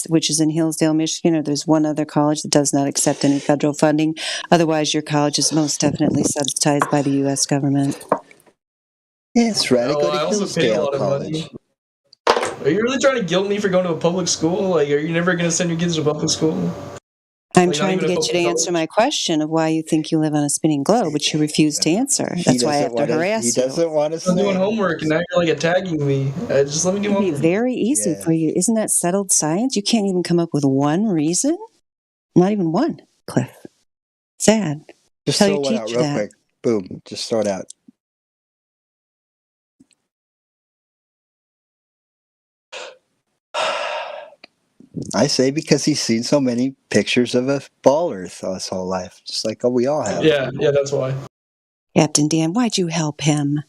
[SPEAKER 1] which is in Hillsdale, Michigan, or there's one other college that does not accept any federal funding. Otherwise, your college is most definitely subsidized by the U.S. government.
[SPEAKER 5] Yes, right.
[SPEAKER 2] I also pay a lot of money. Are you really trying to guilt me for going to a public school? Like, are you never going to send your kids to public school?
[SPEAKER 1] I'm trying to get you to answer my question of why you think you live on a spinning globe, which you refuse to answer. That's why I have to harass you.
[SPEAKER 5] He doesn't want to say.
[SPEAKER 2] I'm doing homework, and now you're like attacking me. Just let me do
[SPEAKER 1] It'd
[SPEAKER 2] homework.
[SPEAKER 1] be very easy for you. Isn't that settled science? You can't even come up with one reason? Not even one, Cliff. Sad.
[SPEAKER 5] Just
[SPEAKER 1] Tell
[SPEAKER 5] throw
[SPEAKER 1] your
[SPEAKER 5] one out
[SPEAKER 1] teacher
[SPEAKER 5] real
[SPEAKER 1] that.
[SPEAKER 5] quick. Boom. Just throw it out. I say because he's seen so many pictures of a ball Earth all his whole life, just like we all have.
[SPEAKER 2] Yeah, that's why.
[SPEAKER 1] Captain Dan, why'd you help him?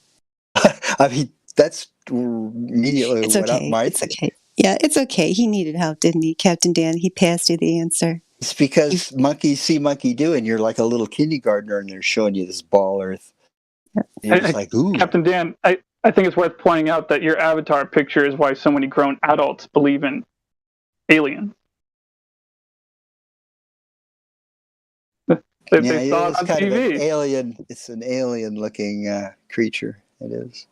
[SPEAKER 5] I mean, that's immediately
[SPEAKER 1] It's okay. It's okay. Yeah, it's okay. He needed help, didn't he, Captain Dan? He passed you the answer.
[SPEAKER 5] It's because monkeys see monkey do, and you're like a little kindergartner, and they're showing you this ball Earth. And you're just like, ooh.
[SPEAKER 14] Captain Dan, I think it's worth pointing out that your avatar picture is why so many grown adults believe in aliens. They saw it on
[SPEAKER 5] kind
[SPEAKER 14] TV.
[SPEAKER 5] of an alien. It's an alien-looking creature. It is.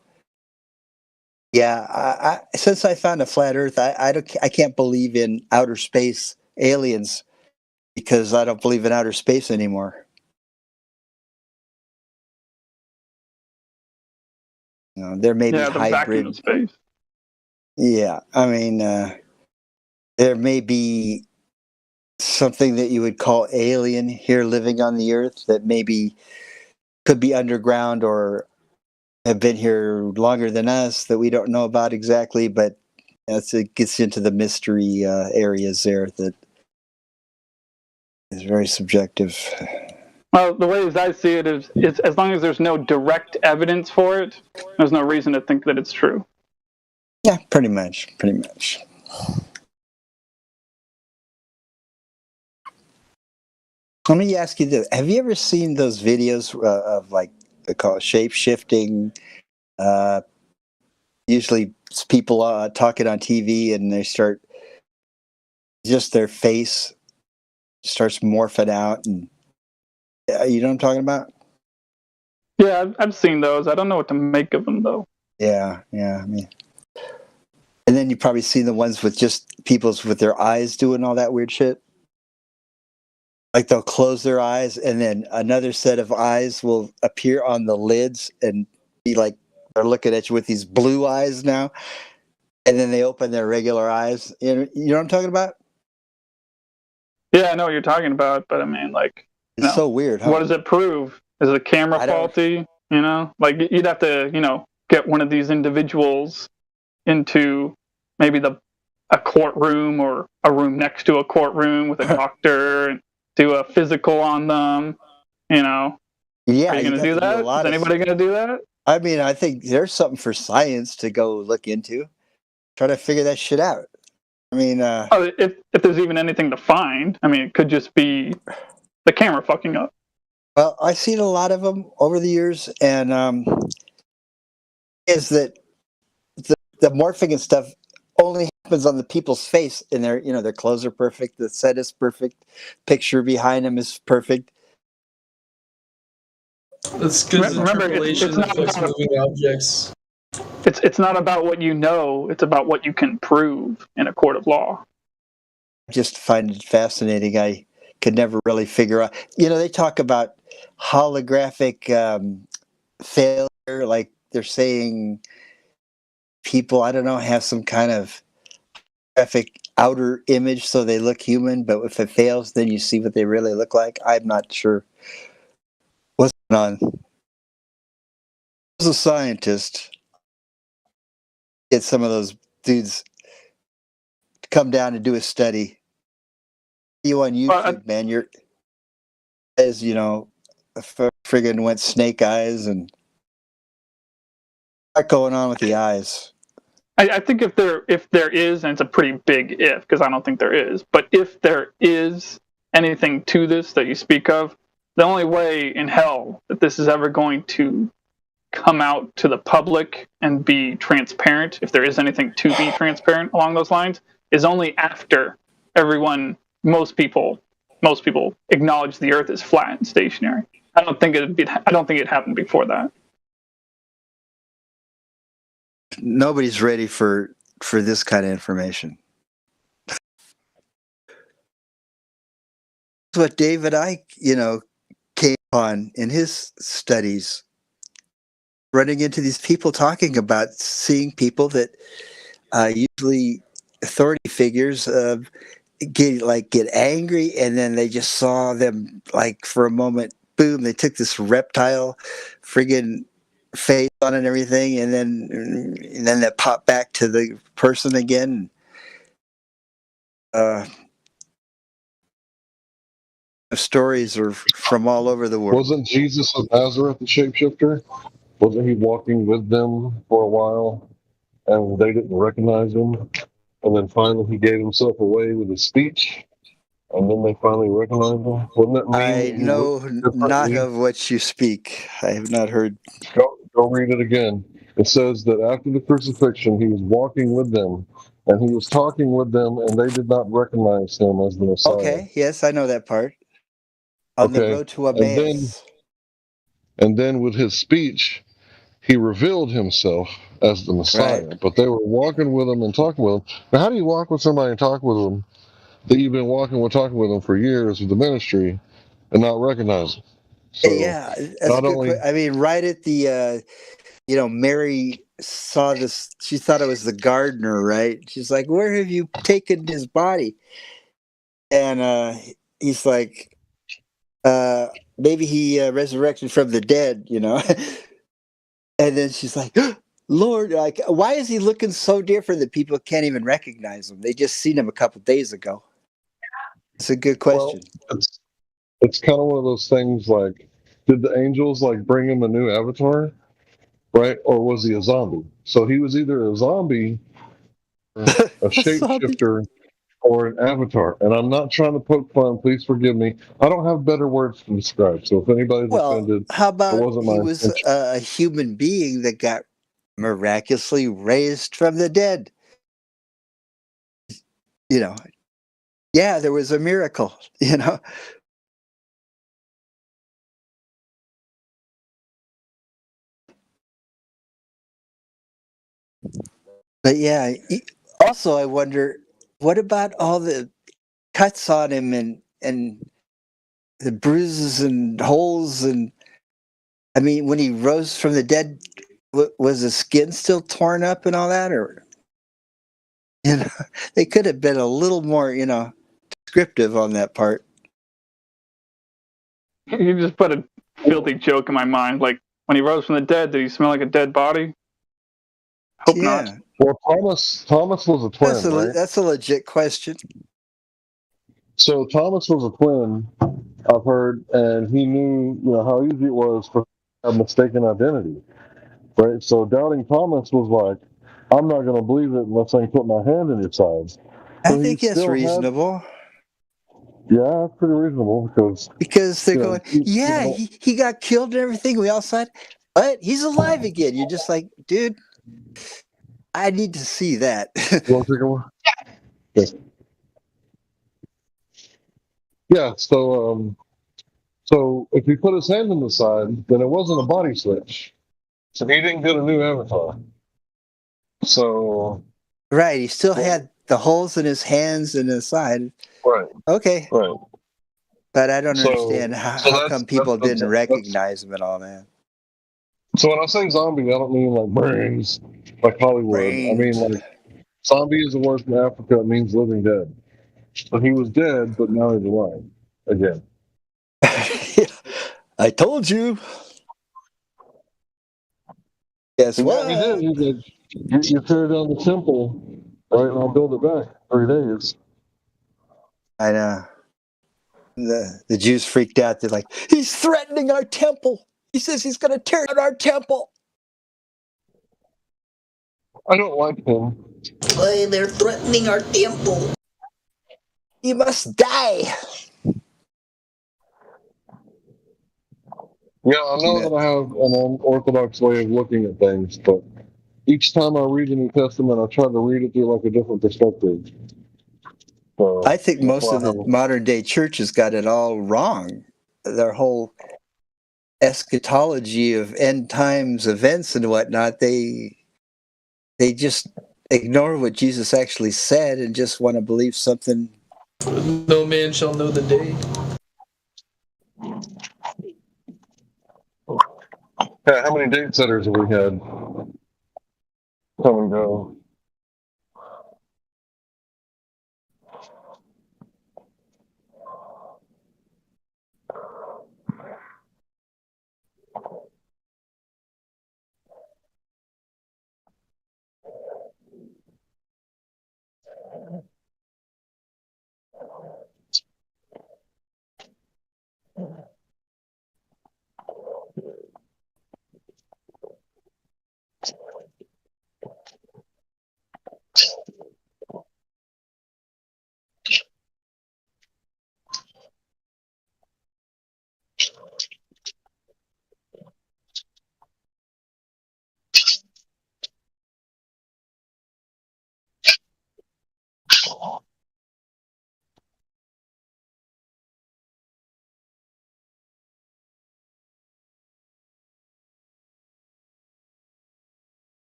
[SPEAKER 5] Yeah, I since I found a flat Earth, I can't believe in outer space aliens because I don't believe in outer space anymore. There may be
[SPEAKER 14] the vacuum
[SPEAKER 5] hybrid.
[SPEAKER 14] of space.
[SPEAKER 5] Yeah, I mean, there may be something that you would call alien here living on the Earth that maybe could be underground or have been here longer than us that we don't know about exactly, but it gets into the mystery areas there that is very subjective.
[SPEAKER 14] Well, the way as I see it is as long as there's no direct evidence for it, there's no reason to think that it's true.
[SPEAKER 5] Yeah, pretty much. Let me ask you this. Have you ever seen those videos of like they call it shape-shifting? Usually it's people talking on TV and they start, just their face starts morphing out. And you know what I'm talking about?
[SPEAKER 14] Yeah, I've seen those. I don't know what to make of them, though.
[SPEAKER 5] Yeah. I mean, and then you probably see the ones with just people's with their eyes doing all that weird shit. Like they'll close their eyes and then another set of eyes will appear on the lids and be like they're looking at you with these blue eyes now. And then they open their regular eyes. You know what I'm talking about?
[SPEAKER 14] Yeah, I know what you're talking about, but I mean, like,
[SPEAKER 5] it's so weird. Huh?
[SPEAKER 14] What does it prove? Is the camera faulty? You know, like you'd have to, get one of these individuals into maybe the a courtroom or a room next to a courtroom with a doctor and do a physical on them. You know,
[SPEAKER 5] Yeah,
[SPEAKER 14] are you going to do that? Is anybody going to do that?
[SPEAKER 5] I mean, I think there's something for science to go look into. Try to figure that shit out. I mean,
[SPEAKER 14] if there's even anything to find, I mean, it could just be the camera fucking up.
[SPEAKER 5] well, I've seen a lot of them over the years, and is that the morphing and stuff only happens on the people's face, and their clothes are perfect, the set is perfect, picture behind them is perfect.
[SPEAKER 2] That's because
[SPEAKER 14] Remember,
[SPEAKER 2] interpolation
[SPEAKER 14] it's not
[SPEAKER 2] affects
[SPEAKER 14] about-
[SPEAKER 2] moving objects.
[SPEAKER 14] It's not about what you know; it's about what you can prove in a court of law.
[SPEAKER 5] I just find it fascinating. I could never really figure out. They talk about holographic failure, like they're saying people, I don't know, have some kind of graphic outer image so they look human, but if it fails, then you see what they really look like. I'm not sure what's going on. As a scientist, get some of those dudes to come down and do a study. You on YouTube, man, you're as friggin' went snake eyes and what's going on with the eyes.
[SPEAKER 14] I think if there is, and it's a pretty big if, because I don't think there is, but if there is anything to this that you speak of, the only way in hell that this is ever going to come out to the public and be transparent, if there is anything to be transparent along those lines, is only after most people acknowledge the Earth is flat and stationary. I don't think it happened before that.
[SPEAKER 5] Nobody's ready for this kind of information. That's what David Icke, came on in his studies, running into these people talking about seeing people that usually authority figures get angry, and then they just saw them for a moment, boom, they took this reptile friggin' face on and everything, and then that popped back to the person again. Stories are from all over the world.
[SPEAKER 15] Wasn't Jesus of Nazareth the shapeshifter? Wasn't he walking with them for a while, and they didn't recognize him? And then finally he gave himself away with his speech, and then they finally recognized him. Wouldn't that mean
[SPEAKER 5] I
[SPEAKER 15] he
[SPEAKER 5] know
[SPEAKER 15] looked
[SPEAKER 5] not
[SPEAKER 15] differently?
[SPEAKER 5] of what you speak. I have not heard.
[SPEAKER 15] Go read it again. It says that after the crucifixion, he was walking with them, and he was talking with them, and they did not recognize him as the Messiah.
[SPEAKER 5] Okay, yes, I know that part. On the road to Emmaus.
[SPEAKER 15] And then with his speech, he revealed himself as the Messiah.
[SPEAKER 5] Right.
[SPEAKER 15] But they were walking with him and talking with him. Now, how do you walk with somebody and talk with them that you've been talking with them for years with the ministry and not recognize them? So
[SPEAKER 5] Yeah, that's a good question. I mean, right at the, Mary saw this. She thought it was the gardener, right? She's like, "Where have you taken his body?" And he's like, "Maybe he resurrected from the dead," And then she's like, "Lord, why is he looking so different that people can't even recognize him? They just seen him a couple days ago." It's a good question.
[SPEAKER 15] Well, it's kind of one of those things like, did the angels bring him a new avatar, right? Or was he a zombie? So he was either a zombie, a shapeshifter, or an avatar. And I'm not trying to poke fun. Please forgive me. I don't have better words to describe. So if anybody's offended,
[SPEAKER 5] How about
[SPEAKER 15] it wasn't my
[SPEAKER 5] he was
[SPEAKER 15] intention.
[SPEAKER 5] a human being that got miraculously raised from the dead? Yeah, there was a miracle, But yeah, also I wonder, what about all the cuts on him and the bruises and holes, and I mean, when he rose from the dead, was the skin still torn up and all that, or they could have been a little more, descriptive on that part.
[SPEAKER 14] You just put a filthy joke in my mind. Like, when he rose from the dead, did he smell like a dead body? Hope not.
[SPEAKER 15] Well, Thomas was a twin, right?
[SPEAKER 5] That's a legit question.
[SPEAKER 15] So Thomas was a twin, I've heard, and he knew, how easy it was for a mistaken identity, right? So doubting Thomas was like, I'm not going to believe it unless I can put my hand in your side.
[SPEAKER 5] I think that's reasonable.
[SPEAKER 15] Yeah, that's pretty reasonable
[SPEAKER 5] because they're going, he got killed and everything. We all saw it, but he's alive again. You're just like, dude, I need to see that.
[SPEAKER 15] Yeah. So if he put his hand in the side, then it wasn't a body switch. So he didn't get a new avatar. So
[SPEAKER 5] right, he still had the holes in his hands and his side.
[SPEAKER 15] Right.
[SPEAKER 5] Okay.
[SPEAKER 15] Right.
[SPEAKER 5] But I don't understand how come people didn't recognize him at all, man.
[SPEAKER 15] So when I say zombie, I don't mean like brains, like Hollywood. I mean like zombie is a word from Africa. It means living dead. But he was dead, but now he's alive again.
[SPEAKER 5] I told you. Guess what?
[SPEAKER 15] He did. He did. You tear down the temple, right, and I'll build it back in 3 days.
[SPEAKER 5] I know. The Jews freaked out. They're like, he's threatening our temple. He says he's going to tear down our temple.
[SPEAKER 15] I don't like him.
[SPEAKER 5] Boy, they're threatening our temple. You must die.
[SPEAKER 15] Yeah, I know that I have an unorthodox way of looking at things, but each time I read the New Testament, I try to read it through like a different perspective. So,
[SPEAKER 5] I think most of the modern day churches got it all wrong. Their whole eschatology of end times events and whatnot, they just ignore what Jesus actually said and just want to believe something.
[SPEAKER 2] No man shall know the day.
[SPEAKER 15] Yeah, how many date setters have we had come and go?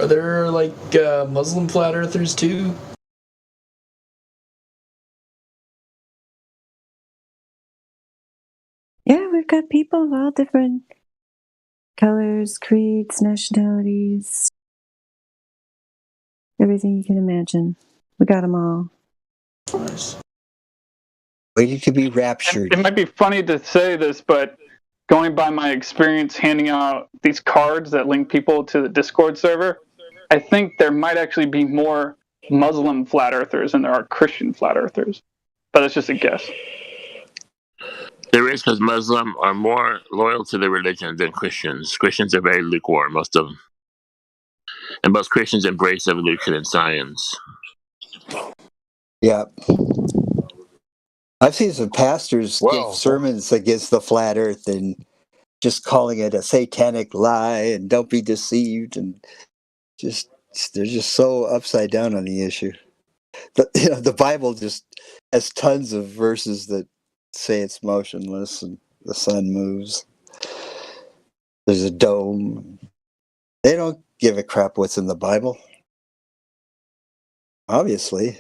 [SPEAKER 2] Are there like Muslim flat earthers too?
[SPEAKER 1] Yeah, we've got people of all different colors, creeds, nationalities, everything you can imagine. We got them all.
[SPEAKER 2] Nice.
[SPEAKER 5] Waiting to be raptured.
[SPEAKER 14] It might be funny to say this, but going by my experience handing out these cards that link people to the Discord server, I think there might actually be more Muslim flat earthers than there are Christian flat earthers. But that's just a guess.
[SPEAKER 6] There is, because Muslims are more loyal to their religion than Christians. Christians are very lukewarm, most of them. And most Christians embrace evolution and science.
[SPEAKER 5] Yeah. I've seen some pastors give sermons against the flat earth and just calling it a satanic lie and don't be deceived, and just they're just so upside down on the issue. The Bible just has tons of verses that say it's motionless and the sun moves. There's a dome. They don't give a crap what's in the Bible. Obviously.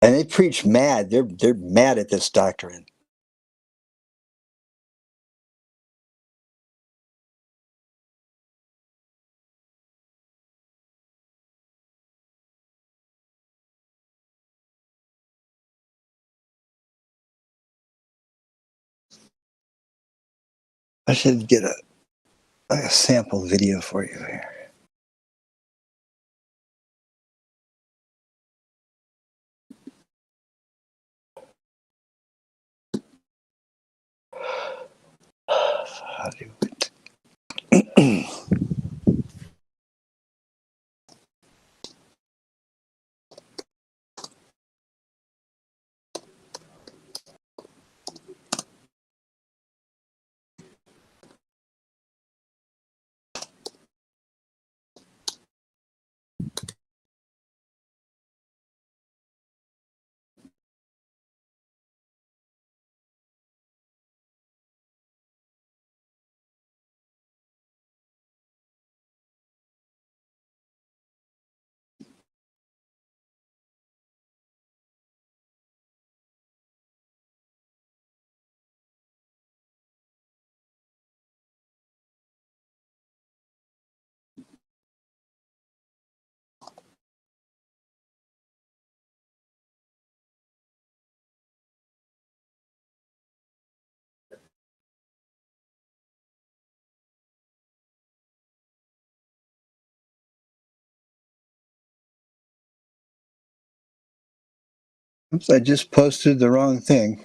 [SPEAKER 5] And they preach mad. They're mad at this doctrine. I should get a sample video for you here. How do it? Oops, I just posted the wrong thing.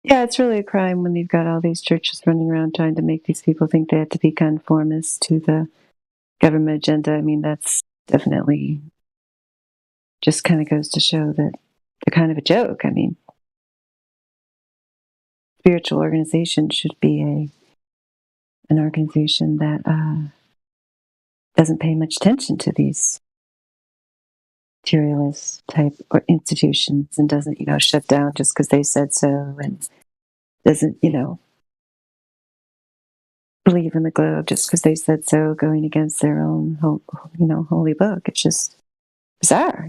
[SPEAKER 1] Yeah, it's really a crime when they've got all these churches running around trying to make these people think they have to be conformists to the government agenda. I mean, that's definitely just kind of goes to show that they're kind of a joke. I mean, spiritual organization should be an organization that doesn't pay much attention to these materialist type or institutions and doesn't, shut down just because they said so, and doesn't, believe in the globe just because they said so, going against their own, holy book. It's just bizarre,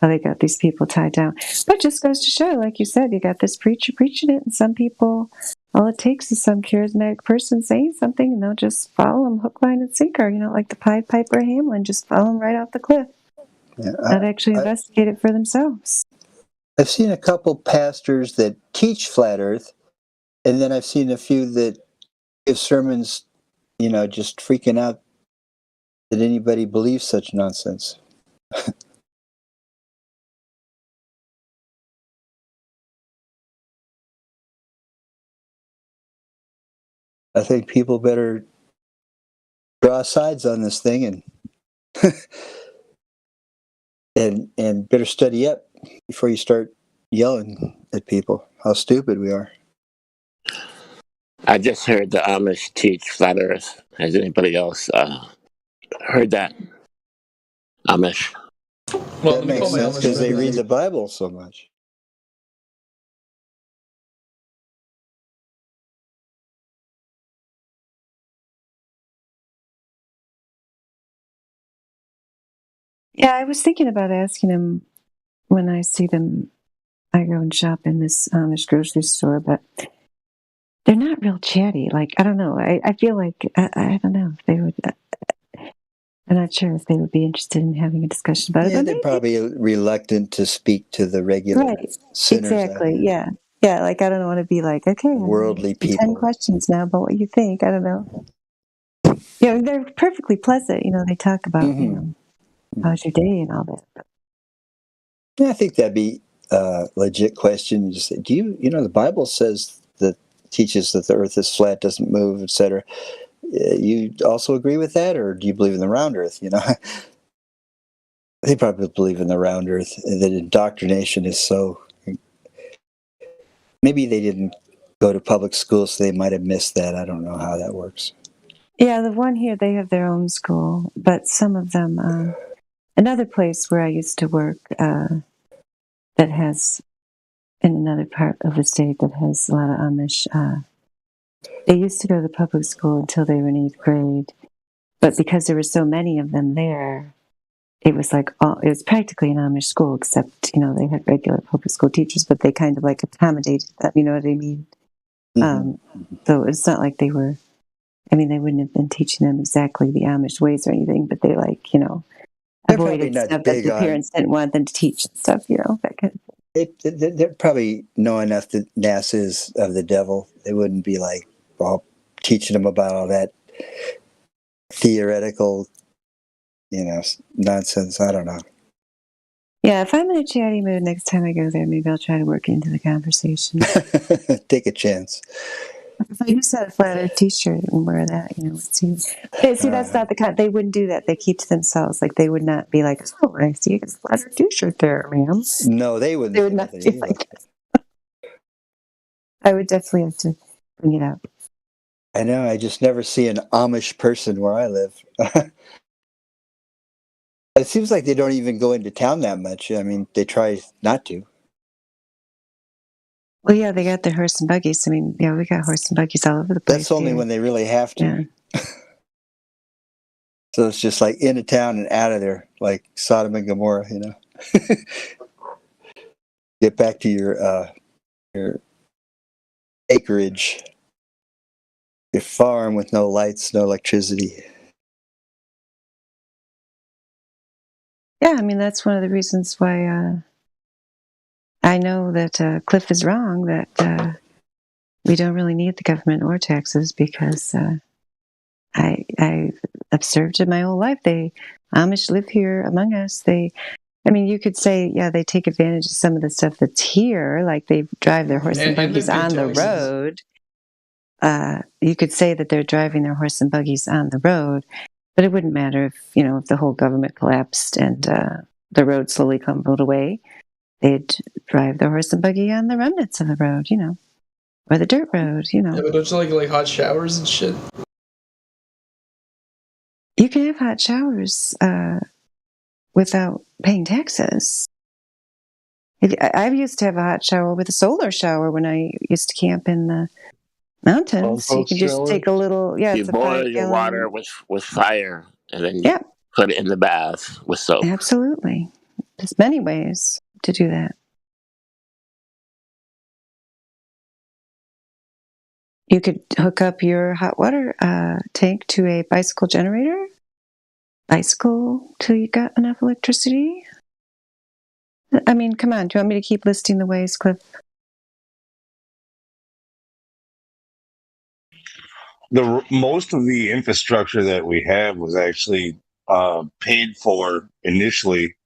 [SPEAKER 1] how they got these people tied down. But it just goes to show, like you said, you got this preacher preaching it, and some people, all it takes is some charismatic person saying something, and they'll just follow them hook, line, and sinker, like the Pied Piper Hamlin, just follow them right off the cliff.
[SPEAKER 5] Yeah,
[SPEAKER 1] Not actually investigate it for themselves.
[SPEAKER 5] I've seen a couple pastors that teach flat Earth, and then I've seen a few that give sermons, just freaking out that anybody believes such nonsense. I think people better draw sides on this thing and better study up before you start yelling at people how stupid we are.
[SPEAKER 6] I just heard the Amish teach flat Earth. Has anybody else heard that? Amish.
[SPEAKER 2] Well,
[SPEAKER 5] That
[SPEAKER 2] let me
[SPEAKER 5] makes
[SPEAKER 2] call my
[SPEAKER 5] sense
[SPEAKER 2] Amish
[SPEAKER 5] because they
[SPEAKER 2] friends.
[SPEAKER 5] read the Bible so much.
[SPEAKER 1] Yeah, I was thinking about asking him when I see them. I go and shop in this Amish grocery store, but they're not real chatty. Like, I don't know. I feel like, I don't know if they would, I'm not sure if they would be interested in having a discussion about it.
[SPEAKER 5] Yeah,
[SPEAKER 1] But
[SPEAKER 5] they're
[SPEAKER 1] maybe,
[SPEAKER 5] probably reluctant to speak to the regular
[SPEAKER 1] right.
[SPEAKER 5] sinners out
[SPEAKER 1] Exactly.
[SPEAKER 5] there,
[SPEAKER 1] Yeah. Yeah. Like, I don't want to be like, okay, I'm going to
[SPEAKER 5] worldly
[SPEAKER 1] ask you 10
[SPEAKER 5] people.
[SPEAKER 1] questions now about what you think. I don't know. You know, they're perfectly pleasant. You know, they talk about, you know, how's your day and all that.
[SPEAKER 5] Yeah, I think that'd be a legit question. Just say, do you know, the Bible says that teaches that the earth is flat, doesn't move, etc. You also agree with that, or do you believe in the round earth? You know, they probably believe in the round earth. That indoctrination is so. Maybe they didn't go to public school, so they might have missed that. I don't know how that works.
[SPEAKER 1] Yeah, the one here, they have their own school, but some of them, another place where I used to work that has, in another part of the state that has a lot of Amish, they used to go to public school until they were in 8th grade. But because there were so many of them there, it was like, it was practically an Amish school, except, you know, they had regular public school teachers, but they kind of like accommodated them, you know what I mean? So it's not like they were, I mean, they wouldn't have been teaching them exactly the Amish ways or anything, but they like, you know,
[SPEAKER 5] They're probably
[SPEAKER 1] avoided
[SPEAKER 5] not
[SPEAKER 1] stuff that
[SPEAKER 5] big
[SPEAKER 1] the
[SPEAKER 5] on.
[SPEAKER 1] parents didn't want them to teach and stuff, you know, that kind of thing.
[SPEAKER 5] They're probably know enough that NASA is of the devil. They wouldn't be like all teaching them about all that theoretical, you know, nonsense. I don't know.
[SPEAKER 1] Yeah, if I'm in a chatty mood next time I go there, maybe I'll try to work into the conversation.
[SPEAKER 5] Take a chance.
[SPEAKER 1] If I just had a flat earth t-shirt and wear that, you know, see, that's not the kind, they wouldn't do that. They keep to themselves. Like, they would not be like, oh, I see a flat earth t-shirt there, ma'am.
[SPEAKER 5] No, they wouldn't.
[SPEAKER 1] They would not be like that. I would definitely have to bring it up.
[SPEAKER 5] I know. I just never see an Amish person where I live. It seems like they don't even go into town that much. I mean, they try not to.
[SPEAKER 1] Well, yeah, they got their horse and buggies. I mean, yeah, we got horse and buggies all over the place.
[SPEAKER 5] That's only
[SPEAKER 1] here.
[SPEAKER 5] when they really have to.
[SPEAKER 1] Yeah.
[SPEAKER 5] So it's just like into town and out of there, like Sodom and Gomorrah, you know. Get back to your acreage, your farm with no lights, no electricity.
[SPEAKER 1] Yeah, I mean, that's one of the reasons why I know that Cliff is wrong, that we don't really need the government or taxes, because I observed it my whole life. Amish live here among us. I mean, you could say, yeah, they take advantage of some of the stuff that's here, like they drive their horse and buggies on the road. You could say that they're driving their horse and buggies on the road, but it wouldn't matter if, you know, if the whole government collapsed and the road slowly crumbled away. They'd drive their horse and buggy on the remnants of the road, you know, or the dirt road, you know.
[SPEAKER 2] Yeah, but don't you like hot showers and shit?
[SPEAKER 1] You can have hot showers without paying taxes. I used to have a hot shower with a solar shower when I used to camp in the mountains. So you can just take a little,
[SPEAKER 6] You
[SPEAKER 1] it's a
[SPEAKER 6] boil
[SPEAKER 1] 5
[SPEAKER 6] your
[SPEAKER 1] gallon.
[SPEAKER 6] water with fire, and then you put it in the bath with soap.
[SPEAKER 1] Absolutely. There's many ways to do that. You could hook up your hot water tank to a bicycle generator. Bicycle till you got enough electricity. I mean, come on. Do you want me to keep listing the ways, Cliff?
[SPEAKER 16] Most of the infrastructure that we have was actually paid for initially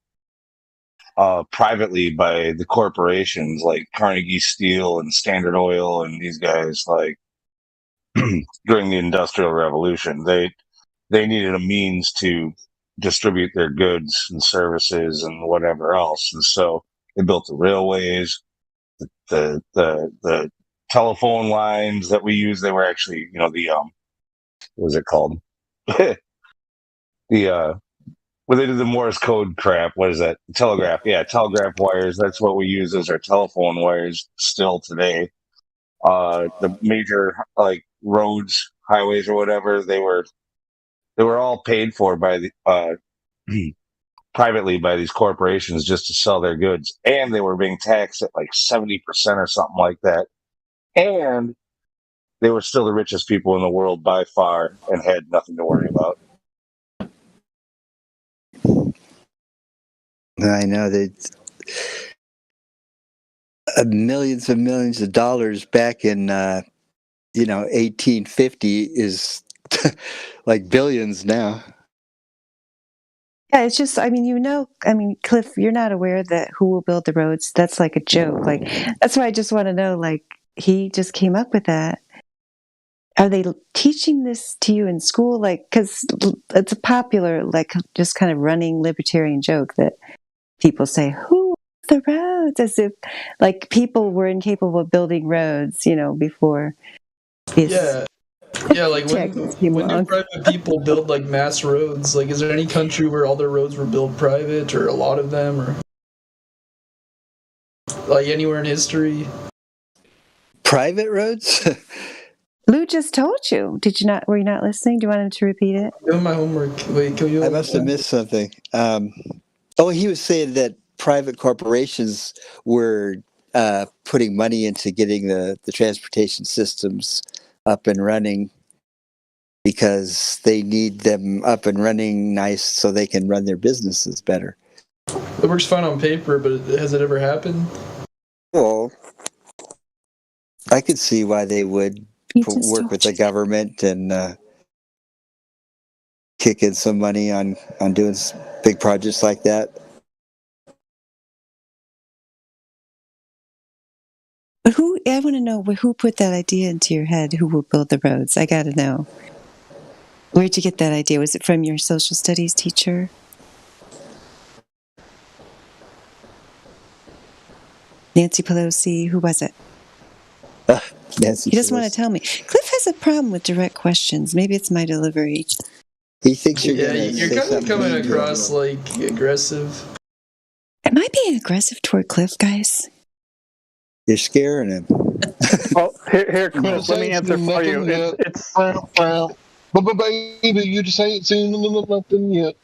[SPEAKER 16] privately by the corporations like Carnegie Steel and Standard Oil and these guys. Like during the Industrial Revolution, they needed a means to distribute their goods and services and whatever else, and so they built the railways, the telephone lines that we use. They were actually, you know, the what was it called? We when they did the Morse code crap. What is that? Telegraph. Yeah, telegraph wires. That's what we use as our telephone wires still today. The major like roads, highways, or whatever, they were all paid for by the privately by these corporations just to sell their goods, and they were being taxed at like 70% or something like that, and they were still the richest people in the world by far and had nothing to worry about.
[SPEAKER 5] I know that millions and millions of dollars back in 1850 is like billions now.
[SPEAKER 1] Yeah, it's just, Cliff, you're not aware that who will build the roads? That's like a joke. Like, that's why I just want to know, like, he just came up with that. Are they teaching this to you in school? Like, because it's a popular, like, just kind of running libertarian joke that people say, who the roads? As if, like, people were incapable of building roads, before this.
[SPEAKER 2] Yeah, like when do private people build like mass roads? Like, is there any country where all their roads were built private, or a lot of them, or like anywhere in history?
[SPEAKER 5] Private roads?
[SPEAKER 1] Lou just told you. Did you not? Were you not listening? Do you want him to repeat it?
[SPEAKER 2] Doing my homework. Wait, can you?
[SPEAKER 5] I must have missed something. He was saying that private corporations were putting money into getting the transportation systems up and running because they need them up and running nice so they can run their businesses better.
[SPEAKER 2] It works fine on paper, but has it ever happened?
[SPEAKER 5] Well, I could see why they would work with the government and kick in some money on doing big projects like that.
[SPEAKER 1] But I want to know who put that idea into your head, who will build the roads. I got to know. Where'd you get that idea? Was it from your social studies teacher? Nancy Pelosi? Who was it?
[SPEAKER 5] Nancy
[SPEAKER 1] He doesn't
[SPEAKER 5] Pelosi.
[SPEAKER 1] want to tell me. Cliff has a problem with direct questions. Maybe it's my delivery.
[SPEAKER 5] He thinks you're
[SPEAKER 2] kind of coming across like aggressive.
[SPEAKER 1] Am I being aggressive toward Cliff, guys?
[SPEAKER 5] You're scaring him.
[SPEAKER 14] Well, here, Cliff, let me answer for you.
[SPEAKER 15] But baby, you just ain't seen nothing yet.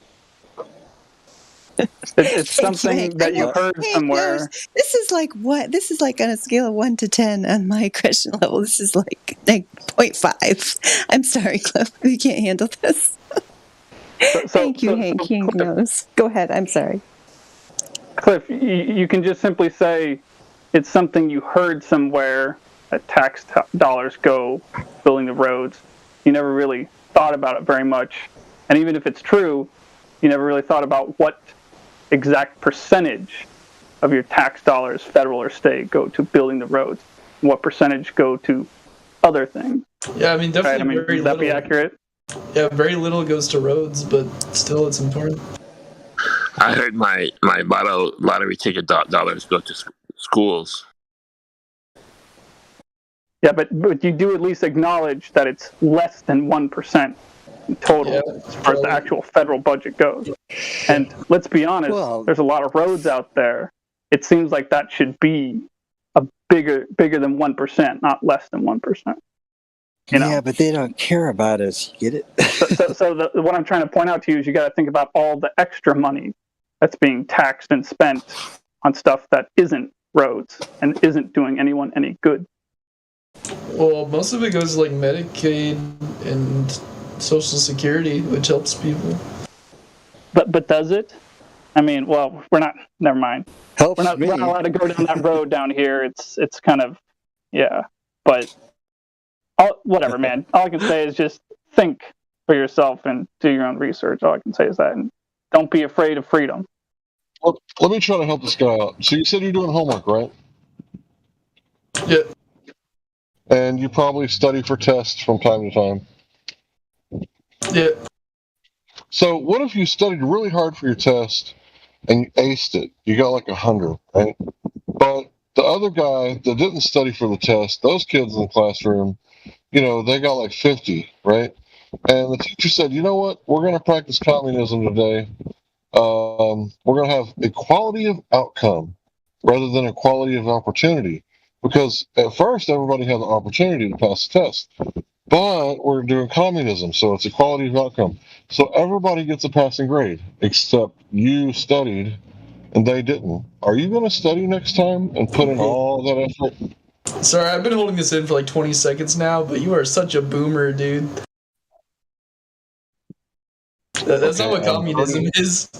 [SPEAKER 14] It's something that you heard somewhere.
[SPEAKER 1] This is like what? This is like on a scale of 1 to 10 on my aggression level. This is like 0.5. I'm sorry, Cliff. We can't handle this. Thank you, Hank. Hank knows. Go ahead. I'm sorry.
[SPEAKER 14] Cliff, you can just simply say it's something you heard somewhere that tax dollars go building the roads. You never really thought about it very much. And even if it's true, you never really thought about what exact percentage of your tax dollars, federal or state, go to building the roads. What percentage go to other things?
[SPEAKER 2] Yeah, I mean, definitely
[SPEAKER 14] right?
[SPEAKER 2] very
[SPEAKER 14] Would that
[SPEAKER 2] little.
[SPEAKER 14] be accurate?
[SPEAKER 2] Yeah, very little goes to roads, but still, it's important.
[SPEAKER 6] I heard my lottery ticket dollars go to schools.
[SPEAKER 14] Yeah, but you do at least acknowledge that it's less than 1% total as far as the actual federal budget goes. And let's be honest, there's a lot of roads out there. It seems like that should be a bigger than 1%, not less than 1%.
[SPEAKER 5] Yeah, but they don't care about us. You get it?
[SPEAKER 14] So what I'm trying to point out to you is you got to think about all the extra money that's being taxed and spent on stuff that isn't roads and isn't doing anyone any good.
[SPEAKER 2] Well, most of it goes to like Medicaid and Social Security, which helps people.
[SPEAKER 14] But does it? I mean, well, we're not. Never mind.
[SPEAKER 5] Helps
[SPEAKER 14] we're not allowed to go down that road down here. It's kind of, yeah. But whatever, man. All I can say is just think for yourself and do your own research. All I can say is that, and don't be afraid of freedom.
[SPEAKER 15] Well, let me try to help this guy out. So you said you're doing homework, right?
[SPEAKER 2] Yeah.
[SPEAKER 15] And you probably study for tests from time to time.
[SPEAKER 2] Yeah.
[SPEAKER 15] So what if you studied really hard for your test and you aced it? You got like 100, right? But the other guy that didn't study for the test, those kids in the classroom, they got like 50, right? And the teacher said, you know what? We're going to practice communism today. we're going to have equality of outcome rather than equality of opportunity. Because at first, everybody had the opportunity to pass the test. But we're doing communism, so it's equality of outcome. So everybody gets a passing grade, except you studied and they didn't. Are you going to study next time and put in all that effort?
[SPEAKER 2] Sorry, I've been holding this in for like 20 seconds now, but you are such a boomer, dude. That's not what communism is.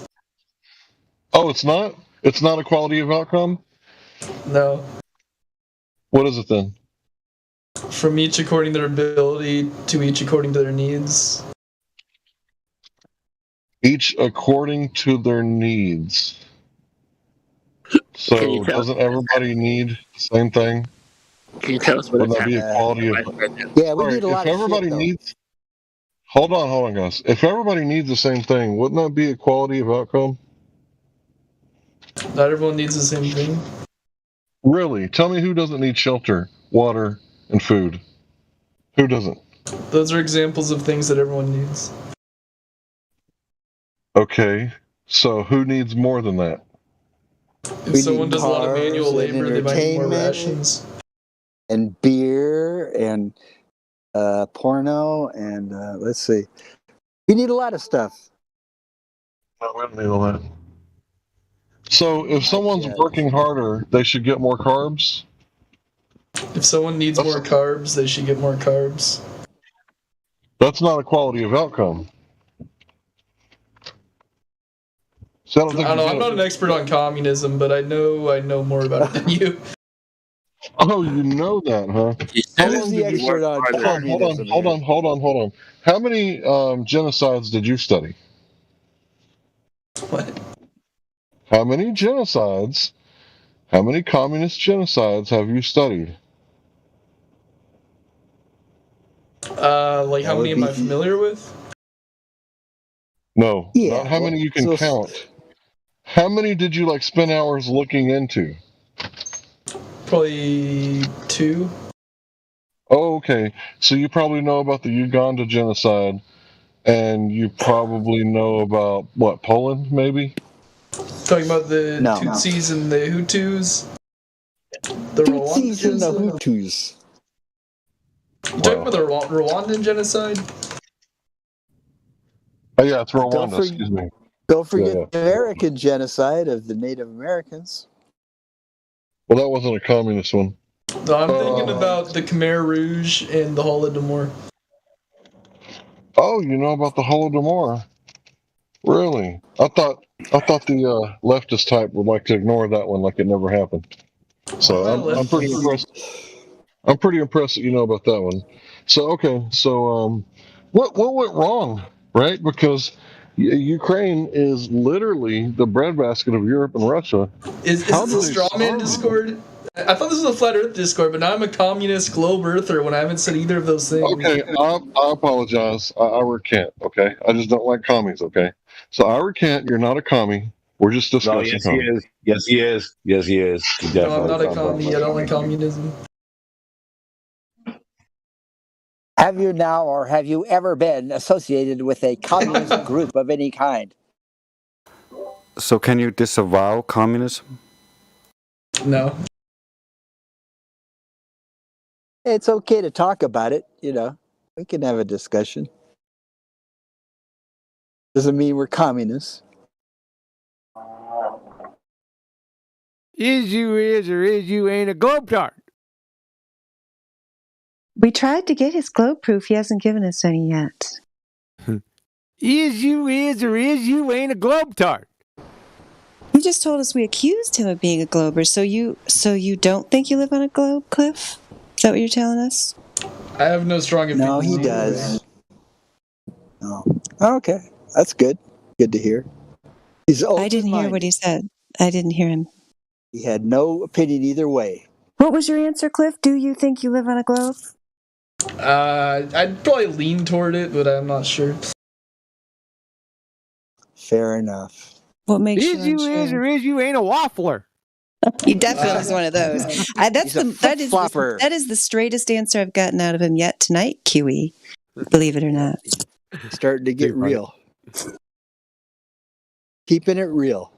[SPEAKER 15] Oh, it's not? It's not equality of outcome?
[SPEAKER 2] No.
[SPEAKER 15] What is it then?
[SPEAKER 2] From each according to their ability to each according to their needs.
[SPEAKER 15] Each according to their needs. So doesn't everybody need the same thing?
[SPEAKER 6] Can you tell us what
[SPEAKER 15] Wouldn't that be equality of...
[SPEAKER 5] Yeah, we
[SPEAKER 15] All
[SPEAKER 5] need a
[SPEAKER 15] right,
[SPEAKER 5] lot
[SPEAKER 15] if
[SPEAKER 5] of
[SPEAKER 15] everybody
[SPEAKER 5] shit, though.
[SPEAKER 15] needs... Hold on, guys. If everybody needs the same thing, wouldn't that be equality of outcome?
[SPEAKER 2] Not everyone needs the same thing.
[SPEAKER 15] Really? Tell me who doesn't need shelter, water, and food. Who doesn't?
[SPEAKER 2] Those are examples of things that everyone needs.
[SPEAKER 15] Okay, so who needs more than that?
[SPEAKER 2] If someone does a lot of manual labor, they might need more rations.
[SPEAKER 5] And beer and porno and let's see. We need a lot of stuff.
[SPEAKER 15] No, we don't need all that. So if someone's working harder, they should get more carbs?
[SPEAKER 2] If someone needs more carbs, they should get more carbs.
[SPEAKER 15] That's not equality of outcome. So I
[SPEAKER 2] don't know. I'm not an expert on communism, but I know more about it than you.
[SPEAKER 15] Oh, you know that, huh?
[SPEAKER 5] Who's the expert on communism?
[SPEAKER 15] Hold on. How many genocides did you study?
[SPEAKER 2] What?
[SPEAKER 15] How many genocides, how many communist genocides have you studied?
[SPEAKER 2] Like how many am I familiar with?
[SPEAKER 15] No,
[SPEAKER 5] Yeah,
[SPEAKER 15] not how many you can count. How many did you like spend hours looking into?
[SPEAKER 2] Probably 2.
[SPEAKER 15] Oh, okay. So you probably know about the Uganda genocide, and you probably know about what, Poland, maybe?
[SPEAKER 2] Talking about the Tutsis and the Hutus. The
[SPEAKER 5] Tutsis and the Hutus.
[SPEAKER 2] You talking about the Rwandan genocide?
[SPEAKER 15] Oh yeah, it's Rwanda. Excuse me.
[SPEAKER 5] Don't forget the American genocide of the Native Americans.
[SPEAKER 15] Well, that wasn't a communist one.
[SPEAKER 2] No, I'm thinking about the Khmer Rouge and the Holodomor.
[SPEAKER 15] Oh, you know about the Holodomor? Really? I thought the leftist type would like to ignore that one, like it never happened. So I'm pretty impressed. I'm pretty impressed that you know about that one. So okay, so what went wrong, right? Because Ukraine is literally the breadbasket of Europe and Russia.
[SPEAKER 2] Is this a straw man Discord? I thought this was a flat Earth Discord, but now I'm a communist globe earther when I haven't said either of those things.
[SPEAKER 15] Okay, I apologize. I recant. Okay, I just don't like commies. Okay, so I recant. You're not a commie. We're just discussing.
[SPEAKER 16] No, yes, he is. Yes, he is. Yes, he is.
[SPEAKER 2] No, I'm not a commie. I don't like communism.
[SPEAKER 17] Have you now or have you ever been associated with a communist group of any kind?
[SPEAKER 3] So can you disavow communism?
[SPEAKER 2] No.
[SPEAKER 5] It's okay to talk about it, you know. We can have a discussion. Doesn't mean we're communists.
[SPEAKER 21] Is you or is you ain't a globetrot?
[SPEAKER 1] We tried to get his globe proof. He hasn't given us any yet.
[SPEAKER 21] Is you or is you ain't a globetrot?
[SPEAKER 1] He just told us we accused him of being a glober. So you don't think you live on a globe, Cliff? Is that what you're telling us?
[SPEAKER 2] I have no strong opinion.
[SPEAKER 5] No, he does. No. Okay, that's good. Good to hear.
[SPEAKER 1] I didn't hear what he said. I didn't hear him.
[SPEAKER 5] He had no opinion either way.
[SPEAKER 1] What was your answer, Cliff? Do you think you live on a globe?
[SPEAKER 2] I'd probably lean toward it, but I'm not sure.
[SPEAKER 5] Fair enough.
[SPEAKER 1] What makes
[SPEAKER 21] is you or is you ain't a waffler?
[SPEAKER 1] He definitely is one of those. That is the straightest answer I've gotten out of him yet tonight, QE. Believe it or not.
[SPEAKER 5] Starting to get real. keeping it real.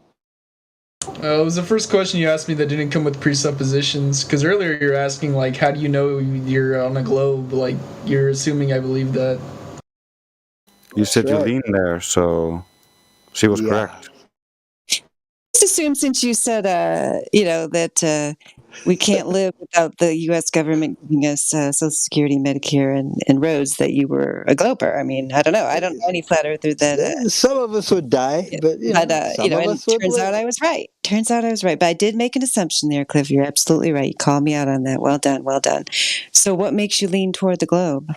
[SPEAKER 2] It was the first question you asked me that didn't come with presuppositions. Because earlier you're asking, like, how do you know you're on a globe? Like, you're assuming I believe that.
[SPEAKER 3] You said you
[SPEAKER 5] right.
[SPEAKER 3] leaned there, so she was correct.
[SPEAKER 1] Just assume, since you said, that we can't live without the U.S. government giving us Social Security, Medicare, and roads, that you were a glober. I mean, I don't know. I don't know any flat earther that.
[SPEAKER 5] Some of us would die, but some of
[SPEAKER 1] and
[SPEAKER 5] us would
[SPEAKER 1] turns
[SPEAKER 5] live.
[SPEAKER 1] out I was right. But I did make an assumption there, Cliff. You're absolutely right. You called me out on that. Well done. So, what makes you lean toward the globe?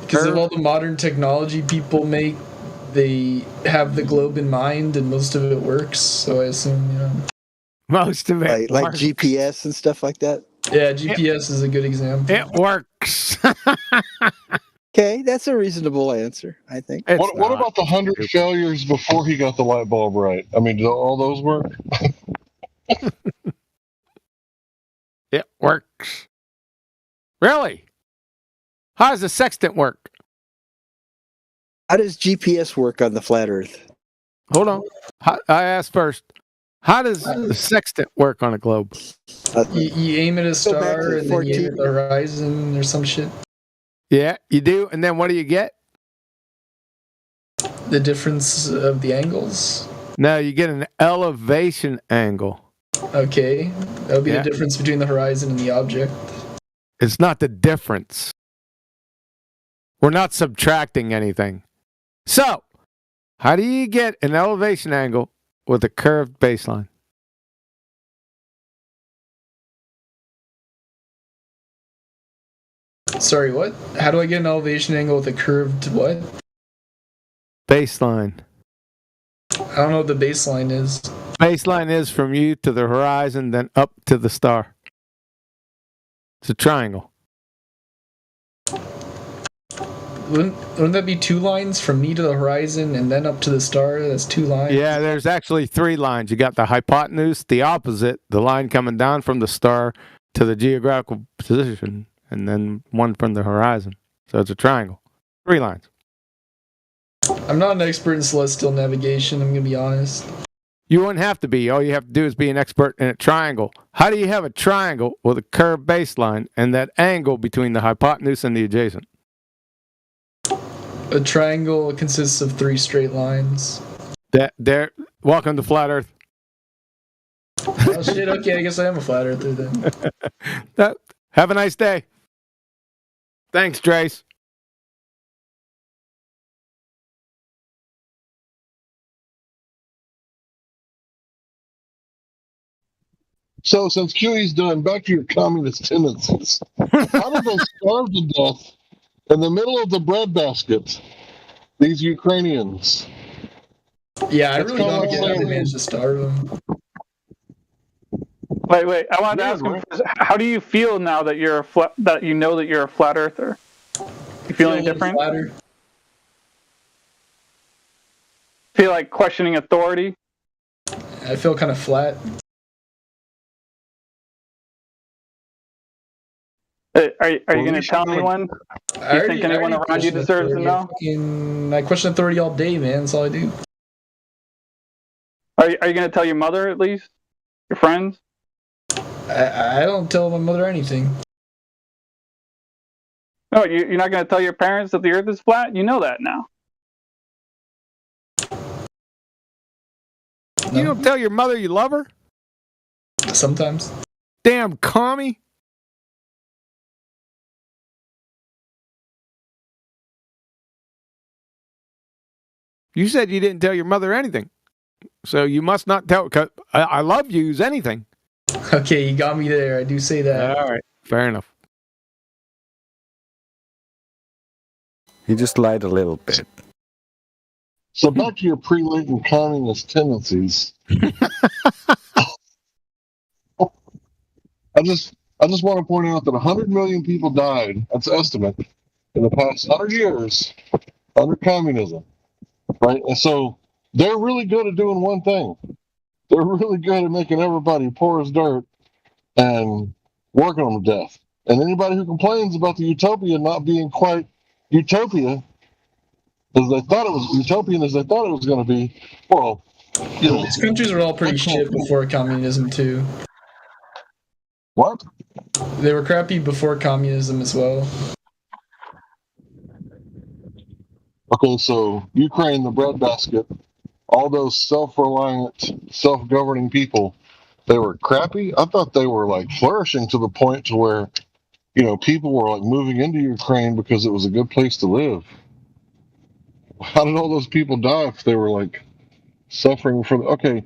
[SPEAKER 2] Because of all the modern technology people make, they have the globe in mind, and most of it works. So I assume,
[SPEAKER 21] Most of it.
[SPEAKER 5] Like
[SPEAKER 21] works.
[SPEAKER 5] GPS and stuff like that.
[SPEAKER 2] Yeah, GPS is a good example.
[SPEAKER 21] It works.
[SPEAKER 5] Okay, that's a reasonable answer, I think.
[SPEAKER 15] What about the 100 failures before he got the light bulb right? I mean, do all those work?
[SPEAKER 21] It works. Really? How does the sextant work?
[SPEAKER 5] How does GPS work on the flat Earth?
[SPEAKER 21] Hold on. I asked first. How does the sextant work on a globe?
[SPEAKER 2] You aim at a
[SPEAKER 5] back to
[SPEAKER 2] star and then you aim
[SPEAKER 5] 14.
[SPEAKER 2] at the horizon or some shit.
[SPEAKER 21] Yeah, you do. And then what do you get?
[SPEAKER 2] The difference of the angles.
[SPEAKER 21] No, you get an elevation angle.
[SPEAKER 2] Okay, that would be the difference between the horizon and the object.
[SPEAKER 21] It's not the difference. We're not subtracting anything. So, how do you get an elevation angle with a curved baseline?
[SPEAKER 2] Sorry, what? How do I get an elevation angle with a curved what?
[SPEAKER 21] Baseline.
[SPEAKER 2] I don't know what the baseline is.
[SPEAKER 21] Baseline is from you to the horizon, then up to the star. It's a triangle.
[SPEAKER 2] Wouldn't that be 2 lines from me to the horizon and then up to the star? That's 2 lines.
[SPEAKER 21] Yeah, there's actually 3 lines. You got the hypotenuse, the opposite, the line coming down from the star to the geographical position, and then one from the horizon. So it's a triangle. 3 lines.
[SPEAKER 2] I'm not an expert in celestial navigation, I'm going to be honest.
[SPEAKER 21] You wouldn't have to be. All you have to do is be an expert in a triangle. How do you have a triangle with a curved baseline and that angle between the hypotenuse and the adjacent?
[SPEAKER 2] A triangle consists of 3 straight lines.
[SPEAKER 21] Welcome to Flat Earth.
[SPEAKER 2] Oh shit, okay, I guess I am a flat earther then.
[SPEAKER 21] Have a nice day. Thanks, Trace.
[SPEAKER 15] So, since QE's done, back to your communist tendencies. How did they starve to death in the middle of the breadbasket? These Ukrainians.
[SPEAKER 2] Yeah, I really don't get how they managed to starve them.
[SPEAKER 14] Wait. I wanted to ask him first, how do you feel now that you're that you know that you're a flat earther? You feel any different?
[SPEAKER 2] Flatter.
[SPEAKER 14] Feel like questioning authority?
[SPEAKER 2] I feel kind of flat.
[SPEAKER 14] Are you going to tell anyone? Do you think anyone around you deserves to know?
[SPEAKER 2] I question authority all day, man. That's all I do.
[SPEAKER 14] Are you going to tell your mother at least? Your friends?
[SPEAKER 2] I don't tell my mother anything.
[SPEAKER 14] No, you're not going to tell your parents that the Earth is flat? You know that now.
[SPEAKER 21] You don't tell your mother you love her?
[SPEAKER 2] Sometimes.
[SPEAKER 21] Damn commie. You said you didn't tell your mother anything. So you must not tell, because I love you's anything.
[SPEAKER 2] Okay, you got me there. I do say that.
[SPEAKER 21] All right, fair enough.
[SPEAKER 3] He just lied a little bit.
[SPEAKER 15] So back to your pre-latent communist tendencies. I just want to point out that 100 million people died, that's the estimate, in the past 100 years under communism. Right? And so they're really good at doing one thing. They're really good at making everybody poor as dirt and working them to death. And anybody who complains about the utopia not being quite utopia as they thought it was utopian as they thought it was going to be. Well, you know,
[SPEAKER 2] These countries were all pretty shit before communism too.
[SPEAKER 15] What?
[SPEAKER 2] They were crappy before communism as well.
[SPEAKER 15] Okay, so Ukraine, the breadbasket, all those self-reliant, self-governing people, they were crappy. I thought they were like flourishing to the point to where, you know, people were like moving into Ukraine because it was a good place to live. How did all those people die if they were like suffering from? Okay,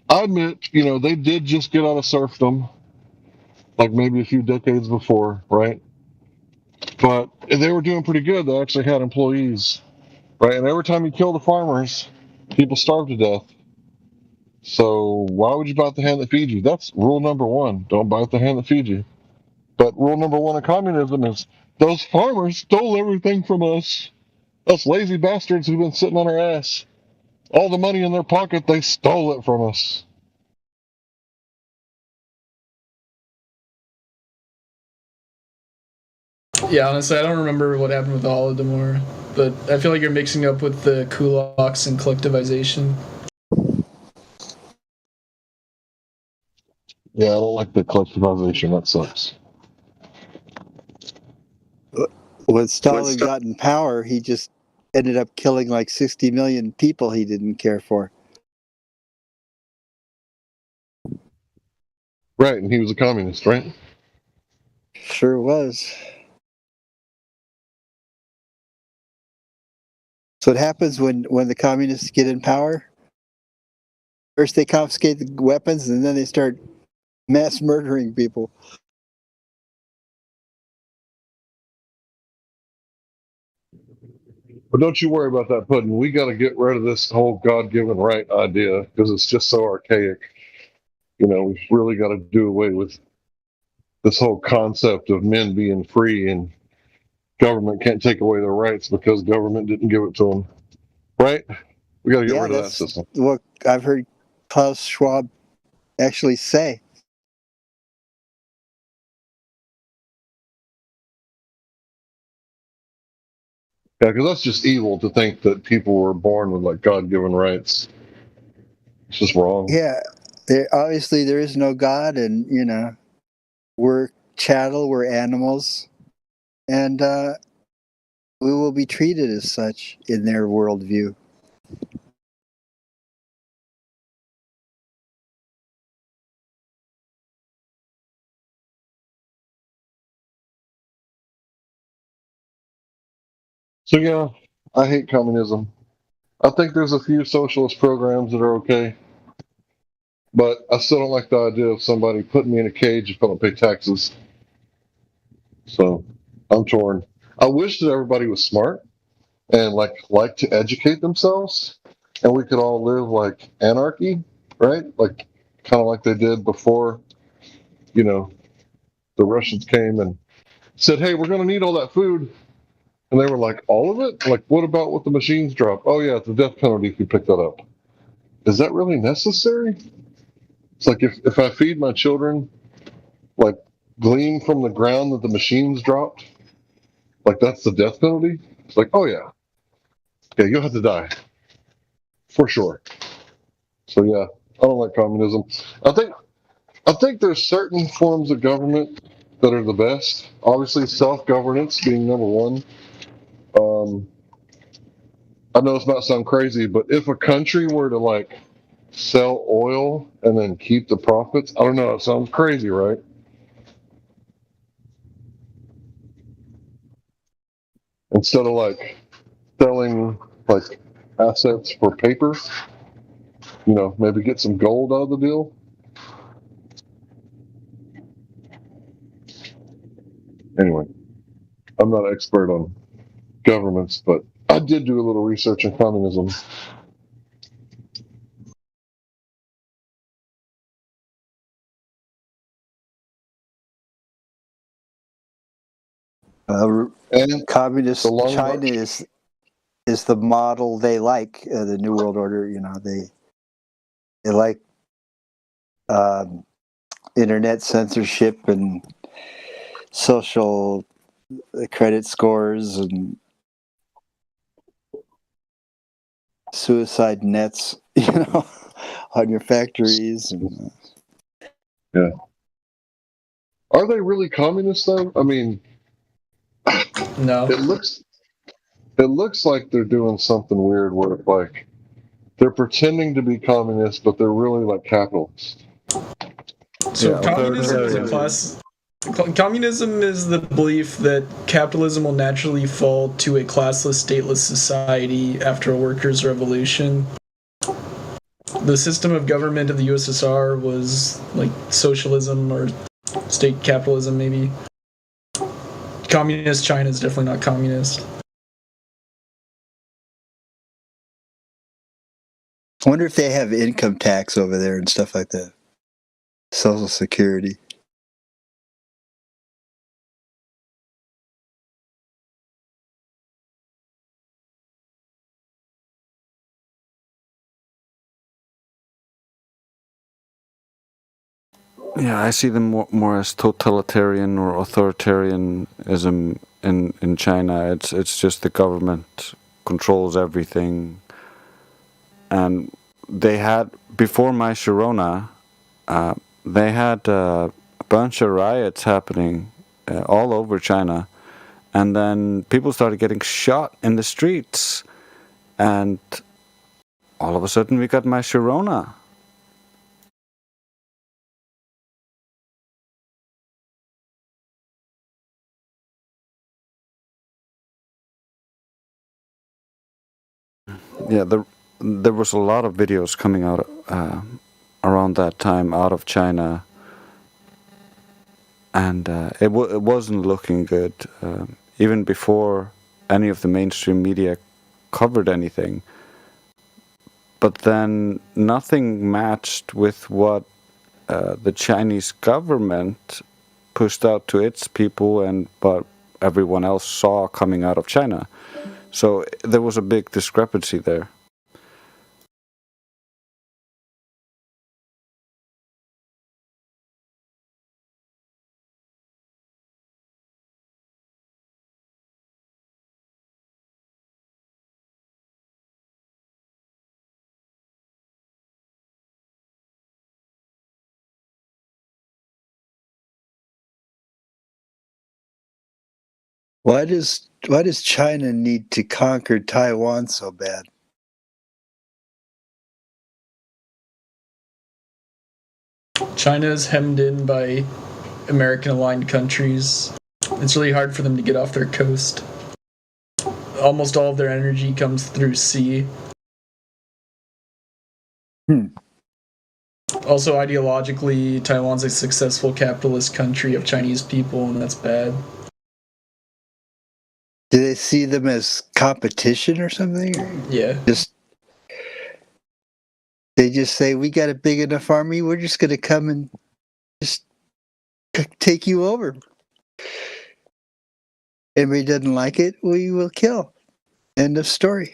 [SPEAKER 15] I admit, you know, they did just get out of serfdom, like maybe a few decades before, right? But they were doing pretty good. They actually had employees, right? And every time you kill the farmers, people starve to death. So why would you bite the hand that feeds you? That's rule number one. Don't bite the hand that feeds you. But rule number one of communism is those farmers stole everything from us. Us lazy bastards who've been sitting on our ass. All the money in their pocket, they stole it from us.
[SPEAKER 2] Yeah, honestly, I don't remember what happened with the Holodomor, but I feel like you're mixing up with the kulaks and collectivization.
[SPEAKER 15] Yeah, I don't like the collectivization. That sucks.
[SPEAKER 5] When Stalin got in power, he just ended up killing like 60 million people he didn't care for.
[SPEAKER 15] Right, and he was a communist, right?
[SPEAKER 5] Sure was. So what happens when the communists get in power? First they confiscate the weapons, and then they start mass murdering people.
[SPEAKER 15] But don't you worry about that, Puddin'. We got to get rid of this whole God-given right idea because it's just so archaic. You know, we've really got to do away with this whole concept of men being free and government can't take away their rights because government didn't give it to them. Right? We got to get rid of that system.
[SPEAKER 5] What I've heard Klaus Schwab actually say.
[SPEAKER 15] Yeah, because that's just evil to think that people were born with like God-given rights. It's just wrong.
[SPEAKER 5] Yeah, obviously there is no God, and you know, we're chattel, we're animals, and we will be treated as such in their worldview.
[SPEAKER 15] So yeah, I hate communism. I think there's a few socialist programs that are okay, but I still don't like the idea of somebody putting me in a cage if I don't pay taxes. So I'm torn. I wish that everybody was smart and like to educate themselves, and we could all live like anarchy, right? Like kind of like they did before, you know, the Russians came and said, "Hey, we're going to need all that food." And they were like, all of it? Like, what about what the machines drop? Oh, yeah, it's a death penalty if you pick that up. Is that really necessary? It's like if I feed my children, like, glean from the ground that the machines dropped, like, that's the death penalty? It's like, oh, yeah. Yeah, you'll have to die. For sure. So, yeah, I don't like communism. I think there's certain forms of government that are the best. Obviously, self-governance being number one. I know this might sound crazy, but if a country were to like sell oil and then keep the profits, I don't know, it sounds crazy, right? Instead of like selling like assets for paper, you know, maybe get some gold out of the deal. Anyway, I'm not an expert on governments, but I did do a little research on communism.
[SPEAKER 5] Communist China is the model they like. The New World Order, you know, they like internet censorship and social credit scores and
[SPEAKER 12] suicide nets, on your factories. And,
[SPEAKER 15] Yeah. Are they really communists though? I mean,
[SPEAKER 2] No.
[SPEAKER 15] it looks like they're doing something weird where it's like they're pretending to be communists, but they're really like capitalists.
[SPEAKER 2] So communism is a class. Communism is the belief that capitalism will naturally fall to a classless, stateless society after a workers' revolution. The system of government of the USSR was like socialism or state capitalism, maybe. Communist China is definitely not communist.
[SPEAKER 12] I wonder if they have income tax over there and stuff like that. Social Security.
[SPEAKER 3] Yeah, I see them more as totalitarian or authoritarianism in China. It's just the government controls everything, and they had before Mai Sharona, they had a bunch of riots happening all over China, and then people started getting shot in the streets, and all of a sudden we got Mai Sharona. Yeah, there was a lot of videos coming out around that time out of China, and it wasn't looking good. Even before any of the mainstream media covered anything. But then nothing matched with what the Chinese government pushed out to its people and what everyone else saw coming out of China. So there was a big discrepancy there.
[SPEAKER 12] Why does China need to conquer Taiwan so bad?
[SPEAKER 2] China is hemmed in by American-aligned countries. It's really hard for them to get off their coast. Almost all of their energy comes through sea. Also, ideologically, Taiwan's a successful capitalist country of Chinese people, and that's bad.
[SPEAKER 12] Do they see them as competition or something?
[SPEAKER 2] Yeah.
[SPEAKER 12] They just say, we got a big enough army, we're just going to come and just take you over. Anybody doesn't like it, we will kill. End of story.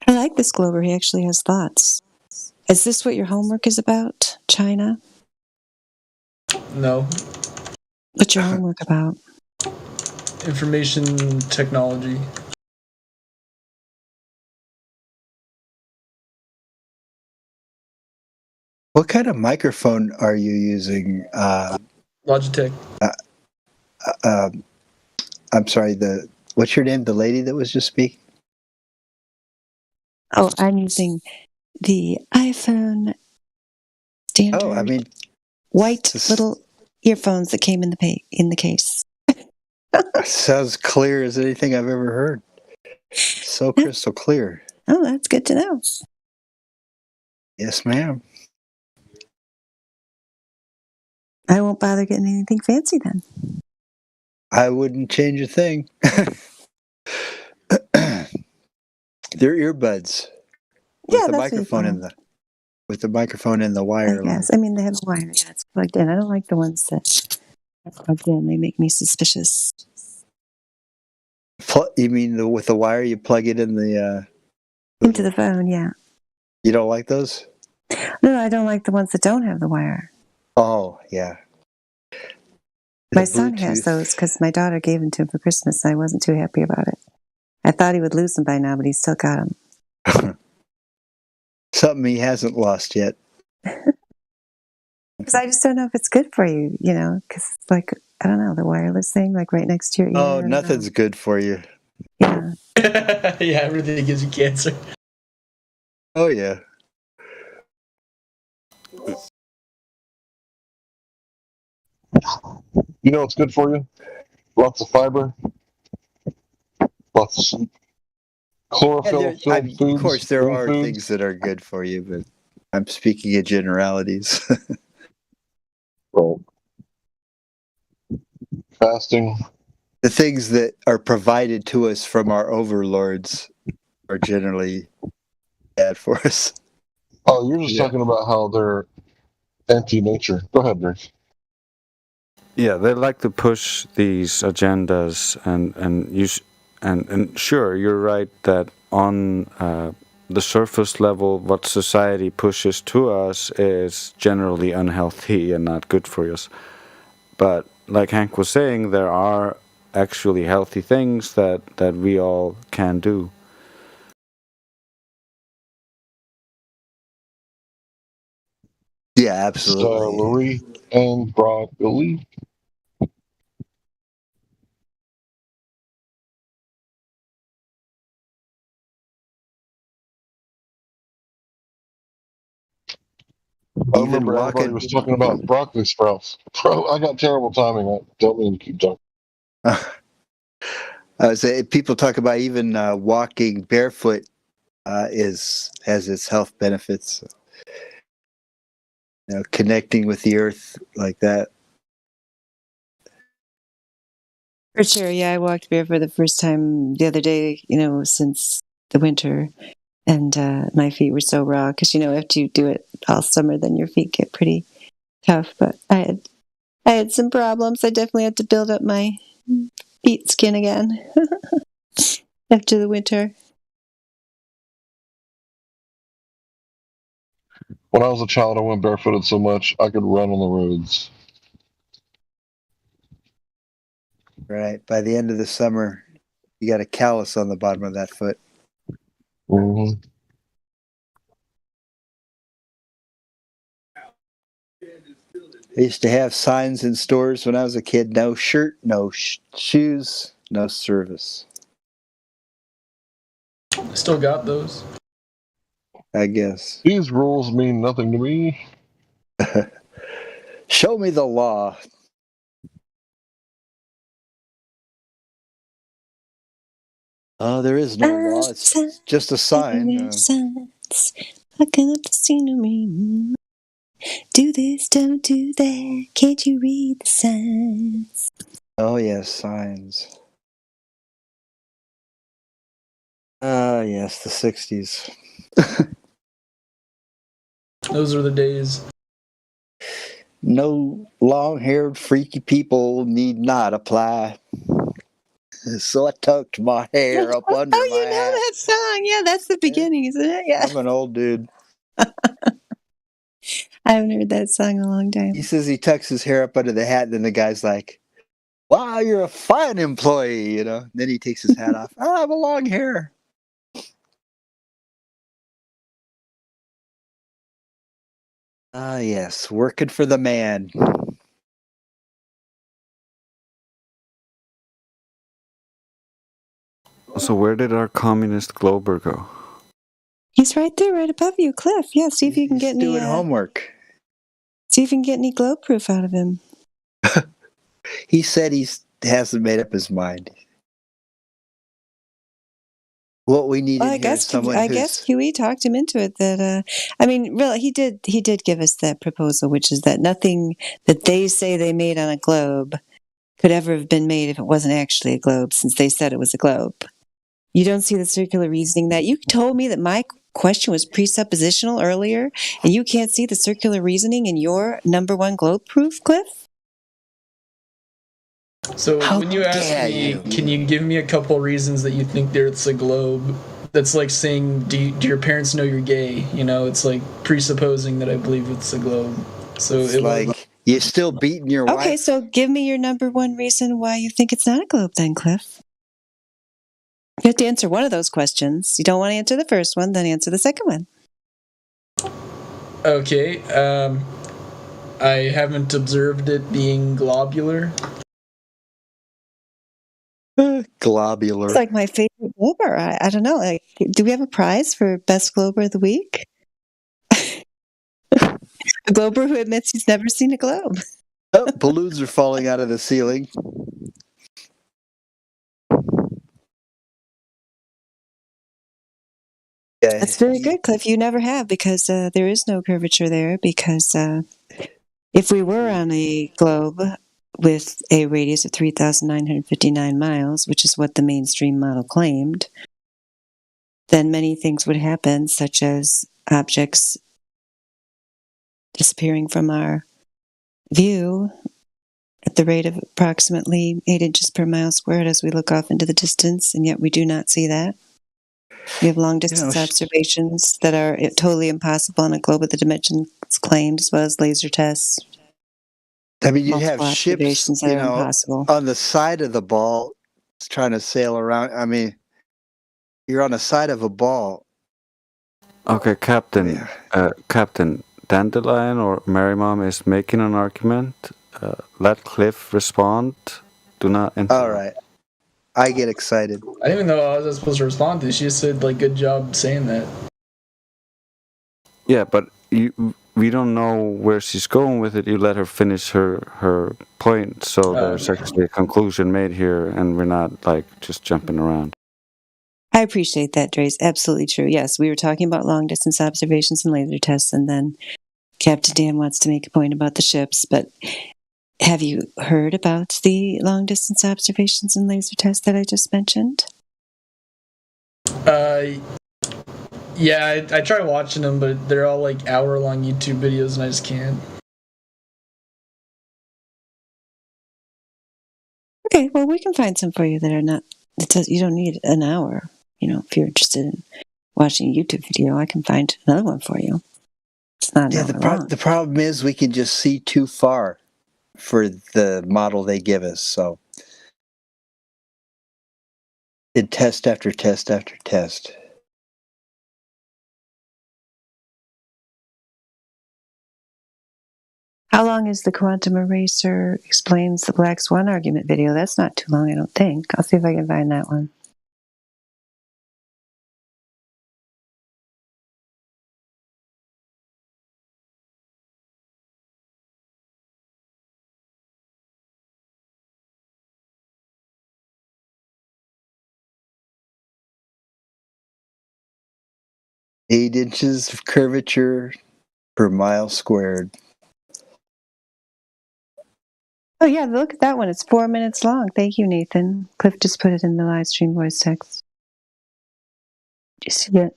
[SPEAKER 1] I like this, Glover. He actually has thoughts. Is this what your homework is about, China?
[SPEAKER 2] No.
[SPEAKER 1] What's your homework about?
[SPEAKER 2] Information technology.
[SPEAKER 12] What kind of microphone are you using?
[SPEAKER 2] Logitech.
[SPEAKER 12] I'm sorry, what's your name? The lady that was just speaking?
[SPEAKER 1] Oh, I'm using the iPhone standard.
[SPEAKER 12] Oh, I mean,
[SPEAKER 1] white little earphones that came in the case.
[SPEAKER 12] sounds clear as anything I've ever heard. So crystal clear.
[SPEAKER 1] Oh, that's good to know.
[SPEAKER 12] Yes, ma'am.
[SPEAKER 1] I won't bother getting anything fancy then.
[SPEAKER 12] I wouldn't change a thing. They're earbuds with
[SPEAKER 1] Yeah,
[SPEAKER 12] the
[SPEAKER 1] that's
[SPEAKER 12] microphone in the wire.
[SPEAKER 1] Yes, I mean they have a wire. Yeah, it's plugged in. I don't like the ones that are plugged in. They make me suspicious.
[SPEAKER 12] You mean with the wire you plug it in the
[SPEAKER 1] into the phone? Yeah.
[SPEAKER 12] You don't like those?
[SPEAKER 1] No, I don't like the ones that don't have the wire.
[SPEAKER 12] Oh, yeah.
[SPEAKER 1] My son has those because my daughter gave them to him for Christmas, and I wasn't too happy about it. I thought he would lose them by now, but he still got them.
[SPEAKER 12] Something he hasn't lost yet.
[SPEAKER 1] Because I just don't know if it's good for you, you know, because like, I don't know, the wireless thing, like right next to your ear.
[SPEAKER 12] Oh, nothing's good for you.
[SPEAKER 1] Yeah.
[SPEAKER 2] Yeah, everything gives you cancer.
[SPEAKER 12] Oh, yeah.
[SPEAKER 15] You know what's good for you? Lots of fiber, lots of sleep. Chlorophyll-filled foods.
[SPEAKER 12] Of course, there
[SPEAKER 15] green
[SPEAKER 12] are
[SPEAKER 15] foods.
[SPEAKER 12] things that are good for you, but I'm speaking in generalities.
[SPEAKER 15] Right. Fasting.
[SPEAKER 12] The things that are provided to us from our overlords are generally bad for us.
[SPEAKER 15] Oh, you're just talking about how they're anti-nature. Go ahead, Rick.
[SPEAKER 3] Yeah, they like to push these agendas, and sure, you're right that on the surface level, what society pushes to us is generally unhealthy and not good for us. But like Hank was saying, there are actually healthy things that we all can do.
[SPEAKER 12] Yeah, absolutely.
[SPEAKER 15] Celery and broccoli. I remember everybody was talking about broccoli sprouts. Bro, I got terrible timing. I don't mean to keep talking.
[SPEAKER 12] I would say people talk about even walking barefoot has its health benefits. You know, connecting with the earth like that.
[SPEAKER 1] For sure, yeah, I walked barefoot the first time the other day, you know, since the winter, and my feet were so raw because, you know, after you do it all summer, then your feet get pretty tough. But I had some problems. I definitely had to build up my feet skin again after the winter.
[SPEAKER 15] When I was a child, I went barefooted so much I could run on the roads.
[SPEAKER 12] Right. By the end of the summer, you got a callus on the bottom of that foot.
[SPEAKER 15] Mm-hmm.
[SPEAKER 12] I used to have signs in stores when I was a kid: no shirt, no shoes, no service.
[SPEAKER 2] Still got those.
[SPEAKER 12] I guess.
[SPEAKER 15] These rules mean nothing to me.
[SPEAKER 12] Show me the law. Oh, there is no law. It's just a sign.
[SPEAKER 1] Looking up the scenery. Do this, don't do that. Can't you read the signs?
[SPEAKER 12] Oh, yes, signs. Ah, yes, the 60s.
[SPEAKER 2] Those are the days.
[SPEAKER 12] No long-haired freaky people need not apply. So I tucked my hair up under my
[SPEAKER 1] you know
[SPEAKER 12] hat.
[SPEAKER 1] that song. Yeah, that's the beginning, isn't it? Yeah.
[SPEAKER 12] I'm an old dude.
[SPEAKER 1] I haven't heard that song in a long time.
[SPEAKER 12] He says he tucks his hair up under the hat, and then the guy's like, wow, you're a fine employee, you know. Then he takes his hat off. Oh, I have a long hair. Ah, yes, working for the man.
[SPEAKER 3] So where did our communist Glober go?
[SPEAKER 1] He's right there, right above you, Cliff. Yeah, see if you can get any
[SPEAKER 12] doing homework.
[SPEAKER 1] See if you can get any glow proof out of him.
[SPEAKER 12] He said he hasn't made up his mind. What we need
[SPEAKER 1] Well,
[SPEAKER 12] in here is someone
[SPEAKER 1] I
[SPEAKER 12] who's...
[SPEAKER 1] guess QE talked him into it. That I mean, really, he did give us that proposal, which is that nothing that they say they made on a globe could ever have been made if it wasn't actually a globe, since they said it was a globe. You don't see the circular reasoning that you told me that my question was presuppositional earlier, and you can't see the circular reasoning in your number one globe proof, Cliff?
[SPEAKER 2] So when you ask me, can you give me a couple reasons that you think there's a globe? That's like saying, do your parents know you're gay? You know, it's like presupposing that I believe it's a globe. So
[SPEAKER 12] It's like
[SPEAKER 5] You still beating your
[SPEAKER 1] Okay,
[SPEAKER 5] wife?
[SPEAKER 1] so give me your number one reason why you think it's not a globe, then, Cliff. You have to answer one of those questions. You don't want to answer the first one, then answer the second one.
[SPEAKER 2] Okay. I haven't observed it being globular.
[SPEAKER 5] Globular.
[SPEAKER 1] It's like my favorite glober. I don't know. Like, do we have a prize for best glober of the week? A glober who admits he's never seen a globe.
[SPEAKER 5] Oh, balloons are falling out of the ceiling. Yeah.
[SPEAKER 1] That's very good, Cliff. You never have because there is no curvature there. Because if we were on a globe with a radius of 3,959 miles, which is what the mainstream model claimed, then many things would happen, such as objects disappearing from our view at the rate of approximately 8 inches per mile squared as we look off into the distance, and yet we do not see that. We have long distance observations that are totally impossible on a globe with the dimensions claimed, as well as laser tests.
[SPEAKER 5] I mean, you have
[SPEAKER 1] Multiple
[SPEAKER 5] ships,
[SPEAKER 1] observations that
[SPEAKER 5] you
[SPEAKER 1] are
[SPEAKER 5] know,
[SPEAKER 1] impossible.
[SPEAKER 5] on the side of the ball trying to sail around. I mean, you're on the side of a ball.
[SPEAKER 3] Okay, Captain Dandelion or Mary Mom is making an argument. Let Cliff respond. Do not interrupt.
[SPEAKER 5] All right. I get excited.
[SPEAKER 2] I didn't even know I was supposed to respond to. She just said, like, good job saying that.
[SPEAKER 3] Yeah, but we don't know where she's going with it. You let her finish her point, so there's actually a conclusion made here, and we're not like just jumping around.
[SPEAKER 1] I appreciate that, Dre's. Absolutely true. Yes, we were talking about long distance observations and laser tests, and then Captain Dan wants to make a point about the ships. But have you heard about the long distance observations and laser tests that I just mentioned?
[SPEAKER 2] Yeah, I try watching them, but they're all like hour-long YouTube videos, and I just can't.
[SPEAKER 1] Okay, well, we can find some for you that are not. You don't need an hour. You know, if you're interested in watching a YouTube video, I can find another one for you. It's not an hour long.
[SPEAKER 5] The problem is we can just see too far for the model they give us. So, did test after test after test.
[SPEAKER 1] How long is the Quantum Eraser Explains the Black Swan Argument video? That's not too long, I don't think. I'll see if I can find that one.
[SPEAKER 5] Eight inches of curvature per mile squared.
[SPEAKER 1] Oh, yeah, look at that one. It's 4 minutes long. Thank you, Nathan. Cliff just put it in the live stream voice text. Did you see it?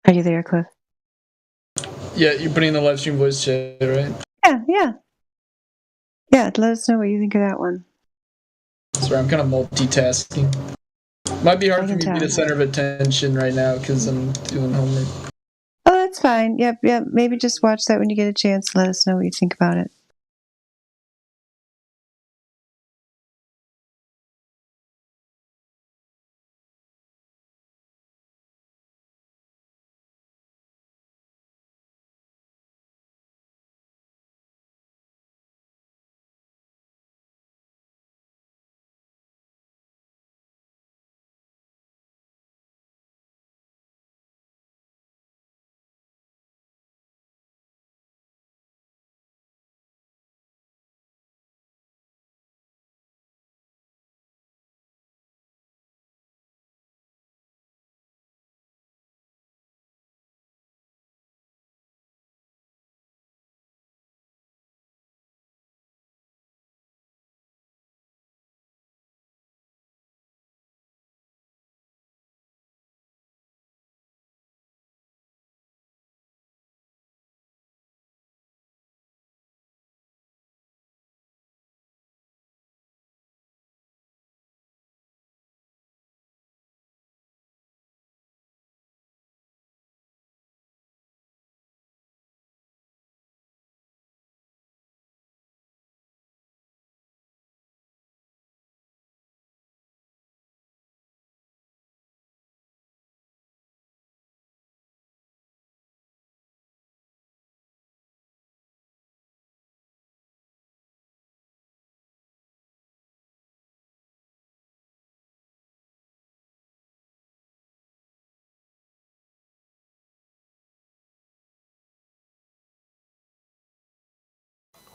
[SPEAKER 1] Are you there, Cliff?
[SPEAKER 2] Yeah, you're putting in the live stream voice chat, right?
[SPEAKER 1] Yeah. Yeah, let us know what you think of that one.
[SPEAKER 2] Sorry, I'm kind of multitasking. Might be hard for me to be the
[SPEAKER 1] tell.
[SPEAKER 2] center of attention right now because I'm doing homework.
[SPEAKER 1] Oh, that's fine. Yep. Maybe just watch that when you get a chance. Let us know what you think about it.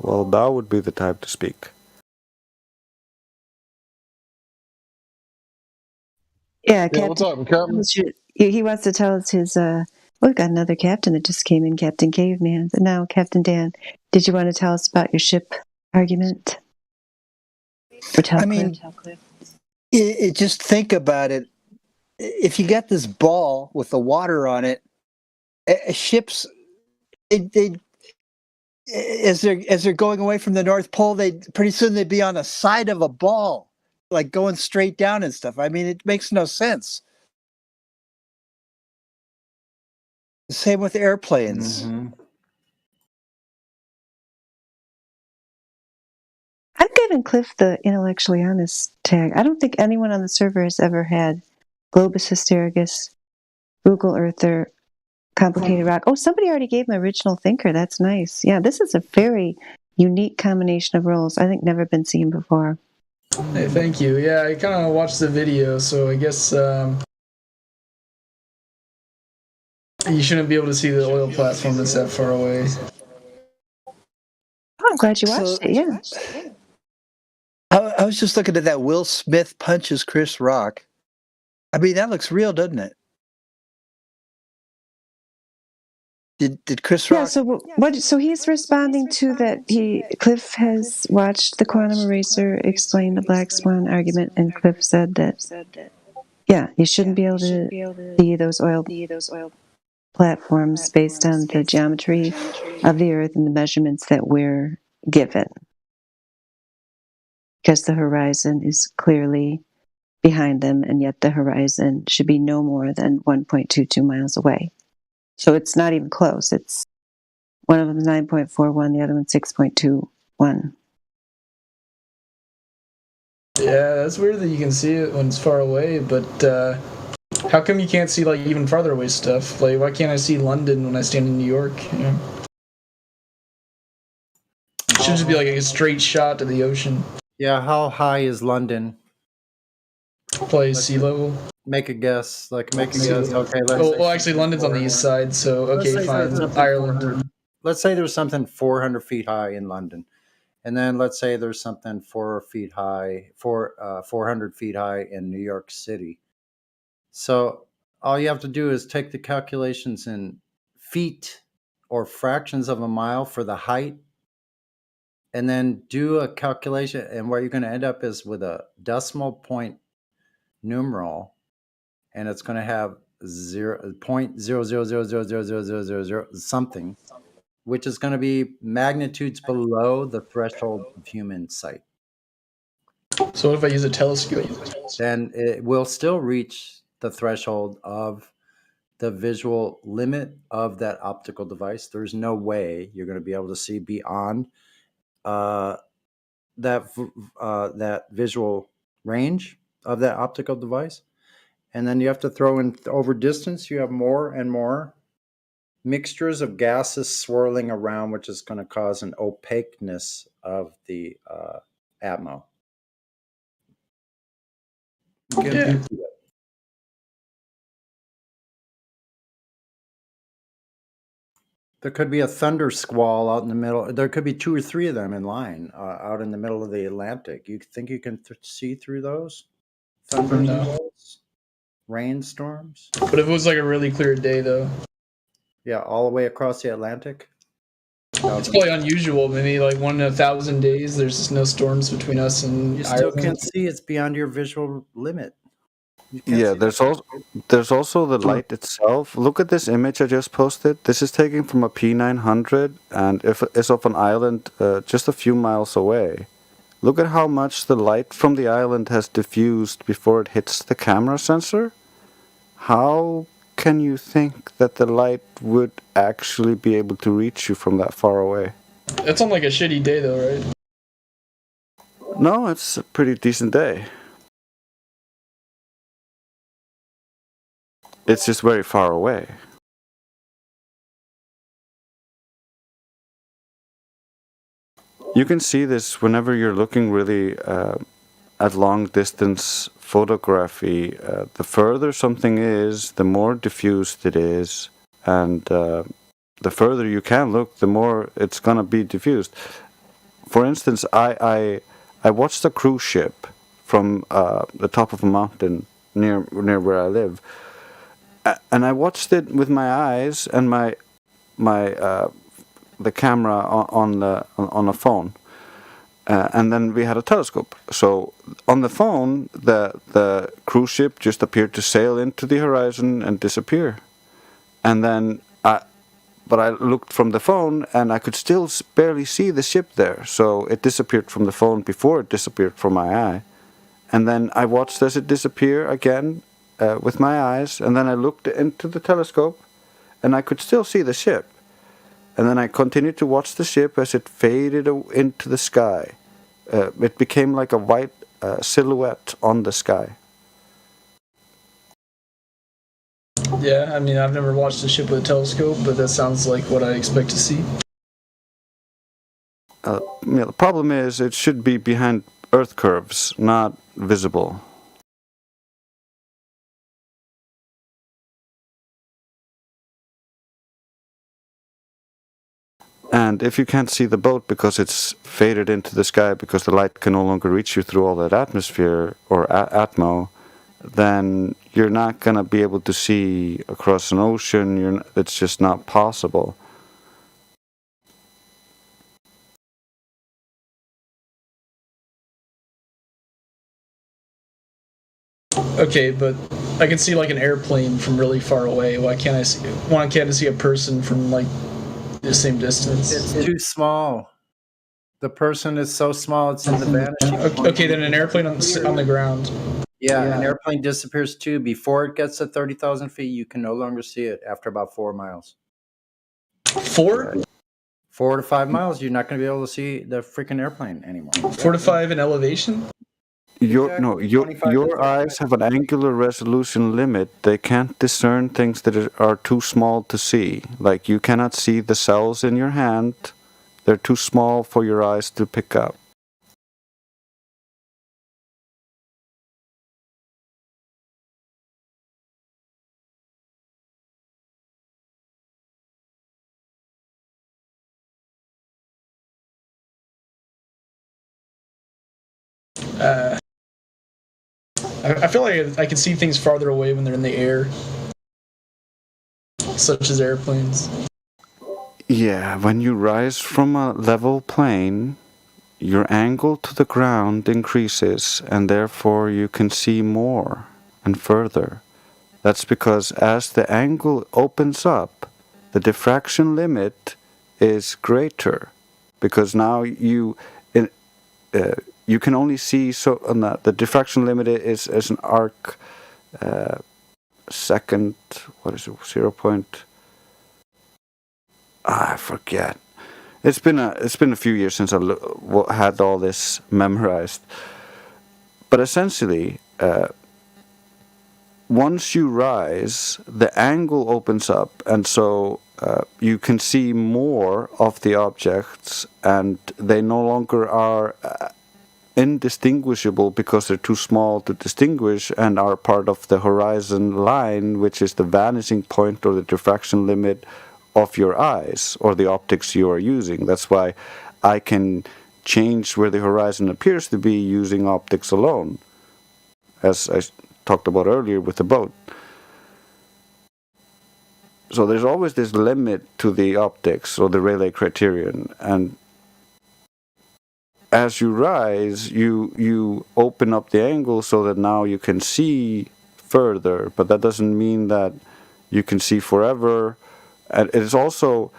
[SPEAKER 3] Well, now would be the time to speak.
[SPEAKER 1] Yeah,
[SPEAKER 15] Yeah, what's
[SPEAKER 1] Captain.
[SPEAKER 15] up, Captain?
[SPEAKER 1] He wants to tell us his. We've got another captain that just came in, Captain Caveman. And now, Captain Dan, did you want to tell us about your ship argument? Or tell
[SPEAKER 12] I mean, just think about it. If you got this ball with the water on it, ships, they as they're going away from the North Pole, pretty soon they'd be on the side of a ball, like going straight down and stuff. I mean, it makes no sense. Same with airplanes.
[SPEAKER 24] Mm-hmm.
[SPEAKER 1] I'm giving Cliff the intellectually honest tag. I don't think anyone on the server has ever had Globus Hystericus, Google Earther, Complicated Rock. Oh, somebody already gave my original thinker. That's nice. Yeah, this is a very unique combination of roles. I think never been seen before.
[SPEAKER 2] Hey, thank you. Yeah, I kind of watched the video, so I guess you shouldn't be able to see the oil platform that's that far away.
[SPEAKER 1] Oh, I'm glad you watched it. Yeah.
[SPEAKER 12] I was just looking at that Will Smith punches Chris Rock. I mean, that looks real, doesn't it? Did Chris Rock?
[SPEAKER 1] Yeah. So what? So he's responding to that. Cliff has watched the Quantum Eraser explain the Black Swan argument, and Cliff said that. Yeah, you shouldn't be able to see those oil platforms based on the geometry of the Earth and the measurements that we're given, because the horizon is clearly behind them, and yet the horizon should be no more than 1.22 miles away. So it's not even close. It's one of them is 9.41, the other one's 6.21.
[SPEAKER 2] Yeah, that's weird that you can see it when it's far away, but how come you can't see like even farther away stuff? Like, why can't I see London when I stand in New York? You know? It should just be like a straight shot to the ocean.
[SPEAKER 24] Yeah, how high is London?
[SPEAKER 2] Probably sea level.
[SPEAKER 24] Make a guess. Make a guess. Okay,
[SPEAKER 2] well, actually, London's on the east side, so okay, fine. Ireland.
[SPEAKER 24] Let's say there's something 400 feet high in London, and then let's say there's something 400 feet high in New York City. So all you have to do is take the calculations in feet or fractions of a mile for the height, and then do a calculation. And where you're going to end up is with a decimal point numeral, and it's going to have 0.0000000 something, which is going to be magnitudes below the threshold of human sight.
[SPEAKER 2] So what if I use a telescope?
[SPEAKER 24] Then it will still reach the threshold of the visual limit of that optical device. There's no way you're going to be able to see beyond that visual range of that optical device. And then you have to throw in, over distance, you have more and more mixtures of gases swirling around, which is going to cause an opaqueness of the atmo. There could be a thunder squall out in the middle. There could be 2 or 3 of them in line out in the middle of the Atlantic. You think you can see through those? Thunder squalls? Rainstorms?
[SPEAKER 2] But if it was like a really clear day, though?
[SPEAKER 24] Yeah, all the way across the Atlantic?
[SPEAKER 2] It's probably unusual. Maybe like 1 in 1,000 days, there's just no storms between us and
[SPEAKER 24] You still can't see. It's beyond your visual limit.
[SPEAKER 3] Yeah, there's also the light itself. Look at this image I just posted. This is taken from a P900, and it's of an island just a few miles away. Look at how much the light from the island has diffused before it hits the camera sensor. How can you think that the light would actually be able to reach you from that far away?
[SPEAKER 2] It's on like a shitty day, though, right?
[SPEAKER 3] No, it's a pretty decent day. It's just very far away. You can see this whenever you're looking really at long distance photography. The further something is, the more diffused it is, and the further you can look, the more it's gonna be diffused. for instance, I watched a cruise ship from the top of a mountain near where I live, and I watched it with my eyes and my the camera on a phone, and then we had a telescope. So on the phone, the cruise ship just appeared to sail into the horizon and disappear, and then but I looked from the phone and I could still barely see the ship there. So it disappeared from the phone before it disappeared from my eye. And then I watched as it disappear again with my eyes. And then I looked into the telescope and I could still see the ship. And then I continued to watch the ship as it faded into the sky. It became like a white silhouette on the sky.
[SPEAKER 2] Yeah, I mean, I've never watched a ship with a telescope, but that sounds like what I expect to see.
[SPEAKER 3] The problem is it should be behind Earth curves, not visible. And if you can't see the boat because it's faded into the sky because the light can no longer reach you through all that atmosphere or atmo, then you're not going to be able to see across an ocean. It's just not possible.
[SPEAKER 2] Okay, but I can see like an airplane from really far away. Why can't I see a person from like the same distance?
[SPEAKER 24] It's too small. The person is so small, it's in the vanishing point.
[SPEAKER 2] Okay, then an airplane on the ground.
[SPEAKER 24] Yeah, an airplane disappears too. Before it gets to 30,000 feet, you can no longer see it after about 4 miles.
[SPEAKER 2] 4?
[SPEAKER 24] 4 to 5 miles, you're not going to be able to see the freaking airplane anymore.
[SPEAKER 2] 4 to 5 in elevation?
[SPEAKER 3] Your eyes have an angular resolution limit. They can't discern things that are too small to see. Like you cannot see the cells in your hand. They're too small for your eyes to pick up.
[SPEAKER 2] I feel like I can see things farther away when they're in the air, such as airplanes.
[SPEAKER 3] Yeah, when you rise from a level plane, your angle to the ground increases, and therefore you can see more and further. That's because as the angle opens up, the diffraction limit is greater, because now you can only see the diffraction limit is an arc second. What is it? 0. I forget. It's been a few years since I had all this memorized. But essentially, once you rise, the angle opens up, and so you can see more of the objects, and they no longer are indistinguishable because they're too small to distinguish and are part of the horizon line, which is the vanishing point or the diffraction limit of your eyes or the optics you are using. That's why I can change where the horizon appears to be using optics alone, as I talked about earlier with the boat. So there's always this limit to the optics or the Rayleigh criterion, and as you rise, you open up the angle so that now you can see further, but that doesn't mean that you can see forever. And it is also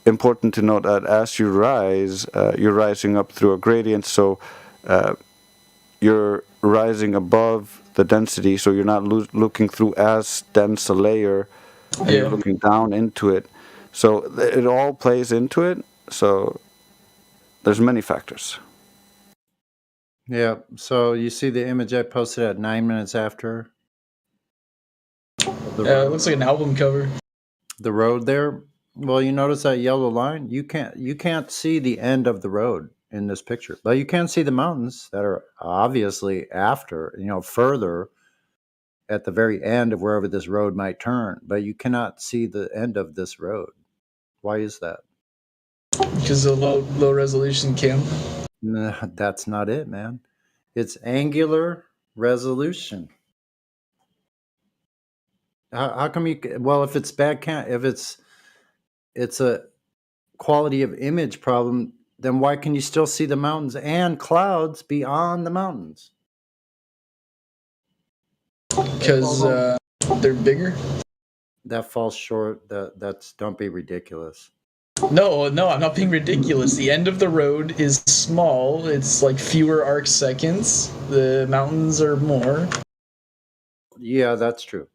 [SPEAKER 3] important to note that as you rise, you're rising up through a gradient, so you're rising above the density, so you're not looking through as dense a layer, and you're looking down into it. So it all plays into it, so there's many factors.
[SPEAKER 24] Yeah, so you see the image I posted at 9 minutes after?
[SPEAKER 2] It looks like an album cover.
[SPEAKER 24] The road there, well, you notice that yellow line? You can't see the end of the road in this picture. But you can see the mountains that are obviously after, further at the very end of wherever this road might turn, but you cannot see the end of this road. Why is that?
[SPEAKER 2] Because of low resolution camera.
[SPEAKER 24] No, that's not it, man. It's angular resolution. How come you? Well, if it's bad if it's a quality of image problem, then why can you still see the mountains and clouds beyond the mountains?
[SPEAKER 2] Because they're bigger.
[SPEAKER 24] That falls short. That's don't be ridiculous.
[SPEAKER 2] No, I'm not being ridiculous. The end of the road is small. It's like fewer arc seconds. The mountains are more.
[SPEAKER 24] Yeah, that's true.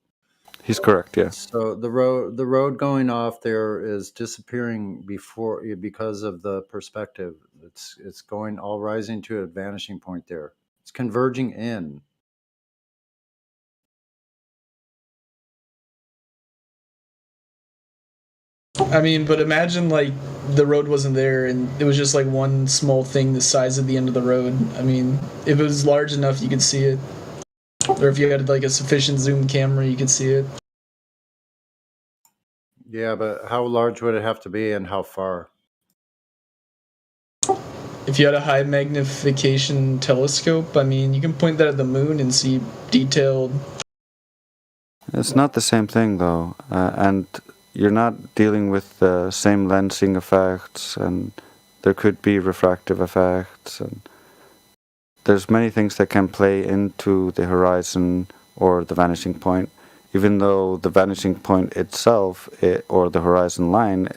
[SPEAKER 3] He's correct. Yeah.
[SPEAKER 24] So the road going off there is disappearing because of the perspective. It's going all rising to a vanishing point there. It's converging in.
[SPEAKER 2] I mean, but imagine like the road wasn't there and it was just like one small thing the size of the end of the road. I mean, if it was large enough, you could see it. Or if you had like a sufficient zoom camera, you could see it.
[SPEAKER 24] Yeah, but how large would it have to be and how far?
[SPEAKER 2] If you had a high magnification telescope, I mean, you can point that at the moon and see detailed.
[SPEAKER 3] It's not the same thing though, and you're not dealing with the same lensing effects, and there could be refractive effects, and there's many things that can play into the horizon or the vanishing point, even though the vanishing point itself or the horizon line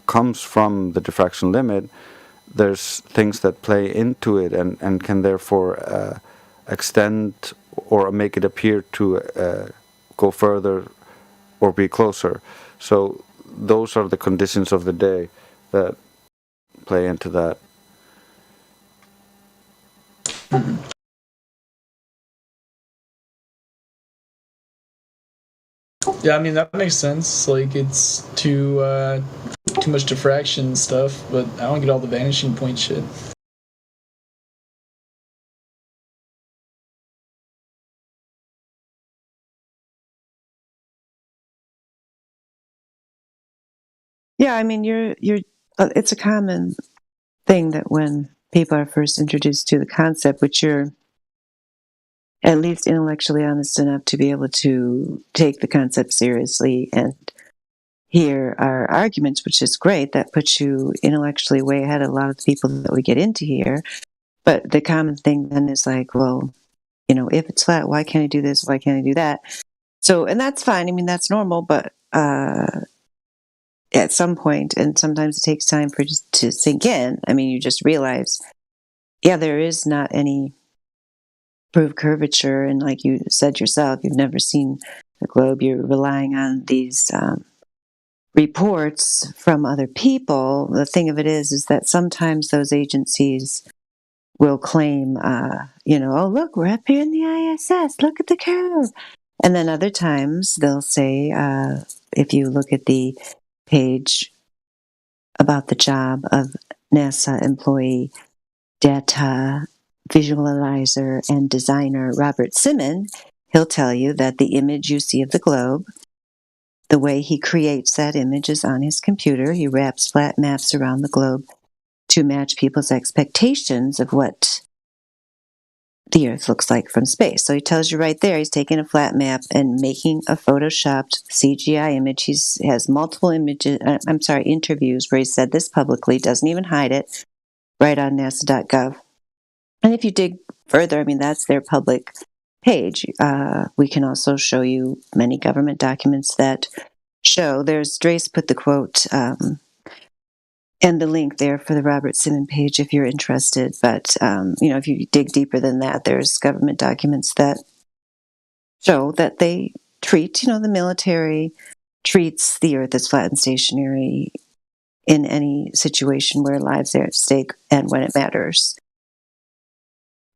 [SPEAKER 3] comes from the diffraction limit. There's things that play into it and can therefore extend or make it appear to go further or be closer. So those are the conditions of the day that play into that.
[SPEAKER 2] Yeah, I mean that makes sense. Like it's too much diffraction and stuff, but I don't get all the vanishing point shit.
[SPEAKER 1] Yeah, I mean, you're. It's a common thing that when people are first introduced to the concept, which you're at least intellectually honest enough to be able to take the concept seriously and hear our arguments, which is great. That puts you intellectually way ahead of a lot of the people that we get into here. But the common thing then is like, well, if it's flat, why can't I do this? Why can't I do that? So, and that's fine. I mean, that's normal, but at some point, and sometimes it takes time for it to sink in. I mean, you just realize, yeah, there is not any proved curvature. And like you said yourself, you've never seen the globe. You're relying on these reports from other people. The thing of it is that sometimes those agencies will claim, oh, look, we're up here in the ISS. Look at the curve. And then other times they'll say, if you look at the page about the job of NASA employee, data visualizer, and designer Robert Simon, he'll tell you that the image you see of the globe, the way he creates that image is on his computer. He wraps flat maps around the globe to match people's expectations of what the Earth looks like from space. So he tells you right there, he's taking a flat map and making a photoshopped CGI image. He has multiple interviews where he said this publicly, doesn't even hide it, right on nasa.gov. And if you dig further, I mean, that's their public page. We can also show you many government documents that show. Drace put the quote and the link there for the Robert Simon page if you're interested. But, if you dig deeper than that, there's government documents that show that they treat, the military treats the Earth as flat and stationary in any situation where lives are at stake and when it matters.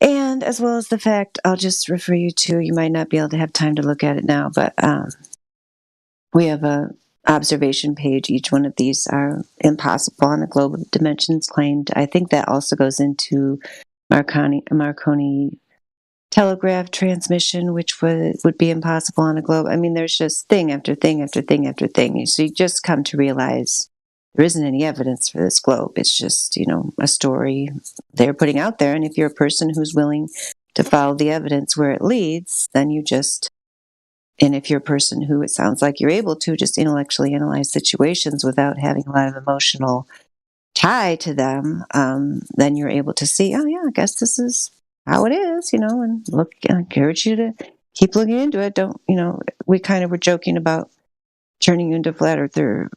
[SPEAKER 1] And as well as the fact, I'll just refer you to, you might not be able to have time to look at it now, but we have a observation page. Each one of these are impossible on a globe of dimensions claimed. I think that also goes into Marconi telegraph transmission, which would be impossible on a globe. I mean, there's just thing after thing after thing after thing. So you just come to realize there isn't any evidence for this globe. It's just, a story they're putting out there. And if you're a person who's willing to follow the evidence where it leads, then and if you're a person who it sounds like you're able to just intellectually analyze situations without having a lot of emotional tie to them, then you're able to see, oh yeah, I guess this is how it is, and look, I encourage you to keep looking into it. Don't, we kind of were joking about turning you into a flat earther,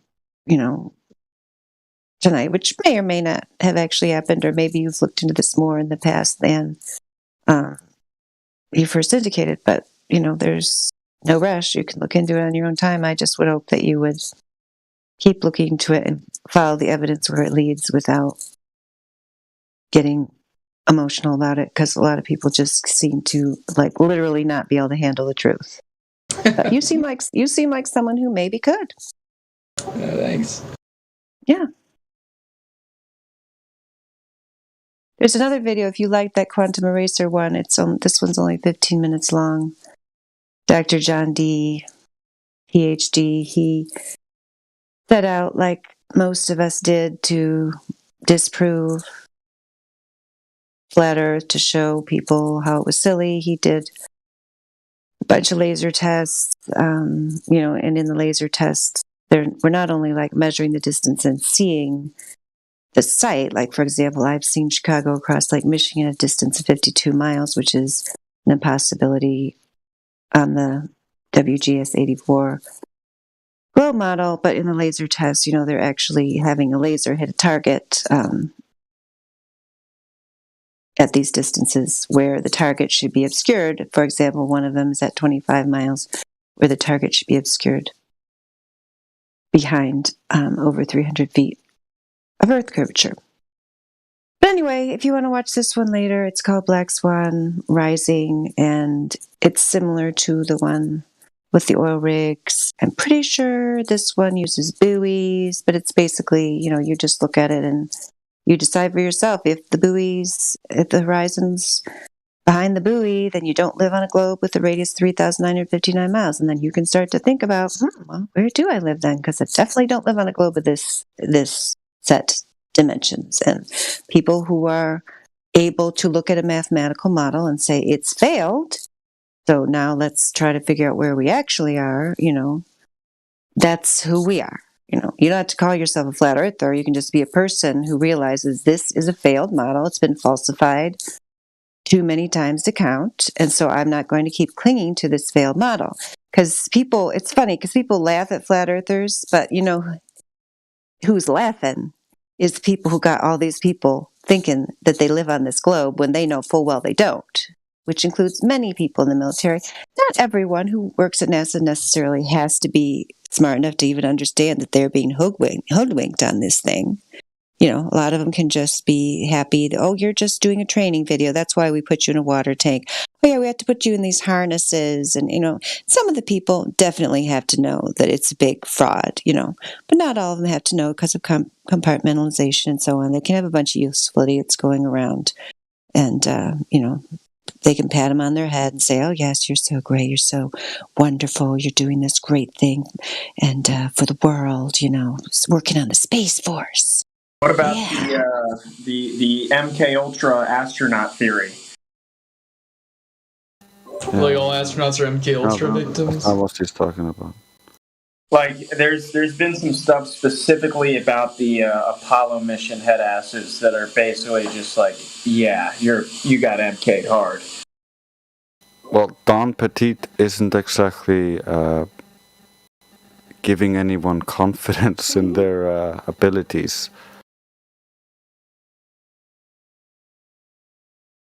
[SPEAKER 1] tonight, which may or may not have actually happened, or maybe you've looked into this more in the past than you first indicated, but, there's no rush. You can look into it on your own time. I just would hope that you would keep looking into it and follow the evidence where it leads without getting emotional about it, because a lot of people just seem to literally not be able to handle the truth. But you seem like someone who maybe could.
[SPEAKER 2] Thanks.
[SPEAKER 1] Yeah. There's another video if you like that quantum eraser one. This one's only 15 minutes long. Dr. John Dee, PhD, he set out, like most of us did, to disprove flat Earth, to show people how it was silly. He did a bunch of laser tests, and in the laser tests, we're not only measuring the distance and seeing the site. Like, for example, I've seen Chicago across Lake Michigan at a distance of 52 miles, which is an impossibility on the WGS-84 globe model. But in the laser test, they're actually having a laser hit a target at these distances where the target should be obscured. For example, one of them is at 25 miles, where the target should be obscured behind over 300 feet of Earth curvature. But anyway, if you want to watch this one later, it's called Black Swan Rising, and it's similar to the one with the oil rigs. I'm pretty sure this one uses buoys, but it's basically, you just look at it and you decide for yourself. If the buoys at the horizon's behind the buoy, then you don't live on a globe with a radius 3,959 miles. And then you can start to think about, well, where do I live then? Because I definitely don't live on a globe with this set dimensions. And people who are able to look at a mathematical model and say it's failed, so now let's try to figure out where we actually are, that's who we are. You don't have to call yourself a flat earther. You can just be a person who realizes this is a failed model. It's been falsified too many times to count. And so I'm not going to keep clinging to this failed model. Because it's funny, because people laugh at flat earthers, but who's laughing is the people who got all these people thinking that they live on this globe when they know full well they don't, which includes many people in the military. Not everyone who works at NASA necessarily has to be smart enough to even understand that they're being hoodwinked on this thing. A lot of them can just be happy that, oh, you're just doing a training video. That's why we put you in a water tank. Oh, yeah, we have to put you in these harnesses. And, some of the people definitely have to know that it's a big fraud, but not all of them have to know because of compartmentalization and so on. They can have a bunch of useful idiots going around and, they can pat them on their head and say, oh, yes, you're so great. You're so wonderful. You're doing this great thing. And for the world, working on the Space Force.
[SPEAKER 10] What about the MK Ultra astronaut theory?
[SPEAKER 2] Like all astronauts are MK Ultra victims?
[SPEAKER 3] I was just talking about.
[SPEAKER 10] There's been some stuff specifically about the Apollo mission head asses that are basically just like, yeah, you got MK'd hard.
[SPEAKER 3] Well, Don Petit isn't exactly giving anyone confidence in their abilities.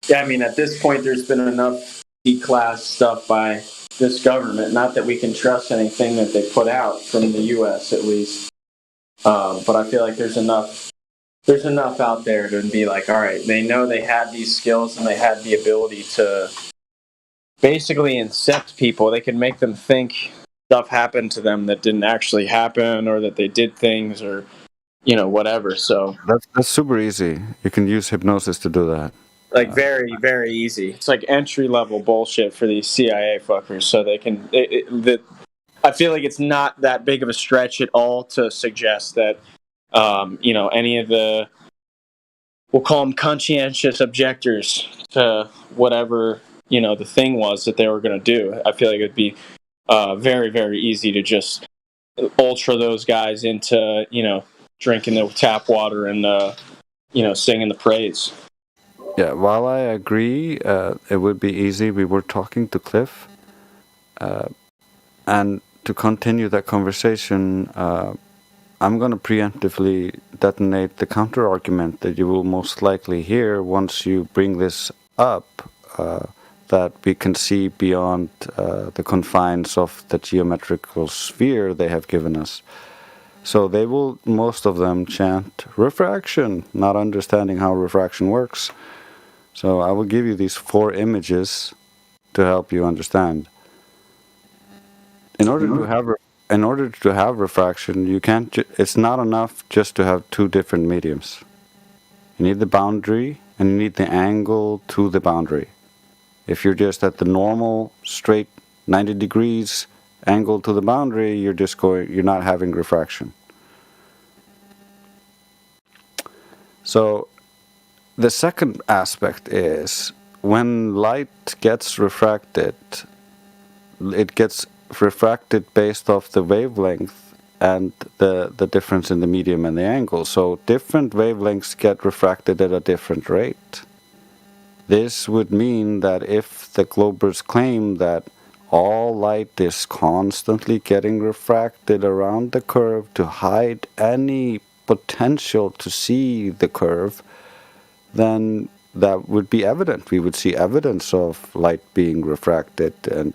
[SPEAKER 10] Yeah, I mean, at this point, there's been enough E-class stuff by this government. Not that we can trust anything that they put out from the U.S. at least, but I feel like there's enough out there to be like, all right, they know they had these skills and they had the ability to basically incept people. They can make them think stuff happened to them that didn't actually happen, or that they did things, or whatever. So
[SPEAKER 3] that's super easy. You can use hypnosis to do that.
[SPEAKER 10] Very, very easy. It's like entry-level bullshit for these CIA fuckers, so they can... I feel like it's not that big of a stretch at all to suggest that any of the, we'll call them conscientious objectors to whatever, the thing was that they were going to do. I feel like it'd be very, very easy to just ultra those guys into, drinking the tap water and, singing the praise.
[SPEAKER 3] Yeah, while I agree, it would be easy. We were talking to Cliff, and to continue that conversation, I'm going to preemptively detonate the counter argument that you will most likely hear once you bring this up, that we can see beyond the confines of the geometrical sphere they have given us. So they will, most of them, chant refraction, not understanding how refraction works. So I will give you these 4 images to help you understand. In order to have refraction, you can't. It's not enough just to have 2 different mediums. You need the boundary and you need the angle to the boundary. If you're just at the normal straight 90 degrees angle to the boundary, you're not having refraction. So the second aspect is when light gets refracted, it gets refracted based off the wavelength and the difference in the medium and the angle. So different wavelengths get refracted at a different rate. This would mean that if the Globers claim that all light is constantly getting refracted around the curve to hide any potential to see the curve, then that would be evident. We would see evidence of light being refracted, and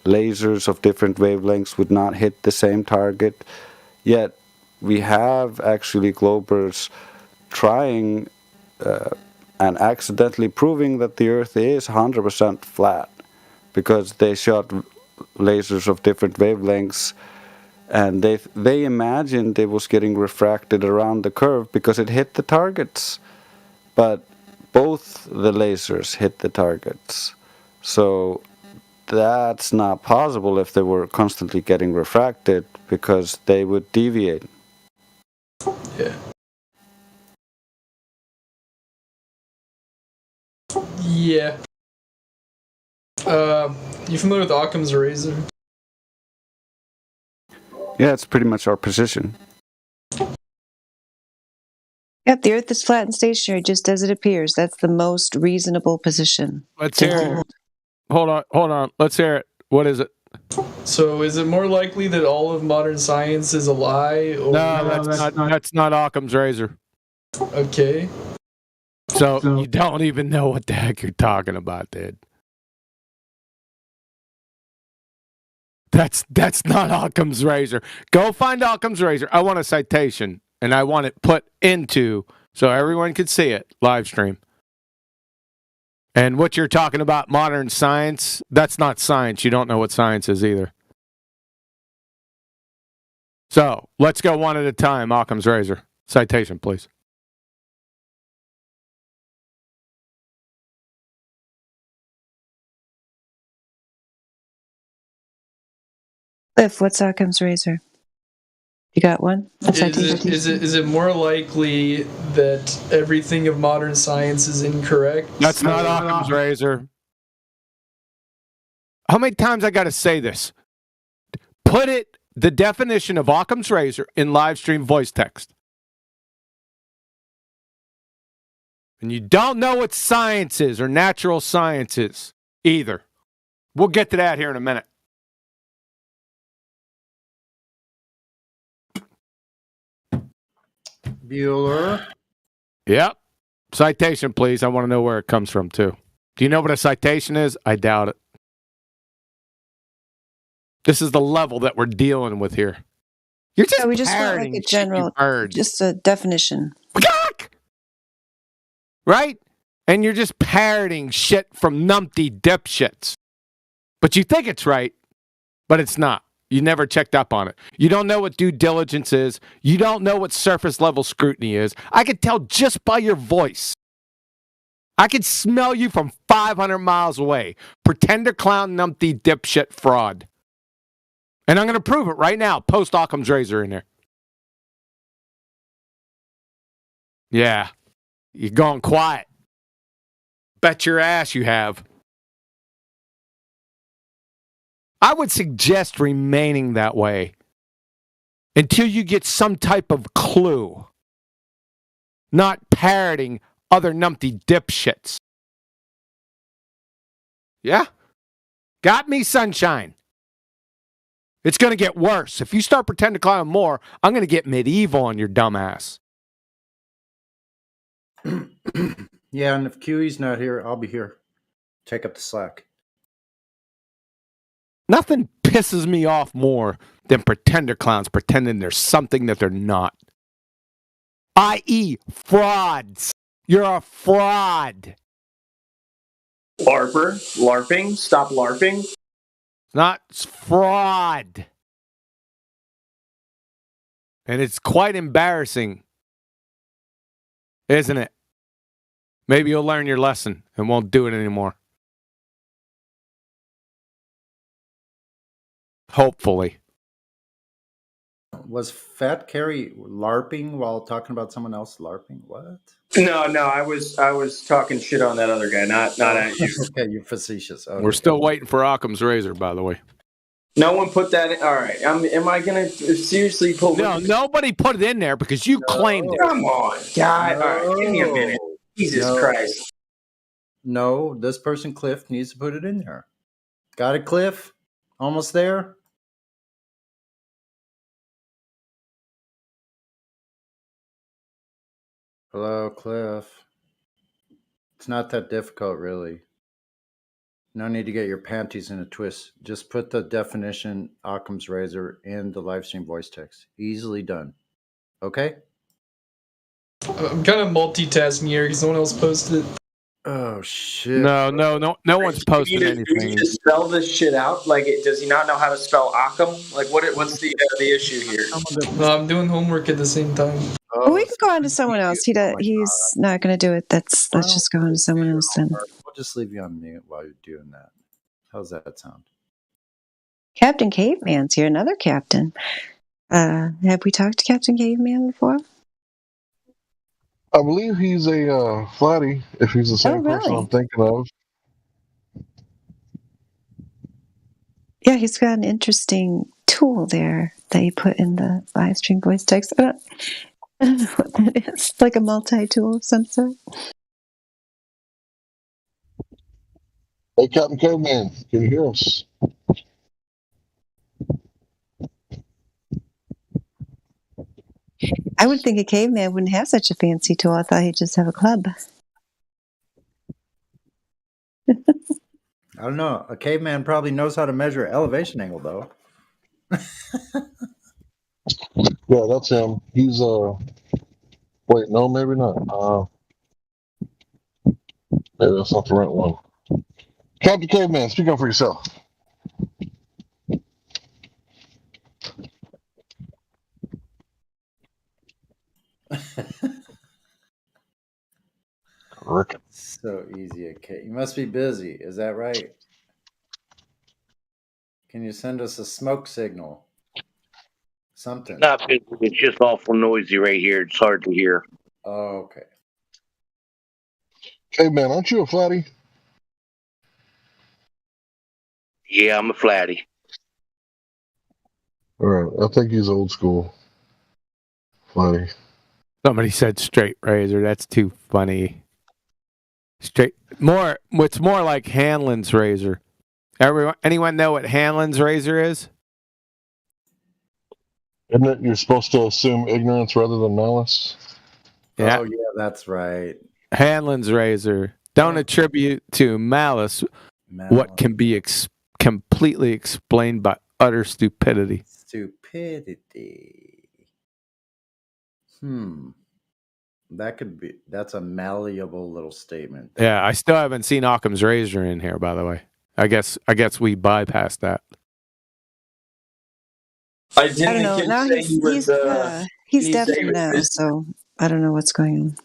[SPEAKER 3] lasers of different wavelengths would not hit the same target. Yet we have actually Globers trying and accidentally proving that the Earth is 100% flat, because they shot lasers of different wavelengths and they imagined it was getting refracted around the curve because it hit the targets. But both the lasers hit the targets. So that's not possible if they were constantly getting refracted, because they would deviate.
[SPEAKER 2] Yeah. Yeah. You familiar with Occam's razor?
[SPEAKER 3] Yeah, it's pretty much our position.
[SPEAKER 1] Yep, the Earth is flat and stationary just as it appears. That's the most reasonable position.
[SPEAKER 21] Let's hear it. Hold on. Let's hear it. What is it?
[SPEAKER 2] So is it more likely that all of modern science is a lie? Or
[SPEAKER 21] No, that's not Occam's razor.
[SPEAKER 2] Okay.
[SPEAKER 21] So you don't even know what the heck you're talking about, dude. That's not Occam's razor. Go find Occam's razor. I want a citation, and I want it put into so everyone can see it live stream. And what you're talking about, modern science, that's not science. You don't know what science is either. So let's go one at a time. Occam's razor. Citation, please.
[SPEAKER 1] Cliff, what's Occam's razor? You got one?
[SPEAKER 2] Is it more likely that everything of modern science is incorrect?
[SPEAKER 21] That's not Occam's razor. How many times I got to say this? Put the definition of Occam's razor in live stream voice text. And you don't know what science is or natural science is either. We'll get to that here in a minute.
[SPEAKER 24] Bueller.
[SPEAKER 21] Yep. Citation, please. I want to know where it comes from, too. Do you know what a citation is? I doubt it. This is the level that we're dealing with here. You're just
[SPEAKER 1] we just want
[SPEAKER 21] parroting
[SPEAKER 1] like a
[SPEAKER 21] shit
[SPEAKER 1] general,
[SPEAKER 21] you've heard.
[SPEAKER 1] just a definition.
[SPEAKER 21] Right? And you're just parroting shit from numpty dipshits. But you think it's right, but it's not. You never checked up on it. You don't know what due diligence is. You don't know what surface level scrutiny is. I could tell just by your voice. I could smell you from 500 miles away. Pretender clown numpty dipshit fraud. And I'm going to prove it right now. Post Occam's razor in there. Yeah. You're going quiet. Bet your ass you have. I would suggest remaining that way until you get some type of clue. Not parroting other numpty dipshits. Yeah? Got me, sunshine. It's going to get worse. If you start pretending to climb more, I'm going to get medieval on your dumb ass.
[SPEAKER 24] Yeah, and if QE's not here, I'll be here. Take up the slack.
[SPEAKER 21] Nothing pisses me off more than pretender clowns pretending there's something that they're not. I.e., frauds. You're a fraud.
[SPEAKER 10] LARPing, stop LARPing.
[SPEAKER 21] Not fraud. And it's quite embarrassing, isn't it? Maybe you'll learn your lesson and won't do it anymore. Hopefully.
[SPEAKER 24] Was Fat Carrie LARPing while talking about someone else LARPing? What?
[SPEAKER 10] No, I was talking shit on that other guy, not at you.
[SPEAKER 24] Okay, you're facetious. Okay.
[SPEAKER 21] We're still waiting for Occam's razor, by the way.
[SPEAKER 10] No one put that in. All right, am I gonna seriously pull?
[SPEAKER 21] No, nobody put it in there because you claimed it.
[SPEAKER 10] Come on, God. All right, give me a minute. Jesus Christ.
[SPEAKER 24] No, this person, Cliff, needs to put it in there. Got it, Cliff? Almost there? Hello, Cliff. It's not that difficult, really. No need to get your panties in a twist. Just put the definition, Occam's razor, in the live stream voice text. Easily done. Okay?
[SPEAKER 2] I'm kind of multitasking here because no one else posted it.
[SPEAKER 24] Oh, shit.
[SPEAKER 21] No one's posted
[SPEAKER 10] Do
[SPEAKER 21] anything.
[SPEAKER 10] you just spell this shit out? Like, does he not know how to spell Occam? Like, what's the issue here?
[SPEAKER 2] No, I'm doing homework at the same time.
[SPEAKER 1] Well, we can go on to someone else. He's not going to do it. Let's just go on to someone else then.
[SPEAKER 24] We'll just leave you on mute while you're doing that. How's that sound?
[SPEAKER 1] Captain Caveman's here, another captain. Have we talked to Captain Caveman before?
[SPEAKER 15] I believe he's a flatty, if he's the same person I'm thinking of.
[SPEAKER 1] Yeah, he's got an interesting tool there that he put in the live stream voice text. I don't know what that is. Like a multi-tool of some sort.
[SPEAKER 15] Hey, Captain Caveman, can you hear us?
[SPEAKER 1] I would think a caveman wouldn't have such a fancy tool. I thought he'd just have a club.
[SPEAKER 24] I don't know. A caveman probably knows how to measure elevation angle, though.
[SPEAKER 15] Yeah, that's him. He's wait, no, maybe not. Maybe that's not the right one. Captain Caveman, speak up for yourself.
[SPEAKER 24] So easy, okay. You must be busy. Is that right? Can you send us a smoke signal? Something.
[SPEAKER 7] Not busy. It's just awful noisy right here. It's hard to hear.
[SPEAKER 24] Oh, okay.
[SPEAKER 15] Caveman, aren't you a flatty?
[SPEAKER 7] Yeah, I'm a flatty.
[SPEAKER 15] All right, I think he's old school. Flatty.
[SPEAKER 21] Somebody said straight razor. That's too funny. It's more like Hanlon's razor. Anyone know what Hanlon's razor is?
[SPEAKER 15] Isn't it you're supposed to assume ignorance rather than malice?
[SPEAKER 24] Yeah. Oh, yeah, that's right.
[SPEAKER 21] Hanlon's razor. Don't attribute to malice what can be completely explained by utter stupidity.
[SPEAKER 24] Stupidity. That's a malleable little statement.
[SPEAKER 21] Yeah, I still haven't seen Occam's razor in here, by the way. I guess we bypassed that.
[SPEAKER 10] I
[SPEAKER 1] don't know. Now he's deaf now, so I don't know what's going on.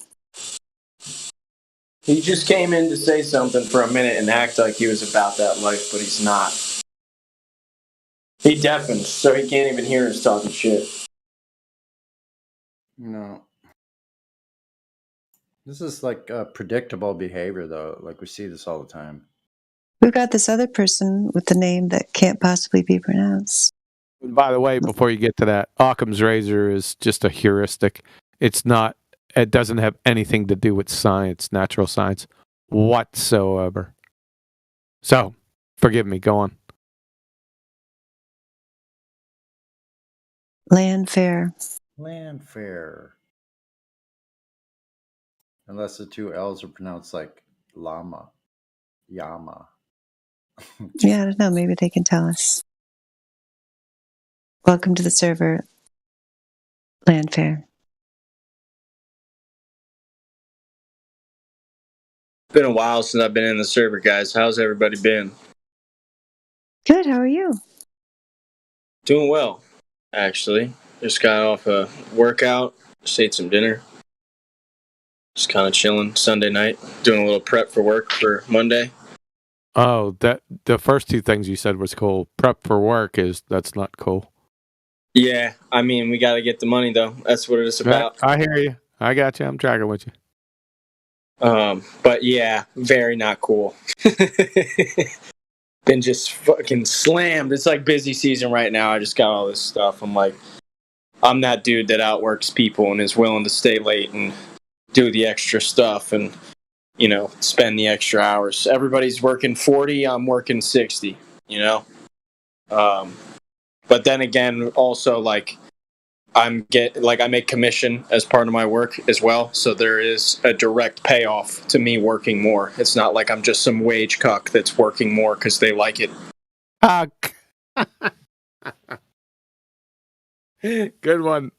[SPEAKER 10] He just came in to say something for a minute and act like he was about that life, but he's not. He deafened, so he can't even hear us talking shit.
[SPEAKER 24] No. This is like predictable behavior, though. Like we see this all the time.
[SPEAKER 1] We've got this other person with the name that can't possibly be pronounced.
[SPEAKER 21] By the way, before you get to that, Occam's razor is just a heuristic. It's not. It doesn't have anything to do with science, natural science, whatsoever. So, forgive me. Go on.
[SPEAKER 1] Landfair.
[SPEAKER 24] Landfair. Unless the two L's are pronounced like llama. Yama.
[SPEAKER 1] Yeah, I don't know. Maybe they can tell us. Welcome to the server, Landfair.
[SPEAKER 10] It's been a while since I've been in the server, guys. How's everybody been?
[SPEAKER 1] Good. How are you?
[SPEAKER 10] Doing well, actually. Just got off a workout, just ate some dinner. Just kind of chilling Sunday night, doing a little prep for work for Monday.
[SPEAKER 21] Oh, that the first two things you said was cool. Prep for work that's not cool.
[SPEAKER 10] Yeah, I mean, we got to get the money, though. That's what it's about.
[SPEAKER 21] I hear you. I got you. I'm tracking with you.
[SPEAKER 10] But yeah, very not cool. Been just fucking slammed. It's like busy season right now. I just got all this stuff. I'm that dude that outworks people and is willing to stay late and do the extra stuff and, spend the extra hours. Everybody's working 40, I'm working 60, But then again, also, I make commission as part of my work as well, so there is a direct payoff to me working more. It's not like I'm just some wage cuck that's working more because they like it.
[SPEAKER 21] Good one.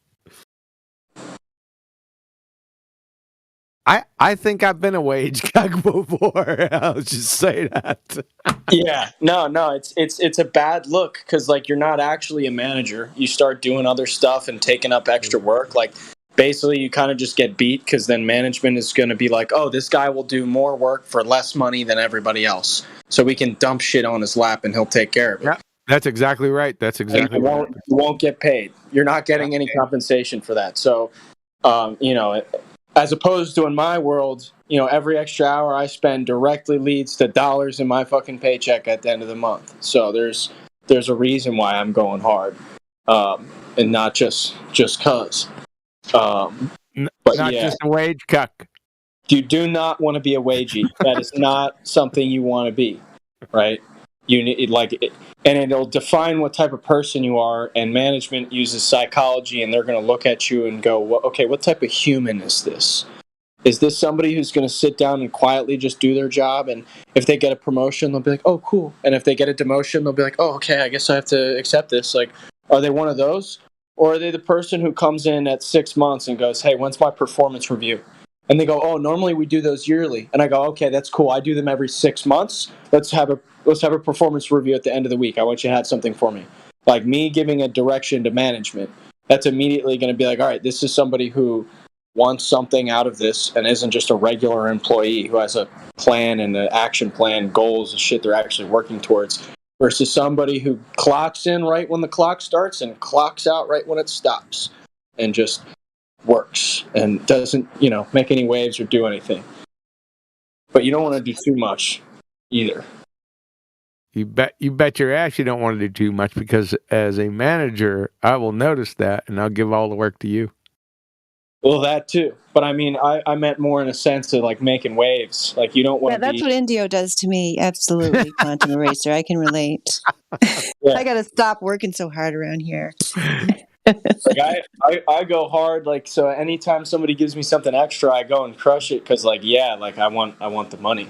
[SPEAKER 21] I think I've been a wage cuck before. I'll just say that.
[SPEAKER 10] Yeah, no, it's a bad look because you're not actually a manager. You start doing other stuff and taking up extra work. Basically, you kind of just get beat because then management is going to be like, oh, this guy will do more work for less money than everybody else, so we can dump shit on his lap and he'll take care of it.
[SPEAKER 21] Yeah, that's exactly right. That's exactly right.
[SPEAKER 10] You won't get paid. You're not getting any compensation for that. So, as opposed to in my world, every extra hour I spend directly leads to dollars in my fucking paycheck at the end of the month. So there's a reason why I'm going hard, and not just cause. But
[SPEAKER 21] not
[SPEAKER 10] yeah,
[SPEAKER 21] just a wage cuck.
[SPEAKER 10] You do not want to be a wagey. That is not something you want to be, right? You need and it'll define what type of person you are. And management uses psychology, and they're going to look at you and go, well, okay, what type of human is this? Is this somebody who's going to sit down and quietly just do their job? And if they get a promotion, they'll be like, oh, cool. And if they get a demotion, they'll be like, oh, okay, I guess I have to accept this. Are they one of those? Or are they the person who comes in at 6 months and goes, hey, when's my performance review? And they go, oh, normally we do those yearly. And I go, okay, that's cool. I do them every 6 months. Let's have a performance review at the end of the week. I want you to have something for me. Me giving a direction to management, that's immediately going to be like, all right, this is somebody who wants something out of this and isn't just a regular employee who has a plan and an action plan, goals and shit they're actually working towards, versus somebody who clocks in right when the clock starts and clocks out right when it stops and just works and doesn't, make any waves or do anything. But you don't want to do too much either.
[SPEAKER 21] You bet your ass you don't want to do too much, because as a manager, I will notice that and I'll give all the work to you.
[SPEAKER 10] Well, that too. But I mean, I meant more in a sense of making waves. You don't want to
[SPEAKER 1] that's what Indio does to me. Absolutely. Quantum Eraser. I can relate.
[SPEAKER 10] Yeah.
[SPEAKER 1] I got to stop working so hard around here.
[SPEAKER 10] I go hard. So anytime somebody gives me something extra, I go and crush it. Cause I want the money.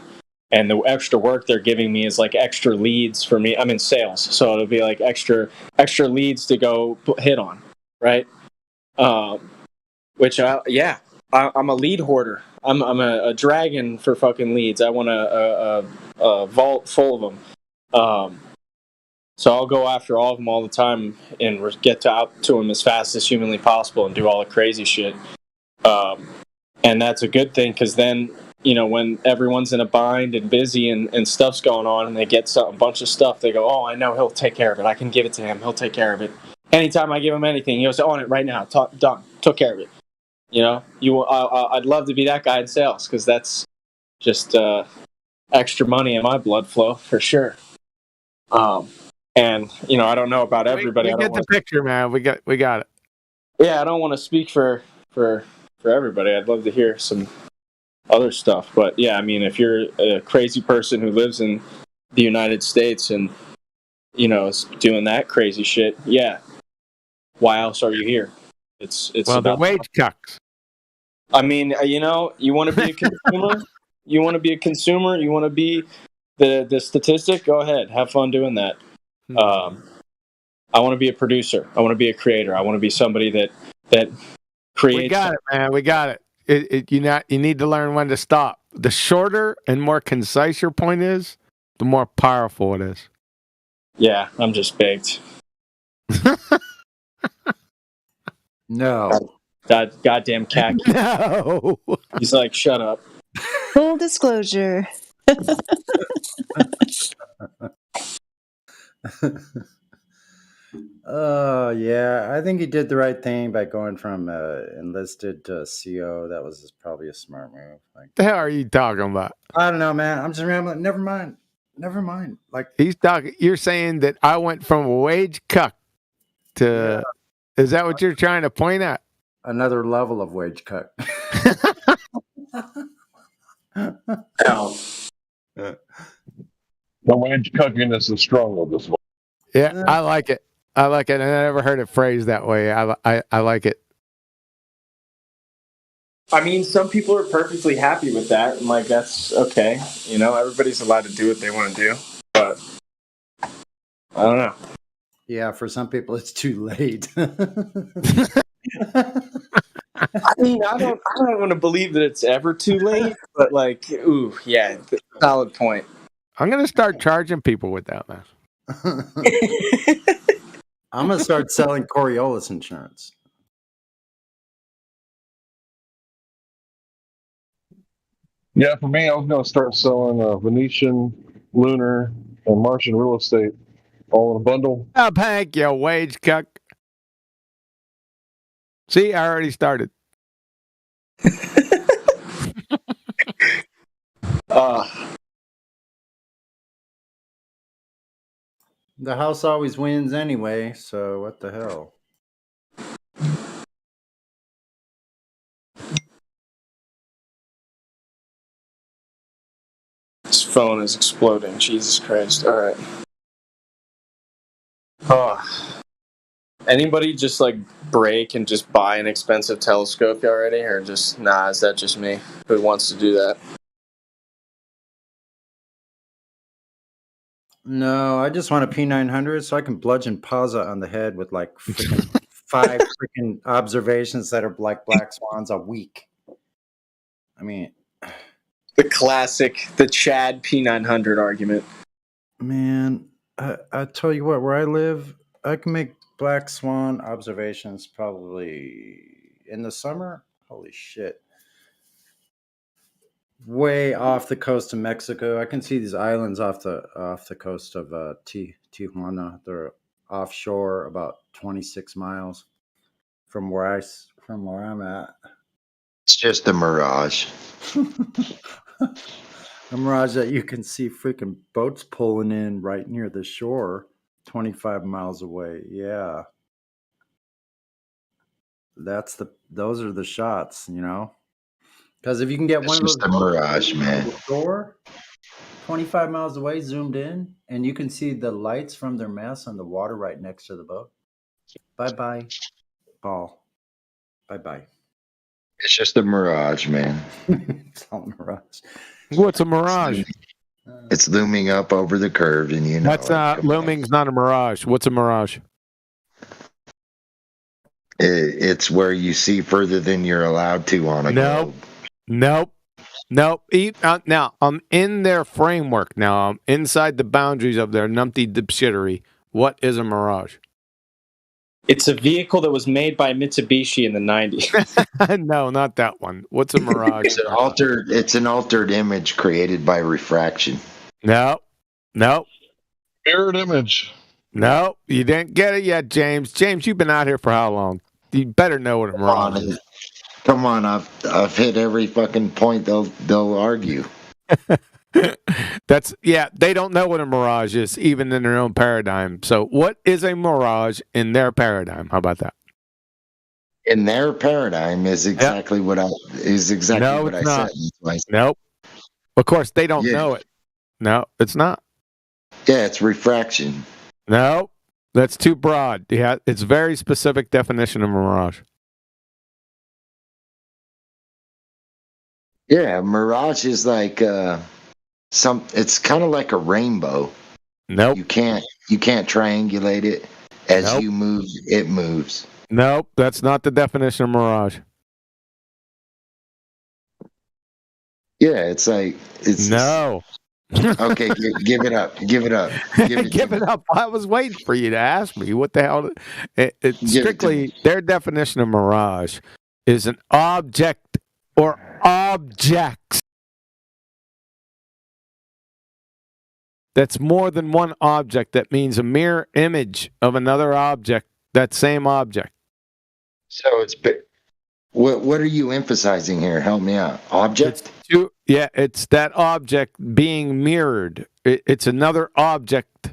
[SPEAKER 10] And the extra work they're giving me is extra leads for me. I'm in sales, so it'll be extra leads to go hit on, right? Which I'm a lead hoarder. I'm a dragon for fucking leads. I want a vault full of them. So I'll go after all of them all the time and get out to them as fast as humanly possible and do all the crazy shit. And that's a good thing, because then, when everyone's in a bind and busy and stuff's going on and they get a bunch of stuff, they go, oh, I know he'll take care of it. I can give it to him. He'll take care of it. Anytime I give him anything, he'll say, on it right now. Done. Took care of it. You know, I'd love to be that guy in sales because that's just extra money in my blood flow for sure. And you know, I don't know about everybody.
[SPEAKER 21] We get the picture, man. We got it.
[SPEAKER 10] Yeah, I don't want to speak for everybody. I'd love to hear some other stuff, but yeah, I mean, if you're a crazy person who lives in the United States and you know is doing that crazy shit, yeah, why else are you here? It's
[SPEAKER 21] well,
[SPEAKER 10] about
[SPEAKER 21] the wage cucks.
[SPEAKER 10] I mean, you know, you want to be a consumer. You want to be a consumer. You want to be the statistic. Go ahead, have fun doing that. I want to be a producer. I want to be a creator. I want to be somebody that creates.
[SPEAKER 21] We got it, man. We got it. You need to learn when to stop. The shorter and more concise your point is, the more powerful it is.
[SPEAKER 10] Yeah, I'm just baked.
[SPEAKER 24] No.
[SPEAKER 10] That goddamn cat.
[SPEAKER 21] No.
[SPEAKER 10] He's like, shut up.
[SPEAKER 1] Full disclosure.
[SPEAKER 24] Yeah, I think he did the right thing by going from enlisted to CO. That was probably a smart move. Like,
[SPEAKER 21] The hell are you talking about?
[SPEAKER 24] I don't know, man. I'm just rambling. Never mind. Like,
[SPEAKER 21] He's talking. You're saying that I went from a wage cuck to. Yeah. Is that what you're trying to point at?
[SPEAKER 24] Another level of wage cut.
[SPEAKER 15] The wage cuckiness is strong with this one.
[SPEAKER 21] Yeah, I like it. I like it, and I never heard it phrased that way. I like it.
[SPEAKER 10] I mean, some people are perfectly happy with that, and like that's okay. You know, everybody's allowed to do what they want to do, but I don't know.
[SPEAKER 24] Yeah, for some people, it's too late.
[SPEAKER 10] I mean, I don't want to believe that it's ever too late, but like, ooh, yeah, solid point.
[SPEAKER 21] I'm gonna start charging people with that, man.
[SPEAKER 24] I'm gonna start selling Coriolis insurance.
[SPEAKER 15] Yeah, for me, I was going to start selling Venetian, Lunar, and Martian real estate all in a bundle.
[SPEAKER 21] Up, Hank, you wage cuck. See, I already started.
[SPEAKER 24] The house always wins anyway, so what the hell?
[SPEAKER 10] This phone is exploding. Jesus Christ. All right. Oh. Anybody just like break and just buy an expensive telescope already? Or just, nah, is that just me? Who wants to do that?
[SPEAKER 24] No, I just want a P900 so I can bludgeon Paza on the head with like freaking 5 freaking observations that are like black swans a week. I mean,
[SPEAKER 10] the classic, the Chad P900 argument.
[SPEAKER 24] Man, I tell you what, where I live, I can make black swan observations probably in the summer. Holy shit. Way off the coast of Mexico. I can see these islands off the coast of Tijuana. They're offshore about 26 miles from where I'm at.
[SPEAKER 18] It's just a mirage.
[SPEAKER 24] A mirage that you can see freaking boats pulling in right near the shore 25 miles away. Yeah. Those are the shots, you know? Because if you can get one of those
[SPEAKER 18] just a mirage, man.
[SPEAKER 24] Shore 25 miles away, zoomed in, and you can see the lights from their mast on the water right next to the boat. Bye-bye, Paul. Bye-bye.
[SPEAKER 18] It's just a mirage, man.
[SPEAKER 24] It's all a mirage.
[SPEAKER 21] What's a mirage?
[SPEAKER 18] It's looming up over the curve, and you know.
[SPEAKER 21] That's looming's not a mirage. What's a mirage?
[SPEAKER 18] It's where you see further than you're allowed to on a globe.
[SPEAKER 21] Nope. Now, I'm in their framework. Now, I'm inside the boundaries of their numpty dipshittery. What is a mirage?
[SPEAKER 10] It's a vehicle that was made by Mitsubishi in the 90s.
[SPEAKER 21] No, not that one. What's a mirage?
[SPEAKER 18] It's an altered image created by refraction.
[SPEAKER 21] No.
[SPEAKER 15] Mirrored image.
[SPEAKER 21] No, you didn't get it yet, James. James, you've been out here for how long? You better know what a mirage is.
[SPEAKER 18] Come on, I've hit every fucking point they'll argue.
[SPEAKER 21] They don't know what a mirage is, even in their own paradigm. So what is a mirage in their paradigm? How about that?
[SPEAKER 18] In their paradigm is exactly what I said.
[SPEAKER 21] Nope. Of course, they don't know it. No, it's not.
[SPEAKER 18] Yeah, it's refraction.
[SPEAKER 21] No, that's too broad. Yeah, it's very specific definition of mirage.
[SPEAKER 18] Yeah, mirage is like it's kind of like a rainbow.
[SPEAKER 21] Nope.
[SPEAKER 18] You can't triangulate it. As you move, it moves.
[SPEAKER 21] Nope, that's not the definition of mirage.
[SPEAKER 18] Yeah, it's like
[SPEAKER 21] no.
[SPEAKER 18] Okay, give it up. Give it up.
[SPEAKER 21] Give it up. I was waiting for you to ask me what the hell. Strictly, their definition of mirage is an object or objects that's more than one object. That means a mirror image of another object. That same object.
[SPEAKER 18] So it's what are you emphasizing here? Help me out. Object?
[SPEAKER 21] It's that object being mirrored. It's another object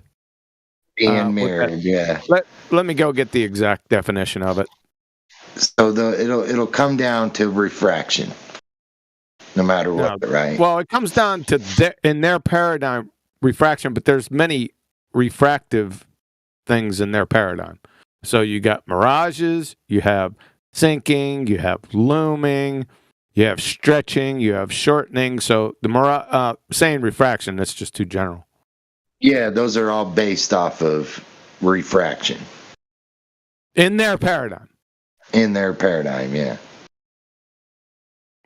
[SPEAKER 18] being mirrored. Yeah.
[SPEAKER 21] Let me go get the exact definition of it.
[SPEAKER 18] So it'll come down to refraction, no matter what, right?
[SPEAKER 21] Well, it comes down to in their paradigm refraction, but there's many refractive things in their paradigm. So you got mirages, you have sinking, you have looming, you have stretching, you have shortening. So the saying refraction, that's just too general.
[SPEAKER 18] Yeah, those are all based off of refraction.
[SPEAKER 21] In their paradigm.
[SPEAKER 18] In their paradigm, yeah.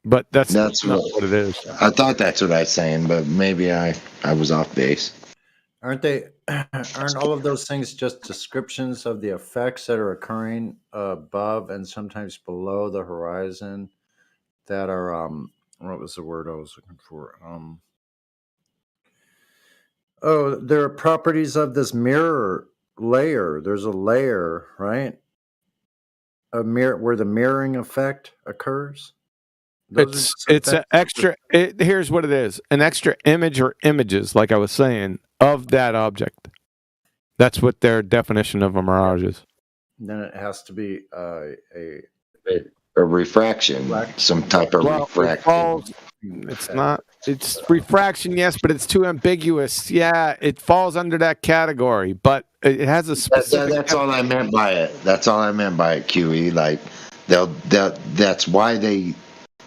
[SPEAKER 21] But that's not what it is.
[SPEAKER 18] I thought that's what I was saying, but maybe I was off base.
[SPEAKER 24] Aren't all of those things just descriptions of the effects that are occurring above and sometimes below the horizon that are what was the word I was looking for? There are properties of this mirror layer. There's a layer, right? A mirror where the mirroring effect occurs.
[SPEAKER 21] It's an extra. Here's what it is: an extra image or images, like I was saying, of that object. That's what their definition of a mirage is.
[SPEAKER 24] Then it has to be a
[SPEAKER 18] refraction, some type of refraction.
[SPEAKER 21] It's not. It's refraction, yes, but it's too ambiguous. Yeah, it falls under that category, but it has a specific.
[SPEAKER 18] That's all I meant by it. That's all I meant by it, QE. Like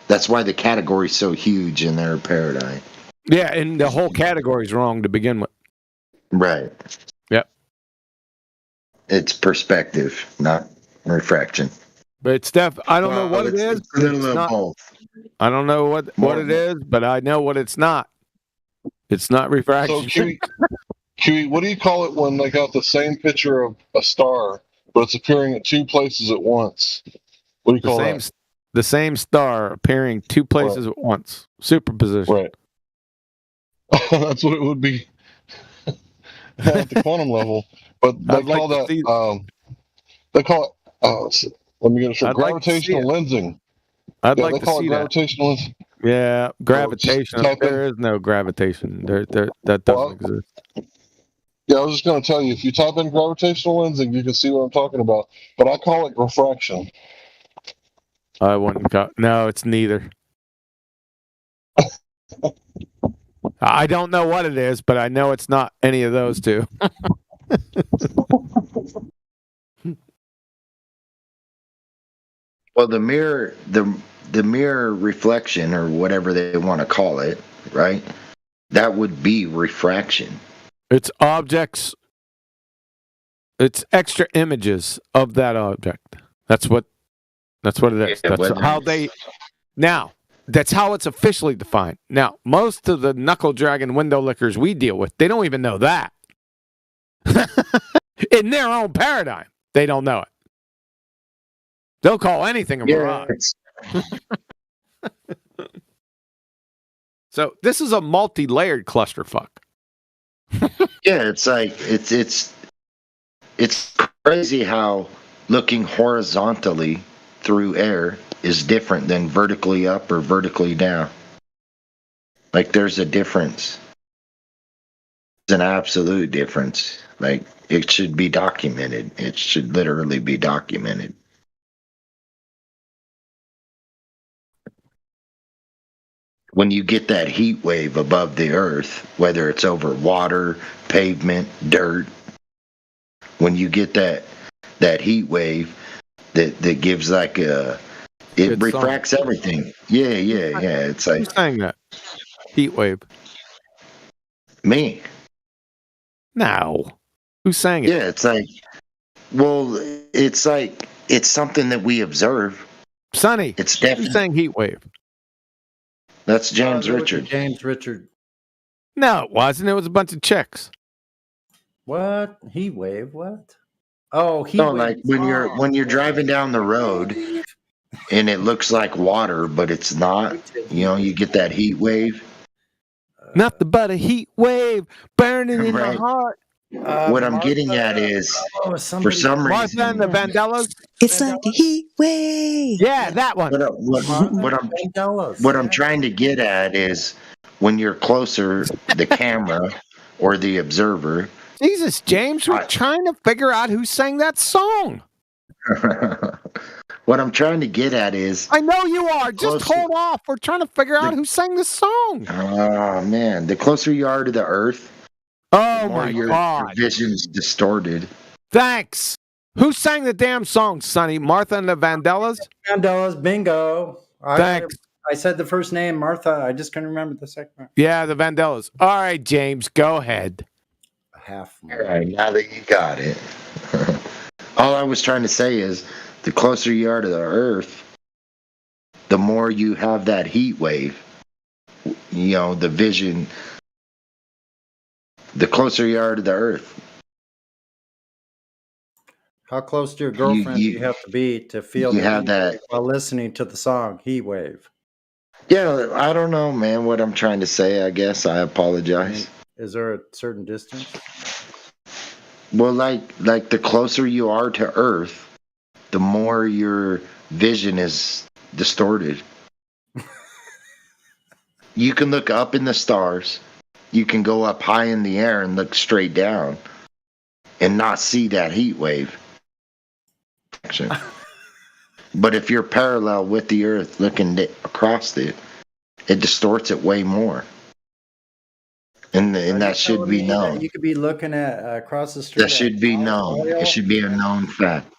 [SPEAKER 18] that's why the category is so huge in their paradigm.
[SPEAKER 21] Yeah, and the whole category is wrong to begin with.
[SPEAKER 18] Right.
[SPEAKER 21] Yep.
[SPEAKER 18] It's perspective, not refraction.
[SPEAKER 21] But it's I don't know what it is.
[SPEAKER 18] It's a little of both.
[SPEAKER 21] I don't know what it is, but I know what it's not. It's not refraction.
[SPEAKER 15] So, QE, what do you call it when they got the same picture of a star, but it's appearing at two places at once? What do you call that?
[SPEAKER 21] The same star appearing two places at once. Superposition.
[SPEAKER 15] Right. That's what it would be at the quantum level. But they call that. They call it. Let me get it straight. Gravitational lensing.
[SPEAKER 21] I'd like to see
[SPEAKER 15] gravitational lensing.
[SPEAKER 21] Yeah, gravitation. There is no gravitation. That doesn't exist.
[SPEAKER 15] Yeah, I was just going to tell you, if you type in gravitational lensing, you can see what I'm talking about. But I call it refraction.
[SPEAKER 21] I wouldn't call. No, it's neither. I don't know what it is, but I know it's not any of those two.
[SPEAKER 18] Well, the mirror reflection, or whatever they want to call it, right? That would be refraction.
[SPEAKER 21] It's objects. It's extra images of that object. That's what it is. That's how they. Now, that's how it's officially defined. Now, most of the knuckle dragon window lickers we deal with, they don't even know that. In their own paradigm, they don't know it. They'll call anything a mirage. So this is a multi-layered clusterfuck.
[SPEAKER 18] Yeah, it's like it's crazy how looking horizontally through air, is different than vertically up or vertically down. Like there's a difference. There's an absolute difference. Like it should be documented. It should literally be documented. When you get that heat wave above the earth, whether it's over water, pavement, dirt, when you get that heat wave that gives like it
[SPEAKER 21] Good
[SPEAKER 18] refracts
[SPEAKER 21] song.
[SPEAKER 18] everything. Yeah. It's like
[SPEAKER 21] Who's saying that? Heat wave.
[SPEAKER 18] me.
[SPEAKER 21] No. Who's saying it?
[SPEAKER 18] Yeah, it's like, well, it's like it's something that we observe.
[SPEAKER 21] Sonny.
[SPEAKER 18] It's
[SPEAKER 21] Who's
[SPEAKER 18] definitely
[SPEAKER 21] saying heat wave?
[SPEAKER 18] that's James Richard.
[SPEAKER 24] James Richard.
[SPEAKER 21] No, it wasn't. It was a bunch of chicks.
[SPEAKER 24] What? Heat wave? What? Oh, heat
[SPEAKER 18] No,
[SPEAKER 24] wave.
[SPEAKER 18] like when you're driving down the road and it looks like water, but it's not. You know, you get that heat wave.
[SPEAKER 21] Nothing but a heat wave burning in my
[SPEAKER 18] Right.
[SPEAKER 21] heart.
[SPEAKER 18] What I'm getting at is, for some reason,
[SPEAKER 21] Martha and the Vandellas.
[SPEAKER 1] It's like a heat wave.
[SPEAKER 21] Yeah, that one.
[SPEAKER 18] What I'm trying to get at is when you're closer, the camera or the observer.
[SPEAKER 21] Jesus, James, we're trying to figure out who sang that song.
[SPEAKER 18] What I'm trying to get at is,
[SPEAKER 21] I know you are. Just
[SPEAKER 18] Closer.
[SPEAKER 21] hold off. We're trying to figure out who sang the song.
[SPEAKER 18] oh man, the closer you are to the earth,
[SPEAKER 21] Oh
[SPEAKER 18] the more
[SPEAKER 21] my
[SPEAKER 18] your
[SPEAKER 21] God.
[SPEAKER 18] vision's distorted.
[SPEAKER 21] Thanks. Who sang the damn song, Sonny? Martha and the Vandellas?
[SPEAKER 24] Vandellas, bingo.
[SPEAKER 21] Thanks.
[SPEAKER 24] I said the first name, Martha. I just couldn't remember the second one.
[SPEAKER 21] Yeah, the Vandellas. All right, James, go ahead.
[SPEAKER 24] Half.
[SPEAKER 18] All right, now that you got it. All I was trying to say is, the closer you are to the earth, the more you have that heat wave. You know, the vision. The closer you are to the earth.
[SPEAKER 24] How close to your girlfriend do you have to be to feel
[SPEAKER 18] you
[SPEAKER 24] the
[SPEAKER 18] have
[SPEAKER 24] heat
[SPEAKER 18] that-
[SPEAKER 24] wave while listening to the song Heat Wave?
[SPEAKER 18] Yeah, I don't know, man, what I'm trying to say, I guess. I apologize.
[SPEAKER 24] Is there a certain distance?
[SPEAKER 18] Well, like the closer you are to Earth, the more your vision is distorted. You can look up in the stars. You can go up high in the air and look straight down and not see that heat wave. But if you're parallel with the Earth looking across it, it distorts it way more. And that should be known.
[SPEAKER 24] You could be looking at across the street.
[SPEAKER 18] That should be known. It should be a known fact.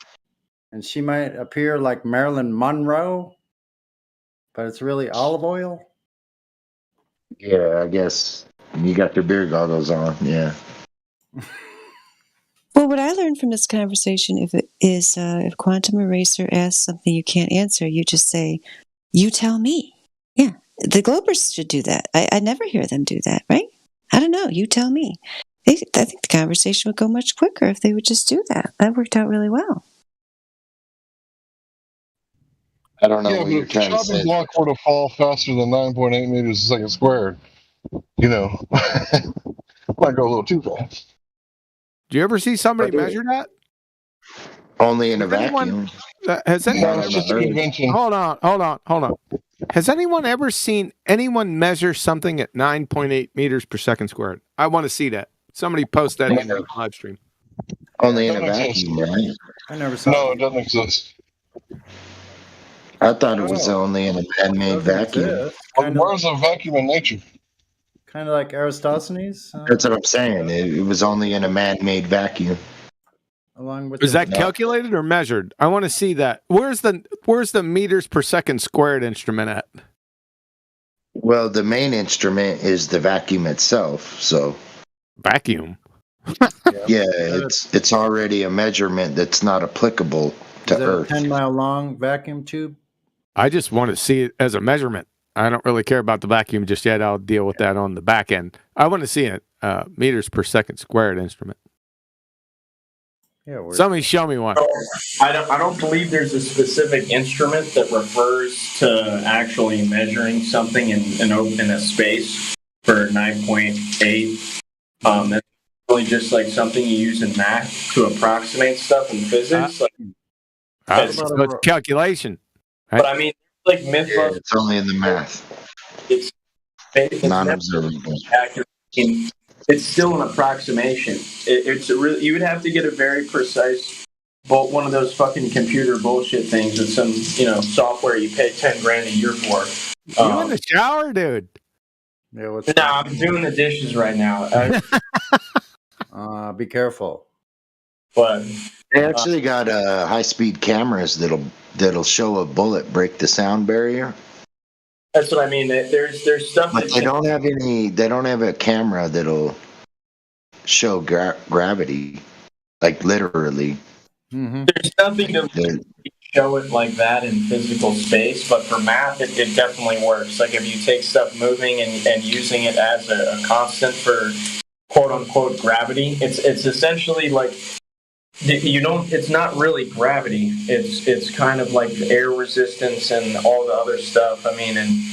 [SPEAKER 24] And she might appear like Marilyn Monroe, but it's really olive oil.
[SPEAKER 18] Yeah, I guess you got your beer goggles on. Yeah.
[SPEAKER 1] Well, what I learned from this conversation if Quantum Eraser asks something you can't answer, you just say, "You tell me." Yeah, the Globers should do that. I never hear them do that, right? I don't know. You tell me. I think the conversation would go much quicker if they would just do that. That worked out really well.
[SPEAKER 18] I don't know
[SPEAKER 15] Yeah,
[SPEAKER 18] what
[SPEAKER 15] but
[SPEAKER 18] you're
[SPEAKER 15] if the
[SPEAKER 18] trying to
[SPEAKER 15] chopping
[SPEAKER 18] say.
[SPEAKER 15] block were to fall faster than 9.8 meters a second squared, you know, might go a little too fast.
[SPEAKER 21] Do you ever see somebody measure that?
[SPEAKER 18] Only in a
[SPEAKER 21] Has anyone-
[SPEAKER 18] vacuum.
[SPEAKER 21] Has anyone
[SPEAKER 18] Not
[SPEAKER 21] ever
[SPEAKER 18] on the Earth.
[SPEAKER 21] seen, hold on. Has anyone ever seen anyone measure something at 9.8 meters per second squared? I want to see that. Somebody post that in the live stream.
[SPEAKER 18] Only in a
[SPEAKER 15] Doesn't exist.
[SPEAKER 18] vacuum, right?
[SPEAKER 24] I never saw
[SPEAKER 15] No,
[SPEAKER 24] it.
[SPEAKER 15] it doesn't exist.
[SPEAKER 18] I thought it was only in a man-made vacuum.
[SPEAKER 15] Where's a vacuum in nature?
[SPEAKER 24] Kind of like Aristophanes.
[SPEAKER 18] That's what I'm saying. It was only in a man-made vacuum.
[SPEAKER 24] Along with
[SPEAKER 21] Is
[SPEAKER 24] the-
[SPEAKER 21] that calculated or measured? I want to see that. Where's the meters per second squared instrument at?
[SPEAKER 18] Well, the main instrument is the vacuum itself. So
[SPEAKER 21] vacuum.
[SPEAKER 18] Yeah, it's already a measurement that's not applicable to
[SPEAKER 24] Is it a
[SPEAKER 18] Earth.
[SPEAKER 24] 10-mile long vacuum tube?
[SPEAKER 21] I just want to see it as a measurement. I don't really care about the vacuum just yet. I'll deal with that on the back end. I want to see it meters per second squared instrument.
[SPEAKER 24] Yeah,
[SPEAKER 21] somebody show me one.
[SPEAKER 10] I don't believe there's a specific instrument that refers to actually measuring something in a space for 9.8. That's really just like something you use in math to approximate stuff in physics.
[SPEAKER 21] So it's calculation.
[SPEAKER 10] But I mean, like
[SPEAKER 18] Yeah, it's only in the math.
[SPEAKER 10] It's
[SPEAKER 18] non-observable.
[SPEAKER 10] Accurate. It's still an approximation. It's a really, you would have to get a very precise, one of those fucking computer bullshit things with some software you pay $10,000 a year for.
[SPEAKER 21] You in the shower, dude?
[SPEAKER 10] Yeah, I'm doing the dishes right now.
[SPEAKER 24] Be careful.
[SPEAKER 10] But
[SPEAKER 18] they actually got high-speed cameras that'll show a bullet break the sound barrier.
[SPEAKER 10] That's what I mean. There's stuff.
[SPEAKER 18] But they don't have any. They don't have a camera that'll show gravity, like literally.
[SPEAKER 24] Mm-hmm.
[SPEAKER 10] There's nothing to show it like that in physical space, but for math, it definitely works. Like if you take stuff moving and using it as a constant for quote unquote gravity, it's essentially like it's not really gravity. It's kind of like air resistance and all the other stuff. I mean, and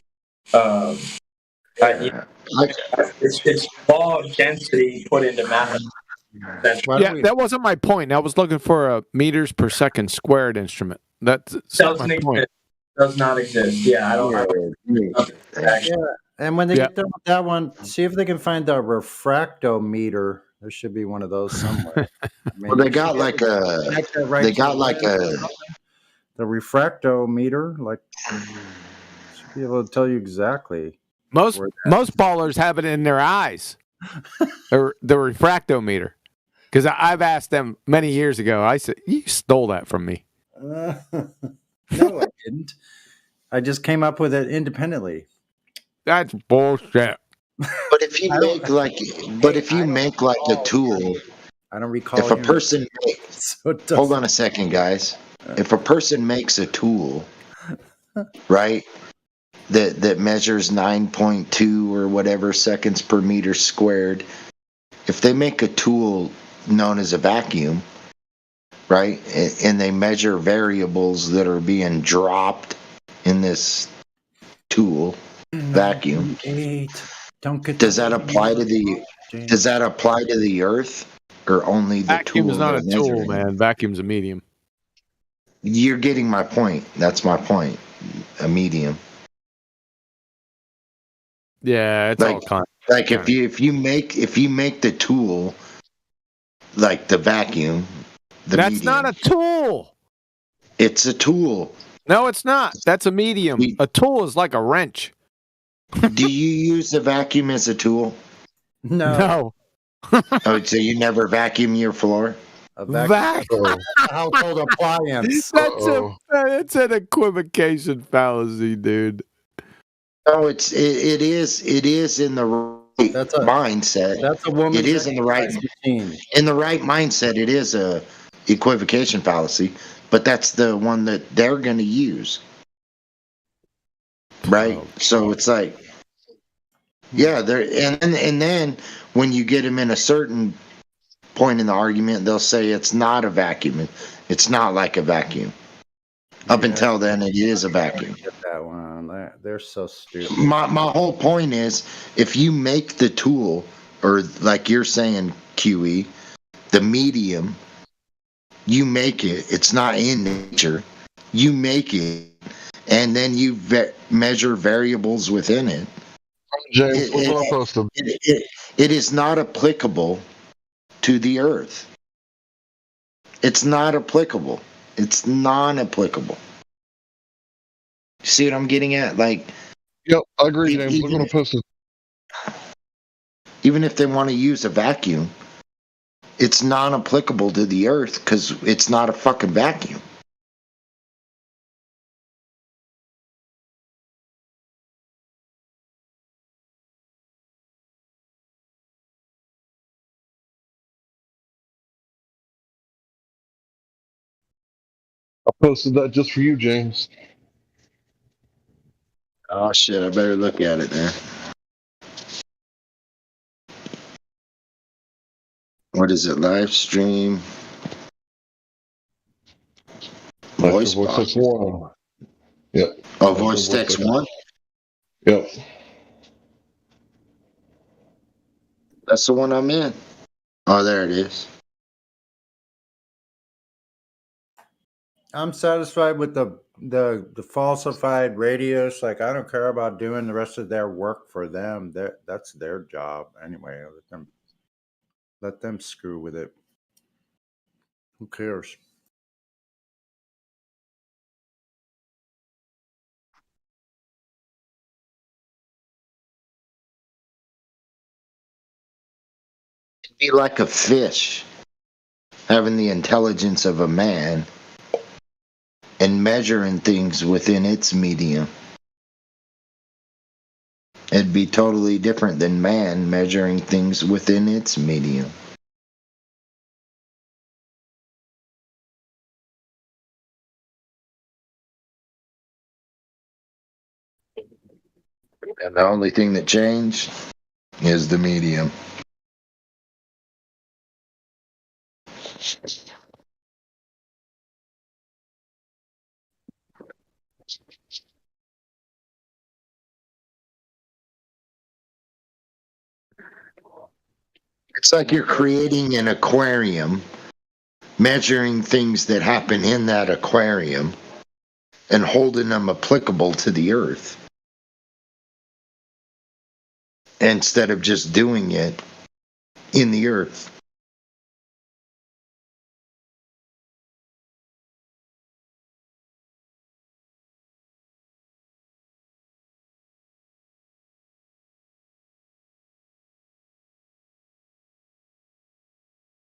[SPEAKER 10] it's law of density put into math.
[SPEAKER 21] Yeah, that wasn't my point. I was looking for a meters per second squared instrument. That's not my point.
[SPEAKER 10] Does not exist. Yeah, I don't.
[SPEAKER 24] Yeah, and when they get done with that one, see if they can find the refractometer. There should be one of those somewhere.
[SPEAKER 18] Well, they got like a. They got like a.
[SPEAKER 24] The refractometer, like, should be able to tell you exactly.
[SPEAKER 21] Most ballers have it in their eyes. The refractometer, because I've asked them many years ago. I said, "You stole that from me."
[SPEAKER 24] No, I didn't. I just came up with it independently.
[SPEAKER 21] That's bullshit.
[SPEAKER 18] But if you make like a tool,
[SPEAKER 24] I don't recall.
[SPEAKER 18] If a person hold on a second, guys. If a person makes a tool, right, that measures 9.2 or whatever seconds per meter squared, if they make a tool known as a vacuum, right, and they measure variables that are being dropped in this tool vacuum, does that apply to the Earth or only the tool?
[SPEAKER 21] Vacuum's not a tool, man. Vacuum's a medium.
[SPEAKER 18] You're getting my point. That's my point. A medium.
[SPEAKER 21] Yeah, it's all kind.
[SPEAKER 18] Like if you make the tool like the vacuum,
[SPEAKER 21] that's
[SPEAKER 18] medium,
[SPEAKER 21] not a tool.
[SPEAKER 18] It's a tool.
[SPEAKER 21] No, it's not. That's a medium. A tool is like a wrench.
[SPEAKER 18] Do you use the vacuum as a tool?
[SPEAKER 21] No.
[SPEAKER 18] Oh, so you never vacuum your floor?
[SPEAKER 24] A vacuum. Household appliance.
[SPEAKER 21] That's an equivocation fallacy, dude.
[SPEAKER 18] No, it is in the right mindset.
[SPEAKER 24] That's a woman.
[SPEAKER 18] It is in the right mindset. It is a equivocation fallacy, but that's the one that they're going to use, right? So it's like, yeah, and then when you get them in a certain point in the argument, they'll say it's not a vacuum. It's not like a vacuum. Up until then, it is a vacuum.
[SPEAKER 24] Get that one. They're so stupid.
[SPEAKER 18] My whole point is, if you make the tool, or like you're saying, QE, the medium, you make it. It's not in nature. You make it, and then you measure variables within it.
[SPEAKER 15] James, what's what I posted?
[SPEAKER 18] It is not applicable to the Earth. It's not applicable. It's non-applicable. See what I'm getting at? Like,
[SPEAKER 15] yep, I agree, James. We're gonna post it.
[SPEAKER 18] Even if they want to use a vacuum, it's non-applicable to the Earth because it's not a fucking vacuum.
[SPEAKER 15] I posted that just for you, James.
[SPEAKER 18] Oh shit! I better look at it then. What is it? Live stream. Voice
[SPEAKER 15] text 1. Yep.
[SPEAKER 18] Oh, voice text 1.
[SPEAKER 15] Yep.
[SPEAKER 18] That's the one I'm in. Oh, there it is.
[SPEAKER 24] I'm satisfied with the the falsified radius, like I don't care about doing the rest of their work for them. That's their job anyway. Let them screw with it. Who cares?
[SPEAKER 18] It'd be like a fish having the intelligence of a man and measuring things within its medium. It'd be totally different than man measuring things within its medium. And the only thing that changed is the medium. It's like you're creating an aquarium, measuring things that happen in that aquarium, and holding them applicable to the earth. Instead of just doing it in the earth.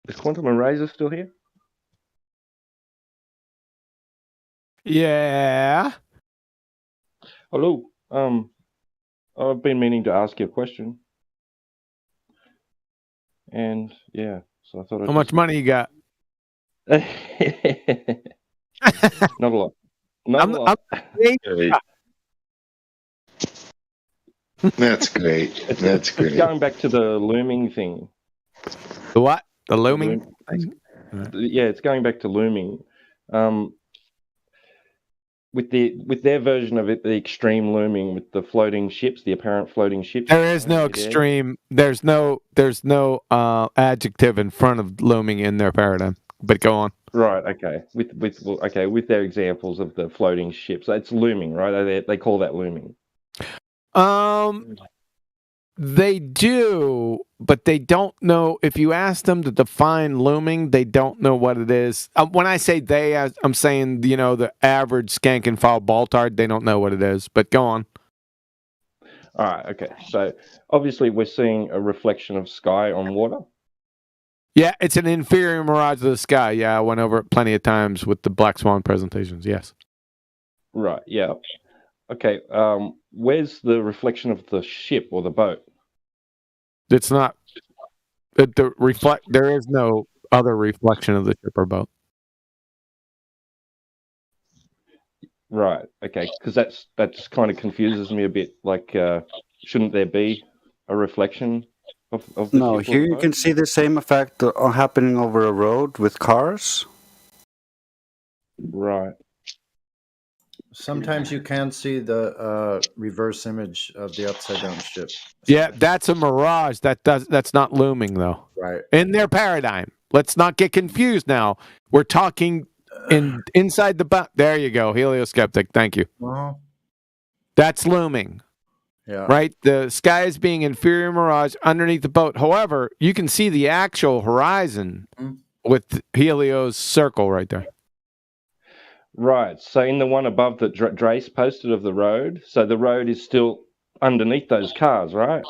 [SPEAKER 4] Is Quantum Eraser still here?
[SPEAKER 21] Yeah.
[SPEAKER 4] Hello. I've been meaning to ask you a question. And yeah, so I thought
[SPEAKER 21] How much money you got?
[SPEAKER 4] Not a lot. Not a lot.
[SPEAKER 18] That's great. That's great.
[SPEAKER 4] Going back to the looming thing.
[SPEAKER 21] The what? The looming thing?
[SPEAKER 4] Yeah, it's going back to looming. With their version of it, the extreme looming with the floating ships, the apparent floating ships.
[SPEAKER 21] There is no extreme. There's no adjective in front of looming in their paradigm. But go on.
[SPEAKER 4] Right. Okay. With their examples of the floating ships, it's looming, right? They call that looming.
[SPEAKER 21] They do, but they don't know. If you ask them to define looming, they don't know what it is. When I say they, I'm saying, the average skank and file baltard, they don't know what it is. But go on.
[SPEAKER 4] All right. Okay. So obviously we're seeing a reflection of sky on water.
[SPEAKER 21] Yeah, it's an inferior mirage of the sky. Yeah, I went over it plenty of times with the Black Swan presentations. Yes. Right.
[SPEAKER 4] Yeah. Okay. Where's the reflection of the ship or the boat?
[SPEAKER 21] It's not. There is no other reflection of the ship or boat.
[SPEAKER 4] Right. Okay. Because that's kind of confuses me a bit. Like, shouldn't there be a reflection of the
[SPEAKER 3] No,
[SPEAKER 4] ship or
[SPEAKER 3] here
[SPEAKER 4] the
[SPEAKER 3] you
[SPEAKER 4] boat?
[SPEAKER 3] can see the same effect happening over a road with cars.
[SPEAKER 4] Right.
[SPEAKER 24] Sometimes you can see the reverse image of the upside down ship.
[SPEAKER 21] Yeah, that's a mirage. That's not looming though.
[SPEAKER 24] Right.
[SPEAKER 21] In their paradigm. Let's not get confused now. We're talking inside the boat. There you go, helioskeptic. Thank you. That's looming.
[SPEAKER 24] Yeah.
[SPEAKER 21] Right? The sky is being inferior mirage underneath the boat. However, you can see the actual horizon with Helio's circle right there.
[SPEAKER 4] Right. So in the one above that Drace posted of the road, so the road is still underneath those cars, right?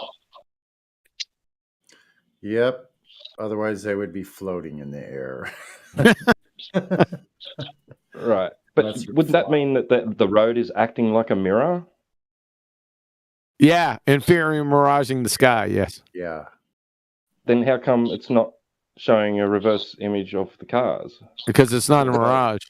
[SPEAKER 24] Yep. Otherwise, they would be floating in the air.
[SPEAKER 4] Right. But would that mean that the road is acting like a mirror?
[SPEAKER 21] Yeah, inferior miraging the sky, yes.
[SPEAKER 24] Yeah.
[SPEAKER 4] Then how come it's not showing a reverse image of the cars?
[SPEAKER 21] Because it's not a mirage.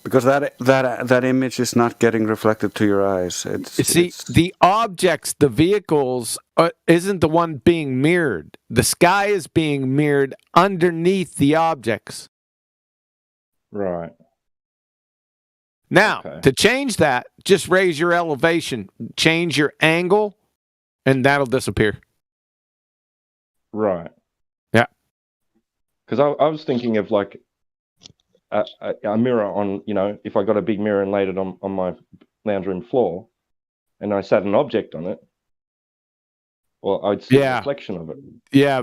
[SPEAKER 3] Because that image is not getting reflected to your eyes.
[SPEAKER 21] The objects, the vehicles, isn't the one being mirrored. The sky is being mirrored underneath the objects.
[SPEAKER 4] Right.
[SPEAKER 21] Now, to change that, just raise your elevation, change your angle, and that'll disappear.
[SPEAKER 4] Right.
[SPEAKER 21] Yeah.
[SPEAKER 4] Because I was thinking of like a mirror on, if I got a big mirror and laid it on my lounge room floor, and I sat an object on it, well, I'd see a reflection of it.
[SPEAKER 21] Yeah.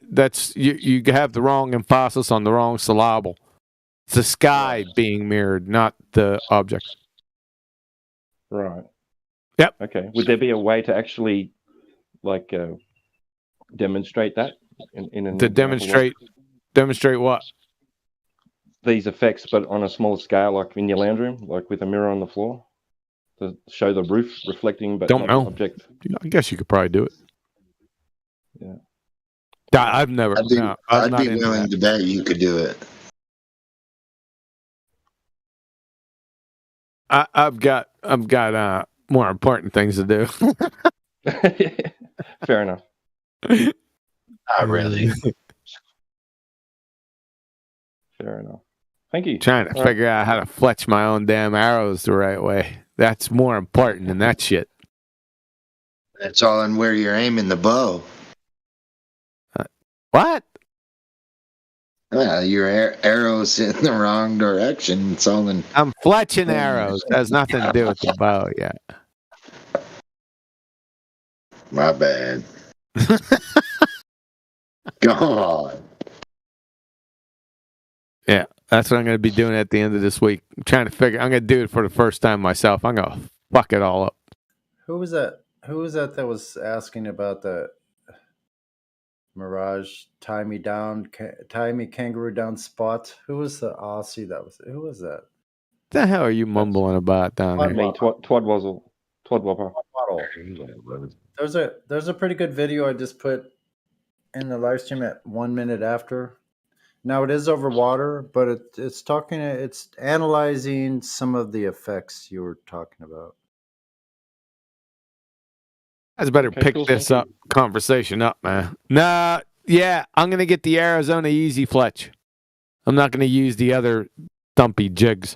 [SPEAKER 21] That's you have the wrong emphasis on the wrong syllable. It's the sky being mirrored, not the object.
[SPEAKER 4] Right.
[SPEAKER 21] Yep.
[SPEAKER 4] Okay. Would there be a way to actually, demonstrate that in an
[SPEAKER 21] to demonstrate what?
[SPEAKER 4] These effects, but on a smaller scale, like in your lounge room, like with a mirror on the floor, to show the roof reflecting, but
[SPEAKER 21] Don't
[SPEAKER 4] not
[SPEAKER 21] know.
[SPEAKER 4] the object.
[SPEAKER 21] I guess you could probably do it.
[SPEAKER 4] Yeah.
[SPEAKER 21] I've never.
[SPEAKER 18] I'd be willing to bet you could do it.
[SPEAKER 21] I've got more important things to do.
[SPEAKER 4] Fair enough.
[SPEAKER 18] Not really.
[SPEAKER 4] Fair enough. Thank you.
[SPEAKER 21] Trying to figure out how to fletch my own damn arrows the right way. That's more important than that shit.
[SPEAKER 18] It's all in where you're aiming the bow.
[SPEAKER 21] What?
[SPEAKER 18] Well, your arrow's in the wrong direction. It's all in.
[SPEAKER 21] I'm fletching arrows. That has nothing to do with the bow yet.
[SPEAKER 18] My bad. Go on.
[SPEAKER 21] Yeah, that's what I'm going to be doing at the end of this week. I'm trying to figure. I'm going to do it for the first time myself. I'm going to fuck it all up.
[SPEAKER 24] Who was that? Who was that was asking about the Mirage tie me kangaroo down spot? Who was the Aussie that was? Who was that?
[SPEAKER 21] What the hell are you mumbling about down there?
[SPEAKER 4] Me, Twad Wobber.
[SPEAKER 24] There's a pretty good video I just put in the live stream at 1 minute after. Now it is over water, but it's analyzing some of the effects you were talking about.
[SPEAKER 21] I better pick this conversation up, man. Nah, yeah, I'm gonna get the Arizona Easy Fletch. I'm not gonna use the other thumpy jigs.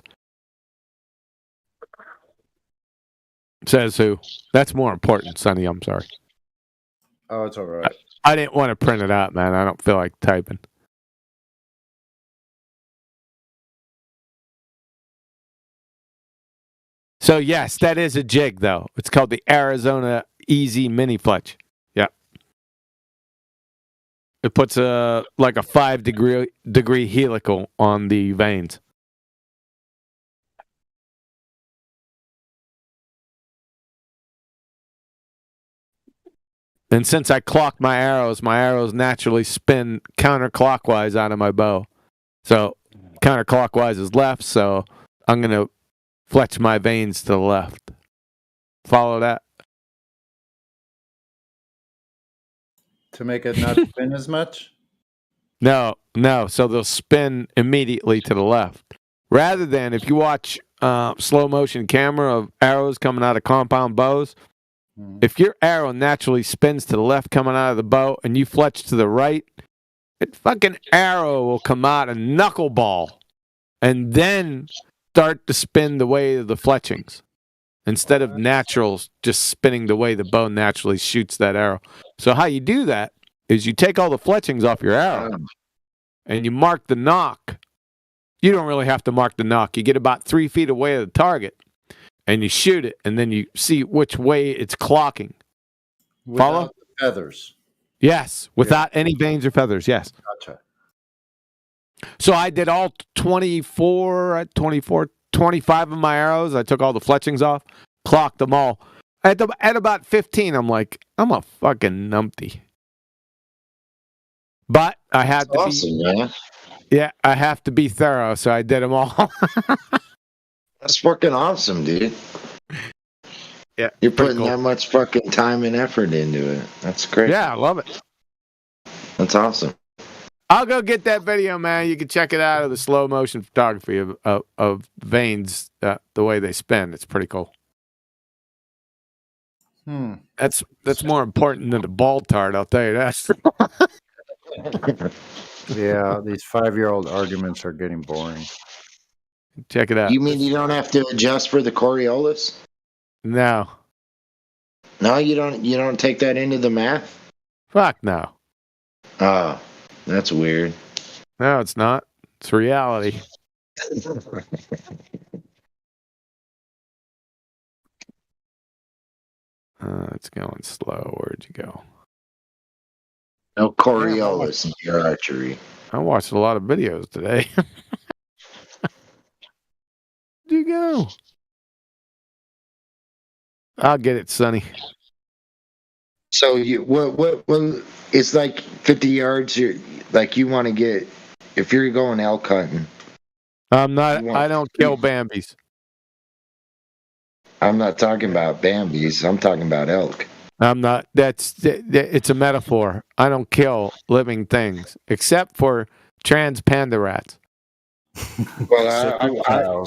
[SPEAKER 21] Says who? That's more important, Sonny. I'm sorry.
[SPEAKER 24] Oh, it's all right.
[SPEAKER 21] I didn't want to print it out, man. I don't feel like typing. So yes, that is a jig, though. It's called the Arizona Easy Mini Fletch. Yeah. It puts a 5 degree helical on the vanes. And since I clocked my arrows naturally spin counterclockwise out of my bow. So counterclockwise is left, so I'm going to fletch my vanes to the left. Follow that?
[SPEAKER 24] To make it not spin as much?
[SPEAKER 21] No. So they'll spin immediately to the left. Rather than if you watch slow motion camera of arrows coming out of compound bows, if your arrow naturally spins to the left coming out of the bow and you fletch to the right, that fucking arrow will come out a knuckleball and then start to spin the way of the fletchings instead of naturals just spinning the way the bow naturally shoots that arrow. So how you do that is you take all the fletchings off your arrow and you mark the nock. You don't really have to mark the nock. You get about 3 feet away of the target and you shoot it, and then you see which way it's clocking. Follow?
[SPEAKER 24] Without the feathers.
[SPEAKER 21] Yes, without any vanes or feathers, yes.
[SPEAKER 24] Gotcha.
[SPEAKER 21] So I did all 25 of my arrows. I took all the fletchings off, clocked them all. At about 15, I'm like, I'm a fucking numpty. But I had to
[SPEAKER 18] awesome, man.
[SPEAKER 21] Yeah, I have to be thorough, so I did them all.
[SPEAKER 18] That's fucking awesome, dude.
[SPEAKER 21] Yeah,
[SPEAKER 18] you're putting that much fucking time and effort into it. That's great.
[SPEAKER 21] Yeah, I love it.
[SPEAKER 18] That's awesome.
[SPEAKER 21] I'll go get that video, man. You can check it out of the slow motion photography of vanes, the way they spin. It's pretty cool. That's more important than the ball tart, I'll tell you that.
[SPEAKER 24] Yeah, these 5-year-old arguments are getting boring.
[SPEAKER 21] Check it out.
[SPEAKER 18] You mean you don't have to adjust for the Coriolis?
[SPEAKER 21] No.
[SPEAKER 18] No, you don't take that into the math?
[SPEAKER 21] Fuck no.
[SPEAKER 18] Oh, that's weird.
[SPEAKER 21] No, it's not. It's reality. It's going slow. Where'd you go?
[SPEAKER 18] No Coriolis in your archery.
[SPEAKER 21] I watched a lot of videos today. Where'd you go? I'll get it, Sonny.
[SPEAKER 18] So you what it's like 50 yards. You're like you want to get if you're going elk hunting.
[SPEAKER 21] I don't kill Bambis.
[SPEAKER 18] I'm not talking about Bambis. I'm talking about elk.
[SPEAKER 21] I'm not. It's a metaphor. I don't kill living things except for trans panda rats.
[SPEAKER 18] Well,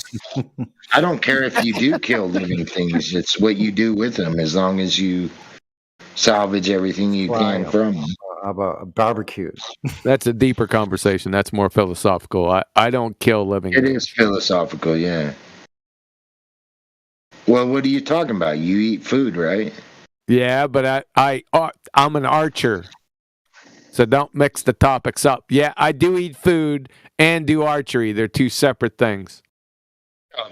[SPEAKER 18] I don't care if you do kill living things. It's what you do with them, as long as you salvage everything you can from them.
[SPEAKER 24] How about barbecues?
[SPEAKER 21] That's a deeper conversation. That's more philosophical. I don't kill living
[SPEAKER 18] It
[SPEAKER 21] things.
[SPEAKER 18] is philosophical, yeah. Well, what are you talking about? You eat food, right?
[SPEAKER 21] Yeah, but I'm an archer. So don't mix the topics up. Yeah, I do eat food and do archery. They're two separate things.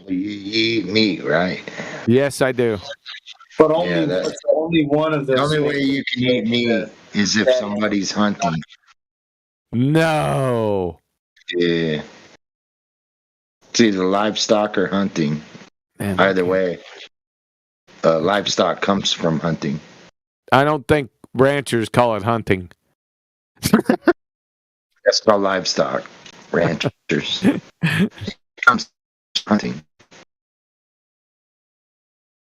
[SPEAKER 18] You eat meat, right?
[SPEAKER 21] Yes, I do.
[SPEAKER 10] But only one of those.
[SPEAKER 18] The only way you can eat meat is if somebody's hunting.
[SPEAKER 21] No.
[SPEAKER 18] Yeah. It's either livestock or hunting.
[SPEAKER 21] Man,
[SPEAKER 18] either way, livestock comes from hunting.
[SPEAKER 21] I don't think ranchers call it hunting.
[SPEAKER 18] That's called livestock. Ranchers. Comes hunting.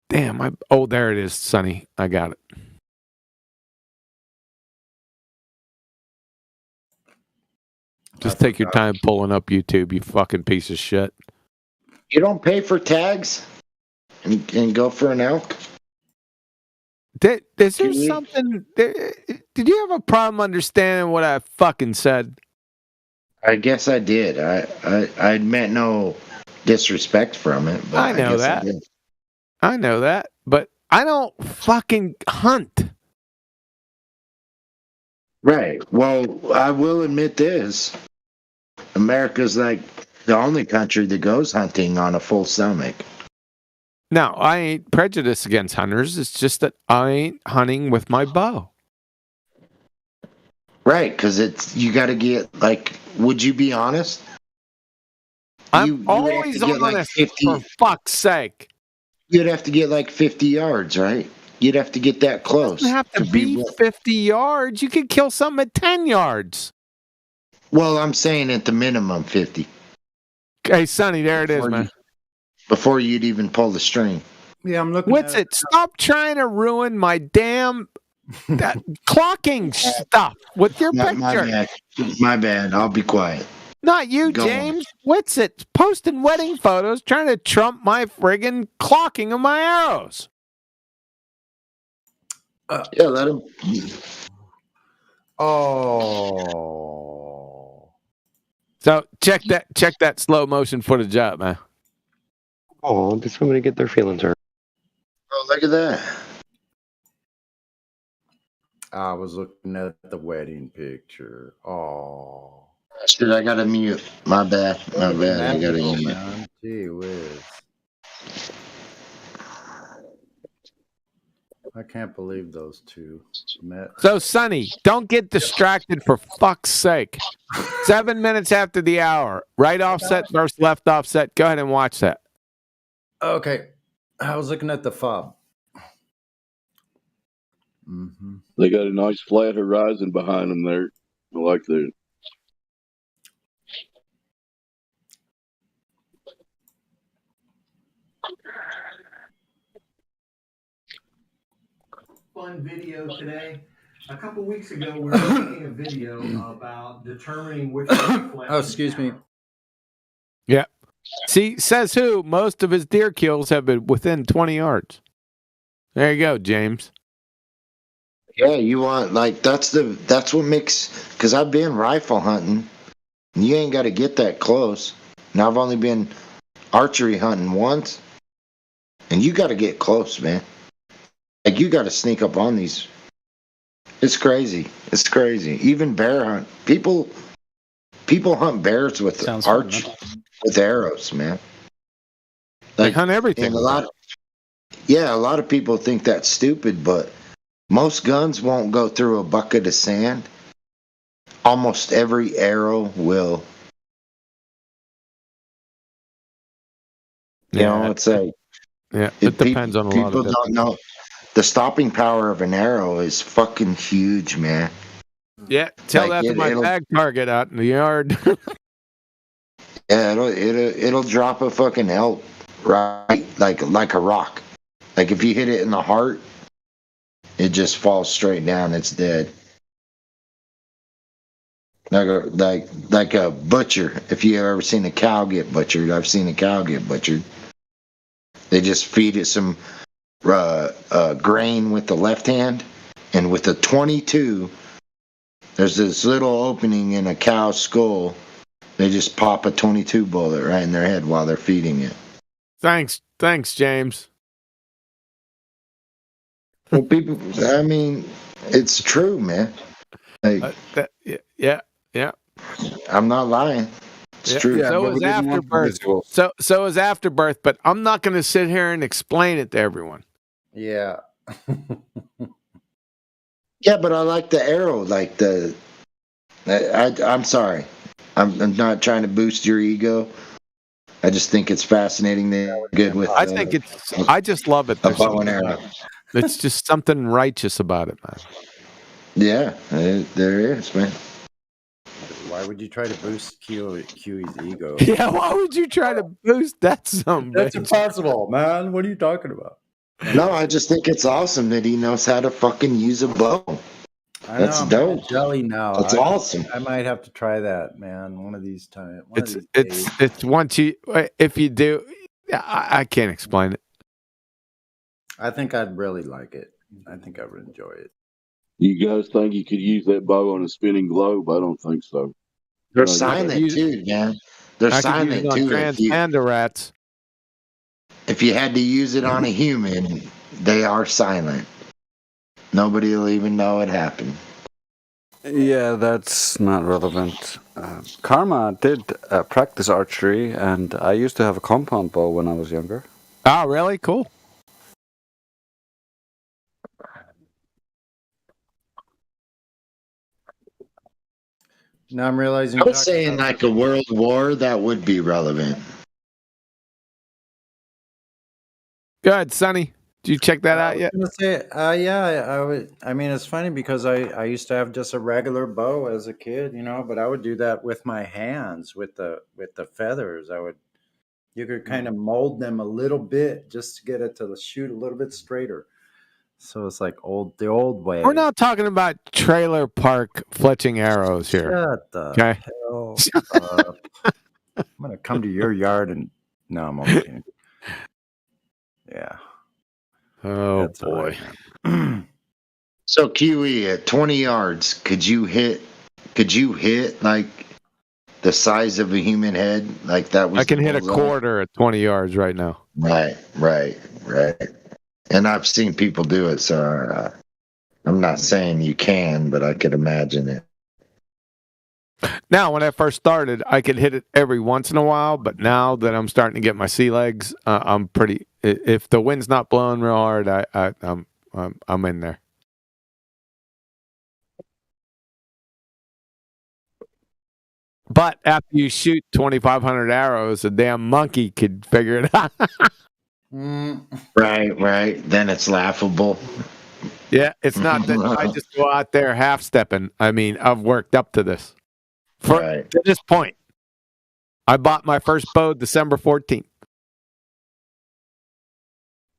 [SPEAKER 21] Damn, there it is, Sonny. I got it. Just take your time pulling up YouTube, you fucking piece of shit.
[SPEAKER 18] You don't pay for tags and go for an elk?
[SPEAKER 21] Is there something... Did you have a problem understanding what I fucking said?
[SPEAKER 18] I guess I did. I meant no disrespect from it. But
[SPEAKER 21] I know that. I know that, but I don't fucking hunt.
[SPEAKER 18] Right. Well, I will admit this. America's like the only country that goes hunting on a full stomach.
[SPEAKER 21] Now, I ain't prejudiced against hunters. It's just that I ain't hunting with my bow.
[SPEAKER 18] Right, because you got to get, like, would you be honest?
[SPEAKER 21] I'm always honest, for fuck's sake.
[SPEAKER 18] You'd have to get like 50 yards, right? You'd have to get that close.
[SPEAKER 21] It doesn't have to be 50 yards. You could kill something at 10 yards.
[SPEAKER 18] Well, I'm saying at the minimum 50.
[SPEAKER 21] Hey, Sonny, there it is, man.
[SPEAKER 18] Before you'd even pull the string.
[SPEAKER 24] Yeah, I'm looking
[SPEAKER 21] What's it? Stop trying to ruin my damn clocking stuff with your picture.
[SPEAKER 18] My bad. I'll be quiet.
[SPEAKER 21] Not you,
[SPEAKER 18] Go
[SPEAKER 21] James. What's it? Posting wedding photos, trying to trump my friggin' clocking of my arrows.
[SPEAKER 18] Yeah, let him.
[SPEAKER 24] Oh.
[SPEAKER 21] So check that slow motion footage out, man.
[SPEAKER 9] Oh, did somebody get their feelings hurt?
[SPEAKER 18] Oh, look at that.
[SPEAKER 24] I was looking at the wedding picture. Oh.
[SPEAKER 18] Shit, I gotta mute. My bad. I gotta mute.
[SPEAKER 24] Gee whiz. I can't believe those two met.
[SPEAKER 21] So, Sonny, don't get distracted for fuck's sake. 7 minutes after the hour. Right offset versus left offset. Go ahead and watch that.
[SPEAKER 24] Okay. I was looking at the fob.
[SPEAKER 13] Mm-hmm. They got a nice flat horizon behind them there. I like that.
[SPEAKER 8] Fun video today. A couple weeks ago, we were making a video about determining which.
[SPEAKER 24] Oh, excuse me.
[SPEAKER 21] Yeah. See, says who? Most of his deer kills have been within 20 yards. There you go, James.
[SPEAKER 18] Yeah, you want that's what makes, because I've been rifle hunting, and you ain't got to get that close. Now I've only been archery hunting once, and you got to get close, man. Like you got to sneak up on these. It's crazy. It's crazy. Even bear hunt. People hunt bears with with arrows, man.
[SPEAKER 21] They hunt everything.
[SPEAKER 18] And a lot of people think that's stupid, but most guns won't go through a bucket of sand. Almost every arrow will. You know, it's like
[SPEAKER 21] it depends on a lot of
[SPEAKER 18] people don't know. The stopping power of an arrow is fucking huge, man.
[SPEAKER 21] Yeah, tell
[SPEAKER 18] Like,
[SPEAKER 21] that to my bag target out in the yard.
[SPEAKER 18] Yeah, it'll drop a fucking elk right, like a rock. Like if you hit it in the heart, it just falls straight down. It's dead. Like a butcher. If you ever seen a cow get butchered, I've seen a cow get butchered. They just feed it some grain with the left hand, and with the 22, there's this little opening in a cow's skull. They just pop a 22 bullet right in their head while they're feeding it.
[SPEAKER 21] Thanks, James.
[SPEAKER 18] Well, people, I mean, it's true, man. Like,
[SPEAKER 21] yeah.
[SPEAKER 18] I'm not lying. It's true.
[SPEAKER 21] So is Afterbirth. So is Afterbirth, but I'm not going to sit here and explain it to everyone.
[SPEAKER 24] Yeah.
[SPEAKER 18] Yeah, but I like the arrow. Like I'm sorry. I'm not trying to boost your ego. I just think it's fascinating. They're good with.
[SPEAKER 21] I just love it.
[SPEAKER 18] A bow and arrow.
[SPEAKER 21] It's just something righteous about it, man.
[SPEAKER 18] Yeah, there is, man.
[SPEAKER 24] Why would you try to boost QE's ego?
[SPEAKER 21] Yeah, why would you try to boost that some?
[SPEAKER 24] That's impossible, man. What are you talking about?
[SPEAKER 18] No, I just think it's awesome that he knows how to fucking use a bow. That's dope.
[SPEAKER 24] Jelly now.
[SPEAKER 18] That's awesome.
[SPEAKER 24] I might have to try that, man. One of these times.
[SPEAKER 21] It's once you if you do. I can't explain it.
[SPEAKER 24] I think I'd really like it. I think I would enjoy it.
[SPEAKER 13] You guys think you could use that bow on a spinning globe? I don't think so.
[SPEAKER 18] They're silent too, man. They're silent too.
[SPEAKER 21] Transpanda rats.
[SPEAKER 18] If you had to use it on a human, they are silent. Nobody will even know it happened.
[SPEAKER 3] Yeah, that's not relevant. Karma did practice archery, and I used to have a compound bow when I was younger.
[SPEAKER 21] Oh, really? Cool.
[SPEAKER 24] Now I'm realizing.
[SPEAKER 18] I was saying like a world war, that would be relevant.
[SPEAKER 21] Good, Sonny. Did you check that out yet?
[SPEAKER 24] I was gonna say, yeah, I would. I mean, it's funny because I used to have just a regular bow as a kid, you know, but I would do that with my hands with the feathers. You could kind of mold them a little bit just to get it to shoot a little bit straighter. So it's like the old way.
[SPEAKER 21] We're not talking about trailer park fletching arrows here.
[SPEAKER 24] Shut the hell up. I'm gonna come to your yard and no, I'm only kidding. Yeah.
[SPEAKER 21] Oh boy.
[SPEAKER 18] So QE at 20 yards, could you hit like the size of a human head? Like that was
[SPEAKER 21] I can hit a quarter at 20 yards right now.
[SPEAKER 18] Right. And I've seen people do it, so I'm not saying you can, but I could imagine it.
[SPEAKER 21] Now, when I first started, I could hit it every once in a while, but now that I'm starting to get my sea legs, I'm pretty. If the wind's not blowing real hard, I'm in there. But after you shoot 2,500 arrows, a damn monkey could figure it out.
[SPEAKER 18] Right. Then it's laughable.
[SPEAKER 21] Yeah, it's not that I just go out there half stepping. I mean, I've worked up to this. To this point, I bought my first bow December 14th.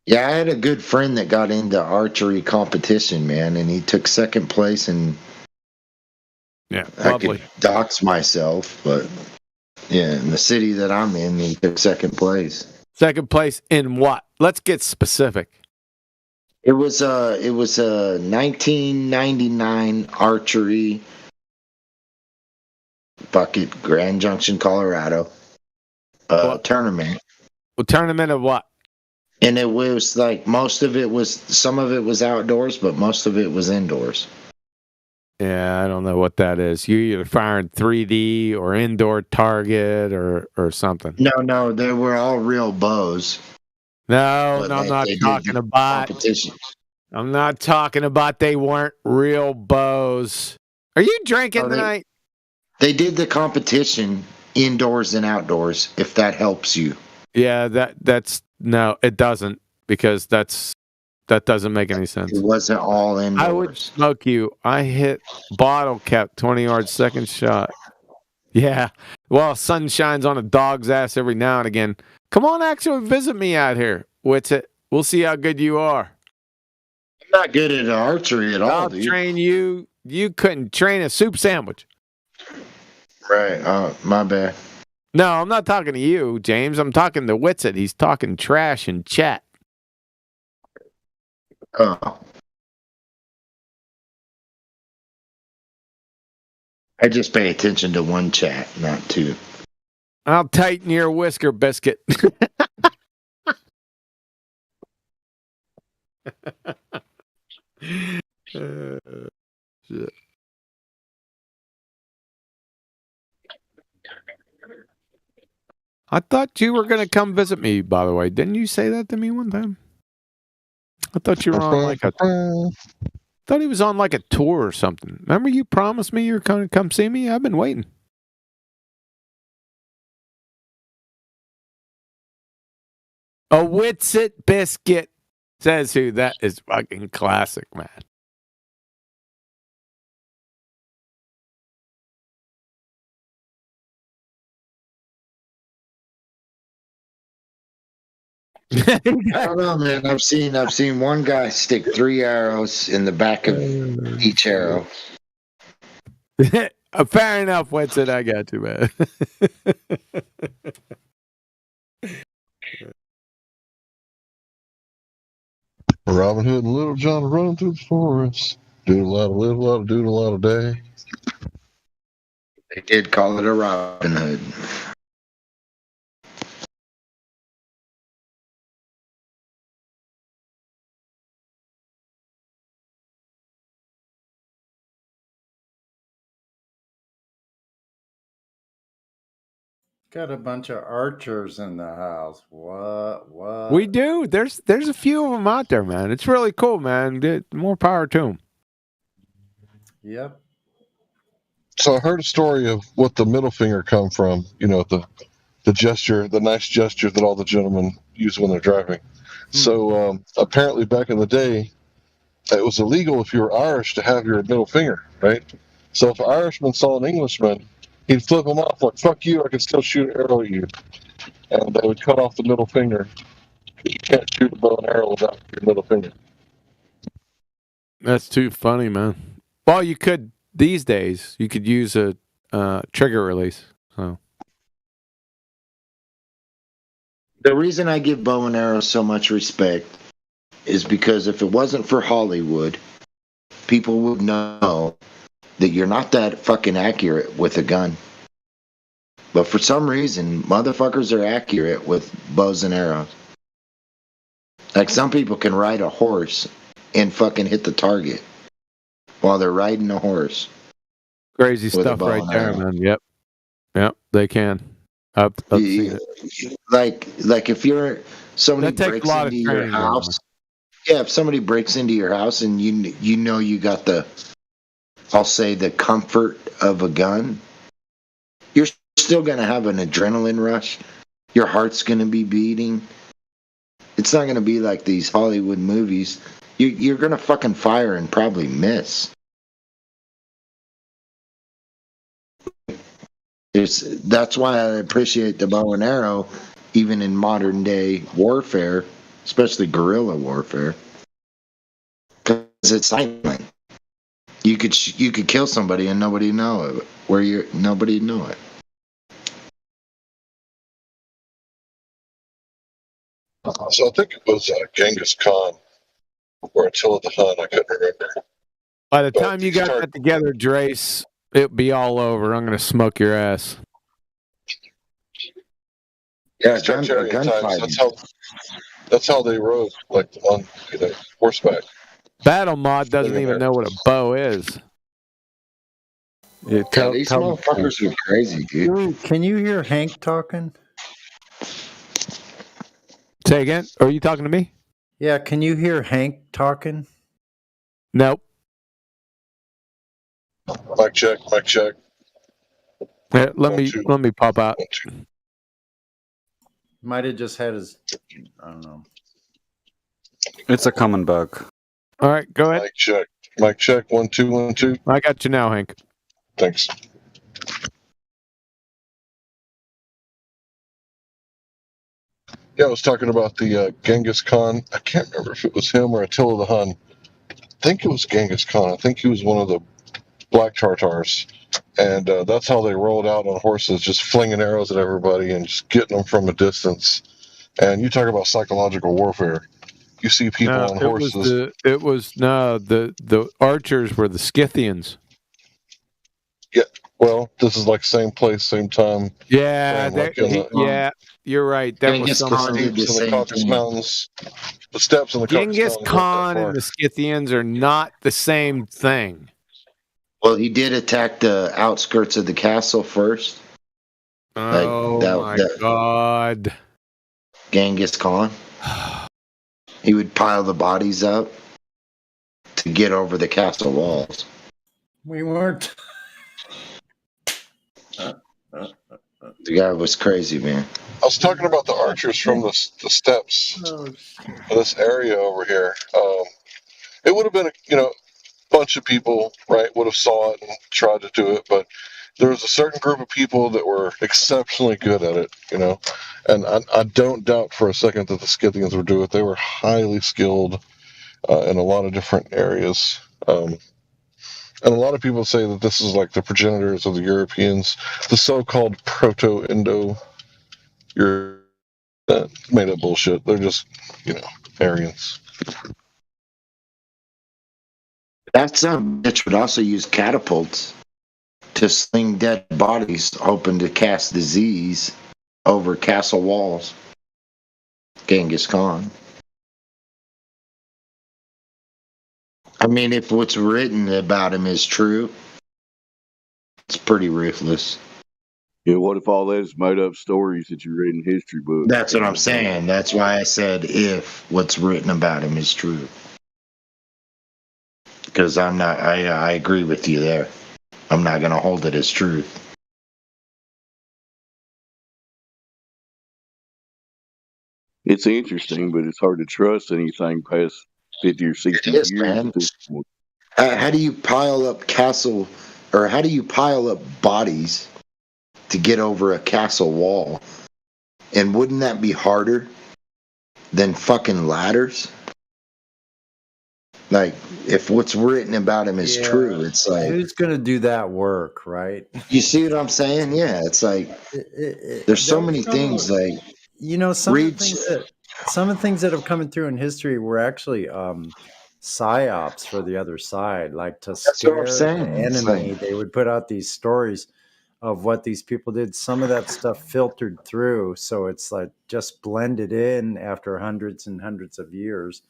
[SPEAKER 18] Yeah, I had a good friend that got into archery competition, man, and he took second place. And I could dox myself, but yeah, in the city that I'm in, he took second place.
[SPEAKER 21] Second place in what? Let's get specific.
[SPEAKER 18] It was a 1999 archery bucket, Grand Junction, Colorado tournament.
[SPEAKER 21] A tournament of what?
[SPEAKER 18] And it was like some of it was outdoors, but most of it was indoors.
[SPEAKER 21] Yeah, I don't know what that is. You either firing 3D or indoor target or something.
[SPEAKER 18] No, they were all real bows.
[SPEAKER 21] No, I'm not talking about
[SPEAKER 18] competition.
[SPEAKER 21] I'm not talking about they weren't real bows. Are you drinking tonight?
[SPEAKER 18] They did the competition indoors and outdoors, if that helps you.
[SPEAKER 21] Yeah, that's no, it doesn't, because that doesn't make any sense.
[SPEAKER 18] It wasn't all indoors.
[SPEAKER 21] I would smoke you. I hit bottle cap 20 yards, second shot. Yeah. Well, sun shines on a dog's ass every now and again. Come on, actually visit me out here. Witsit. We'll see how good you are.
[SPEAKER 18] I'm not good at archery at all,
[SPEAKER 21] I'll
[SPEAKER 18] dude.
[SPEAKER 21] train you. You couldn't train a soup sandwich.
[SPEAKER 18] Right. My bad.
[SPEAKER 21] No, I'm not talking to you, James. I'm talking to Witsit. He's talking trash in chat.
[SPEAKER 18] Oh. I just pay attention to one chat, not two.
[SPEAKER 21] I'll tighten your whisker biscuit. Shit. I thought you were going to come visit me, by the way. Didn't you say that to me one time? I thought you were on like a... thought he was on like a tour or something. Remember you promised me you were going to come see me? I've been waiting. A Witsit biscuit. Says who? That is fucking classic, man.
[SPEAKER 18] I don't know, man. I've seen one guy stick 3 arrows in the back of each arrow.
[SPEAKER 21] Fair enough, Witsit. I got you, man.
[SPEAKER 15] Robin Hood and Little John are running through the forest. Doing a lot of live, a lot of doing a lot of day.
[SPEAKER 18] They did call it a Robin Hood.
[SPEAKER 24] Got a bunch of archers in the house. What?
[SPEAKER 21] We do. There's a few of them out there, man. It's really cool, man. More power to them.
[SPEAKER 24] Yep.
[SPEAKER 15] So I heard a story of what the middle finger come from. You know, the gesture, the nice gesture that all the gentlemen use when they're driving. So apparently back in the day, it was illegal if you were Irish to have your middle finger, right? So if an Irishman saw an Englishman, he'd flip him off like, fuck you, I can still shoot an arrow at you. And they would cut off the middle finger. You can't shoot a bow and arrow without your middle finger.
[SPEAKER 21] That's too funny, man. Well, you could, these days, you could use a trigger release. So
[SPEAKER 18] The reason I give bow and arrow so much respect is because if it wasn't for Hollywood, people would know that you're not that fucking accurate with a gun. But for some reason, motherfuckers are accurate with bows and arrows. Like some people can ride a horse and fucking hit the target while they're riding a horse.
[SPEAKER 21] crazy stuff right there, man. Yep, they can. I've seen it.
[SPEAKER 18] Like if you're somebody
[SPEAKER 21] That takes
[SPEAKER 18] breaks
[SPEAKER 21] a lot of
[SPEAKER 18] into your
[SPEAKER 21] training,
[SPEAKER 18] house. Yeah, if somebody breaks into your house and you know you got the, I'll say, the comfort of a gun, you're still gonna have an adrenaline rush. Your heart's gonna be beating. It's not gonna be like these Hollywood movies. You're gonna fucking fire and probably miss. That's why I appreciate the bow and arrow, even in modern day warfare, especially guerrilla warfare, because it's silent. You could kill somebody and nobody know it. Nobody know it.
[SPEAKER 15] So I think it was Genghis Khan or Attila the Hun. I couldn't remember.
[SPEAKER 21] By the time you got that together, Drace, it'll be all over. I'm going to smoke your ass.
[SPEAKER 18] Yeah,
[SPEAKER 15] Tartarian times. That's how they rode, like on horseback.
[SPEAKER 21] Battle Mod doesn't even know what a bow is.
[SPEAKER 3] Yeah,
[SPEAKER 18] these motherfuckers are crazy, dude.
[SPEAKER 24] Can you hear Hank talking?
[SPEAKER 21] Say again? Are you talking to me?
[SPEAKER 24] Yeah, can you hear Hank talking?
[SPEAKER 21] Nope.
[SPEAKER 15] Mic check, mic check.
[SPEAKER 21] Yeah, let me pop out.
[SPEAKER 24] Might have just had his, I don't know.
[SPEAKER 3] It's a common bug.
[SPEAKER 21] All right, go ahead.
[SPEAKER 15] Mic check. Mic check. 1 2 1 2.
[SPEAKER 21] I got you now, Hank.
[SPEAKER 15] Thanks. Yeah, I was talking about the Genghis Khan. I can't remember if it was him or Attila the Hun. I think it was Genghis Khan. I think he was one of the Black Tartars. And that's how they rolled out on horses, just flinging arrows at everybody and just getting them from a distance. And you talk about psychological warfare. You see people on horses.
[SPEAKER 21] The archers were the Scythians.
[SPEAKER 15] Yeah, well, this is like same place, same time.
[SPEAKER 21] Yeah,
[SPEAKER 15] yeah,
[SPEAKER 21] you're right. That was some
[SPEAKER 15] in the Caucasus Mountains. The steppes in the Caucasus
[SPEAKER 21] Genghis
[SPEAKER 15] Mountains.
[SPEAKER 21] Khan and the Scythians are not the same thing.
[SPEAKER 18] Well, he did attack the outskirts of the castle first.
[SPEAKER 21] Oh my God.
[SPEAKER 18] Genghis Khan. He would pile the bodies up to get over the castle walls.
[SPEAKER 24] We weren't.
[SPEAKER 18] The guy was crazy, man.
[SPEAKER 15] I was talking about the archers from the steppes of this area over here. It would have been, a bunch of people, right, would have saw it and tried to do it, but there was a certain group of people that were exceptionally good at it, and I don't doubt for a second that the Scythians would do it. They were highly skilled in a lot of different areas. And a lot of people say that this is like the progenitors of the Europeans, the so-called Proto-Indo. Made up bullshit. They're just, Aryans.
[SPEAKER 18] That son bitch would also use catapults to sling dead bodies, hoping to cast disease over castle walls. Genghis Khan. I mean, if what's written about him is true, it's pretty ruthless.
[SPEAKER 13] Yeah, what if all that is made up stories that you read in history books?
[SPEAKER 18] That's what I'm saying. That's why I said if what's written about him is true. Because I agree with you there. I'm not going to hold it as truth.
[SPEAKER 13] It's interesting, but it's hard to trust anything past 50 or 60 years.
[SPEAKER 18] Man. How do you pile up how do you pile up bodies to get over a castle wall? And wouldn't that be harder than fucking ladders? Like, if what's written about him is true, it's like...
[SPEAKER 24] Who's going to do that work, right?
[SPEAKER 18] You see what I'm saying? Yeah, it's like... there's so many things, like...
[SPEAKER 24] some of the things that have come through in history were actually psyops for the other side. Like, to scare the enemy, they would put out these stories of what these people did. Some of that stuff filtered through, so it's like just blended in after hundreds and hundreds of years.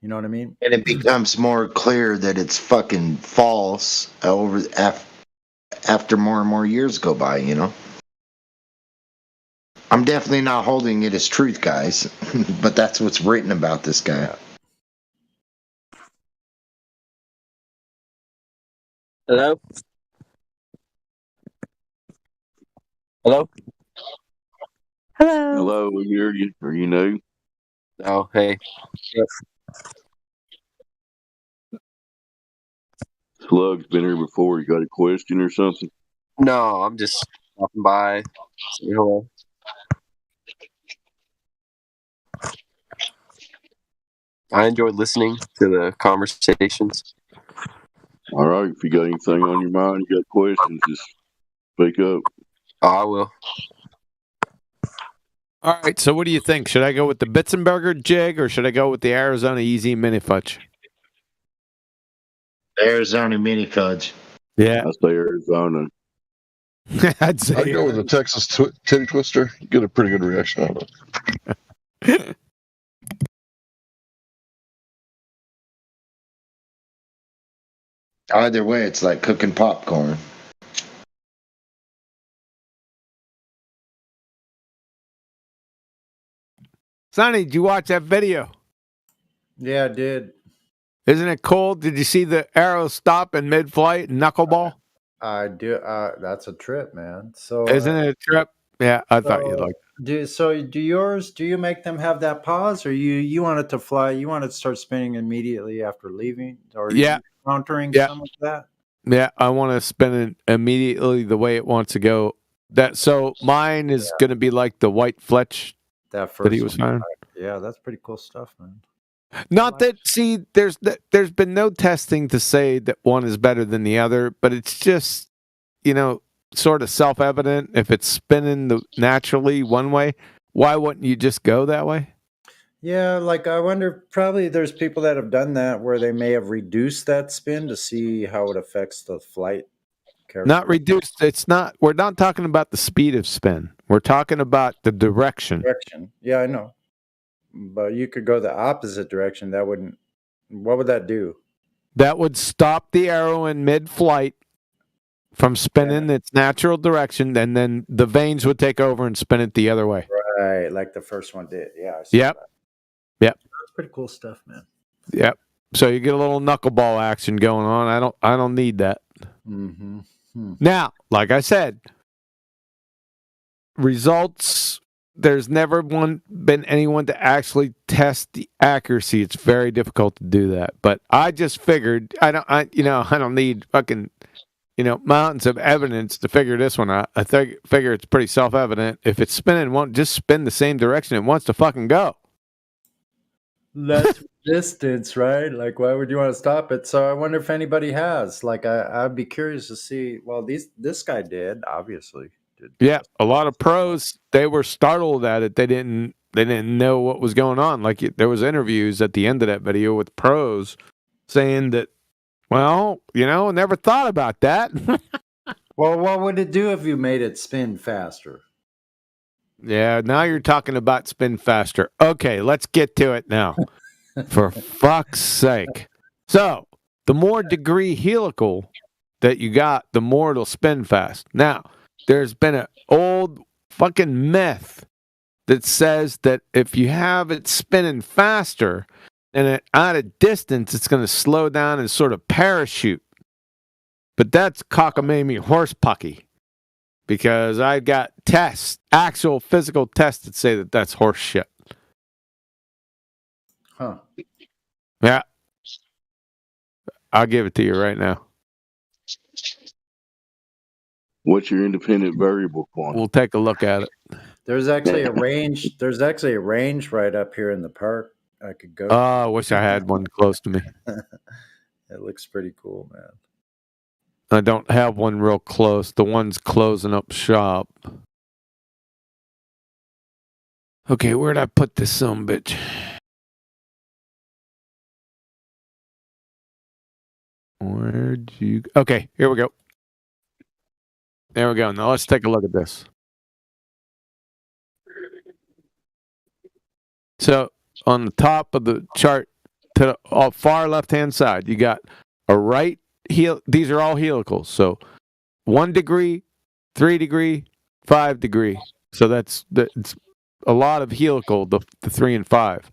[SPEAKER 24] You know what I mean?
[SPEAKER 18] And it becomes more clear that it's fucking false after more and more years go by, I'm definitely not holding it as truth, guys, but that's what's written about this guy.
[SPEAKER 11] Hello? Hello?
[SPEAKER 1] Hello.
[SPEAKER 13] Hello, we hear you. Are you new?
[SPEAKER 11] Oh, hey. Yes.
[SPEAKER 13] Slug's been here before. You got a question or something?
[SPEAKER 11] No, I'm just stopping by. Say hello. I enjoyed listening to the conversations.
[SPEAKER 13] All right. If you got anything on your mind, you got questions, just speak up.
[SPEAKER 11] Oh, I will.
[SPEAKER 21] All right, so what do you think? Should I go with the Bitzenberger jig or should I go with the Arizona Easy Mini Fudge?
[SPEAKER 18] Arizona Mini Fudge.
[SPEAKER 21] Yeah.
[SPEAKER 13] I say Arizona.
[SPEAKER 21] I'd
[SPEAKER 15] go with the Texas Titty Twister. You get a pretty good reaction out of it.
[SPEAKER 18] Either way, it's like cooking popcorn.
[SPEAKER 21] Sonny, did you watch that video?
[SPEAKER 24] Yeah, I did.
[SPEAKER 21] Isn't it cool? Did you see the arrow stop in mid-flight and knuckleball?
[SPEAKER 24] I do. That's a trip, man. So
[SPEAKER 21] Isn't it a trip? Yeah, I thought you'd like that.
[SPEAKER 24] Do you make them have that pause, or you want it to fly? You want it to start spinning immediately after leaving, or
[SPEAKER 21] Yeah.
[SPEAKER 24] you countering
[SPEAKER 21] Yeah.
[SPEAKER 24] some of that?
[SPEAKER 21] Yeah, I want to spin it immediately the way it wants to go. So mine is going to be like the white Fletch
[SPEAKER 24] That first
[SPEAKER 21] that he was
[SPEAKER 24] one.
[SPEAKER 21] firing.
[SPEAKER 24] Yeah, that's pretty cool stuff, man.
[SPEAKER 21] Not that, see, there's been no testing to say that one is better than the other, but it's just, sort of self-evident. If it's spinning naturally one way, why wouldn't you just go that way?
[SPEAKER 24] Yeah, like I wonder, probably there's people that have done that where they may have reduced that spin to see how it affects the flight.
[SPEAKER 21] Not reduced. We're not talking about the speed of spin. We're talking about the direction.
[SPEAKER 24] Yeah, I know. But you could go the opposite direction. What would that do?
[SPEAKER 21] That would stop the arrow in mid-flight from spinning its natural direction, and then the vanes would take over and spin it the other way.
[SPEAKER 24] Right, like the first one did. Yeah. I saw
[SPEAKER 21] Yep.
[SPEAKER 24] that.
[SPEAKER 21] Yep.
[SPEAKER 24] That's pretty cool stuff, man.
[SPEAKER 21] Yep. So you get a little knuckleball action going on. I don't need that.
[SPEAKER 24] Mm-hmm.
[SPEAKER 21] Now, like I said, results. There's never been anyone to actually test the accuracy. It's very difficult to do that. But I just figured I don't need fucking mountains of evidence to figure this one out. I figure it's pretty self-evident. If it's spinning, it won't just spin the same direction it wants to fucking go.
[SPEAKER 24] Less distance, right? Like, why would you want to stop it? So I wonder if anybody has. Like, I'd be curious to see. Well, this guy did, obviously.
[SPEAKER 21] Yeah, a lot of pros, they were startled at it. They didn't know what was going on. Like there was interviews at the end of that video with pros saying that, well, never thought about that.
[SPEAKER 24] Well, what would it do if you made it spin faster?
[SPEAKER 21] Yeah, now you're talking about spin faster. Okay, let's get to it now. For fuck's sake. So, the more degree helical that you got, the more it'll spin fast. Now, there's been an old fucking myth that says that if you have it spinning faster and at a distance, it's going to slow down and sort of parachute. But that's cockamamie horse pucky. Because I got actual physical tests that say that that's horse shit.
[SPEAKER 24] Huh.
[SPEAKER 21] Yeah. I'll give it to you right now.
[SPEAKER 13] What's your independent variable quantity?
[SPEAKER 21] We'll take a look at it.
[SPEAKER 24] There's actually a range. There's actually a range right up here in the park. I could go.
[SPEAKER 21] Oh, I wish I had one close to me.
[SPEAKER 24] It looks pretty cool, man.
[SPEAKER 21] I don't have one real close. The one's closing up shop. Okay, where'd I put this son bitch? Where'd you... Okay, here we go. There we go. Now let's take a look at this. So on the top of the chart, to the far left-hand side, you got a right heel. These are all helicals. So 1 degree, 3 degree, 5 degree. So it's a lot of helical, the 3 and 5.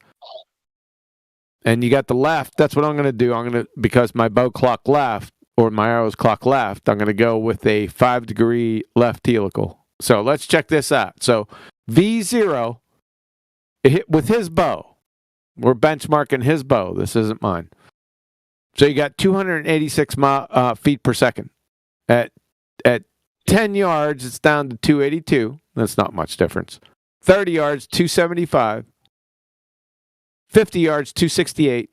[SPEAKER 21] And you got the left. That's what I'm going to do. Because my bow clock left, or my arrows clock left, I'm going to go with a 5 degree left helical. So let's check this out. So V0 hit with his bow. We're benchmarking his bow. This isn't mine. So you got 286 feet per second. At 10 yards, it's down to 282. That's not much difference. 30 yards, 275. 50 yards, 268.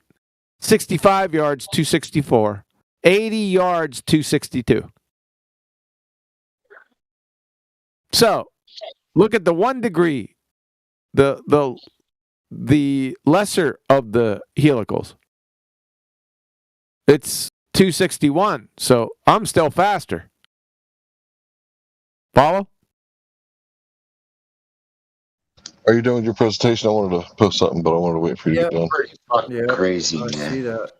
[SPEAKER 21] 65 yards, 264. 80 yards, 262. So, look at the 1 degree, the lesser of the helicals. It's 261, so I'm still faster. Follow?
[SPEAKER 15] Are you done with your presentation? I wanted to post something, but I wanted to wait for you to get done.
[SPEAKER 18] Fucking crazy,
[SPEAKER 24] I
[SPEAKER 18] man.
[SPEAKER 24] see that.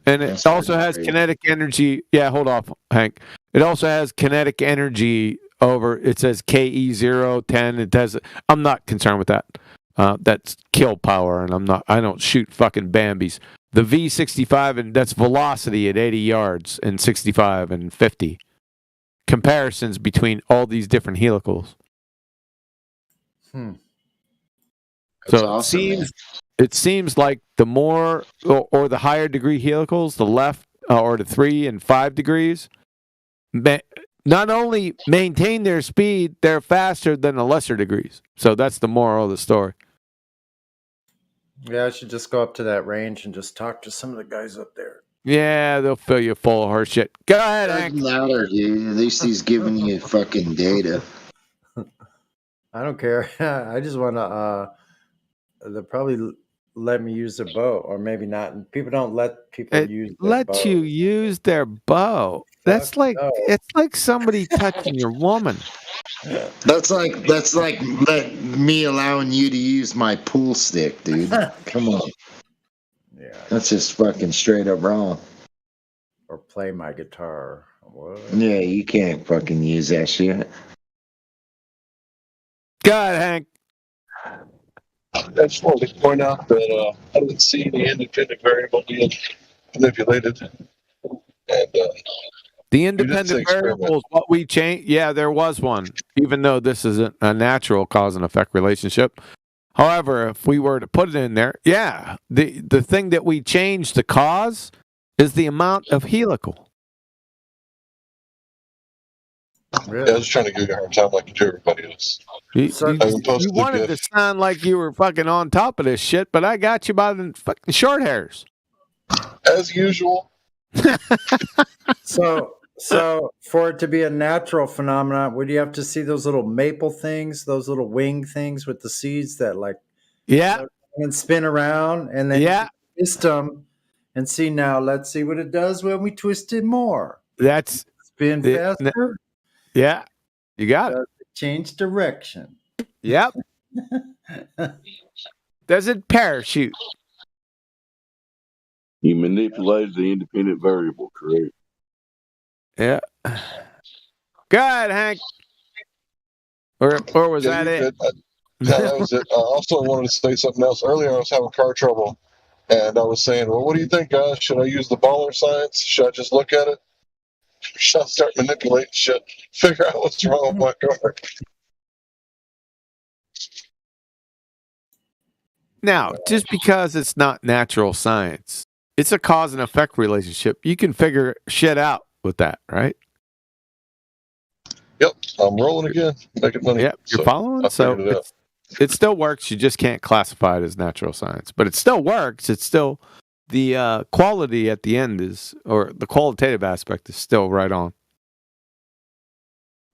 [SPEAKER 21] And it also has kinetic energy. Yeah, hold off, Hank. It also has kinetic energy over. It says KE010. It does. I'm not concerned with that. That's kill power, and I don't shoot fucking Bambis. The V65, and that's velocity at 80 yards and 65 and 50. Comparisons between all these different helicals.
[SPEAKER 18] That's
[SPEAKER 21] So
[SPEAKER 18] awesome,
[SPEAKER 21] it seems like the more or the higher degree helicals, the left or the 3 and 5 degrees, not only maintain their speed, they're faster than the lesser degrees. So that's the moral of the story.
[SPEAKER 24] Yeah, I should just go up to that range and just talk to some of the guys up there.
[SPEAKER 21] Yeah, they'll fill you full of horse shit. Go ahead, Hank.
[SPEAKER 18] Doesn't matter, dude. At least he's giving you fucking data.
[SPEAKER 24] I don't care. I just want to. They'll probably let me use their bow, or maybe not. People don't let people use. Their bow.
[SPEAKER 21] You use their bow. That's like it's like somebody touching your woman.
[SPEAKER 18] That's like me allowing you to use my pool stick, dude. Come on.
[SPEAKER 24] Yeah.
[SPEAKER 18] That's just fucking straight up wrong.
[SPEAKER 24] Or play my guitar. What?
[SPEAKER 18] Yeah, you can't fucking use that shit.
[SPEAKER 21] Go ahead, Hank.
[SPEAKER 15] I just wanted to point out that I didn't see the independent variable being manipulated. And
[SPEAKER 21] the independent variable is what we changed. Yeah, there was one, even though this isn't a natural cause and effect relationship. However, if we were to put it in there, yeah, the thing that we changed the cause is the amount of helical.
[SPEAKER 15] Really? I was trying to give you a hard time like you do everybody else.
[SPEAKER 21] You wanted to sound like you were fucking on top of this shit, but I got you by the fucking short hairs.
[SPEAKER 15] As usual.
[SPEAKER 24] So for it to be a natural phenomenon, would you have to see those little maple things, those little wing things with the seeds that and spin around, and then twist them and see. Now let's see what it does when we twist it more.
[SPEAKER 21] That's
[SPEAKER 24] spin faster.
[SPEAKER 21] Yeah, you got it.
[SPEAKER 24] Change direction.
[SPEAKER 21] Yep. Does it parachute?
[SPEAKER 13] You manipulated the independent variable, correct?
[SPEAKER 21] Yeah. Go ahead, Hank. Or was that it?
[SPEAKER 15] That was it. I also wanted to say something else. Earlier, I was having car trouble, and I was saying, well, what do you think, guys? Should I use the baller science? Should I just look at it? Should I start manipulating shit? Figure out what's wrong with my car?
[SPEAKER 21] Now, just because it's not natural science, it's a cause and effect relationship. You can figure shit out with that, right?
[SPEAKER 15] Yep, I'm rolling again, making money.
[SPEAKER 21] Yep, you're following. So it still works. You just can't classify it as natural science, but it still works. It's still the quality at the end is, or the qualitative aspect is still right on.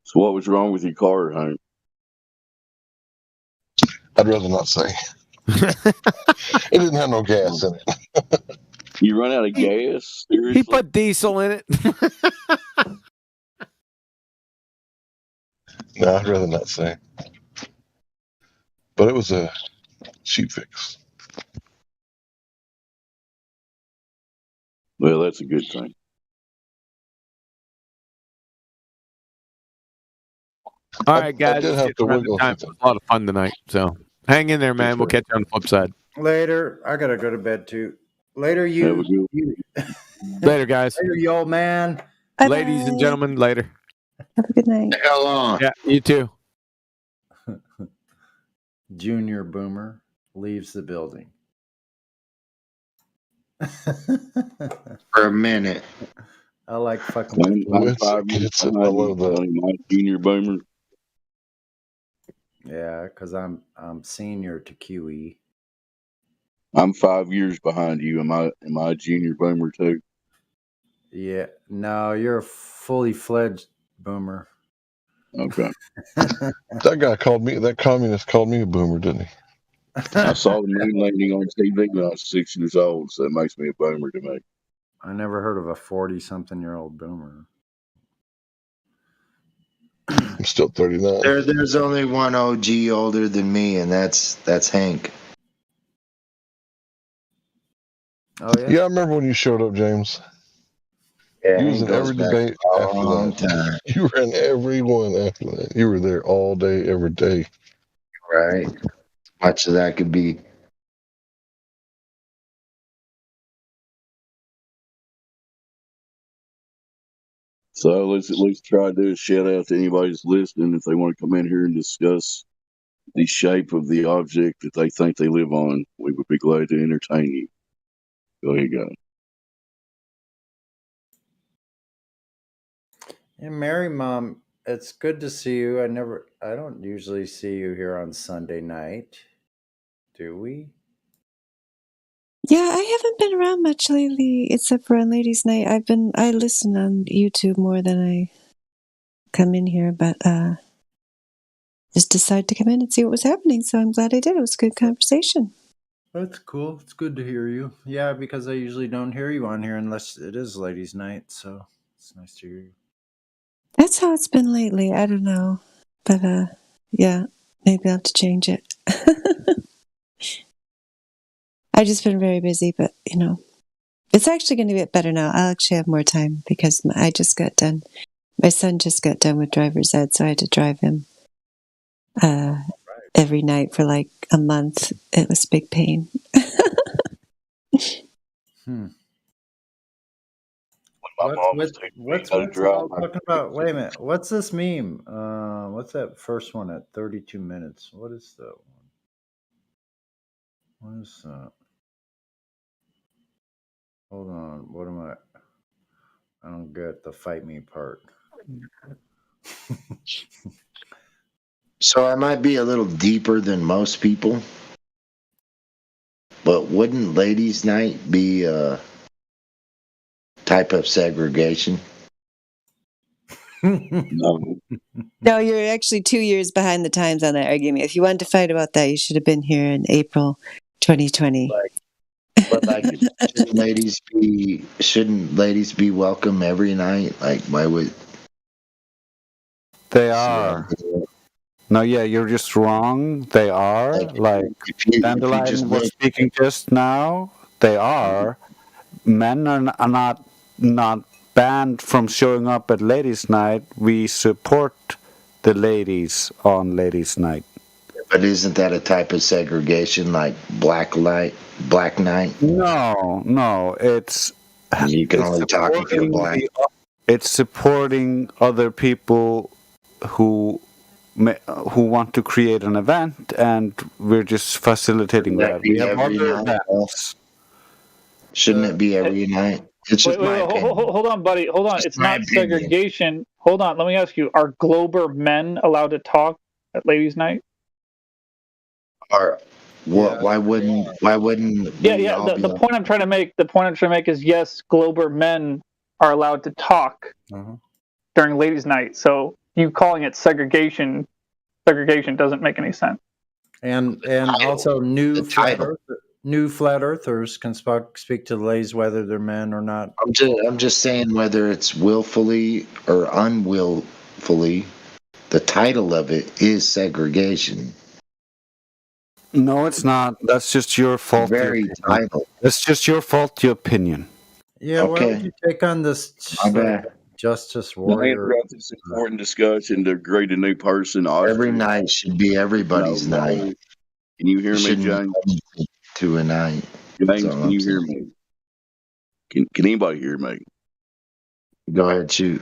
[SPEAKER 13] So what was wrong with your car, Hank?
[SPEAKER 15] I'd rather not say. It didn't have no gas in it.
[SPEAKER 13] You run out of gas? Seriously?
[SPEAKER 21] He put diesel in it.
[SPEAKER 15] No, I'd rather not say. But it was a cheap fix.
[SPEAKER 13] Well, that's a good thing.
[SPEAKER 21] All right, guys.
[SPEAKER 15] I did have to wiggle.
[SPEAKER 21] It was a lot of fun tonight. So hang in there, man. We'll catch you on the flip side.
[SPEAKER 24] Later. I gotta go to bed too. Later, you.
[SPEAKER 21] Later, guys.
[SPEAKER 24] Later, you old man.
[SPEAKER 1] Bye-bye.
[SPEAKER 21] Ladies and gentlemen, later.
[SPEAKER 1] Have a good night.
[SPEAKER 18] Hell on.
[SPEAKER 21] Yeah, you too.
[SPEAKER 24] Junior Boomer leaves the building.
[SPEAKER 18] For a minute.
[SPEAKER 24] I like fucking.
[SPEAKER 13] I'm 5 years behind my junior boomer.
[SPEAKER 24] Yeah, because I'm senior to QE.
[SPEAKER 13] I'm 5 years behind you. Am I a junior boomer too?
[SPEAKER 24] Yeah, no, you're a fully fledged boomer.
[SPEAKER 13] Okay.
[SPEAKER 15] That guy called me. That communist called me a boomer, didn't he?
[SPEAKER 13] I saw the moon landing on TV when I was 6 years old, so it makes me a boomer to me.
[SPEAKER 24] I never heard of a 40-something-year-old boomer.
[SPEAKER 15] I'm still 39.
[SPEAKER 18] There's only one OG older than me, and that's Hank.
[SPEAKER 24] Oh yeah.
[SPEAKER 15] Yeah, I remember when you showed up, James.
[SPEAKER 18] Yeah,
[SPEAKER 15] You was
[SPEAKER 18] it
[SPEAKER 15] in
[SPEAKER 18] goes
[SPEAKER 15] every
[SPEAKER 18] back
[SPEAKER 15] debate
[SPEAKER 18] a
[SPEAKER 15] after
[SPEAKER 18] long
[SPEAKER 15] that.
[SPEAKER 18] time.
[SPEAKER 15] You were in every one after that. You were there all day, every day.
[SPEAKER 18] Right. Much of that could be.
[SPEAKER 13] So let's at least try to do a shout out to anybody that's listening if they want to come in here and discuss the shape of the object that they think they live on. We would be glad to entertain you. Go ahead, guys.
[SPEAKER 24] Hey, Mary Mom, it's good to see you. I don't usually see you here on Sunday night. Do we?
[SPEAKER 1] Yeah, I haven't been around much lately, except for on Ladies' Night. I listen on YouTube more than I come in here, but just decided to come in and see what was happening. So I'm glad I did. It was a good conversation.
[SPEAKER 24] That's cool. It's good to hear you. Yeah, because I usually don't hear you on here unless it is Ladies' Night. So it's nice to hear you.
[SPEAKER 1] That's how it's been lately. I don't know, but yeah, maybe I'll have to change it. I've just been very busy, but it's actually going to get better now. I'll actually have more time because I just got done. My son just got done with driver's ed, so I had to drive him every night for like a month. It was big pain.
[SPEAKER 24] What's all talking about? Wait a minute. What's this meme? What's that first one at 32 minutes? What is that one? What is that? Hold on. What am I? I don't get the fight me part.
[SPEAKER 18] So I might be a little deeper than most people, but wouldn't Ladies' Night be a type of segregation?
[SPEAKER 13] No.
[SPEAKER 1] No, you're actually 2 years behind the times on that argument. If you wanted to fight about that, you should have been here in April 2020.
[SPEAKER 18] But like, shouldn't ladies be welcome every night? Like, why would
[SPEAKER 3] they are? No, yeah, you're just wrong. They are. Like Dandelion was speaking just now. They are. Men are not banned from showing up at Ladies' Night. We support the ladies on Ladies' Night.
[SPEAKER 18] But isn't that a type of segregation, like black night?
[SPEAKER 3] No, it's
[SPEAKER 18] you can only talk if you're black.
[SPEAKER 3] It's supporting other people who want to create an event, and we're just facilitating that. We have other events.
[SPEAKER 18] Shouldn't it be every night? It's just
[SPEAKER 14] wait, hold on, buddy. Hold on. It's not segregation. Hold on. Let me ask you: are Glober men allowed to talk at Ladies' Night?
[SPEAKER 18] Why wouldn't?
[SPEAKER 14] Yeah. The point I'm trying to make. The point I'm trying to make is yes, Glober men are allowed to talk during Ladies' Night. So you calling it segregation doesn't make any sense.
[SPEAKER 24] And also new flat earthers can speak to the ladies whether they're men or not.
[SPEAKER 18] I'm just saying whether it's willfully or unwillfully, the title of it is segregation.
[SPEAKER 3] No, it's not. That's just your fault.
[SPEAKER 18] Very title.
[SPEAKER 3] That's just your faulty opinion.
[SPEAKER 24] Yeah, why would you take on this justice warrior?
[SPEAKER 13] This important discussion to create a new person.
[SPEAKER 18] Every night should be everybody's night.
[SPEAKER 13] Can you hear me, James?
[SPEAKER 18] To a night.
[SPEAKER 13] James, can you hear me? Can anybody hear me?
[SPEAKER 18] Go ahead, shoot.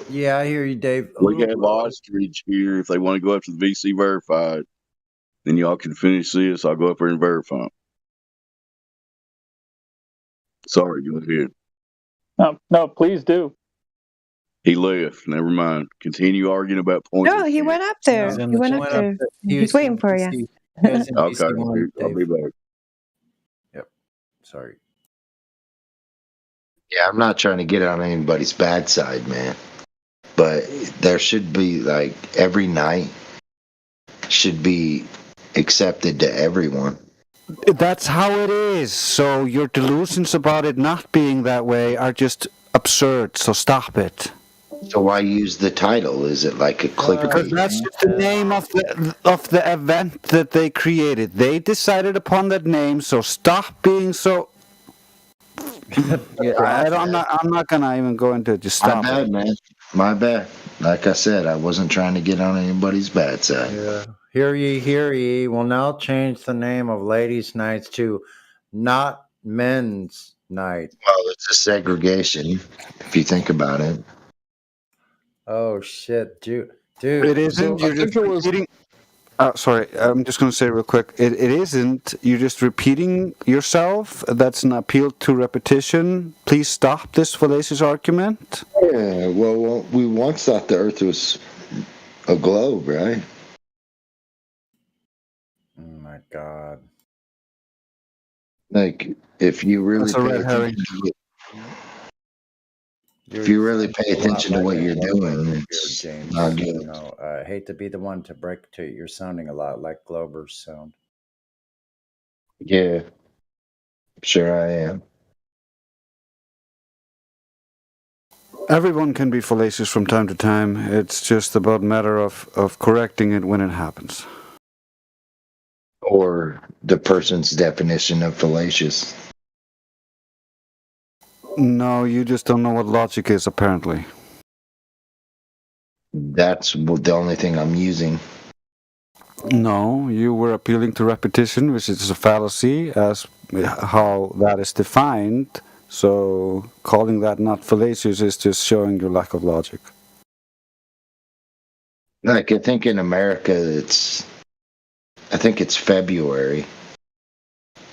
[SPEAKER 24] Yeah, I hear you, Dave.
[SPEAKER 13] We have Ostrich here. If they want to go up to the VC verified, then y'all can finish this. I'll go up there and verify them. Sorry, go ahead.
[SPEAKER 14] No, please do.
[SPEAKER 13] He left. Never mind. Continue arguing about points.
[SPEAKER 1] No, he went up there. He went up there. He's waiting for you.
[SPEAKER 13] Okay, I'll be back.
[SPEAKER 24] Yep. Sorry.
[SPEAKER 18] Yeah, I'm not trying to get on anybody's bad side, man. But there should be, like, every night should be accepted to everyone.
[SPEAKER 3] That's how it is. So your delusions about it not being that way are just absurd. So stop it.
[SPEAKER 18] So why use the title? Is it like a clickbait?
[SPEAKER 3] Because that's just the name of the event that they created. They decided upon that name. So stop being so I'm not gonna even go into it. Just
[SPEAKER 18] My
[SPEAKER 3] stop
[SPEAKER 18] bad,
[SPEAKER 3] it.
[SPEAKER 18] man. My bad. Like I said, I wasn't trying to get on anybody's bad side.
[SPEAKER 24] Yeah. Hear ye. We'll now change the name of ladies' nights to not men's night.
[SPEAKER 18] Well, it's a segregation, if you think about it.
[SPEAKER 24] Oh shit, dude.
[SPEAKER 3] It isn't. You're just repeating. Sorry, I'm just going to say real quick. It isn't. You're just repeating yourself. That's an appeal to repetition. Please stop this fallacious argument.
[SPEAKER 18] Yeah, well, we once thought the Earth was a globe, right?
[SPEAKER 24] Oh my God.
[SPEAKER 18] Like, if you really
[SPEAKER 3] That's a
[SPEAKER 18] pay
[SPEAKER 3] red herring.
[SPEAKER 18] attention, if you really pay attention to what you're doing, it's
[SPEAKER 24] James.
[SPEAKER 18] not good.
[SPEAKER 24] I hate to be the one to break it to you. You're sounding a lot like Glober's sound.
[SPEAKER 18] Yeah, sure I am.
[SPEAKER 3] Everyone can be fallacious from time to time. It's just about a matter of correcting it when it happens.
[SPEAKER 18] Or the person's definition of fallacious.
[SPEAKER 3] No, you just don't know what logic is, apparently.
[SPEAKER 18] That's the only thing I'm using.
[SPEAKER 3] No, you were appealing to repetition, which is a fallacy, as how that is defined. So calling that not fallacious is just showing your lack of logic.
[SPEAKER 18] Like, I think in America, I think it's February.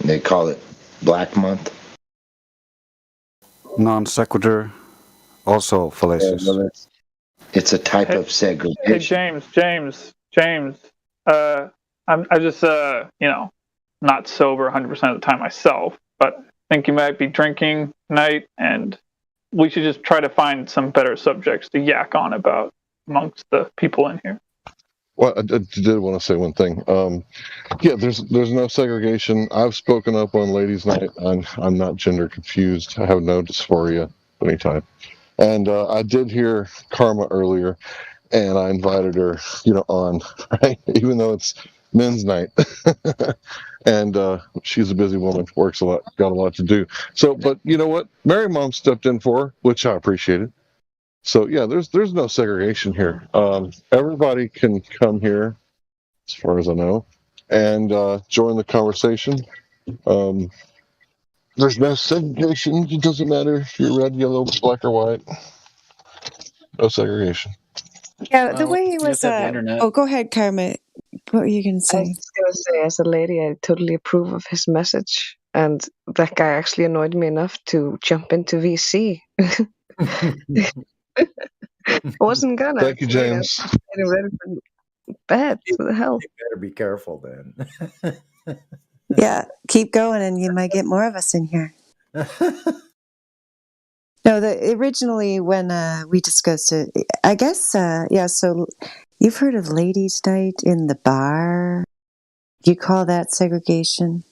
[SPEAKER 18] They call it Black Month.
[SPEAKER 3] Non sequitur, also fallacious.
[SPEAKER 18] It's a type of segregation.
[SPEAKER 14] Hey, James. I just not sober 100% of the time myself, but I think you might be drinking tonight, and we should just try to find some better subjects to yak on about amongst the people in here.
[SPEAKER 15] Well, I did want to say one thing. Yeah, there's no segregation. I've spoken up on ladies' night. I'm not gender confused. I have no dysphoria of any type. And I did hear Karma earlier, and I invited her, on, right? Even though it's men's night. And she's a busy woman, works a lot, got a lot to do. So, but you know what? Mary Mom stepped in for her, which I appreciated. So yeah, there's no segregation here. Everybody can come here, as far as I know, and join the conversation. There's no segregation. It doesn't matter if you're red, yellow, black, or white. No segregation.
[SPEAKER 1] Yeah, the way he was. Oh, go ahead, Karma. What were you going to
[SPEAKER 19] I
[SPEAKER 1] say?
[SPEAKER 19] was just going to say, as a lady, I totally approve of his message. And that guy actually annoyed me enough to jump into VC. I wasn't gonna.
[SPEAKER 15] Thank you, James.
[SPEAKER 19] I was getting ready for bed. What the hell?
[SPEAKER 24] You better be careful then.
[SPEAKER 1] Yeah, keep going, and you might get more of us in here. No, originally when we discussed it, I guess, yeah, so you've heard of ladies' night in the bar? You call that segregation?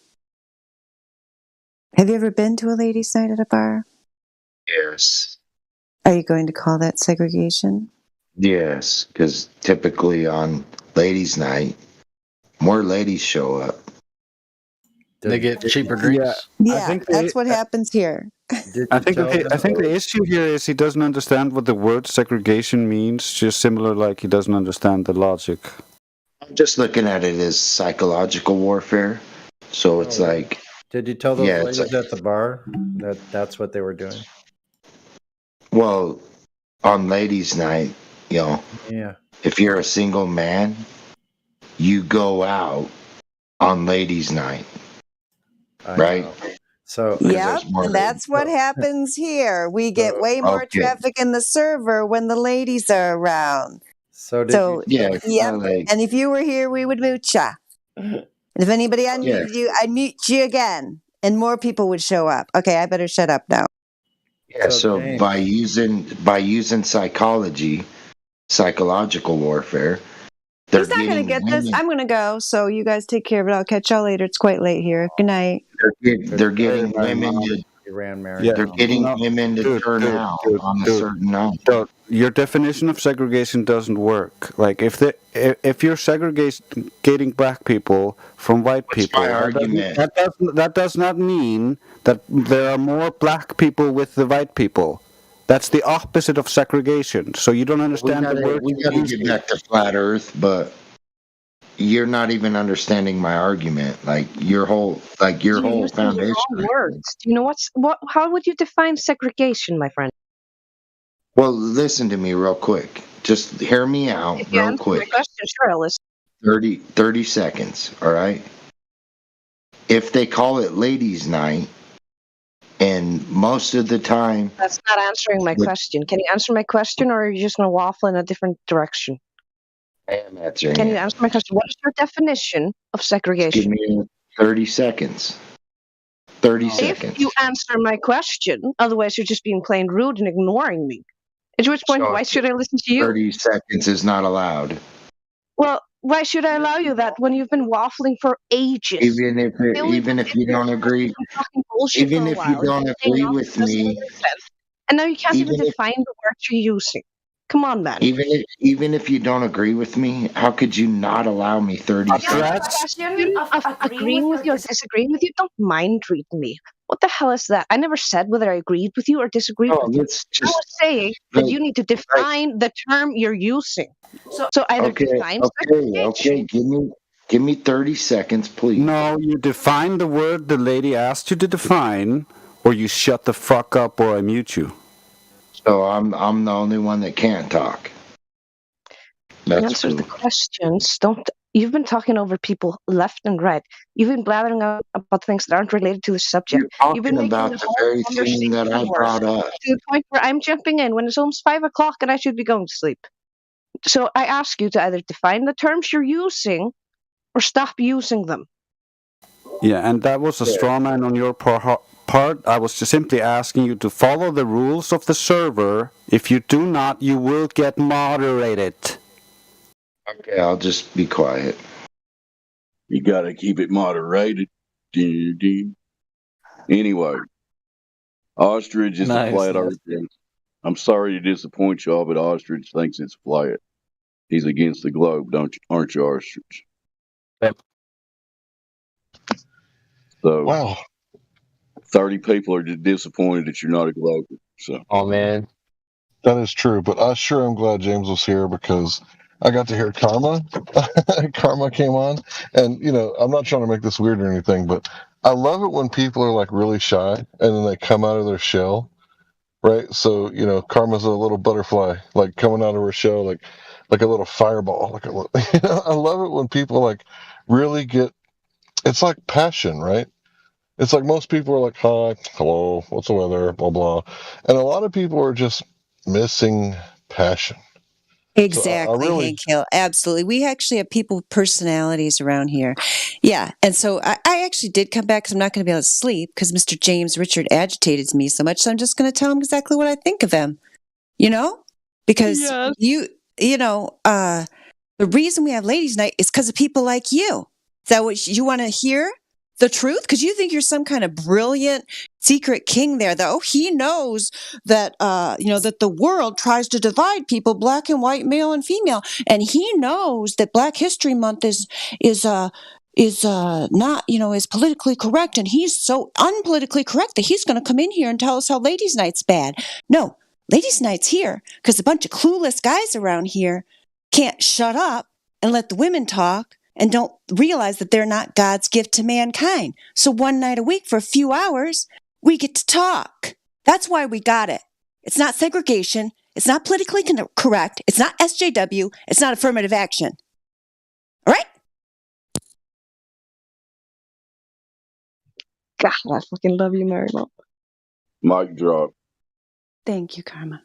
[SPEAKER 1] Have you ever been to a ladies' night at a bar?
[SPEAKER 18] Yes.
[SPEAKER 1] Are you going to call that segregation?
[SPEAKER 18] Yes, because typically on ladies' night, more ladies show up.
[SPEAKER 20] They get cheaper drinks.
[SPEAKER 1] Yeah, that's what happens here.
[SPEAKER 3] I think the issue here is he doesn't understand what the word segregation means, just similar like he doesn't understand the logic.
[SPEAKER 18] I'm just looking at it as psychological warfare. So it's like...
[SPEAKER 24] Did you tell those ladies
[SPEAKER 18] like,
[SPEAKER 24] at the bar that that's what they were doing?
[SPEAKER 18] Well, on ladies' night,
[SPEAKER 24] Yeah.
[SPEAKER 18] if you're a single man, you go out on ladies' night. Right?
[SPEAKER 24] So
[SPEAKER 1] yep, and that's what happens here. We get way more traffic in the server when the ladies are around.
[SPEAKER 24] So
[SPEAKER 1] yep. And if you were here, we would mute ya. And if anybody unmuted you, I'd mute you again, and more people would show up. Okay, I better shut up now.
[SPEAKER 18] Yeah. So by using psychological warfare.
[SPEAKER 1] He's not going to get this. I'm going to go. So you guys take care of it. I'll catch y'all later. It's quite late here. Good night.
[SPEAKER 18] They're getting women
[SPEAKER 24] ran Mary.
[SPEAKER 3] Yeah,
[SPEAKER 18] They're getting women to turn out on a certain night.
[SPEAKER 3] Your definition of segregation doesn't work. Like if you're segregating black people from white people, that does not mean that there are more black people with the white people. That's the opposite of segregation. So you don't understand the word.
[SPEAKER 18] We gotta get back to flat Earth, but you're not even understanding my argument. Like your whole foundation.
[SPEAKER 19] Wrong words. Do you know what? How would you define segregation, my friend?
[SPEAKER 18] Well, listen to me real quick. Just hear me out
[SPEAKER 19] If you
[SPEAKER 18] real
[SPEAKER 19] answer
[SPEAKER 18] quick.
[SPEAKER 19] my question, sure, I'll listen.
[SPEAKER 18] 30 seconds, all right? If they call it ladies' night, and most of the time...
[SPEAKER 19] That's not answering my question. Can you answer my question, or are you just going to waffle in a different direction?
[SPEAKER 18] I am answering
[SPEAKER 19] Can you
[SPEAKER 18] it.
[SPEAKER 19] answer my question? What is your definition of segregation?
[SPEAKER 18] Give me 30 seconds. 30 seconds.
[SPEAKER 19] If you answer my question, otherwise you're just being plain rude and ignoring me. At which point, why should I listen to you?
[SPEAKER 18] 30 seconds is not allowed.
[SPEAKER 19] Well, why should I allow you that when you've been waffling for ages?
[SPEAKER 18] Even if you don't agree, even if you don't agree with me,
[SPEAKER 19] and now you can't even
[SPEAKER 18] even if-
[SPEAKER 19] define the words you're using. Come on, man.
[SPEAKER 18] even if you don't agree with me, how could you not allow me 30 seconds?
[SPEAKER 19] Agreeing with you or disagreeing with you, don't mind reading me. What the hell is that? I never said whether I agreed with you or disagreed with you. I was saying that you need to define the term you're using. So either define
[SPEAKER 18] Okay. Give me 30 seconds, please.
[SPEAKER 3] No, you define the word the lady asked you to define, or you shut the fuck up, or I mute you.
[SPEAKER 18] So I'm the only one that can't talk. That's
[SPEAKER 19] answer
[SPEAKER 18] cool.
[SPEAKER 19] the questions. You've been talking over people left and right. You've been blathering about things that aren't related to the subject. You've been
[SPEAKER 18] Talking
[SPEAKER 19] making
[SPEAKER 18] about
[SPEAKER 19] the
[SPEAKER 18] the
[SPEAKER 19] whole
[SPEAKER 18] very thing
[SPEAKER 19] conversation
[SPEAKER 18] that I
[SPEAKER 19] worse,
[SPEAKER 18] brought up.
[SPEAKER 19] to the point where I'm jumping in when it's almost 5 o'clock and I should be going to sleep. So I ask you to either define the terms you're using or stop using them.
[SPEAKER 3] Yeah, and that was a straw man on your part. I was just simply asking you to follow the rules of the server. If you do not, you will get moderated.
[SPEAKER 18] Okay, I'll just be quiet.
[SPEAKER 13] You got to keep it moderated. Anyway, Ostrich is a flat earther. I'm sorry to disappoint y'all, but Ostrich thinks it's flat. He's against the globe, aren't you, Ostrich?
[SPEAKER 11] Yep.
[SPEAKER 13] So,
[SPEAKER 15] wow.
[SPEAKER 13] 30 people are just disappointed that you're not a glober. So,
[SPEAKER 11] oh man,
[SPEAKER 15] that is true. But I sure am glad James was here because I got to hear Karma. Karma came on, and I'm not trying to make this weird or anything, but I love it when people are like really shy and then they come out of their shell, right? So Karma's a little butterfly, like coming out of her shell, like a little fireball. I love it when people like really get. It's like passion, right? It's like most people are like, hi, hello, what's the weather, blah, blah. And a lot of people are just missing passion.
[SPEAKER 1] Exactly,
[SPEAKER 15] So
[SPEAKER 1] Hank Hill. Absolutely. We actually have people with personalities around here. Yeah. And so I actually did come back because I'm not going to be able to sleep because Mr. James Richard agitated me so much. So I'm just going to tell him exactly what I think of him, because the reason we have ladies' night is because of people like you. Is that what you want to hear? The truth? Because you think you're some kind of brilliant secret king there, though. He knows that, that the world tries to divide people, black and white, male and female. And he knows that Black History Month is not, is politically correct. And he's so unpolitically correct that he's going to come in here and tell us how ladies' night's bad. No, ladies' night's here because a bunch of clueless guys around here can't shut up and let the women talk and don't realize that they're not God's gift to mankind. So one night a week for a few hours, we get to talk. That's why we got it. It's not segregation. It's not politically correct. It's not SJW. It's not affirmative action. All right?
[SPEAKER 19] God, I fucking love you, Mary Mo.
[SPEAKER 13] mic drop.
[SPEAKER 1] Thank you, Karma.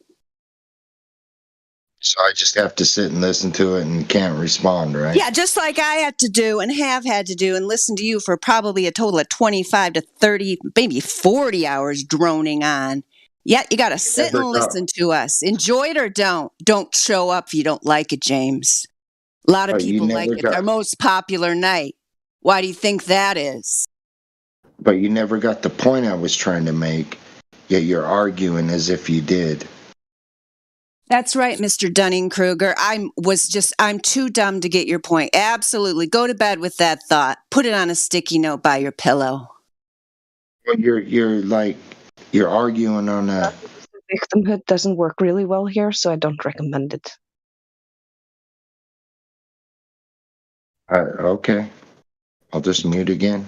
[SPEAKER 18] So I just have to sit and listen to it and can't respond, right?
[SPEAKER 1] Yeah, just like I had to do and have had to do and listen to you for probably a total of 25 to 30, maybe 40 hours droning on. Yeah, you got to sit and listen to us. Enjoy it or don't. Don't show up if you don't like it, James. A lot of people like it. It's our most popular night. Why do you think that is?
[SPEAKER 18] but you never got the point I was trying to make, yet you're arguing as if you did.
[SPEAKER 1] That's right, Mr. Dunning-Kruger. I'm too dumb to get your point. Absolutely. Go to bed with that thought. Put it on a sticky note by your pillow.
[SPEAKER 18] Well, you're arguing on a...
[SPEAKER 19] Victimhood doesn't work really well here, so I don't recommend it.
[SPEAKER 18] Okay. I'll just mute again.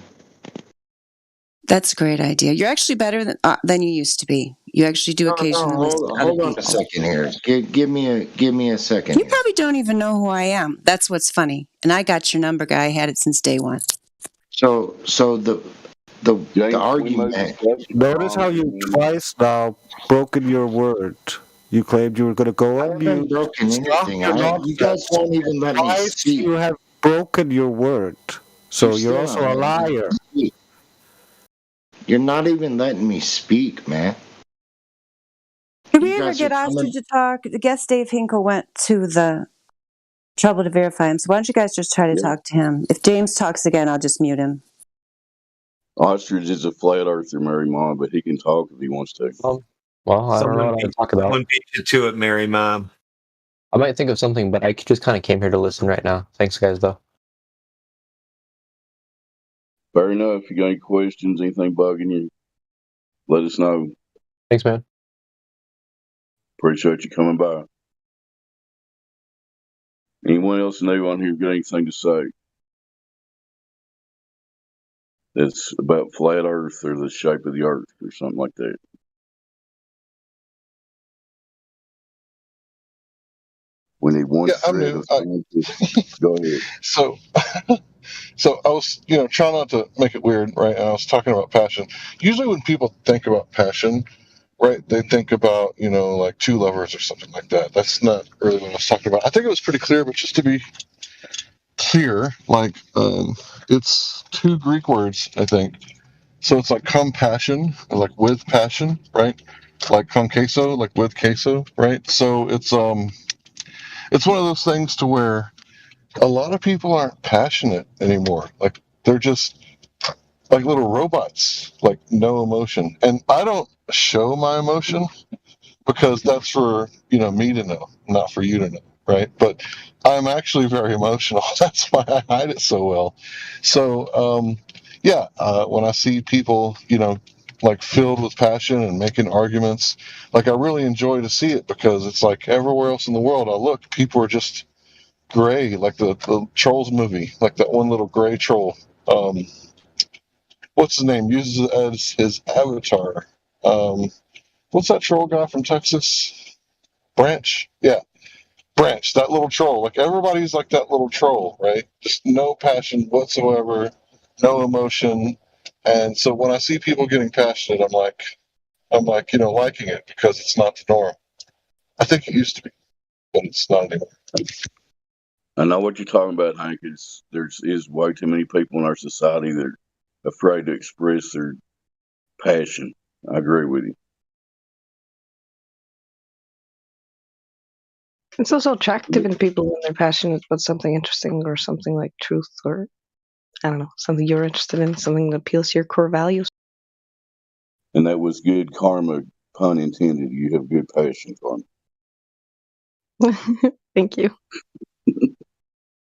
[SPEAKER 1] That's a great idea. You're actually better than you used to be. You actually do occasionally.
[SPEAKER 18] Hold on a second here. Give me a second.
[SPEAKER 1] You probably don't even know who I am. That's what's funny. And I got your number, guy. I had it since day one.
[SPEAKER 18] So the argument.
[SPEAKER 3] Notice how you twice now broken your word. You claimed you were going to go on mute.
[SPEAKER 18] Broken anything. You guys won't even let me speak.
[SPEAKER 3] You have broken your word. So you're also a liar.
[SPEAKER 18] You're not even letting me speak, man.
[SPEAKER 1] Did we ever get Ostrich to talk? The guest Dave Hinkle went to the trouble to verify him. So why don't you guys just try to talk to him? If James talks again, I'll just mute him.
[SPEAKER 13] Ostrich is a flat earther, Mary Mom, but he can talk if he wants to.
[SPEAKER 6] Well, I don't know what I'm talking about.
[SPEAKER 16] Someone beat you to it, Mary Mom.
[SPEAKER 6] I might think of something, but I just kind of came here to listen right now. Thanks, guys, though.
[SPEAKER 13] Fair enough. If you got any questions, anything bugging you, let us know.
[SPEAKER 6] Thanks, man.
[SPEAKER 13] Appreciate you coming by. Anyone else new on here got anything to say? It's about flat Earth or the shape of the Earth or something like that. We need one.
[SPEAKER 15] Yeah, I'm new.
[SPEAKER 13] Go ahead.
[SPEAKER 15] So I was, trying not to make it weird, right? And I was talking about passion. Usually when people think about passion, right, they think about, like two lovers or something like that. That's not really what I was talking about. I think it was pretty clear, but just to be clear, it's two Greek words, I think. So it's like compassion, like with passion, right? Like con queso, like with queso, right? So it's one of those things to where a lot of people aren't passionate anymore. Like they're just like little robots, like no emotion. And I don't show my emotion because that's for, me to know, not for you to know, right? But I'm actually very emotional. That's why I hide it so well. So, when I see people, like filled with passion and making arguments, like I really enjoy to see it because it's like everywhere else in the world I look, people are just gray, like the Trolls movie, like that one little gray troll. What's his name? Uses it as his avatar. What's that troll guy from Texas? Branch? Yeah. Branch, that little troll. Like everybody's like that little troll, right? Just no passion whatsoever, no emotion. And so when I see people getting passionate, I'm like, liking it because it's not the norm. I think it used to be, but it's not anymore.
[SPEAKER 13] I know what you're talking about, Hank. There's way too many people in our society that are afraid to express their passion. I agree with you.
[SPEAKER 19] It's also attractive in people when they're passionate about something interesting or something like truth or, I don't know, something you're interested in, something that appeals to your core values.
[SPEAKER 13] And that was good karma, pun intended. You have good passion, Karma.
[SPEAKER 19] Thank you.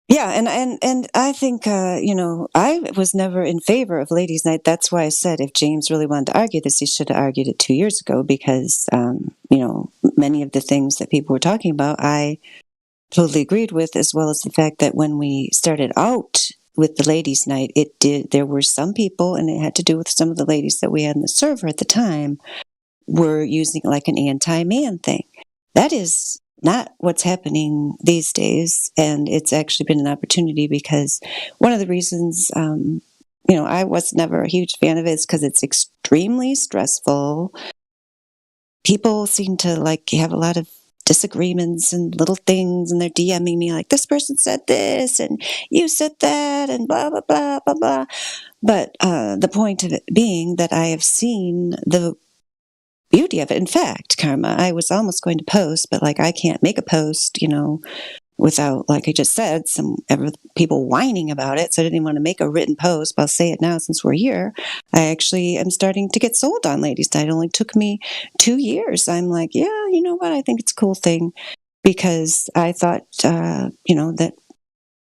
[SPEAKER 1] Yeah, and I think, I was never in favor of Ladies' Night. That's why I said if James really wanted to argue this, he should have argued it 2 years ago because, many of the things that people were talking about, I totally agreed with, as well as the fact that when we started out with the Ladies' Night, there were some people, and it had to do with some of the ladies that we had in the server at the time, were using like an anti-man thing. That is not what's happening these days, and it's actually been an opportunity because one of the reasons, I was never a huge fan of it is because it's extremely stressful. People seem to have a lot of disagreements and little things, and they're DMing me like, this person said this, and you said that, and blah, blah, blah, blah, blah. But the point of it being that I have seen the beauty of it. In fact, Karma, I was almost going to post, but I can't make a post, without, like I just said, people whining about it. So I didn't even want to make a written post, but I'll say it now since we're here. I actually am starting to get sold on Ladies Night. It only took me 2 years. I'm like, yeah, you know what? I think it's a cool thing because I thought, that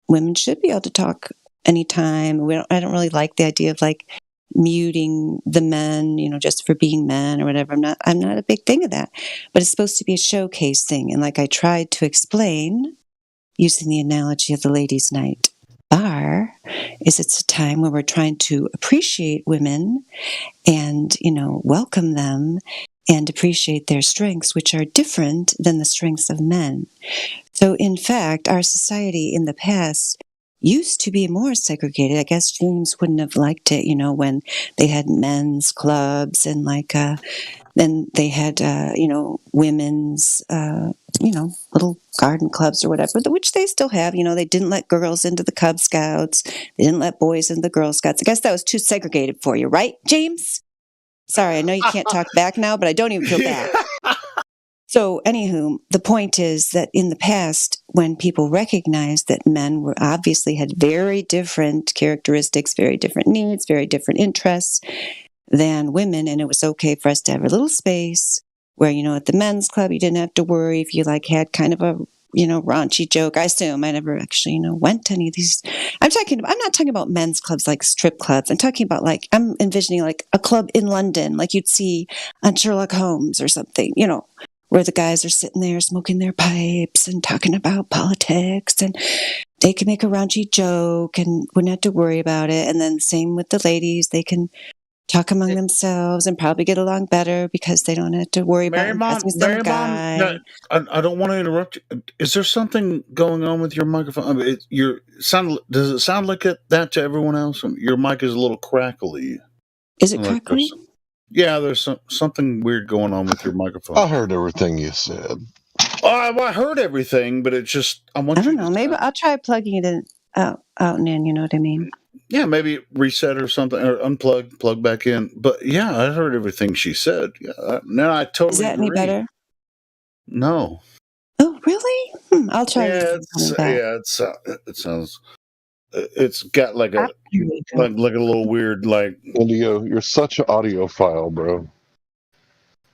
[SPEAKER 1] women should be able to talk anytime. I don't really like the idea of like muting the men, just for being men or whatever. I'm not a big thing of that, but it's supposed to be a showcase thing. And like I tried to explain using the analogy of the ladies' night bar, it's a time where we're trying to appreciate women and, welcome them and appreciate their strengths, which are different than the strengths of men. So in fact, our society in the past used to be more segregated. I guess James wouldn't have liked it, when they had men's clubs and then they had, women's, little garden clubs or whatever, which they still have. They didn't let girls into the Cub Scouts. They didn't let boys into the Girl Scouts. I guess that was too segregated for you, right, James? Sorry, I know you can't talk back now, but I don't even feel bad. So, anywho, the point is that in the past, when people recognized that men obviously had very different characteristics, very different needs, very different interests than women, and it was okay for us to have a little space where, at the men's club, you didn't have to worry if you had kind of a, raunchy joke. I assume I never actually, went to any of these. I'm not talking about men's clubs like strip clubs. I'm talking about I'm envisioning a club in London, like you'd see on Sherlock Holmes or something, where the guys are sitting there smoking their pipes and talking about politics, and they can make a raunchy joke and wouldn't have to worry about it. And then same with the ladies, they can talk among themselves and probably get along better because they don't have to worry about asking some guy.
[SPEAKER 5] No, I don't want to interrupt you. Is there something going on with your microphone? I mean, does it sound like that to everyone else? Your mic is a little crackly.
[SPEAKER 1] Is it crackly?
[SPEAKER 5] Yeah, there's something weird going on with your microphone.
[SPEAKER 15] I heard everything you said.
[SPEAKER 5] I heard everything, but it's just
[SPEAKER 1] I don't know. Maybe I'll try plugging it in out and in. You know what I mean?
[SPEAKER 5] Yeah, maybe reset or something, or unplug, plug back in. But yeah, I heard everything she said. Yeah, no, I totally.
[SPEAKER 1] Is that
[SPEAKER 5] agree.
[SPEAKER 1] any better?
[SPEAKER 5] No.
[SPEAKER 1] Oh, really? I'll try.
[SPEAKER 5] Yeah, it sounds. It's got like a little weird
[SPEAKER 15] Indio. You're such an audiophile, bro.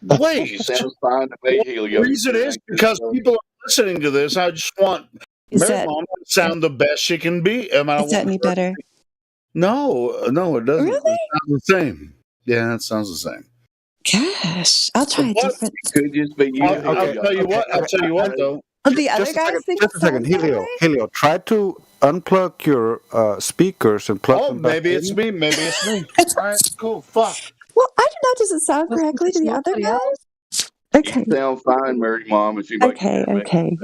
[SPEAKER 5] Wait,
[SPEAKER 13] sounds fine to me, Helio.
[SPEAKER 5] The reason is because people are listening to this. I just want Mary Mom to sound the best she can be.
[SPEAKER 1] Is that any better?
[SPEAKER 5] No, it doesn't.
[SPEAKER 1] Really?
[SPEAKER 5] It sounds the same. Yeah, it sounds the same.
[SPEAKER 1] Gosh, I'll try a different.
[SPEAKER 13] Could just be you.
[SPEAKER 5] I'll tell you what, though.
[SPEAKER 1] The other guys think
[SPEAKER 3] just a second, Helio, try to unplug your speakers and plug them back
[SPEAKER 5] maybe
[SPEAKER 3] in.
[SPEAKER 5] it's me. Maybe it's me. All right, cool. Fuck.
[SPEAKER 1] Well, I don't know. Does it sound correctly to the other guys? Okay.
[SPEAKER 13] You sound fine, Mary Mom. If you
[SPEAKER 1] Okay.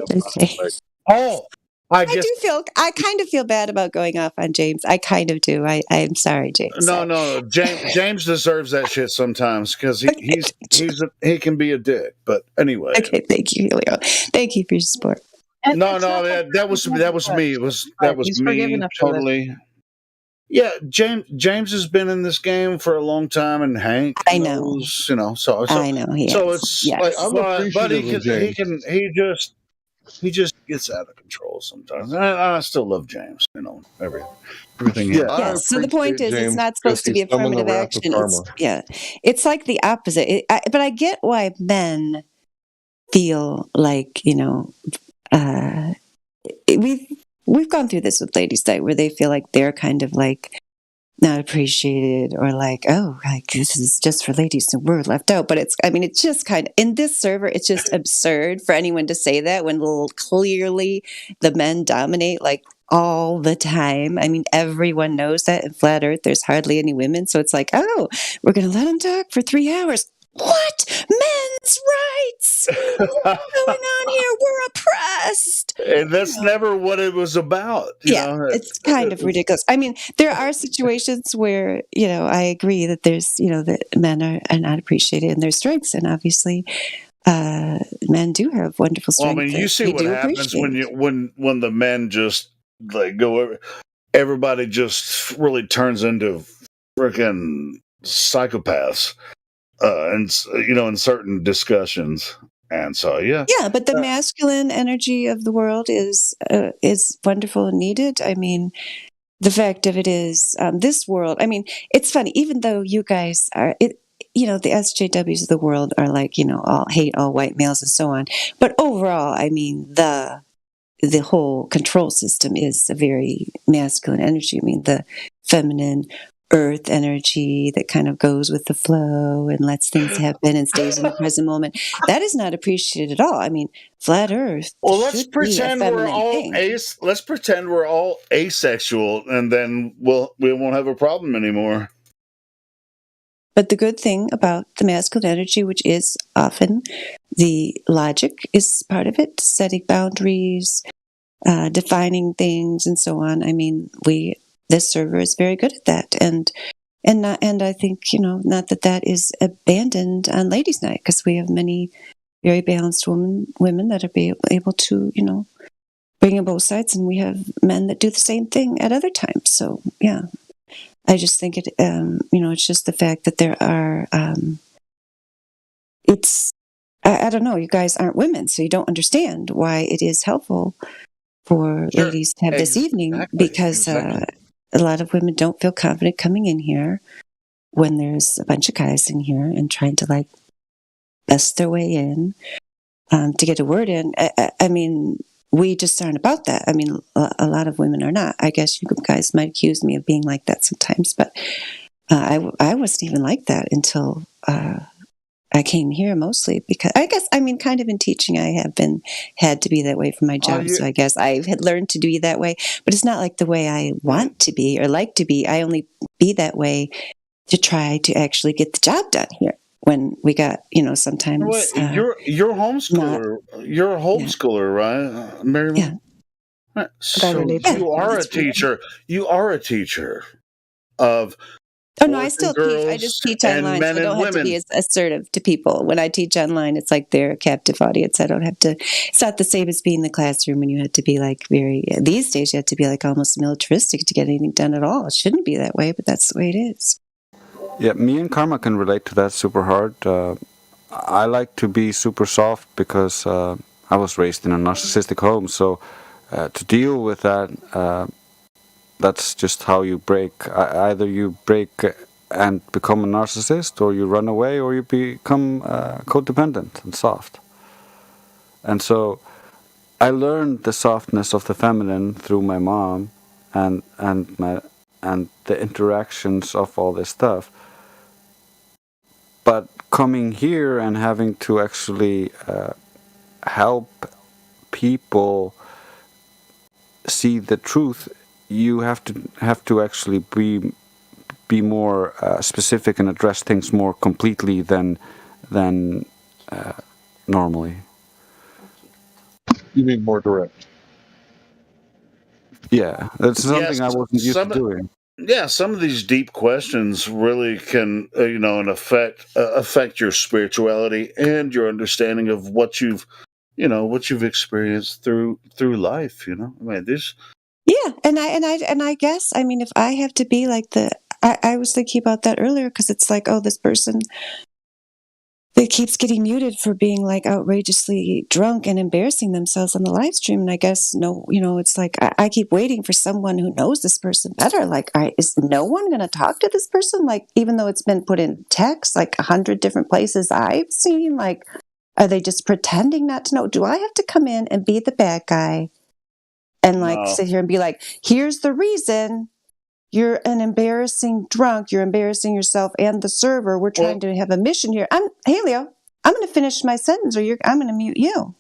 [SPEAKER 5] Oh,
[SPEAKER 1] I kind of feel bad about going off on James. I kind of do. I'm sorry, James.
[SPEAKER 5] No. James deserves that shit sometimes because he can be a dick. But anyway.
[SPEAKER 1] Okay, thank you, Helio. Thank you for your support.
[SPEAKER 5] No, that was me. That was me totally. Yeah, James has been in this game for a long time, and Hank knows, so
[SPEAKER 1] I know he
[SPEAKER 5] so
[SPEAKER 1] is.
[SPEAKER 5] it's
[SPEAKER 1] Yes.
[SPEAKER 5] but he just gets out of control sometimes. I still love James, everything.
[SPEAKER 1] Yeah. So the point is, it's not supposed to be affirmative action. It's like the opposite. But I get why men feel like we've gone through this with Ladies' Night where they feel like they're kind of like not appreciated or like, oh, like this is just for ladies and we're left out. But it's just kind of in this server, it's just absurd for anyone to say that when clearly the men dominate like all the time. I mean, everyone knows that in Flat Earth, there's hardly any women. So it's like, oh, we're going to let them talk for 3 hours. What? Men's rights? What's going on here? We're oppressed.
[SPEAKER 5] And that's never what it was about.
[SPEAKER 1] It's kind of ridiculous. I mean, there are situations where, I agree that there's, that men are not appreciated in their strengths. And obviously, men do have wonderful strengths.
[SPEAKER 5] Well, I mean, you see what happens when the men just go, everybody just really turns into freaking psychopaths. And in certain discussions, And so, yeah.
[SPEAKER 1] Yeah, but the masculine energy of the world is wonderful and needed. I mean, the fact of it is, this world. I mean, it's funny. Even though you guys are, the SJWs of the world are like, all hate all white males and so on. But overall, I mean, the whole control system is a very masculine energy. I mean, the feminine earth energy that kind of goes with the flow and lets things happen and stays in the present moment. That is not appreciated at all. I mean, flat earth.
[SPEAKER 5] Well, let's pretend we're all let's pretend we're all asexual, and then we won't have a problem anymore.
[SPEAKER 1] But the good thing about the masculine energy, which is often the logic, is part of it, setting boundaries, defining things, and so on. I mean, this server is very good at that, and I think not that is abandoned on Ladies' Night, because we have many very balanced women that are able to bring in both sides, and we have men that do the same thing at other times. So yeah, I just think it's just the fact that there are I don't know, you guys aren't women, so you don't understand why it is helpful for ladies to have this evening, because a lot of women don't feel confident coming in here when there's a bunch of guys in here and trying to bust their way in to get a word in. I mean, we just aren't about that. I mean, a lot of women are not. I guess you guys might accuse me of being like that sometimes, but I wasn't even like that until I came here, mostly because I guess, I mean, kind of in teaching, I have had to be that way for my job. So I guess I had learned to be that way, but it's not like the way I want to be or like to be. I only be that way to try to actually get the job done here. When we got, sometimes
[SPEAKER 5] you're homeschooler. You're a homeschooler, right, Mary?
[SPEAKER 1] Yeah.
[SPEAKER 5] So you are a teacher. You are a teacher of.
[SPEAKER 1] Oh no, I still teach. I just teach online, so I don't have to be as assertive to people. When I teach online, it's like they're a captive audience. I don't have to. It's not the same as being in the classroom when you had to be very. These days, you have to be almost militaristic to get anything done at all. It shouldn't be that way, but that's the way it is.
[SPEAKER 3] Yeah, me and Karma can relate to that super hard. I like to be super soft because I was raised in a narcissistic home. So to deal with that, that's just how you break. Either you break and become a narcissist, or you run away, or you become codependent and soft. And so I learned the softness of the feminine through my mom and the interactions of all this stuff. But coming here and having to actually help people see the truth, you have to actually be more specific and address things more completely than normally.
[SPEAKER 15] You mean more direct?
[SPEAKER 3] Yeah, that's something I wasn't used to doing.
[SPEAKER 5] Yeah, some of these deep questions really can, affect your spirituality and your understanding of what you've experienced through life. I mean, this.
[SPEAKER 1] Yeah, and I guess, I mean, if I have to be like I was thinking about that earlier, because it's like, oh, this person that keeps getting muted for being outrageously drunk and embarrassing themselves on the live stream. And I guess it's like I keep waiting for someone who knows this person better. Is no one going to talk to this person? Even though it's been put in text 100 different places I've seen, are they just pretending not to know? Do I have to come in and be the bad guy and sit here and be like, here's the reason? You're an embarrassing drunk. You're embarrassing yourself and the server. We're trying to have a mission here. Hey, Leo, I'm going to finish my sentence, or I'm going to mute you.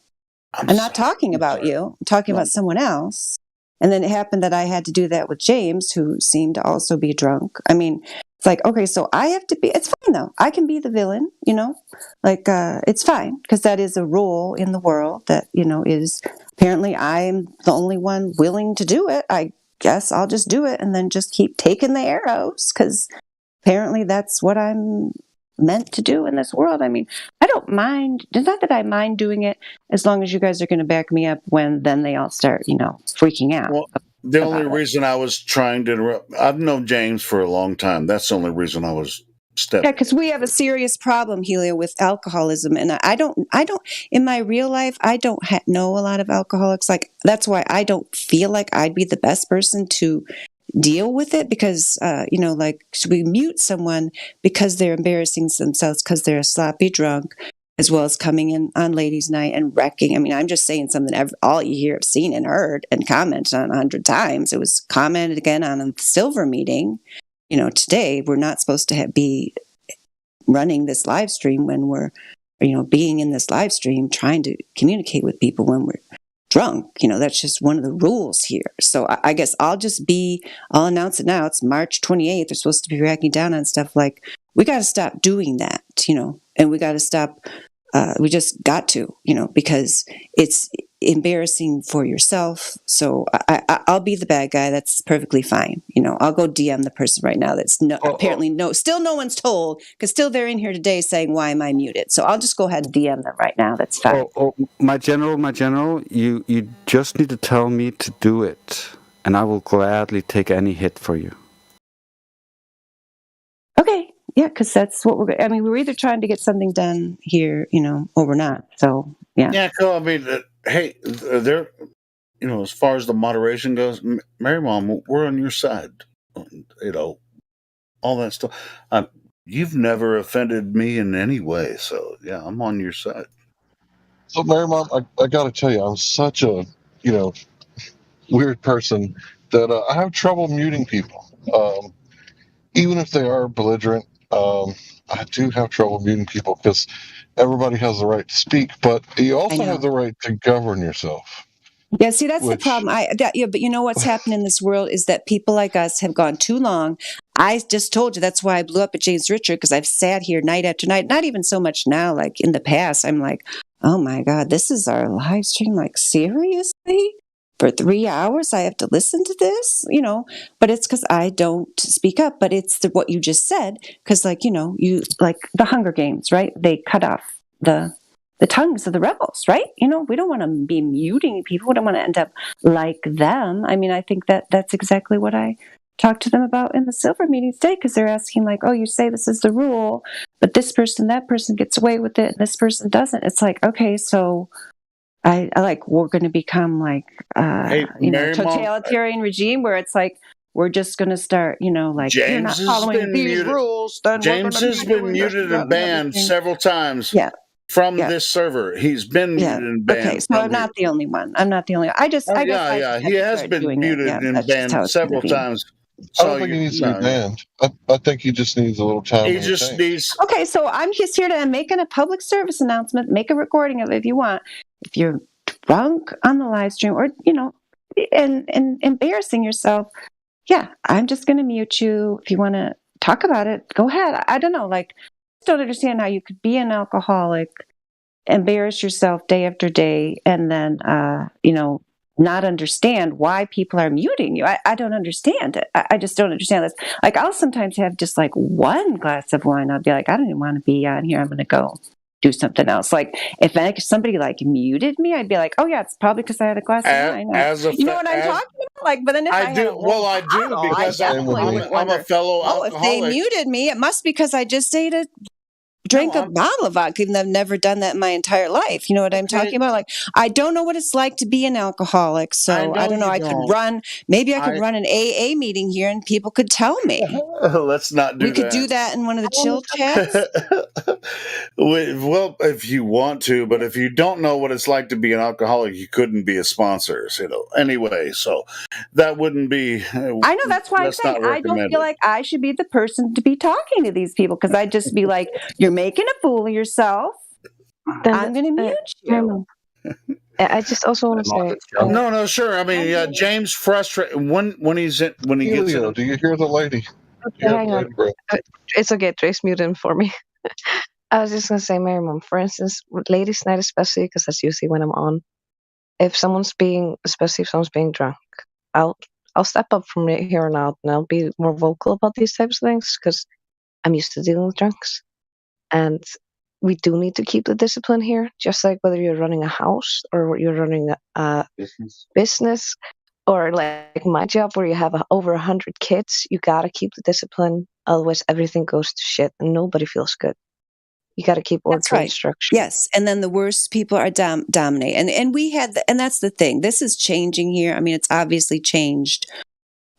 [SPEAKER 1] I'm not talking about you. I'm talking about someone else. And then it happened that I had to do that with James, who seemed to also be drunk. I mean, it's like, okay, so I have to be. It's fine though. I can be the villain. It's fine, because that is a rule in the world that is apparently I'm the only one willing to do it. I guess I'll just do it and then just keep taking the arrows, because apparently that's what I'm meant to do in this world. I mean, I don't mind. It's not that I mind doing it, as long as you guys are going to back me up when then they all start, freaking out.
[SPEAKER 5] Well, the only reason I was trying to interrupt, I've known James for a long time. That's the only reason I was step.
[SPEAKER 1] Yeah, because we have a serious problem, Helio, with alcoholism, and I don't. In my real life, I don't know a lot of alcoholics. Like that's why I don't feel like I'd be the best person to deal with it, because like, should we mute someone because they're embarrassing themselves because they're a sloppy drunk, as well as coming in on ladies' night and wrecking? I mean, I'm just saying something all you hear, have seen and heard and commented on 100 times. It was commented again on a silver meeting. Today we're not supposed to be running this live stream when we're, being in this live stream trying to communicate with people when we're drunk. That's just one of the rules here. So I guess I'll announce it now. It's March 28th. They're supposed to be cracking down on stuff. Like, we got to stop doing that, and we got to stop. We just got to, because it's embarrassing for yourself. So I'll be the bad guy. That's perfectly fine. I'll go DM the person right now. That's apparently still no one's told, because still they're in here today saying, why am I muted? So I'll just go ahead and DM them right now. That's fine.
[SPEAKER 3] My general, you just need to tell me to do it, and I will gladly take any hit for you.
[SPEAKER 1] Okay. Yeah, because that's what we're either trying to get something done here, or we're not. So, yeah.
[SPEAKER 5] Yeah, cool. I mean, hey, they're, as far as the moderation goes, Mary Mom, we're on your side. All that stuff. You've never offended me in any way. So, yeah, I'm on your side.
[SPEAKER 15] So, Mary Mom, I got to tell you, I'm such a, weird person that I have trouble muting people. Even if they are belligerent, I do have trouble muting people because everybody has the right to speak, but you also have the right to govern yourself.
[SPEAKER 1] Yeah, see, that's the problem. But you know what's happened in this world is that people like us have gone too long. I just told you that's why I blew up at James Richard, because I've sat here night after night. Not even so much now, like in the past. I'm like, oh my God, this is our live stream. Like, seriously? For 3 hours, I have to listen to this, but it's because I don't speak up. But it's what you just said, because you like the Hunger Games, right? They cut off the tongues of the rebels, right? We don't want to be muting people. We don't want to end up like them. I mean, I think that's exactly what I talked to them about in the silver meeting today, because they're asking like, oh, you say this is the rule, but this person, that person gets away with it, and this person doesn't. It's like, okay, so I like, we're going to become like, totalitarian regime where it's like, we're just going to start, like,
[SPEAKER 5] James
[SPEAKER 1] you're not following these rules. Then
[SPEAKER 5] James has been muted and banned several times.
[SPEAKER 1] Yeah.
[SPEAKER 5] From this server, he's been muted and banned.
[SPEAKER 1] Okay, so I'm not the only one. I'm not the only one. I guess
[SPEAKER 5] he has been muted and banned several times.
[SPEAKER 15] I don't think he needs to be banned. I think he just needs a little time.
[SPEAKER 5] He just needs.
[SPEAKER 1] Okay, so I'm just here to make a public service announcement. Make a recording of it if you want. If you're drunk on the live stream, or and embarrassing yourself, yeah, I'm just going to mute you. If you want to talk about it, go ahead. I don't know, like, I don't understand how you could be an alcoholic, embarrass yourself day after day, and then not understand why people are muting you. I don't understand it. I just don't understand this. Like, I'll sometimes have just like one glass of wine. I'll be like, I don't even want to be on here. I'm going to go do something else. Like, if somebody like muted me, I'd be like, oh yeah, it's probably because I had a glass of wine. You know what I'm talking about? Like, but then if I do,
[SPEAKER 5] because I'm a fellow alcoholic.
[SPEAKER 1] If they muted me, it must be because I just ate a drink a bottle of vodka, even though I've never done that in my entire life. You know what I'm talking about? Like, I don't know what it's like to be an alcoholic, so I don't know. I could run an AA meeting here, and people could tell me.
[SPEAKER 5] Let's not do that.
[SPEAKER 1] We could do that in one of the chill chats.
[SPEAKER 5] Well, if you want to, but if you don't know what it's like to be an alcoholic, you couldn't be a sponsor. Anyway, so that wouldn't be.
[SPEAKER 1] I know, that's why I'm saying I don't feel like I should be the person to be talking to these people, because I'd just be like, you're making a fool of yourself. I'm going to mute you.
[SPEAKER 19] I just also want to say.
[SPEAKER 5] No, sure. I mean, James frustrated when he gets in.
[SPEAKER 15] Do you hear the lady?
[SPEAKER 19] Okay, hang on. It's okay. Trace mute him for me. I was just going to say, Mary Mom, for instance, ladies' night especially, because that's usually when I'm on. Especially if someone's being drunk, I'll step up from here on out, and I'll be more vocal about these types of things, because I'm used to dealing with drunks. And we do need to keep the discipline here, just like whether you're running a house or you're running a business, or like my job where you have over 100 kids. You got to keep the discipline Otherwise, everything goes to shit and nobody feels good. You got to keep order and structure.
[SPEAKER 1] Yes, and then the worst people are dominate, and we had, and that's the thing. This is changing here. I mean, it's obviously changed,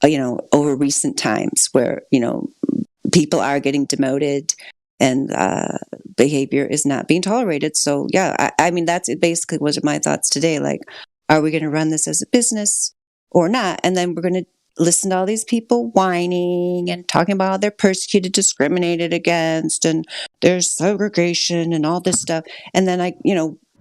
[SPEAKER 1] over recent times where people are getting demoted and behavior is not being tolerated. So yeah, I mean that's basically was my thoughts today. Like, are we going to run this as a business or not? And then we're going to listen to all these people whining and talking about how they're persecuted, discriminated against, and there's segregation and all this stuff. And then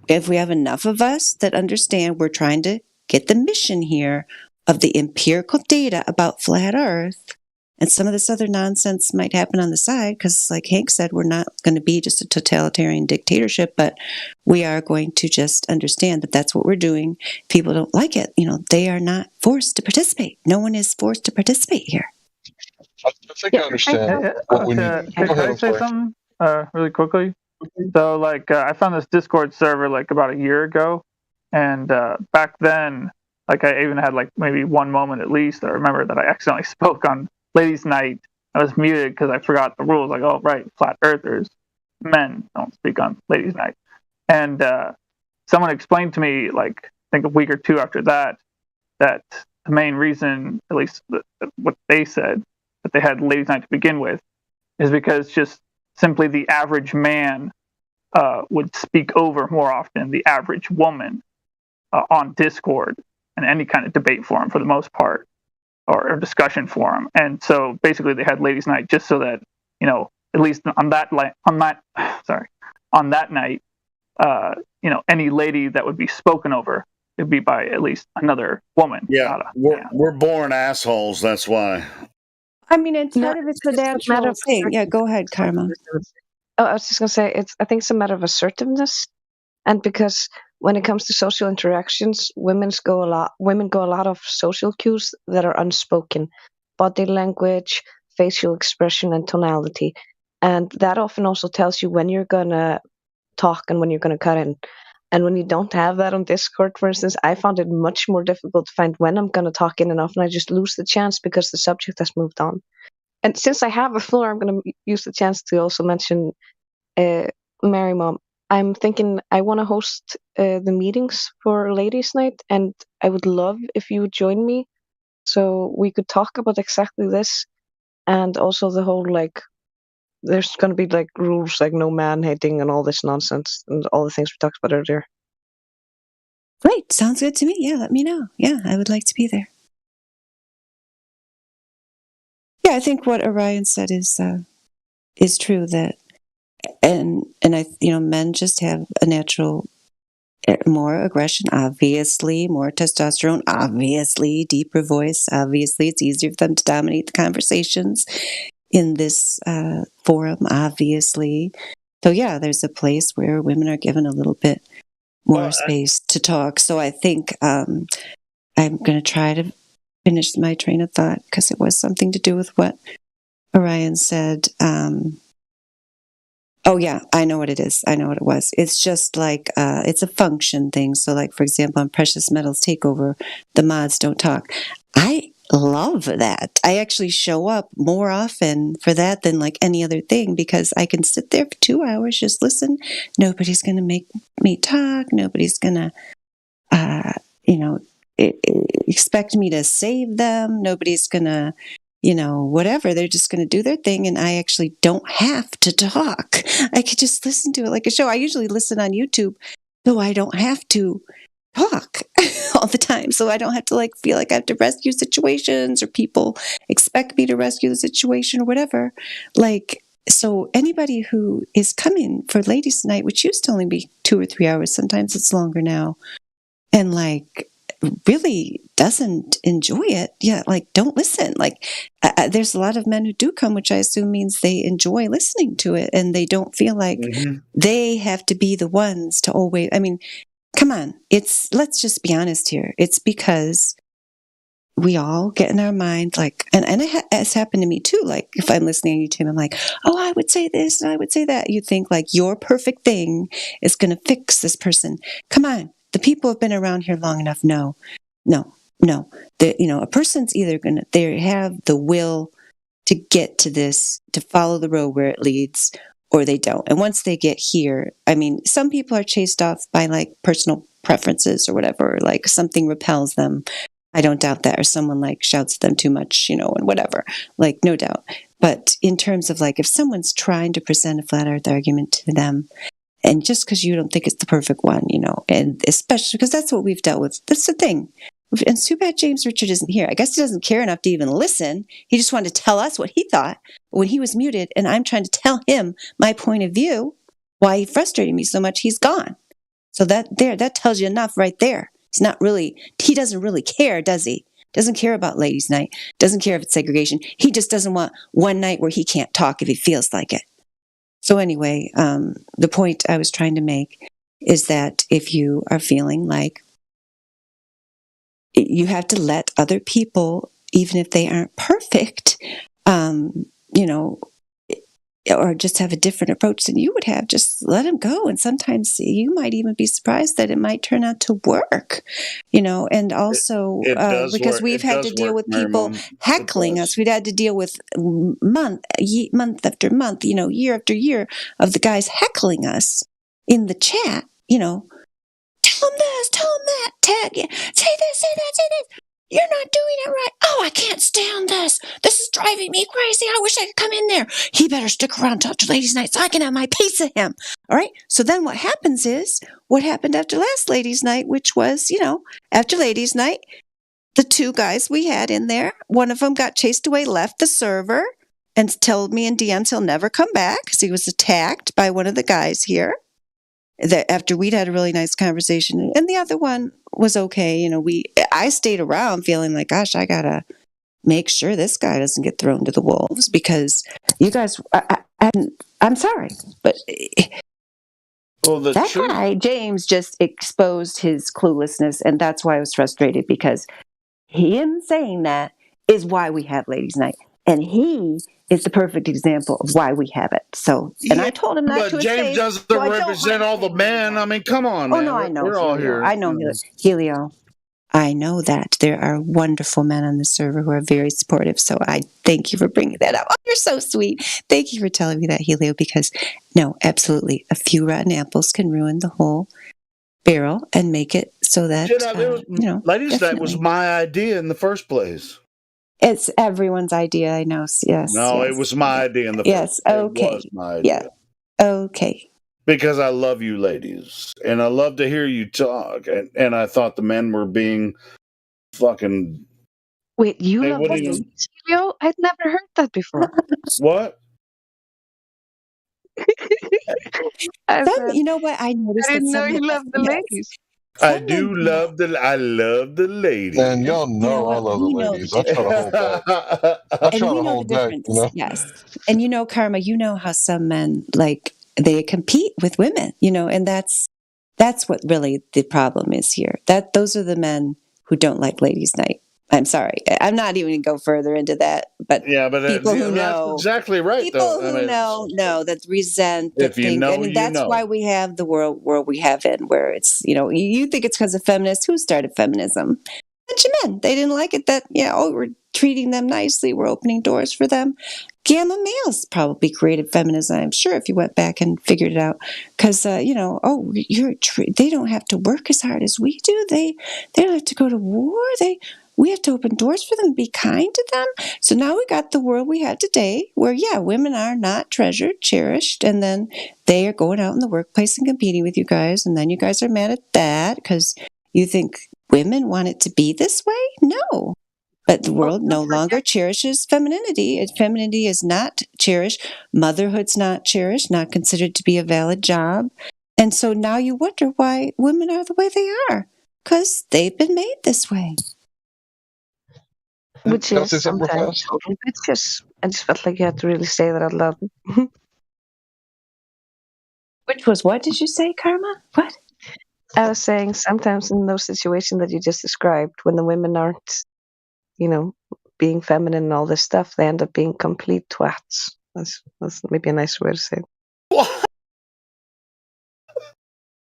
[SPEAKER 1] if we have enough of us that understand we're trying to get the mission here of the empirical data about flat Earth, and some of this other nonsense might happen on the side because, like Hank said, we're not going to be just a totalitarian dictatorship, but we are going to just understand that that's what we're doing. People don't like it. They are not forced to participate. No one is forced to participate here.
[SPEAKER 15] I think I understand.
[SPEAKER 14] Can I say something really quickly? So, I found this Discord server about a year ago, and back then, I even had maybe one moment at least. I remember that I accidentally spoke on Ladies' Night. I was muted because I forgot the rules. Oh, right, flat earthers, men don't speak on Ladies' Night. And someone explained to me, I think a week or two after that the main reason, at least what they said, that they had Ladies' Night to begin with, is because just simply the average man would speak over more often the average woman on Discord and any kind of debate forum for the most part, or discussion forum. And so basically they had Ladies' Night just so that, at least on that night, any lady that would be spoken over would be by at least another woman.
[SPEAKER 5] Yeah, we're born assholes, that's why.
[SPEAKER 1] I mean, it's part of it's the natural thing. Yeah, go ahead, Karma.
[SPEAKER 19] Oh, I was just going to say, I think it's a matter of assertiveness. And because when it comes to social interactions, women go a lot of social cues that are unspoken. Body language, facial expression, and tonality. And that often also tells you when you're going to talk and when you're going to cut in. And when you don't have that on Discord, for instance, I found it much more difficult to find when I'm going to talk in and often I just lose the chance because the subject has moved on. And since I have the floor, I'm going to use the chance to also mention Mary Mom. I'm thinking I want to host the meetings for Ladies' Night, and I would love if you would join me so we could talk about exactly this, and also the whole there's going to be rules no man hating and all this nonsense and all the things we talked about earlier.
[SPEAKER 1] Great, sounds good to me. Yeah, let me know. Yeah, I would like to be there. Yeah, I think what Orion said is true, that and I men just have a natural more aggression, obviously, more testosterone, obviously, deeper voice, obviously. It's easier for them to dominate the conversations in this forum, obviously. So yeah, there's a place where women are given a little bit more space to talk. So I think I'm going to try to finish my train of thought because it was something to do with what Orion said. Oh yeah, I know what it is. I know what it was. It's just it's a function thing. So for example, on Precious Metals Takeover, the mods don't talk. I love that. I actually show up more often for that than any other thing because I can sit there for 2 hours, just listen. Nobody's going to make me talk. Nobody's going to, expect me to save them. Nobody's going to, whatever. They're just going to do their thing. And I actually don't have to talk. I could just listen to it like a show. I usually listen on YouTube, so I don't have to talk all the time. So I don't have to feel like I have to rescue situations or people expect me to rescue the situation or whatever. So anybody who is coming for Ladies' Night, which used to only be 2 or 3 hours, sometimes it's longer now, and really doesn't enjoy it, yeah, don't listen. There's a lot of men who do come, which I assume means they enjoy listening to it and they don't feel like they have to be the ones to always, I mean, come on, let's just be honest here. It's because we all get in our mind, and it has happened to me too. If I'm listening on YouTube, I'm like, oh, I would say this and I would say that. You think your perfect thing is going to fix this person. Come on. The people have been around here long enough. No. A person's either they have the will to get to this, to follow the road where it leads, or they don't. And once they get here, I mean, some people are chased off by like personal preferences or whatever, or like something repels them. I don't doubt that, or someone like shouts at them too much, you know, and whatever, like no doubt. But in terms of like, if someone's trying to present a flat earth argument to them, and just because you don't think it's the perfect one, you know, and especially because that's what we've dealt with. That's the thing. And it's too bad James Richard isn't here. I guess he doesn't care enough to even listen. He just wanted to tell us what he thought when he was muted, and I'm trying to tell him my point of view, why he frustrated me so much. He's gone. So that tells you enough right there. He doesn't really care, does he? Doesn't care about ladies' night. Doesn't care if it's segregation. He just doesn't want one night where he can't talk if he feels like it. So anyway, the point I was trying to make is that if you are feeling like you have to let other people, even if they aren't perfect, you know, or just have a different approach than you would have, just let them go. And sometimes you might even be surprised that it might turn out to work, you know, and also because we've had to deal with people heckling us. We've had to deal with month after month, you know, year after year of the guys heckling us in the chat, you know, tell them this, tell them that, tag, say this, say that, say this. You're not doing it right. Oh, I can't stand this. This is driving me crazy. I wish I could come in there. He better stick around till ladies' night so I can have my piece of him. All right. So then what happens is what happened after last ladies' night, which was, you know, after ladies' night, the two guys we had in there, one of them got chased away, left the server, and told me in DMs he'll never come back because he was attacked by one of the guys here. That after we'd had a really nice conversation, and the other one was okay. You know, I stayed around feeling like, gosh, I gotta make sure this guy doesn't get thrown to the wolves because you guys, I'm sorry, but that guy, James, just exposed his cluelessness, and that's why I was frustrated because him saying that is why we have ladies' night, and he is the perfect example of why we have it. So, and I told him not to his face.
[SPEAKER 5] But James doesn't represent all the men. I mean, come on, man.
[SPEAKER 1] Oh, no, I know.
[SPEAKER 5] We're all here.
[SPEAKER 1] I know, Helio. I know that there are wonderful men on the server who are very supportive. So I thank you for bringing that up. Oh, you're so sweet. Thank you for telling me that, Helio, because no, absolutely. A few rotten apples can ruin the whole barrel and make it so that, you know.
[SPEAKER 5] Ladies' Night was my idea in the first place.
[SPEAKER 1] It's everyone's idea, I know. Yes.
[SPEAKER 5] No,
[SPEAKER 1] yes.
[SPEAKER 5] It was my idea in the first
[SPEAKER 1] place. Yes, okay.
[SPEAKER 5] It was my idea.
[SPEAKER 1] Yeah. Okay.
[SPEAKER 5] Because I love you ladies. And I love to hear you talk. And I thought the men were being fucking...
[SPEAKER 19] Wait, you love the ladies, Helio? I'd never heard that before.
[SPEAKER 5] What?
[SPEAKER 1] You know what? I noticed
[SPEAKER 19] I didn't know you loved the ladies.
[SPEAKER 5] I love the ladies.
[SPEAKER 15] And y'all know I love the ladies. I try to hold back. I try to hold back, you know?
[SPEAKER 1] Yes. And you know, Karma, you know how some men, like, they compete with women, you know, and that's what really the problem is here. Those are the men who don't like ladies' night. I'm sorry. I'm not even going to go further into that, but people who know,
[SPEAKER 5] that's exactly right.
[SPEAKER 1] People who know that resent. That that's why we have the world we have in, where it's, you know, you think it's because of feminists. Who started feminism? Bunch of men. They didn't like it that, we're treating them nicely. We're opening doors for them. Gamma males probably created feminism, I'm sure, if you went back and figured it out. Because, they don't have to work as hard as we do. They don't have to go to war. We have to open doors for them and be kind to them. So now we got the world we have today where, women are not treasured, cherished, and then they are going out in the workplace and competing with you guys. And then you guys are mad at that because you think women want it to be this way? No. But the world no longer cherishes femininity. Femininity is not cherished. Motherhood's not cherished, not considered to be a valid job. And so now you wonder why women are the way they are because they've been made this way.
[SPEAKER 19] Which is sometimes bitches. I just felt like you had to really say that out loud.
[SPEAKER 1] Which was what did you say, Karma? What?
[SPEAKER 19] I was saying sometimes in those situations that you just described, when the women aren't, being feminine and all this stuff, they end up being complete twats. That's maybe a nice way to say it.
[SPEAKER 5] What?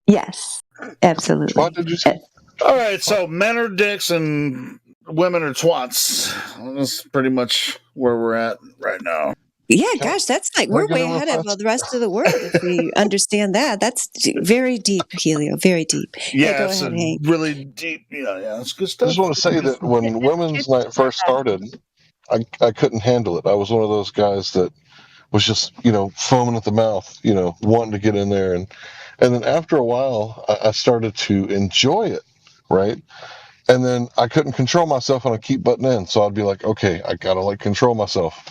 [SPEAKER 1] Yes, absolutely.
[SPEAKER 15] What did you say?
[SPEAKER 5] All right, so men are dicks and women are twats. That's pretty much where we're at right now.
[SPEAKER 1] Yeah, gosh, that's like we're way ahead of the rest of the world if we understand that. That's very deep, Helio. Very deep.
[SPEAKER 5] Yeah,
[SPEAKER 1] Hey, go
[SPEAKER 5] it's
[SPEAKER 1] ahead,
[SPEAKER 5] a
[SPEAKER 1] Hank.
[SPEAKER 5] really deep. Yeah, that's good
[SPEAKER 15] I
[SPEAKER 5] stuff.
[SPEAKER 15] just want to say that when Women's Night first started, I couldn't handle it. I was one of those guys that was just, foaming at the mouth, wanting to get in there. And then after a while, I started to enjoy it, right? And then I couldn't control myself and I keep butting in. So I'd be like, okay, I got to control myself.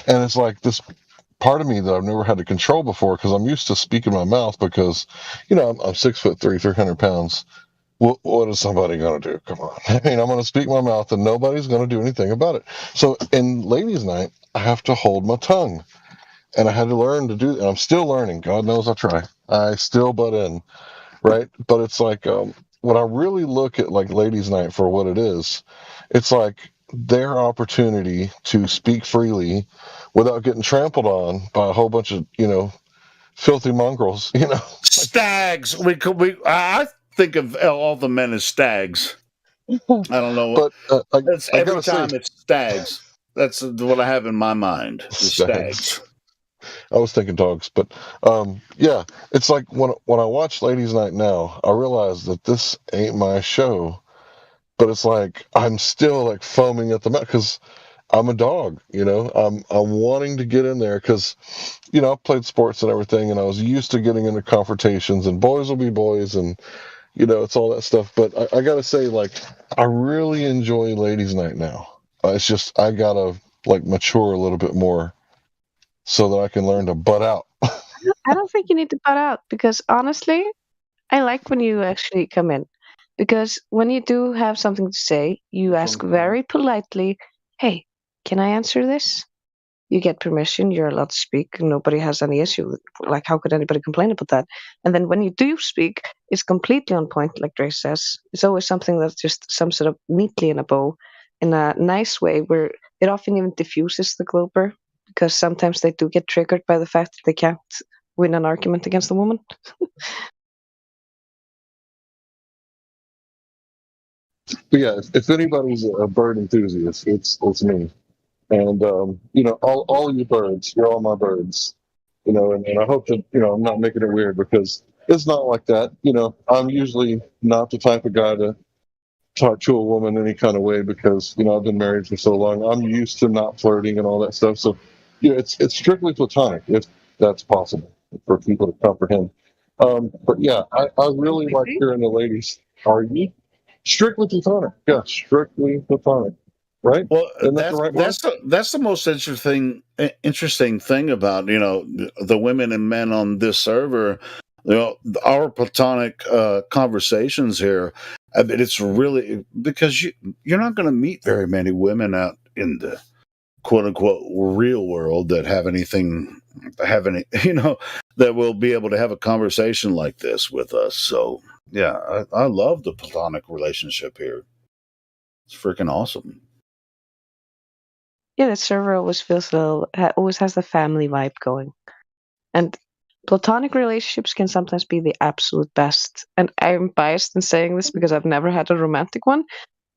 [SPEAKER 15] And it's like this part of me that I've never had to control before because I'm used to speaking my mouth because, I'm 6'3", 300 pounds. What is somebody going to do? Come on. I mean, I'm going to speak my mouth and nobody's going to do anything about it. So in Ladies' Night, I have to hold my tongue. And I had to learn to do, and I'm still learning. God knows I try. I still butt in, right? But it's like when I really look at Ladies' Night for what it is, it's like their opportunity to speak freely without getting trampled on by a whole bunch of filthy mongrels.
[SPEAKER 5] Stags. I think of all the men as stags. I don't know.
[SPEAKER 15] But
[SPEAKER 5] it's every time it's stags. That's what I have in my mind. Is stags.
[SPEAKER 15] I was thinking dogs, but yeah, it's like when I watch Ladies' Night now, I realize that this ain't my show, but it's like I'm still foaming at the mouth because I'm a dog, I'm wanting to get in there because I've played sports and everything, and I was used to getting into confrontations, and boys will be boys, and it's all that stuff. But I gotta say, I really enjoy Ladies' Night now. It's just I gotta mature a little bit more so that I can learn to butt out.
[SPEAKER 19] I don't think you need to butt out because honestly, I like when you actually come in. Because when you do have something to say, you ask very politely, hey, can I answer this? You get permission, you're allowed to speak, nobody has any issue. How could anybody complain about that? And then when you do speak, it's completely on point, like Dre says. It's always something that just sums it up neatly in a bow in a nice way where it often even diffuses the glober because sometimes they do get triggered by the fact that they can't win an argument against a woman.
[SPEAKER 15] But yeah, if anybody's a bird enthusiast, it's me. And all of you birds, you're all my birds. And I hope that I'm not making it weird because it's not like that. I'm usually not the type of guy to talk to a woman any kind of way because I've been married for so long. I'm used to not flirting and all that stuff. So it's strictly platonic if that's possible for people to comprehend. But yeah, I really like hearing the ladies argue. Strictly platonic. Yeah, strictly platonic. Right?
[SPEAKER 5] Well,
[SPEAKER 15] Isn't that the right word?
[SPEAKER 5] that's the most interesting thing about the women and men on this server. Our platonic conversations here. I mean, it's really because you're not going to meet very many women out in the quote unquote real world that have any that will be able to have a conversation like this with us. So yeah, I love the platonic relationship here. It's freaking awesome.
[SPEAKER 19] Yeah, the server always feels always has the family vibe going. And platonic relationships can sometimes be the absolute best. And I'm biased in saying this because I've never had a romantic one.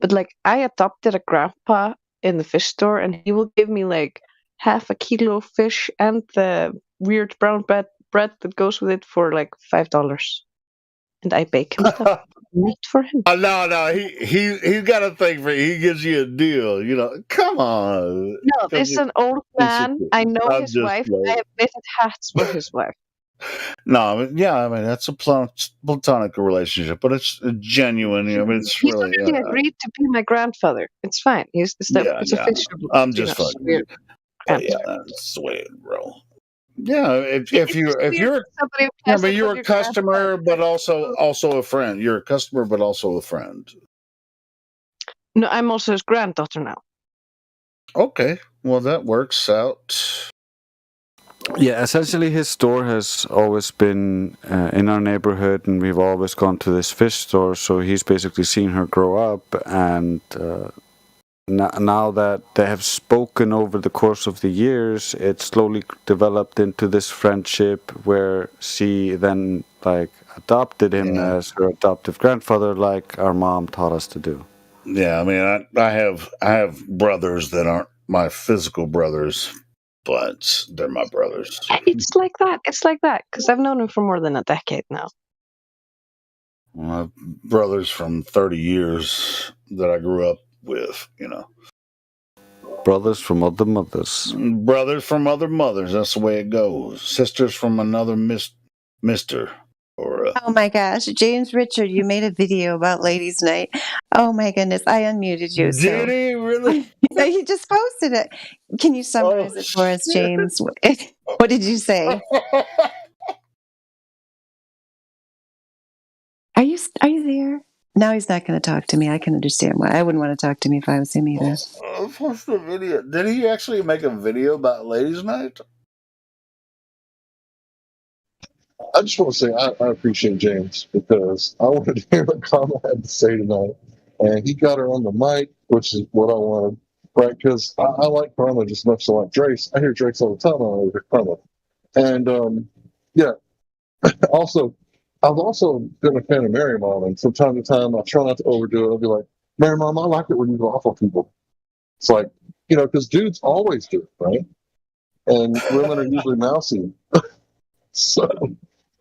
[SPEAKER 19] But I adopted a grandpa in the fish store and he will give me half a kilo of fish and the weird brown bread that goes with it for $5. And I bake him stuff. Meat for him.
[SPEAKER 5] No, he's got a thing for you. He gives you a deal. Come on.
[SPEAKER 19] No, this is an old man. I know his wife. I have knitted hats with his wife.
[SPEAKER 5] No, yeah, I mean that's a platonic relationship, but it's genuine. I mean, it's really.
[SPEAKER 19] He agreed to be my grandfather. It's fine. It's official.
[SPEAKER 5] I'm just fucking. Yeah, that's the way it rolls. Yeah, if you're a customer, but also a friend. You're a customer, but also a friend.
[SPEAKER 19] No, I'm also his granddaughter now.
[SPEAKER 5] Okay, well that works out.
[SPEAKER 3] Yeah, essentially his store has always been in our neighborhood, and we've always gone to this fish store. So he's basically seen her grow up, and now that they have spoken over the course of the years, it slowly developed into this friendship where she then adopted him as her adoptive grandfather, like our mom taught us to do.
[SPEAKER 5] Yeah, I mean, I have brothers that aren't my physical brothers, but they're my brothers.
[SPEAKER 19] It's like that. It's like that because I've known him for more than a decade now.
[SPEAKER 5] My brothers from 30 years that I grew up with,
[SPEAKER 3] Brothers from other mothers.
[SPEAKER 5] Brothers from other mothers. That's the way it goes. Sisters from another mister.
[SPEAKER 1] Oh my gosh, James Richard, you made a video about ladies' night. Oh my goodness, I unmuted you.
[SPEAKER 5] Did he really?
[SPEAKER 1] He just posted it. Can you summarize it for us, James? What did you say? Are you there? Now he's not going to talk to me. I can understand why. I wouldn't want to talk to me if I was him either.
[SPEAKER 5] What's the video? Did he actually make a video about ladies' night?
[SPEAKER 15] I just want to say I appreciate James because I wanted to hear what Karma had to say tonight, and he got her on the mic, which is what I wanted, right? Because I like Karma just as much as I like Drace. I hear Drace all the time. I don't hear Karma, and yeah. Also, I've also been a fan of Mary Mom, and from time to time I try not to overdo it. I'll be like, Mary Mom, I like it when you go off on people. It's like, because dudes always do it, right? And women are usually mousy. So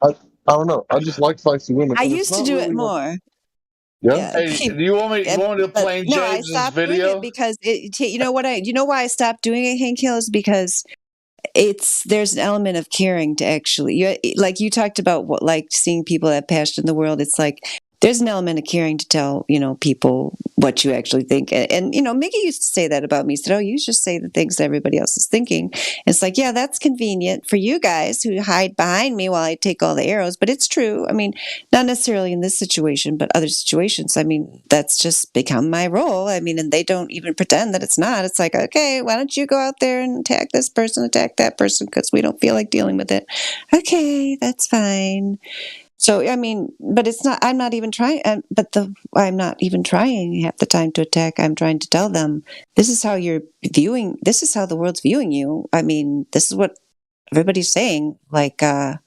[SPEAKER 15] I don't know. I just like feisty women.
[SPEAKER 1] I used to do it more.
[SPEAKER 15] Yeah.
[SPEAKER 5] Hey, do you want me to play
[SPEAKER 1] No, I
[SPEAKER 5] James'
[SPEAKER 1] stopped
[SPEAKER 5] video?
[SPEAKER 1] doing it because you know why I stopped doing it, Hank Hill, is because there's an element of caring to actually, like you talked about, like seeing people that have passion in the world. It's like there's an element of caring to tell people what you actually think. And Mickey used to say that about me. He said, "Oh, you just say the things that everybody else is thinking." It's like, yeah, that's convenient for you guys who hide behind me while I take all the arrows, but it's true. I mean, not necessarily in this situation, but other situations. I mean, that's just become my role. I mean, and they don't even pretend that it's not. It's like, okay, why don't you go out there and attack this person, attack that person, because we don't feel like dealing with it. Okay, that's fine. So, I mean, but it's not, I'm not even trying, I'm not even trying half the time to attack. I'm trying to tell them, this is how this is how the world's viewing you. I mean, this is what everybody's saying. Like, I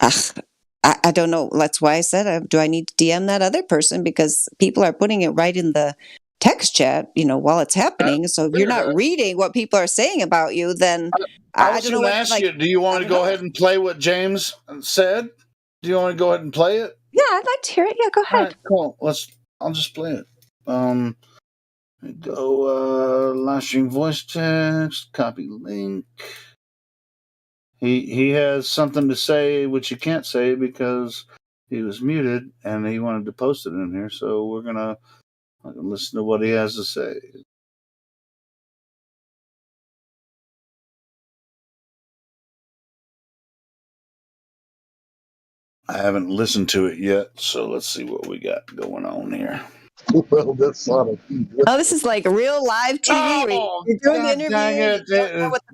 [SPEAKER 1] don't know. That's why I said, do I need to DM that other person? Because people are putting it right in the text chat, while it's happening. So if you're not reading what people are saying about you, then
[SPEAKER 5] I was going to ask you, do you want to go ahead and play what James said? Do you want to go ahead and play it?
[SPEAKER 1] Yeah, I'd like to hear it. Yeah, go ahead.
[SPEAKER 5] All right, cool. I'll just play it. Go live stream voice text, copy link. He has something to say which he can't say because he was muted and he wanted to post it in here. So we're gonna listen to what he has to say. I haven't listened to it yet, so let's see what we got going on here.
[SPEAKER 15] Well, that's not a.
[SPEAKER 1] Oh, this is like real live TV. You're doing the interview.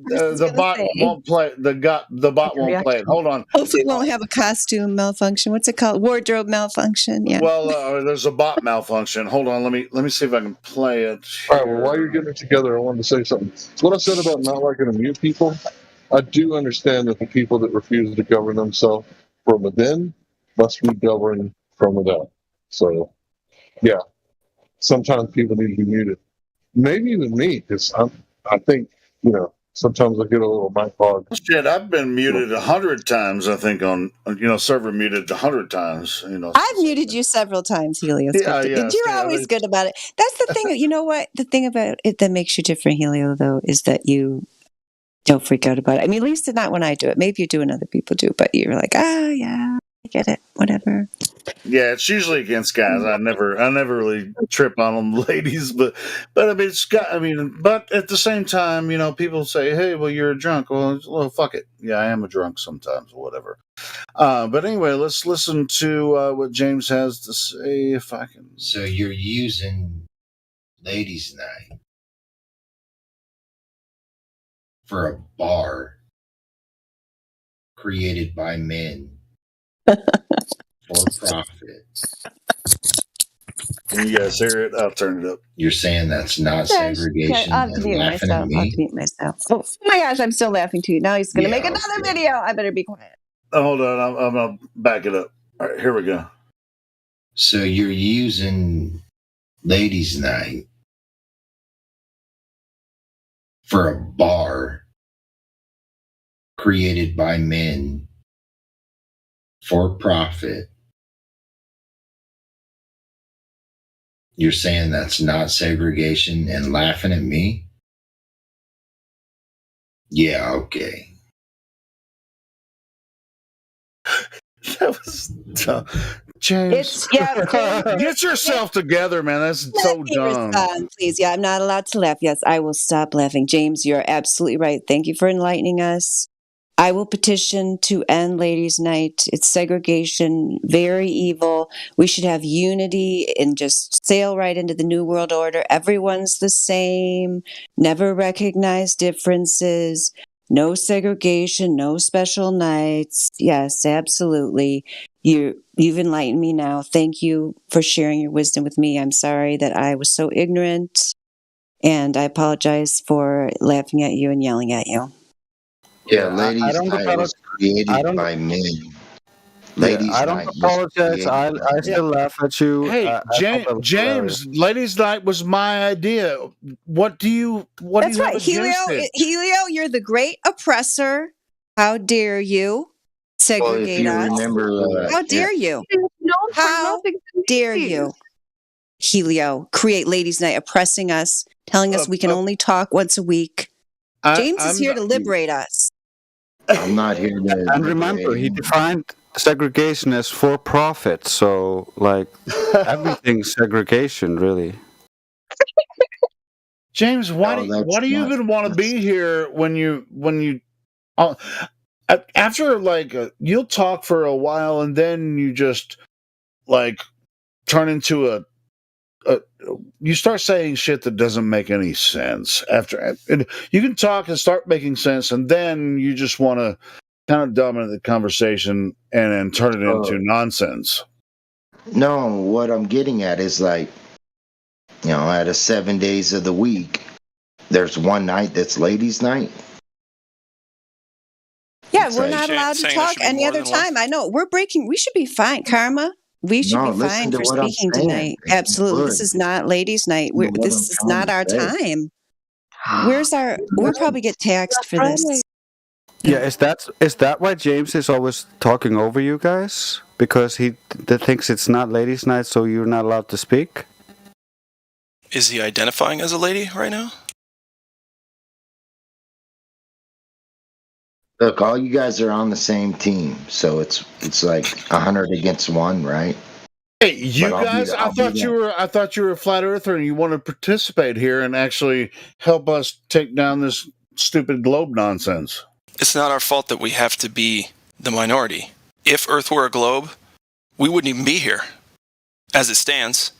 [SPEAKER 5] The bot won't play. The bot won't play it. Hold on.
[SPEAKER 1] Hopefully, it won't have a costume malfunction. What's it called? Wardrobe malfunction. Yeah.
[SPEAKER 5] Well, there's a bot malfunction. Hold on. Let me see if I can play it.
[SPEAKER 15] All right. Well, while you're getting it together, I wanted to say something. What I said about not liking to mute people, I do understand that the people that refuse to govern themselves from within must be governed from without. So, yeah, sometimes people need to be muted. Maybe even me, because I think, sometimes I get a little mic hog.
[SPEAKER 5] Shit, I've been muted 100 times, I think, on server muted 100 times.
[SPEAKER 1] I've muted you several times, Helios.
[SPEAKER 5] Yeah,
[SPEAKER 1] You're always good about it. That's the thing. You know what? The thing about it that makes you different, Helio, though, is that you don't freak out about it. I mean, at least not when I do it. Maybe you do and other people do, but you're like, yeah, I get it, whatever.
[SPEAKER 5] Yeah, it's usually against guys. I never really trip on them, ladies. But I mean, but at the same time, people say, "Hey, well, you're a drunk." Well, fuck it. Yeah, I am a drunk sometimes, or whatever. But anyway, let's listen to what James has to say, if I can.
[SPEAKER 18] So you're using ladies' night for a bar created by men for profit.
[SPEAKER 5] Can you guys hear it? I'll turn it up.
[SPEAKER 18] You're saying that's not segregation?
[SPEAKER 1] I'll have to mute myself. Oh my gosh, I'm still laughing too. Now he's going to make another video. I better be quiet.
[SPEAKER 5] Hold on, I'm going to back it up. All right, here we go.
[SPEAKER 18] So you're using
[SPEAKER 12] ladies' night for a bar created by men for profit, you're saying that's not segregation and laughing at me? Yeah, okay.
[SPEAKER 5] That was tough. James, get yourself together, man. That's so
[SPEAKER 1] Let me
[SPEAKER 5] dumb.
[SPEAKER 1] respond, please. Yeah, I'm not allowed to laugh. Yes, I will stop laughing. James, you're absolutely right. Thank you for enlightening us. I will petition to end ladies' night. It's segregation, very evil. We should have unity and just sail right into the New World Order. Everyone's the same, never recognize differences, no segregation, no special nights. Yes, absolutely. You've enlightened me now. Thank you for sharing your wisdom with me. I'm sorry that I was so ignorant, and I apologize for laughing at you and yelling at you.
[SPEAKER 12] Yeah, ladies' night was created by men. Ladies'
[SPEAKER 3] I don't
[SPEAKER 12] night was
[SPEAKER 3] apologize.
[SPEAKER 12] created
[SPEAKER 3] I
[SPEAKER 12] by
[SPEAKER 3] still laugh at you.
[SPEAKER 5] Hey,
[SPEAKER 3] I thought that was hilarious.
[SPEAKER 5] James, ladies' night was my idea. What do you
[SPEAKER 1] That's
[SPEAKER 5] have
[SPEAKER 1] right,
[SPEAKER 5] against it?
[SPEAKER 1] Helio, you're the great oppressor. How dare you segregate
[SPEAKER 12] you
[SPEAKER 1] us?
[SPEAKER 12] remember,
[SPEAKER 1] How dare you?
[SPEAKER 19] Known for
[SPEAKER 1] How
[SPEAKER 19] nothing
[SPEAKER 1] dare you, Helio, create ladies' night, oppressing us, telling us we can only talk once a week. James is here to liberate us.
[SPEAKER 12] I'm not here to.
[SPEAKER 3] And remember, he defined segregation as for profit. So, like, everything's segregation, really.
[SPEAKER 5] James, why do you even want to be here when you after like you'll talk for a while and then you just like turn into a you start saying shit that doesn't make any sense after and you can talk and start making sense and then you just want to kind of dominate the conversation and then turn it into nonsense.
[SPEAKER 12] No, what I'm getting at is like, out of 7 days of the week, there's one night that's ladies' night.
[SPEAKER 1] Yeah, we're not allowed to talk any other time. I know we should be fine, Karma. We should be fine for speaking tonight. Absolutely. This is not ladies' night. This is not our time. We'll probably get taxed for this.
[SPEAKER 3] Yeah, is that why James is always talking over you guys? Because he thinks it's not ladies' night, so you're not allowed to speak?
[SPEAKER 17] Is he identifying as a lady right now?
[SPEAKER 12] Look, all you guys are on the same team, so it's like 100 against 1, right?
[SPEAKER 5] Hey, you guys! I thought you were a flat earther, and you want to participate here and actually help us take down this stupid globe nonsense.
[SPEAKER 17] It's not our fault that we have to be the minority. If Earth were a globe, we wouldn't even be here. As it stands,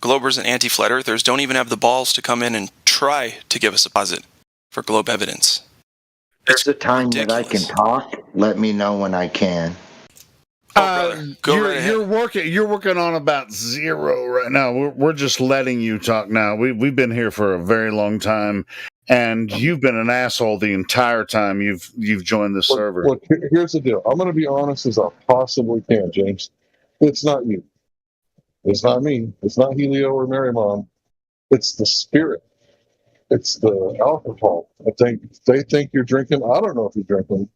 [SPEAKER 17] globers and anti-flat earthers don't even have the balls to come in and try to give us a posit for globe evidence.
[SPEAKER 12] There's a time that I can talk. Let me know when I can.
[SPEAKER 5] You're working on about 0 right now. We're just letting you talk now. We've been here for a very long time, and you've been an asshole the entire time you've joined the server.
[SPEAKER 15] Look, here's the deal. I'm going to be honest as I possibly can, James. It's not you. It's not me. It's not Helio or Mary Mom. It's the spirit. It's the alcohol. They think you're drinking. I don't know if you're drinking.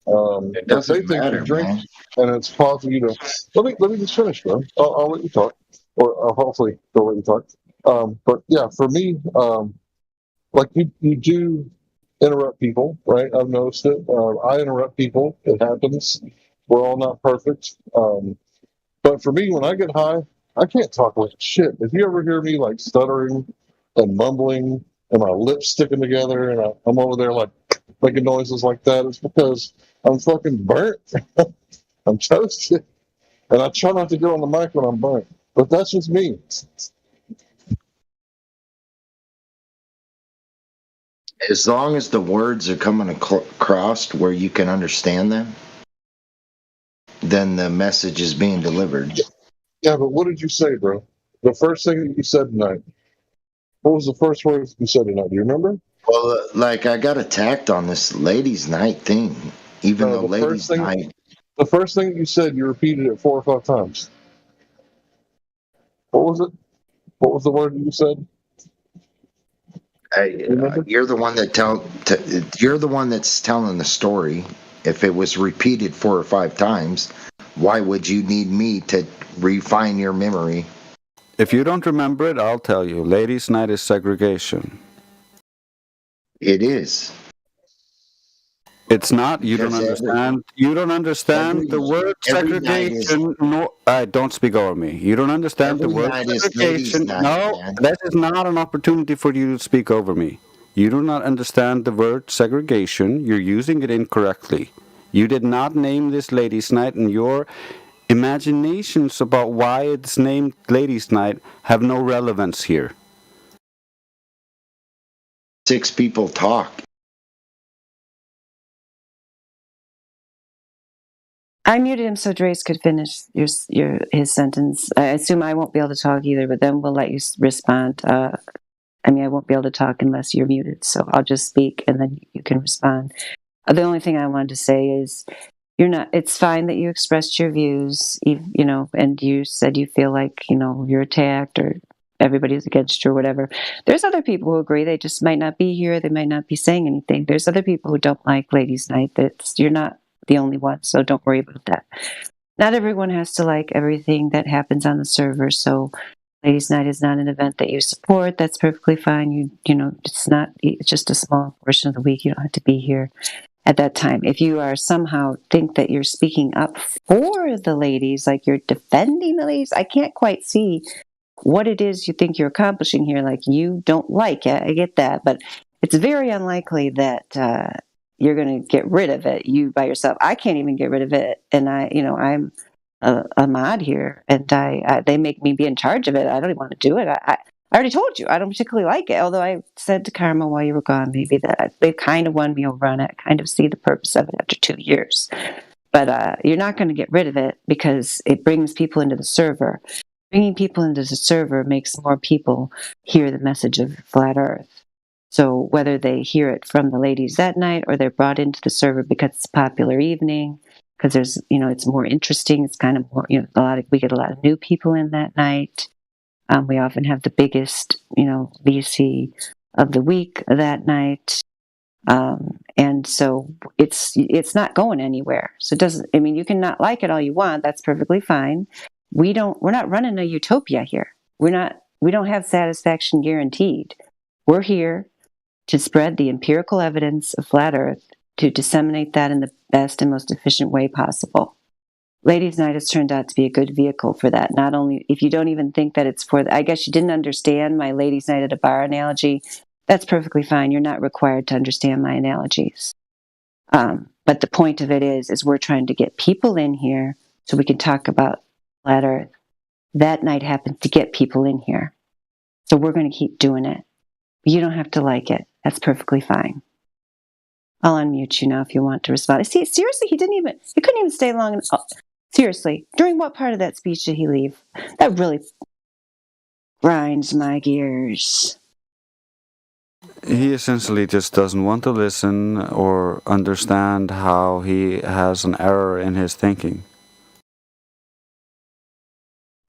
[SPEAKER 12] It doesn't matter, man.
[SPEAKER 15] And it's causing you to. Let me just finish, man. I'll let you talk, or hopefully they'll let you talk. But yeah, for me, like you do interrupt people, right? I've noticed it. I interrupt people. It happens. We're all not perfect. But for me, when I get high, I can't talk like shit. If you ever hear me like stuttering and mumbling and my lips sticking together and I'm over there like making noises like that, it's because I'm fucking burnt. I'm toasted. And I try not to get on the mic when I'm burnt. But that's just me.
[SPEAKER 12] As long as the words are coming across where you can understand them, then the message is being delivered.
[SPEAKER 15] Yeah, but what did you say, bro? The first thing that you said tonight. What was the first word you said tonight? Do you remember?
[SPEAKER 12] Well, like I got attacked on this ladies' night thing, even though ladies' night.
[SPEAKER 15] The first thing you said, you repeated it 4 or 5 times. What was it? What was the word you said?
[SPEAKER 18] You're the one you're the one that's telling the story. If it was repeated 4 or 5 times, why would you need me to refine your memory?
[SPEAKER 3] If you don't remember it, I'll tell you. Ladies' night is segregation.
[SPEAKER 18] It is.
[SPEAKER 3] It's not. You don't understand. You don't understand the word segregation. No, don't speak over me. You don't understand the word segregation. No, that is not an opportunity for you to speak over me. You do not understand the word segregation. You're using it incorrectly. You did not name this ladies' night, and your imaginations about why it's named ladies' night have no relevance here.
[SPEAKER 18] 6 people talk.
[SPEAKER 1] I muted him so Drace could finish his sentence. I assume I won't be able to talk either, but then we'll let you respond. I won't be able to talk unless you're muted, so I'll just speak and then you can respond. The only thing I wanted to say is it's fine that you expressed your views, and you said you feel like, you're attacked or everybody's against you or whatever. There's other people who agree. They just might not be here. They might not be saying anything. There's other people who don't like ladies' night. You're not the only one, so don't worry about that. Not everyone has to like everything that happens on the server, so ladies' night is not an event that you support. That's perfectly fine. It's just a small portion of the week. You don't have to be here at that time. If you are somehow think that you're speaking up for the ladies, like you're defending the ladies, I can't quite see what it is you think you're accomplishing here. Like, you don't like it. I get that, but it's very unlikely that you're going to get rid of it you by yourself. I can't even get rid of it, and I'm a mod here, and they make me be in charge of it. I don't even want to do it. I already told you I don't particularly like it. Although I said to Karma while you were gone, maybe that they kind of won me over on it. I kind of see the purpose of it after 2 years, but you're not going to get rid of it because it brings people into the server. Bringing people into the server makes more people hear the message of Flat Earth. So whether they hear it from the ladies that night or they're brought into the server because it's a popular evening, because there's, it's more interesting. It's kind of more, we get a lot of new people in that night. We often have the biggest, VC of the week that night. And so it's not going anywhere. So you can not like it all you want. That's perfectly fine. We're not running a utopia here. We don't have satisfaction guaranteed. We're here to spread the empirical evidence of Flat Earth, to disseminate that in the best and most efficient way possible. Ladies' Night has turned out to be a good vehicle for that. Not only, if you don't even think that it's I guess you didn't understand my Ladies' Night at a bar analogy, that's perfectly fine. You're not required to understand my analogies. But the point of it is we're trying to get people in here so we can talk about Flat Earth. That night happened to get people in here. So we're going to keep doing it. You don't have to like it. That's perfectly fine. I'll unmute you now if you want to respond. See, seriously, he couldn't even stay long. Seriously, during what part of that speech did he leave? That really grinds my gears.
[SPEAKER 3] He essentially just doesn't want to listen or understand how he has an error in his thinking.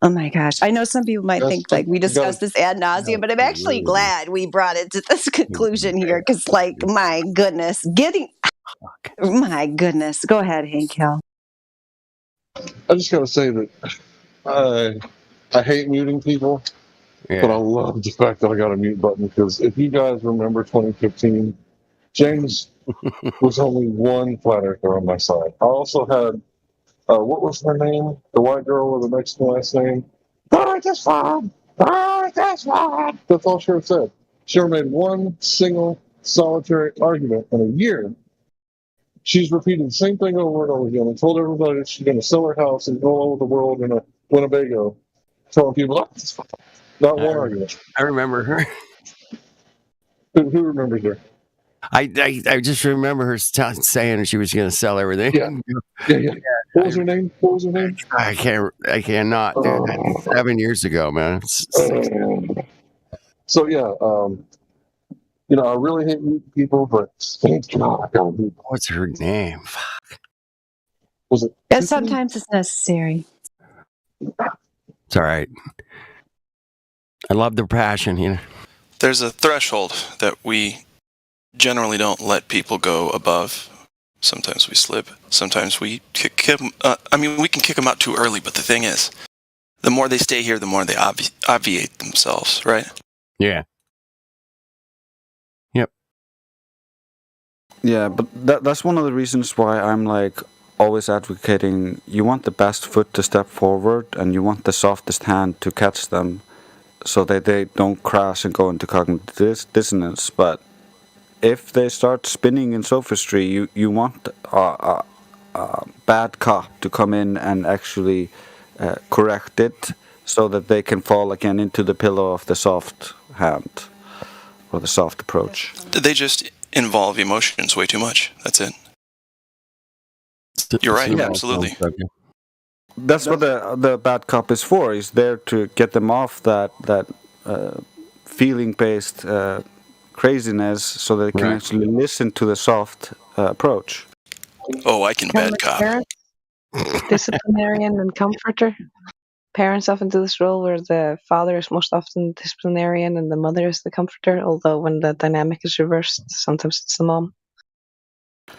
[SPEAKER 1] Oh my gosh. I know some people might think like we discussed this ad nauseum, but I'm actually glad we brought it to this conclusion here because, my goodness, my goodness. Go ahead, Hank Hill.
[SPEAKER 15] I just got to say that I hate muting people, but I love the fact that I got a mute button because if you guys remember 2015, James was only one flat earther on my side. I also had, what was her name? The white girl with the Mexican last name? That's all she ever said. She never made one single solitary argument in a year. She's repeated the same thing over and over again and told everybody that she's going to sell her house and go all over the world in a Winnebago, telling people, not one argument.
[SPEAKER 2] I remember her.
[SPEAKER 15] Who remembers her?
[SPEAKER 2] I just remember her saying she was going to sell everything.
[SPEAKER 15] Yeah. What was her name?
[SPEAKER 2] I cannot. Dude. 7 years ago, man.
[SPEAKER 15] So yeah, I really hate muting people, but thank God I got mute.
[SPEAKER 2] What's her name? Fuck.
[SPEAKER 15] Was it?
[SPEAKER 1] But sometimes it's necessary.
[SPEAKER 2] It's all right. I love their passion, you know.
[SPEAKER 17] There's a threshold that we generally don't let people go above. Sometimes we slip. Sometimes we kick them. We can kick them out too early, but the thing is, the more they stay here, the more they obviate themselves, right?
[SPEAKER 2] Yeah. Yep.
[SPEAKER 3] Yeah, but that's one of the reasons why I'm like always advocating you want the best foot to step forward and you want the softest hand to catch them so that they don't crash and go into cognitive dissonance. But if they start spinning in sophistry, you want a bad cop to come in and actually correct it so that they can fall again into the pillow of the soft hand or the soft approach.
[SPEAKER 17] They just involve emotions way too much. That's it. You're right.
[SPEAKER 3] Yeah.
[SPEAKER 17] Absolutely.
[SPEAKER 3] That's what the bad cop is for. He's there to get them off that feeling-based craziness, so they can actually listen to the soft approach.
[SPEAKER 17] Oh, I can bad cop.
[SPEAKER 19] Parents, disciplinarian and comforter. Parents often do this role where the father is most often disciplinarian and the mother is the comforter. Although when the dynamic is reversed, sometimes it's the mom.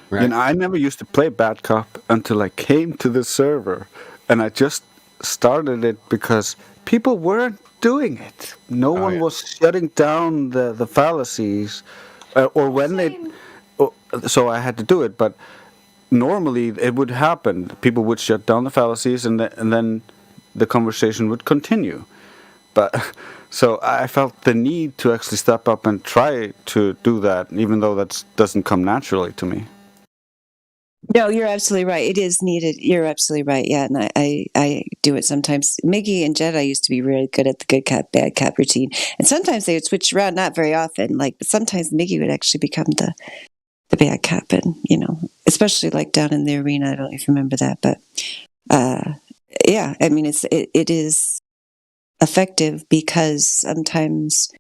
[SPEAKER 3] Right. I never used to play bad cop until I came to the server, and I just started it because people weren't doing it. No one was shutting down the fallacies, or when they. So I had to do it, but normally it would happen. People would shut down the fallacies, and then the conversation would continue. But so I felt the need to actually step up and try to do that, even though that doesn't come naturally to me.
[SPEAKER 1] No, you're absolutely right. It is needed. You're absolutely right. Yeah, and I do it sometimes. Miggy and Jedi used to be really good at the good cop, bad cop routine. And sometimes they would switch around, not very often. But sometimes Miggy would actually become the bad cop, and, especially like down in the arena. I don't know if you remember that, but yeah, it is effective because sometimes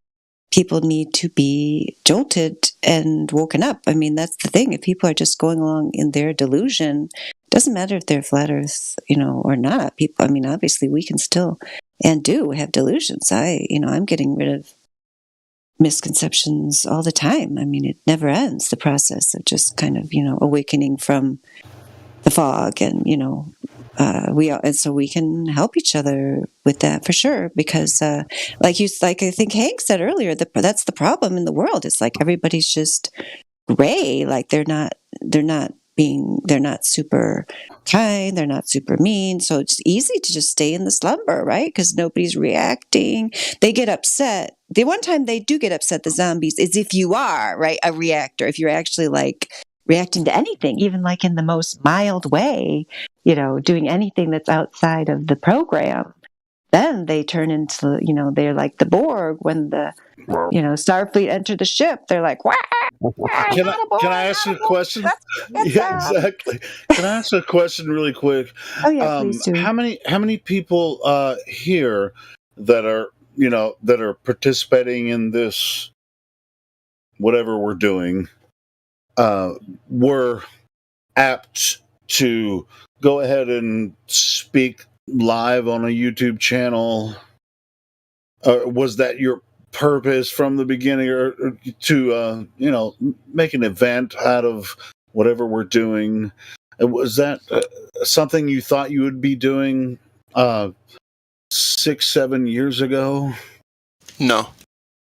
[SPEAKER 1] people need to be jolted and woken up. That's the thing. If people are just going along in their delusion, it doesn't matter if they're flat earth, or not. People, obviously we can still and do have delusions. I'm getting rid of misconceptions all the time. It never ends, the process of just kind of, awakening from the fog, and, and so we can help each other with that for sure, because like I think Hank said earlier, that's the problem in the world. It's like everybody's just gray. Like they're not super kind, they're not super mean, so it's easy to just stay in the slumber, right? Because nobody's reacting. They get upset. The one time they do get upset, the zombies, is if you are, right, a reactor, if you're actually like reacting to anything, even like in the most mild way, doing anything that's outside of the program, then they turn into, they're like the Borg when the, Starfleet entered the ship. They're like, wah!
[SPEAKER 5] Can I ask you a question? Yeah, exactly. Can I ask a question really quick?
[SPEAKER 1] Oh yeah, please do.
[SPEAKER 5] How many people here that are that are participating in this whatever we're doing were apt to go ahead and speak live on a YouTube channel? Was that your purpose from the beginning, or to make an event out of whatever we're doing? Was that something you thought you would be doing 6-7 years ago?
[SPEAKER 17] No,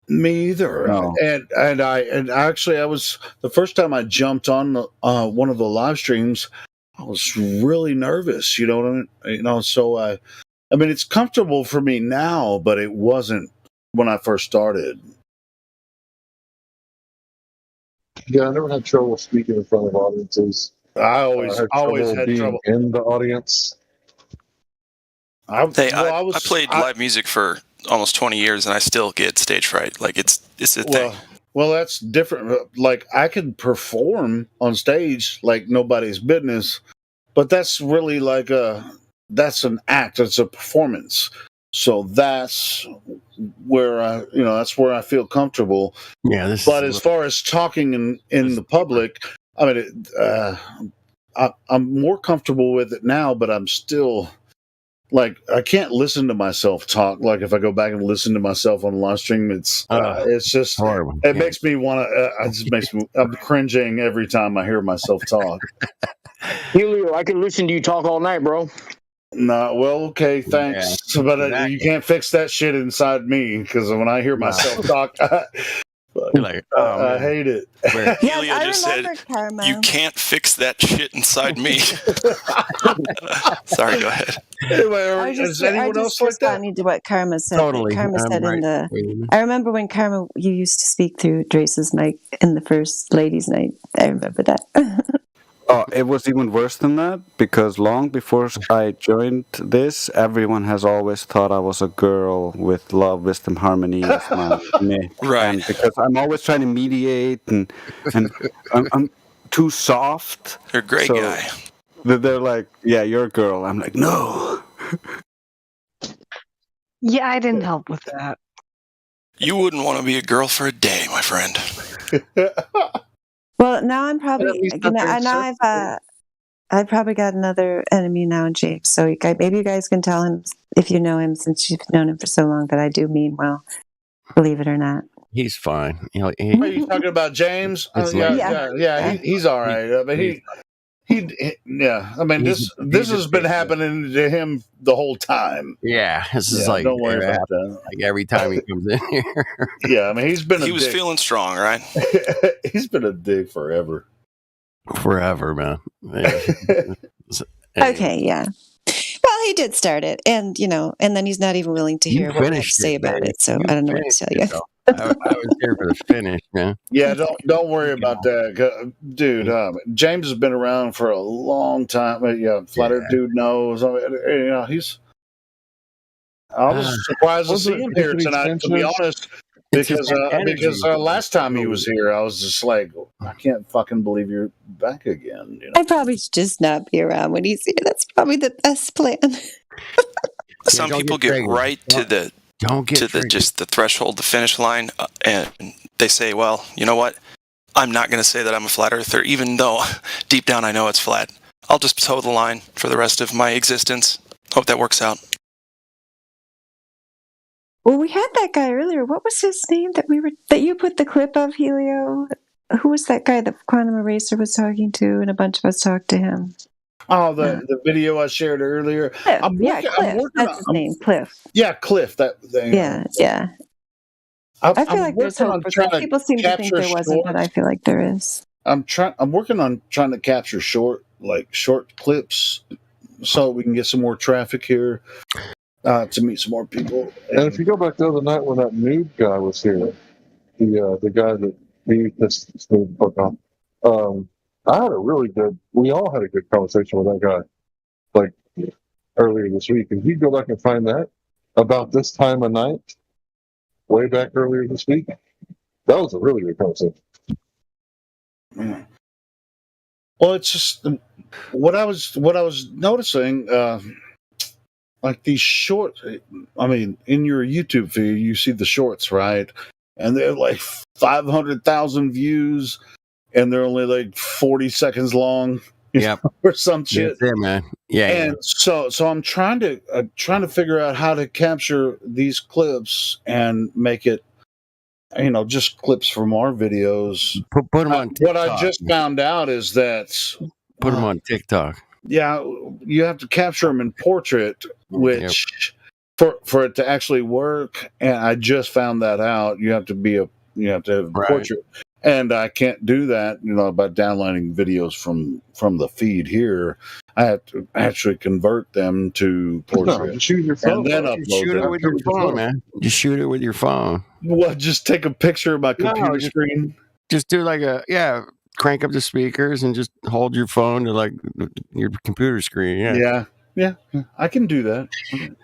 [SPEAKER 5] me either.
[SPEAKER 3] No.
[SPEAKER 5] And actually I was, the first time I jumped on one of the live streams, I was really nervous. So it's comfortable for me now, but it wasn't when I first started.
[SPEAKER 15] Yeah, I never had trouble speaking in front of audiences.
[SPEAKER 5] I always had
[SPEAKER 15] being
[SPEAKER 5] trouble
[SPEAKER 15] in the audience.
[SPEAKER 17] I played live music for almost 20 years, and I still get stage fright. Like it's a thing.
[SPEAKER 5] Well, that's different. Like I could perform on stage like nobody's business, but that's really like that's an act. It's a performance. So that's where that's where I feel comfortable.
[SPEAKER 2] Yeah.
[SPEAKER 5] But as far as talking in the public, I'm more comfortable with it now, but I'm still like I can't listen to myself talk. Like if I go back and listen to myself on live stream, it's just
[SPEAKER 2] horrible.
[SPEAKER 5] It makes me want to. It just makes me. I'm cringing every time I hear myself talk.
[SPEAKER 4] Helio, I can listen to you talk all night, bro.
[SPEAKER 5] No, well, okay, thanks, but you can't fix that shit inside me because when I hear myself talk, I hate it.
[SPEAKER 17] Helio just said, "You can't fix that shit inside me." Sorry, go ahead.
[SPEAKER 5] Anyway,
[SPEAKER 1] is anyone else like that? To what Karma said.
[SPEAKER 2] Totally.
[SPEAKER 1] Karma said
[SPEAKER 2] right.
[SPEAKER 1] in the. I remember when Karma, you used to speak through Drace's mic in the first ladies' night. I remember that.
[SPEAKER 3] Oh, it was even worse than that because long before I joined this, everyone has always thought I was a girl with love, wisdom, harmony as my name.
[SPEAKER 17] Right.
[SPEAKER 3] And because I'm always trying to mediate and I'm too soft.
[SPEAKER 17] You're a great guy.
[SPEAKER 3] They're like, yeah, you're a girl. I'm like, no.
[SPEAKER 19] Yeah, I didn't help with that.
[SPEAKER 17] You wouldn't want to be a girl for a day, my friend.
[SPEAKER 1] Well, now I'm probably I've probably got another enemy now in Jake. So maybe you guys can tell him if you know him, since you've known him for so long, that I do mean well, believe it or not.
[SPEAKER 2] He's fine.
[SPEAKER 5] Are you talking about James? He's all right. I mean, I mean, this has been happening to him the whole time.
[SPEAKER 2] Yeah, this is like,
[SPEAKER 5] don't worry about that.
[SPEAKER 2] Like every time he comes in here.
[SPEAKER 5] Yeah, I mean,
[SPEAKER 17] he was feeling strong, right?
[SPEAKER 5] He's been a dick forever.
[SPEAKER 2] Forever, man. Yeah.
[SPEAKER 1] Okay, yeah. Well, he did start it, and and then he's not even willing to hear what I have to say about it. So I don't know what to tell you.
[SPEAKER 2] I was here for the finish, man.
[SPEAKER 5] Yeah, don't worry about that, dude. James has been around for a long time. Yeah, Flat Earth dude knows. I was surprised to see him here tonight, to be honest. Because last time he was here, I was just like, I can't fucking believe you're back again.
[SPEAKER 1] I probably should just not be around when he's here. That's probably the best plan.
[SPEAKER 17] Some people get right to the just the threshold, the finish line, and they say, well, you know what? I'm not going to say that I'm a flat earther, even though deep down I know it's flat. I'll just toe the line for the rest of my existence. Hope that works out.
[SPEAKER 1] Well, we had that guy earlier. What was his name that you put the clip of, Helio? Who was that guy that Quantum Eraser was talking to, and a bunch of us talked to him?
[SPEAKER 5] Oh, the video I shared earlier.
[SPEAKER 1] Cliff. Cliff. That's his name, Cliff.
[SPEAKER 5] Yeah, Cliff. That thing.
[SPEAKER 1] Yeah. I feel like there's hope for some people seem to think there wasn't, but I feel like there is.
[SPEAKER 5] I'm working on trying to capture short clips, so we can get some more traffic here to meet some more people.
[SPEAKER 15] And if you go back the other night when that nude guy was here, the guy that he this nude book on, we all had a good conversation with that guy, like earlier this week. And if you go back and find that about this time of night, way back earlier this week, that was a really good conversation.
[SPEAKER 5] Yeah. Well, it's just what I was noticing, like these short. I mean, in your YouTube feed, you see the shorts, right? And they're like 500,000 views, and they're only like 40 seconds long.
[SPEAKER 2] Yep.
[SPEAKER 5] Or some shit.
[SPEAKER 2] Yeah, man. Yeah.
[SPEAKER 5] And so I'm trying to figure out how to capture these clips and make it, just clips from our videos.
[SPEAKER 2] Put them on TikTok.
[SPEAKER 5] What I just found out is that
[SPEAKER 2] put them on TikTok.
[SPEAKER 5] Yeah, you have to capture them in portrait, which for it to actually work. And I just found that out. You have to have a portrait. And I can't do that, by downloading videos from the feed here. I have to actually convert them to portrait.
[SPEAKER 15] No, shoot your phone.
[SPEAKER 5] And then upload
[SPEAKER 2] Shoot
[SPEAKER 5] them.
[SPEAKER 2] it with your phone, man. Just shoot it with your phone.
[SPEAKER 5] What? Just take a picture of my computer screen?
[SPEAKER 2] Just do crank up the speakers and just hold your phone to like your computer screen.
[SPEAKER 5] Yeah. I can do that.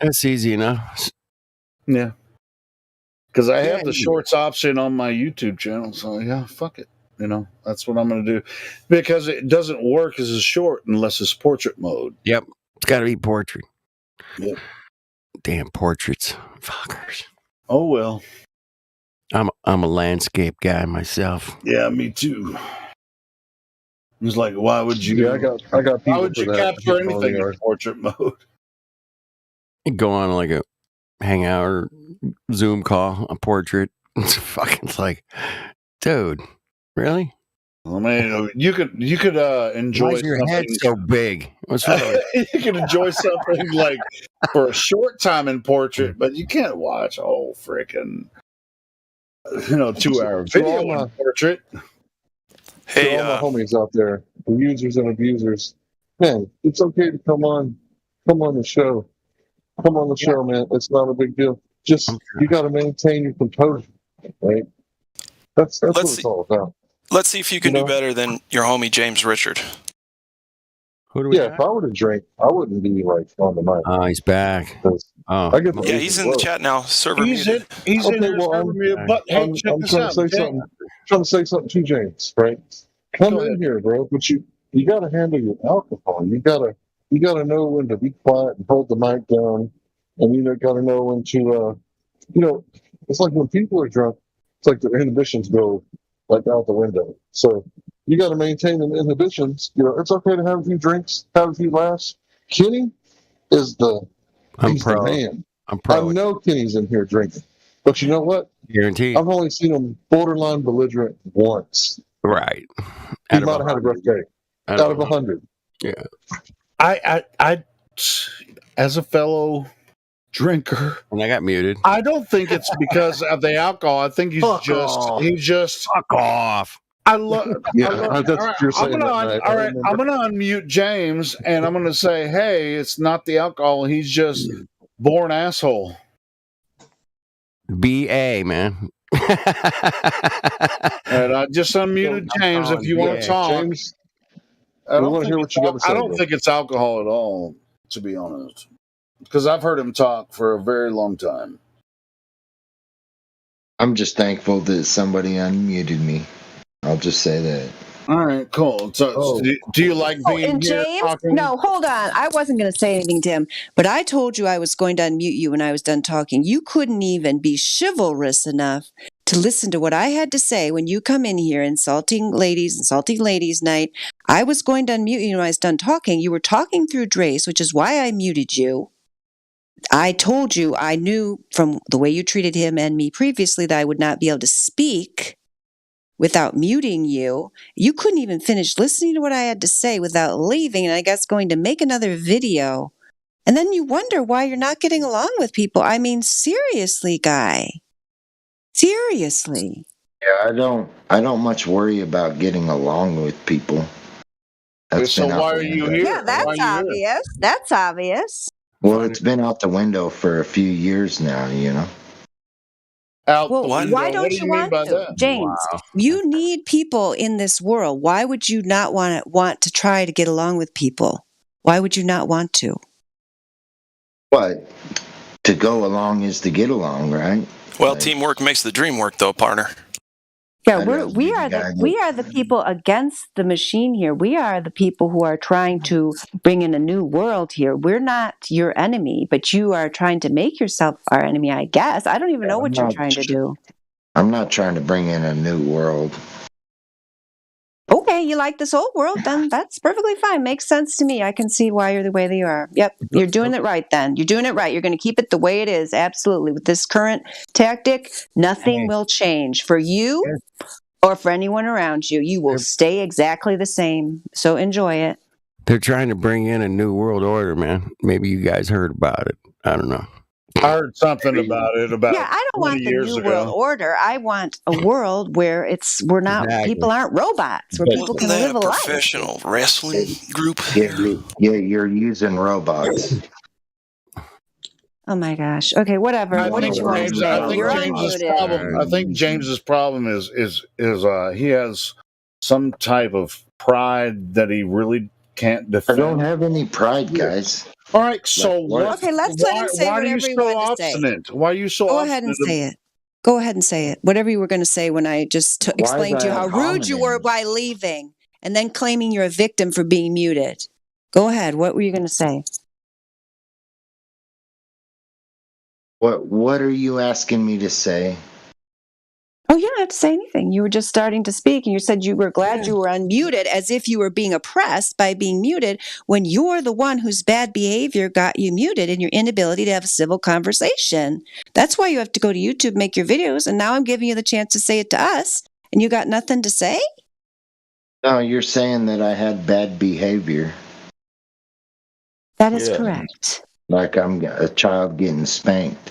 [SPEAKER 2] That's easy enough.
[SPEAKER 5] Yeah. Because I have the shorts option on my YouTube channel, so fuck it. That's what I'm going to do. Because it doesn't work as a short unless it's portrait mode.
[SPEAKER 2] Yep. It's got to be portrait.
[SPEAKER 5] Yep.
[SPEAKER 2] Damn portraits. Fuckers.
[SPEAKER 5] Oh, well.
[SPEAKER 2] I'm a landscape guy myself.
[SPEAKER 5] Yeah, me too. It's like, why would you?
[SPEAKER 15] Yeah, I got.
[SPEAKER 5] Why would you capture anything in portrait mode?
[SPEAKER 2] go on like a hangout or Zoom call, a portrait. It's fucking like, dude, really?
[SPEAKER 5] I mean, you could enjoy
[SPEAKER 2] Why is your head
[SPEAKER 5] something.
[SPEAKER 2] so big? What's wrong with you?
[SPEAKER 5] You can enjoy something like for a short time in portrait, but you can't watch a whole freaking 2-hour video in portrait.
[SPEAKER 17] Hey,
[SPEAKER 15] to all my homies out there, the users and abusers, man, it's okay to come on the show. Come on the show, man. It's not a big deal. Just you got to maintain your composure, right? That's what it's all about.
[SPEAKER 17] Let's see if you can do better than your homie James Richard.
[SPEAKER 2] Who do we
[SPEAKER 15] if I were to drink, I wouldn't be like on the mic.
[SPEAKER 2] Oh, he's back.
[SPEAKER 15] I get
[SPEAKER 17] Yeah, he's in the chat now. Server muted.
[SPEAKER 5] He's in there, server muted. But hey, check this out.
[SPEAKER 15] Trying to say something to James, right? Come in here, bro. But you got to handle your alcohol. You got to know when to be quiet and hold the mic down, and you got to know when to it's like when people are drunk, it's like their inhibitions go like out the window. So you got to maintain the inhibitions. It's okay to have a few drinks, have a few laughs. Kenny is the man.
[SPEAKER 2] I'm pro.
[SPEAKER 15] I know Kenny's in here drinking, but you know what?
[SPEAKER 2] Guaranteed.
[SPEAKER 15] I've only seen him borderline belligerent once.
[SPEAKER 2] Right.
[SPEAKER 15] He might have had a rough day. Out of 100.
[SPEAKER 2] Yeah.
[SPEAKER 5] I as a fellow drinker,
[SPEAKER 2] and I got muted.
[SPEAKER 5] I don't think it's because of the alcohol. I think he's just
[SPEAKER 2] fuck off.
[SPEAKER 5] I love.
[SPEAKER 15] That's what you're saying.
[SPEAKER 5] I'm gonna unmute James, and I'm gonna say, hey, it's not the alcohol. He's just born asshole.
[SPEAKER 2] BA, man.
[SPEAKER 5] And I just unmuted James. If you want to talk,
[SPEAKER 15] James, I want to hear what you got to say.
[SPEAKER 5] I don't think it's alcohol at all, to be honest, because I've heard him talk for a very long time.
[SPEAKER 18] I'm just thankful that somebody unmuted me. I'll just say that.
[SPEAKER 5] All right, cool. So, do you like being
[SPEAKER 1] and
[SPEAKER 5] here
[SPEAKER 1] James?
[SPEAKER 5] talking?
[SPEAKER 1] No, hold on. I wasn't going to say anything to him, but I told you I was going to unmute you when I was done talking. You couldn't even be chivalrous enough to listen to what I had to say when you come in here insulting ladies night. I was going to unmute you when I was done talking. You were talking through Drace, which is why I muted you. I told you I knew from the way you treated him and me previously that I would not be able to speak without muting you. You couldn't even finish listening to what I had to say without leaving, and I guess going to make another video. And then you wonder why you're not getting along with people. I mean, seriously, guy. Seriously.
[SPEAKER 18] Yeah, I don't much worry about getting along with people.
[SPEAKER 5] So why are you here?
[SPEAKER 1] Yeah, that's obvious. That's obvious.
[SPEAKER 18] Well, it's been out the window for a few years now,
[SPEAKER 1] Why don't you want to? James, you need people in this world. Why would you not want to try to get along with people? Why would you not want to?
[SPEAKER 18] But to go along is to get along, right?
[SPEAKER 17] Well, teamwork makes the dream work, though, partner.
[SPEAKER 1] Yeah, we are the people against the machine here. We are the people who are trying to bring in a new world here. We're not your enemy, but you are trying to make yourself our enemy, I guess. I don't even know what you're trying to do.
[SPEAKER 18] I'm not trying to bring in a new world.
[SPEAKER 1] Okay, you like this old world, then that's perfectly fine. Makes sense to me. I can see why you're the way that you are. Yep, you're doing it right then. You're doing it right. You're going to keep it the way it is. Absolutely. With this current tactic, nothing will change for you or for anyone around you. You will stay exactly the same. So enjoy it.
[SPEAKER 2] They're trying to bring in a new world order, man. Maybe you guys heard about it. I don't know.
[SPEAKER 5] I heard something about it
[SPEAKER 1] Yeah, I don't want the new world order. I want a world where people aren't robots, where people can live a life.
[SPEAKER 17] Professional wrestling group.
[SPEAKER 18] Yeah, you're using robots.
[SPEAKER 1] Oh my gosh. Okay, whatever. What did you want to say? You're unmuted.
[SPEAKER 5] I think James's problem is he has some type of pride that he really can't defend.
[SPEAKER 18] I don't have any pride, guys.
[SPEAKER 5] All right, so
[SPEAKER 1] okay, let's let him say whatever he wanted to say.
[SPEAKER 5] Why are you so
[SPEAKER 1] Go ahead and say it. Go ahead and say it. Whatever you were going to say when I just explained to you how rude you were by leaving and then claiming you're a victim for being muted. Go ahead. What were you going to say?
[SPEAKER 18] What are you asking me to say?
[SPEAKER 1] Oh, you don't have to say anything. You were just starting to speak, and you said you were glad you were unmuted, as if you were being oppressed by being muted, when you're the one whose bad behavior got you muted and your inability to have a civil conversation. That's why you have to go to YouTube, make your videos, and now I'm giving you the chance to say it to us, and you got nothing to say?
[SPEAKER 18] No, you're saying that I had bad behavior.
[SPEAKER 1] That is correct.
[SPEAKER 18] Like I'm a child getting spanked.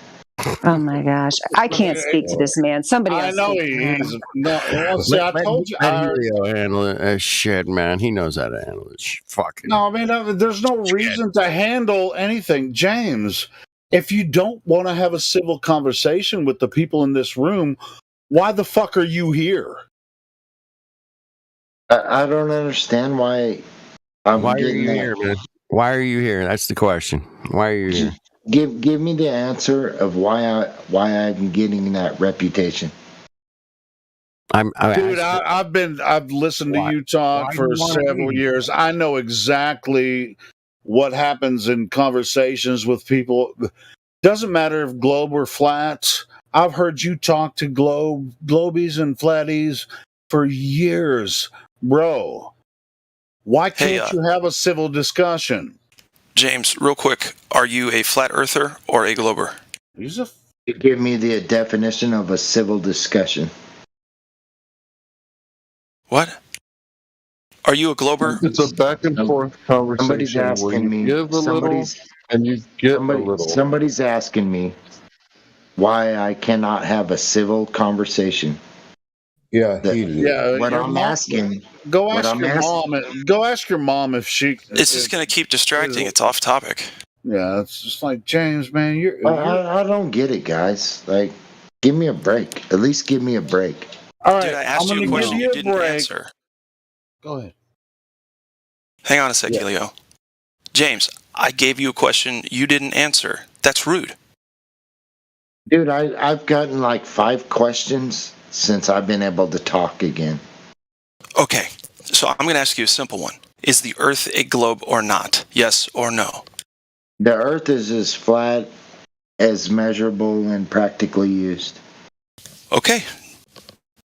[SPEAKER 1] Oh my gosh. I can't speak to this man. Somebody else.
[SPEAKER 5] I know
[SPEAKER 1] speak to him.
[SPEAKER 5] he's no. Well, see, I told you.
[SPEAKER 2] Let Helio handle it. Shit, man. He knows how to handle it. Fucking.
[SPEAKER 5] No, I mean, there's no reason to handle anything, James. If you don't want to have a civil conversation with the people in this room, why the fuck are you here?
[SPEAKER 18] I don't understand why.
[SPEAKER 2] Why are you here, man? Why are you here? That's the question. Why are you here?
[SPEAKER 18] Give me the answer of why I'm getting that reputation.
[SPEAKER 5] Dude, I've listened to you talk for several years. I know exactly what happens in conversations with people. Doesn't matter if globe or flat. I've heard you talk to globies and flatties for years, bro. Why can't you have a civil discussion?
[SPEAKER 17] James, real quick, are you a flat earther or a glober?
[SPEAKER 18] Give me the definition of a civil discussion.
[SPEAKER 17] What? Are you a glober?
[SPEAKER 15] It's a back and forth conversation.
[SPEAKER 18] Somebody's asking
[SPEAKER 15] where you
[SPEAKER 18] me.
[SPEAKER 15] give a little and you get a little.
[SPEAKER 18] Somebody's asking me why I cannot have a civil conversation.
[SPEAKER 5] Yeah,
[SPEAKER 18] what I'm asking.
[SPEAKER 5] Go ask your mom. Go ask your mom if she.
[SPEAKER 17] It's just going to keep distracting. It's off topic.
[SPEAKER 5] Yeah, it's just like, James, man,
[SPEAKER 18] I don't get it, guys. Like, give me a break. At least give me a break.
[SPEAKER 5] All right,
[SPEAKER 17] Dude, I asked you a question you didn't answer.
[SPEAKER 5] Go ahead.
[SPEAKER 17] Hang on a sec, Helio. James, I gave you a question you didn't answer. That's rude.
[SPEAKER 18] Dude, I've gotten like 5 questions since I've been able to talk again.
[SPEAKER 17] Okay, so I'm going to ask you a simple one. Is the Earth a globe or not? Yes or no?
[SPEAKER 18] The Earth is as flat as measurable and practically used.
[SPEAKER 17] Okay.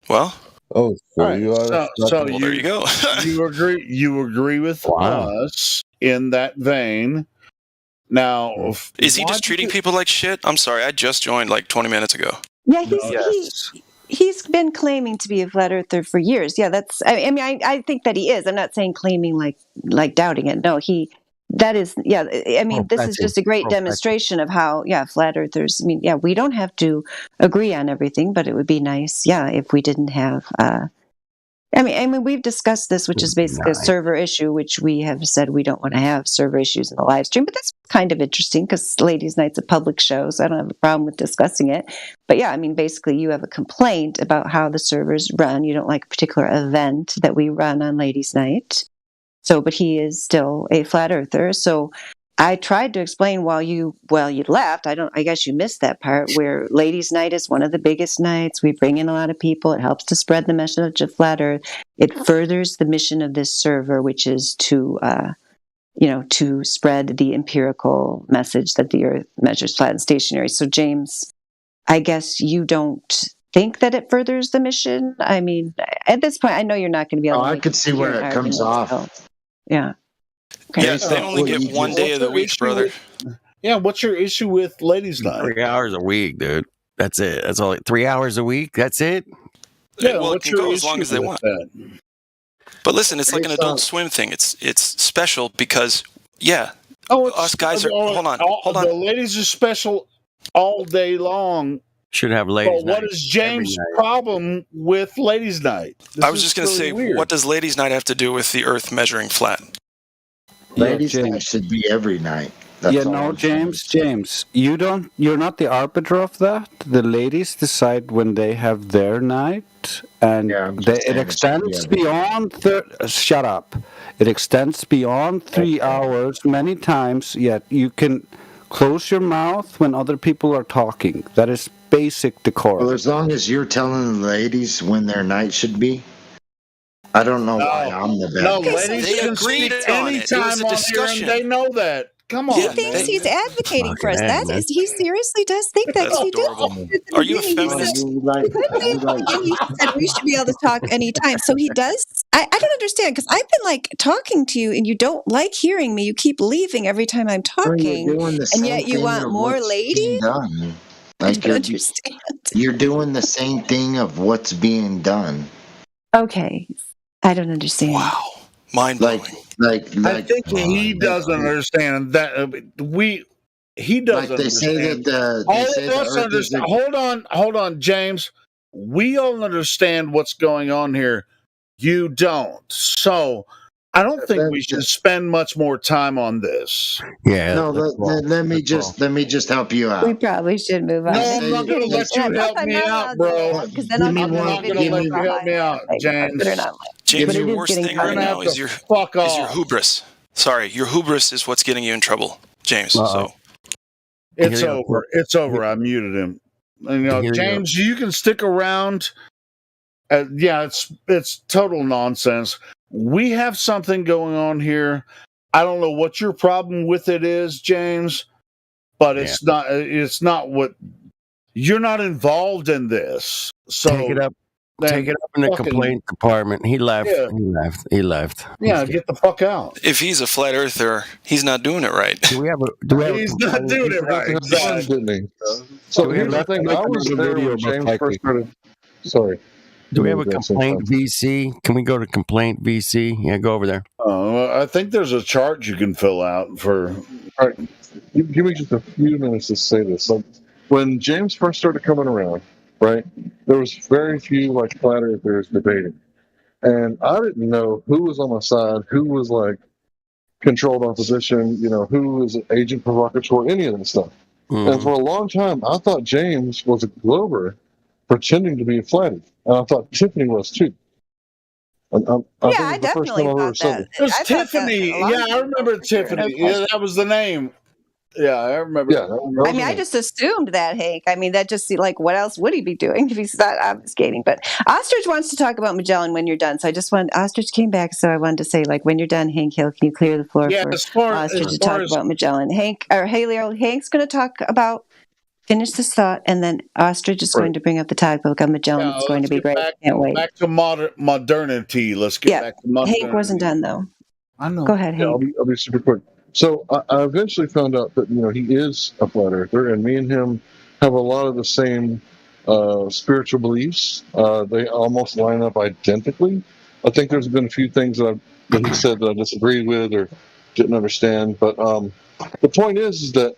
[SPEAKER 17] Well.
[SPEAKER 13] Oh,
[SPEAKER 5] so you are. So
[SPEAKER 17] there you go.
[SPEAKER 5] You agree with us in that vein. Now,
[SPEAKER 17] is he just treating people like shit? I'm sorry, I just joined like 20 minutes ago.
[SPEAKER 1] Yeah, he's been claiming to be a flat earther for years. Yeah, that's. I mean, I think that he is. I'm not saying claiming like doubting it. No, that is. Yeah, I mean, this is just a great demonstration of how. Yeah, flat earthers. I mean, yeah, we don't have to agree on everything, but it would be nice. Yeah, if we didn't have. I mean, we've discussed this, which is basically a server issue, which we have said we don't want to have server issues in the live stream. But that's kind of interesting because Ladies' Night's a public show, so I don't have a problem with discussing it. But yeah, I mean, basically, you have a complaint about how the servers run. You don't like a particular event that we run on Ladies' Night. So, but he is still a flat earther. So I tried to explain while you left. I guess you missed that part where Ladies' Night is one of the biggest nights. We bring in a lot of people. It helps to spread the message of flat Earth. It furthers the mission of this server, which is to spread the empirical message that the Earth measures flat and stationary. So, James, I guess you don't think that it furthers the mission. I mean, at this point, I know you're not going to be able to.
[SPEAKER 18] I could see where it comes off.
[SPEAKER 1] So, yeah. Okay.
[SPEAKER 17] Yeah, they only get one day of the week, brother.
[SPEAKER 5] Yeah, what's your issue with Ladies' Night?
[SPEAKER 2] 3 hours a week, dude. That's it. That's all. 3 hours a week. That's it.
[SPEAKER 5] Yeah,
[SPEAKER 17] well, it can go as long as they want. But listen, it's like an Adult Swim thing. It's special because us guys are. Hold on.
[SPEAKER 5] The ladies are special all day long.
[SPEAKER 2] Should have Ladies'
[SPEAKER 5] Night. What is James' problem with Ladies' Night?
[SPEAKER 17] I was just going to say, what does Ladies' Night have to do with the Earth measuring flat?
[SPEAKER 18] Ladies' Night should be every night.
[SPEAKER 3] James, you're not the arbiter of that. The ladies decide when they have their night, and it extends beyond. Shut up! It extends beyond 3 hours many times. Yet you can close your mouth when other people are talking. That is basic decorum.
[SPEAKER 18] Well, as long as you're telling the ladies when their night should be. I don't know why I'm the best.
[SPEAKER 5] No, ladies can speak anytime on here, and they know that. Come
[SPEAKER 1] He
[SPEAKER 5] on,
[SPEAKER 1] thinks
[SPEAKER 5] man.
[SPEAKER 1] he's advocating for us.
[SPEAKER 2] Fucking
[SPEAKER 1] That
[SPEAKER 2] man.
[SPEAKER 1] is, he seriously does think that.
[SPEAKER 17] That's
[SPEAKER 1] He did.
[SPEAKER 17] adorable.
[SPEAKER 1] At the
[SPEAKER 17] Are you a
[SPEAKER 1] beginning, he
[SPEAKER 17] feminist?
[SPEAKER 1] said-
[SPEAKER 18] You like, you like,
[SPEAKER 1] and he said we should be able to talk anytime. So he does. I don't understand because I've been like talking to you and you don't like hearing me. You keep leaving every time I'm
[SPEAKER 18] well,
[SPEAKER 1] talking,
[SPEAKER 18] you're doing the
[SPEAKER 1] and
[SPEAKER 18] same
[SPEAKER 1] yet you
[SPEAKER 18] thing
[SPEAKER 1] want
[SPEAKER 18] of
[SPEAKER 1] more
[SPEAKER 18] what's
[SPEAKER 1] ladies.
[SPEAKER 18] being done.
[SPEAKER 1] I
[SPEAKER 18] Like
[SPEAKER 1] don't understand.
[SPEAKER 18] you're doing the same thing of what's being done.
[SPEAKER 1] Okay, I don't understand.
[SPEAKER 17] Wow, mind blowing.
[SPEAKER 5] I think he doesn't understand that he doesn't
[SPEAKER 18] Like they say
[SPEAKER 5] understand.
[SPEAKER 18] that
[SPEAKER 5] All of us
[SPEAKER 18] Earth is
[SPEAKER 5] understand. Hold on, James. We all understand what's going on here. You don't. So I don't think we should spend much more time on this.
[SPEAKER 2] Yeah.
[SPEAKER 18] No, let me just help you out.
[SPEAKER 1] We probably should move on.
[SPEAKER 5] No, I'm not going to let you help me out, bro.
[SPEAKER 1] Because then I'll
[SPEAKER 5] I'm
[SPEAKER 1] give you
[SPEAKER 5] not going to let you help me out, James.
[SPEAKER 17] James,
[SPEAKER 1] But it
[SPEAKER 17] your
[SPEAKER 1] is
[SPEAKER 17] worst
[SPEAKER 1] getting
[SPEAKER 17] thing right now is your hubris. Sorry, your hubris is what's getting you in trouble, James. So
[SPEAKER 5] It's over. It's over. I muted him. You know, James, you can stick around. Yeah, it's total nonsense. We have something going on here. I don't know what your problem with it is, James, but it's not. It's not what you're not involved in this. So
[SPEAKER 2] Take it up. Take it up in the complaint department. He left.
[SPEAKER 5] Yeah.
[SPEAKER 2] He left.
[SPEAKER 5] Yeah, get the fuck out.
[SPEAKER 17] if he's a flat earther, he's not doing it right.
[SPEAKER 2] Do we have a
[SPEAKER 5] He's not doing it right. Exactly.
[SPEAKER 15] Didn't he? So here's the thing. I was there when James first started. Sorry.
[SPEAKER 2] Do we have a complaint VC? Can we go to complaint VC? Yeah, go over there.
[SPEAKER 5] I think there's a chart you can fill out for.
[SPEAKER 15] All right, give me just a few minutes to say this. So, when James first started coming around, right, there was very few like flat earthers debating, and I didn't know who was on my side, who was like controlled opposition, you know, who was an agent provocateur, any of that stuff. And for a long time, I thought James was a Glober pretending to be a flatty, and I thought Tiffany was too.
[SPEAKER 1] I definitely thought that.
[SPEAKER 5] It was Tiffany. Yeah, I remember Tiffany. Yeah, that was the name. Yeah, I remember.
[SPEAKER 15] Yeah,
[SPEAKER 1] I mean, I just assumed that, Hank. I mean, that just seemed like, what else would he be doing if he's not obfuscating? But Ostrich wants to talk about Magellan when you're done. So I just wanted, Ostrich came back, so I wanted to say, like, when you're done, Hank Hill, can you clear the floor for Ostrich to talk about Magellan? Hank, or hey, Leo, Hank's going to talk about, finish this thought, and then Ostrich is going to bring up the topic on Magellan. It's going to be great. Can't wait.
[SPEAKER 5] Back to modernity. Let's get back to modernity.
[SPEAKER 1] Hank wasn't done, though.
[SPEAKER 5] I know.
[SPEAKER 1] Go ahead, Hank.
[SPEAKER 15] I'll be super quick. So I eventually found out that, you know, he is a flat earther, and me and him have a lot of the same spiritual beliefs. They almost line up identically. I think there's been a few things that he said that I disagreed with or didn't understand. But the point is that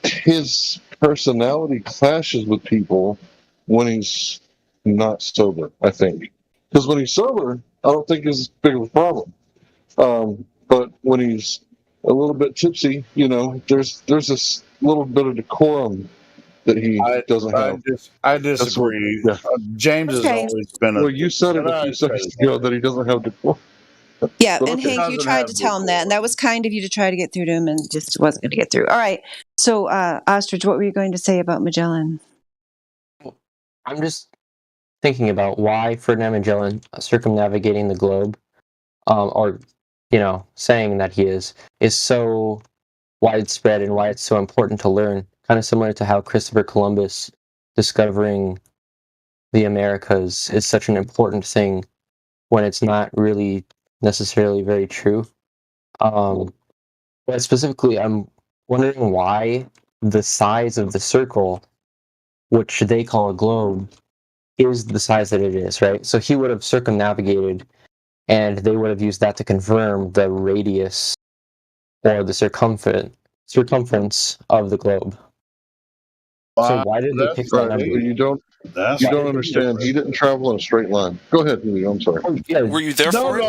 [SPEAKER 15] his personality clashes with people when he's not sober, I think. Because when he's sober, I don't think it's as big of a problem. But when he's a little bit tipsy, you know, there's this little bit of decorum that he doesn't have.
[SPEAKER 5] I disagree. James has always been a.
[SPEAKER 15] Well, you said it a few seconds ago that he doesn't have decorum.
[SPEAKER 1] Yeah, and Hank, you tried to tell him that, and that was kind of you to try to get through to him, and just wasn't going to get through. All right, so Ostrich, what were you going to say about Magellan?
[SPEAKER 6] I'm just thinking about why Ferdinand Magellan circumnavigating the globe, or you know, saying that he is so widespread and why it's so important to learn. Kind of similar to how Christopher Columbus discovering the Americas is such an important thing when it's not really necessarily very true. But specifically, I'm wondering why the size of the circle, which they call a globe, is the size that it is, right? So he would have circumnavigated, and they would have used that to confirm the radius or the circumference of the globe. So why did they pick that number?
[SPEAKER 15] You don't understand. He didn't travel in a straight line. Go ahead, Julio. I'm sorry.
[SPEAKER 17] Were you there for it?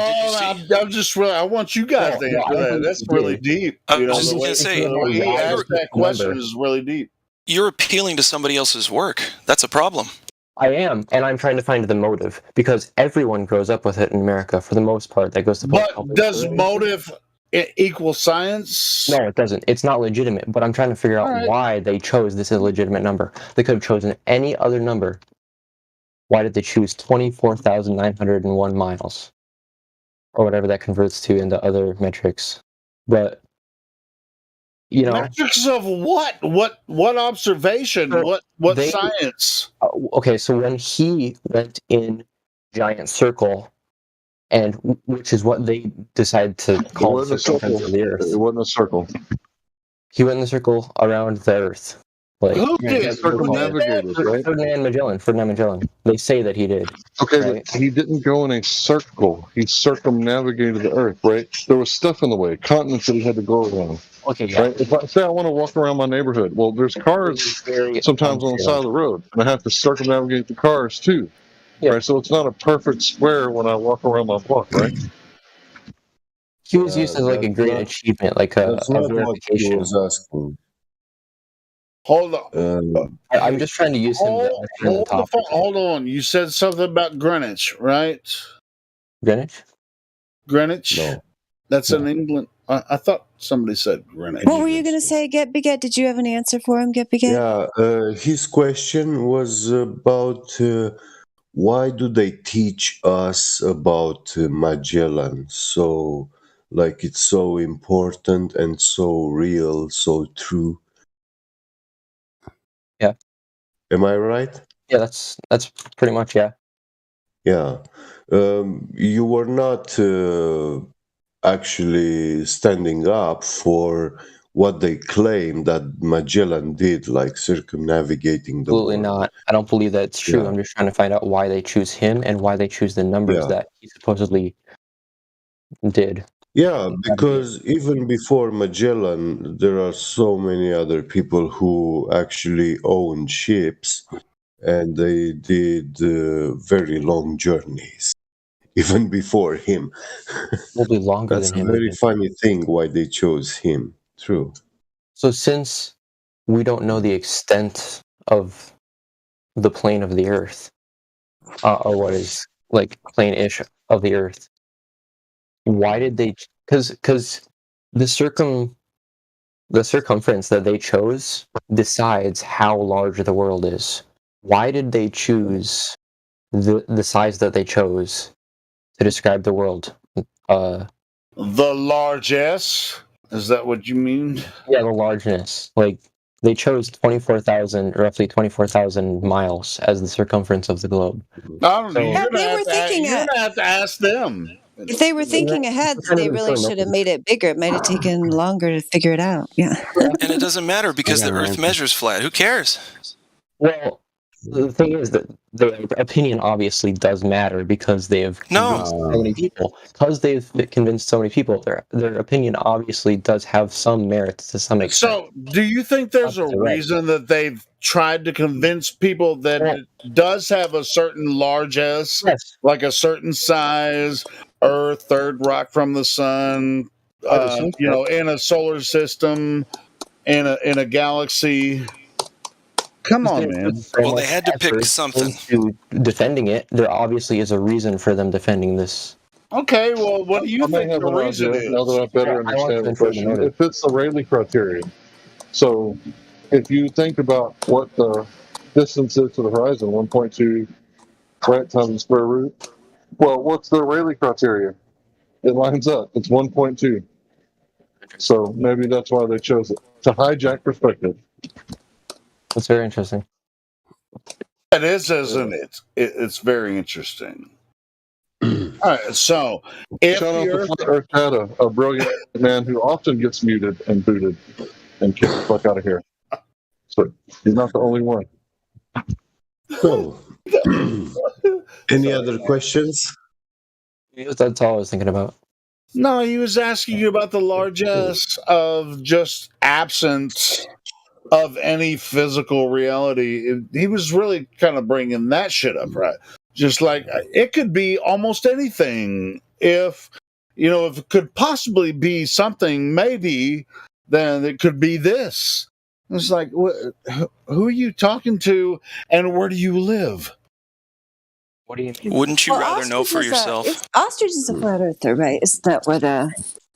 [SPEAKER 5] I'm just really. I want you guys to answer that. That's really deep.
[SPEAKER 17] I was just going to say,
[SPEAKER 5] the way you asked that question is really deep.
[SPEAKER 17] You're appealing to somebody else's work. That's a problem.
[SPEAKER 6] I am, and I'm trying to find the motive because everyone grows up with it in America for the most part. That goes to.
[SPEAKER 5] But does motive equal science?
[SPEAKER 6] No, it doesn't. It's not legitimate. But I'm trying to figure out why they chose this illegitimate number. They could have chosen any other number. Why did they choose 24,901 miles, or whatever that converts to into other metrics? But you know,
[SPEAKER 5] metrics of what? What observation? What
[SPEAKER 6] they-
[SPEAKER 5] science?
[SPEAKER 6] Okay, so when he went in giant circle, and which is what they decided to call the circumference of the Earth.
[SPEAKER 15] It wasn't a circle.
[SPEAKER 6] He went in the circle around the Earth. Like,
[SPEAKER 5] Who did?
[SPEAKER 15] Circumnavigated, right?
[SPEAKER 6] Ferdinand Magellan. They say that he did.
[SPEAKER 15] Okay,
[SPEAKER 6] right?
[SPEAKER 15] but he didn't go in a circle. He circumnavigated the Earth, right? There was stuff in the way, continents that he had to go around.
[SPEAKER 6] Okay, yeah.
[SPEAKER 15] Right? If I say I want to walk around my neighborhood, well, there's cars sometimes on the side of the road, and I have to circumnavigate the cars too.
[SPEAKER 6] Yeah.
[SPEAKER 15] Right? So it's not a perfect square when I walk around my block, right?
[SPEAKER 6] He was used as like a great achievement, like a verification.
[SPEAKER 7] was asking.
[SPEAKER 5] Hold on.
[SPEAKER 6] I'm just trying to use him to understand the topic.
[SPEAKER 5] Hold on. You said something about Greenwich, right?
[SPEAKER 6] Greenwich?
[SPEAKER 5] Greenwich?
[SPEAKER 7] No.
[SPEAKER 5] That's in England. I thought somebody said Greenwich.
[SPEAKER 1] What were you going to say, Get Biget? Did you have an answer for him, Get Biget?
[SPEAKER 7] Yeah, his question was about why do they teach us about Magellan? So, like, it's so important and so real, so true.
[SPEAKER 6] Yeah.
[SPEAKER 7] Am I right?
[SPEAKER 6] Yeah, that's pretty much, yeah.
[SPEAKER 7] Yeah. You were not actually standing up for what they claim that Magellan did, like circumnavigating the
[SPEAKER 6] Absolutely
[SPEAKER 7] world.
[SPEAKER 6] not. I don't believe that it's true.
[SPEAKER 7] Yeah.
[SPEAKER 6] I'm just trying to find out why they choose him and why they choose the numbers
[SPEAKER 7] Yeah.
[SPEAKER 6] that he supposedly did.
[SPEAKER 7] Yeah, because even before Magellan, there are so many other people who actually owned ships and they did very long journeys, even before him.
[SPEAKER 6] Probably longer
[SPEAKER 7] That's
[SPEAKER 6] than
[SPEAKER 7] a
[SPEAKER 6] him.
[SPEAKER 7] very
[SPEAKER 6] even.
[SPEAKER 7] funny thing why they chose him. True.
[SPEAKER 6] So since we don't know the extent of the plane of the Earth, or what is like plane-ish of the Earth, why did they? Because the circumference that they chose decides how large the world is. Why did they choose the size that they chose to describe the world?
[SPEAKER 5] The largesse? Is that what you mean?
[SPEAKER 6] Yeah, the largeness. Like they chose roughly 24,000 miles as the circumference of the globe.
[SPEAKER 5] I don't know.
[SPEAKER 6] So-
[SPEAKER 5] You're
[SPEAKER 1] Yeah,
[SPEAKER 5] gonna
[SPEAKER 1] they were
[SPEAKER 5] have to
[SPEAKER 1] thinking
[SPEAKER 5] you're gonna have to ask them.
[SPEAKER 1] If they were thinking ahead, they really should have made it bigger. It might have taken longer to figure it out. Yeah.
[SPEAKER 17] And it doesn't matter because the Earth measures flat. Who cares?
[SPEAKER 6] Well, the thing is that the opinion obviously does matter because they have convinced so many people. Because they've convinced so many people, their opinion obviously does have some merit to some extent.
[SPEAKER 5] So, do you think there's a reason that they've tried to convince people that it does have a certain largesse, like a certain size, Earth, third rock from the sun, in a solar system, in a galaxy? Come on, man.
[SPEAKER 17] Well, they had to pick something.
[SPEAKER 6] To defending it, there obviously is a reason for them defending this.
[SPEAKER 5] Okay, well, what do you
[SPEAKER 15] I may
[SPEAKER 5] think
[SPEAKER 15] have
[SPEAKER 5] the
[SPEAKER 15] an
[SPEAKER 5] reason
[SPEAKER 15] idea
[SPEAKER 5] is?
[SPEAKER 15] now that I better
[SPEAKER 6] I want
[SPEAKER 15] understand
[SPEAKER 6] to
[SPEAKER 15] the question. It fits the Rayleigh criteria. So, if you think about what the distance is to the horizon, 1.2 right times the square root. Well, what's the Rayleigh criteria? It lines up. It's 1.2. So maybe that's why they chose it to hijack perspective.
[SPEAKER 6] That's very interesting.
[SPEAKER 5] It is, isn't it? It's very interesting. All right, so if
[SPEAKER 15] Shout out
[SPEAKER 5] the
[SPEAKER 15] to
[SPEAKER 5] Earth,
[SPEAKER 15] Flat Earth Data, a brilliant man who often gets muted and booted and kicked the fuck out of here. So he's not the only one.
[SPEAKER 7] So, any other questions?
[SPEAKER 6] That's all I was thinking about.
[SPEAKER 5] no, he was asking you about the largesse of just absence of any physical reality. He was really kind of bringing that shit up, right? Just like it could be almost anything. If it could possibly be something, maybe then it could be this. It's like, who are you talking to, and where do you live?
[SPEAKER 6] What do you mean?
[SPEAKER 17] Wouldn't you rather know for
[SPEAKER 1] Ostrich is
[SPEAKER 17] yourself?
[SPEAKER 1] Ostrich is a flat earther, right? Isn't that what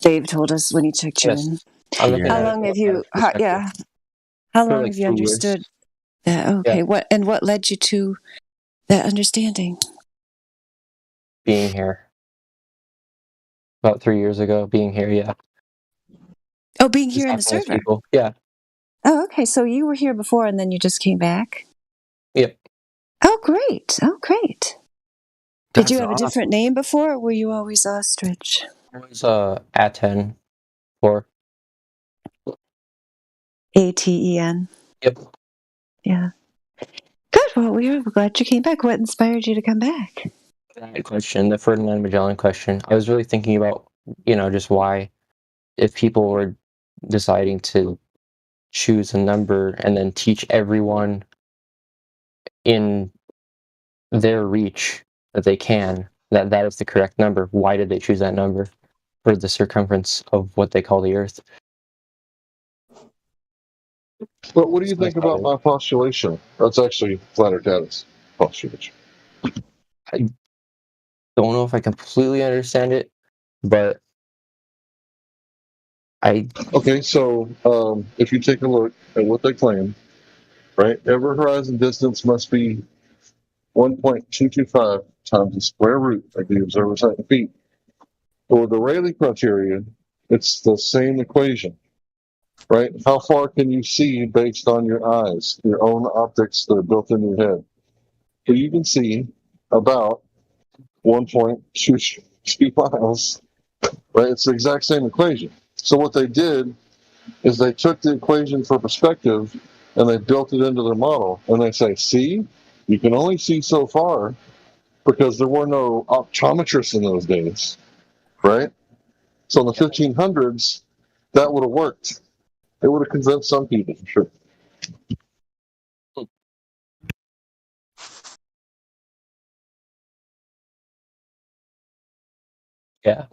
[SPEAKER 1] Dave told us when he checked you
[SPEAKER 6] Yes.
[SPEAKER 1] in?
[SPEAKER 6] I'm looking
[SPEAKER 1] How
[SPEAKER 6] at it
[SPEAKER 1] long
[SPEAKER 6] from
[SPEAKER 1] have
[SPEAKER 6] a
[SPEAKER 1] you?
[SPEAKER 6] perspective.
[SPEAKER 1] How
[SPEAKER 6] For
[SPEAKER 1] long
[SPEAKER 6] like
[SPEAKER 1] have you
[SPEAKER 6] 3 years.
[SPEAKER 1] understood that? Okay,
[SPEAKER 6] Yeah.
[SPEAKER 1] what led you to that understanding?
[SPEAKER 6] Being here. About 3 years ago, being here, yeah.
[SPEAKER 1] Oh, being
[SPEAKER 6] Just
[SPEAKER 1] here in the
[SPEAKER 6] talking with
[SPEAKER 1] server.
[SPEAKER 6] people. Yeah.
[SPEAKER 1] Oh, okay. So you were here before and then you just came back?
[SPEAKER 6] Yep.
[SPEAKER 1] Oh, great. Oh, great. Did you
[SPEAKER 6] That's
[SPEAKER 1] have a different name before, or were you always Ostrich?
[SPEAKER 6] It was Aten or
[SPEAKER 1] Aten.
[SPEAKER 6] Yep.
[SPEAKER 1] Yeah. Good. Well, we're glad you came back. What inspired you to come back?
[SPEAKER 6] That question, the Ferdinand Magellan question. I was really thinking about, just why, if people were deciding to choose a number and then teach everyone in their reach that they can that is the correct number, why did they choose that number for the circumference of what they call the Earth?
[SPEAKER 15] But what do you think about my postulation? That's actually Flat Earth's postulation.
[SPEAKER 6] I don't know if I completely understand it, but
[SPEAKER 15] Okay, so if you take a look at what they claim, right? Every horizon distance must be 1.225 times the square root of the observer's height in feet. So with the Rayleigh criterion, it's the same equation, right? How far can you see based on your eyes, your own optics that are built in your head? So you can see about 1.22 miles, right? It's the exact same equation. So what they did is they took the equation for perspective and they built it into their model. And they say, see, you can only see so far because there were no optometrists in those days, right? So in the 1500s, that would have worked. It would have convinced some people, for sure.
[SPEAKER 6] Yeah.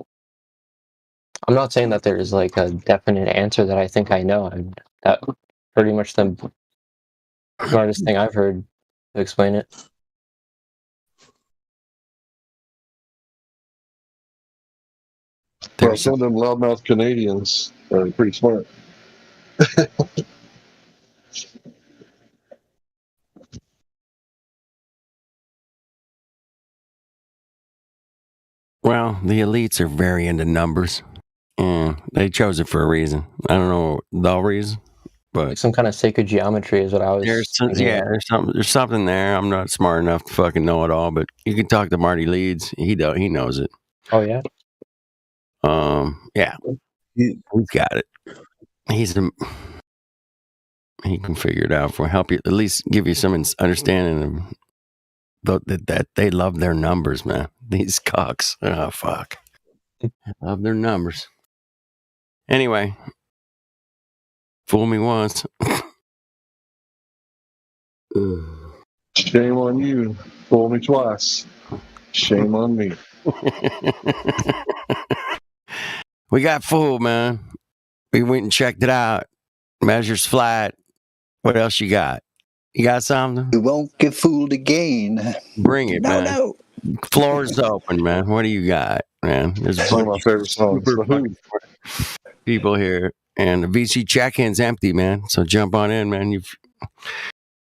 [SPEAKER 6] I'm not saying that there is like a definite answer that I think I know. That pretty much the smartest thing I've heard to explain it.
[SPEAKER 15] Well, some of them loudmouth Canadians are pretty smart.
[SPEAKER 2] Well, the elites are very into numbers. They chose it for a reason. I don't know the reason, but
[SPEAKER 6] like some kind of sacred geometry is what I was.
[SPEAKER 2] There's something there. I'm not smart enough to fucking know it all, but you can talk to Marty Leeds. He knows it.
[SPEAKER 6] Oh yeah.
[SPEAKER 2] Yeah, he's got it. He can figure it out help you, at least give you some understanding of that they love their numbers, man. These cocks. Oh fuck, love their numbers. Anyway, fool me once.
[SPEAKER 15] Shame on you. Fool me twice. Shame on me.
[SPEAKER 2] We got fooled, man. We went and checked it out. Measures flat. What else you got? You got something?
[SPEAKER 9] We won't get fooled again.
[SPEAKER 2] Bring it, man.
[SPEAKER 9] No.
[SPEAKER 2] Floor's open, man. What do you got, man? There's
[SPEAKER 15] one of my favorite songs.
[SPEAKER 2] People here, and the VC check-in's empty, man. So jump on in, man.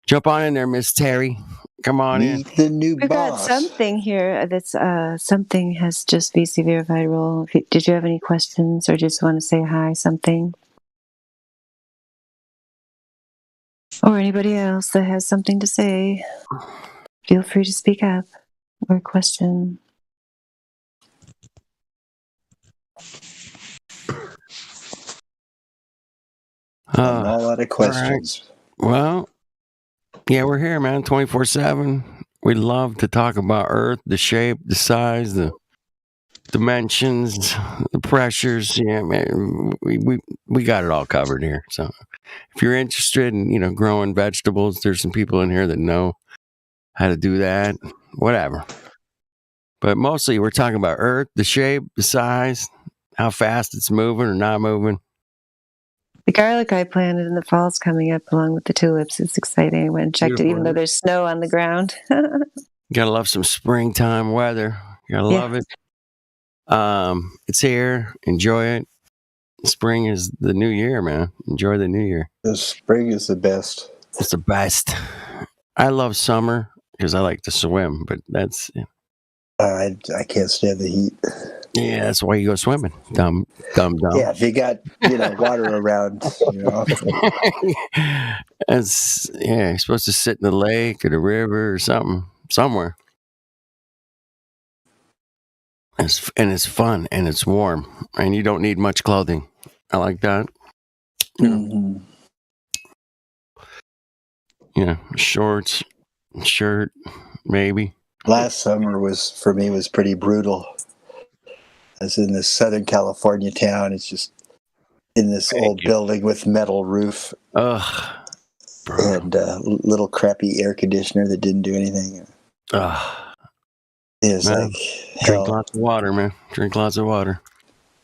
[SPEAKER 2] Jump on in there, Miss Terry. Come on in.
[SPEAKER 9] The new
[SPEAKER 1] We've got something here that's something has just VC verified role. Did you have any questions or just want to say hi? Something, or anybody else that has something to say? Feel free to speak up or question.
[SPEAKER 9] All out of questions.
[SPEAKER 2] Right. Well, yeah, we're here, man. 24/7. We love to talk about Earth, the shape, the size, the dimensions, the pressures. Yeah, man, we got it all covered here. So, if you're interested in growing vegetables, there's some people in here that know how to do that. Whatever. But mostly, we're talking about Earth, the shape, the size, how fast it's moving or not moving.
[SPEAKER 1] The garlic I planted in the fall's coming up along with the tulips. It's exciting. I went and checked it, even though there's snow on the ground.
[SPEAKER 2] Gotta love some springtime weather. Gotta love it. It's here. Enjoy it. Spring is the new year, man. Enjoy the new year.
[SPEAKER 9] The spring is the best.
[SPEAKER 2] It's the best. I love summer because I like to swim, but that's...
[SPEAKER 9] I can't stand the heat.
[SPEAKER 2] Yeah, that's why you go swimming. Dumb.
[SPEAKER 9] Yeah, if you got water around,
[SPEAKER 2] It's you're supposed to sit in the lake or the river or somewhere. It's fun and it's warm and you don't need much clothing. I like that. Yeah, shorts, shirt, maybe.
[SPEAKER 9] Last summer was pretty brutal. I was in this Southern California town. It's just in this old building with metal roof.
[SPEAKER 2] Ugh.
[SPEAKER 9] And little crappy air conditioner that didn't do anything.
[SPEAKER 2] Ugh.
[SPEAKER 9] It was
[SPEAKER 2] Man,
[SPEAKER 9] like
[SPEAKER 2] drink lots of water, man. Drink lots of water.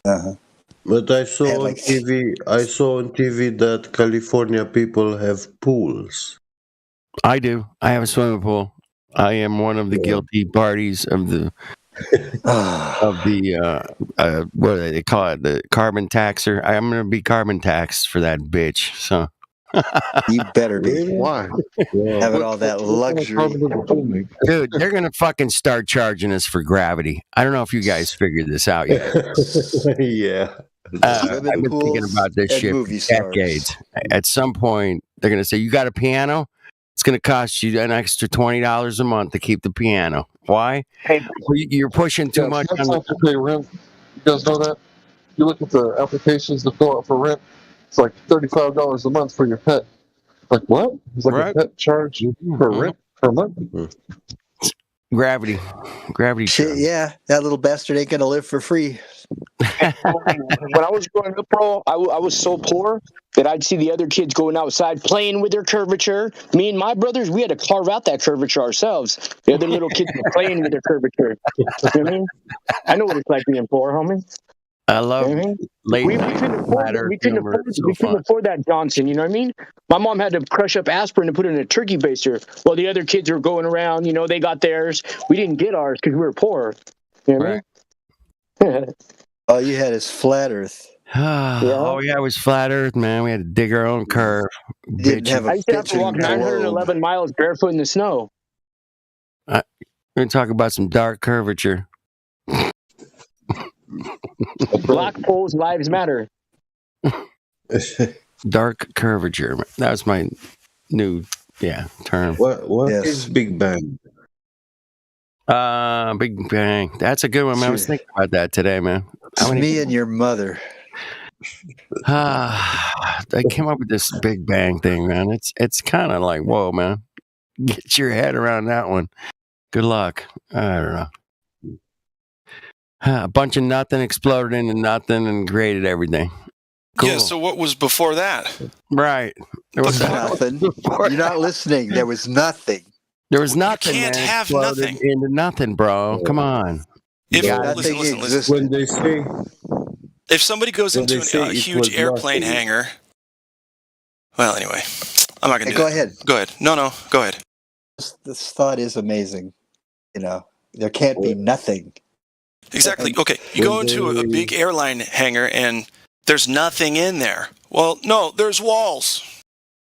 [SPEAKER 7] But I saw on TV that California people have pools.
[SPEAKER 2] I do. I have a swimming pool. I am one of the guilty parties of the what do they call it? The carbon taxer. I'm going to be carbon taxed for that bitch. So
[SPEAKER 9] you better be.
[SPEAKER 15] Why?
[SPEAKER 9] Having all that luxury.
[SPEAKER 2] Dude, they're going to fucking start charging us for gravity. I don't know if you guys figured this out yet.
[SPEAKER 7] Yeah.
[SPEAKER 2] I've been thinking about this shit for decades. At some point, they're going to say, you got a piano? It's going to cost you an extra $20 a month to keep the piano. Why? Well, you're pushing too much.
[SPEAKER 15] That's like to pay rent. You guys know that? You look at the applications to fill out for rent. It's like $35 a month for your pet. Like what? It's like a pet charge for rent per month.
[SPEAKER 2] Gravity.
[SPEAKER 9] Shit, yeah, that little bastard ain't gonna live for free.
[SPEAKER 4] When I was growing up, bro, I was so poor that I'd see the other kids going outside playing with their curvature. Me and my brothers, we had to carve out that curvature ourselves. The other little kids were playing with their curvature. You know what I mean? I know what it's like being poor, homie.
[SPEAKER 2] I love
[SPEAKER 4] we couldn't afford that Johnson, you know what I mean? My mom had to crush up aspirin and put it in a turkey baster while the other kids were going around, they got theirs. We didn't get ours because we were poor. You know what I mean?
[SPEAKER 9] All you had is flat earth.
[SPEAKER 2] All we had was flat earth, man. We had to dig our own curve.
[SPEAKER 4] I used to have to walk 911 miles barefoot in the snow.
[SPEAKER 2] We're going to talk about some dark curvature.
[SPEAKER 4] Black poles lives matter.
[SPEAKER 2] Dark curvature. That was my new term.
[SPEAKER 7] What is Big Bang?
[SPEAKER 2] Big Bang. That's a good one, man. I was thinking about that today, man.
[SPEAKER 9] It's me and your mother.
[SPEAKER 2] They came up with this Big Bang thing, man. It's kind of like, whoa, man. Get your head around that one. Good luck. I don't know. A bunch of nothing exploded into nothing and created everything. Cool.
[SPEAKER 17] Yeah, so what was before that?
[SPEAKER 2] Right. There was
[SPEAKER 9] nothing. You're not listening. There was nothing.
[SPEAKER 2] There was nothing.
[SPEAKER 17] You can't have nothing.
[SPEAKER 2] Into nothing, bro. Come on.
[SPEAKER 17] Listen.
[SPEAKER 7] When they say,
[SPEAKER 17] if somebody goes into a huge airplane hangar, well, anyway, I'm not going to do
[SPEAKER 9] that.
[SPEAKER 17] Ahead. Go ahead. No, go ahead.
[SPEAKER 9] This thought is amazing. There can't be nothing.
[SPEAKER 17] Exactly. Okay, you go into a big airline hangar and there's nothing in there. Well, no, there's walls.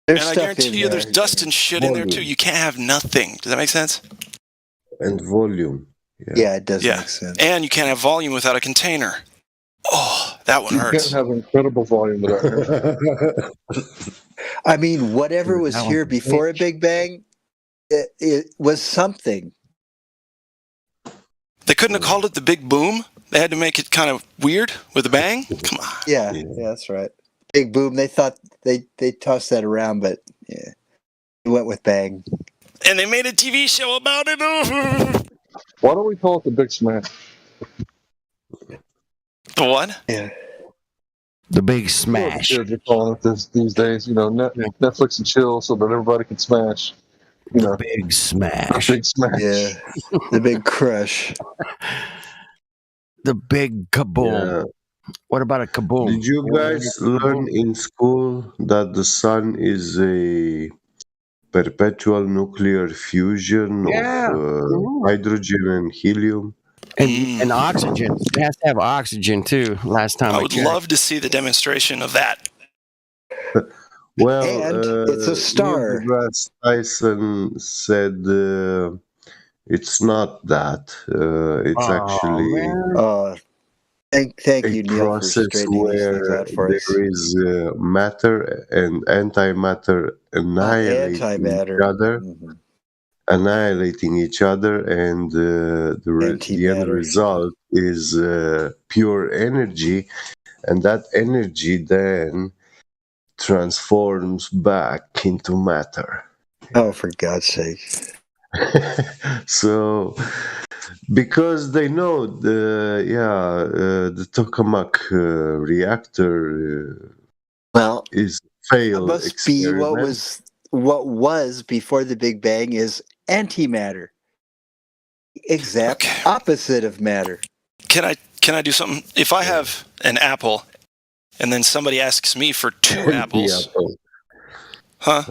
[SPEAKER 17] And I guarantee you there's dust and shit in there too. You can't have nothing. Does that make sense?
[SPEAKER 7] And volume.
[SPEAKER 9] Yeah, it does make sense.
[SPEAKER 17] And you can't have volume without a container. Oh, that one hurts.
[SPEAKER 15] You can't have incredible volume without
[SPEAKER 9] I mean, whatever was here before a Big Bang, it was something.
[SPEAKER 17] They couldn't have called it the Big Boom? They had to make it kind of weird with a bang? Come on.
[SPEAKER 9] Yeah, that's right. Big Boom. They thought they tossed that around, but yeah, it went with bang.
[SPEAKER 17] And they made a TV show about it.
[SPEAKER 15] Why don't we call it the Big Smash?
[SPEAKER 17] The what?
[SPEAKER 9] Yeah.
[SPEAKER 2] The Big Smash.
[SPEAKER 15] Kids are calling it this these days. Netflix and chill so that everybody can smash.
[SPEAKER 2] The Big Smash.
[SPEAKER 15] The Big Smash.
[SPEAKER 9] Yeah. The Big Crush.
[SPEAKER 2] The Big Kaboom. Yeah. What about a kaboom?
[SPEAKER 7] Did you guys learn in school that the sun is a perpetual nuclear fusion of hydrogen and helium?
[SPEAKER 2] And oxygen. It has to have oxygen too. Last time
[SPEAKER 17] I would love to see the demonstration of that.
[SPEAKER 7] Well,
[SPEAKER 9] and it's a star.
[SPEAKER 7] Neil deGrasse Tyson said it's not that. It's actually
[SPEAKER 9] Thank
[SPEAKER 7] a
[SPEAKER 9] you, Neil, for
[SPEAKER 7] process
[SPEAKER 9] straightening these things
[SPEAKER 7] where
[SPEAKER 9] out for us.
[SPEAKER 7] there is matter and antimatter
[SPEAKER 9] Antimatter.
[SPEAKER 7] annihilating each other, and the end
[SPEAKER 9] Antimatter.
[SPEAKER 7] result is pure energy, and that energy then transforms back into matter.
[SPEAKER 9] Oh, for God's sake.
[SPEAKER 7] So, because they know the tokamak reactor is failed
[SPEAKER 9] Must be
[SPEAKER 7] experiment.
[SPEAKER 9] what was before the Big Bang is antimatter. Exact opposite of matter.
[SPEAKER 17] Can I do something? If I have an apple, and then somebody asks me for 2 apples, huh?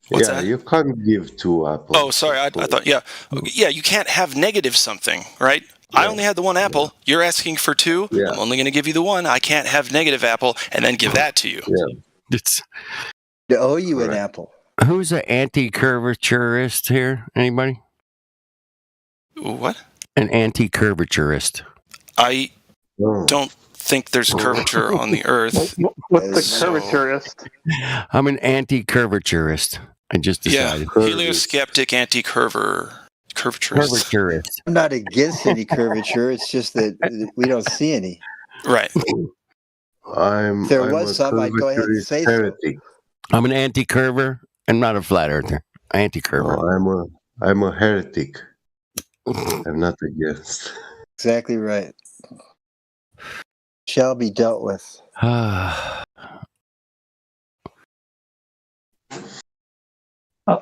[SPEAKER 17] What's that?
[SPEAKER 7] You can't give 2 apples.
[SPEAKER 17] Oh, sorry. I thought, yeah. You can't have negative something, right? I only had the 1 apple. You're asking for 2. I'm only going to give you the 1. I can't have negative apple and then give that to you.
[SPEAKER 2] It's
[SPEAKER 9] to owe you an apple.
[SPEAKER 2] Who's an anti-curvaturist here? Anybody?
[SPEAKER 17] What?
[SPEAKER 2] An anti-curvaturist.
[SPEAKER 17] I don't think there's curvature on the Earth.
[SPEAKER 14] What's the curvaturist?
[SPEAKER 2] I'm an anti-curvaturist. I just decided.
[SPEAKER 17] Helioskeptic curvaturist.
[SPEAKER 9] I'm not against any curvature. It's just that we don't see any.
[SPEAKER 17] Right.
[SPEAKER 9] If there was some, I'd go ahead and say so.
[SPEAKER 2] I'm an anti-curver. I'm not a flat earther. Anti-curver.
[SPEAKER 7] I'm a heretic. I'm not against.
[SPEAKER 9] Exactly right. Shall be dealt with.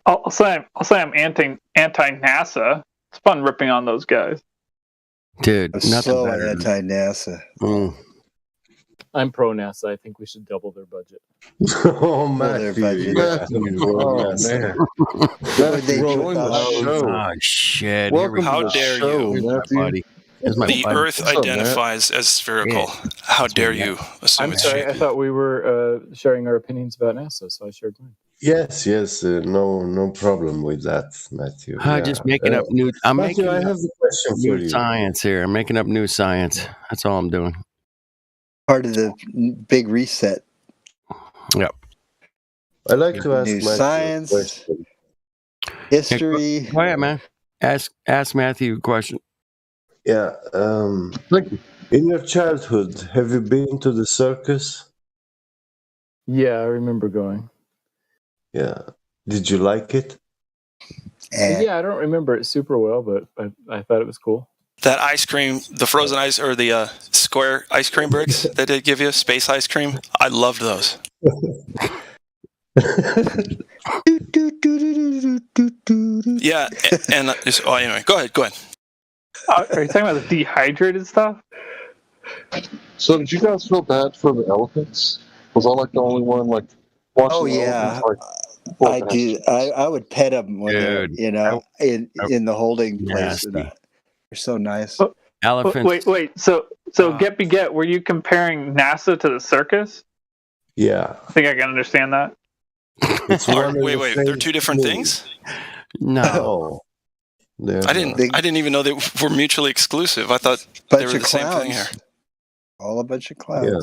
[SPEAKER 14] I'll say I'm anti-NASA. It's fun ripping on those guys.
[SPEAKER 2] Dude, nothing
[SPEAKER 9] so
[SPEAKER 2] better.
[SPEAKER 9] anti-NASA.
[SPEAKER 8] I'm pro NASA. I think we should double their budget.
[SPEAKER 7] Oh, Matthew.
[SPEAKER 15] Oh, man.
[SPEAKER 2] Oh, shit.
[SPEAKER 15] Welcome
[SPEAKER 17] How
[SPEAKER 15] to the
[SPEAKER 17] dare
[SPEAKER 15] show,
[SPEAKER 17] you?
[SPEAKER 15] Matthew.
[SPEAKER 17] The Earth identifies as spherical. How dare you assume
[SPEAKER 8] I'm
[SPEAKER 17] it's
[SPEAKER 8] sorry.
[SPEAKER 17] shaped?
[SPEAKER 8] I thought we were sharing our opinions about NASA, so I shared mine.
[SPEAKER 7] Yes, no problem with that, Matthew.
[SPEAKER 2] Just making up new. I'm
[SPEAKER 7] Matthew,
[SPEAKER 2] making
[SPEAKER 7] I
[SPEAKER 2] up
[SPEAKER 7] have a question for
[SPEAKER 2] new
[SPEAKER 7] you.
[SPEAKER 2] science here. I'm making up new science. That's all I'm doing.
[SPEAKER 9] Part of the big reset.
[SPEAKER 2] Yep.
[SPEAKER 7] I'd like to ask
[SPEAKER 9] New
[SPEAKER 7] Matthew
[SPEAKER 9] science,
[SPEAKER 7] a question.
[SPEAKER 9] history.
[SPEAKER 2] Go ahead, man. Ask Matthew a question.
[SPEAKER 7] Yeah. In your childhood, have you been to the circus?
[SPEAKER 8] Yeah, I remember going.
[SPEAKER 7] Yeah. Did you like it?
[SPEAKER 8] Yeah, I don't remember it super well, but I thought it was cool.
[SPEAKER 17] That ice cream, the frozen ice or the square ice cream bricks that they give you, space ice cream. I loved those. Yeah, and anyway, go ahead.
[SPEAKER 14] Are you talking about the dehydrated stuff?
[SPEAKER 15] So did you guys feel bad for the elephants? Was I like the only one watching the elephants?
[SPEAKER 9] I do. I would pet them when they're, in the holding place. They're so nice.
[SPEAKER 2] Elephants.
[SPEAKER 14] Wait. So Get, were you comparing NASA to the circus?
[SPEAKER 7] Yeah.
[SPEAKER 14] I think I can understand that.
[SPEAKER 17] Wait. They're 2 different things?
[SPEAKER 2] No.
[SPEAKER 17] I didn't even know they were mutually exclusive. I thought they were the same thing here.
[SPEAKER 9] All a bunch of clowns.
[SPEAKER 7] Yeah.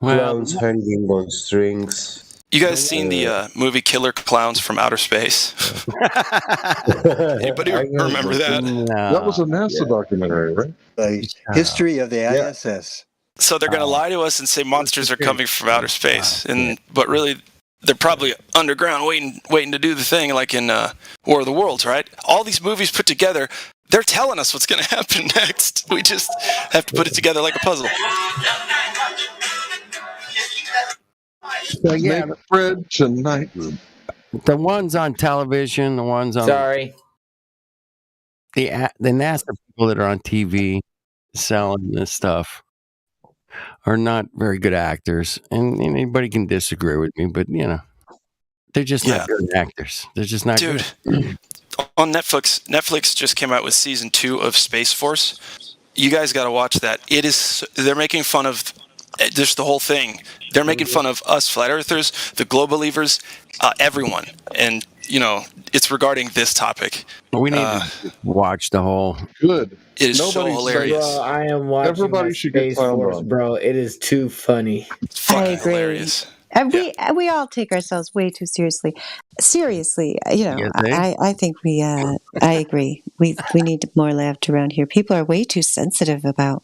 [SPEAKER 7] Clowns hanging on strings.
[SPEAKER 17] You guys seen the movie Killer Clowns from Outer Space? Anybody remember that?
[SPEAKER 15] That was a NASA documentary, right?
[SPEAKER 9] The history of the ISS.
[SPEAKER 17] So they're going to lie to us and say monsters are coming from outer space, but really they're probably underground waiting to do the thing, like in War of the Worlds, right? All these movies put together, they're telling us what's going to happen next. We just have to put it together like a puzzle.
[SPEAKER 15] Make bread tonight.
[SPEAKER 2] The ones on television, the ones on the NASA people that are on TV selling this stuff are not very good actors, and anybody can disagree with me, but they're just not good actors. They're just not good.
[SPEAKER 17] On Netflix just came out with season 2 of Space Force. You guys got to watch that. They're making fun of just the whole thing. They're making fun of us flat earthers, the globe believers, everyone. And it's regarding this topic.
[SPEAKER 2] We need to watch the whole.
[SPEAKER 15] Good.
[SPEAKER 17] It is so hilarious.
[SPEAKER 10] Bro, I am watching
[SPEAKER 15] Everybody should get
[SPEAKER 10] Space
[SPEAKER 15] time
[SPEAKER 10] Force,
[SPEAKER 15] on.
[SPEAKER 10] bro. It is too funny.
[SPEAKER 1] I agree.
[SPEAKER 17] Hilarious.
[SPEAKER 1] And we all take ourselves way too seriously. Seriously, I think I agree. We need more laughter around here. People are way too sensitive about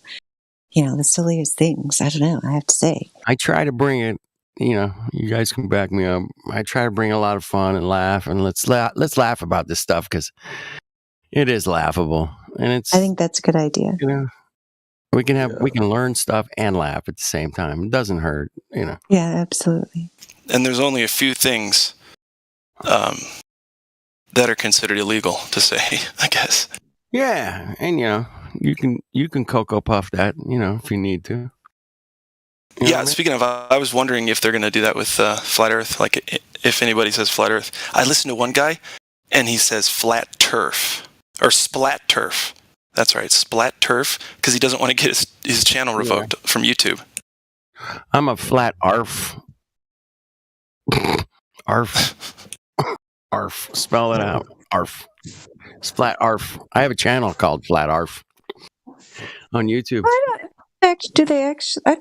[SPEAKER 1] the silliest things. I don't know. I have to say.
[SPEAKER 2] I try to bring it. You guys can back me up. I try to bring a lot of fun and laugh, and let's laugh about this stuff because it is laughable, and I
[SPEAKER 1] think that's a good idea.
[SPEAKER 2] We can learn stuff and laugh at the same time. It doesn't hurt,
[SPEAKER 1] Yeah, absolutely.
[SPEAKER 17] And there's only a few things that are considered illegal to say, I guess.
[SPEAKER 2] Yeah, and you can Cocoa Puff that, if you need to.
[SPEAKER 17] Yeah, speaking of, I was wondering if they're going to do that with Flat Earth, like if anybody says Flat Earth. I listened to one guy, and he says Flat Turf, or Splat Turf. That's right, Splat Turf, because he doesn't want to get his channel revoked from YouTube.
[SPEAKER 2] I'm a flat arf. Arf. Arf. Spell it out. Arf. Splat arf. I have a channel called Flat Arf on YouTube.
[SPEAKER 1] Do they actually? A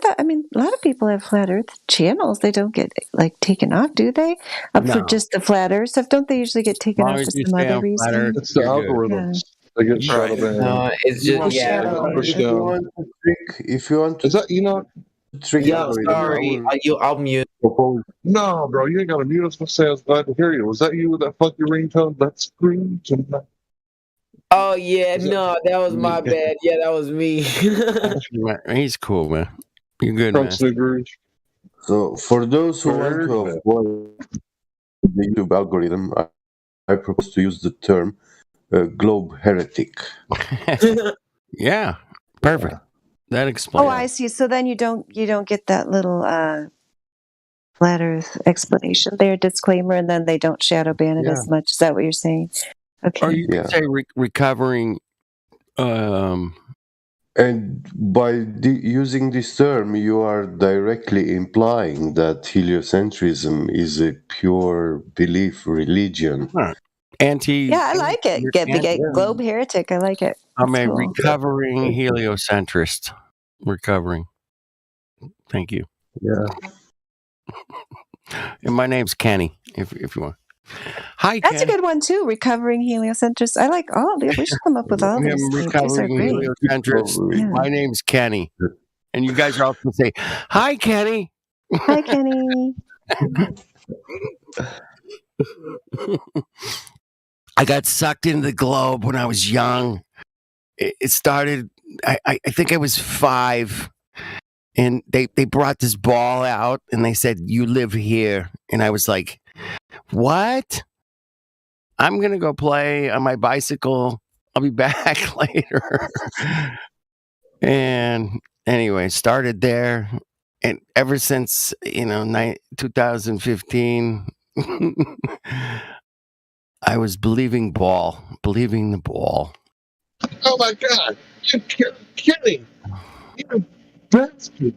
[SPEAKER 1] lot of people have Flat Earth channels. They don't get taken off, do they? For just the Flat Earth stuff, don't they usually get taken off for some other reason?
[SPEAKER 15] It's the algorithms. They get shadow banned.
[SPEAKER 10] No, it's just
[SPEAKER 7] If you want to,
[SPEAKER 15] is that
[SPEAKER 7] trick?
[SPEAKER 10] Yeah, sorry. I'll mute.
[SPEAKER 15] No, bro, you ain't got to mute us. I was glad to hear you. Was that you with that funky ringtone? That's Scrooge.
[SPEAKER 10] Oh yeah, no, that was my bad. Yeah, that was me.
[SPEAKER 2] He's cool, man. You're good, man.
[SPEAKER 7] So for those who want to avoid the YouTube algorithm, I propose to use the term globe heretic.
[SPEAKER 2] Yeah, perfect. That explains.
[SPEAKER 1] Oh, I see. So then you don't get that little Flat Earth explanation there, disclaimer, and then they don't shadow ban it as much. Is that what you're saying? Okay.
[SPEAKER 2] Or you can say recovering.
[SPEAKER 7] And by using this term, you are directly implying that heliocentrism is a pure belief religion.
[SPEAKER 1] Yeah, I like it. Get globe heretic. I like it.
[SPEAKER 2] I'm
[SPEAKER 1] That's
[SPEAKER 2] a
[SPEAKER 1] cool.
[SPEAKER 2] recovering heliocentrist. Recovering. Thank you.
[SPEAKER 7] Yeah.
[SPEAKER 2] And my name's Kenny, if you want. Hi,
[SPEAKER 1] That's a good one too. Recovering heliocentrist. I like all of these. We should come up with all these.
[SPEAKER 2] I'm
[SPEAKER 1] These are
[SPEAKER 2] recovering
[SPEAKER 1] great.
[SPEAKER 2] heliocentrist.
[SPEAKER 1] Yeah.
[SPEAKER 2] My name's Kenny. And you guys are all going to say, hi, Kenny.
[SPEAKER 1] Hi, Kenny.
[SPEAKER 2] I got sucked into the globe when I was young. It started, I think I was 5. And they brought this ball out and they said, you live here. And I was like, what? I'm going to go play on my bicycle. I'll be back later. And anyway, started there. And ever since, 2015, I was believing the ball.
[SPEAKER 15] Oh my God. You're kidding. You're bastard.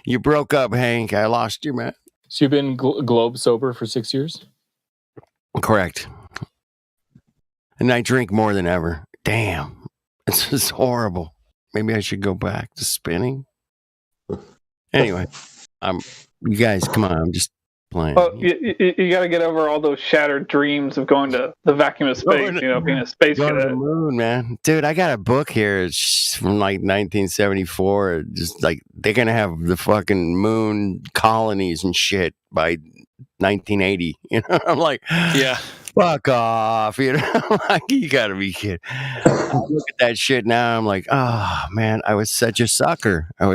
[SPEAKER 2] You broke up, Hank. I lost you, man.
[SPEAKER 8] So you've been globe sober for 6 years?
[SPEAKER 2] Correct. And I drink more than ever. Damn. It's just horrible. Maybe I should go back to spinning. Anyway, you guys, come on. I'm just playing.
[SPEAKER 14] Well, you got to get over all those shattered dreams of going to the vacuum of space, being a space
[SPEAKER 2] Go to the
[SPEAKER 14] cadet.
[SPEAKER 2] moon, man. Dude, I got a book here. It's from 1974. Just they're going to have the fucking moon colonies and shit by 1980. I'm like,
[SPEAKER 17] yeah,
[SPEAKER 2] fuck off. You got to be kidding. I look at that shit now. I'm like, oh, man, I was such a sucker. I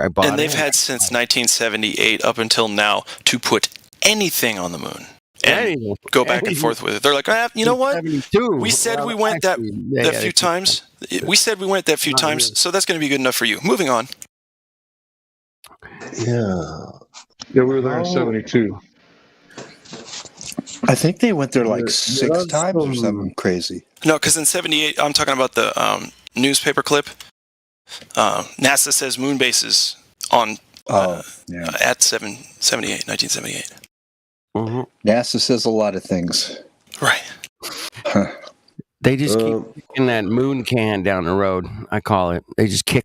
[SPEAKER 2] bought
[SPEAKER 17] and they've
[SPEAKER 2] it.
[SPEAKER 17] had since 1978 up until now to put anything on the moon and go back and forth with it. They're like, you know what? We said we went that few times. We said we went that few times, so that's going to be good enough for you. Moving on.
[SPEAKER 7] Yeah.
[SPEAKER 15] Yeah, we were there in 72.
[SPEAKER 9] I think they went there like 6 times or something crazy.
[SPEAKER 17] No, because in 78, I'm talking about the newspaper clip. NASA says moon bases on at 1978.
[SPEAKER 9] NASA says a lot of things.
[SPEAKER 17] Right.
[SPEAKER 2] They just keep kicking that moon can down the road. I call it. They just kick.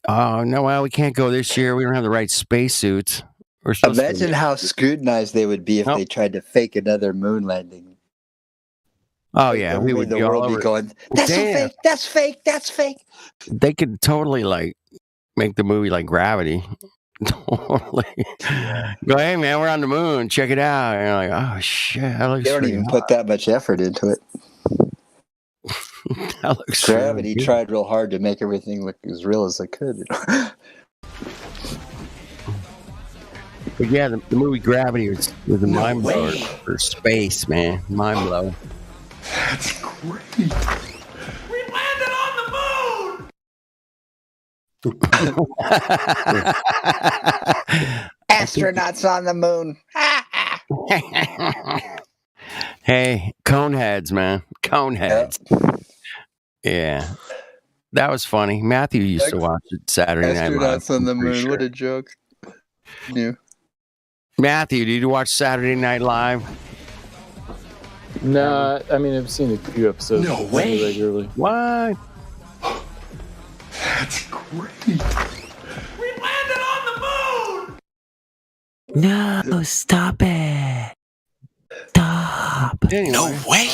[SPEAKER 2] Oh no! Well, we can't go this year. We don't have the right spacesuits.
[SPEAKER 9] Imagine how scrutinized they would be if they tried to fake another moon landing.
[SPEAKER 2] Oh yeah, we would
[SPEAKER 9] the
[SPEAKER 2] be all
[SPEAKER 9] world
[SPEAKER 2] over
[SPEAKER 9] be
[SPEAKER 2] it.
[SPEAKER 9] going. That's so
[SPEAKER 2] Damn.
[SPEAKER 9] fake. That's fake. That's fake.
[SPEAKER 2] They could totally like make the movie like Gravity. Totally. Go, hey man, we're on the moon. Check it out. And you're like, oh shit, that looks.
[SPEAKER 9] They don't even put that much effort into it.
[SPEAKER 2] That looks
[SPEAKER 9] Gravity
[SPEAKER 2] really good.
[SPEAKER 9] tried real hard to make everything look as real as they could.
[SPEAKER 2] But yeah, the movie Gravity was a mind blower for space, man. Mind blower.
[SPEAKER 20] That's great. We landed on the moon!
[SPEAKER 9] Astronauts on the moon.
[SPEAKER 2] Hey, Coneheads, man. Coneheads. Yeah. That was funny. Matthew used to watch it Saturday Night Live.
[SPEAKER 9] Astronauts on the
[SPEAKER 2] I'm pretty
[SPEAKER 9] moon.
[SPEAKER 2] sure.
[SPEAKER 9] What a joke. Yeah.
[SPEAKER 2] Matthew, did you watch Saturday Night Live?
[SPEAKER 8] Nah, I mean, I've seen a few episodes.
[SPEAKER 20] No way.
[SPEAKER 8] Regularly.
[SPEAKER 2] What?
[SPEAKER 20] That's great. We landed on the moon!
[SPEAKER 21] No, stop it. Stop.
[SPEAKER 2] Anyway,
[SPEAKER 17] No way.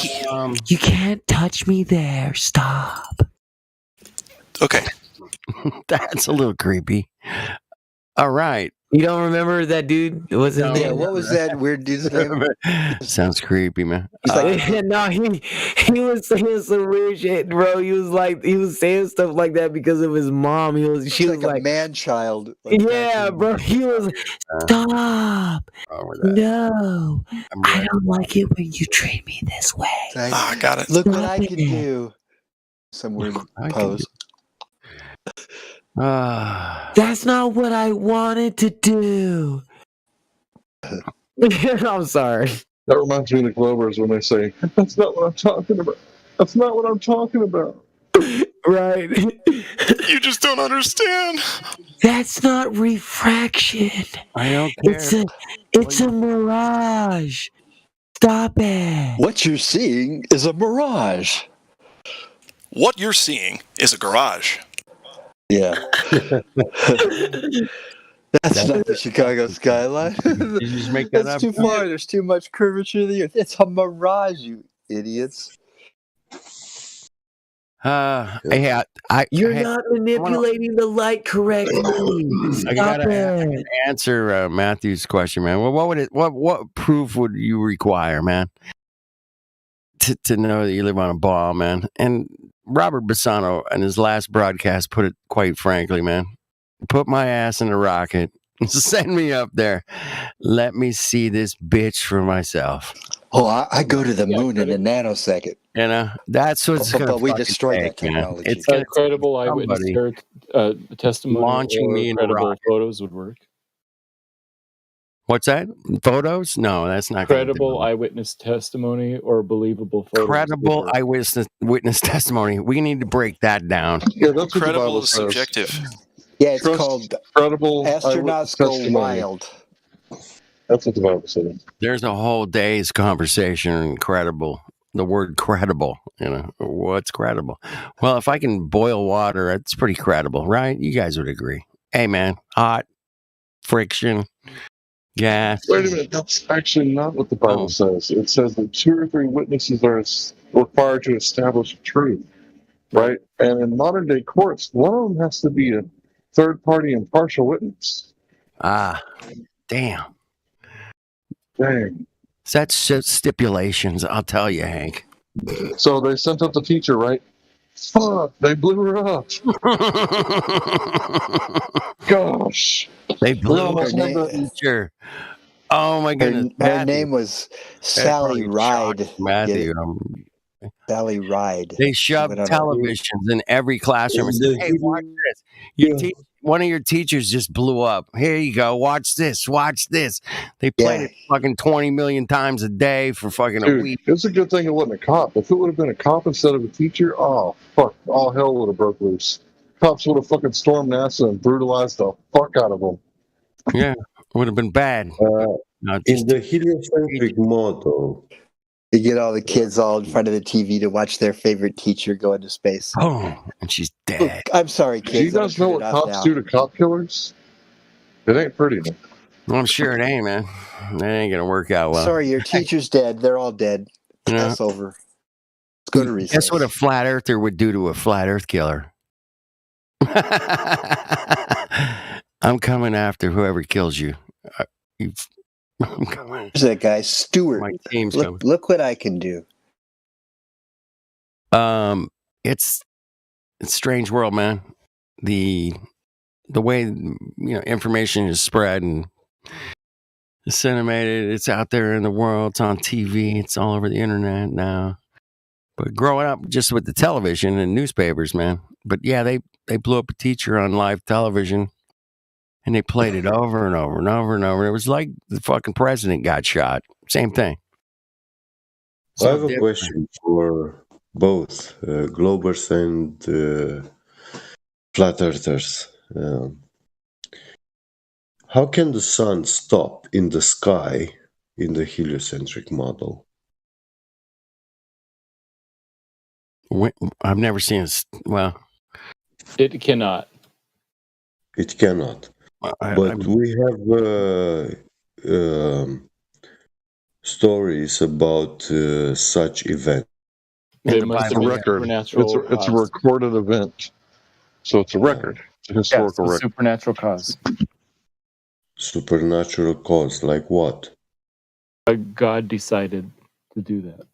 [SPEAKER 21] You can't touch me there. Stop.
[SPEAKER 17] Okay.
[SPEAKER 2] That's a little creepy. All right.
[SPEAKER 10] You don't remember that dude? What's his
[SPEAKER 9] Yeah,
[SPEAKER 10] name?
[SPEAKER 9] what was that weird dude's name?
[SPEAKER 2] Sounds creepy, man.
[SPEAKER 10] He's like, no, he was saying some weird shit, bro. He was saying stuff like that because of his mom. She was
[SPEAKER 9] like a man child. Like
[SPEAKER 10] yeah, bro. He was stop. No, I don't like it when you treat me this way.
[SPEAKER 17] I got it.
[SPEAKER 9] Look what I can do. Some weird pose.
[SPEAKER 10] That's not what I wanted to do. I'm sorry.
[SPEAKER 15] That reminds me of the Globers when they say, "That's not what I'm talking about. That's not what I'm talking about."
[SPEAKER 10] Right.
[SPEAKER 17] You just don't understand.
[SPEAKER 21] That's not refraction.
[SPEAKER 2] I don't care.
[SPEAKER 21] It's a mirage. Stop it.
[SPEAKER 9] What you're seeing is a mirage.
[SPEAKER 17] What you're seeing is a garage.
[SPEAKER 9] Yeah. That's not the Chicago skyline.
[SPEAKER 2] You just make that
[SPEAKER 9] That's
[SPEAKER 2] up.
[SPEAKER 9] too far. There's too much curvature of the earth. It's a mirage, you idiots.
[SPEAKER 2] Hey,
[SPEAKER 21] You're not manipulating the light correctly.
[SPEAKER 2] I
[SPEAKER 21] Stop
[SPEAKER 2] gotta
[SPEAKER 21] it.
[SPEAKER 2] answer Matthew's question, man. Well, what proof would you require, man, to know that you live on a ball, man? And Robert Bassano in his last broadcast put it quite frankly, man. Put my ass in a rocket. Send me up there. Let me see this bitch for myself.
[SPEAKER 9] Oh, I go to the moon in a nanosecond.
[SPEAKER 2] You know, that's what's going to
[SPEAKER 9] we destroyed that
[SPEAKER 2] man.
[SPEAKER 9] technology.
[SPEAKER 2] It's gonna
[SPEAKER 8] credible
[SPEAKER 2] take
[SPEAKER 8] eyewitness
[SPEAKER 2] somebody
[SPEAKER 8] testimony
[SPEAKER 2] launching
[SPEAKER 8] or
[SPEAKER 2] me in a
[SPEAKER 8] credible
[SPEAKER 2] rocket.
[SPEAKER 8] photos would work.
[SPEAKER 2] What's that? Photos? No, that's not gonna do
[SPEAKER 8] Credible eyewitness testimony or believable photos.
[SPEAKER 2] credible eyewitness testimony. We need to break that down.
[SPEAKER 15] Yeah, that's what the
[SPEAKER 17] Credible
[SPEAKER 15] Bible
[SPEAKER 17] is
[SPEAKER 15] says.
[SPEAKER 17] subjective.
[SPEAKER 9] Yeah, it's
[SPEAKER 15] Trust
[SPEAKER 9] called
[SPEAKER 15] credible
[SPEAKER 9] Astronauts Go
[SPEAKER 15] testimony.
[SPEAKER 9] Wild.
[SPEAKER 15] That's what the Bible says.
[SPEAKER 2] There's a whole day's conversation. Incredible. The word credible. You know, what's credible? Well, if I can boil water, it's pretty credible, right? You guys would agree. Hey, man, hot, friction, gas.
[SPEAKER 15] Wait a minute. That's actually not what the Bible says. It says that 2 or 3 witnesses are required to establish truth, right? And in modern day courts, one of them has to be a third party impartial witness.
[SPEAKER 2] Ah, damn.
[SPEAKER 15] Dang.
[SPEAKER 2] That's stipulations, I'll tell you, Hank.
[SPEAKER 15] So they sent up the teacher, right? Fuck, they blew her up. Gosh.
[SPEAKER 2] They blew
[SPEAKER 15] We
[SPEAKER 2] up
[SPEAKER 15] almost had
[SPEAKER 2] the
[SPEAKER 15] that.
[SPEAKER 2] teacher. Oh my goodness.
[SPEAKER 9] Her name was Sally Ride.
[SPEAKER 2] Matthew.
[SPEAKER 9] Sally Ride.
[SPEAKER 2] They shoved televisions in every classroom and said, hey, watch this. One of your teachers just blew up. Here you go. Watch this. Watch this. They played it fucking 20 million times a day for fucking a
[SPEAKER 15] Dude,
[SPEAKER 2] week.
[SPEAKER 15] it's a good thing it wasn't a cop. If it would have been a cop instead of a teacher, oh, fuck, all hell would have broke loose. Cops would have fucking stormed NASA and brutalized the fuck out of them.
[SPEAKER 2] Yeah, it would have been bad.
[SPEAKER 7] in the heliocentric model,
[SPEAKER 9] you get all the kids all in front of the TV to watch their favorite teacher go into space.
[SPEAKER 2] Oh, and she's dead.
[SPEAKER 9] I'm sorry, kids.
[SPEAKER 15] Do you guys know what cops do to cop killers? It ain't pretty.
[SPEAKER 2] Well, I'm sure it ain't, man. That ain't gonna work out well.
[SPEAKER 9] Sorry, your teacher's dead. They're all dead. That's over. Let's go to recess.
[SPEAKER 2] Guess what a flat earther would do to a flat earth killer? I'm coming after whoever kills you. I'm coming.
[SPEAKER 9] There's that guy, Stewart.
[SPEAKER 2] My team's
[SPEAKER 9] Look what I can do.
[SPEAKER 2] It's a strange world, man. The way information is spread and disseminated, it's out there in the world. It's on TV. It's all over the internet now. But growing up just with the television and newspapers, man. But yeah, they blew up a teacher on live television, and they played it over and over and over and over. It was like the fucking president got shot. Same thing.
[SPEAKER 7] I have a question for both Globers and flat earthers. How can the sun stop in the sky in the heliocentric model?
[SPEAKER 2] I've never seen it. Well,
[SPEAKER 8] it cannot.
[SPEAKER 7] It cannot. But we have stories about such events.
[SPEAKER 15] It's a record. It's a recorded event. So it's a record. It's a historical record.
[SPEAKER 8] Supernatural cause.
[SPEAKER 7] Supernatural cause, like what?
[SPEAKER 8] God decided to do that.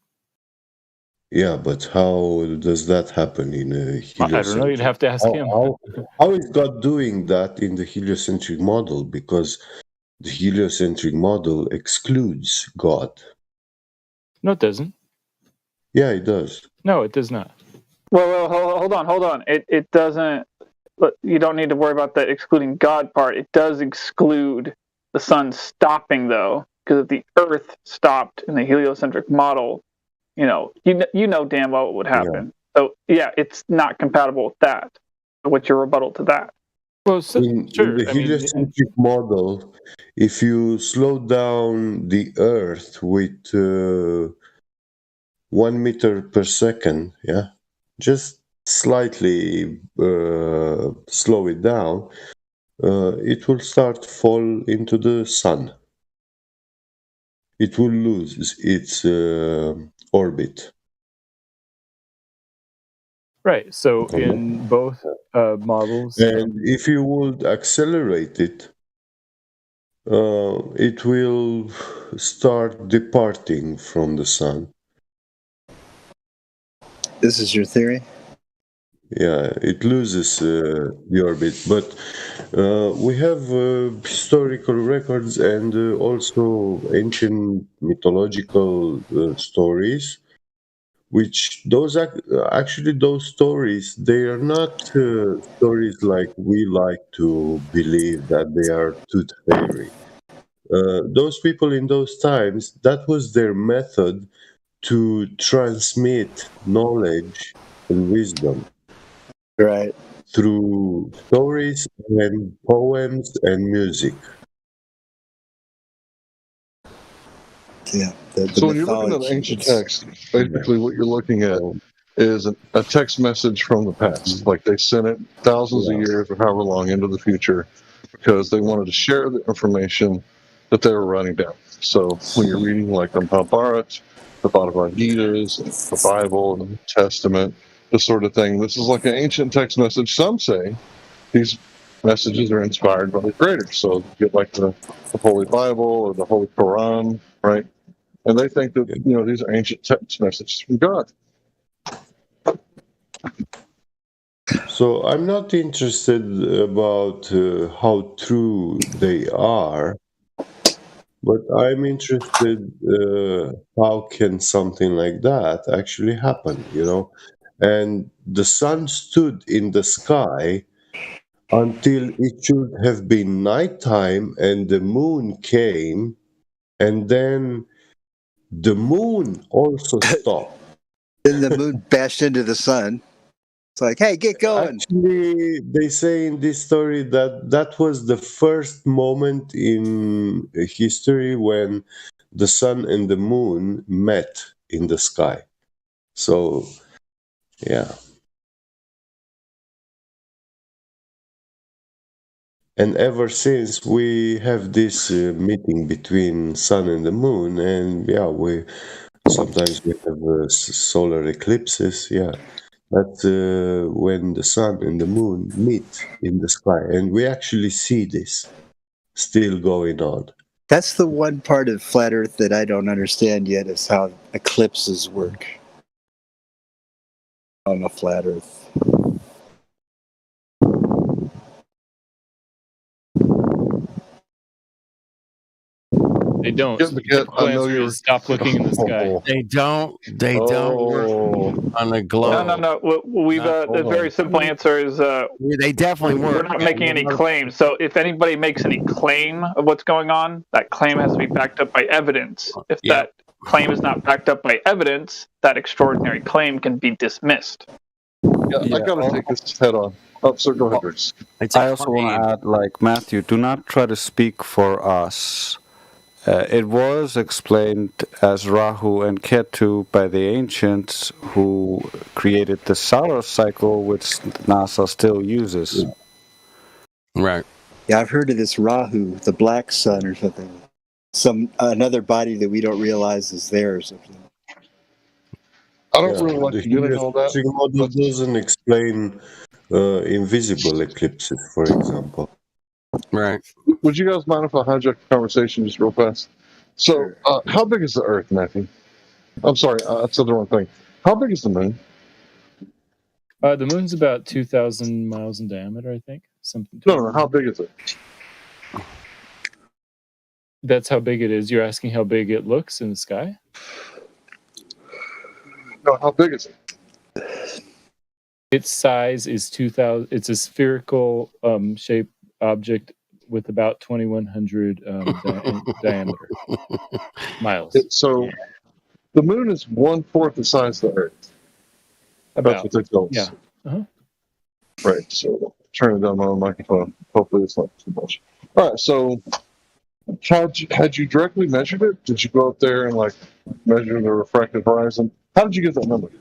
[SPEAKER 7] Yeah, but how does that happen in a heliocentric?
[SPEAKER 8] I don't know. You'd have to ask him.
[SPEAKER 7] How is God doing that in the heliocentric model? Because the heliocentric model excludes God.
[SPEAKER 8] No, it doesn't.
[SPEAKER 7] Yeah, it does.
[SPEAKER 8] No, it does not.
[SPEAKER 14] Well, hold on. It doesn't. You don't need to worry about the excluding God part. It does exclude the sun stopping, though, because if the Earth stopped in the heliocentric model, you know damn well what would happen. Yeah. So yeah, it's not compatible with that. What's your rebuttal to that?
[SPEAKER 7] Well, in the heliocentric model, if you slow down the Earth with 1 meter per second, just slightly slow it down, it will start to fall into the sun. It will lose its orbit.
[SPEAKER 8] Right. So in both models,
[SPEAKER 7] and if you would accelerate it, it will start departing from the sun.
[SPEAKER 9] This is your theory?
[SPEAKER 7] Yeah, it loses the orbit, but we have historical records and also ancient mythological stories, which those stories, they are not stories like we like to believe that they are tooth fairy. Those people in those times, that was their method to transmit knowledge and wisdom.
[SPEAKER 9] Right.
[SPEAKER 7] Through stories and poems and music.
[SPEAKER 9] Yeah.
[SPEAKER 15] So when you're looking at ancient text, basically what you're looking at is a text message from the past. Like they sent it thousands of years or however long into the future because they wanted to share the information that they were writing down. So when you're reading like the Mahabharata, the Bhagavad Gita, the Bible, the Testament, this sort of thing. This is like an ancient text message. Some say these messages are inspired by the Creator. So you get like the Holy Bible or the Holy Quran, right? And they think that, these are ancient text messages from God.
[SPEAKER 7] So I'm not interested about how true they are, but I'm interested how can something like that actually happen, And the sun stood in the sky until it should have been nighttime and the moon came, and then the moon also stopped.
[SPEAKER 9] Then the moon bashed into the sun. It's like, hey, get going.
[SPEAKER 7] Actually, they say in this story that that was the first moment in history when the sun and the moon met in the sky. So, yeah. And ever since we have this meeting between sun and the moon, and yeah, we sometimes we have solar eclipses. Yeah, that's when the sun and the moon meet in the sky, and we actually see this still going on.
[SPEAKER 9] That's the one part of flat Earth that I don't understand yet, is how eclipses work on a flat Earth.
[SPEAKER 8] They don't. The answer is stop looking in the sky.
[SPEAKER 2] They don't. They don't work on the globe.
[SPEAKER 14] No. We've the very simple answer is
[SPEAKER 2] they definitely work.
[SPEAKER 14] We're not making any claims. So if anybody makes any claim of what's going on, that claim has to be backed up by evidence. If that claim is not backed up by evidence, that extraordinary claim can be dismissed.
[SPEAKER 15] I gotta take this head on. Oh, sir, go ahead, Bruce.
[SPEAKER 3] I also want to add, like Matthew, do not try to speak for us. It was explained as Rahu and Ketu by the ancients who created the solar cycle, which NASA still uses.
[SPEAKER 2] Right.
[SPEAKER 9] Yeah, I've heard of this Rahu, the black sun or something. Another body that we don't realize is there or something.
[SPEAKER 15] I don't really like getting all that.
[SPEAKER 7] The model doesn't explain invisible eclipses, for example.
[SPEAKER 2] Right.
[SPEAKER 15] Would you guys mind if I hijack the conversation just real fast? So, how big is the Earth, Matthew? I'm sorry, I said the wrong thing. How big is the moon?
[SPEAKER 8] The moon's about 2,000 miles in diameter, I think. Something.
[SPEAKER 15] No, how big is it?
[SPEAKER 8] That's how big it is. You're asking how big it looks in the sky?
[SPEAKER 15] No, how big is it?
[SPEAKER 8] Its size is 2,000. It's a spherical shaped object with about 2,100 diameter miles.
[SPEAKER 15] So the moon is 1/4 the size of the Earth. That's what they tell us.
[SPEAKER 8] Yeah. Uh-huh.
[SPEAKER 15] Right. So turn it down my own microphone. Hopefully it's not too much. All right. So had you directly measured it? Did you go up there and measure the refractive horizon? How did you get that number?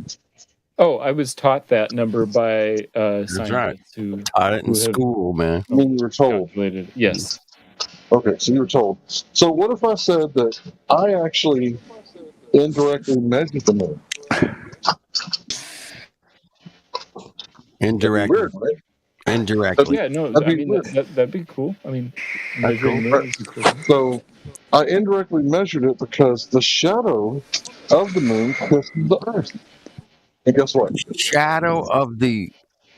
[SPEAKER 8] Oh, I was taught that number by scientists who
[SPEAKER 2] taught it in school, man.
[SPEAKER 15] I mean, you were told.
[SPEAKER 8] Yes.
[SPEAKER 15] Okay, so you were told. So what if I said that I actually indirectly measured the moon?
[SPEAKER 2] Indirectly.
[SPEAKER 15] Weird, right?
[SPEAKER 2] Indirectly.
[SPEAKER 8] Yeah, no,
[SPEAKER 15] That'd
[SPEAKER 8] I
[SPEAKER 15] be
[SPEAKER 8] mean,
[SPEAKER 15] weird.
[SPEAKER 8] that'd be cool. I mean,
[SPEAKER 15] That's
[SPEAKER 8] measuring the
[SPEAKER 15] cool.
[SPEAKER 8] moon is equivalent.
[SPEAKER 15] So I indirectly measured it because the shadow of the moon kissed the Earth. And guess what?
[SPEAKER 2] Shadow of the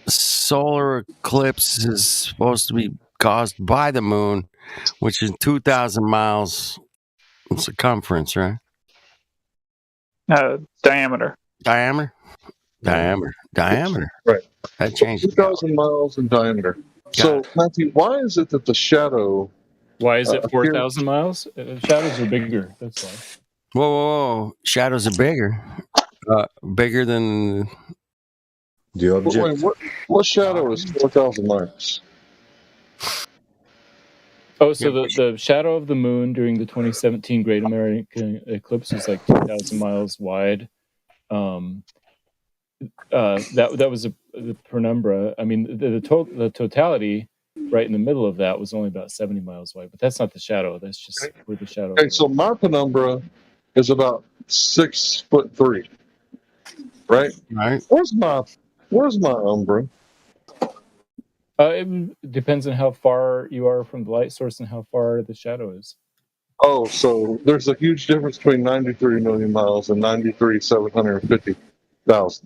[SPEAKER 2] solar eclipse is supposed to be caused by the moon, which is 2,000 miles in circumference, right?
[SPEAKER 14] Diameter.
[SPEAKER 2] Diameter.
[SPEAKER 15] Right.
[SPEAKER 2] That changed.
[SPEAKER 15] 2,000 miles in diameter. So, Matthew, why is it that the shadow...
[SPEAKER 8] Why is it 4,000 miles? Shadows are bigger. That's why.
[SPEAKER 2] Whoa. Shadows are bigger. Bigger than
[SPEAKER 7] the object.
[SPEAKER 15] Wait, what shadow is 4,000 miles?
[SPEAKER 8] Oh, so the shadow of the moon during the 2017 Great American Eclipse was like 2,000 miles wide. That was the penumbra. I mean, the totality right in the middle of that was only about 70 miles wide, but that's not the shadow. That's just where the shadow.
[SPEAKER 15] Okay, so my penumbra is about 6'3". Right. Where's my umbra?
[SPEAKER 8] It depends on how far you are from the light source and how far the shadow is.
[SPEAKER 15] Oh, so there's a huge difference between 93 million miles and 93,750,000.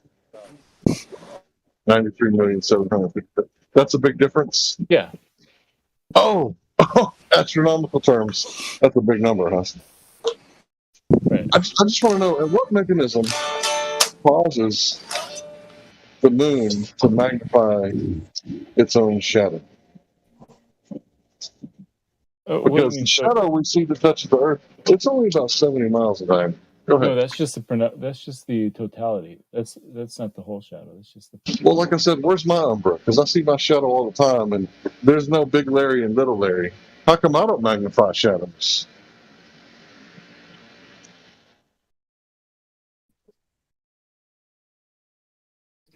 [SPEAKER 15] 93,750,000. That's a big difference.
[SPEAKER 8] Yeah.
[SPEAKER 15] Oh, astronomical terms. That's a big number, huh?
[SPEAKER 8] Right.
[SPEAKER 15] I just want to know, what mechanism causes the moon to magnify its own shadow? Because the shadow we see that touches the Earth, it's only about 70 miles in diameter. Go ahead.
[SPEAKER 8] No, that's just the totality. That's not the whole shadow. It's just the.
[SPEAKER 15] Well, like I said, where's my umbra? Because I see my shadow all the time, and there's no big Larry and little Larry. How come I don't magnify shadows?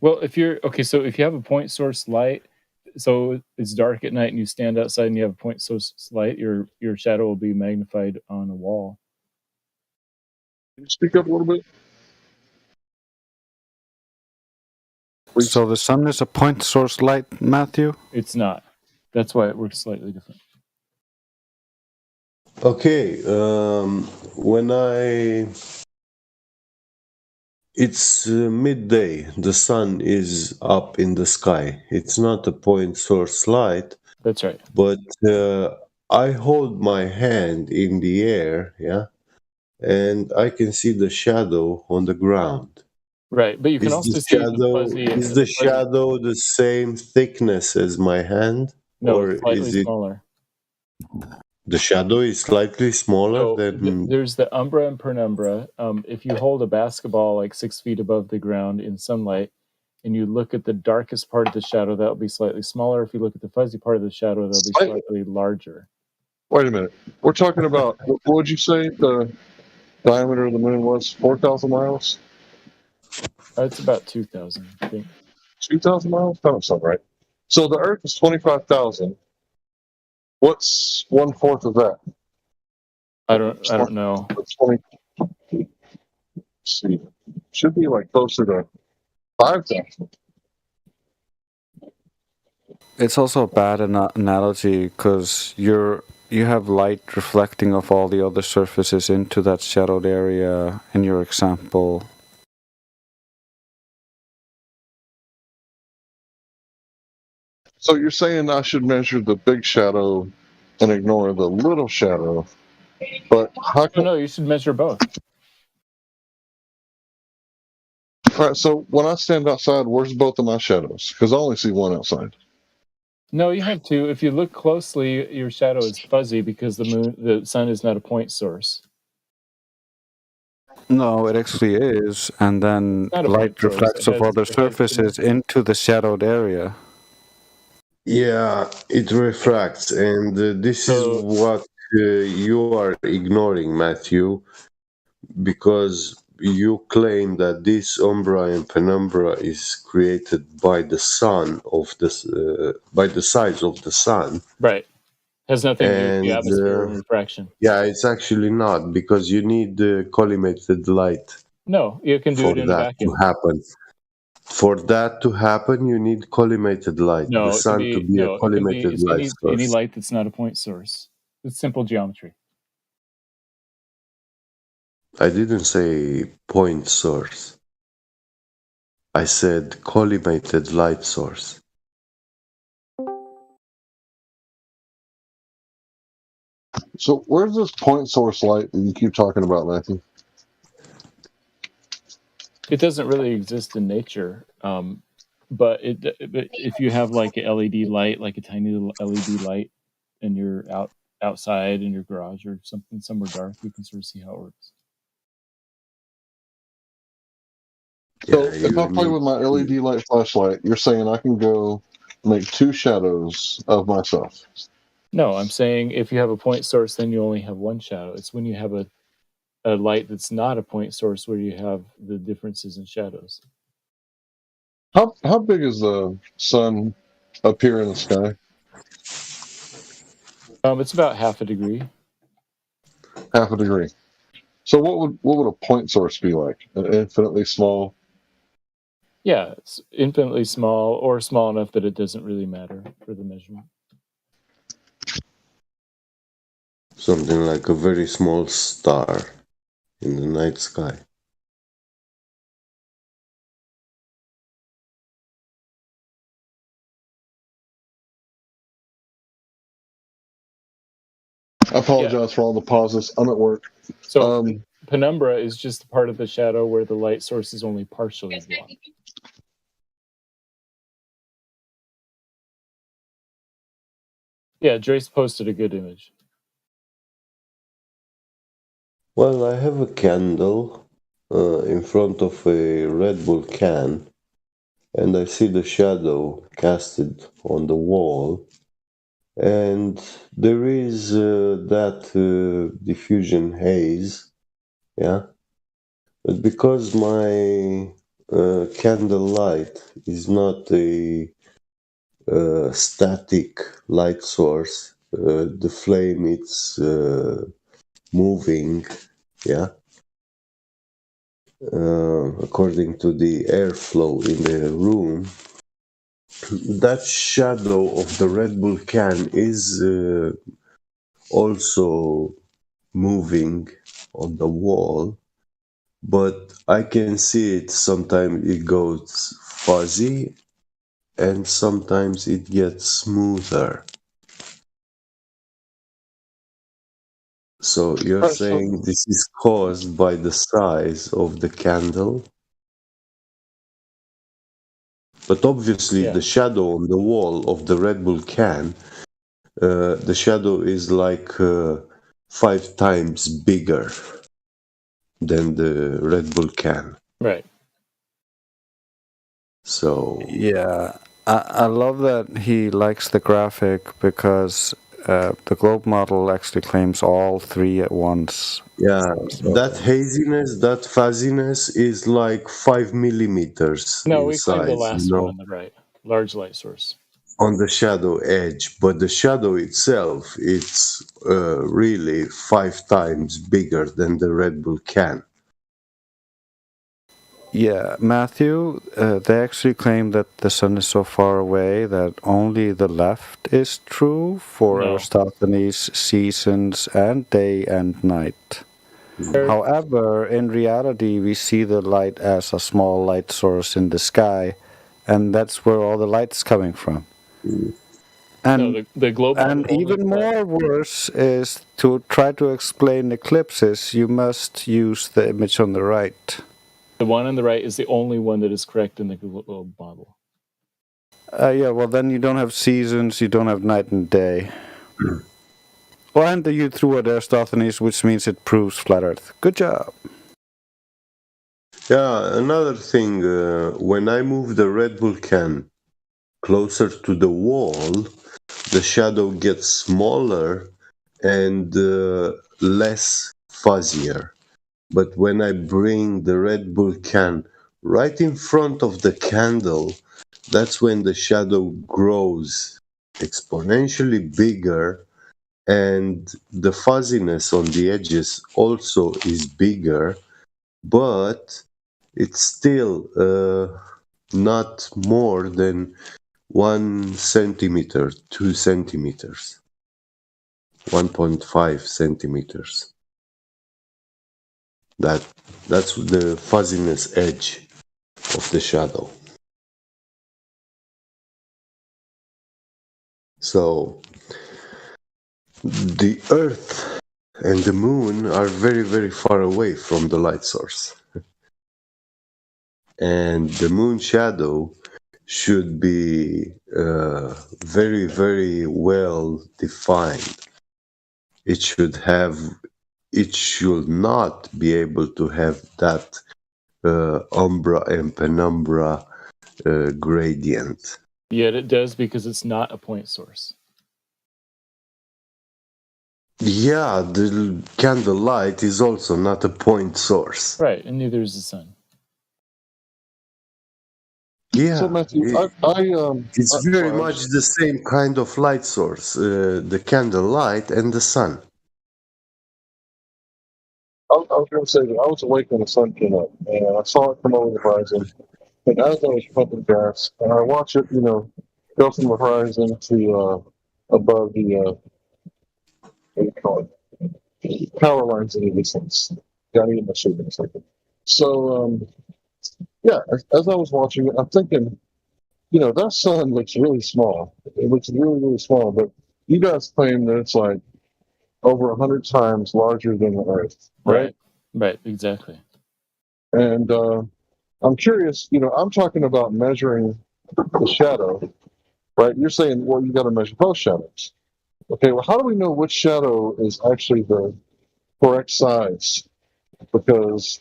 [SPEAKER 8] Well, if you have a point source light, so it's dark at night and you stand outside and you have a point source light, your shadow will be magnified on a wall.
[SPEAKER 15] Can you speak up a little bit?
[SPEAKER 3] So the sun is a point source light, Matthew?
[SPEAKER 8] It's not. That's why it works slightly different.
[SPEAKER 7] Okay, it's midday, the sun is up in the sky. It's not a point source light.
[SPEAKER 8] That's right.
[SPEAKER 7] But I hold my hand in the air, yeah, and I can see the shadow on the ground.
[SPEAKER 8] Right, but you can also see the fuzzy.
[SPEAKER 7] Is the shadow the same thickness as my hand?
[SPEAKER 8] No,
[SPEAKER 7] or
[SPEAKER 8] it's slightly
[SPEAKER 7] is it
[SPEAKER 8] smaller.
[SPEAKER 7] the shadow is slightly smaller
[SPEAKER 8] So
[SPEAKER 7] than
[SPEAKER 8] there's the umbra and penumbra. If you hold a basketball like 6 feet above the ground in sunlight, and you look at the darkest part of the shadow, that'll be slightly smaller. If you look at the fuzzy part of the shadow, that'll be slightly larger.
[SPEAKER 15] Wait a minute. We're talking about, what would you say the diameter of the moon was? 4,000 miles?
[SPEAKER 8] It's about 2,000, I think.
[SPEAKER 15] 2,000 miles? That don't sound right. So the Earth is 25,000. What's 1/4 of that?
[SPEAKER 8] I don't know.
[SPEAKER 15] 20. Let's see. Should be like closer to 5,000.
[SPEAKER 3] It's also a bad analogy because you have light reflecting off all the other surfaces into that shadowed area in your example.
[SPEAKER 15] So you're saying I should measure the big shadow and ignore the little shadow, but how come?
[SPEAKER 8] No, you should measure both.
[SPEAKER 15] All right, so when I stand outside, where's both of my shadows? Because I only see one outside.
[SPEAKER 8] No, you have two. If you look closely, your shadow is fuzzy because the sun is not a point source.
[SPEAKER 3] No, it actually is, and then
[SPEAKER 8] Not a
[SPEAKER 3] light
[SPEAKER 8] point source.
[SPEAKER 3] reflects
[SPEAKER 8] It
[SPEAKER 3] off
[SPEAKER 8] has-
[SPEAKER 3] other
[SPEAKER 8] it has-
[SPEAKER 3] surfaces into the shadowed area.
[SPEAKER 7] Yeah, it refracts, and this is what you are ignoring, Matthew, because you claim that this umbra and penumbra is created by the sun by the size of the sun.
[SPEAKER 8] Right. Has nothing to do with the
[SPEAKER 7] And
[SPEAKER 8] atmosphere and refraction.
[SPEAKER 7] yeah, it's actually not, because you need collimated light
[SPEAKER 8] No, you can do
[SPEAKER 7] for
[SPEAKER 8] it in a
[SPEAKER 7] that to
[SPEAKER 8] vacuum.
[SPEAKER 7] happen. For that to happen, you need collimated light.
[SPEAKER 8] No,
[SPEAKER 7] The
[SPEAKER 8] it can
[SPEAKER 7] sun
[SPEAKER 8] be
[SPEAKER 7] to be a
[SPEAKER 8] no. It can be
[SPEAKER 7] collimated
[SPEAKER 8] it's
[SPEAKER 7] light
[SPEAKER 8] any
[SPEAKER 7] source.
[SPEAKER 8] light that's not a point source. It's simple geometry.
[SPEAKER 7] I didn't say point source. I said collimated light source.
[SPEAKER 15] So where's this point source light that you keep talking about, Matthew?
[SPEAKER 8] It doesn't really exist in nature, but if you have like a LED light, like a tiny little LED light, and you're outside in your garage or something somewhere dark, you can sort of see how it works.
[SPEAKER 15] So if I play with my LED light flashlight, you're saying I can go make two shadows of myself.
[SPEAKER 8] No, I'm saying if you have a point source, then you only have one shadow. It's when you have a light that's not a point source where you have the differences in shadows.
[SPEAKER 15] How big is the sun up here in the sky?
[SPEAKER 8] It's about half a degree.
[SPEAKER 15] Half a degree. So what would a point source be like? An infinitely small?
[SPEAKER 8] Yeah, it's infinitely small or small enough that it doesn't really matter for the measurement.
[SPEAKER 7] Something like a very small star in the night sky.
[SPEAKER 15] I apologize for all the pauses. I'm at work.
[SPEAKER 8] So penumbra is just the part of the shadow where the light source is only partially blocked. Yeah, Joyce posted a good image.
[SPEAKER 7] Well, I have a candle in front of a Red Bull can, and I see the shadow casted on the wall, and there is that diffusion haze, yeah. But because my candle light is not a static light source, the flame it's moving, yeah, according to the airflow in the room. That shadow of the Red Bull can is also moving on the wall, but I can see it. Sometimes it goes fuzzy and sometimes it gets smoother. So you're saying this is caused by the size of the candle? But obviously the shadow on the wall of the Red Bull can, the shadow is like 5 times bigger than the Red Bull can.
[SPEAKER 8] Right.
[SPEAKER 7] So
[SPEAKER 3] yeah, I love that he likes the graphic because the globe model actually claims all three at once.
[SPEAKER 7] yeah, that haziness, that fuzziness is like 5 millimeters
[SPEAKER 8] No,
[SPEAKER 7] in
[SPEAKER 8] we claim the
[SPEAKER 7] size,
[SPEAKER 8] last one on the right, large light source.
[SPEAKER 7] on the shadow edge, but the shadow itself, it's really 5 times bigger than the Red Bull can.
[SPEAKER 3] Yeah, Matthew, they actually claim that the sun is so far away that only the left is true for Aristophanes' seasons and day and night. However, in reality, we see the light as a small light source in the sky, and that's where all the light's coming from. And,
[SPEAKER 8] the globe
[SPEAKER 3] and even more worse is to try to explain eclipses, you must use the image on the right.
[SPEAKER 8] The one on the right is the only one that is correct in the globe model.
[SPEAKER 3] Yeah, well, then you don't have seasons, you don't have night and day. Well, and you threw at Aristophanes, which means it proves flat Earth. Good job.
[SPEAKER 7] Yeah, another thing, when I move the Red Bull can closer to the wall, the shadow gets smaller and less fuzzier. But when I bring the Red Bull can right in front of the candle, that's when the shadow grows exponentially bigger, and the fuzziness on the edges also is bigger, but it's still not more than 1 centimeter, 2 centimeters, 1.5 centimeters. That's the fuzziness edge of the shadow. So the Earth and the Moon are very, very far away from the light source. And the Moon shadow should be very, very well defined. It should not be able to have that umbra and penumbra gradient.
[SPEAKER 8] Yet it does because it's not a point source.
[SPEAKER 7] Yeah, the candlelight is also not a point source.
[SPEAKER 8] Right, and neither is the sun.
[SPEAKER 7] Yeah,
[SPEAKER 15] So Matthew,
[SPEAKER 7] it's very much the same kind of light source, the candlelight and the sun.
[SPEAKER 15] I was going to say that I was awake when the sun came up, and I saw it come over the horizon. And as I was pumping gas, and I watched it, go from the horizon to above the what do you call it, power lines in the distance. Got me in my shoe in a second. So yeah, as I was watching it, I'm thinking, that sun looks really small. It looks really, really small, but you guys claim that it's like over 100 times larger than the Earth, right?
[SPEAKER 8] Right, exactly.
[SPEAKER 15] And I'm curious, I'm talking about measuring the shadow, right? You're saying, well, you got to measure both shadows. Okay, well, how do we know which shadow is actually the correct size. Because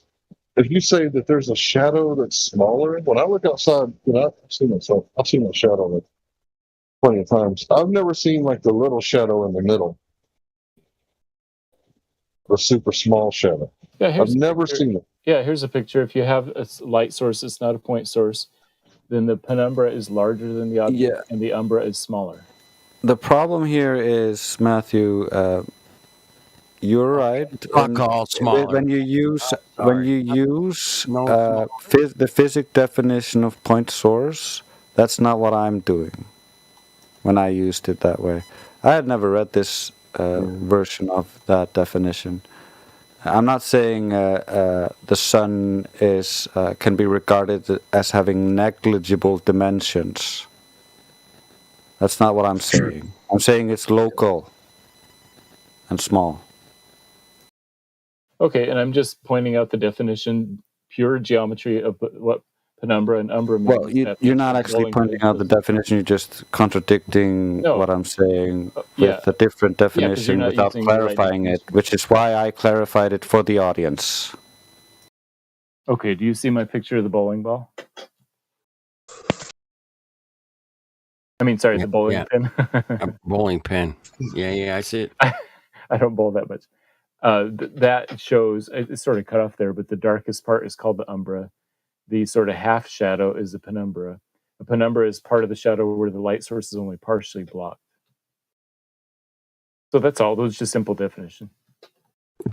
[SPEAKER 15] if you say that there's a shadow that's smaller, when I look outside, I've seen myself. I've seen my shadow like plenty of times. I've never seen like the little shadow in the middle, the super small shadow.
[SPEAKER 8] Yeah,
[SPEAKER 15] I've never seen it.
[SPEAKER 8] Yeah, here's a picture. If you have a light source, it's not a point source, then the penumbra is larger than the object, and the umbra is smaller.
[SPEAKER 3] The problem here is, Matthew, you're right.
[SPEAKER 2] Fuck all smaller.
[SPEAKER 3] When you use the physics definition of point source, that's not what I'm doing. When I used it that way, I had never read this version of that definition. I'm not saying the sun is can be regarded as having negligible dimensions. That's not what I'm saying. I'm saying it's local and small.
[SPEAKER 8] Okay, and I'm just pointing out the definition, pure geometry of what penumbra and umbra mean.
[SPEAKER 3] Well, you're not actually pointing out the definition. You're just contradicting what I'm saying with a different definition without clarifying it, which is why I clarified it for the audience.
[SPEAKER 8] Okay, do you see my picture of the bowling ball? I mean, sorry, the bowling pin.
[SPEAKER 2] A bowling pin. Yeah, I see it.
[SPEAKER 8] I don't bowl that much. That shows, it's sort of cut off there, but the darkest part is called the umbra. The sort of half shadow is the penumbra. The penumbra is part of the shadow where the light source is only partially blocked. So that's all. Those are just simple definition.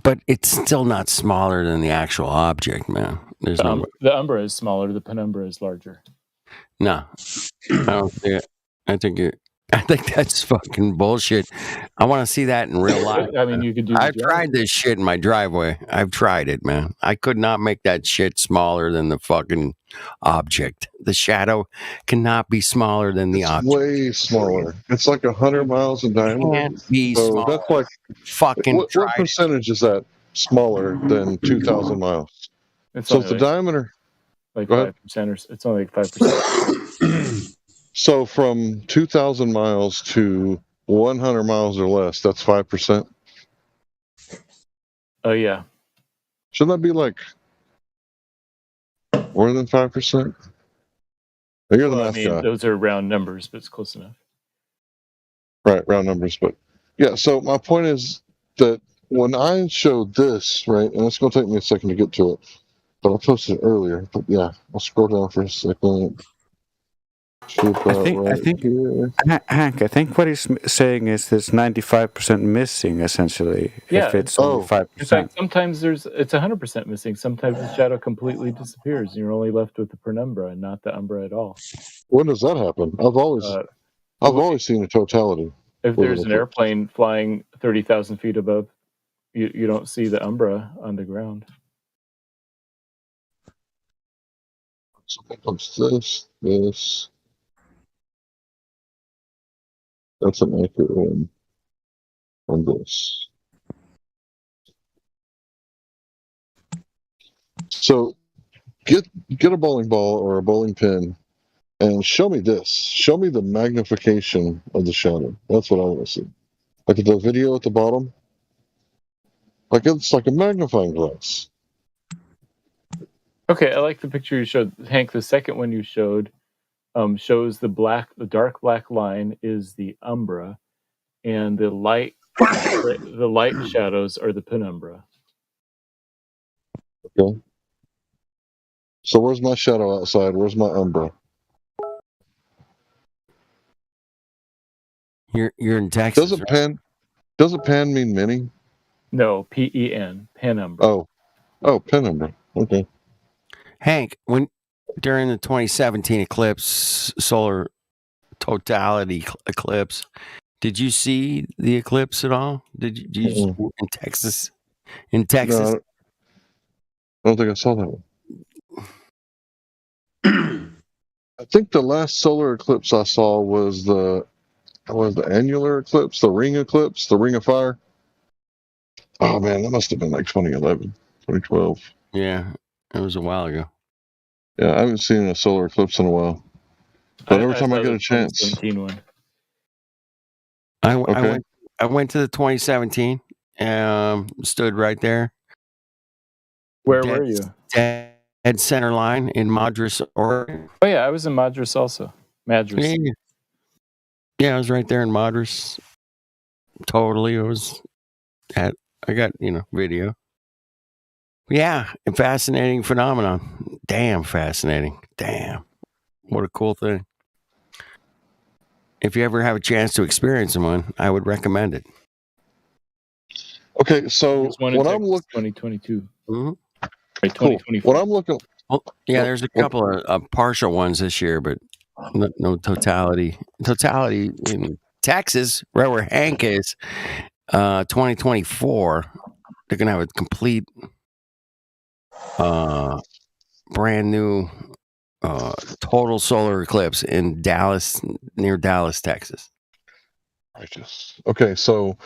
[SPEAKER 2] But it's still not smaller than the actual object, man. There's
[SPEAKER 8] the umbra is smaller. The penumbra is larger.
[SPEAKER 2] No, I don't see it. I think that's fucking bullshit. I want to see that in real life.
[SPEAKER 8] I mean, you could do.
[SPEAKER 2] I've tried this shit in my driveway. I've tried it, man. I could not make that shit smaller than the fucking object. The shadow cannot be smaller than the object.
[SPEAKER 15] Way smaller. It's like 100 miles in diameter.
[SPEAKER 2] Can't be
[SPEAKER 15] so
[SPEAKER 2] smaller.
[SPEAKER 15] that's like
[SPEAKER 2] fucking.
[SPEAKER 15] What percentage is that smaller than 2,000 miles? So it's the diameter.
[SPEAKER 8] Like 5%, or it's only like 5%.
[SPEAKER 15] So from 2,000 miles to 100 miles or less, that's 5%.
[SPEAKER 8] Oh yeah.
[SPEAKER 15] Shouldn't that be like more than 5%? You're the math guy.
[SPEAKER 8] Those are round numbers, but it's close enough.
[SPEAKER 15] Right, round numbers, but yeah. So my point is that when I showed this, right, and it's going to take me a second to get to it, but I posted it earlier. But yeah, I'll scroll down for a second.
[SPEAKER 3] I think Hank, I think what he's saying is there's 95% missing, essentially, if it's only 5%.
[SPEAKER 8] In fact, sometimes it's 100% missing. Sometimes the shadow completely disappears, and you're only left with the penumbra and not the umbra at all.
[SPEAKER 15] When does that happen? I've always seen a totality.
[SPEAKER 8] If there's an airplane flying 30,000 feet above, you don't see the umbra on the ground.
[SPEAKER 15] So that comes this. That's an accurate one on this. So get a bowling ball or a bowling pin and show me this. Show me the magnification of the shadow. That's what I want to see. Like the video at the bottom. Like it's like a magnifying glass.
[SPEAKER 8] Okay, I like the picture you showed, Hank. The second one you showed shows the dark black line is the umbra, and the light shadows are the penumbra.
[SPEAKER 15] Okay. So where's my shadow outside? Where's my umbra?
[SPEAKER 2] You're in Texas.
[SPEAKER 15] Doesn't pan mean mini?
[SPEAKER 8] No, PEN, penumbra.
[SPEAKER 15] Oh, penumbra. Okay.
[SPEAKER 2] Hank, during the 2017 eclipse, solar totality eclipse, did you see the eclipse at all? Did you in Texas? In Texas?
[SPEAKER 15] No, I don't think I saw that one. I think the last solar eclipse I saw was the annular eclipse, the ring eclipse, the ring of fire. Oh man, that must have been like 2011, 2012.
[SPEAKER 2] Yeah, it was a while ago.
[SPEAKER 15] Yeah, I haven't seen a solar eclipse in a while. But every time I get a chance.
[SPEAKER 2] I went to the 2017, stood right there.
[SPEAKER 8] Where were you?
[SPEAKER 2] Dead center line in Madras, Oregon.
[SPEAKER 8] Oh yeah, I was in Madras also. Madras.
[SPEAKER 2] Yeah, I was right there in Madras. Totally, I got video. Yeah, a fascinating phenomenon. Damn fascinating. Damn, what a cool thing. If you ever have a chance to experience one, I would recommend it.
[SPEAKER 15] Okay, so when I'm looking,
[SPEAKER 8] 2022.
[SPEAKER 2] Mm-hmm.
[SPEAKER 8] Right,
[SPEAKER 15] cool. When I'm looking,
[SPEAKER 2] there's a couple of partial ones this year, but no totality. Totality in Texas, right where Hank is, 2024. They're gonna have a complete, brand new, total solar eclipse in Dallas, near Dallas, Texas.
[SPEAKER 15] Okay, so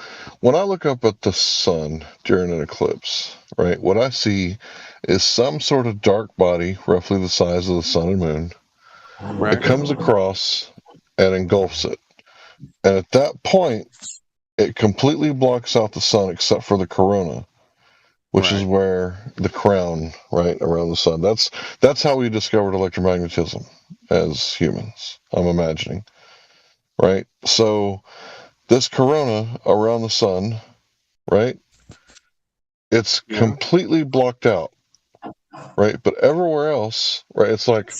[SPEAKER 15] when I look up at the sun during an eclipse, right, what I see is some sort of dark body, roughly the size of the sun and moon, that comes across and engulfs it. And at that point, it completely blocks out the sun except for the corona, which is where the crown, right, around the sun. That's how we discovered electromagnetism as humans, I'm imagining. Right? So this corona around the sun, right? It's completely blocked out, right? But everywhere else, right, it's like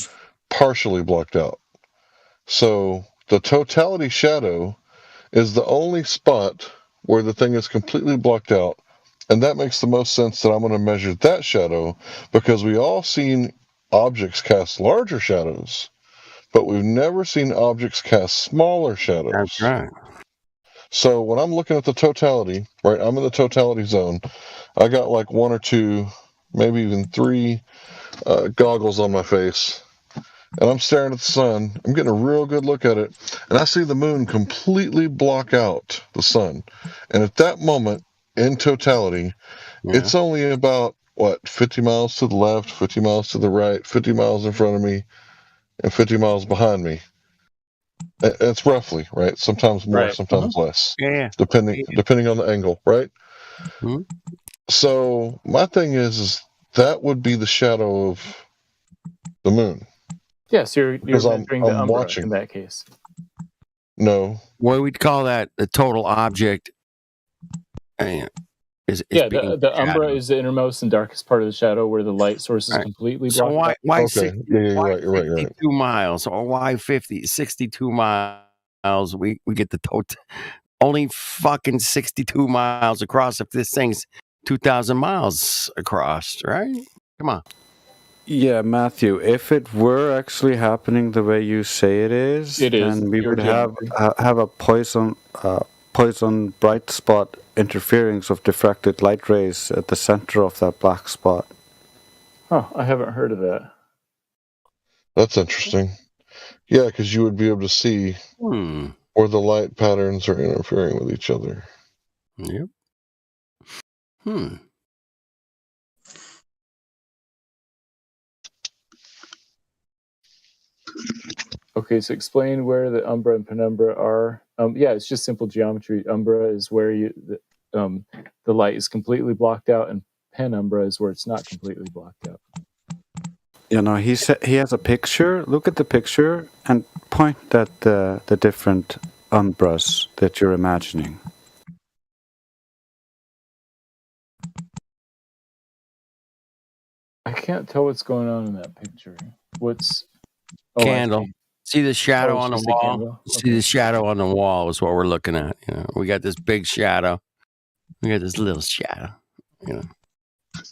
[SPEAKER 15] partially blocked out. So the totality shadow is the only spot where the thing is completely blocked out. And that makes the most sense that I'm going to measure that shadow, because we all seen objects cast larger shadows, but we've never seen objects cast smaller shadows.
[SPEAKER 2] That's right.
[SPEAKER 15] So when I'm looking at the totality, right, I'm in the totality zone. I got like one or two, maybe even three goggles on my face, and I'm staring at the sun. I'm getting a real good look at it, and I see the moon completely block out the sun. And at that moment, in totality, it's only about, 50 miles to the left, 50 miles to the right, 50 miles in front of me, and 50 miles behind me. It's roughly, right? Sometimes more, sometimes less.
[SPEAKER 2] Yeah.
[SPEAKER 15] Depending on the angle, right?
[SPEAKER 2] Mm-hmm.
[SPEAKER 15] So my thing is that would be the shadow of the moon.
[SPEAKER 8] Yes, you're measuring the umbra
[SPEAKER 15] watching.
[SPEAKER 8] in that case.
[SPEAKER 15] No.
[SPEAKER 2] Well, we'd call that the total object.
[SPEAKER 8] The umbra is the innermost and darkest part of the shadow where the light source is completely blocked.
[SPEAKER 2] So why
[SPEAKER 15] Okay. You're right.
[SPEAKER 2] 62 miles, or why 62 miles? We get the total, only fucking 62 miles across if this thing's 2,000 miles across, right? Come on.
[SPEAKER 3] Yeah, Matthew, if it were actually happening the way you say it is, then we would have a poison bright spot interference of diffracted light rays at the center of that black spot.
[SPEAKER 8] Oh, I haven't heard of that.
[SPEAKER 15] That's interesting. Yeah, because you would be able to see where the light patterns are interfering with each other.
[SPEAKER 2] Yep.
[SPEAKER 8] Okay, so explain where the umbra and penumbra are. It's just simple geometry. Umbra is where the light is completely blocked out, and penumbra is where it's not completely blocked out.
[SPEAKER 3] He has a picture. Look at the picture and point at the different umbras that you're imagining.
[SPEAKER 8] I can't tell what's going on in that picture.
[SPEAKER 2] Candle. See the shadow on the
[SPEAKER 8] just a
[SPEAKER 2] wall?
[SPEAKER 8] candle?
[SPEAKER 2] See the shadow on the wall is what we're looking at. We got this big shadow. We got this little shadow.
[SPEAKER 15] Yeah,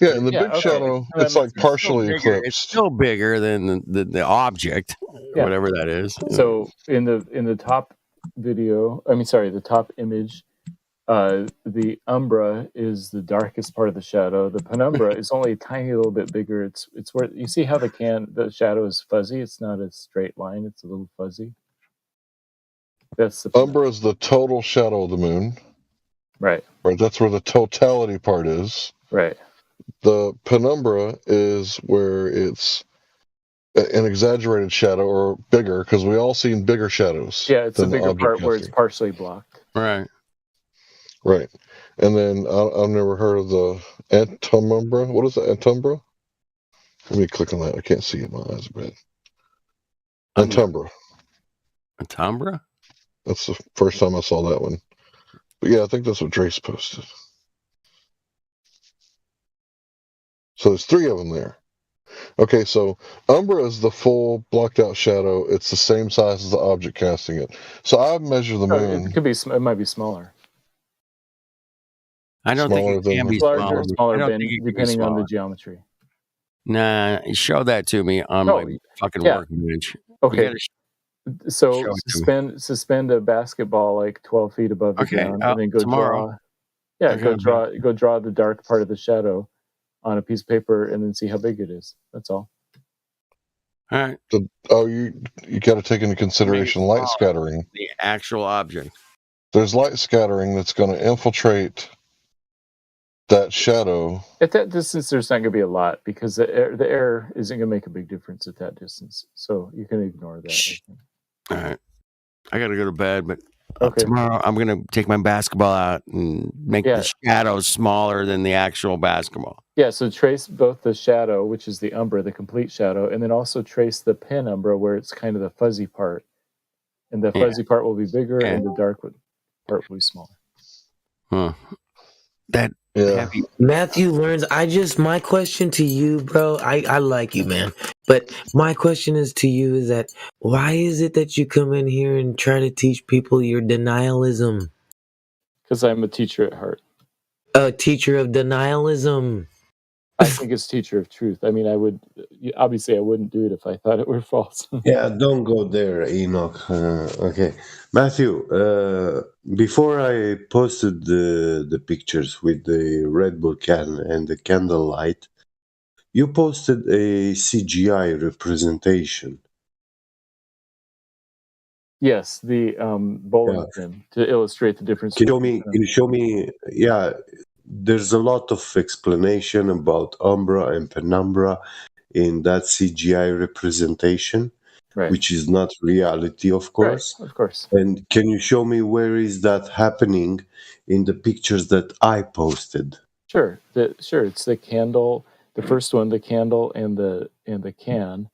[SPEAKER 15] and the big shadow, it's like partially eclipsed.
[SPEAKER 2] It's still bigger than the object, whatever that is.
[SPEAKER 8] So in the top the top image, the umbra is the darkest part of the shadow. The penumbra is only a tiny little bit bigger. It's where you see how the shadow is fuzzy. It's not a straight line. It's a little fuzzy. That's the
[SPEAKER 15] umbra is the total shadow of the moon.
[SPEAKER 8] Right.
[SPEAKER 15] Right. That's where the totality part is.
[SPEAKER 8] Right.
[SPEAKER 15] The penumbra is where it's an exaggerated shadow or bigger, because we all seen bigger shadows.
[SPEAKER 8] Yeah, it's a bigger part where it's partially blocked.
[SPEAKER 2] Right.
[SPEAKER 15] Right. And then I've never heard of the Antumbra. What is the Antumbra? Let me click on that. I can't see it. My eyes are bad. Antumbra.
[SPEAKER 2] Antumbra?
[SPEAKER 15] That's the first time I saw that one. But yeah, I think that's what Drace posted. So there's 3 of them there. Okay, so Umbra is the full blocked out shadow. It's the same size as the object casting it. So I've measured the moon.
[SPEAKER 8] It could be. It might be smaller.
[SPEAKER 2] I don't think it can be
[SPEAKER 8] larger,
[SPEAKER 2] smaller.
[SPEAKER 8] smaller
[SPEAKER 2] I don't
[SPEAKER 8] bin,
[SPEAKER 2] think it can be
[SPEAKER 8] depending on the
[SPEAKER 2] smaller.
[SPEAKER 8] geometry.
[SPEAKER 2] Nah, show that to me on
[SPEAKER 8] No,
[SPEAKER 2] my fucking
[SPEAKER 8] yeah.
[SPEAKER 2] workbench.
[SPEAKER 8] Okay. So
[SPEAKER 2] show it to me.
[SPEAKER 8] suspend a basketball like 12 feet above the
[SPEAKER 2] Okay,
[SPEAKER 8] ground, and then go
[SPEAKER 2] tomorrow.
[SPEAKER 8] draw. Yeah,
[SPEAKER 2] Okay.
[SPEAKER 8] go draw the dark part of the shadow on a piece of paper, and then see how big it is. That's all.
[SPEAKER 2] All right.
[SPEAKER 15] You got to take into consideration light scattering.
[SPEAKER 2] The actual object.
[SPEAKER 15] There's light scattering that's going to infiltrate that shadow.
[SPEAKER 8] At that distance, there's not going to be a lot because the air isn't going to make a big difference at that distance. So you can ignore that. I think.
[SPEAKER 2] All right. I got to go to bed, but
[SPEAKER 8] Okay.
[SPEAKER 2] tomorrow I'm going to take my basketball out and make the shadows smaller than the actual basketball.
[SPEAKER 8] Yeah, so trace both the shadow, which is the umbra, the complete shadow, and then also trace the penumbra where it's kind of the fuzzy part. And the fuzzy part will be bigger and the dark part will be smaller.
[SPEAKER 2] Huh. That heavy.
[SPEAKER 10] Matthew learns. My question to you, bro. I like you, man. But my question is to you is that why is it that you come in here and try to teach people your denialism?
[SPEAKER 8] Because I'm a teacher at heart.
[SPEAKER 10] A teacher of denialism.
[SPEAKER 8] I think it's teacher of truth. I mean, I wouldn't do it if I thought it were false.
[SPEAKER 7] Yeah, don't go there, Enoch. Okay, Matthew. Before I posted the pictures with the Red Bull can and the candlelight, you posted a CGI representation.
[SPEAKER 8] Yes, the bowling pin to illustrate the difference.
[SPEAKER 7] Can you show me? Yeah, there's a lot of explanation about Umbra and Penumbra in that CGI representation, which is not reality, of course.
[SPEAKER 8] Right, of course.
[SPEAKER 7] And can you show me where is that happening in the pictures that I posted?
[SPEAKER 8] Sure, it's the candle. The first one, the candle and the can.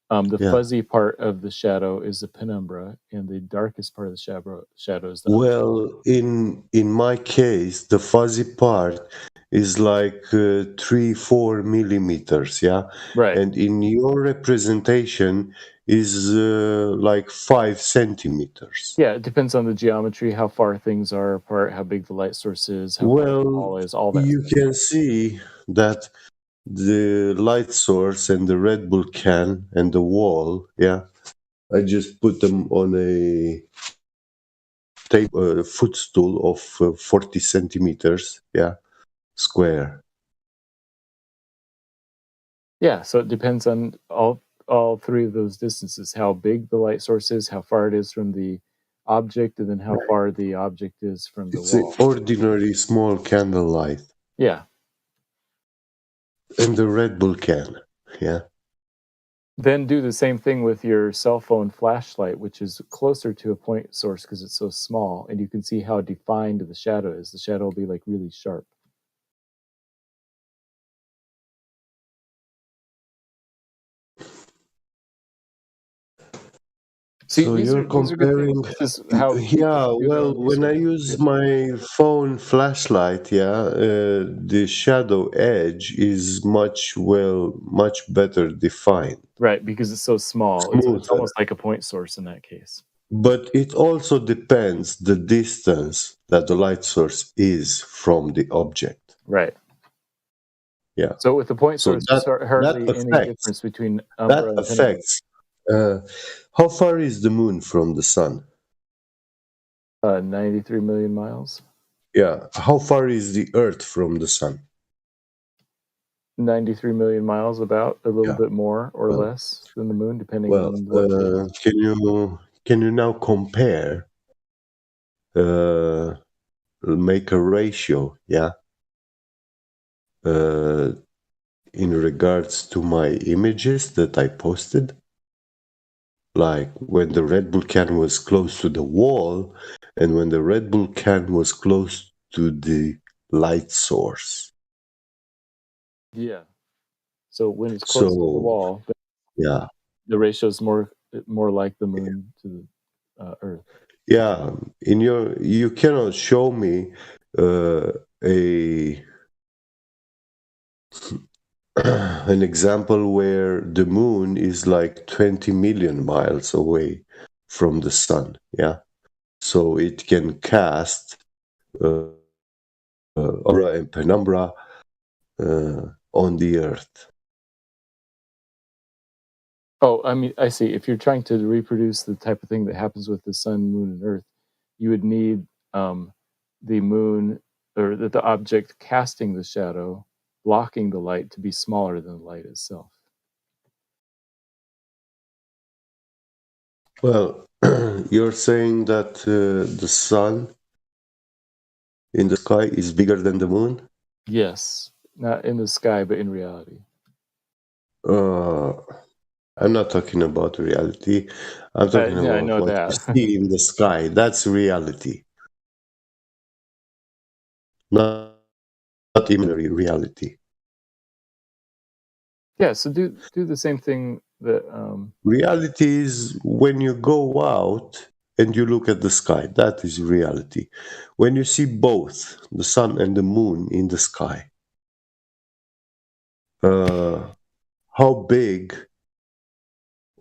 [SPEAKER 8] Fuzzy part of the shadow is the penumbra, and the darkest part of the shadow is the
[SPEAKER 7] Well, in my case, the fuzzy part is like 3-4 millimeters, yeah?
[SPEAKER 8] Right.
[SPEAKER 7] And in your representation is like 5 centimeters.
[SPEAKER 8] Yeah, it depends on the geometry, how far things are apart, how big the light source is, how far the wall is, all that.
[SPEAKER 7] You can see that the light source and the Red Bull can and the wall, I just put them on a footstool of 40 centimeters, square.
[SPEAKER 8] Yeah, so it depends on all 3 of those distances, how big the light source is, how far it is from the object, and then how far the object is from the wall.
[SPEAKER 7] It's an ordinary small candlelight.
[SPEAKER 8] Yeah.
[SPEAKER 7] And the Red Bull can,
[SPEAKER 8] Then do the same thing with your cell phone flashlight, which is closer to a point source because it's so small, and you can see how defined the shadow is. The shadow will be like really sharp.
[SPEAKER 7] So you're comparing, when I use my phone flashlight, the shadow edge is much better defined.
[SPEAKER 8] Right, because it's so small. It's almost like a point source in that case.
[SPEAKER 7] But it also depends the distance that the light source is from the object.
[SPEAKER 8] Right.
[SPEAKER 7] Yeah.
[SPEAKER 8] So with the point source, there's hardly any difference between Umbra and
[SPEAKER 7] affects. How far is the moon from the sun?
[SPEAKER 8] 93 million miles.
[SPEAKER 7] Yeah. How far is the Earth from the sun?
[SPEAKER 8] 93 million miles, about a little bit more or less than the moon, depending on what.
[SPEAKER 7] Can you now compare? Make a ratio, in regards to my images that I posted. Like when the Red Bull can was close to the wall and when the Red Bull can was close to the light source.
[SPEAKER 8] Yeah. So when it's close to the
[SPEAKER 7] So,
[SPEAKER 8] wall,
[SPEAKER 7] yeah.
[SPEAKER 8] the ratio is more like the moon to the Earth.
[SPEAKER 7] Yeah, you cannot show me a an example where the moon is like 20 million miles away from the sun. Yeah, so it can cast aurora and penumbra on the Earth.
[SPEAKER 8] Oh, I mean, I see. If you're trying to reproduce the type of thing that happens with the sun, moon, and Earth, you would need the moon or the object casting the shadow, blocking the light to be smaller than the light itself.
[SPEAKER 7] Well, you're saying that the sun in the sky is bigger than the moon?
[SPEAKER 8] Yes, not in the sky, but in reality.
[SPEAKER 7] I'm not talking about reality. I'm talking
[SPEAKER 8] Yeah, I
[SPEAKER 7] about
[SPEAKER 8] know
[SPEAKER 7] what
[SPEAKER 8] that.
[SPEAKER 7] you see in the sky. That's reality. Not imaginary reality.
[SPEAKER 8] Yeah, so do the same thing that
[SPEAKER 7] Reality is when you go out and you look at the sky. That is reality. When you see both the sun and the moon in the sky, how big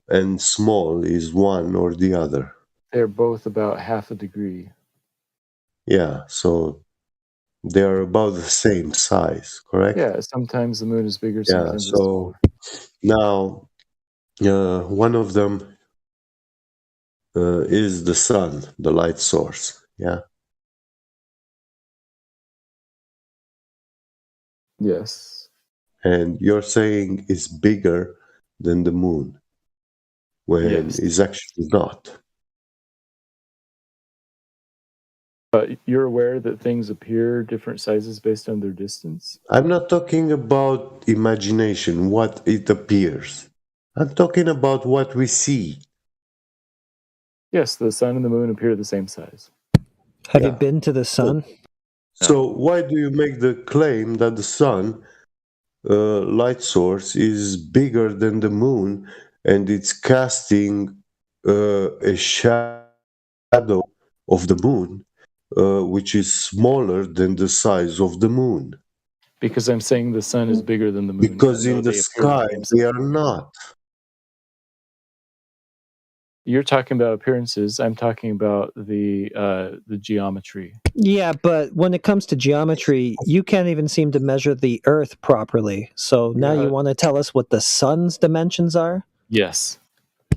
[SPEAKER 7] and small is one or the other?
[SPEAKER 8] they're both about half a degree.
[SPEAKER 7] Yeah, so they are about the same size, correct?
[SPEAKER 8] Yeah, sometimes the moon is bigger,
[SPEAKER 7] Yeah,
[SPEAKER 8] sometimes it's
[SPEAKER 7] so
[SPEAKER 8] smaller.
[SPEAKER 7] now one of them is the sun, the light source. Yeah.
[SPEAKER 8] Yes.
[SPEAKER 7] And you're saying it's bigger than the moon when
[SPEAKER 8] Yes.
[SPEAKER 7] it's actually not.
[SPEAKER 8] You're aware that things appear different sizes based on their distance?
[SPEAKER 7] I'm not talking about imagination, what it appears. I'm talking about what we see.
[SPEAKER 8] Yes, the sun and the moon appear the same size.
[SPEAKER 11] Have you been to the sun?
[SPEAKER 7] So why do you make the claim that the sun light source is bigger than the moon and it's casting a shadow of the moon which is smaller than the size of the moon?
[SPEAKER 8] Because I'm saying the sun is bigger than the moon.
[SPEAKER 7] Because in the
[SPEAKER 8] appear
[SPEAKER 7] sky
[SPEAKER 8] the same
[SPEAKER 7] they are not.
[SPEAKER 8] You're talking about appearances. I'm talking about the geometry.
[SPEAKER 11] Yeah, but when it comes to geometry, you can't even seem to measure the Earth properly. So now you want to tell us what the sun's dimensions are?
[SPEAKER 8] Yes.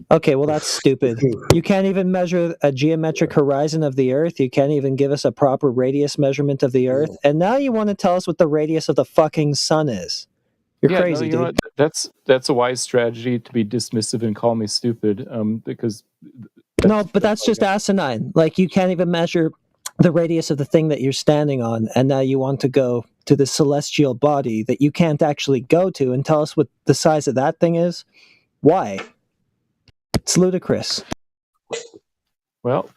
[SPEAKER 11] Okay, well, that's stupid. You can't even measure a geometric horizon of the Earth. You can't even give us a proper radius measurement of the Earth. And now you want to tell us what the radius of the fucking sun is. You're crazy,
[SPEAKER 8] you
[SPEAKER 11] dude.
[SPEAKER 8] know what? That's a wise strategy to be dismissive and call me stupid. Because
[SPEAKER 11] no, but that's just asinine. Like, you can't even measure the radius of the thing that you're standing on, and now you want to go to the celestial body that you can't actually go to and tell us what the size of that thing is? Why? It's ludicrous.
[SPEAKER 8] Well,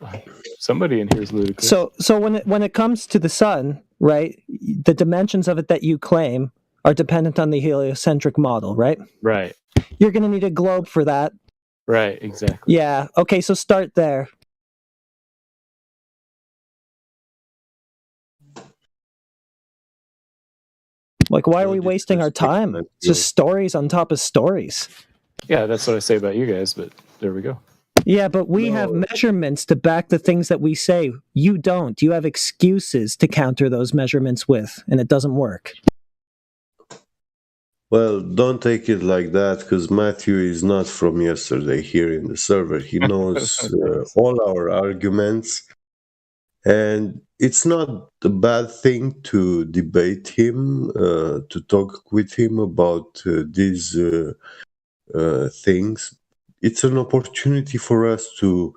[SPEAKER 8] somebody in here is ludicrous.
[SPEAKER 11] So when it comes to the sun, right, the dimensions of it that you claim are dependent on the heliocentric model, right?
[SPEAKER 8] Right.
[SPEAKER 11] You're going to need a globe for that.
[SPEAKER 8] Right, exactly.
[SPEAKER 11] Yeah, okay, so start there. Like, why are we wasting our time? It's just stories on top of stories.
[SPEAKER 8] Yeah, that's what I say about you guys, but there we go.
[SPEAKER 11] Yeah, but we have measurements to back the things that we say. You don't. You have excuses to counter those measurements with, and it doesn't work.
[SPEAKER 7] Well, don't take it like that, because Matthew is not from yesterday here in the server. He knows all our arguments, and it's not a bad thing to debate him, to talk with him about these things. It's an opportunity for us to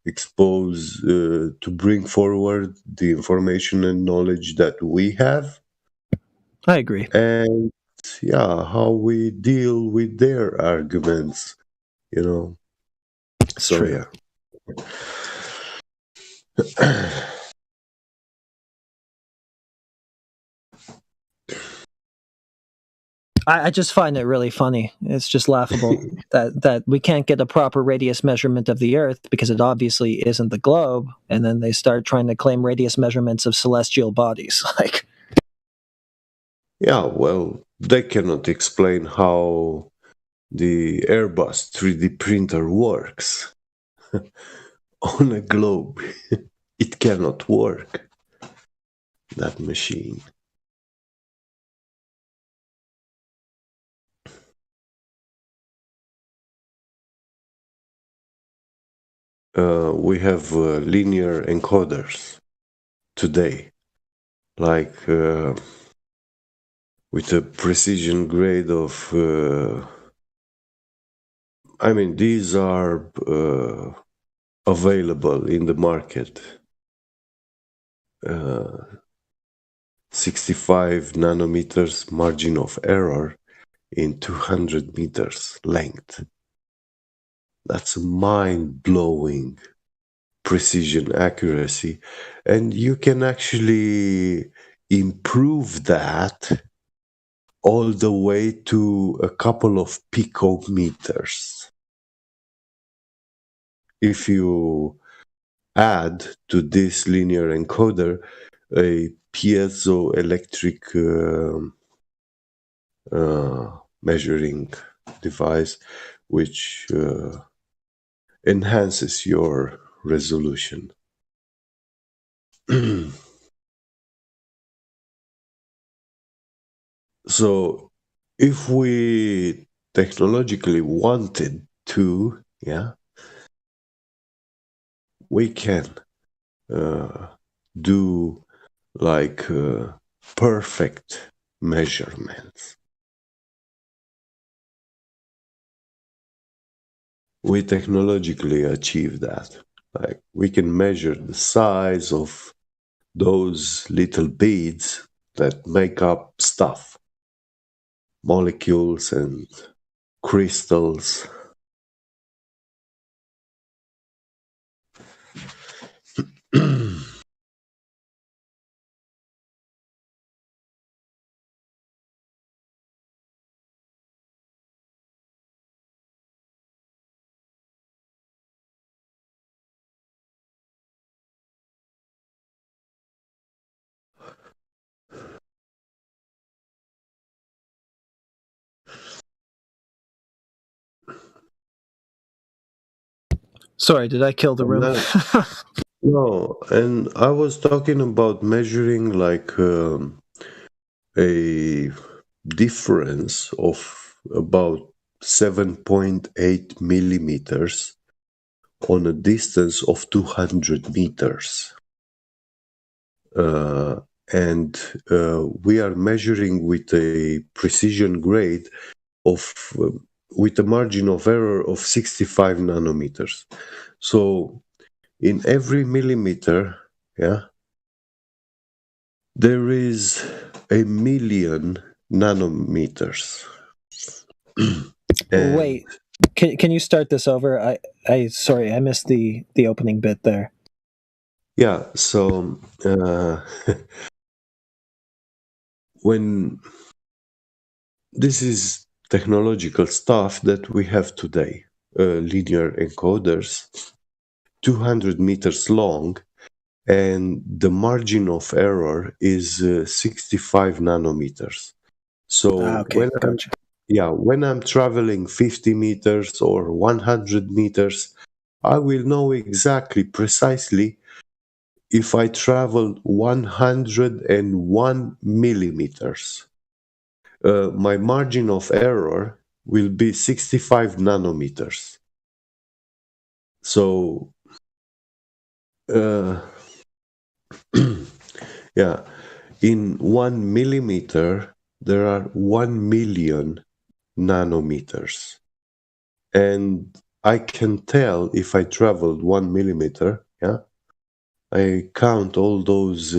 [SPEAKER 7] expose, to bring forward the information and knowledge that we have.
[SPEAKER 11] I agree.
[SPEAKER 7] And yeah, how we deal with their arguments, you know. So
[SPEAKER 11] true.
[SPEAKER 7] Yeah.
[SPEAKER 11] I just find it really funny. It's just laughable that we can't get a proper radius measurement of the Earth because it obviously isn't the globe, and then they start trying to claim radius measurements of celestial bodies. Like,
[SPEAKER 7] Yeah, well, they cannot explain how the Airbus 3D printer works on a globe. It cannot work, that machine. We have linear encoders today, like with a precision grade of I mean, these are available in the market. 65 nanometers margin of error in 200 meters length. That's mind-blowing precision accuracy. And you can actually improve that all the way to a couple of picometers. If you add to this linear encoder a piezoelectric measuring device which enhances your resolution. So if we technologically wanted to, we can do like perfect measurements. We technologically achieve that. Like we can measure the size of those little beads that make up stuff, molecules and crystals.
[SPEAKER 11] sorry, did I kill the room?
[SPEAKER 7] No, and I was talking about measuring like a difference of about 7.8 millimeters on a distance of 200 meters. And we are measuring with a precision grade of with a margin of error of 65 nanometers. So in every millimeter, there is 1,000,000 nanometers.
[SPEAKER 11] Wait, can you start this over? I sorry, I missed the opening bit there.
[SPEAKER 7] Yeah, so when this is technological stuff that we have today, linear encoders, 200 meters long, and the margin of error is 65 nanometers. So when I'm traveling 50 meters or 100 meters, I will know exactly, precisely, if I travel 101 millimeters. My margin of error will be 65 nanometers. So, in 1 millimeter, there are 1,000,000 nanometers. And I can tell if I traveled 1 millimeter, I count all those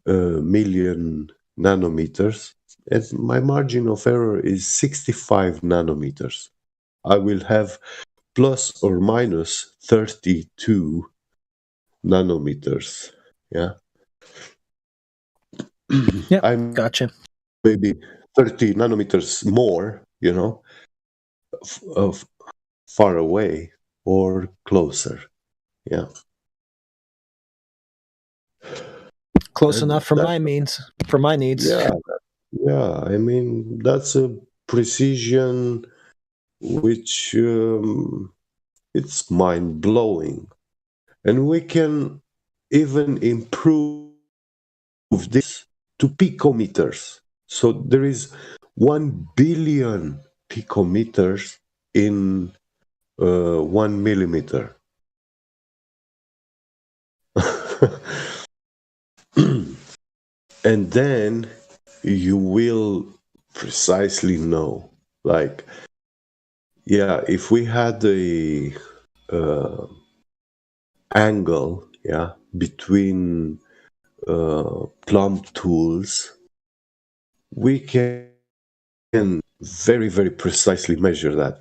[SPEAKER 7] million nanometers, and my margin of error is 65 nanometers. I will have plus or minus 32 nanometers.
[SPEAKER 11] Yeah, gotcha.
[SPEAKER 7] Maybe 30 nanometers more, of far away or closer. Yeah.
[SPEAKER 11] Close enough for my needs.
[SPEAKER 7] Yeah. I mean, that's a precision which it's mind blowing, and we can even improve this to picometers. So there is 1 billion picometers in 1 millimeter. And then you will precisely know, like, yeah, if we had a angle, between plumb tools, we can very, very precisely measure that.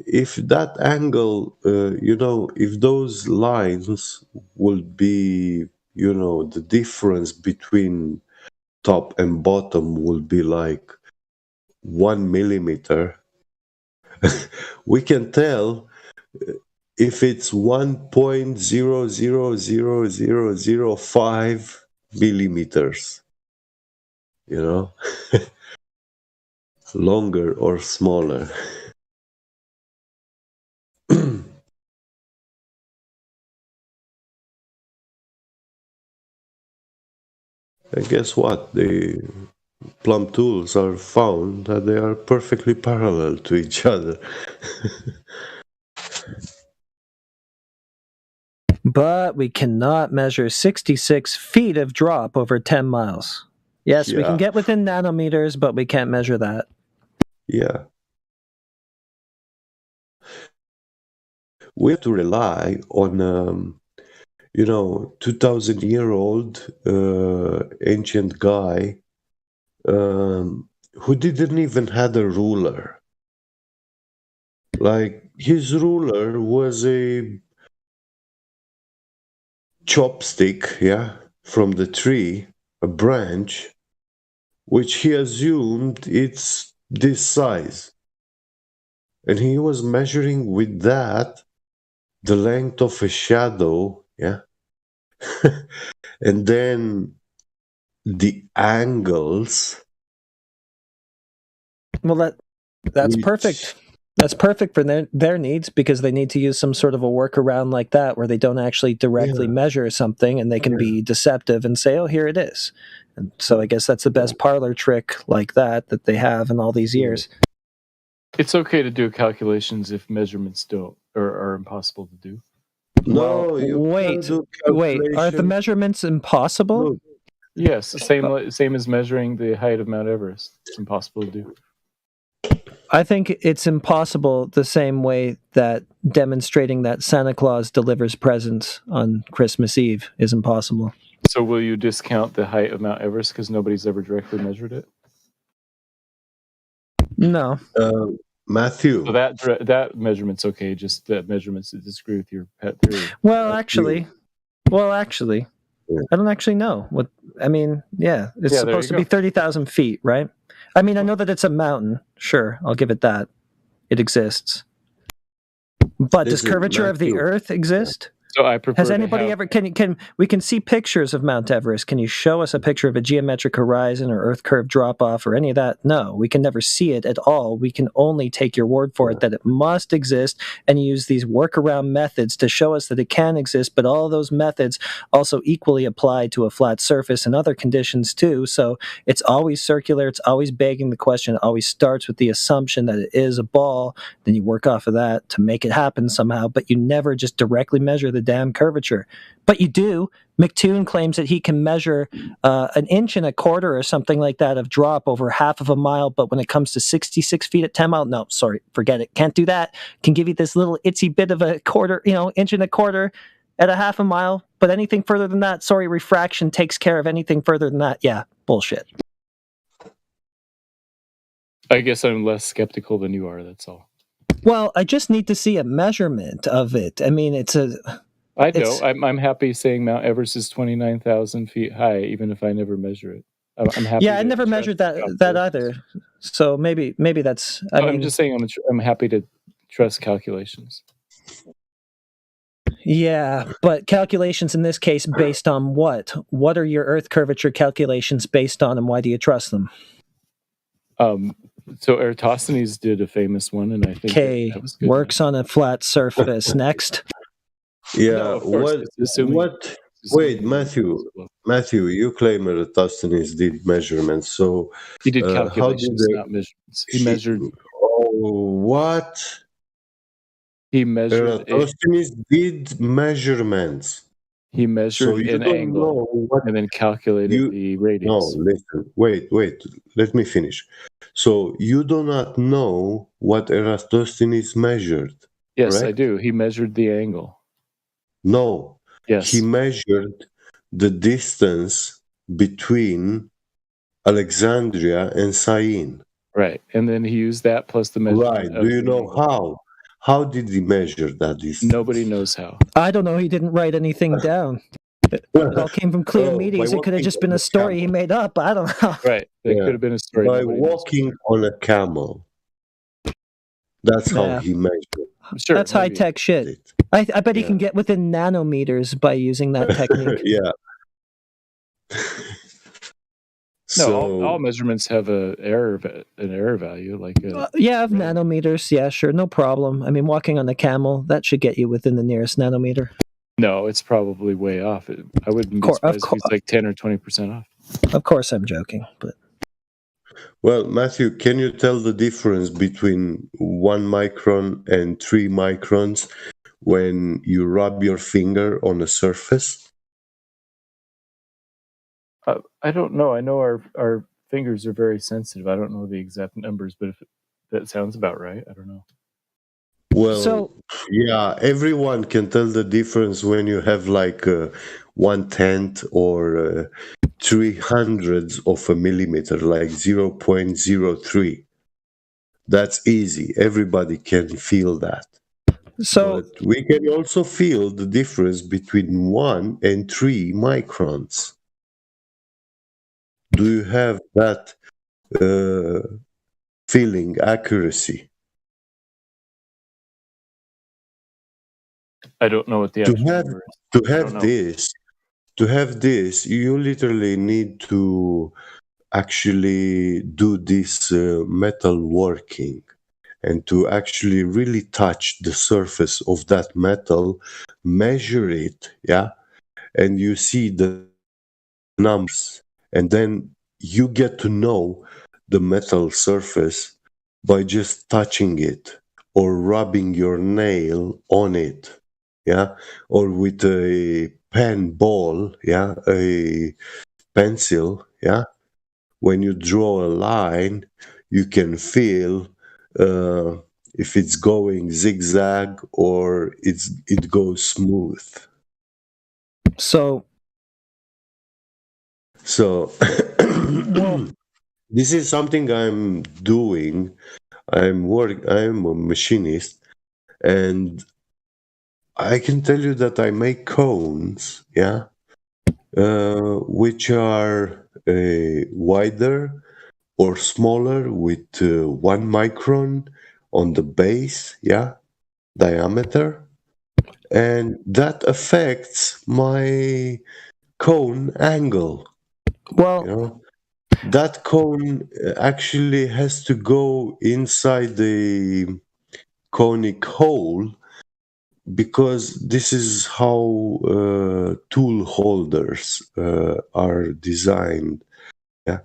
[SPEAKER 7] If that angle, if those lines will be, the difference between top and bottom will be like 1 millimeter, we can tell if it's 1.0000005 millimeters, longer or smaller. And guess what? The plumb tools are found that they are perfectly parallel to each other.
[SPEAKER 11] But we cannot measure 66 feet of drop over 10 miles. Yes, we can get within nanometers, but we can't measure that.
[SPEAKER 7] Yeah. We have to rely on, 2,000-year-old ancient guy who didn't even have a ruler. Like, his ruler was a chopstick, from the tree, a branch, which he assumed it's this size. And he was measuring with that the length of a shadow, and then the angles.
[SPEAKER 11] Well, that's perfect. That's perfect for their needs, because they need to use some sort of a workaround like that where they don't actually directly measure something, and they can be deceptive and say, oh, here it is. And so I guess that's the best parlor trick like that they have in all these years.
[SPEAKER 8] It's okay to do calculations if measurements don't or are impossible to do.
[SPEAKER 7] No,
[SPEAKER 11] wait. Are the measurements impossible?
[SPEAKER 8] Yes, same as measuring the height of Mount Everest. It's impossible to do.
[SPEAKER 11] I think it's impossible the same way that demonstrating that Santa Claus delivers presents on Christmas Eve is impossible.
[SPEAKER 8] So will you discount the height of Mount Everest because nobody's ever directly measured it?
[SPEAKER 11] No.
[SPEAKER 7] Matthew.
[SPEAKER 8] So that measurement's okay, just that measurements that disagree with your pet theory.
[SPEAKER 11] Well, actually, I don't actually know. It's supposed to be 30,000 feet, right? I mean, I know that it's a mountain. Sure, I'll give it that. It exists. But does curvature of the Earth exist?
[SPEAKER 8] So I prefer.
[SPEAKER 11] Has anybody ever? We can see pictures of Mount Everest? Can you show us a picture of a geometric horizon or Earth curve drop off or any of that? No, we can never see it at all. We can only take your word for it that it must exist, and use these workaround methods to show us that it can exist. But all those methods also equally apply to a flat surface and other conditions too. So it's always circular. It's always begging the question. It always starts with the assumption that it is a ball. Then you work off of that to make it happen somehow. But you never just directly measure the damn curvature. But you do. McToon claims that he can measure 1.25 inches or something like that of drop over half of a mile, but when it comes to 66 feet at 10 miles, no, sorry, forget it. Can't do that. Can give you this little itsy bit of a quarter, 1.25 inches at a half a mile, but anything further than that, sorry, refraction takes care of anything further than that. Yeah, bullshit.
[SPEAKER 8] I guess I'm less skeptical than you are, that's all.
[SPEAKER 11] Well, I just need to see a measurement of it. I mean,
[SPEAKER 8] I know. I'm happy saying Mount Everest is 29,000 feet high, even if I never measure it. I'm happy.
[SPEAKER 11] Yeah, I
[SPEAKER 8] to
[SPEAKER 11] never
[SPEAKER 8] trust
[SPEAKER 11] measured that
[SPEAKER 8] calculations.
[SPEAKER 11] either. So maybe that's. I
[SPEAKER 8] I'm
[SPEAKER 11] mean,
[SPEAKER 8] just saying I'm happy to trust calculations.
[SPEAKER 11] yeah, but calculations in this case based on what? What are your Earth curvature calculations based on, and why do you trust them?
[SPEAKER 8] So Eratosthenes did a famous one, and I think
[SPEAKER 11] Okay,
[SPEAKER 8] that was good.
[SPEAKER 11] works on a flat surface. Next.
[SPEAKER 7] Yeah.
[SPEAKER 8] No, of course,
[SPEAKER 7] What?
[SPEAKER 8] it's assuming.
[SPEAKER 7] What? Wait, Matthew, you claim Eratosthenes did measurements. So
[SPEAKER 8] He did
[SPEAKER 7] how did
[SPEAKER 8] calculations,
[SPEAKER 7] they?
[SPEAKER 8] not measurements. He measured.
[SPEAKER 7] Oh, what?
[SPEAKER 8] He measured.
[SPEAKER 7] Eratosthenes did measurements.
[SPEAKER 8] He
[SPEAKER 7] So
[SPEAKER 8] measured
[SPEAKER 7] you
[SPEAKER 8] an
[SPEAKER 7] don't
[SPEAKER 8] angle
[SPEAKER 7] know what
[SPEAKER 8] and then calculated the
[SPEAKER 7] no,
[SPEAKER 8] radius.
[SPEAKER 7] listen, wait, let me finish. So you do not know what Eratosthenes measured,
[SPEAKER 8] Yes, I
[SPEAKER 7] correct?
[SPEAKER 8] do. He measured the angle.
[SPEAKER 7] No,
[SPEAKER 8] Yes.
[SPEAKER 7] he measured the distance between Alexandria and Syene.
[SPEAKER 8] Right, and then he used that plus the measurement.
[SPEAKER 7] Right.
[SPEAKER 8] Of
[SPEAKER 7] Do you
[SPEAKER 8] the
[SPEAKER 7] know
[SPEAKER 8] angle.
[SPEAKER 7] how? How did he measure that distance?
[SPEAKER 8] Nobody knows how.
[SPEAKER 11] I don't know. He didn't write anything down. It all came from clear
[SPEAKER 7] Oh,
[SPEAKER 11] meetings.
[SPEAKER 7] by
[SPEAKER 11] It could have
[SPEAKER 7] walking
[SPEAKER 11] just
[SPEAKER 7] on
[SPEAKER 11] been a
[SPEAKER 7] a
[SPEAKER 11] story he
[SPEAKER 7] camel.
[SPEAKER 11] made up. I don't know.
[SPEAKER 8] Right. That
[SPEAKER 7] Yeah.
[SPEAKER 8] could have been a story.
[SPEAKER 7] By
[SPEAKER 8] Nobody knows.
[SPEAKER 7] walking on a camel. That's how
[SPEAKER 11] Yeah.
[SPEAKER 7] he measured.
[SPEAKER 8] Sure,
[SPEAKER 11] That's high
[SPEAKER 8] maybe.
[SPEAKER 11] tech shit. I bet he
[SPEAKER 7] Yeah.
[SPEAKER 11] can get within nanometers by using that technique.
[SPEAKER 7] Yeah.
[SPEAKER 8] No,
[SPEAKER 7] So
[SPEAKER 8] all measurements have an error value. Like
[SPEAKER 11] Yeah, of nanometers. Yeah, sure, no problem. I mean, walking on a camel, that should get you within the nearest nanometer.
[SPEAKER 8] no, it's probably way off. I wouldn't be surprised if it's like 10 or 20% off.
[SPEAKER 11] Of course, I'm joking, but
[SPEAKER 7] well, Matthew, can you tell the difference between 1 micron and 3 microns when you rub your finger on a surface?
[SPEAKER 8] I don't know. I know our fingers are very sensitive. I don't know the exact numbers, but if that sounds about right. I don't know.
[SPEAKER 7] Well, yeah, everyone can tell the difference when you have like 1/10 or 300ths of a millimeter, like 0.03. That's easy. Everybody can feel that.
[SPEAKER 11] So
[SPEAKER 7] but we can also feel the difference between 1 and 3 microns. Do you have that feeling, accuracy?
[SPEAKER 8] I don't know what the actual number is.
[SPEAKER 7] To have this, you literally need to actually do this metal working and to actually really touch the surface of that metal, measure it, yeah, and you see the numbers, and then you get to know the metal surface by just touching it or rubbing your nail on it, yeah, or with a pen ball, yeah, a pencil, yeah. When you draw a line, you can feel if it's going zigzag or it goes smooth.
[SPEAKER 11] So
[SPEAKER 7] this is something I'm doing. I'm a machinist, and I can tell you that I make cones, yeah, which are wider or smaller with 1 micron on the base, yeah, diameter, and that affects my cone angle.
[SPEAKER 11] Well,
[SPEAKER 7] you know, that cone actually has to go inside the conic hole because this is how tool holders are designed. Yeah,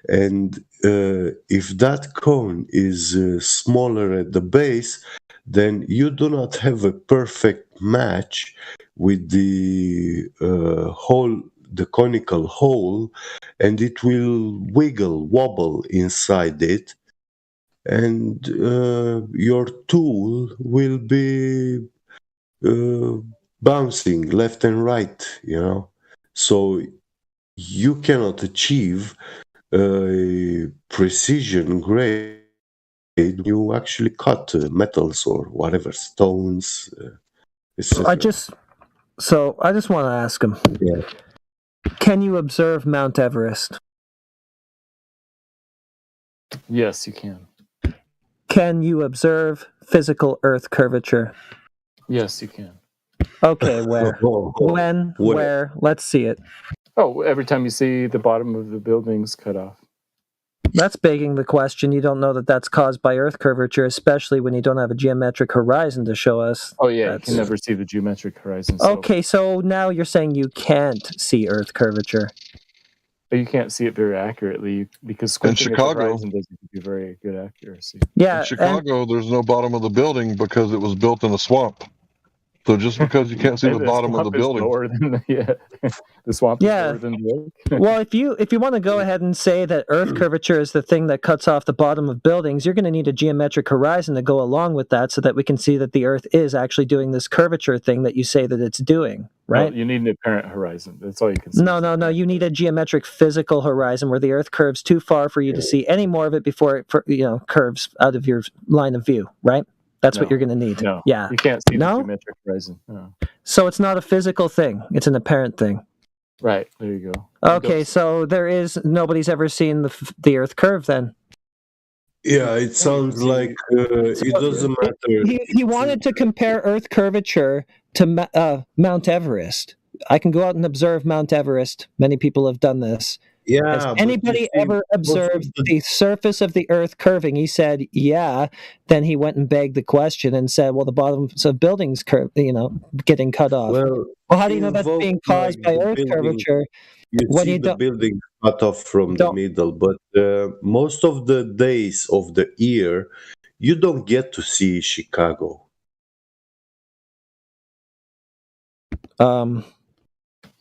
[SPEAKER 7] and if that cone is smaller at the base, then you do not have a perfect match with the hole, the conical hole, and it will wobble inside it, and your tool will be bouncing left and right, so you cannot achieve precision grade. You actually cut metals or whatever, stones, etc.
[SPEAKER 11] I just want to ask him.
[SPEAKER 7] Yeah.
[SPEAKER 11] Can you observe Mount Everest?
[SPEAKER 8] Yes, you can.
[SPEAKER 11] Can you observe physical Earth curvature?
[SPEAKER 8] Yes, you can.
[SPEAKER 11] Okay, where? When? Where? Let's see it.
[SPEAKER 8] Oh, every time you see the bottom of the buildings cut off.
[SPEAKER 11] That's begging the question. You don't know that that's caused by Earth curvature, especially when you don't have a geometric horizon to show us.
[SPEAKER 8] Oh yeah, you can never see the geometric horizon. So.
[SPEAKER 11] Okay, so now you're saying you can't see Earth curvature.
[SPEAKER 8] But you can't see it very accurately because squinting at the horizon doesn't give you very good accuracy.
[SPEAKER 11] Yeah,
[SPEAKER 15] in Chicago, there's no bottom of the building because it was built in a swamp. So just because you can't see the bottom of the building,
[SPEAKER 8] lower than the swamp is lower than the lake.
[SPEAKER 11] Well, if you want to go ahead and say that Earth curvature is the thing that cuts off the bottom of buildings, you're going to need a geometric horizon to go along with that, so that we can see that the Earth is actually doing this curvature thing that you say that it's doing. Right?
[SPEAKER 8] No, you need an apparent horizon. That's all you can see.
[SPEAKER 11] No. You need a geometric physical horizon where the Earth curves too far for you to see any more of it before it curves out of your line of view. Right? That's what you're going to need.
[SPEAKER 8] No.
[SPEAKER 11] Yeah.
[SPEAKER 8] You can't see the geometric horizon. No.
[SPEAKER 11] So it's not a physical thing. It's an apparent thing.
[SPEAKER 8] Right. There you go.
[SPEAKER 11] Okay, so nobody's ever seen the Earth curve then.
[SPEAKER 7] Yeah, it sounds like it doesn't matter.
[SPEAKER 11] He wanted to compare Earth curvature to Mount Everest. I can go out and observe Mount Everest. Many people have done this.
[SPEAKER 7] Yeah.
[SPEAKER 11] Has anybody ever observed the surface of the Earth curving? He said, yeah. Then he went and begged the question and said, well, the bottoms of buildings getting cut off. Well, how do you know that's being caused by Earth curvature?
[SPEAKER 7] You see the building cut off from the middle, but most of the days of the year, you don't get to see Chicago.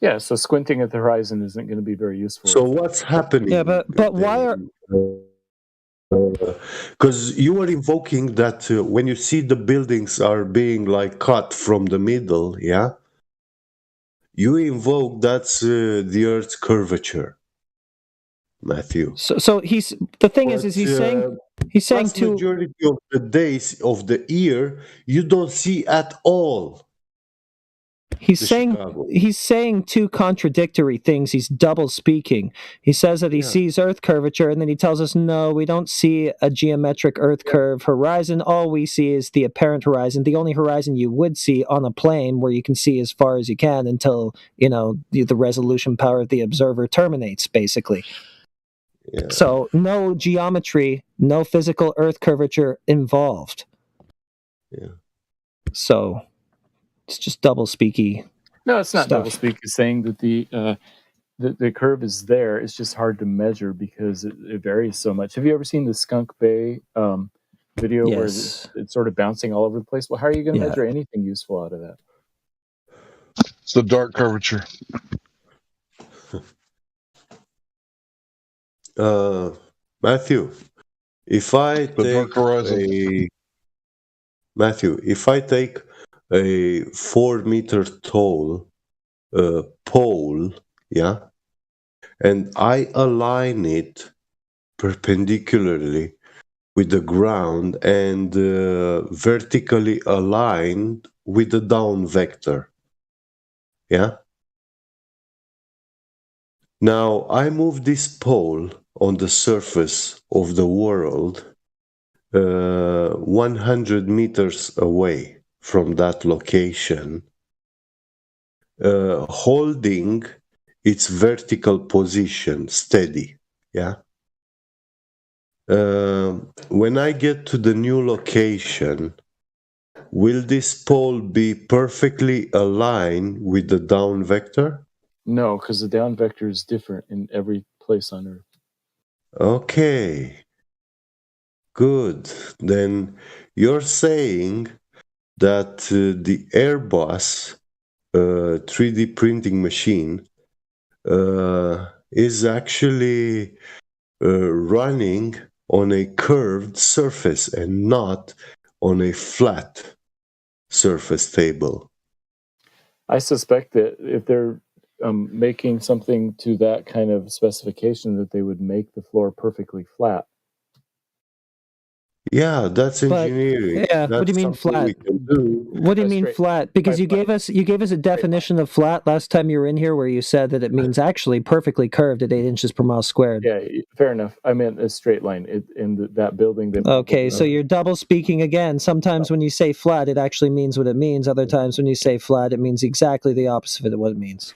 [SPEAKER 8] Yeah, so squinting at the horizon isn't going to be very useful.
[SPEAKER 7] So what's happening?
[SPEAKER 11] Yeah, but why are...
[SPEAKER 7] Because you are invoking that when you see the buildings are being cut from the middle, yeah? You invoke that's the Earth's curvature, Matthew.
[SPEAKER 11] So he's saying
[SPEAKER 7] majority of the days of the year you don't see at all.
[SPEAKER 11] He's saying two contradictory things. He's double speaking. He says that he sees Earth curvature, and then he tells us, no, we don't see a geometric Earth curve horizon. All we see is the apparent horizon, the only horizon you would see on a plane where you can see as far as you can until, the resolution power of the observer terminates, basically. Yeah. So no geometry, no physical Earth curvature involved.
[SPEAKER 7] Yeah.
[SPEAKER 11] So... it's just double speaky.
[SPEAKER 8] No, it's not
[SPEAKER 11] stuff.
[SPEAKER 8] double speak. It's saying that the curve is there. It's just hard to measure because it varies so much. Have you ever seen the Skunk Bay video where it's sort of bouncing all over the place? Well, how are you going to measure anything useful out of that?
[SPEAKER 15] It's the dark curvature.
[SPEAKER 7] Matthew, if I take a 4-meter tall pole, yeah, and I align it perpendicularly with the ground and vertically aligned with the down vector, yeah. Now I move this pole on the surface of the world 100 meters away from that location, holding its vertical position steady, yeah? When I get to the new location, will this pole be perfectly aligned with the down vector?
[SPEAKER 8] No, because the down vector is different in every place on Earth.
[SPEAKER 7] Okay, good. Then you're saying that the Airbus 3D printing machine is actually running on a curved surface and not on a flat surface table.
[SPEAKER 8] I suspect that if they're making something to that kind of specification, that they would make the floor perfectly flat.
[SPEAKER 7] Yeah, that's
[SPEAKER 11] But
[SPEAKER 7] engineering.
[SPEAKER 11] yeah, what do
[SPEAKER 7] That's
[SPEAKER 11] you mean
[SPEAKER 7] something we
[SPEAKER 11] flat?
[SPEAKER 7] can do.
[SPEAKER 11] What do you
[SPEAKER 8] A
[SPEAKER 11] mean
[SPEAKER 8] straight
[SPEAKER 11] flat? Because
[SPEAKER 8] by flat.
[SPEAKER 11] you gave us a definition of flat last time you were in here, where you said that it means actually perfectly curved at 8 inches per mile squared.
[SPEAKER 8] Yeah, fair enough. I meant a straight line that building that.
[SPEAKER 11] Okay, so you're double speaking again. Sometimes when you say flat, it actually means what it means. Other times when you say flat, it means exactly the opposite of what it means.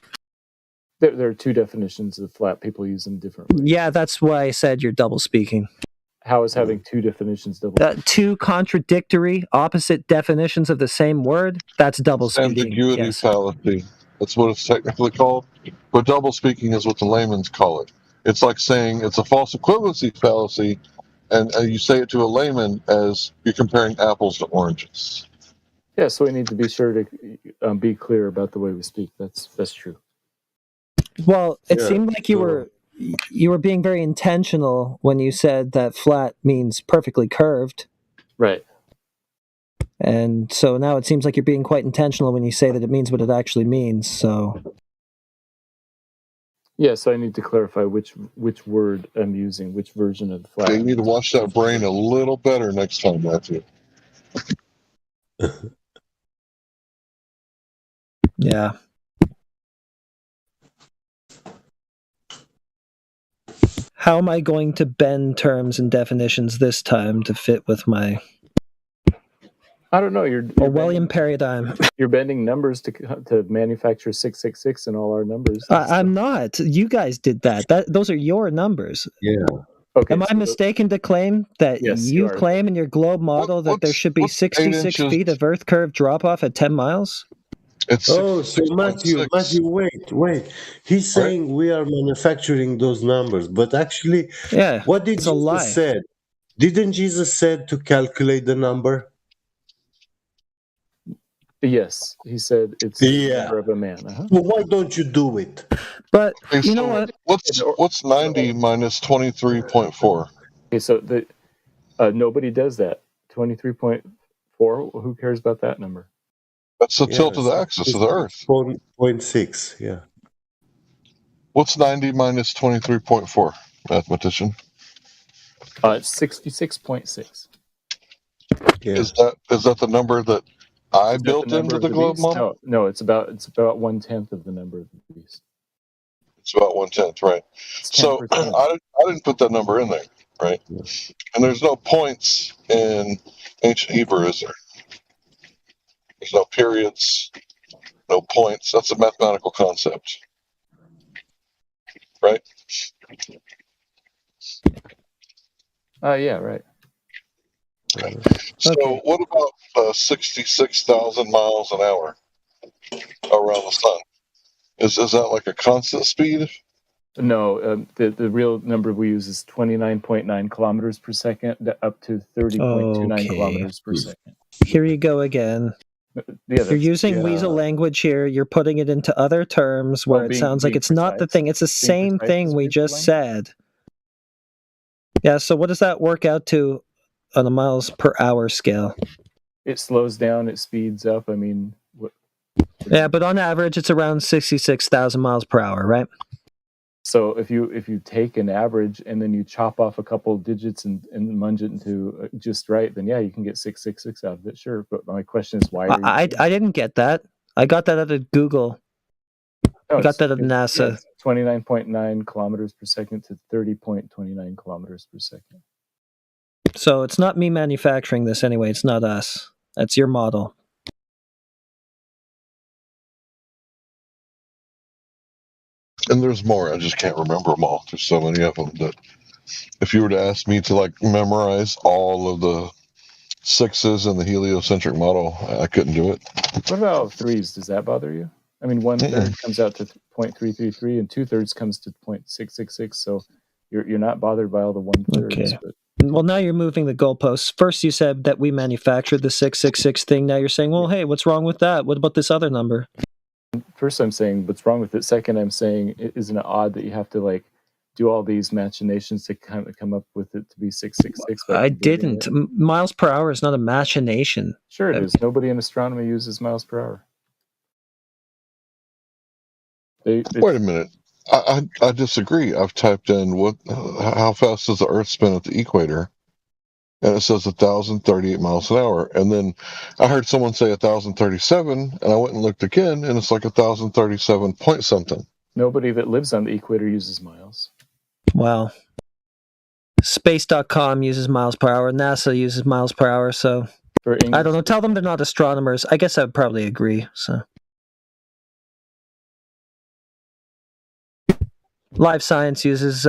[SPEAKER 8] There are two definitions of flat. People use them differently.
[SPEAKER 11] Yeah, that's why I said you're double speaking.
[SPEAKER 8] How is having two definitions double?
[SPEAKER 11] Two contradictory, opposite definitions of the same word, that's double speaking.
[SPEAKER 15] Ambiguity
[SPEAKER 11] Yes.
[SPEAKER 15] fallacy. That's what it's technically called. But double speaking is what the layman's call it. It's like saying it's a false equivalency fallacy, and you say it to a layman as you're comparing apples to oranges.
[SPEAKER 8] Yeah, so we need to be sure to be clear about the way we speak. That's true.
[SPEAKER 11] Well, it
[SPEAKER 7] Yeah,
[SPEAKER 11] seemed like you were being very intentional when you said that flat means perfectly curved.
[SPEAKER 8] Right.
[SPEAKER 11] And so now it seems like you're being quite intentional when you say that it means what it actually means. So
[SPEAKER 8] yeah, so I need to clarify which word I'm using, which version of the flat.
[SPEAKER 15] You need to watch that brain a little better next time, Matthew.
[SPEAKER 11] yeah. How am I going to bend terms and definitions this time to fit with my
[SPEAKER 8] I don't know. You're
[SPEAKER 11] Orwellian paradigm?
[SPEAKER 8] You're bending numbers to manufacture 666 and all our numbers.
[SPEAKER 11] I'm not. You guys did that. Those are your numbers.
[SPEAKER 7] Yeah.
[SPEAKER 8] Okay.
[SPEAKER 11] Am I mistaken to claim that
[SPEAKER 8] Yes,
[SPEAKER 11] you
[SPEAKER 8] you are.
[SPEAKER 11] claim in your globe model that there should be 66 feet of Earth curve drop off at 10 miles?
[SPEAKER 15] It's
[SPEAKER 7] Oh, so Matthew,
[SPEAKER 15] 66.6.
[SPEAKER 7] wait. He's saying we are manufacturing those numbers, but actually,
[SPEAKER 11] Yeah,
[SPEAKER 7] what did
[SPEAKER 11] it's a lie.
[SPEAKER 7] Jesus said? Didn't Jesus said to calculate the number?
[SPEAKER 8] Yes, he said it's the number of a man.
[SPEAKER 7] Well, why don't you do it?
[SPEAKER 11] But
[SPEAKER 15] Hey,
[SPEAKER 11] you know
[SPEAKER 15] so
[SPEAKER 11] what?
[SPEAKER 15] what's 90 minus 23.4?
[SPEAKER 8] Okay, so nobody does that. 23.4. Who cares about that number?
[SPEAKER 15] That's the tilt of the axis of the Earth.
[SPEAKER 7] 0.6, yeah.
[SPEAKER 15] What's 90 minus 23.4, mathematician?
[SPEAKER 8] It's 66.6.
[SPEAKER 7] Yeah.
[SPEAKER 15] Is that the number that I built into the globe model?
[SPEAKER 8] No, it's about 1/10 of the number of the beast.
[SPEAKER 15] It's about 1/10, right? So I didn't put that number in there, right? And there's no points in ancient Hebrew, is there? There's no periods, no points. That's a mathematical concept, right?
[SPEAKER 8] Yeah, right.
[SPEAKER 15] So what about 66,000 miles an hour around the sun? Is that like a constant speed?
[SPEAKER 8] No, the real number we use is 29.9 kilometers per second up to 30.29 kilometers per second.
[SPEAKER 11] Here you go again. You're using weasel language here. You're putting it into other terms where it sounds like it's not the thing. It's the same thing we just said. Yeah, so what does that work out to on a miles per hour scale?
[SPEAKER 8] It slows down, it speeds up. I mean,
[SPEAKER 11] yeah, but on average, it's around 66,000 miles per hour, right?
[SPEAKER 8] So if you take an average and then you chop off a couple digits and munge it into just right, then yeah, you can get 666 out of it, sure. But my question is why?
[SPEAKER 11] I didn't get that. I got that out of Google. I got that at NASA.
[SPEAKER 8] 29.9 kilometers per second to 30.29 kilometers per second.
[SPEAKER 11] So it's not me manufacturing this anyway. It's not us. That's your model.
[SPEAKER 15] And there's more. I just can't remember them all. There's so many of them that if you were to ask me to memorize all of the sixes in the heliocentric model, I couldn't do it.
[SPEAKER 8] What about threes? Does that bother you? I mean, 1/3 comes out to 0.333 and 2/3 comes to 0.666. So you're not bothered by all the 1/3.
[SPEAKER 11] Okay. Well, now you're moving the goalposts. First, you said that we manufactured the 666 thing. Now you're saying, well, hey, what's wrong with that? What about this other number?
[SPEAKER 8] First, I'm saying what's wrong with it. Second, I'm saying isn't it odd that you have to do all these machinations to kind of come up with it to be 666?
[SPEAKER 11] I didn't. Miles per hour is not a machination.
[SPEAKER 8] Sure it is. Nobody in astronomy uses miles per hour.
[SPEAKER 15] Wait a minute. I disagree. I've typed in how fast does the Earth spin at the equator, and it says 1,038 miles an hour. And then I heard someone say 1,037, and I went and looked again, and it's like 1,037 point something.
[SPEAKER 8] Nobody that lives on the equator uses miles.
[SPEAKER 11] Well, space.com uses miles per hour. NASA uses miles per hour. So I don't know. Tell them they're not astronomers. I guess I would probably agree. So Live Science uses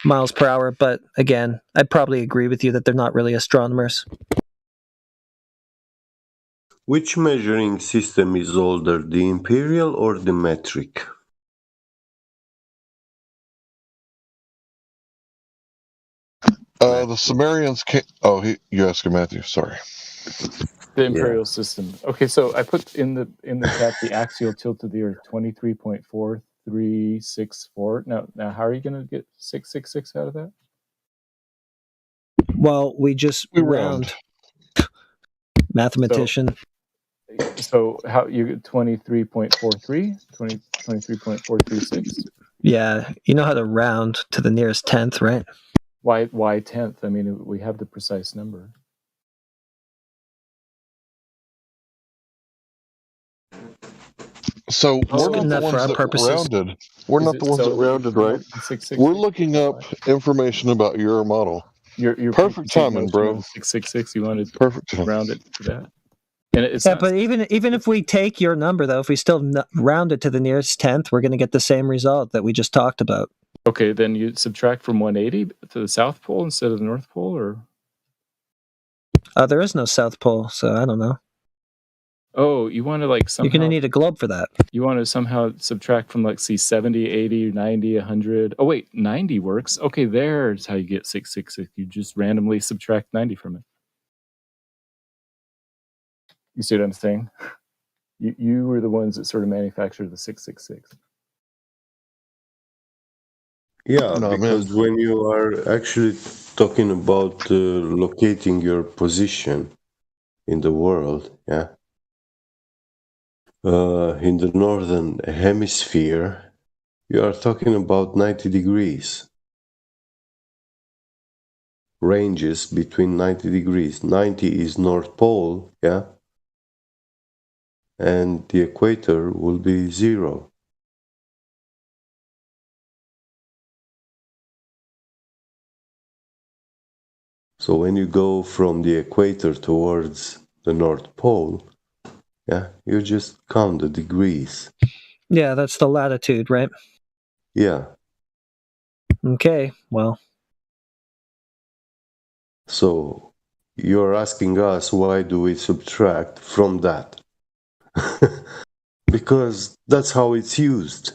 [SPEAKER 11] miles per hour, but again, I'd probably agree with you that they're not really astronomers.
[SPEAKER 7] Which measuring system is older, the imperial or the metric?
[SPEAKER 15] The Sumerians came... Oh, you're asking Matthew. Sorry.
[SPEAKER 8] The imperial system. Okay, so I put in the chat the axial tilt of the Earth 23.4364. Now, how are you going to get 666 out of that?
[SPEAKER 11] Well, we round. Mathematician.
[SPEAKER 8] So how you get 23.43, 23.436?
[SPEAKER 11] Yeah, you know how to round to the nearest tenth, right?
[SPEAKER 8] Why tenth? I mean, we have the precise number.
[SPEAKER 15] So we're not the ones that rounded. We're not the ones that rounded, right? We're looking up information about your model.
[SPEAKER 8] Your
[SPEAKER 15] perfect timing, bro.
[SPEAKER 8] 666. You wanted
[SPEAKER 15] perfect to
[SPEAKER 8] round it to that. And it's
[SPEAKER 11] yeah, but even if we take your number, though, if we still round it to the nearest tenth, we're going to get the same result that we just talked about.
[SPEAKER 8] Okay, then you subtract from 180 to the South Pole instead of the North Pole, or?
[SPEAKER 11] There is no South Pole, so I don't know.
[SPEAKER 8] Oh, you want to like somehow...
[SPEAKER 11] You're going to need a globe for that.
[SPEAKER 8] You want to somehow subtract from, like, see, 70, 80, 90, 100. Oh, wait, 90 works. Okay, there's how you get 666. You just randomly subtract 90 from it. You see what I'm saying? You were the ones that sort of manufactured the 666.
[SPEAKER 7] Yeah, because when you are actually talking about locating your position in the world, yeah, in the northern hemisphere, you are talking about 90 degrees. Ranges between 90 degrees. 90 is North Pole, yeah, and the equator will be 0. So when you go from the equator towards the North Pole, yeah, you just count the degrees.
[SPEAKER 11] Yeah, that's the latitude, right?
[SPEAKER 7] Yeah.
[SPEAKER 11] Okay, well.
[SPEAKER 7] So you're asking us why do we subtract from that? Because that's how it's used.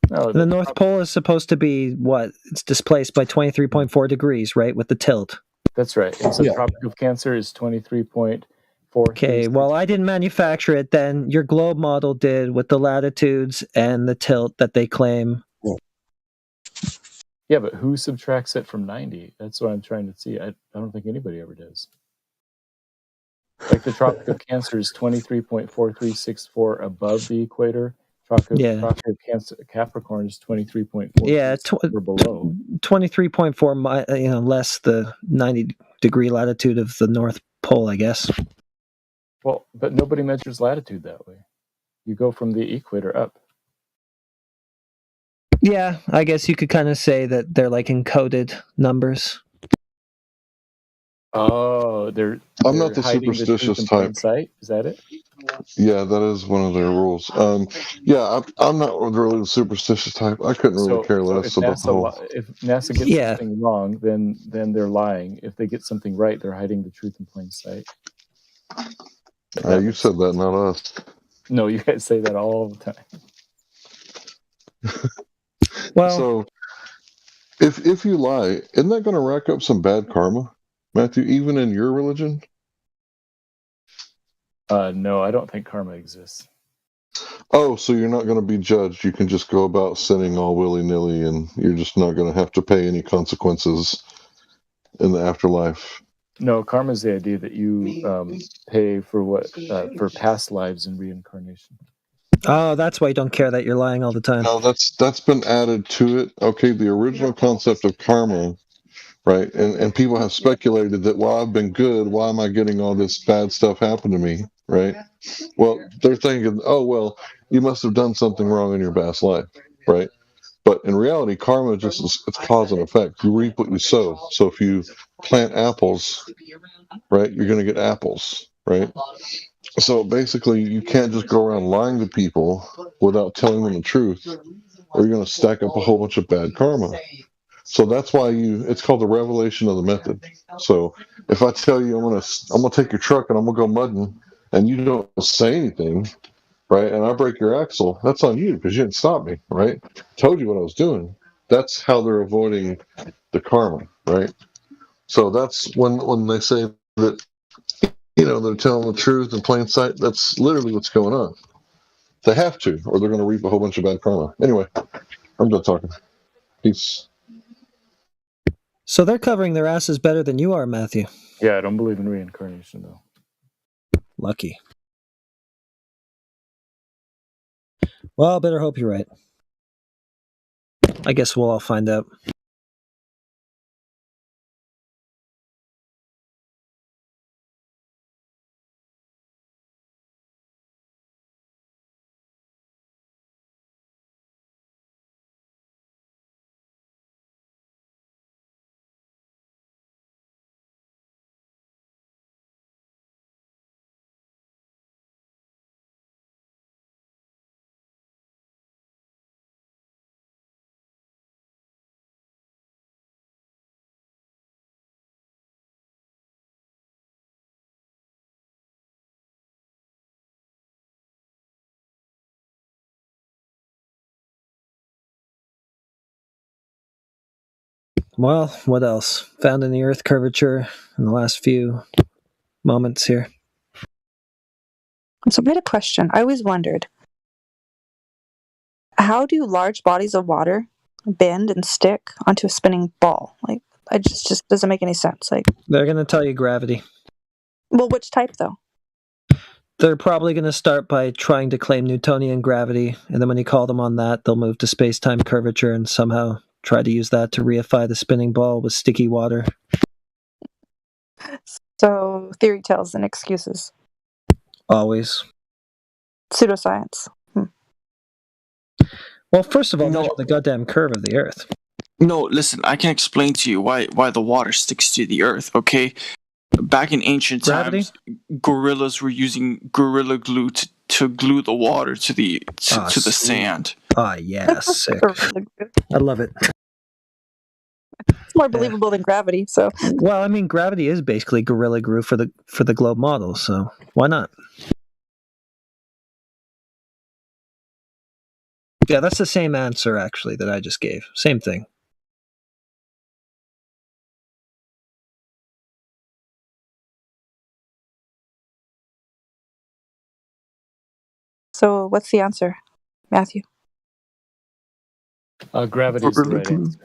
[SPEAKER 11] No, the North Pole is supposed to be what? It's displaced by 23.4 degrees, right, with the tilt.
[SPEAKER 8] That's right. And so Tropic of Cancer is 23.4.
[SPEAKER 11] Okay, well, I didn't manufacture it then. Your globe model did with the latitudes and the tilt that they claim.
[SPEAKER 8] Yeah, but who subtracts it from 90? That's what I'm trying to see. I don't think anybody ever does. Like the Tropic of Cancer is 23.4364 above the equator. Tropic of Cancer, Capricorn is 23.4.
[SPEAKER 11] Yeah,
[SPEAKER 8] below
[SPEAKER 11] 23.4, less the 90-degree latitude of the North Pole, I guess.
[SPEAKER 8] Well, but nobody measures latitude that way. You go from the equator up.
[SPEAKER 11] Yeah, I guess you could kind of say that they're like encoded numbers.
[SPEAKER 8] Oh,
[SPEAKER 15] I'm not the superstitious type.
[SPEAKER 8] Sight? Is that it?
[SPEAKER 15] Yeah, that is one of their rules. Yeah, I'm not really the superstitious type. I couldn't really care less about the whole.
[SPEAKER 8] If NASA gets something wrong, then they're lying. If they get something right, they're hiding the truth in plain sight.
[SPEAKER 15] You said that, not us.
[SPEAKER 8] No, you guys say that all the time.
[SPEAKER 11] Well,
[SPEAKER 15] so if you lie, isn't that going to rack up some bad karma, Matthew? Even in your religion?
[SPEAKER 8] No, I don't think karma exists.
[SPEAKER 15] Oh, so you're not going to be judged. You can just go about sinning all willy-nilly, and you're just not going to have to pay any consequences in the afterlife.
[SPEAKER 8] No, karma is the idea that you pay for for past lives and reincarnation.
[SPEAKER 11] Oh, that's why you don't care that you're lying all the time.
[SPEAKER 15] No, that's been added to it. Okay, the original concept of karma right? And people have speculated that, well, I've been good. Why am I getting all this bad stuff happen to me, right? Well, they're thinking, oh, well, you must have done something wrong in your past life, right? But in reality, karma just is it's cause and effect. You reap what you sow. So if you plant apples, right, you're going to get apples, right? So basically, you can't just go around lying to people without telling them the truth, or you're going to stack up a whole bunch of bad karma. So that's why it's called the revelation of the method. So if I tell you I'm gonna take your truck and I'm gonna go mudding, and you don't say anything, right, and I break your axle, that's on you because you didn't stop me, right? Told you what I was doing. That's how they're avoiding the karma, right? So that's when they say that, they're telling the truth in plain sight. That's literally what's going on. They have to, or they're going to reap a whole bunch of bad karma. Anyway, I'm done talking. Peace.
[SPEAKER 11] So they're covering their asses better than you are, Matthew.
[SPEAKER 8] Yeah, I don't believe in reincarnation, though.
[SPEAKER 11] Lucky. Well, I better hope you're right. I guess we'll all find out. Well, what else? Found in the Earth curvature in the last few moments here.
[SPEAKER 16] So I had a question. I always wondered, how do large bodies of water bend and stick onto a spinning ball? Like, it just doesn't make any sense. Like,
[SPEAKER 11] they're going to tell you gravity.
[SPEAKER 16] Well, which type, though?
[SPEAKER 11] They're probably going to start by trying to claim Newtonian gravity, and then when you call them on that, they'll move to space-time curvature and somehow try to use that to reify the spinning ball with sticky water.
[SPEAKER 16] So, theory tells and excuses.
[SPEAKER 11] Always.
[SPEAKER 16] Pseudoscience.
[SPEAKER 11] Well, first of all, measure the goddamn curve of the Earth.
[SPEAKER 22] No, listen, I can explain to you why the water sticks to the Earth, okay? Back in ancient times, gorillas were using gorilla glue to glue the water to the sand.
[SPEAKER 11] Yeah, sick. I love it.
[SPEAKER 16] It's more believable than gravity, so.
[SPEAKER 11] Well, I mean, gravity is basically gorilla glue for the globe model, so why not? Yeah, that's the same answer, actually, that I just gave. Same thing.
[SPEAKER 16] So, what's the answer, Matthew?
[SPEAKER 8] Gravity is the right answer.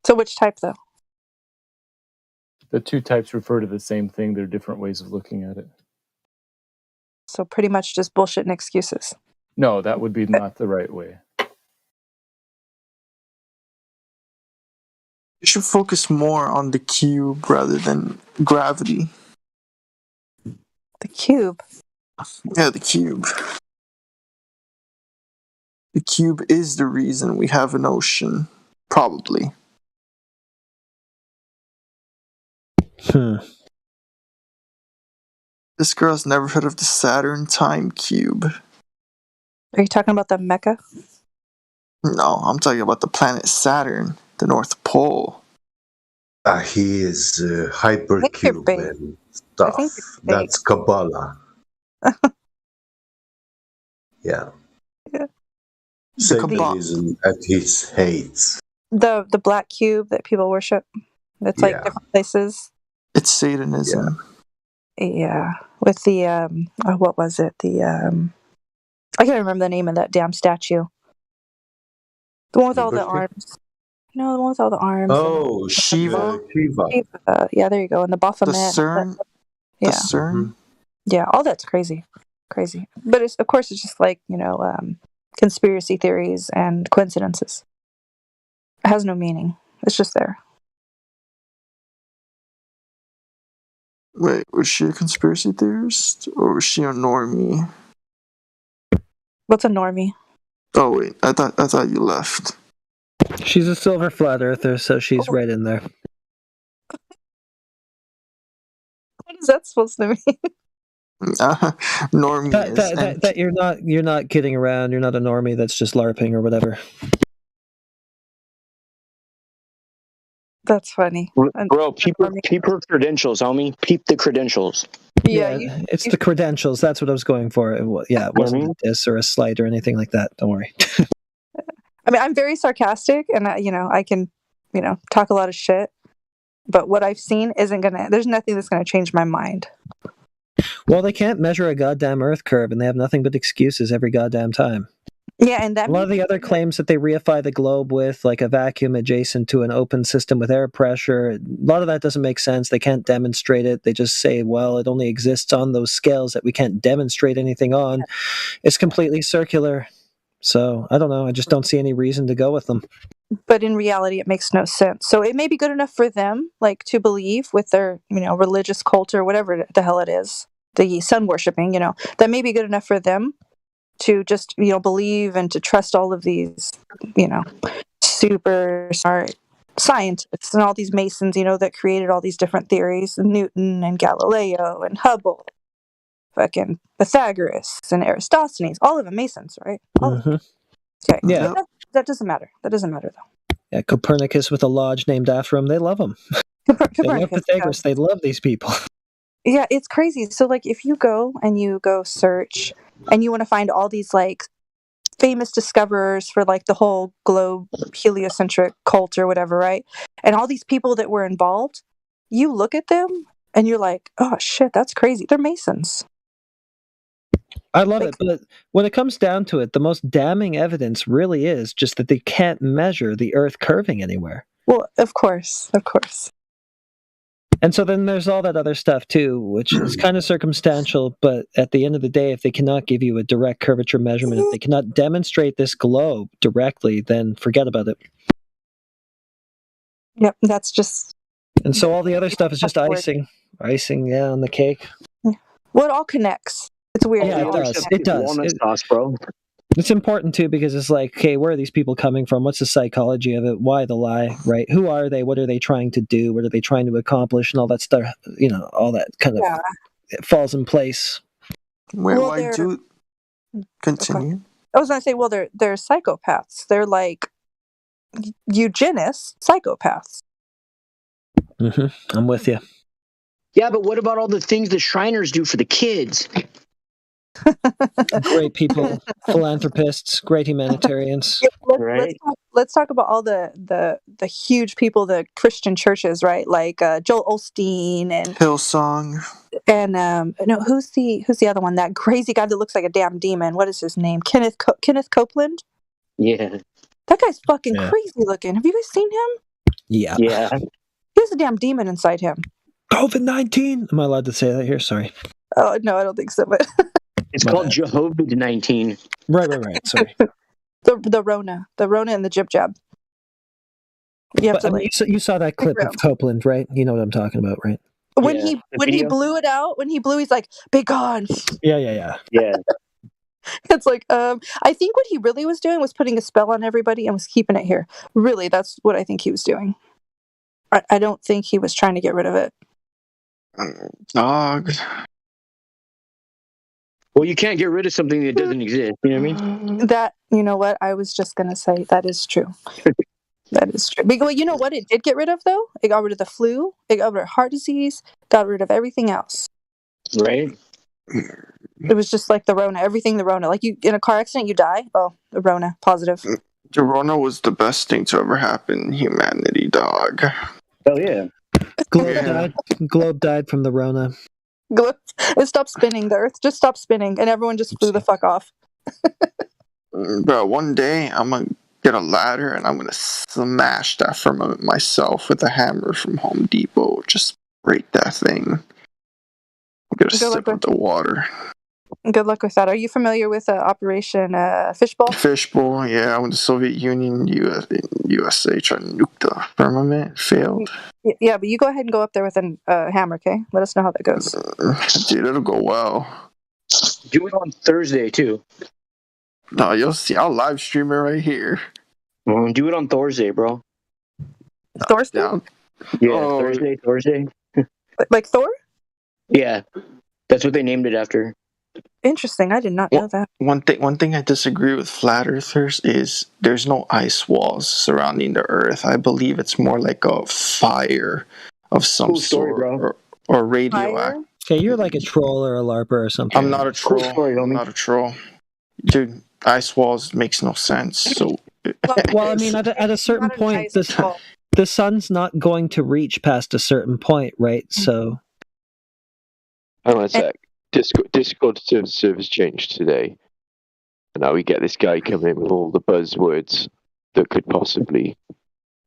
[SPEAKER 16] So, which type, though?
[SPEAKER 8] The two types refer to the same thing. They're different ways of looking at it.
[SPEAKER 16] So, pretty much just bullshit and excuses.
[SPEAKER 8] No, that would be not the right way.
[SPEAKER 22] You should focus more on the cube rather than gravity.
[SPEAKER 16] The cube?
[SPEAKER 22] Yeah, the cube. The cube is the reason we have an ocean. Probably. This girl's never heard of the Saturn time cube.
[SPEAKER 16] Are you talking about the Mecca?
[SPEAKER 22] No, I'm talking about the planet Saturn, the North Pole.
[SPEAKER 7] He is hypercube and stuff. That's Kabbalah. Yeah. Satanism at his hates.
[SPEAKER 16] The black cube that people worship. That's like different places.
[SPEAKER 22] It's Satanism.
[SPEAKER 16] Yeah. With the what was it? The I can't remember the name of that damn statue. The one with all the arms. No, the one with all the arms.
[SPEAKER 22] Oh, Shiva.
[SPEAKER 16] Yeah, there you go. And the Baphomet.
[SPEAKER 22] The CERN.
[SPEAKER 16] Yeah.
[SPEAKER 22] The CERN.
[SPEAKER 16] Yeah, all that's crazy. But of course it's just like, conspiracy theories and coincidences. It has no meaning. It's just there.
[SPEAKER 22] Wait, was she a conspiracy theorist or was she a normie?
[SPEAKER 16] What's a normie?
[SPEAKER 22] Oh wait, I thought you left.
[SPEAKER 11] She's a silver flat earther, so she's right in there.
[SPEAKER 16] What is that supposed to mean?
[SPEAKER 22] Normie
[SPEAKER 11] That you're not kidding around. You're not a normie that's just LARPing or whatever.
[SPEAKER 16] That's funny.
[SPEAKER 4] Bro, peep her credentials, homie. Peep the credentials.
[SPEAKER 16] Yeah,
[SPEAKER 11] it's the credentials. That's what I was going for. It wasn't a diss or a slight or anything like that. Don't worry.
[SPEAKER 16] I mean, I'm very sarcastic, and I can, talk a lot of shit. But what I've seen there's nothing that's gonna change my mind.
[SPEAKER 11] Well, they can't measure a goddamn Earth curve, and they have nothing but excuses every goddamn time.
[SPEAKER 16] Yeah, and that
[SPEAKER 11] a lot of the other claims that they reify the globe with, like a vacuum adjacent to an open system with air pressure, a lot of that doesn't make sense. They can't demonstrate it. They just say, well, it only exists on those scales that we can't demonstrate anything on. It's completely circular. So, I don't know. I just don't see any reason to go with them.
[SPEAKER 16] But in reality, it makes no sense. So it may be good enough for them, like, to believe with their, religious cult or whatever the hell it is, the sun worshipping, that may be good enough for them to just, believe and to trust all of these, super smart scientists and all these Masons, that created all these different theories, Newton and Galileo and Hubble, fucking Pythagoras and Aristophanes, all of them Masons, right? All of them. Okay.
[SPEAKER 11] Yeah.
[SPEAKER 16] That doesn't matter. That doesn't matter, though.
[SPEAKER 11] Yeah, Copernicus with a lodge named after him. They love him. They love Pythagoras. They love these people.
[SPEAKER 16] Yeah, it's crazy. So, like, if you go search and you want to find all these, like, famous discoverers for, like, the whole globe heliocentric cult or whatever, right? And all these people that were involved, you look at them and you're like, oh, shit, that's crazy. They're Masons.
[SPEAKER 11] I love it, but when it comes down to it, the most damning evidence really is just that they can't measure the Earth curving anywhere.
[SPEAKER 16] Well, of course.
[SPEAKER 11] And so then there's all that other stuff too, which is kind of circumstantial, but at the end of the day, if they cannot give you a direct curvature measurement, if they cannot demonstrate this globe directly, then forget about it.
[SPEAKER 16] Yep, that's just...
[SPEAKER 11] And so all the other stuff is just icing, on the cake.
[SPEAKER 16] Well, it all connects. It's weird.
[SPEAKER 11] Yeah, it does.
[SPEAKER 4] Walnut sauce, bro.
[SPEAKER 11] It's important too because it's like, okay, where are these people coming from? What's the psychology of it? Why the lie, right? Who are they? What are they trying to do? What are they trying to accomplish? And all that stuff, all that kind of it falls in place.
[SPEAKER 22] Why do continue?
[SPEAKER 16] Okay. I was going to say, well, they're psychopaths. They're like eugenists, psychopaths.
[SPEAKER 11] I'm with you.
[SPEAKER 4] Yeah, but what about all the things the Shriners do for the kids?
[SPEAKER 11] Great people, philanthropists, great humanitarians.
[SPEAKER 4] Right.
[SPEAKER 16] Let's talk about all the huge people, the Christian churches, right? Like Joel Osteen and
[SPEAKER 22] Hillsong.
[SPEAKER 16] And no, who's the other one? That crazy guy that looks like a damn demon. What is his name? Kenneth Copeland.
[SPEAKER 4] Yeah.
[SPEAKER 16] That guy's fucking crazy looking. Have you guys seen him?
[SPEAKER 11] Yeah.
[SPEAKER 16] He has a damn demon inside him.
[SPEAKER 11] COVID-19. Am I allowed to say that here? Sorry.
[SPEAKER 16] Oh no, I don't think so. But
[SPEAKER 4] it's called Jehovah-19.
[SPEAKER 11] Right. Sorry.
[SPEAKER 16] the Rona and the jib jab. You have to
[SPEAKER 11] you saw that clip of Copeland, right? You know what I'm talking about, right?
[SPEAKER 16] When he blew it out, he's like, "Be gone."
[SPEAKER 11] Yeah.
[SPEAKER 16] It's like, I think what he really was doing was putting a spell on everybody and was keeping it here. Really, that's what I think he was doing. I don't think he was trying to get rid of it.
[SPEAKER 22] Dog.
[SPEAKER 4] Well, you can't get rid of something that doesn't exist. You know what I mean?
[SPEAKER 16] That, you know what? I was just going to say that is true. That is true. Well, you know what it did get rid of, though? It got rid of the flu. It got rid of heart disease. Got rid of everything else.
[SPEAKER 4] Right.
[SPEAKER 16] It was just like the Rona. Everything the Rona. Like, you in a car accident, you die. Oh, the Rona. Positive.
[SPEAKER 22] The Rona was the best thing to ever happen in humanity, dog.
[SPEAKER 4] Oh, yeah.
[SPEAKER 11] Globe died from the Rona.
[SPEAKER 16] It stopped spinning. The Earth just stopped spinning, and everyone just flew the fuck off.
[SPEAKER 22] Bro, one day I'm gonna get a ladder and I'm gonna smash that firmament myself with a hammer from Home Depot. Just break that thing. I'm gonna sip with the water.
[SPEAKER 16] Good luck with that. Are you familiar with Operation Fishbowl?
[SPEAKER 22] Fishbowl, yeah, when the Soviet Union, USA tried to nuke the firmament, failed.
[SPEAKER 16] Yeah, but you go ahead and go up there with a hammer, okay? Let us know how that goes.
[SPEAKER 22] Dude, it'll go well.
[SPEAKER 4] Do it on Thursday too.
[SPEAKER 22] No, you'll see. I'll live stream it right here.
[SPEAKER 4] Do it on Thursday, bro.
[SPEAKER 16] Thursday?
[SPEAKER 4] Yeah, Thursday.
[SPEAKER 16] Like Thor?
[SPEAKER 4] Yeah, that's what they named it after.
[SPEAKER 16] Interesting. I did not know that.
[SPEAKER 22] One thing I disagree with flat earthers is there's no ice walls surrounding the Earth. I believe it's more like a fire of some sort, or radioactive.
[SPEAKER 11] Okay, you're like a troll or a larper or something.
[SPEAKER 22] I'm not a troll. I'm not a troll, dude. Ice walls makes no sense. So,
[SPEAKER 11] Well, I mean, at a certain point, the sun's not going to reach past a certain point, right? So,
[SPEAKER 12] Hang on a sec. Discord servers changed today. And now we get this guy coming in with all the buzzwords that could possibly,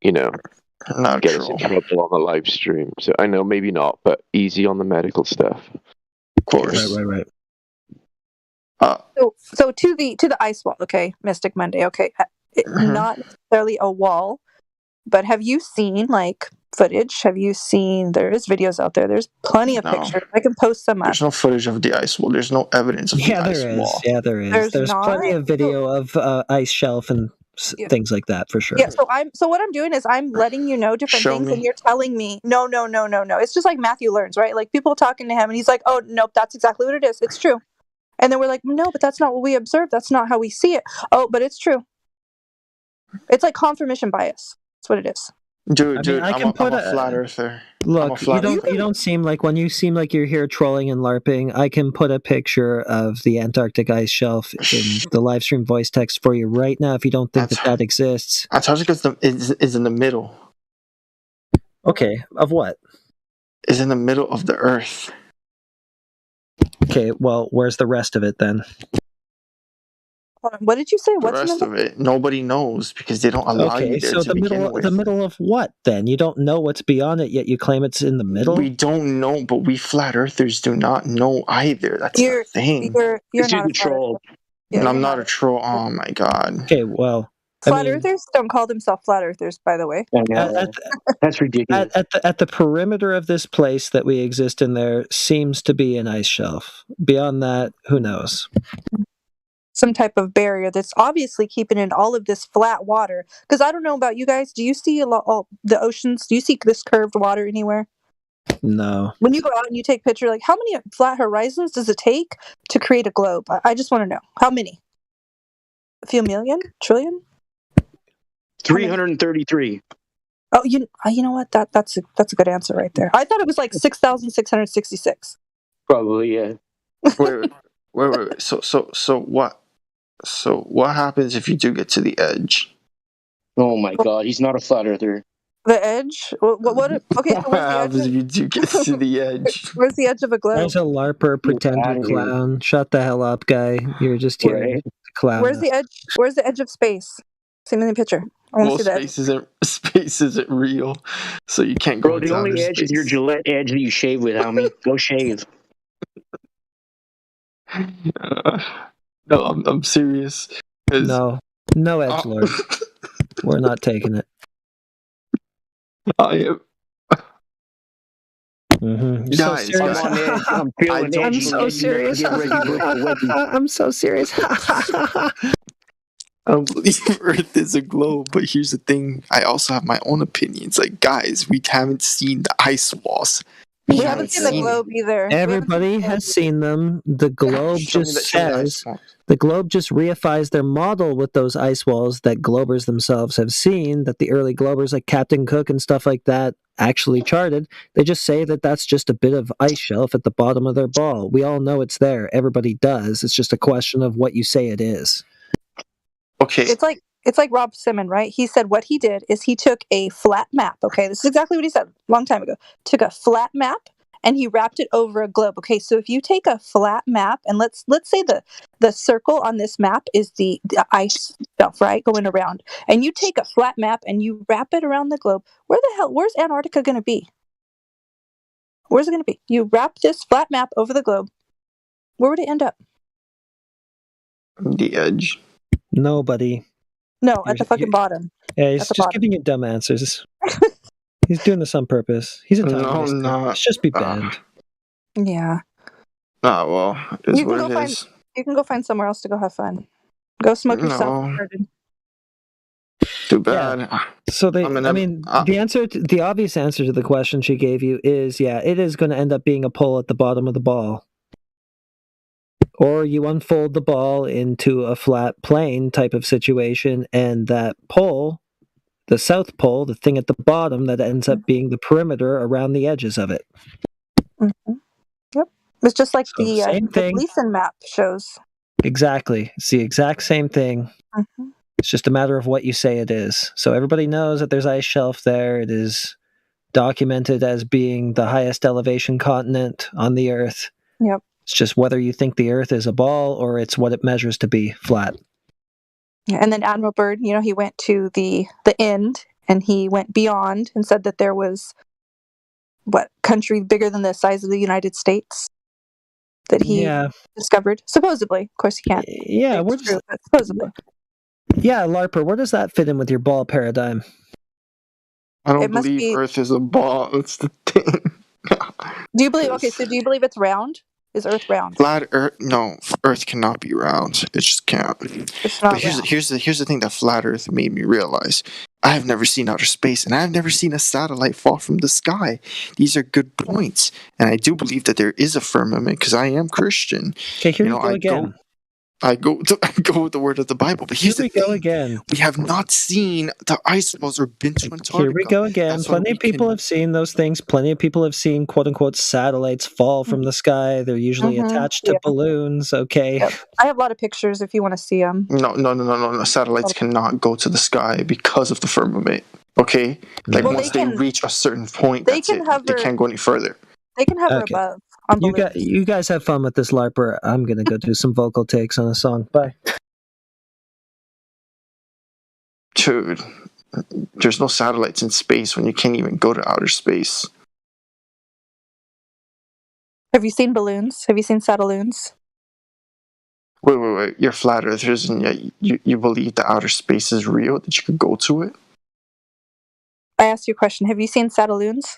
[SPEAKER 12] get us in trouble on the live stream. So I know maybe not, but easy on the medical stuff.
[SPEAKER 22] Of course.
[SPEAKER 11] Right.
[SPEAKER 16] So to the ice wall, okay, Mystic Monday, okay, not necessarily a wall, but have you seen like footage? Have you seen? There is videos out there. There's plenty of pictures. I can post some up.
[SPEAKER 22] There's no footage of the ice wall. There's no evidence of the ice wall.
[SPEAKER 11] Yeah, there is. There's plenty of video of ice shelf and things like that for sure.
[SPEAKER 16] Yeah, so what I'm doing is I'm letting you know different
[SPEAKER 11] Show
[SPEAKER 16] things,
[SPEAKER 11] me.
[SPEAKER 16] and you're telling me no. It's just like Matthew learns, right? Like people talking to him, and he's like, "Oh, nope, that's exactly what it is. It's true." And then we're like, "No, but that's not what we observed. That's not how we see it." Oh, but it's true. It's like confirmation bias. That's what it is.
[SPEAKER 22] Dude,
[SPEAKER 11] I
[SPEAKER 22] I'm
[SPEAKER 11] can
[SPEAKER 22] a
[SPEAKER 11] put
[SPEAKER 22] flat earther.
[SPEAKER 11] Look, you don't seem like when you seem like you're here trolling and larping. I can put a picture of the Antarctic ice shelf in the live stream voice text for you right now if you don't think that exists.
[SPEAKER 22] Antarctica is in the middle.
[SPEAKER 11] Okay, of what?
[SPEAKER 22] Is in the middle of the Earth.
[SPEAKER 11] Okay, well, where's the rest of it then?
[SPEAKER 16] Hold on, what did you say?
[SPEAKER 22] The rest of it, nobody knows because they don't allow you
[SPEAKER 11] Okay,
[SPEAKER 22] there
[SPEAKER 11] so
[SPEAKER 22] to begin with.
[SPEAKER 11] the middle of what then? You don't know what's beyond it yet. You claim it's in the middle.
[SPEAKER 22] We don't know, but we flat earthers do not know either. That's the thing.
[SPEAKER 16] You're not a troll.
[SPEAKER 22] And I'm not a troll. Oh my god.
[SPEAKER 11] Okay, well,
[SPEAKER 16] Flat earthers don't call themselves flat earthers, by the way.
[SPEAKER 4] That's ridiculous.
[SPEAKER 11] At the perimeter of this place that we exist in, there seems to be an ice shelf. Beyond that, who knows?
[SPEAKER 16] Some type of barrier that's obviously keeping in all of this flat water. Because I don't know about you guys. Do you see the oceans? Do you see this curved water anywhere?
[SPEAKER 11] No.
[SPEAKER 16] When you go out and you take pictures, like how many flat horizons does it take to create a globe? I just want to know how many. A few million, trillion.
[SPEAKER 4] 333.
[SPEAKER 16] Oh, you know what? That's a good answer right there. I thought it was like 6,666.
[SPEAKER 4] Probably, yeah.
[SPEAKER 22] Wait. So what? So what happens if you do get to the edge?
[SPEAKER 4] Oh my god, he's not a flat earther.
[SPEAKER 16] The edge? What okay, so
[SPEAKER 22] What happens if you do get to the edge?
[SPEAKER 16] Where's the edge of a globe?
[SPEAKER 11] There's a larper, pretender clown. Shut the hell up, guy. You're just here to clown.
[SPEAKER 16] Where's the edge? Where's the edge of space? See me in the picture. I want to see that.
[SPEAKER 22] Space isn't real, so you can't go.
[SPEAKER 4] Bro, the only edge is your Gillette edge that you shave with, homie. Go shave.
[SPEAKER 22] No, I'm serious.
[SPEAKER 11] No edge lord. We're not taking it.
[SPEAKER 22] I am.
[SPEAKER 11] Mm-hmm.
[SPEAKER 22] Guys,
[SPEAKER 16] I'm feeling
[SPEAKER 11] I'm so serious. I'm so serious.
[SPEAKER 22] I don't believe Earth is a globe, but here's the thing. I also have my own opinions. Like, guys, we haven't seen the ice walls.
[SPEAKER 16] We haven't seen the globe either.
[SPEAKER 11] Everybody has seen them. The globe just the globe just reifies their model with those ice walls that globers themselves have seen, that the early globers like Captain Cook and stuff like that actually charted. They just say that that's just a bit of ice shelf at the bottom of their ball. We all know it's there. Everybody does. It's just a question of what you say it is.
[SPEAKER 22] Okay.
[SPEAKER 16] It's like Rob Simon, right? He said what he did is he took a flat map. Okay, this is exactly what he said a long time ago. Took a flat map and he wrapped it over a globe. Okay, so if you take a flat map and let's say the circle on this map is the ice shelf, right, going around, and you take a flat map and you wrap it around the globe, where's Antarctica going to be? Where's it going to be? You wrap this flat map over the globe. Where would it end up?
[SPEAKER 22] The edge.
[SPEAKER 11] Nobody.
[SPEAKER 16] No, at the fucking bottom.
[SPEAKER 11] Yeah, he's
[SPEAKER 16] At the
[SPEAKER 11] just
[SPEAKER 16] bottom.
[SPEAKER 11] giving you dumb answers. He's doing this on purpose. He's a time
[SPEAKER 22] No,
[SPEAKER 11] waster.
[SPEAKER 22] not.
[SPEAKER 11] Let's just be banned.
[SPEAKER 16] Yeah.
[SPEAKER 22] Well, it is
[SPEAKER 16] You can
[SPEAKER 22] what
[SPEAKER 16] go
[SPEAKER 22] it
[SPEAKER 16] find.
[SPEAKER 22] is.
[SPEAKER 16] You can go find somewhere else to go have fun. Go smoke yourself.
[SPEAKER 22] No.
[SPEAKER 16] Started.
[SPEAKER 22] Too bad.
[SPEAKER 11] So
[SPEAKER 22] I mean,
[SPEAKER 11] the obvious answer to the question she gave you is, yeah, it is going to end up being a pull at the bottom of the ball. Or you unfold the ball into a flat plane type of situation, and that pole, the south pole, the thing at the bottom, that ends up being the perimeter around the edges of it.
[SPEAKER 16] Mm-hmm. Yep. It's just like
[SPEAKER 11] So,
[SPEAKER 16] the
[SPEAKER 11] same thing.
[SPEAKER 16] Gleason map shows.
[SPEAKER 11] Exactly. It's the exact same thing.
[SPEAKER 16] Mm-hmm.
[SPEAKER 11] It's just a matter of what you say it is. So everybody knows that there's ice shelf there. It is documented as being the highest elevation continent on the Earth.
[SPEAKER 16] Yep.
[SPEAKER 11] It's just whether you think the Earth is a ball or it's what it measures to be, flat.
[SPEAKER 16] Yeah, and then Admiral Byrd, he went to the end and he went beyond and said that there was country bigger than the size of the United States that he discovered. Supposedly, of course, he can't.
[SPEAKER 11] Yeah,
[SPEAKER 16] supposedly.
[SPEAKER 11] Yeah, LARPer, where does that fit in with your ball paradigm?
[SPEAKER 22] I don't
[SPEAKER 16] It must
[SPEAKER 22] believe
[SPEAKER 16] be-
[SPEAKER 22] Earth is a ball. That's the thing.
[SPEAKER 16] Do you believe? Okay, so do you believe it's round? Is Earth round?
[SPEAKER 22] Flat Earth? No, Earth cannot be round. It just can't.
[SPEAKER 16] It's not
[SPEAKER 22] But
[SPEAKER 16] round.
[SPEAKER 22] here's the thing that Flat Earth made me realize. I have never seen outer space, and I've never seen a satellite fall from the sky. These are good points, and I do believe that there is a firmament because I am Christian.
[SPEAKER 11] Okay, here we go again.
[SPEAKER 22] I go with the word of the Bible, but here's the thing:
[SPEAKER 11] again.
[SPEAKER 22] we have not seen the ice walls or been to Antarctica.
[SPEAKER 11] Here we go again.
[SPEAKER 22] That's why
[SPEAKER 11] Plenty of people have seen those things. Plenty of people have seen "quote unquote" satellites fall from the sky. They're usually attached to balloons. Okay.
[SPEAKER 16] Yep. I have a lot of pictures if you want to see them.
[SPEAKER 22] No. Satellites cannot go to the sky because of the firmament. Okay, like
[SPEAKER 16] Well,
[SPEAKER 22] once
[SPEAKER 16] they
[SPEAKER 22] they
[SPEAKER 16] can-
[SPEAKER 22] reach a certain point,
[SPEAKER 16] they
[SPEAKER 22] that's
[SPEAKER 16] can
[SPEAKER 22] it.
[SPEAKER 16] hover-
[SPEAKER 22] They can't go any further.
[SPEAKER 16] They can hover
[SPEAKER 11] Okay.
[SPEAKER 16] above on balloons.
[SPEAKER 11] You guys have fun with this LARPer. I'm gonna go do some vocal takes on a song. Bye.
[SPEAKER 22] Dude, there's no satellites in space when you can't even go to outer space.
[SPEAKER 16] Have you seen balloons? Have you seen satelloons?
[SPEAKER 22] Wait. You're flat earthers, and yet you believe that outer space is real, that you could go to it?
[SPEAKER 16] I asked you a question. Have you seen satelloons?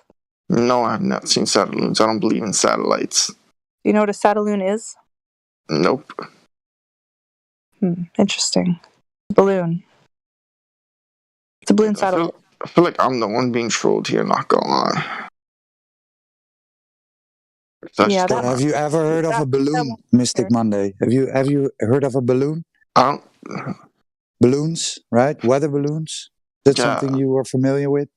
[SPEAKER 22] No, I have not seen satelloons. I don't believe in satellites.
[SPEAKER 16] Do you know what a satelloon is?
[SPEAKER 22] Nope.
[SPEAKER 16] Interesting. Balloon. It's a balloon satellite.
[SPEAKER 22] I feel like I'm the one being trolled here, not gonna lie.
[SPEAKER 16] Yeah,
[SPEAKER 13] So have you ever heard of a balloon, Mystic Monday? Have you heard of a balloon? Balloons, right? Weather balloons. Is that something you are familiar with?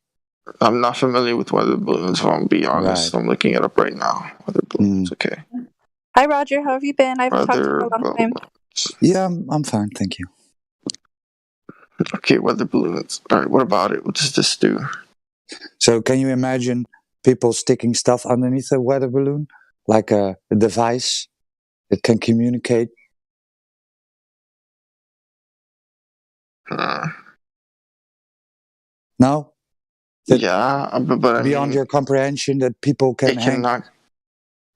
[SPEAKER 22] I'm not familiar with weather balloons, if I'm gonna be honest.
[SPEAKER 13] Right.
[SPEAKER 22] I'm looking it up right now. Weather balloons, okay.
[SPEAKER 16] Hi, Roger. How have you been? I haven't talked to you in a long time.
[SPEAKER 13] Yeah, I'm fine, thank you.
[SPEAKER 22] Okay, weather balloons. All right, what about it? What does this do?
[SPEAKER 13] So can you imagine people sticking stuff underneath a weather balloon? Like a device that can communicate? No?
[SPEAKER 22] Yeah, but I
[SPEAKER 13] beyond
[SPEAKER 22] mean,
[SPEAKER 13] your comprehension that people can
[SPEAKER 22] it
[SPEAKER 13] hang
[SPEAKER 22] cannot.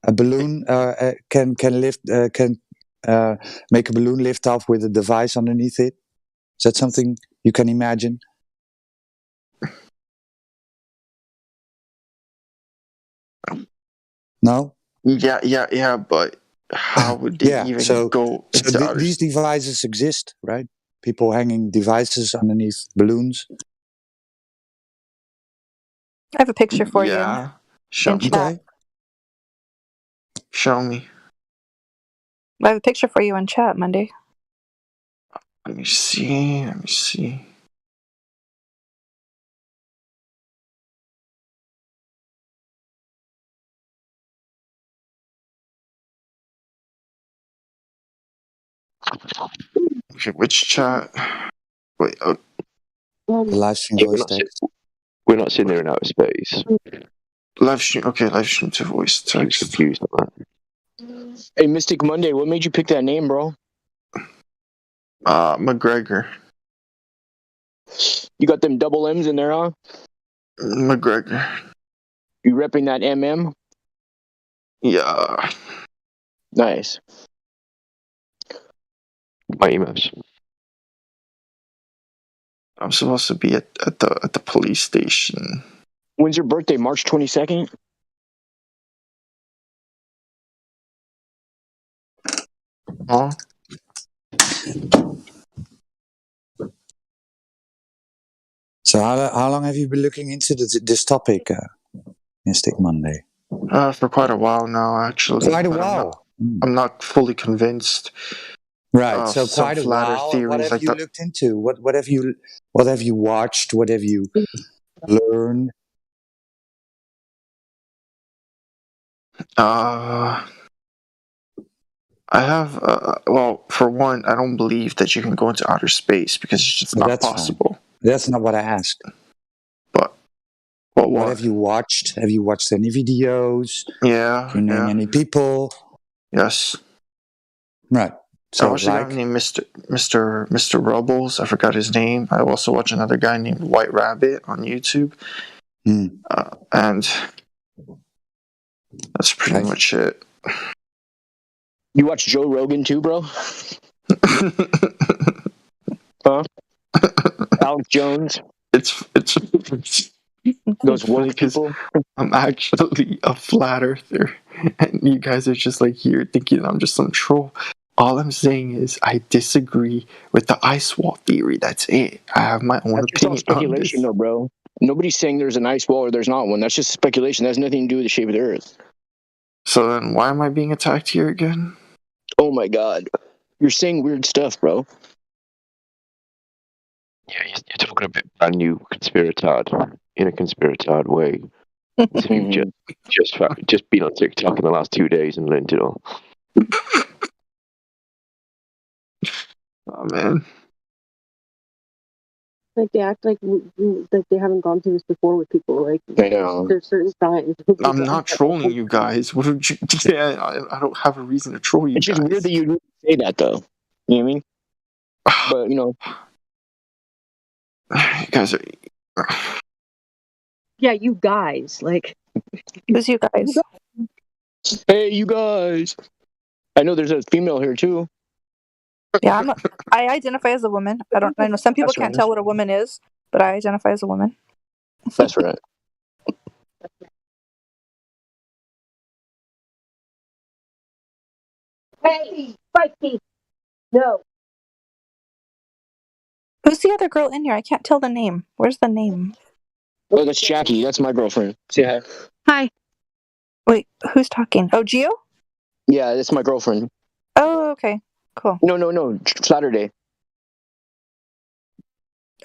[SPEAKER 13] a balloon can make a balloon lift off with a device underneath it. Is that something you can imagine? No?
[SPEAKER 22] Yeah, but how would they even go into outer
[SPEAKER 13] these devices exist, right? People hanging devices underneath balloons.
[SPEAKER 16] I have a picture for you.
[SPEAKER 22] Show
[SPEAKER 16] in
[SPEAKER 22] me.
[SPEAKER 16] chat.
[SPEAKER 22] Show me.
[SPEAKER 16] I have a picture for you in chat, Monday.
[SPEAKER 22] Let me see. Okay, which chat? Wait,
[SPEAKER 13] live stream
[SPEAKER 12] Yeah,
[SPEAKER 13] voice text.
[SPEAKER 12] We're not sitting there in outer space.
[SPEAKER 22] Live stream. Okay, live stream to voice text.
[SPEAKER 12] Confused on that.
[SPEAKER 4] Hey, Mystic Monday, what made you pick that name, bro?
[SPEAKER 22] McGregor.
[SPEAKER 4] You got them double M's in there, huh?
[SPEAKER 22] McGregor.
[SPEAKER 4] You repping that MM?
[SPEAKER 22] Yeah.
[SPEAKER 4] Nice.
[SPEAKER 12] Mighty Mouse.
[SPEAKER 22] I'm supposed to be at the police station.
[SPEAKER 4] When's your birthday? March 22nd?
[SPEAKER 22] Huh?
[SPEAKER 13] So how long have you been looking into this topic, Mystic Monday?
[SPEAKER 22] For quite a while now, actually.
[SPEAKER 13] Quite a
[SPEAKER 22] but
[SPEAKER 13] while.
[SPEAKER 22] I'm not fully convinced.
[SPEAKER 13] Right.
[SPEAKER 22] Of
[SPEAKER 13] So
[SPEAKER 22] some
[SPEAKER 13] quite a
[SPEAKER 22] flatter
[SPEAKER 13] while.
[SPEAKER 22] theories
[SPEAKER 13] What have
[SPEAKER 22] like
[SPEAKER 13] you
[SPEAKER 22] that.
[SPEAKER 13] looked into? What have you watched? What have you learned?
[SPEAKER 22] I have. Well, for one, I don't believe that you can go into outer space because it's just
[SPEAKER 13] Well,
[SPEAKER 22] not
[SPEAKER 13] that's
[SPEAKER 22] possible.
[SPEAKER 13] fine. That's not what I asked.
[SPEAKER 22] But
[SPEAKER 13] what have you watched? Have you watched any videos?
[SPEAKER 22] Yeah.
[SPEAKER 13] Can you name any people?
[SPEAKER 22] Yes.
[SPEAKER 13] Right.
[SPEAKER 22] I
[SPEAKER 13] So
[SPEAKER 22] watched a guy named Mr. Rubbles. I forgot his name. I also watched another guy named White Rabbit on YouTube. And that's pretty much it.
[SPEAKER 4] You watch Joe Rogan too, bro? Huh? Alex Jones?
[SPEAKER 22] It's
[SPEAKER 4] those woke
[SPEAKER 22] because
[SPEAKER 4] people.
[SPEAKER 22] I'm actually a flat earther, and you guys are just like here thinking I'm just some troll. All I'm saying is I disagree with the ice wall theory. That's it. I have my own
[SPEAKER 4] That's just all
[SPEAKER 22] opinion on this.
[SPEAKER 4] speculation, though, bro. Nobody's saying there's an ice wall or there's not one. That's just speculation. That has nothing to do with the shape of the Earth.
[SPEAKER 22] So then, why am I being attacked here again?
[SPEAKER 4] Oh my God, you're saying weird stuff, bro.
[SPEAKER 12] Yeah, you're talking a bit brand new conspiratard in a conspiratard way. As if you've just been on TikTok in the last 2 days and learned it all.
[SPEAKER 22] Oh man.
[SPEAKER 18] Like they act like they haven't gone through this before with people. Like
[SPEAKER 4] I know.
[SPEAKER 18] there's certain signs.
[SPEAKER 22] I'm not trolling you guys. What would you? Yeah, I don't have a reason to troll you.
[SPEAKER 4] It's just weird that you say that, though. You know what I mean? But you know,
[SPEAKER 22] you guys are.
[SPEAKER 18] Yeah, you guys. Like
[SPEAKER 16] who's you guys?
[SPEAKER 4] Hey, you guys. I know there's a female here too.
[SPEAKER 16] Yeah, I identify as a woman. I know some people
[SPEAKER 4] That's
[SPEAKER 16] can't
[SPEAKER 4] right.
[SPEAKER 16] tell what a woman is, but I identify as a woman.
[SPEAKER 4] That's right.
[SPEAKER 18] Hey, Spiky. No.
[SPEAKER 16] Who's the other girl in here? I can't tell the name. Where's the name?
[SPEAKER 4] Oh, that's Jackie. That's my girlfriend. Say hi.
[SPEAKER 16] Hi. Wait, who's talking? Oh, Gio?
[SPEAKER 4] Yeah, that's my girlfriend.
[SPEAKER 16] Oh, okay. Cool.
[SPEAKER 4] No. Saturday.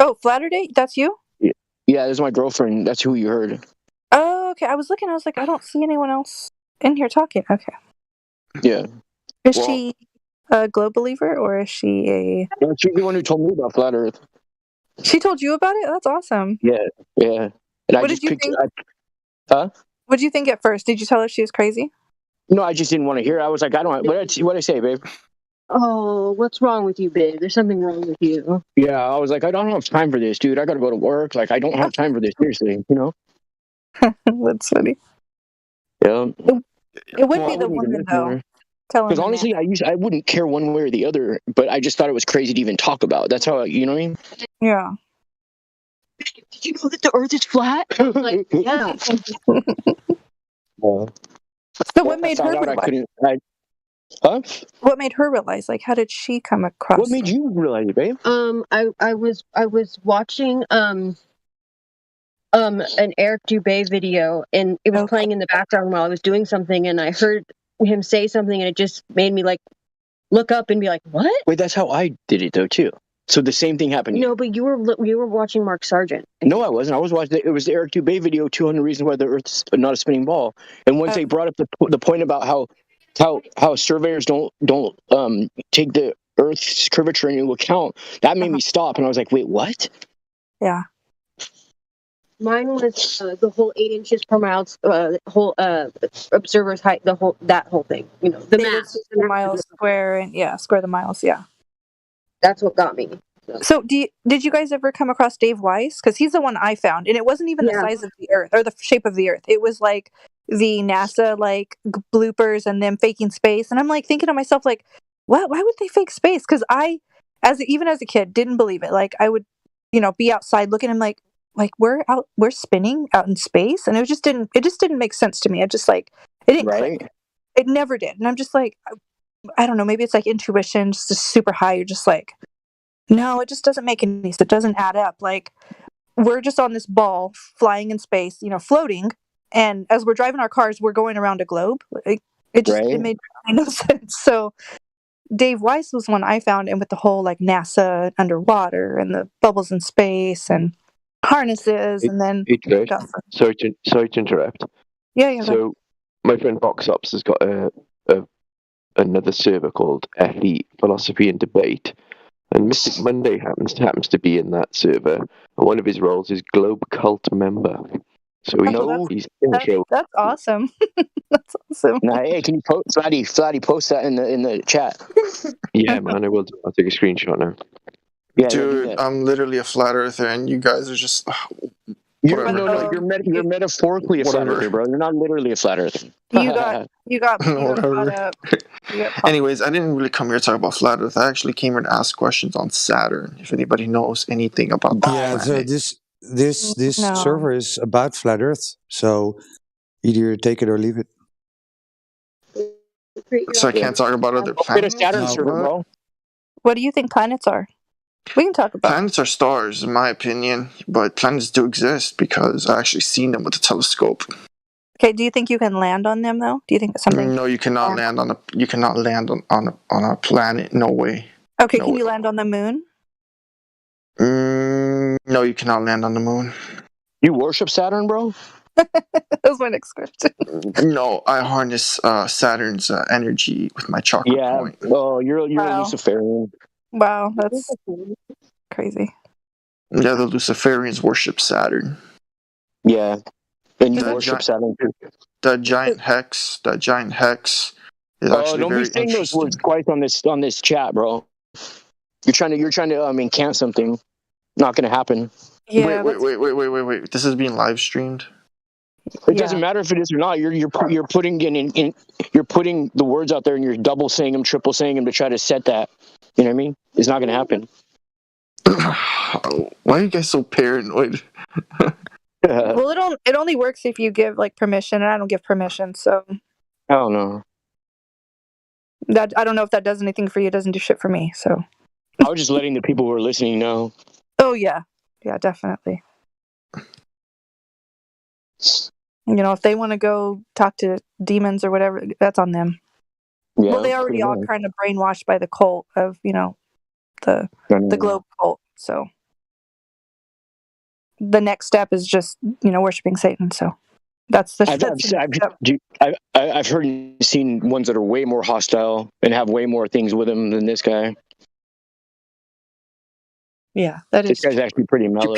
[SPEAKER 16] Oh, Flatterday? That's you?
[SPEAKER 4] Yeah, that's my girlfriend. That's who you heard.
[SPEAKER 16] Oh, okay. I was looking. I was like, I don't see anyone else in here talking. Okay.
[SPEAKER 4] Yeah.
[SPEAKER 16] Is she a globe believer or is she a...
[SPEAKER 4] No, she's the one who told me about Flat Earth.
[SPEAKER 16] She told you about it? That's awesome.
[SPEAKER 4] Yeah. And I
[SPEAKER 16] What
[SPEAKER 4] just
[SPEAKER 16] did you
[SPEAKER 4] picked
[SPEAKER 16] think?
[SPEAKER 4] Huh?
[SPEAKER 16] What did you think at first? Did you tell her she was crazy?
[SPEAKER 4] No, I just didn't want to hear it. I was like, I don't. What did I say, babe?
[SPEAKER 18] Oh, what's wrong with you, babe? There's something wrong with you.
[SPEAKER 4] Yeah, I was like, I don't have time for this, dude. I got to go to work. Like, I don't have time for this. Seriously, you know.
[SPEAKER 16] That's funny.
[SPEAKER 4] Yeah.
[SPEAKER 16] It would be the woman though.
[SPEAKER 4] Because honestly, I wouldn't care one way or the other, but I just thought it was crazy to even talk about. That's how you know what I mean?
[SPEAKER 16] Yeah.
[SPEAKER 18] Did you know that the Earth is flat? I was like, yeah.
[SPEAKER 4] Well,
[SPEAKER 16] So what made her realize?
[SPEAKER 4] Huh?
[SPEAKER 16] What made her realize? Like, how did she come across?
[SPEAKER 4] What made you realize it, babe?
[SPEAKER 18] I was watching an Eric Dubé video, and it was playing in the background while I was doing something, and I heard him say something, and it just made me like look up and be like, "What?"
[SPEAKER 4] Wait, that's how I did it though too. So the same thing happened.
[SPEAKER 18] No, but you were watching Mark Sargent.
[SPEAKER 4] No, I wasn't. I was watching. It was the Eric Dubé video, 200 Reasons Why the Earth's Not a Spinning Ball. And once they brought up the point about how surveyors don't take the Earth's curvature into account, that made me stop. And I was like, wait, what?
[SPEAKER 16] Yeah.
[SPEAKER 18] Mine was the whole 8 inches per mile, whole observer's height, that whole thing. You know, the math,
[SPEAKER 16] the miles square, and square the miles. Yeah.
[SPEAKER 18] That's what got me.
[SPEAKER 16] So, did you guys ever come across Dave Weiss? Because he's the one I found, and it wasn't even the size of the Earth or the shape of the Earth. It was like the NASA bloopers and them faking space, and I'm like thinking to myself, like, what? Why would they fake space? Because even as a kid, didn't believe it. Like I would, be outside looking and we're spinning out in space, and it just didn't make sense to me. It just it didn't click. It never did, and I'm just like, I don't know. Maybe it's like intuition, just super high. You're just like, no, it just doesn't make any sense. It doesn't add up. Like we're just on this ball flying in space, floating, and as we're driving our cars, we're going around a globe. It made no sense. So Dave Weiss was one I found, and with the whole NASA underwater and the bubbles in space and harnesses, and then
[SPEAKER 12] sorry to interrupt.
[SPEAKER 16] Yeah.
[SPEAKER 12] So my friend VoxOps has got another server called FE Philosophy and Debate, and Mystic Monday happens to be in that server, and one of his roles is Globe Cult member. So he's intro.
[SPEAKER 16] That's awesome. That's awesome.
[SPEAKER 4] Now, hey, can you post Flatty post that in the chat?
[SPEAKER 12] Yeah, man, I will. I'll take a screenshot now.
[SPEAKER 4] Yeah,
[SPEAKER 22] dude, I'm literally a flat earther, and you guys are just.
[SPEAKER 4] You're metaphorically a flat earther, bro. You're not literally a flat earther.
[SPEAKER 16] You got caught up.
[SPEAKER 22] Anyways, I didn't really come here to talk about flat earth. I actually came here to ask questions on Saturn. If anybody knows anything about that.
[SPEAKER 13] Yeah, so this server is about flat Earth. So either take it or leave it.
[SPEAKER 22] So I can't talk about other planets.
[SPEAKER 4] Saturn server, bro.
[SPEAKER 16] What do you think planets are? We can talk about
[SPEAKER 22] planets are stars, in my opinion, but planets do exist because I actually seen them with a telescope.
[SPEAKER 16] Okay, do you think you can land on them though? Do you think it's something?
[SPEAKER 22] No, you cannot land on a. You cannot land on a planet. No way.
[SPEAKER 16] Okay, can you land on the moon?
[SPEAKER 22] No, you cannot land on the moon.
[SPEAKER 4] You worship Saturn, bro?
[SPEAKER 16] That was my next question.
[SPEAKER 22] No, I harness Saturn's energy with my chocolate point.
[SPEAKER 4] Oh, you're a Luciferian.
[SPEAKER 16] Wow, that's crazy.
[SPEAKER 22] Yeah, the Luciferians worship Saturn.
[SPEAKER 4] Yeah, and you worship Saturn too.
[SPEAKER 22] That giant hex. Is actually
[SPEAKER 4] don't
[SPEAKER 22] very
[SPEAKER 4] be saying those
[SPEAKER 22] interesting.
[SPEAKER 4] words twice on this chat, bro. You're trying to incant something. Not gonna happen.
[SPEAKER 16] Yeah.
[SPEAKER 22] Wait. This is being live streamed.
[SPEAKER 4] It doesn't matter if it is or not. You're putting you're putting the words out there, and you're double saying them, triple saying them to try to set that. You know what I mean? It's not gonna happen.
[SPEAKER 22] Why are you guys so paranoid?
[SPEAKER 16] Well, it only works if you give permission, and I don't give permission, so.
[SPEAKER 4] I don't know.
[SPEAKER 16] That I don't know if that does anything for you. It doesn't do shit for me. So.
[SPEAKER 4] I was just letting the people who are listening know.
[SPEAKER 16] Oh yeah, definitely. If they want to go talk to demons or whatever, that's on them.
[SPEAKER 4] Yeah,
[SPEAKER 16] well, they already all kind of brainwashed by the cult of the globe cult. So the next step is just worshiping Satan. So that's the.
[SPEAKER 4] I've heard and seen ones that are way more hostile and have way more things with them than this guy.
[SPEAKER 16] Yeah, that is.
[SPEAKER 4] This guy's actually pretty mellow.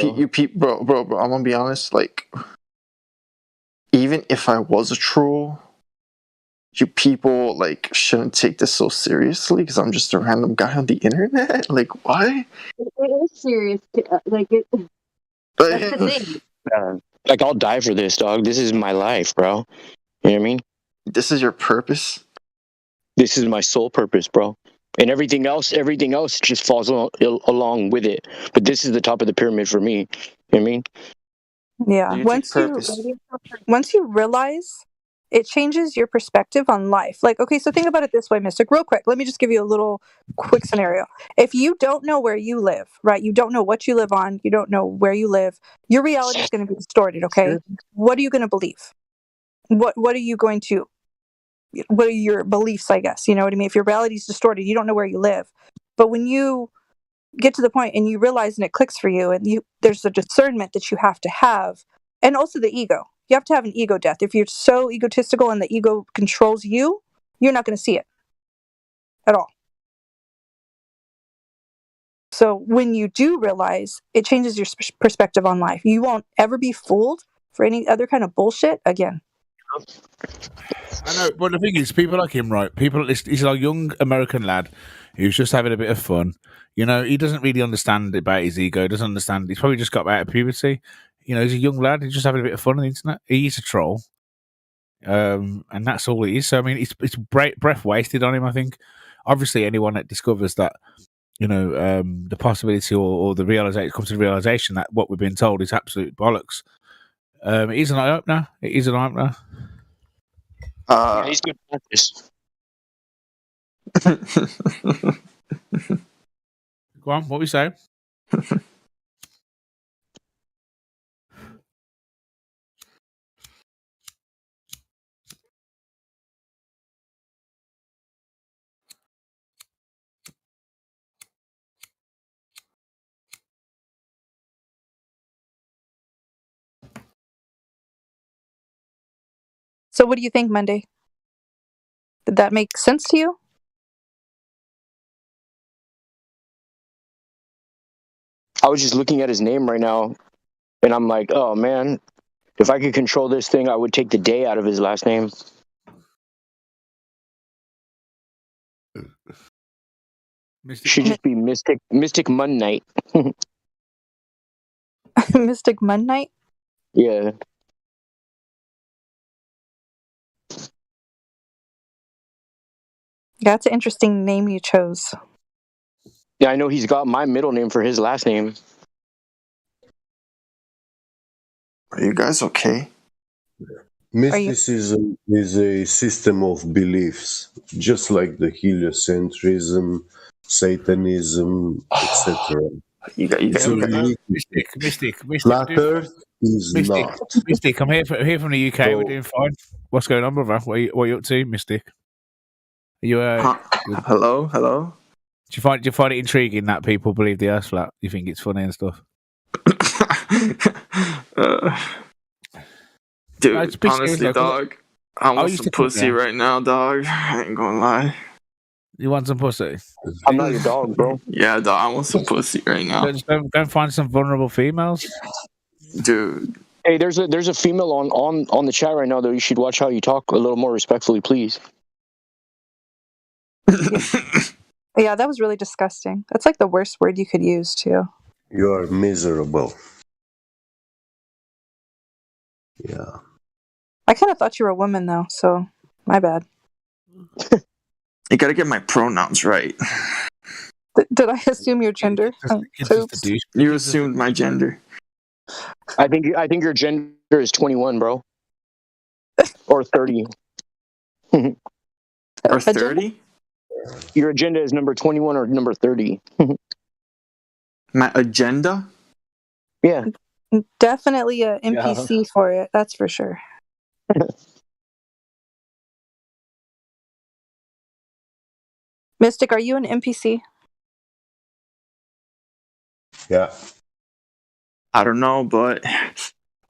[SPEAKER 22] Bro. I'm gonna be honest. Even if I was a troll, you people shouldn't take this so seriously because I'm just a random guy on the internet. Why?
[SPEAKER 18] It is serious. That's the thing.
[SPEAKER 4] I'll die for this, dog. This is my life, bro. You know what I mean?
[SPEAKER 22] This is your purpose.
[SPEAKER 4] This is my sole purpose, bro. And everything else just falls along with it. But this is the top of the pyramid for me. You know what I mean?
[SPEAKER 16] Yeah. Once you realize, it changes your perspective on life. Okay, so think about it this way, Mystic. Real quick, let me just give you a little quick scenario. If you don't know where you live, right? You don't know what you live on. You don't know where you live. Your reality is going to be distorted. Okay. Sure. What are you going to believe? What are you going to? What are your beliefs? I guess you know what I mean. If your reality is distorted, you don't know where you live. But when you get to the point and you realize and it clicks for you, and there's a discernment that you have to have, and also the ego. You have to have an ego death. If you're so egotistical and the ego controls you, you're not going to see it at all. So when you do realize, it changes your perspective on life. You won't ever be fooled for any other kind of bullshit again.
[SPEAKER 5] I know, but the thing is, people like him, right? He's a young American lad who's just having a bit of fun. He doesn't really understand about his ego. Doesn't understand. He's probably just got out of puberty. He's a young lad. He's just having a bit of fun on the internet. He's a troll, and that's all it is. So I mean, it's breath wasted on him. I think obviously anyone that discovers that, the possibility or the realization comes to the realization that what we've been told is absolute bollocks. It is an eye opener. It is an eye opener.
[SPEAKER 4] Yeah, he's good at this.
[SPEAKER 5] Go on, what we say?
[SPEAKER 16] So what do you think, Monday? Did that make sense to you?
[SPEAKER 4] I was just looking at his name right now, and I'm like, oh man, if I could control this thing, I would take the day out of his last name. Should just be Mystic Mun Knight.
[SPEAKER 16] Mystic Mun Knight?
[SPEAKER 4] Yeah.
[SPEAKER 16] That's an interesting name you chose.
[SPEAKER 4] Yeah, I know he's got my middle name for his last name.
[SPEAKER 22] Are you guys okay?
[SPEAKER 7] Mysticism is a system of beliefs, just like the heliocentrism, Satanism, etc.
[SPEAKER 5] Mystic.
[SPEAKER 7] Flat Earth is
[SPEAKER 5] Mystic.
[SPEAKER 7] not.
[SPEAKER 5] Mystic, I'm here from the UK. We're doing fine. What's going on, brother? What are you up to, Mystic? Are you
[SPEAKER 22] Hello?
[SPEAKER 5] Do you find it intriguing that people believe the Earth's flat? You think it's funny and stuff?
[SPEAKER 22] Dude,
[SPEAKER 5] No, just be serious,
[SPEAKER 22] honestly,
[SPEAKER 5] though, 'cause
[SPEAKER 22] dog, I want
[SPEAKER 5] used
[SPEAKER 22] some
[SPEAKER 5] to think
[SPEAKER 22] pussy
[SPEAKER 5] that.
[SPEAKER 22] right now, dog. I ain't gonna lie.
[SPEAKER 5] You want some pussy?
[SPEAKER 4] I'm not your dog, bro.
[SPEAKER 22] Yeah, dog, I want some pussy right now.
[SPEAKER 5] Just go and find some vulnerable females.
[SPEAKER 22] Dude.
[SPEAKER 4] Hey, there's a female on the chat right now, though. You should watch how you talk a little more respectfully, please.
[SPEAKER 16] Yeah, that was really disgusting. That's like the worst word you could use, too.
[SPEAKER 7] You are miserable. Yeah.
[SPEAKER 16] I kind of thought you were a woman, though, so my bad.
[SPEAKER 22] You gotta get my pronouns right.
[SPEAKER 16] Did I assume your gender? Oops.
[SPEAKER 22] You assumed my gender.
[SPEAKER 4] I think your gender is 21, bro, or 30.
[SPEAKER 22] Or 30?
[SPEAKER 4] Your agenda is number 21 or number 30.
[SPEAKER 22] My agenda?
[SPEAKER 4] Yeah.
[SPEAKER 16] Definitely a NPC for it, that's for sure. Mystic, are you an NPC?
[SPEAKER 7] Yeah.
[SPEAKER 22] I don't know, but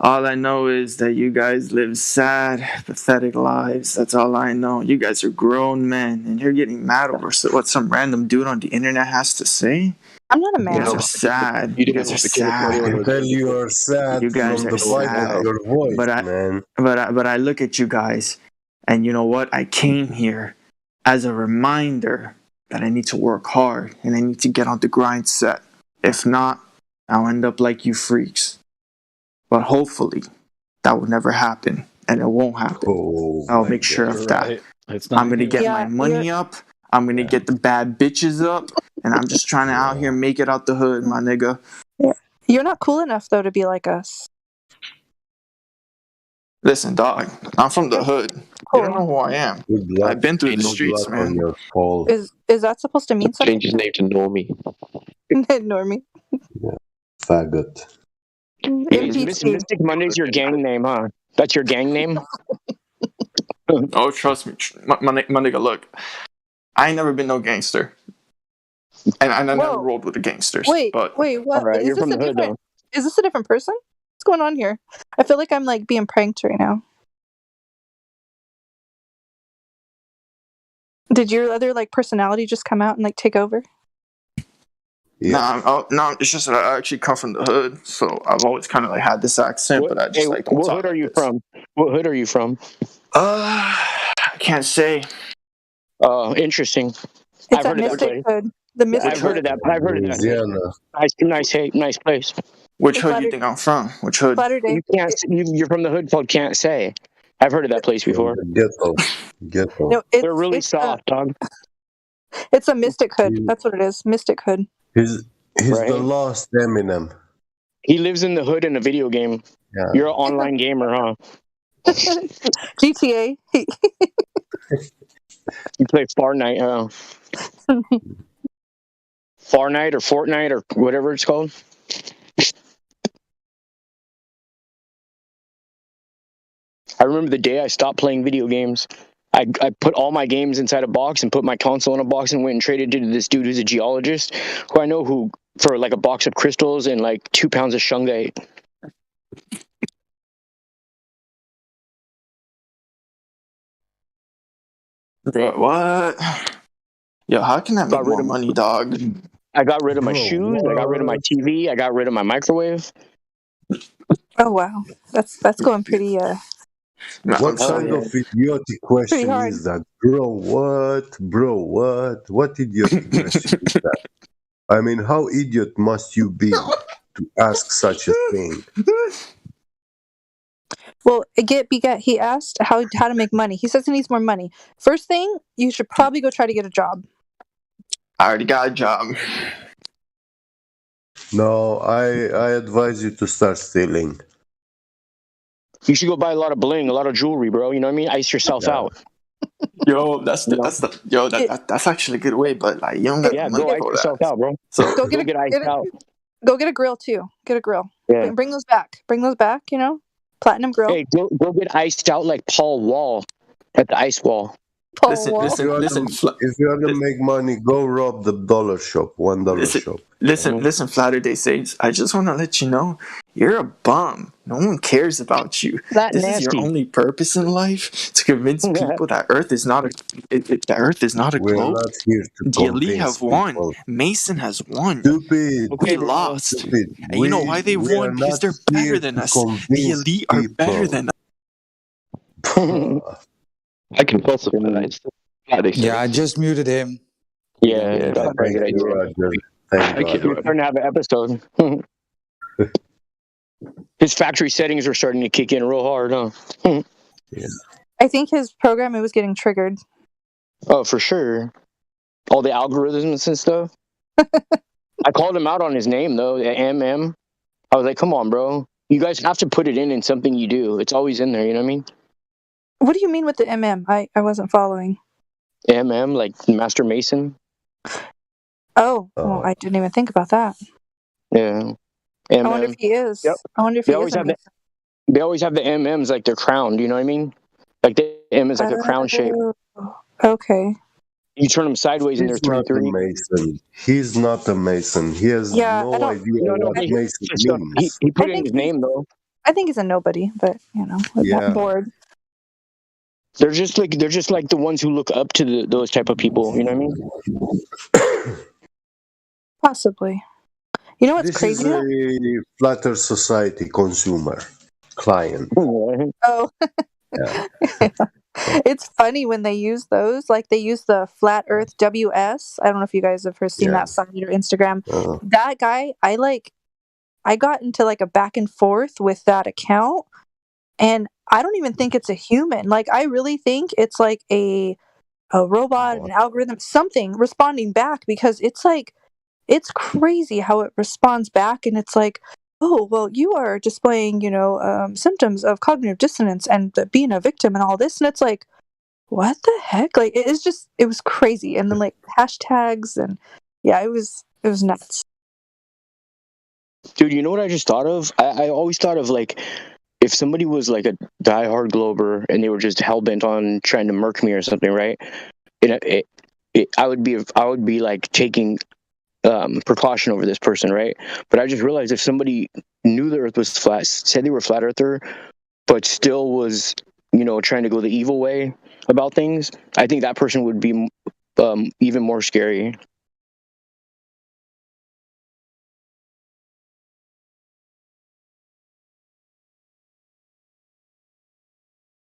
[SPEAKER 22] all I know is that you guys live sad, pathetic lives. That's all I know. You guys are grown men, and you're getting mad over what some random dude on the internet has to say.
[SPEAKER 16] I'm not a
[SPEAKER 22] You
[SPEAKER 16] man.
[SPEAKER 22] guys are sad. You guys are sad.
[SPEAKER 7] Well, you are sad
[SPEAKER 22] You guys
[SPEAKER 7] from
[SPEAKER 22] are
[SPEAKER 7] the volume
[SPEAKER 22] sad.
[SPEAKER 7] of your voice, man.
[SPEAKER 22] But I look at you guys, and you know what? I came here as a reminder that I need to work hard and I need to get on the grind set. If not, I'll end up like you freaks. But hopefully, that will never happen, and it won't happen. I'll make sure of that. I'm gonna get my money up. I'm gonna get the bad bitches up, and I'm just trying to out here make it out the hood, my nigga.
[SPEAKER 16] Yeah. You're not cool enough, though, to be like us.
[SPEAKER 22] Listen, dog, I'm from the hood. You don't know who I am. I've been through the streets, man.
[SPEAKER 16] Is that supposed to mean something?
[SPEAKER 12] Change his name to Normie.
[SPEAKER 16] Normie.
[SPEAKER 7] Faggot.
[SPEAKER 4] Mystic Monday's your gang name, huh? That's your gang name?
[SPEAKER 22] Oh, trust me. My nigga, look. I ain't never been no gangster. And I never rolled with the gangsters.
[SPEAKER 16] Wait,
[SPEAKER 22] but
[SPEAKER 16] what?
[SPEAKER 4] Alright, you're from the hood, though.
[SPEAKER 16] Is this a different person? What's going on here? I feel like I'm like being pranked right now. Did your other like personality just come out and like take over?
[SPEAKER 22] No, it's just that I actually come from the hood, so I've always kind of like had this accent, but I just like don't
[SPEAKER 4] What
[SPEAKER 22] talk
[SPEAKER 4] hood are
[SPEAKER 22] like
[SPEAKER 4] you
[SPEAKER 22] this.
[SPEAKER 4] from? What hood are you from?
[SPEAKER 22] I can't say.
[SPEAKER 4] Interesting.
[SPEAKER 16] It's
[SPEAKER 4] I've
[SPEAKER 16] that
[SPEAKER 4] heard of that
[SPEAKER 16] Mystic
[SPEAKER 4] place.
[SPEAKER 16] hood. The Mystic
[SPEAKER 4] I've heard of that. I've heard of that. Nice place.
[SPEAKER 22] Which hood do you think I'm from? Which hood?
[SPEAKER 4] You can't. You're from the hood called Can't Say. I've heard of that place before.
[SPEAKER 7] Ghetto.
[SPEAKER 16] No,
[SPEAKER 4] They're really soft, dog.
[SPEAKER 16] It's a mystic hood. That's what it is. Mystic hood.
[SPEAKER 7] He's
[SPEAKER 4] Right.
[SPEAKER 7] the lost Eminem.
[SPEAKER 4] He lives in the hood in a video game.
[SPEAKER 7] Yeah.
[SPEAKER 4] You're an online gamer, huh?
[SPEAKER 16] GTA.
[SPEAKER 4] You play Fortnite, Fortnite or Fortnite or whatever it's called. I remember the day I stopped playing video games. I put all my games inside a box and put my console in a box and went and traded it to this dude who's a geologist who I know who for like a box of crystals and like 2 pounds of shungite.
[SPEAKER 22] Bro, what? Yo, how can I make more money, dog?
[SPEAKER 4] I got rid of my
[SPEAKER 7] Bro,
[SPEAKER 4] shoes. I got rid of my TV. I got rid of my microwave.
[SPEAKER 16] Oh wow, that's going pretty.
[SPEAKER 7] What kind of idiotic question
[SPEAKER 16] hard.
[SPEAKER 7] is that? Bro, what? Bro, what? What idiotic question is that? I mean, how idiot must you be to ask such a thing?
[SPEAKER 16] Well, he asked how to make money. He says he needs more money. First thing, you should probably go try to get a job.
[SPEAKER 22] I already got a job.
[SPEAKER 7] No, I advise you to start stealing.
[SPEAKER 4] You should go buy a lot of bling, a lot of jewelry, bro. You know what I mean? Ice yourself out.
[SPEAKER 22] Yo, that's actually a good way, but like you don't got the money
[SPEAKER 4] go ice
[SPEAKER 22] for
[SPEAKER 4] yourself
[SPEAKER 22] that.
[SPEAKER 4] out, bro.
[SPEAKER 22] So
[SPEAKER 16] Go get
[SPEAKER 4] out.
[SPEAKER 16] Go get a grill too. Get a grill.
[SPEAKER 4] Yeah.
[SPEAKER 16] Bring those back. Bring those back. You know, platinum grill.
[SPEAKER 4] Hey, go get iced out like Paul Wall at the ice wall.
[SPEAKER 16] Paul
[SPEAKER 22] listen,
[SPEAKER 16] Wall.
[SPEAKER 7] If you want to make money, go rob the dollar shop, $1 shop.
[SPEAKER 22] Listen, Flatter Day Saints. I just want to let you know you're a bum. No one cares about you.
[SPEAKER 4] That
[SPEAKER 22] This is your
[SPEAKER 4] nasty.
[SPEAKER 22] only purpose in life to convince people that Earth is not a
[SPEAKER 7] We're
[SPEAKER 22] globe.
[SPEAKER 7] not here to
[SPEAKER 22] The elite
[SPEAKER 7] convince
[SPEAKER 22] have won.
[SPEAKER 7] people.
[SPEAKER 22] Mason has won.
[SPEAKER 7] Stupid.
[SPEAKER 22] We lost.
[SPEAKER 7] Stupid.
[SPEAKER 22] And you know why they
[SPEAKER 7] We are
[SPEAKER 22] won? Because
[SPEAKER 7] not
[SPEAKER 22] they're better
[SPEAKER 7] here
[SPEAKER 22] than
[SPEAKER 7] to
[SPEAKER 22] us. The
[SPEAKER 7] convince
[SPEAKER 22] elite are better
[SPEAKER 7] people.
[SPEAKER 22] than us.
[SPEAKER 12] I can falsify that.
[SPEAKER 13] Yeah, I just muted him.
[SPEAKER 4] Yeah, that's probably a good idea.
[SPEAKER 7] Roger. Thank
[SPEAKER 4] We're
[SPEAKER 7] God.
[SPEAKER 4] starting to have an episode. His factory settings are starting to kick in real hard, huh?
[SPEAKER 16] I think his program was getting triggered.
[SPEAKER 4] Oh, for sure. All the algorithms and stuff. I called him out on his name though, MM. I was like, "Come on, bro. You guys have to put it in something you do. It's always in there. You know what I mean?"
[SPEAKER 16] What do you mean with the MM? I wasn't following.
[SPEAKER 4] MM, like Master Mason.
[SPEAKER 16] Oh, well, I didn't even think about that.
[SPEAKER 4] Yeah.
[SPEAKER 16] I wonder if he is.
[SPEAKER 4] Yep.
[SPEAKER 16] I wonder if
[SPEAKER 4] They
[SPEAKER 16] he
[SPEAKER 4] always
[SPEAKER 16] is.
[SPEAKER 4] have they always have the MMs like they're crowned. You know what I mean? Like the M is like a crown shape.
[SPEAKER 16] Okay.
[SPEAKER 4] You turn them sideways and
[SPEAKER 7] He's
[SPEAKER 4] they're
[SPEAKER 7] not a
[SPEAKER 4] 3-3.
[SPEAKER 7] Mason. He's not a Mason. He has
[SPEAKER 16] Yeah,
[SPEAKER 7] no
[SPEAKER 16] I don't-
[SPEAKER 7] idea
[SPEAKER 4] No,
[SPEAKER 7] what
[SPEAKER 4] he-
[SPEAKER 7] Mason
[SPEAKER 4] so
[SPEAKER 7] means.
[SPEAKER 4] he put
[SPEAKER 16] I
[SPEAKER 4] it in
[SPEAKER 16] think
[SPEAKER 4] his name though.
[SPEAKER 16] I think he's a nobody, but you know, I'm
[SPEAKER 7] Yeah.
[SPEAKER 16] not bored.
[SPEAKER 4] They're just like the ones who look up to those type of people. You know what I mean?
[SPEAKER 16] Possibly. You know what's
[SPEAKER 7] This
[SPEAKER 16] crazy?
[SPEAKER 7] is a flatter society consumer client.
[SPEAKER 16] Oh. It's funny when they use those. Like they use the Flat Earth WS. I don't know if you guys have ever seen
[SPEAKER 7] Yeah.
[SPEAKER 16] that site or Instagram. That guy, I got into like a back and forth with that account, and I don't even think it's a human. Like I really think it's like a robot, an algorithm, something responding back, because it's crazy how it responds back, and it's like, oh, well, you are displaying, symptoms of cognitive dissonance and being a victim and all this. And it's like, what the heck? Like, it was crazy. And then like hashtags and yeah, it was nuts.
[SPEAKER 4] Dude, you know what I just thought of? I always thought of like if somebody was like a diehard Glober and they were just hell bent on trying to murk me or something, right? I would be like taking precaution over this person, right? But I just realized if somebody knew the Earth was flat, said they were flat earther, but still was, trying to go the evil way about things, I think that person would be even more scary.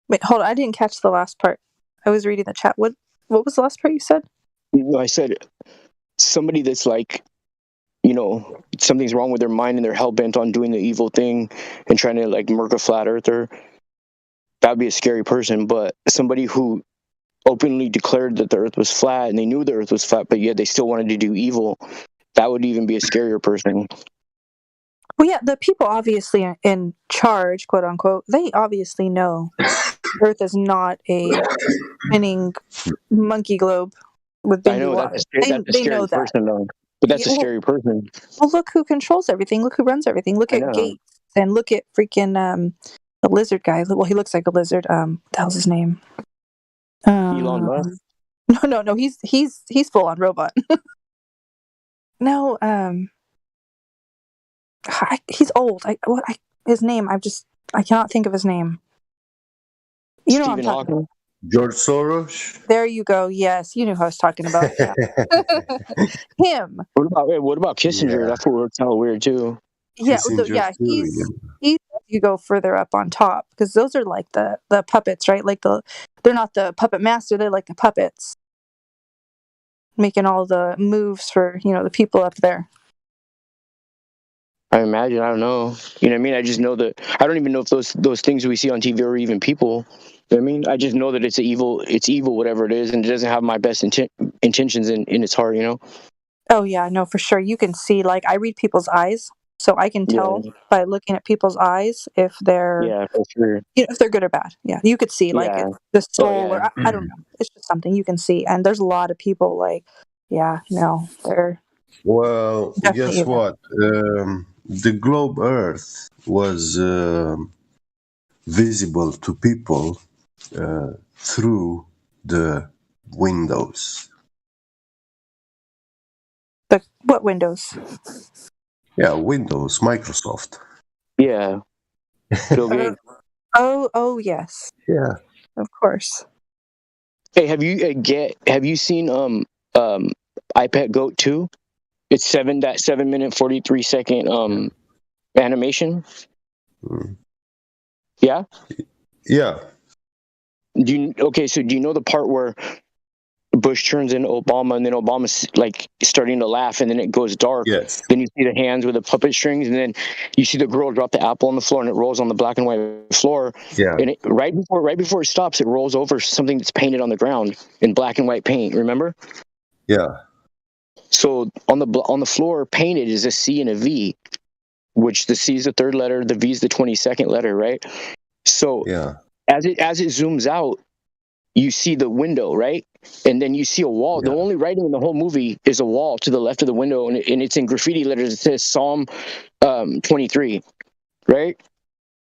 [SPEAKER 16] Wait, hold on. I didn't catch the last part. I was reading the chat. What was the last part you said?
[SPEAKER 4] I said somebody that's like, something's wrong with their mind and they're hell bent on doing the evil thing and trying to like murk a flat earther. That'd be a scary person. But somebody who openly declared that the Earth was flat, and they knew the Earth was flat, but yet they still wanted to do evil, that would even be a scarier person.
[SPEAKER 16] Well, yeah, the people obviously in charge, quote unquote, they obviously know Earth is not a spinning monkey globe with
[SPEAKER 4] I
[SPEAKER 16] bendy
[SPEAKER 4] know
[SPEAKER 16] water.
[SPEAKER 4] that's a
[SPEAKER 16] They
[SPEAKER 4] scary
[SPEAKER 16] know that.
[SPEAKER 4] person, though. But that's a
[SPEAKER 16] Well,
[SPEAKER 4] scary person.
[SPEAKER 16] well, look who controls everything. Look who runs everything. Look
[SPEAKER 4] I
[SPEAKER 16] at
[SPEAKER 4] know.
[SPEAKER 16] Gates and look at freaking the lizard guy. Well, he looks like a lizard. What the hell's his name?
[SPEAKER 4] Elon Musk.
[SPEAKER 16] No. He's full on robot. No, he's old. His name. I cannot think of his name. You know what I'm talking about.
[SPEAKER 7] George Soros.
[SPEAKER 16] There you go. Yes, you knew who I was talking about. Yeah. Him.
[SPEAKER 4] What about Kissinger?
[SPEAKER 7] Yeah.
[SPEAKER 4] That's what kind of weird too.
[SPEAKER 16] Yeah,
[SPEAKER 7] Kissinger too,
[SPEAKER 16] he's you go further up on top because those are like the puppets, right? Like they're not the puppet master; they're like the puppets making all the moves for the people up there.
[SPEAKER 4] I imagine. I don't know. You know what I mean? I just know that I don't even know if those things we see on TV are even people. You know what I mean? I just know that it's evil, whatever it is, and it doesn't have my best intentions in its heart. You know?
[SPEAKER 16] Oh yeah, no, for sure. You can see, like, I read people's eyes, so I can tell by looking at people's eyes if they're
[SPEAKER 4] for sure.
[SPEAKER 16] if they're good or bad. Yeah, you could see like the soul, or I don't know. It's just something you can see, and there's a lot of people like, they're
[SPEAKER 7] Well,
[SPEAKER 16] definitely
[SPEAKER 7] guess
[SPEAKER 16] evil.
[SPEAKER 7] what? The globe Earth was visible to people through the windows.
[SPEAKER 16] What windows?
[SPEAKER 7] Yeah, Windows, Microsoft.
[SPEAKER 4] Yeah. Bill Gates.
[SPEAKER 16] Oh yes.
[SPEAKER 7] Yeah.
[SPEAKER 16] Of course.
[SPEAKER 4] Hey, have you seen iPad Goat 2? It's 7 minute 43 second animation. Yeah?
[SPEAKER 7] Yeah.
[SPEAKER 4] Do you know the part where Bush turns into Obama and then Obama's like starting to laugh and then it goes dark?
[SPEAKER 7] Yes.
[SPEAKER 4] Then you see the hands with the puppet strings and then you see the girl drop the apple on the floor and it rolls on the black and white floor.
[SPEAKER 7] Yeah.
[SPEAKER 4] And right before it stops, it rolls over something that's painted on the ground in black and white paint. Remember?
[SPEAKER 7] Yeah.
[SPEAKER 4] So on the floor painted is a C and a V, which the C is the third letter, the V is the 22nd letter, right? So as it zooms out, you see the window, right? And then you see a wall. The only writing in the whole movie is a wall to the left of the window, and it's in graffiti letters. It says Psalm 23, right?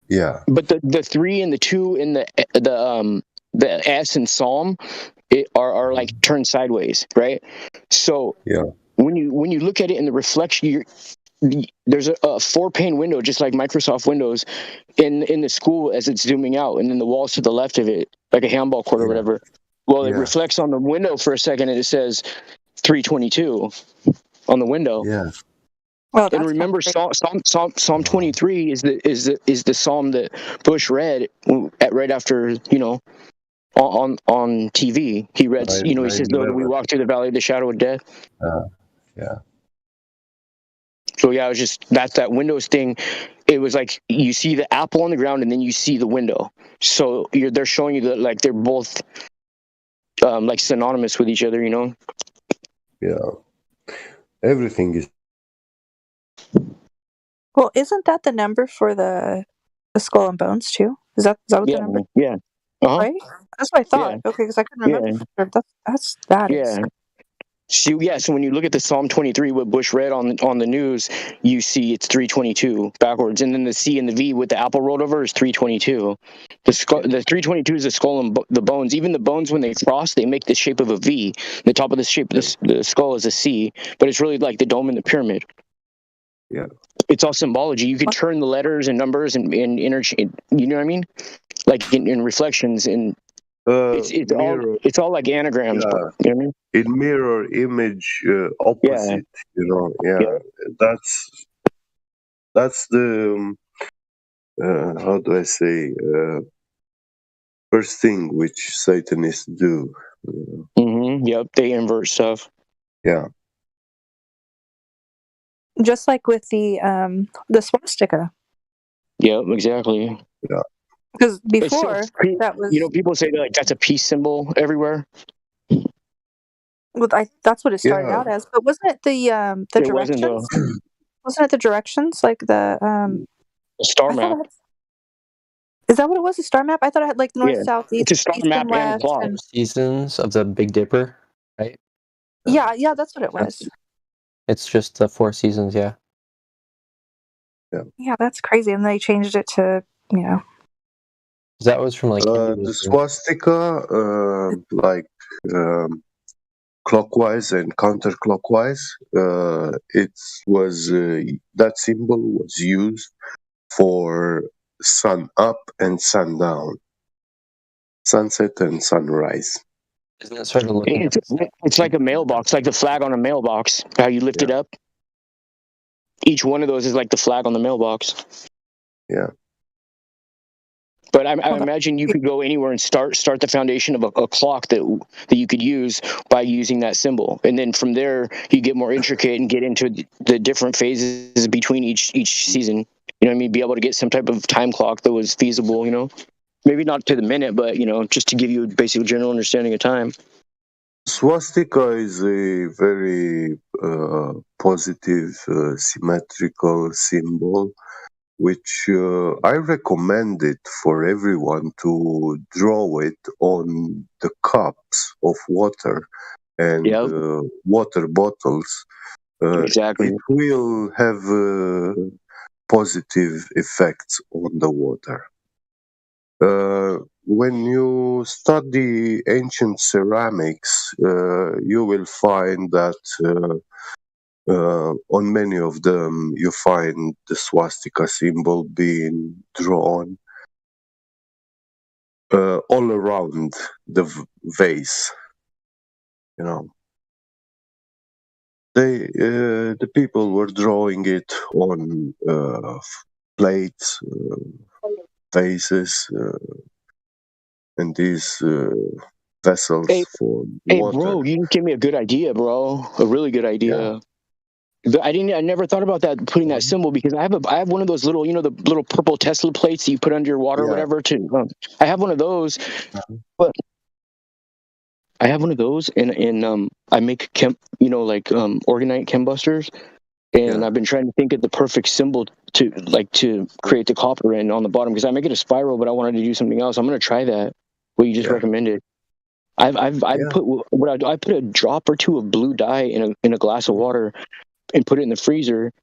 [SPEAKER 7] Yeah.
[SPEAKER 4] But the 3 and the 2 and the S in Psalm are like turned sideways, right? So when you look at it in the reflection, there's a 4-pane window, just like Microsoft Windows, in the school as it's zooming out, and then the walls to the left of it, like a handball court or whatever. Well, it reflects on the window for a second, and it says 322 on the window.
[SPEAKER 7] Yeah.
[SPEAKER 16] Well,
[SPEAKER 4] and remember, Psalm 23 is the psalm that Bush read right after on TV. He read, he says, "Though we walk through the valley of the shadow of death."
[SPEAKER 7] Yeah.
[SPEAKER 4] So it was just that Windows thing. It was like you see the apple on the ground and then you see the window. So they're showing you that like they're both like synonymous with each other,
[SPEAKER 7] Yeah. Everything is.
[SPEAKER 16] Well, isn't that the number for the skull and bones too? Is that what the number?
[SPEAKER 4] Yeah. Uh-huh.
[SPEAKER 16] Right. That's what I thought.
[SPEAKER 4] Yeah.
[SPEAKER 16] Okay, because I couldn't remember. That is.
[SPEAKER 4] So when you look at the Psalm 23, what Bush read on the news, you see it's 322 backwards, and then the C and the V with the apple rolled over is 322. The 322 is the skull and the bones. Even the bones, when they cross, they make the shape of a V. The top of the shape of the skull is a C, but it's really like the dome in the pyramid.
[SPEAKER 7] Yeah,
[SPEAKER 4] it's all symbology. You can turn the letters and numbers and interchange. You know what I mean? Like in reflections and. It's all like anagrams, you know what I mean?
[SPEAKER 7] It mirror image opposite, that's the how do I say first thing which Satanists do.
[SPEAKER 4] Yep, they invert stuff.
[SPEAKER 7] Yeah.
[SPEAKER 16] Just like with the swastika.
[SPEAKER 4] Yep, exactly.
[SPEAKER 7] Yeah.
[SPEAKER 16] Because
[SPEAKER 4] It's so
[SPEAKER 16] before that was,
[SPEAKER 4] people say that like that's a peace symbol everywhere.
[SPEAKER 16] well, that's what it started
[SPEAKER 7] Yeah,
[SPEAKER 16] out as. But wasn't it the
[SPEAKER 4] It wasn't
[SPEAKER 16] directions? Wasn't it the directions like the
[SPEAKER 4] a star
[SPEAKER 16] I thought
[SPEAKER 4] map.
[SPEAKER 16] it had, is that what it was? A star map? I thought it had like north,
[SPEAKER 4] Yeah,
[SPEAKER 16] south,
[SPEAKER 4] it's
[SPEAKER 16] east,
[SPEAKER 4] a star
[SPEAKER 16] east
[SPEAKER 4] map
[SPEAKER 16] and
[SPEAKER 4] and a
[SPEAKER 16] west,
[SPEAKER 4] clock.
[SPEAKER 16] and
[SPEAKER 6] Seasons of the Big Dipper, right?
[SPEAKER 16] yeah, that's what it
[SPEAKER 6] That's
[SPEAKER 16] was.
[SPEAKER 6] it's just the 4 seasons, yeah.
[SPEAKER 16] Yeah, that's crazy. And they changed it to, you know,
[SPEAKER 6] That was from like
[SPEAKER 7] the
[SPEAKER 6] Hinduism.
[SPEAKER 7] swastika, like clockwise and counterclockwise, it was that symbol was used for sun up and sun down, sunset and sunrise.
[SPEAKER 6] Isn't it sort of looking at
[SPEAKER 4] It's like a mailbox, like the flag on a mailbox. How you lift it up. Each one of those is like the flag on the mailbox.
[SPEAKER 7] Yeah.
[SPEAKER 4] But I imagine you could go anywhere and start the foundation of a clock that you could use by using that symbol, and then from there you get more intricate and get into the different phases between each season. You know what I mean? Be able to get some type of time clock that was feasible. You know, maybe not to the minute, but you know, just to give you a basic general understanding of time.
[SPEAKER 7] Swastika is a very positive, symmetrical symbol, which I recommend it for everyone to draw it on the cups of water and water bottles.
[SPEAKER 4] Exactly.
[SPEAKER 7] It will have positive effects on the water. When you study ancient ceramics, you will find that on many of them you find the swastika symbol being drawn all around the vase. You know, the people were drawing it on plates, vases, and these vessels for
[SPEAKER 4] Hey,
[SPEAKER 7] water.
[SPEAKER 4] bro, you give me a good idea, bro. A really good idea. I never thought about that, putting that symbol, because I have one of those little, you know, the little purple Tesla plates that you put under your water or whatever. I have one of those, but I have one of those, and I make organite chembusters, and I've been trying to think of the perfect symbol to create the copper in on the bottom, because I make it a spiral, but I wanted to do something else. I'm gonna try that. What you just recommended. I put a drop or two of blue dye in a glass of water and put it in the freezer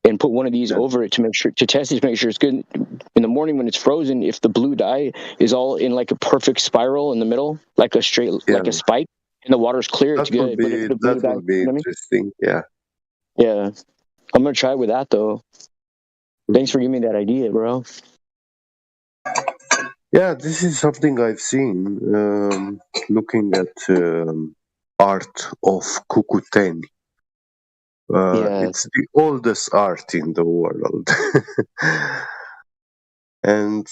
[SPEAKER 4] and put one of these over it to make sure, to test it, to make sure it's good. In the morning when it's frozen, if the blue dye is all in like a perfect spiral in the middle, like a straight, like a spike, and the water's clear, it's good. But if the blue dye,
[SPEAKER 7] would be interesting. Yeah.
[SPEAKER 4] Yeah. I'm going to try with that though. Thanks for giving me that idea, bro.
[SPEAKER 7] Yeah, this is something I've seen looking at art of Cucuteni. It's the oldest art in the world. And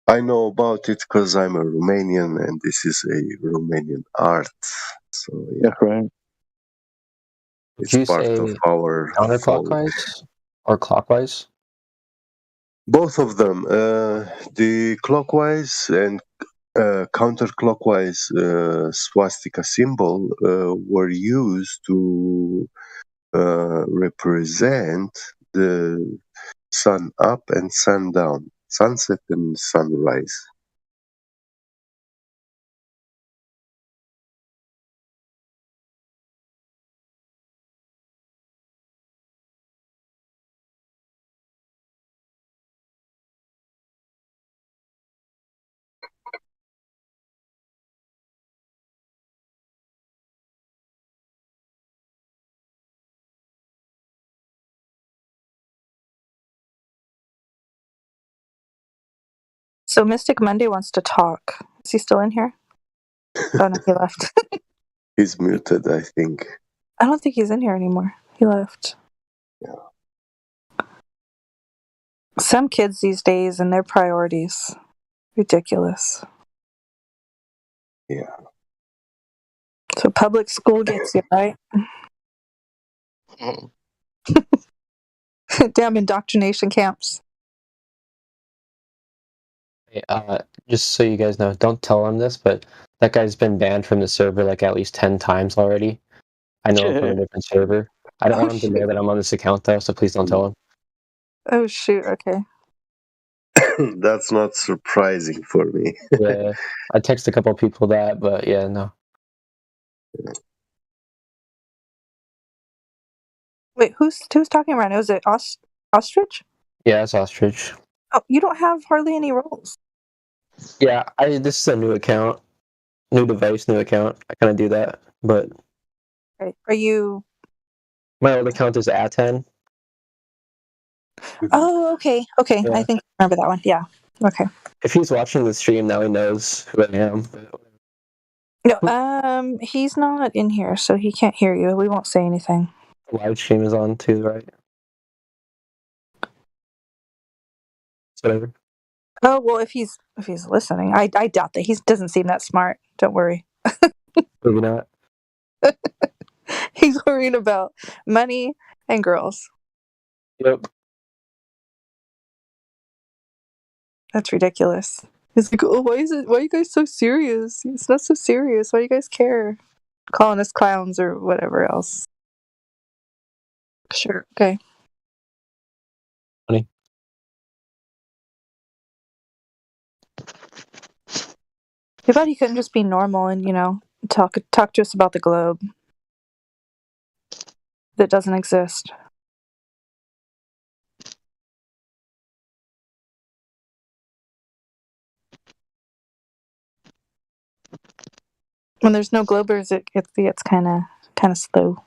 [SPEAKER 7] I know about it because I'm a Romanian and this is a Romanian art. So, yeah.
[SPEAKER 4] That's right.
[SPEAKER 6] Would you say counterclockwise or clockwise?
[SPEAKER 7] Both of them. The clockwise and counterclockwise swastika symbol were used to represent the sun up and sun down, sunset and sunrise.
[SPEAKER 16] So Mystic Monday wants to talk. Is he still in here? Oh no, he left.
[SPEAKER 7] He's muted, I think.
[SPEAKER 16] I don't think he's in here anymore. He left.
[SPEAKER 7] Yeah.
[SPEAKER 16] Some kids these days and their priorities. Ridiculous.
[SPEAKER 7] Yeah.
[SPEAKER 16] So public school gets you, right? Damn indoctrination camps.
[SPEAKER 6] Just so you guys know, don't tell him this, but that guy's been banned from the server like at least 10 times already. I know him from a different server. I don't want him to know that I'm on this account though, so please don't tell him.
[SPEAKER 16] Oh shoot. Okay.
[SPEAKER 7] That's not surprising for me.
[SPEAKER 6] Yeah, I text a couple people that, but yeah, no.
[SPEAKER 16] Wait, who's talking right now? Is it Ostrich?
[SPEAKER 6] Yeah, it's Ostrich.
[SPEAKER 16] Oh, you don't have hardly any roles.
[SPEAKER 6] Yeah, this is a new account, new device, new account. I kind of do that, but
[SPEAKER 16] Right. Are you?
[SPEAKER 6] my old account is Atan.
[SPEAKER 16] Oh, okay. Okay,
[SPEAKER 6] Yeah.
[SPEAKER 16] I think I remember that one. Yeah. Okay.
[SPEAKER 6] If he's watching the stream now, he knows who I am.
[SPEAKER 16] No, he's not in here, so he can't hear you. We won't say anything.
[SPEAKER 6] Live stream is on too, right? Whatever.
[SPEAKER 16] Oh well, if he's listening, I doubt that. He doesn't seem that smart. Don't worry.
[SPEAKER 6] Maybe not.
[SPEAKER 16] He's worrying about money and girls.
[SPEAKER 6] Yep.
[SPEAKER 16] That's ridiculous. He's like, oh, why are you guys so serious? It's not so serious. Why do you guys care? Calling us clowns or whatever else. Sure. Okay.
[SPEAKER 6] Funny.
[SPEAKER 16] Too bad he couldn't just be normal and talk to us about the globe that doesn't exist. When there's no globers, it gets kind of slow.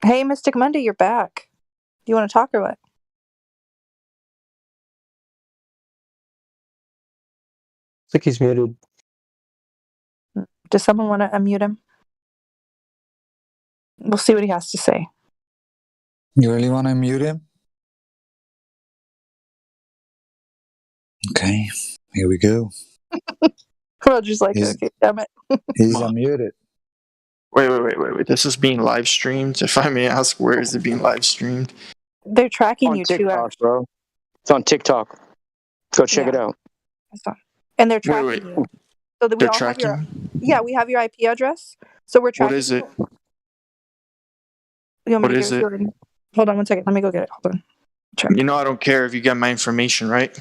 [SPEAKER 16] Hey, Mystic Monday, you're back. Do you want to talk or what?
[SPEAKER 6] Looks like he's muted.
[SPEAKER 16] Does someone want to unmute him? We'll see what he has to say.
[SPEAKER 13] You really want to mute him? Okay, here we go.
[SPEAKER 16] Roger's like, okay, damn it.
[SPEAKER 13] He's unmuted.
[SPEAKER 22] Wait. This is being live streamed. If I may ask, where is it being live streamed?
[SPEAKER 16] They're tracking you
[SPEAKER 4] TikTok,
[SPEAKER 16] too,
[SPEAKER 4] bro. It's on TikTok. Go check it out.
[SPEAKER 16] and they're tracking you. So that we
[SPEAKER 22] They're
[SPEAKER 16] all have your
[SPEAKER 22] tracking?
[SPEAKER 16] we have your IP address. So we're tracking.
[SPEAKER 22] What is it?
[SPEAKER 16] You want me
[SPEAKER 22] What
[SPEAKER 16] to
[SPEAKER 22] is
[SPEAKER 16] give
[SPEAKER 22] it?
[SPEAKER 16] you? Hold on 1 second. Let me go get it. Hold on.
[SPEAKER 22] You know I don't care if you get my information, right?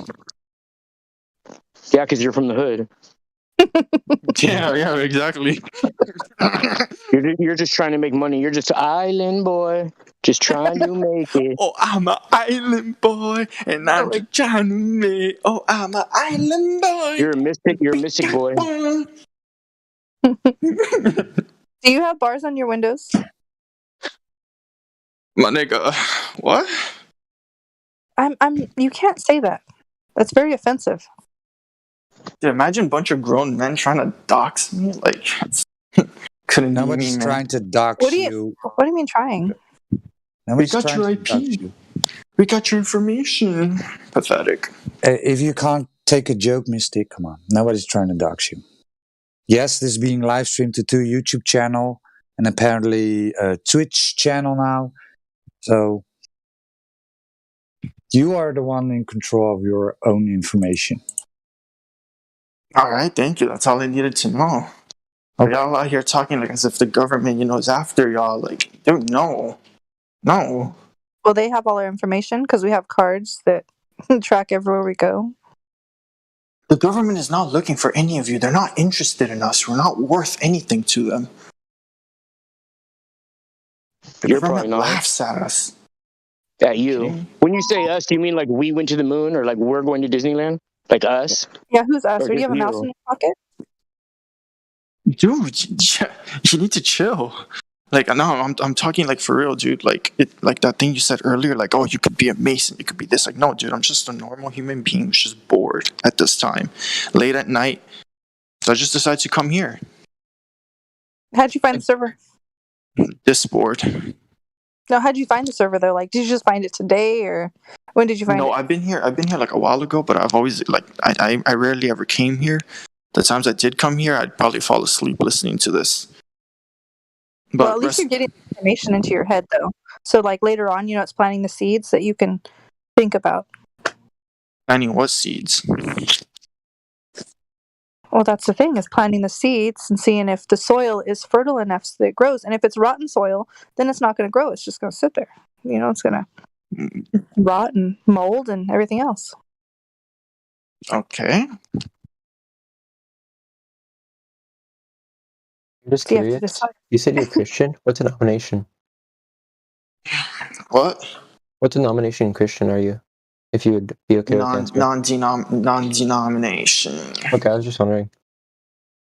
[SPEAKER 4] Yeah, because you're from the hood.
[SPEAKER 22] Yeah, exactly.
[SPEAKER 4] You're just trying to make money. You're just an island boy, just trying to make it.
[SPEAKER 22] Oh, I'm an island boy, and I'm just trying to make. Oh, I'm an island boy.
[SPEAKER 4] You're a mystic. You're a mystic boy.
[SPEAKER 16] Do you have bars on your windows?
[SPEAKER 22] My nigga, what?
[SPEAKER 16] You can't say that. That's very offensive.
[SPEAKER 22] Dude, imagine a bunch of grown men trying to dox me. Like, couldn't be
[SPEAKER 13] Nobody's
[SPEAKER 22] me, man.
[SPEAKER 13] trying to dox
[SPEAKER 16] What do
[SPEAKER 13] you.
[SPEAKER 16] you mean trying?
[SPEAKER 22] We
[SPEAKER 13] Nobody's
[SPEAKER 22] got your
[SPEAKER 13] trying to dox
[SPEAKER 22] IP.
[SPEAKER 13] you.
[SPEAKER 22] We got your information. Pathetic.
[SPEAKER 13] If you can't take a joke, Mystic, come on. Nobody's trying to dox you. Yes, this is being live streamed to 2 YouTube channel and apparently a Twitch channel now. So you are the one in control of your own information.
[SPEAKER 22] All right, thank you. That's all I needed to know.
[SPEAKER 13] Okay.
[SPEAKER 22] Y'all out here talking like as if the government, is after y'all. Like, dude, no.
[SPEAKER 16] Well, they have all our information because we have cards that track everywhere we go.
[SPEAKER 22] The government is not looking for any of you. They're not interested in us. We're not worth anything to them. The
[SPEAKER 4] You're
[SPEAKER 22] government
[SPEAKER 4] probably not.
[SPEAKER 22] laughs at us.
[SPEAKER 4] At you. When you say us, do you mean like we went to the moon or like we're going to Disneyland? Like us?
[SPEAKER 16] Yeah, who's us?
[SPEAKER 4] Or
[SPEAKER 16] Do you
[SPEAKER 4] just
[SPEAKER 16] have a mouse in your pocket?
[SPEAKER 22] Dude, you need to chill. Like, no, I'm talking like for real, dude. Like that thing you said earlier, like, oh, you could be a Mason, you could be this. Like, no, dude, I'm just a normal human being who's just bored at this time, late at night. So I just decided to come here.
[SPEAKER 16] How'd you find the server?
[SPEAKER 22] Discord.
[SPEAKER 16] No, how'd you find the server though? Like, did you just find it today, or when did you find it?
[SPEAKER 22] No, I've been here like a while ago, but I've always like I rarely ever came here. The times I did come here, I'd probably fall asleep listening to this. But
[SPEAKER 16] Well, at least you're getting information into your head though. So like later on, it's planting the seeds that you can think about.
[SPEAKER 22] Planting what seeds?
[SPEAKER 16] Well, that's the thing, is planting the seeds and seeing if the soil is fertile enough so that it grows. And if it's rotten soil, then it's not going to grow. It's just going to sit there. You know, it's going to rot and mold and everything else.
[SPEAKER 22] Okay.
[SPEAKER 6] I'm just
[SPEAKER 16] So you have to
[SPEAKER 6] curious.
[SPEAKER 16] decide.
[SPEAKER 6] You said you're Christian. What denomination?
[SPEAKER 22] What?
[SPEAKER 6] What denomination Christian are you? If you would be okay with answering.
[SPEAKER 22] Non-denomination.
[SPEAKER 6] Okay, I was just wondering.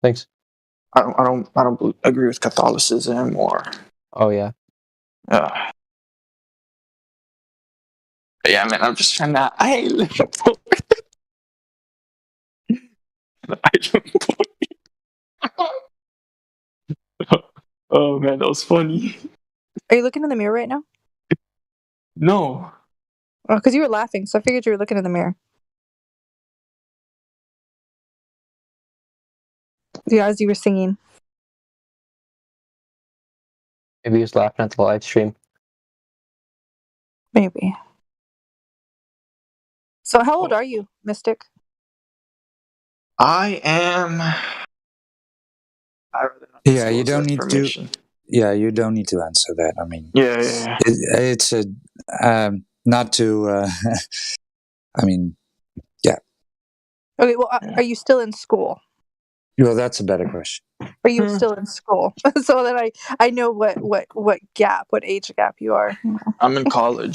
[SPEAKER 6] Thanks.
[SPEAKER 22] I don't agree with Catholicism or.
[SPEAKER 6] Oh yeah.
[SPEAKER 22] Yeah, man. I'm just trying to. I hate Liverpool. Oh man, that was funny.
[SPEAKER 16] Are you looking in the mirror right now?
[SPEAKER 22] No.
[SPEAKER 16] Oh, because you were laughing, so I figured you were looking in the mirror. Yeah, as you were singing.
[SPEAKER 6] Maybe he was laughing at the live stream.
[SPEAKER 16] Maybe. So how old are you, Mystic?
[SPEAKER 22] I am.
[SPEAKER 13] Yeah, you don't need to.
[SPEAKER 22] Information.
[SPEAKER 13] Yeah, you don't need to answer that. I mean,
[SPEAKER 22] Yeah.
[SPEAKER 13] it's a not to. I mean, yeah.
[SPEAKER 16] Okay, well, are you still in school?
[SPEAKER 13] Well, that's a better question.
[SPEAKER 16] Are you still in school? So that I know what age gap you are.
[SPEAKER 22] I'm in college.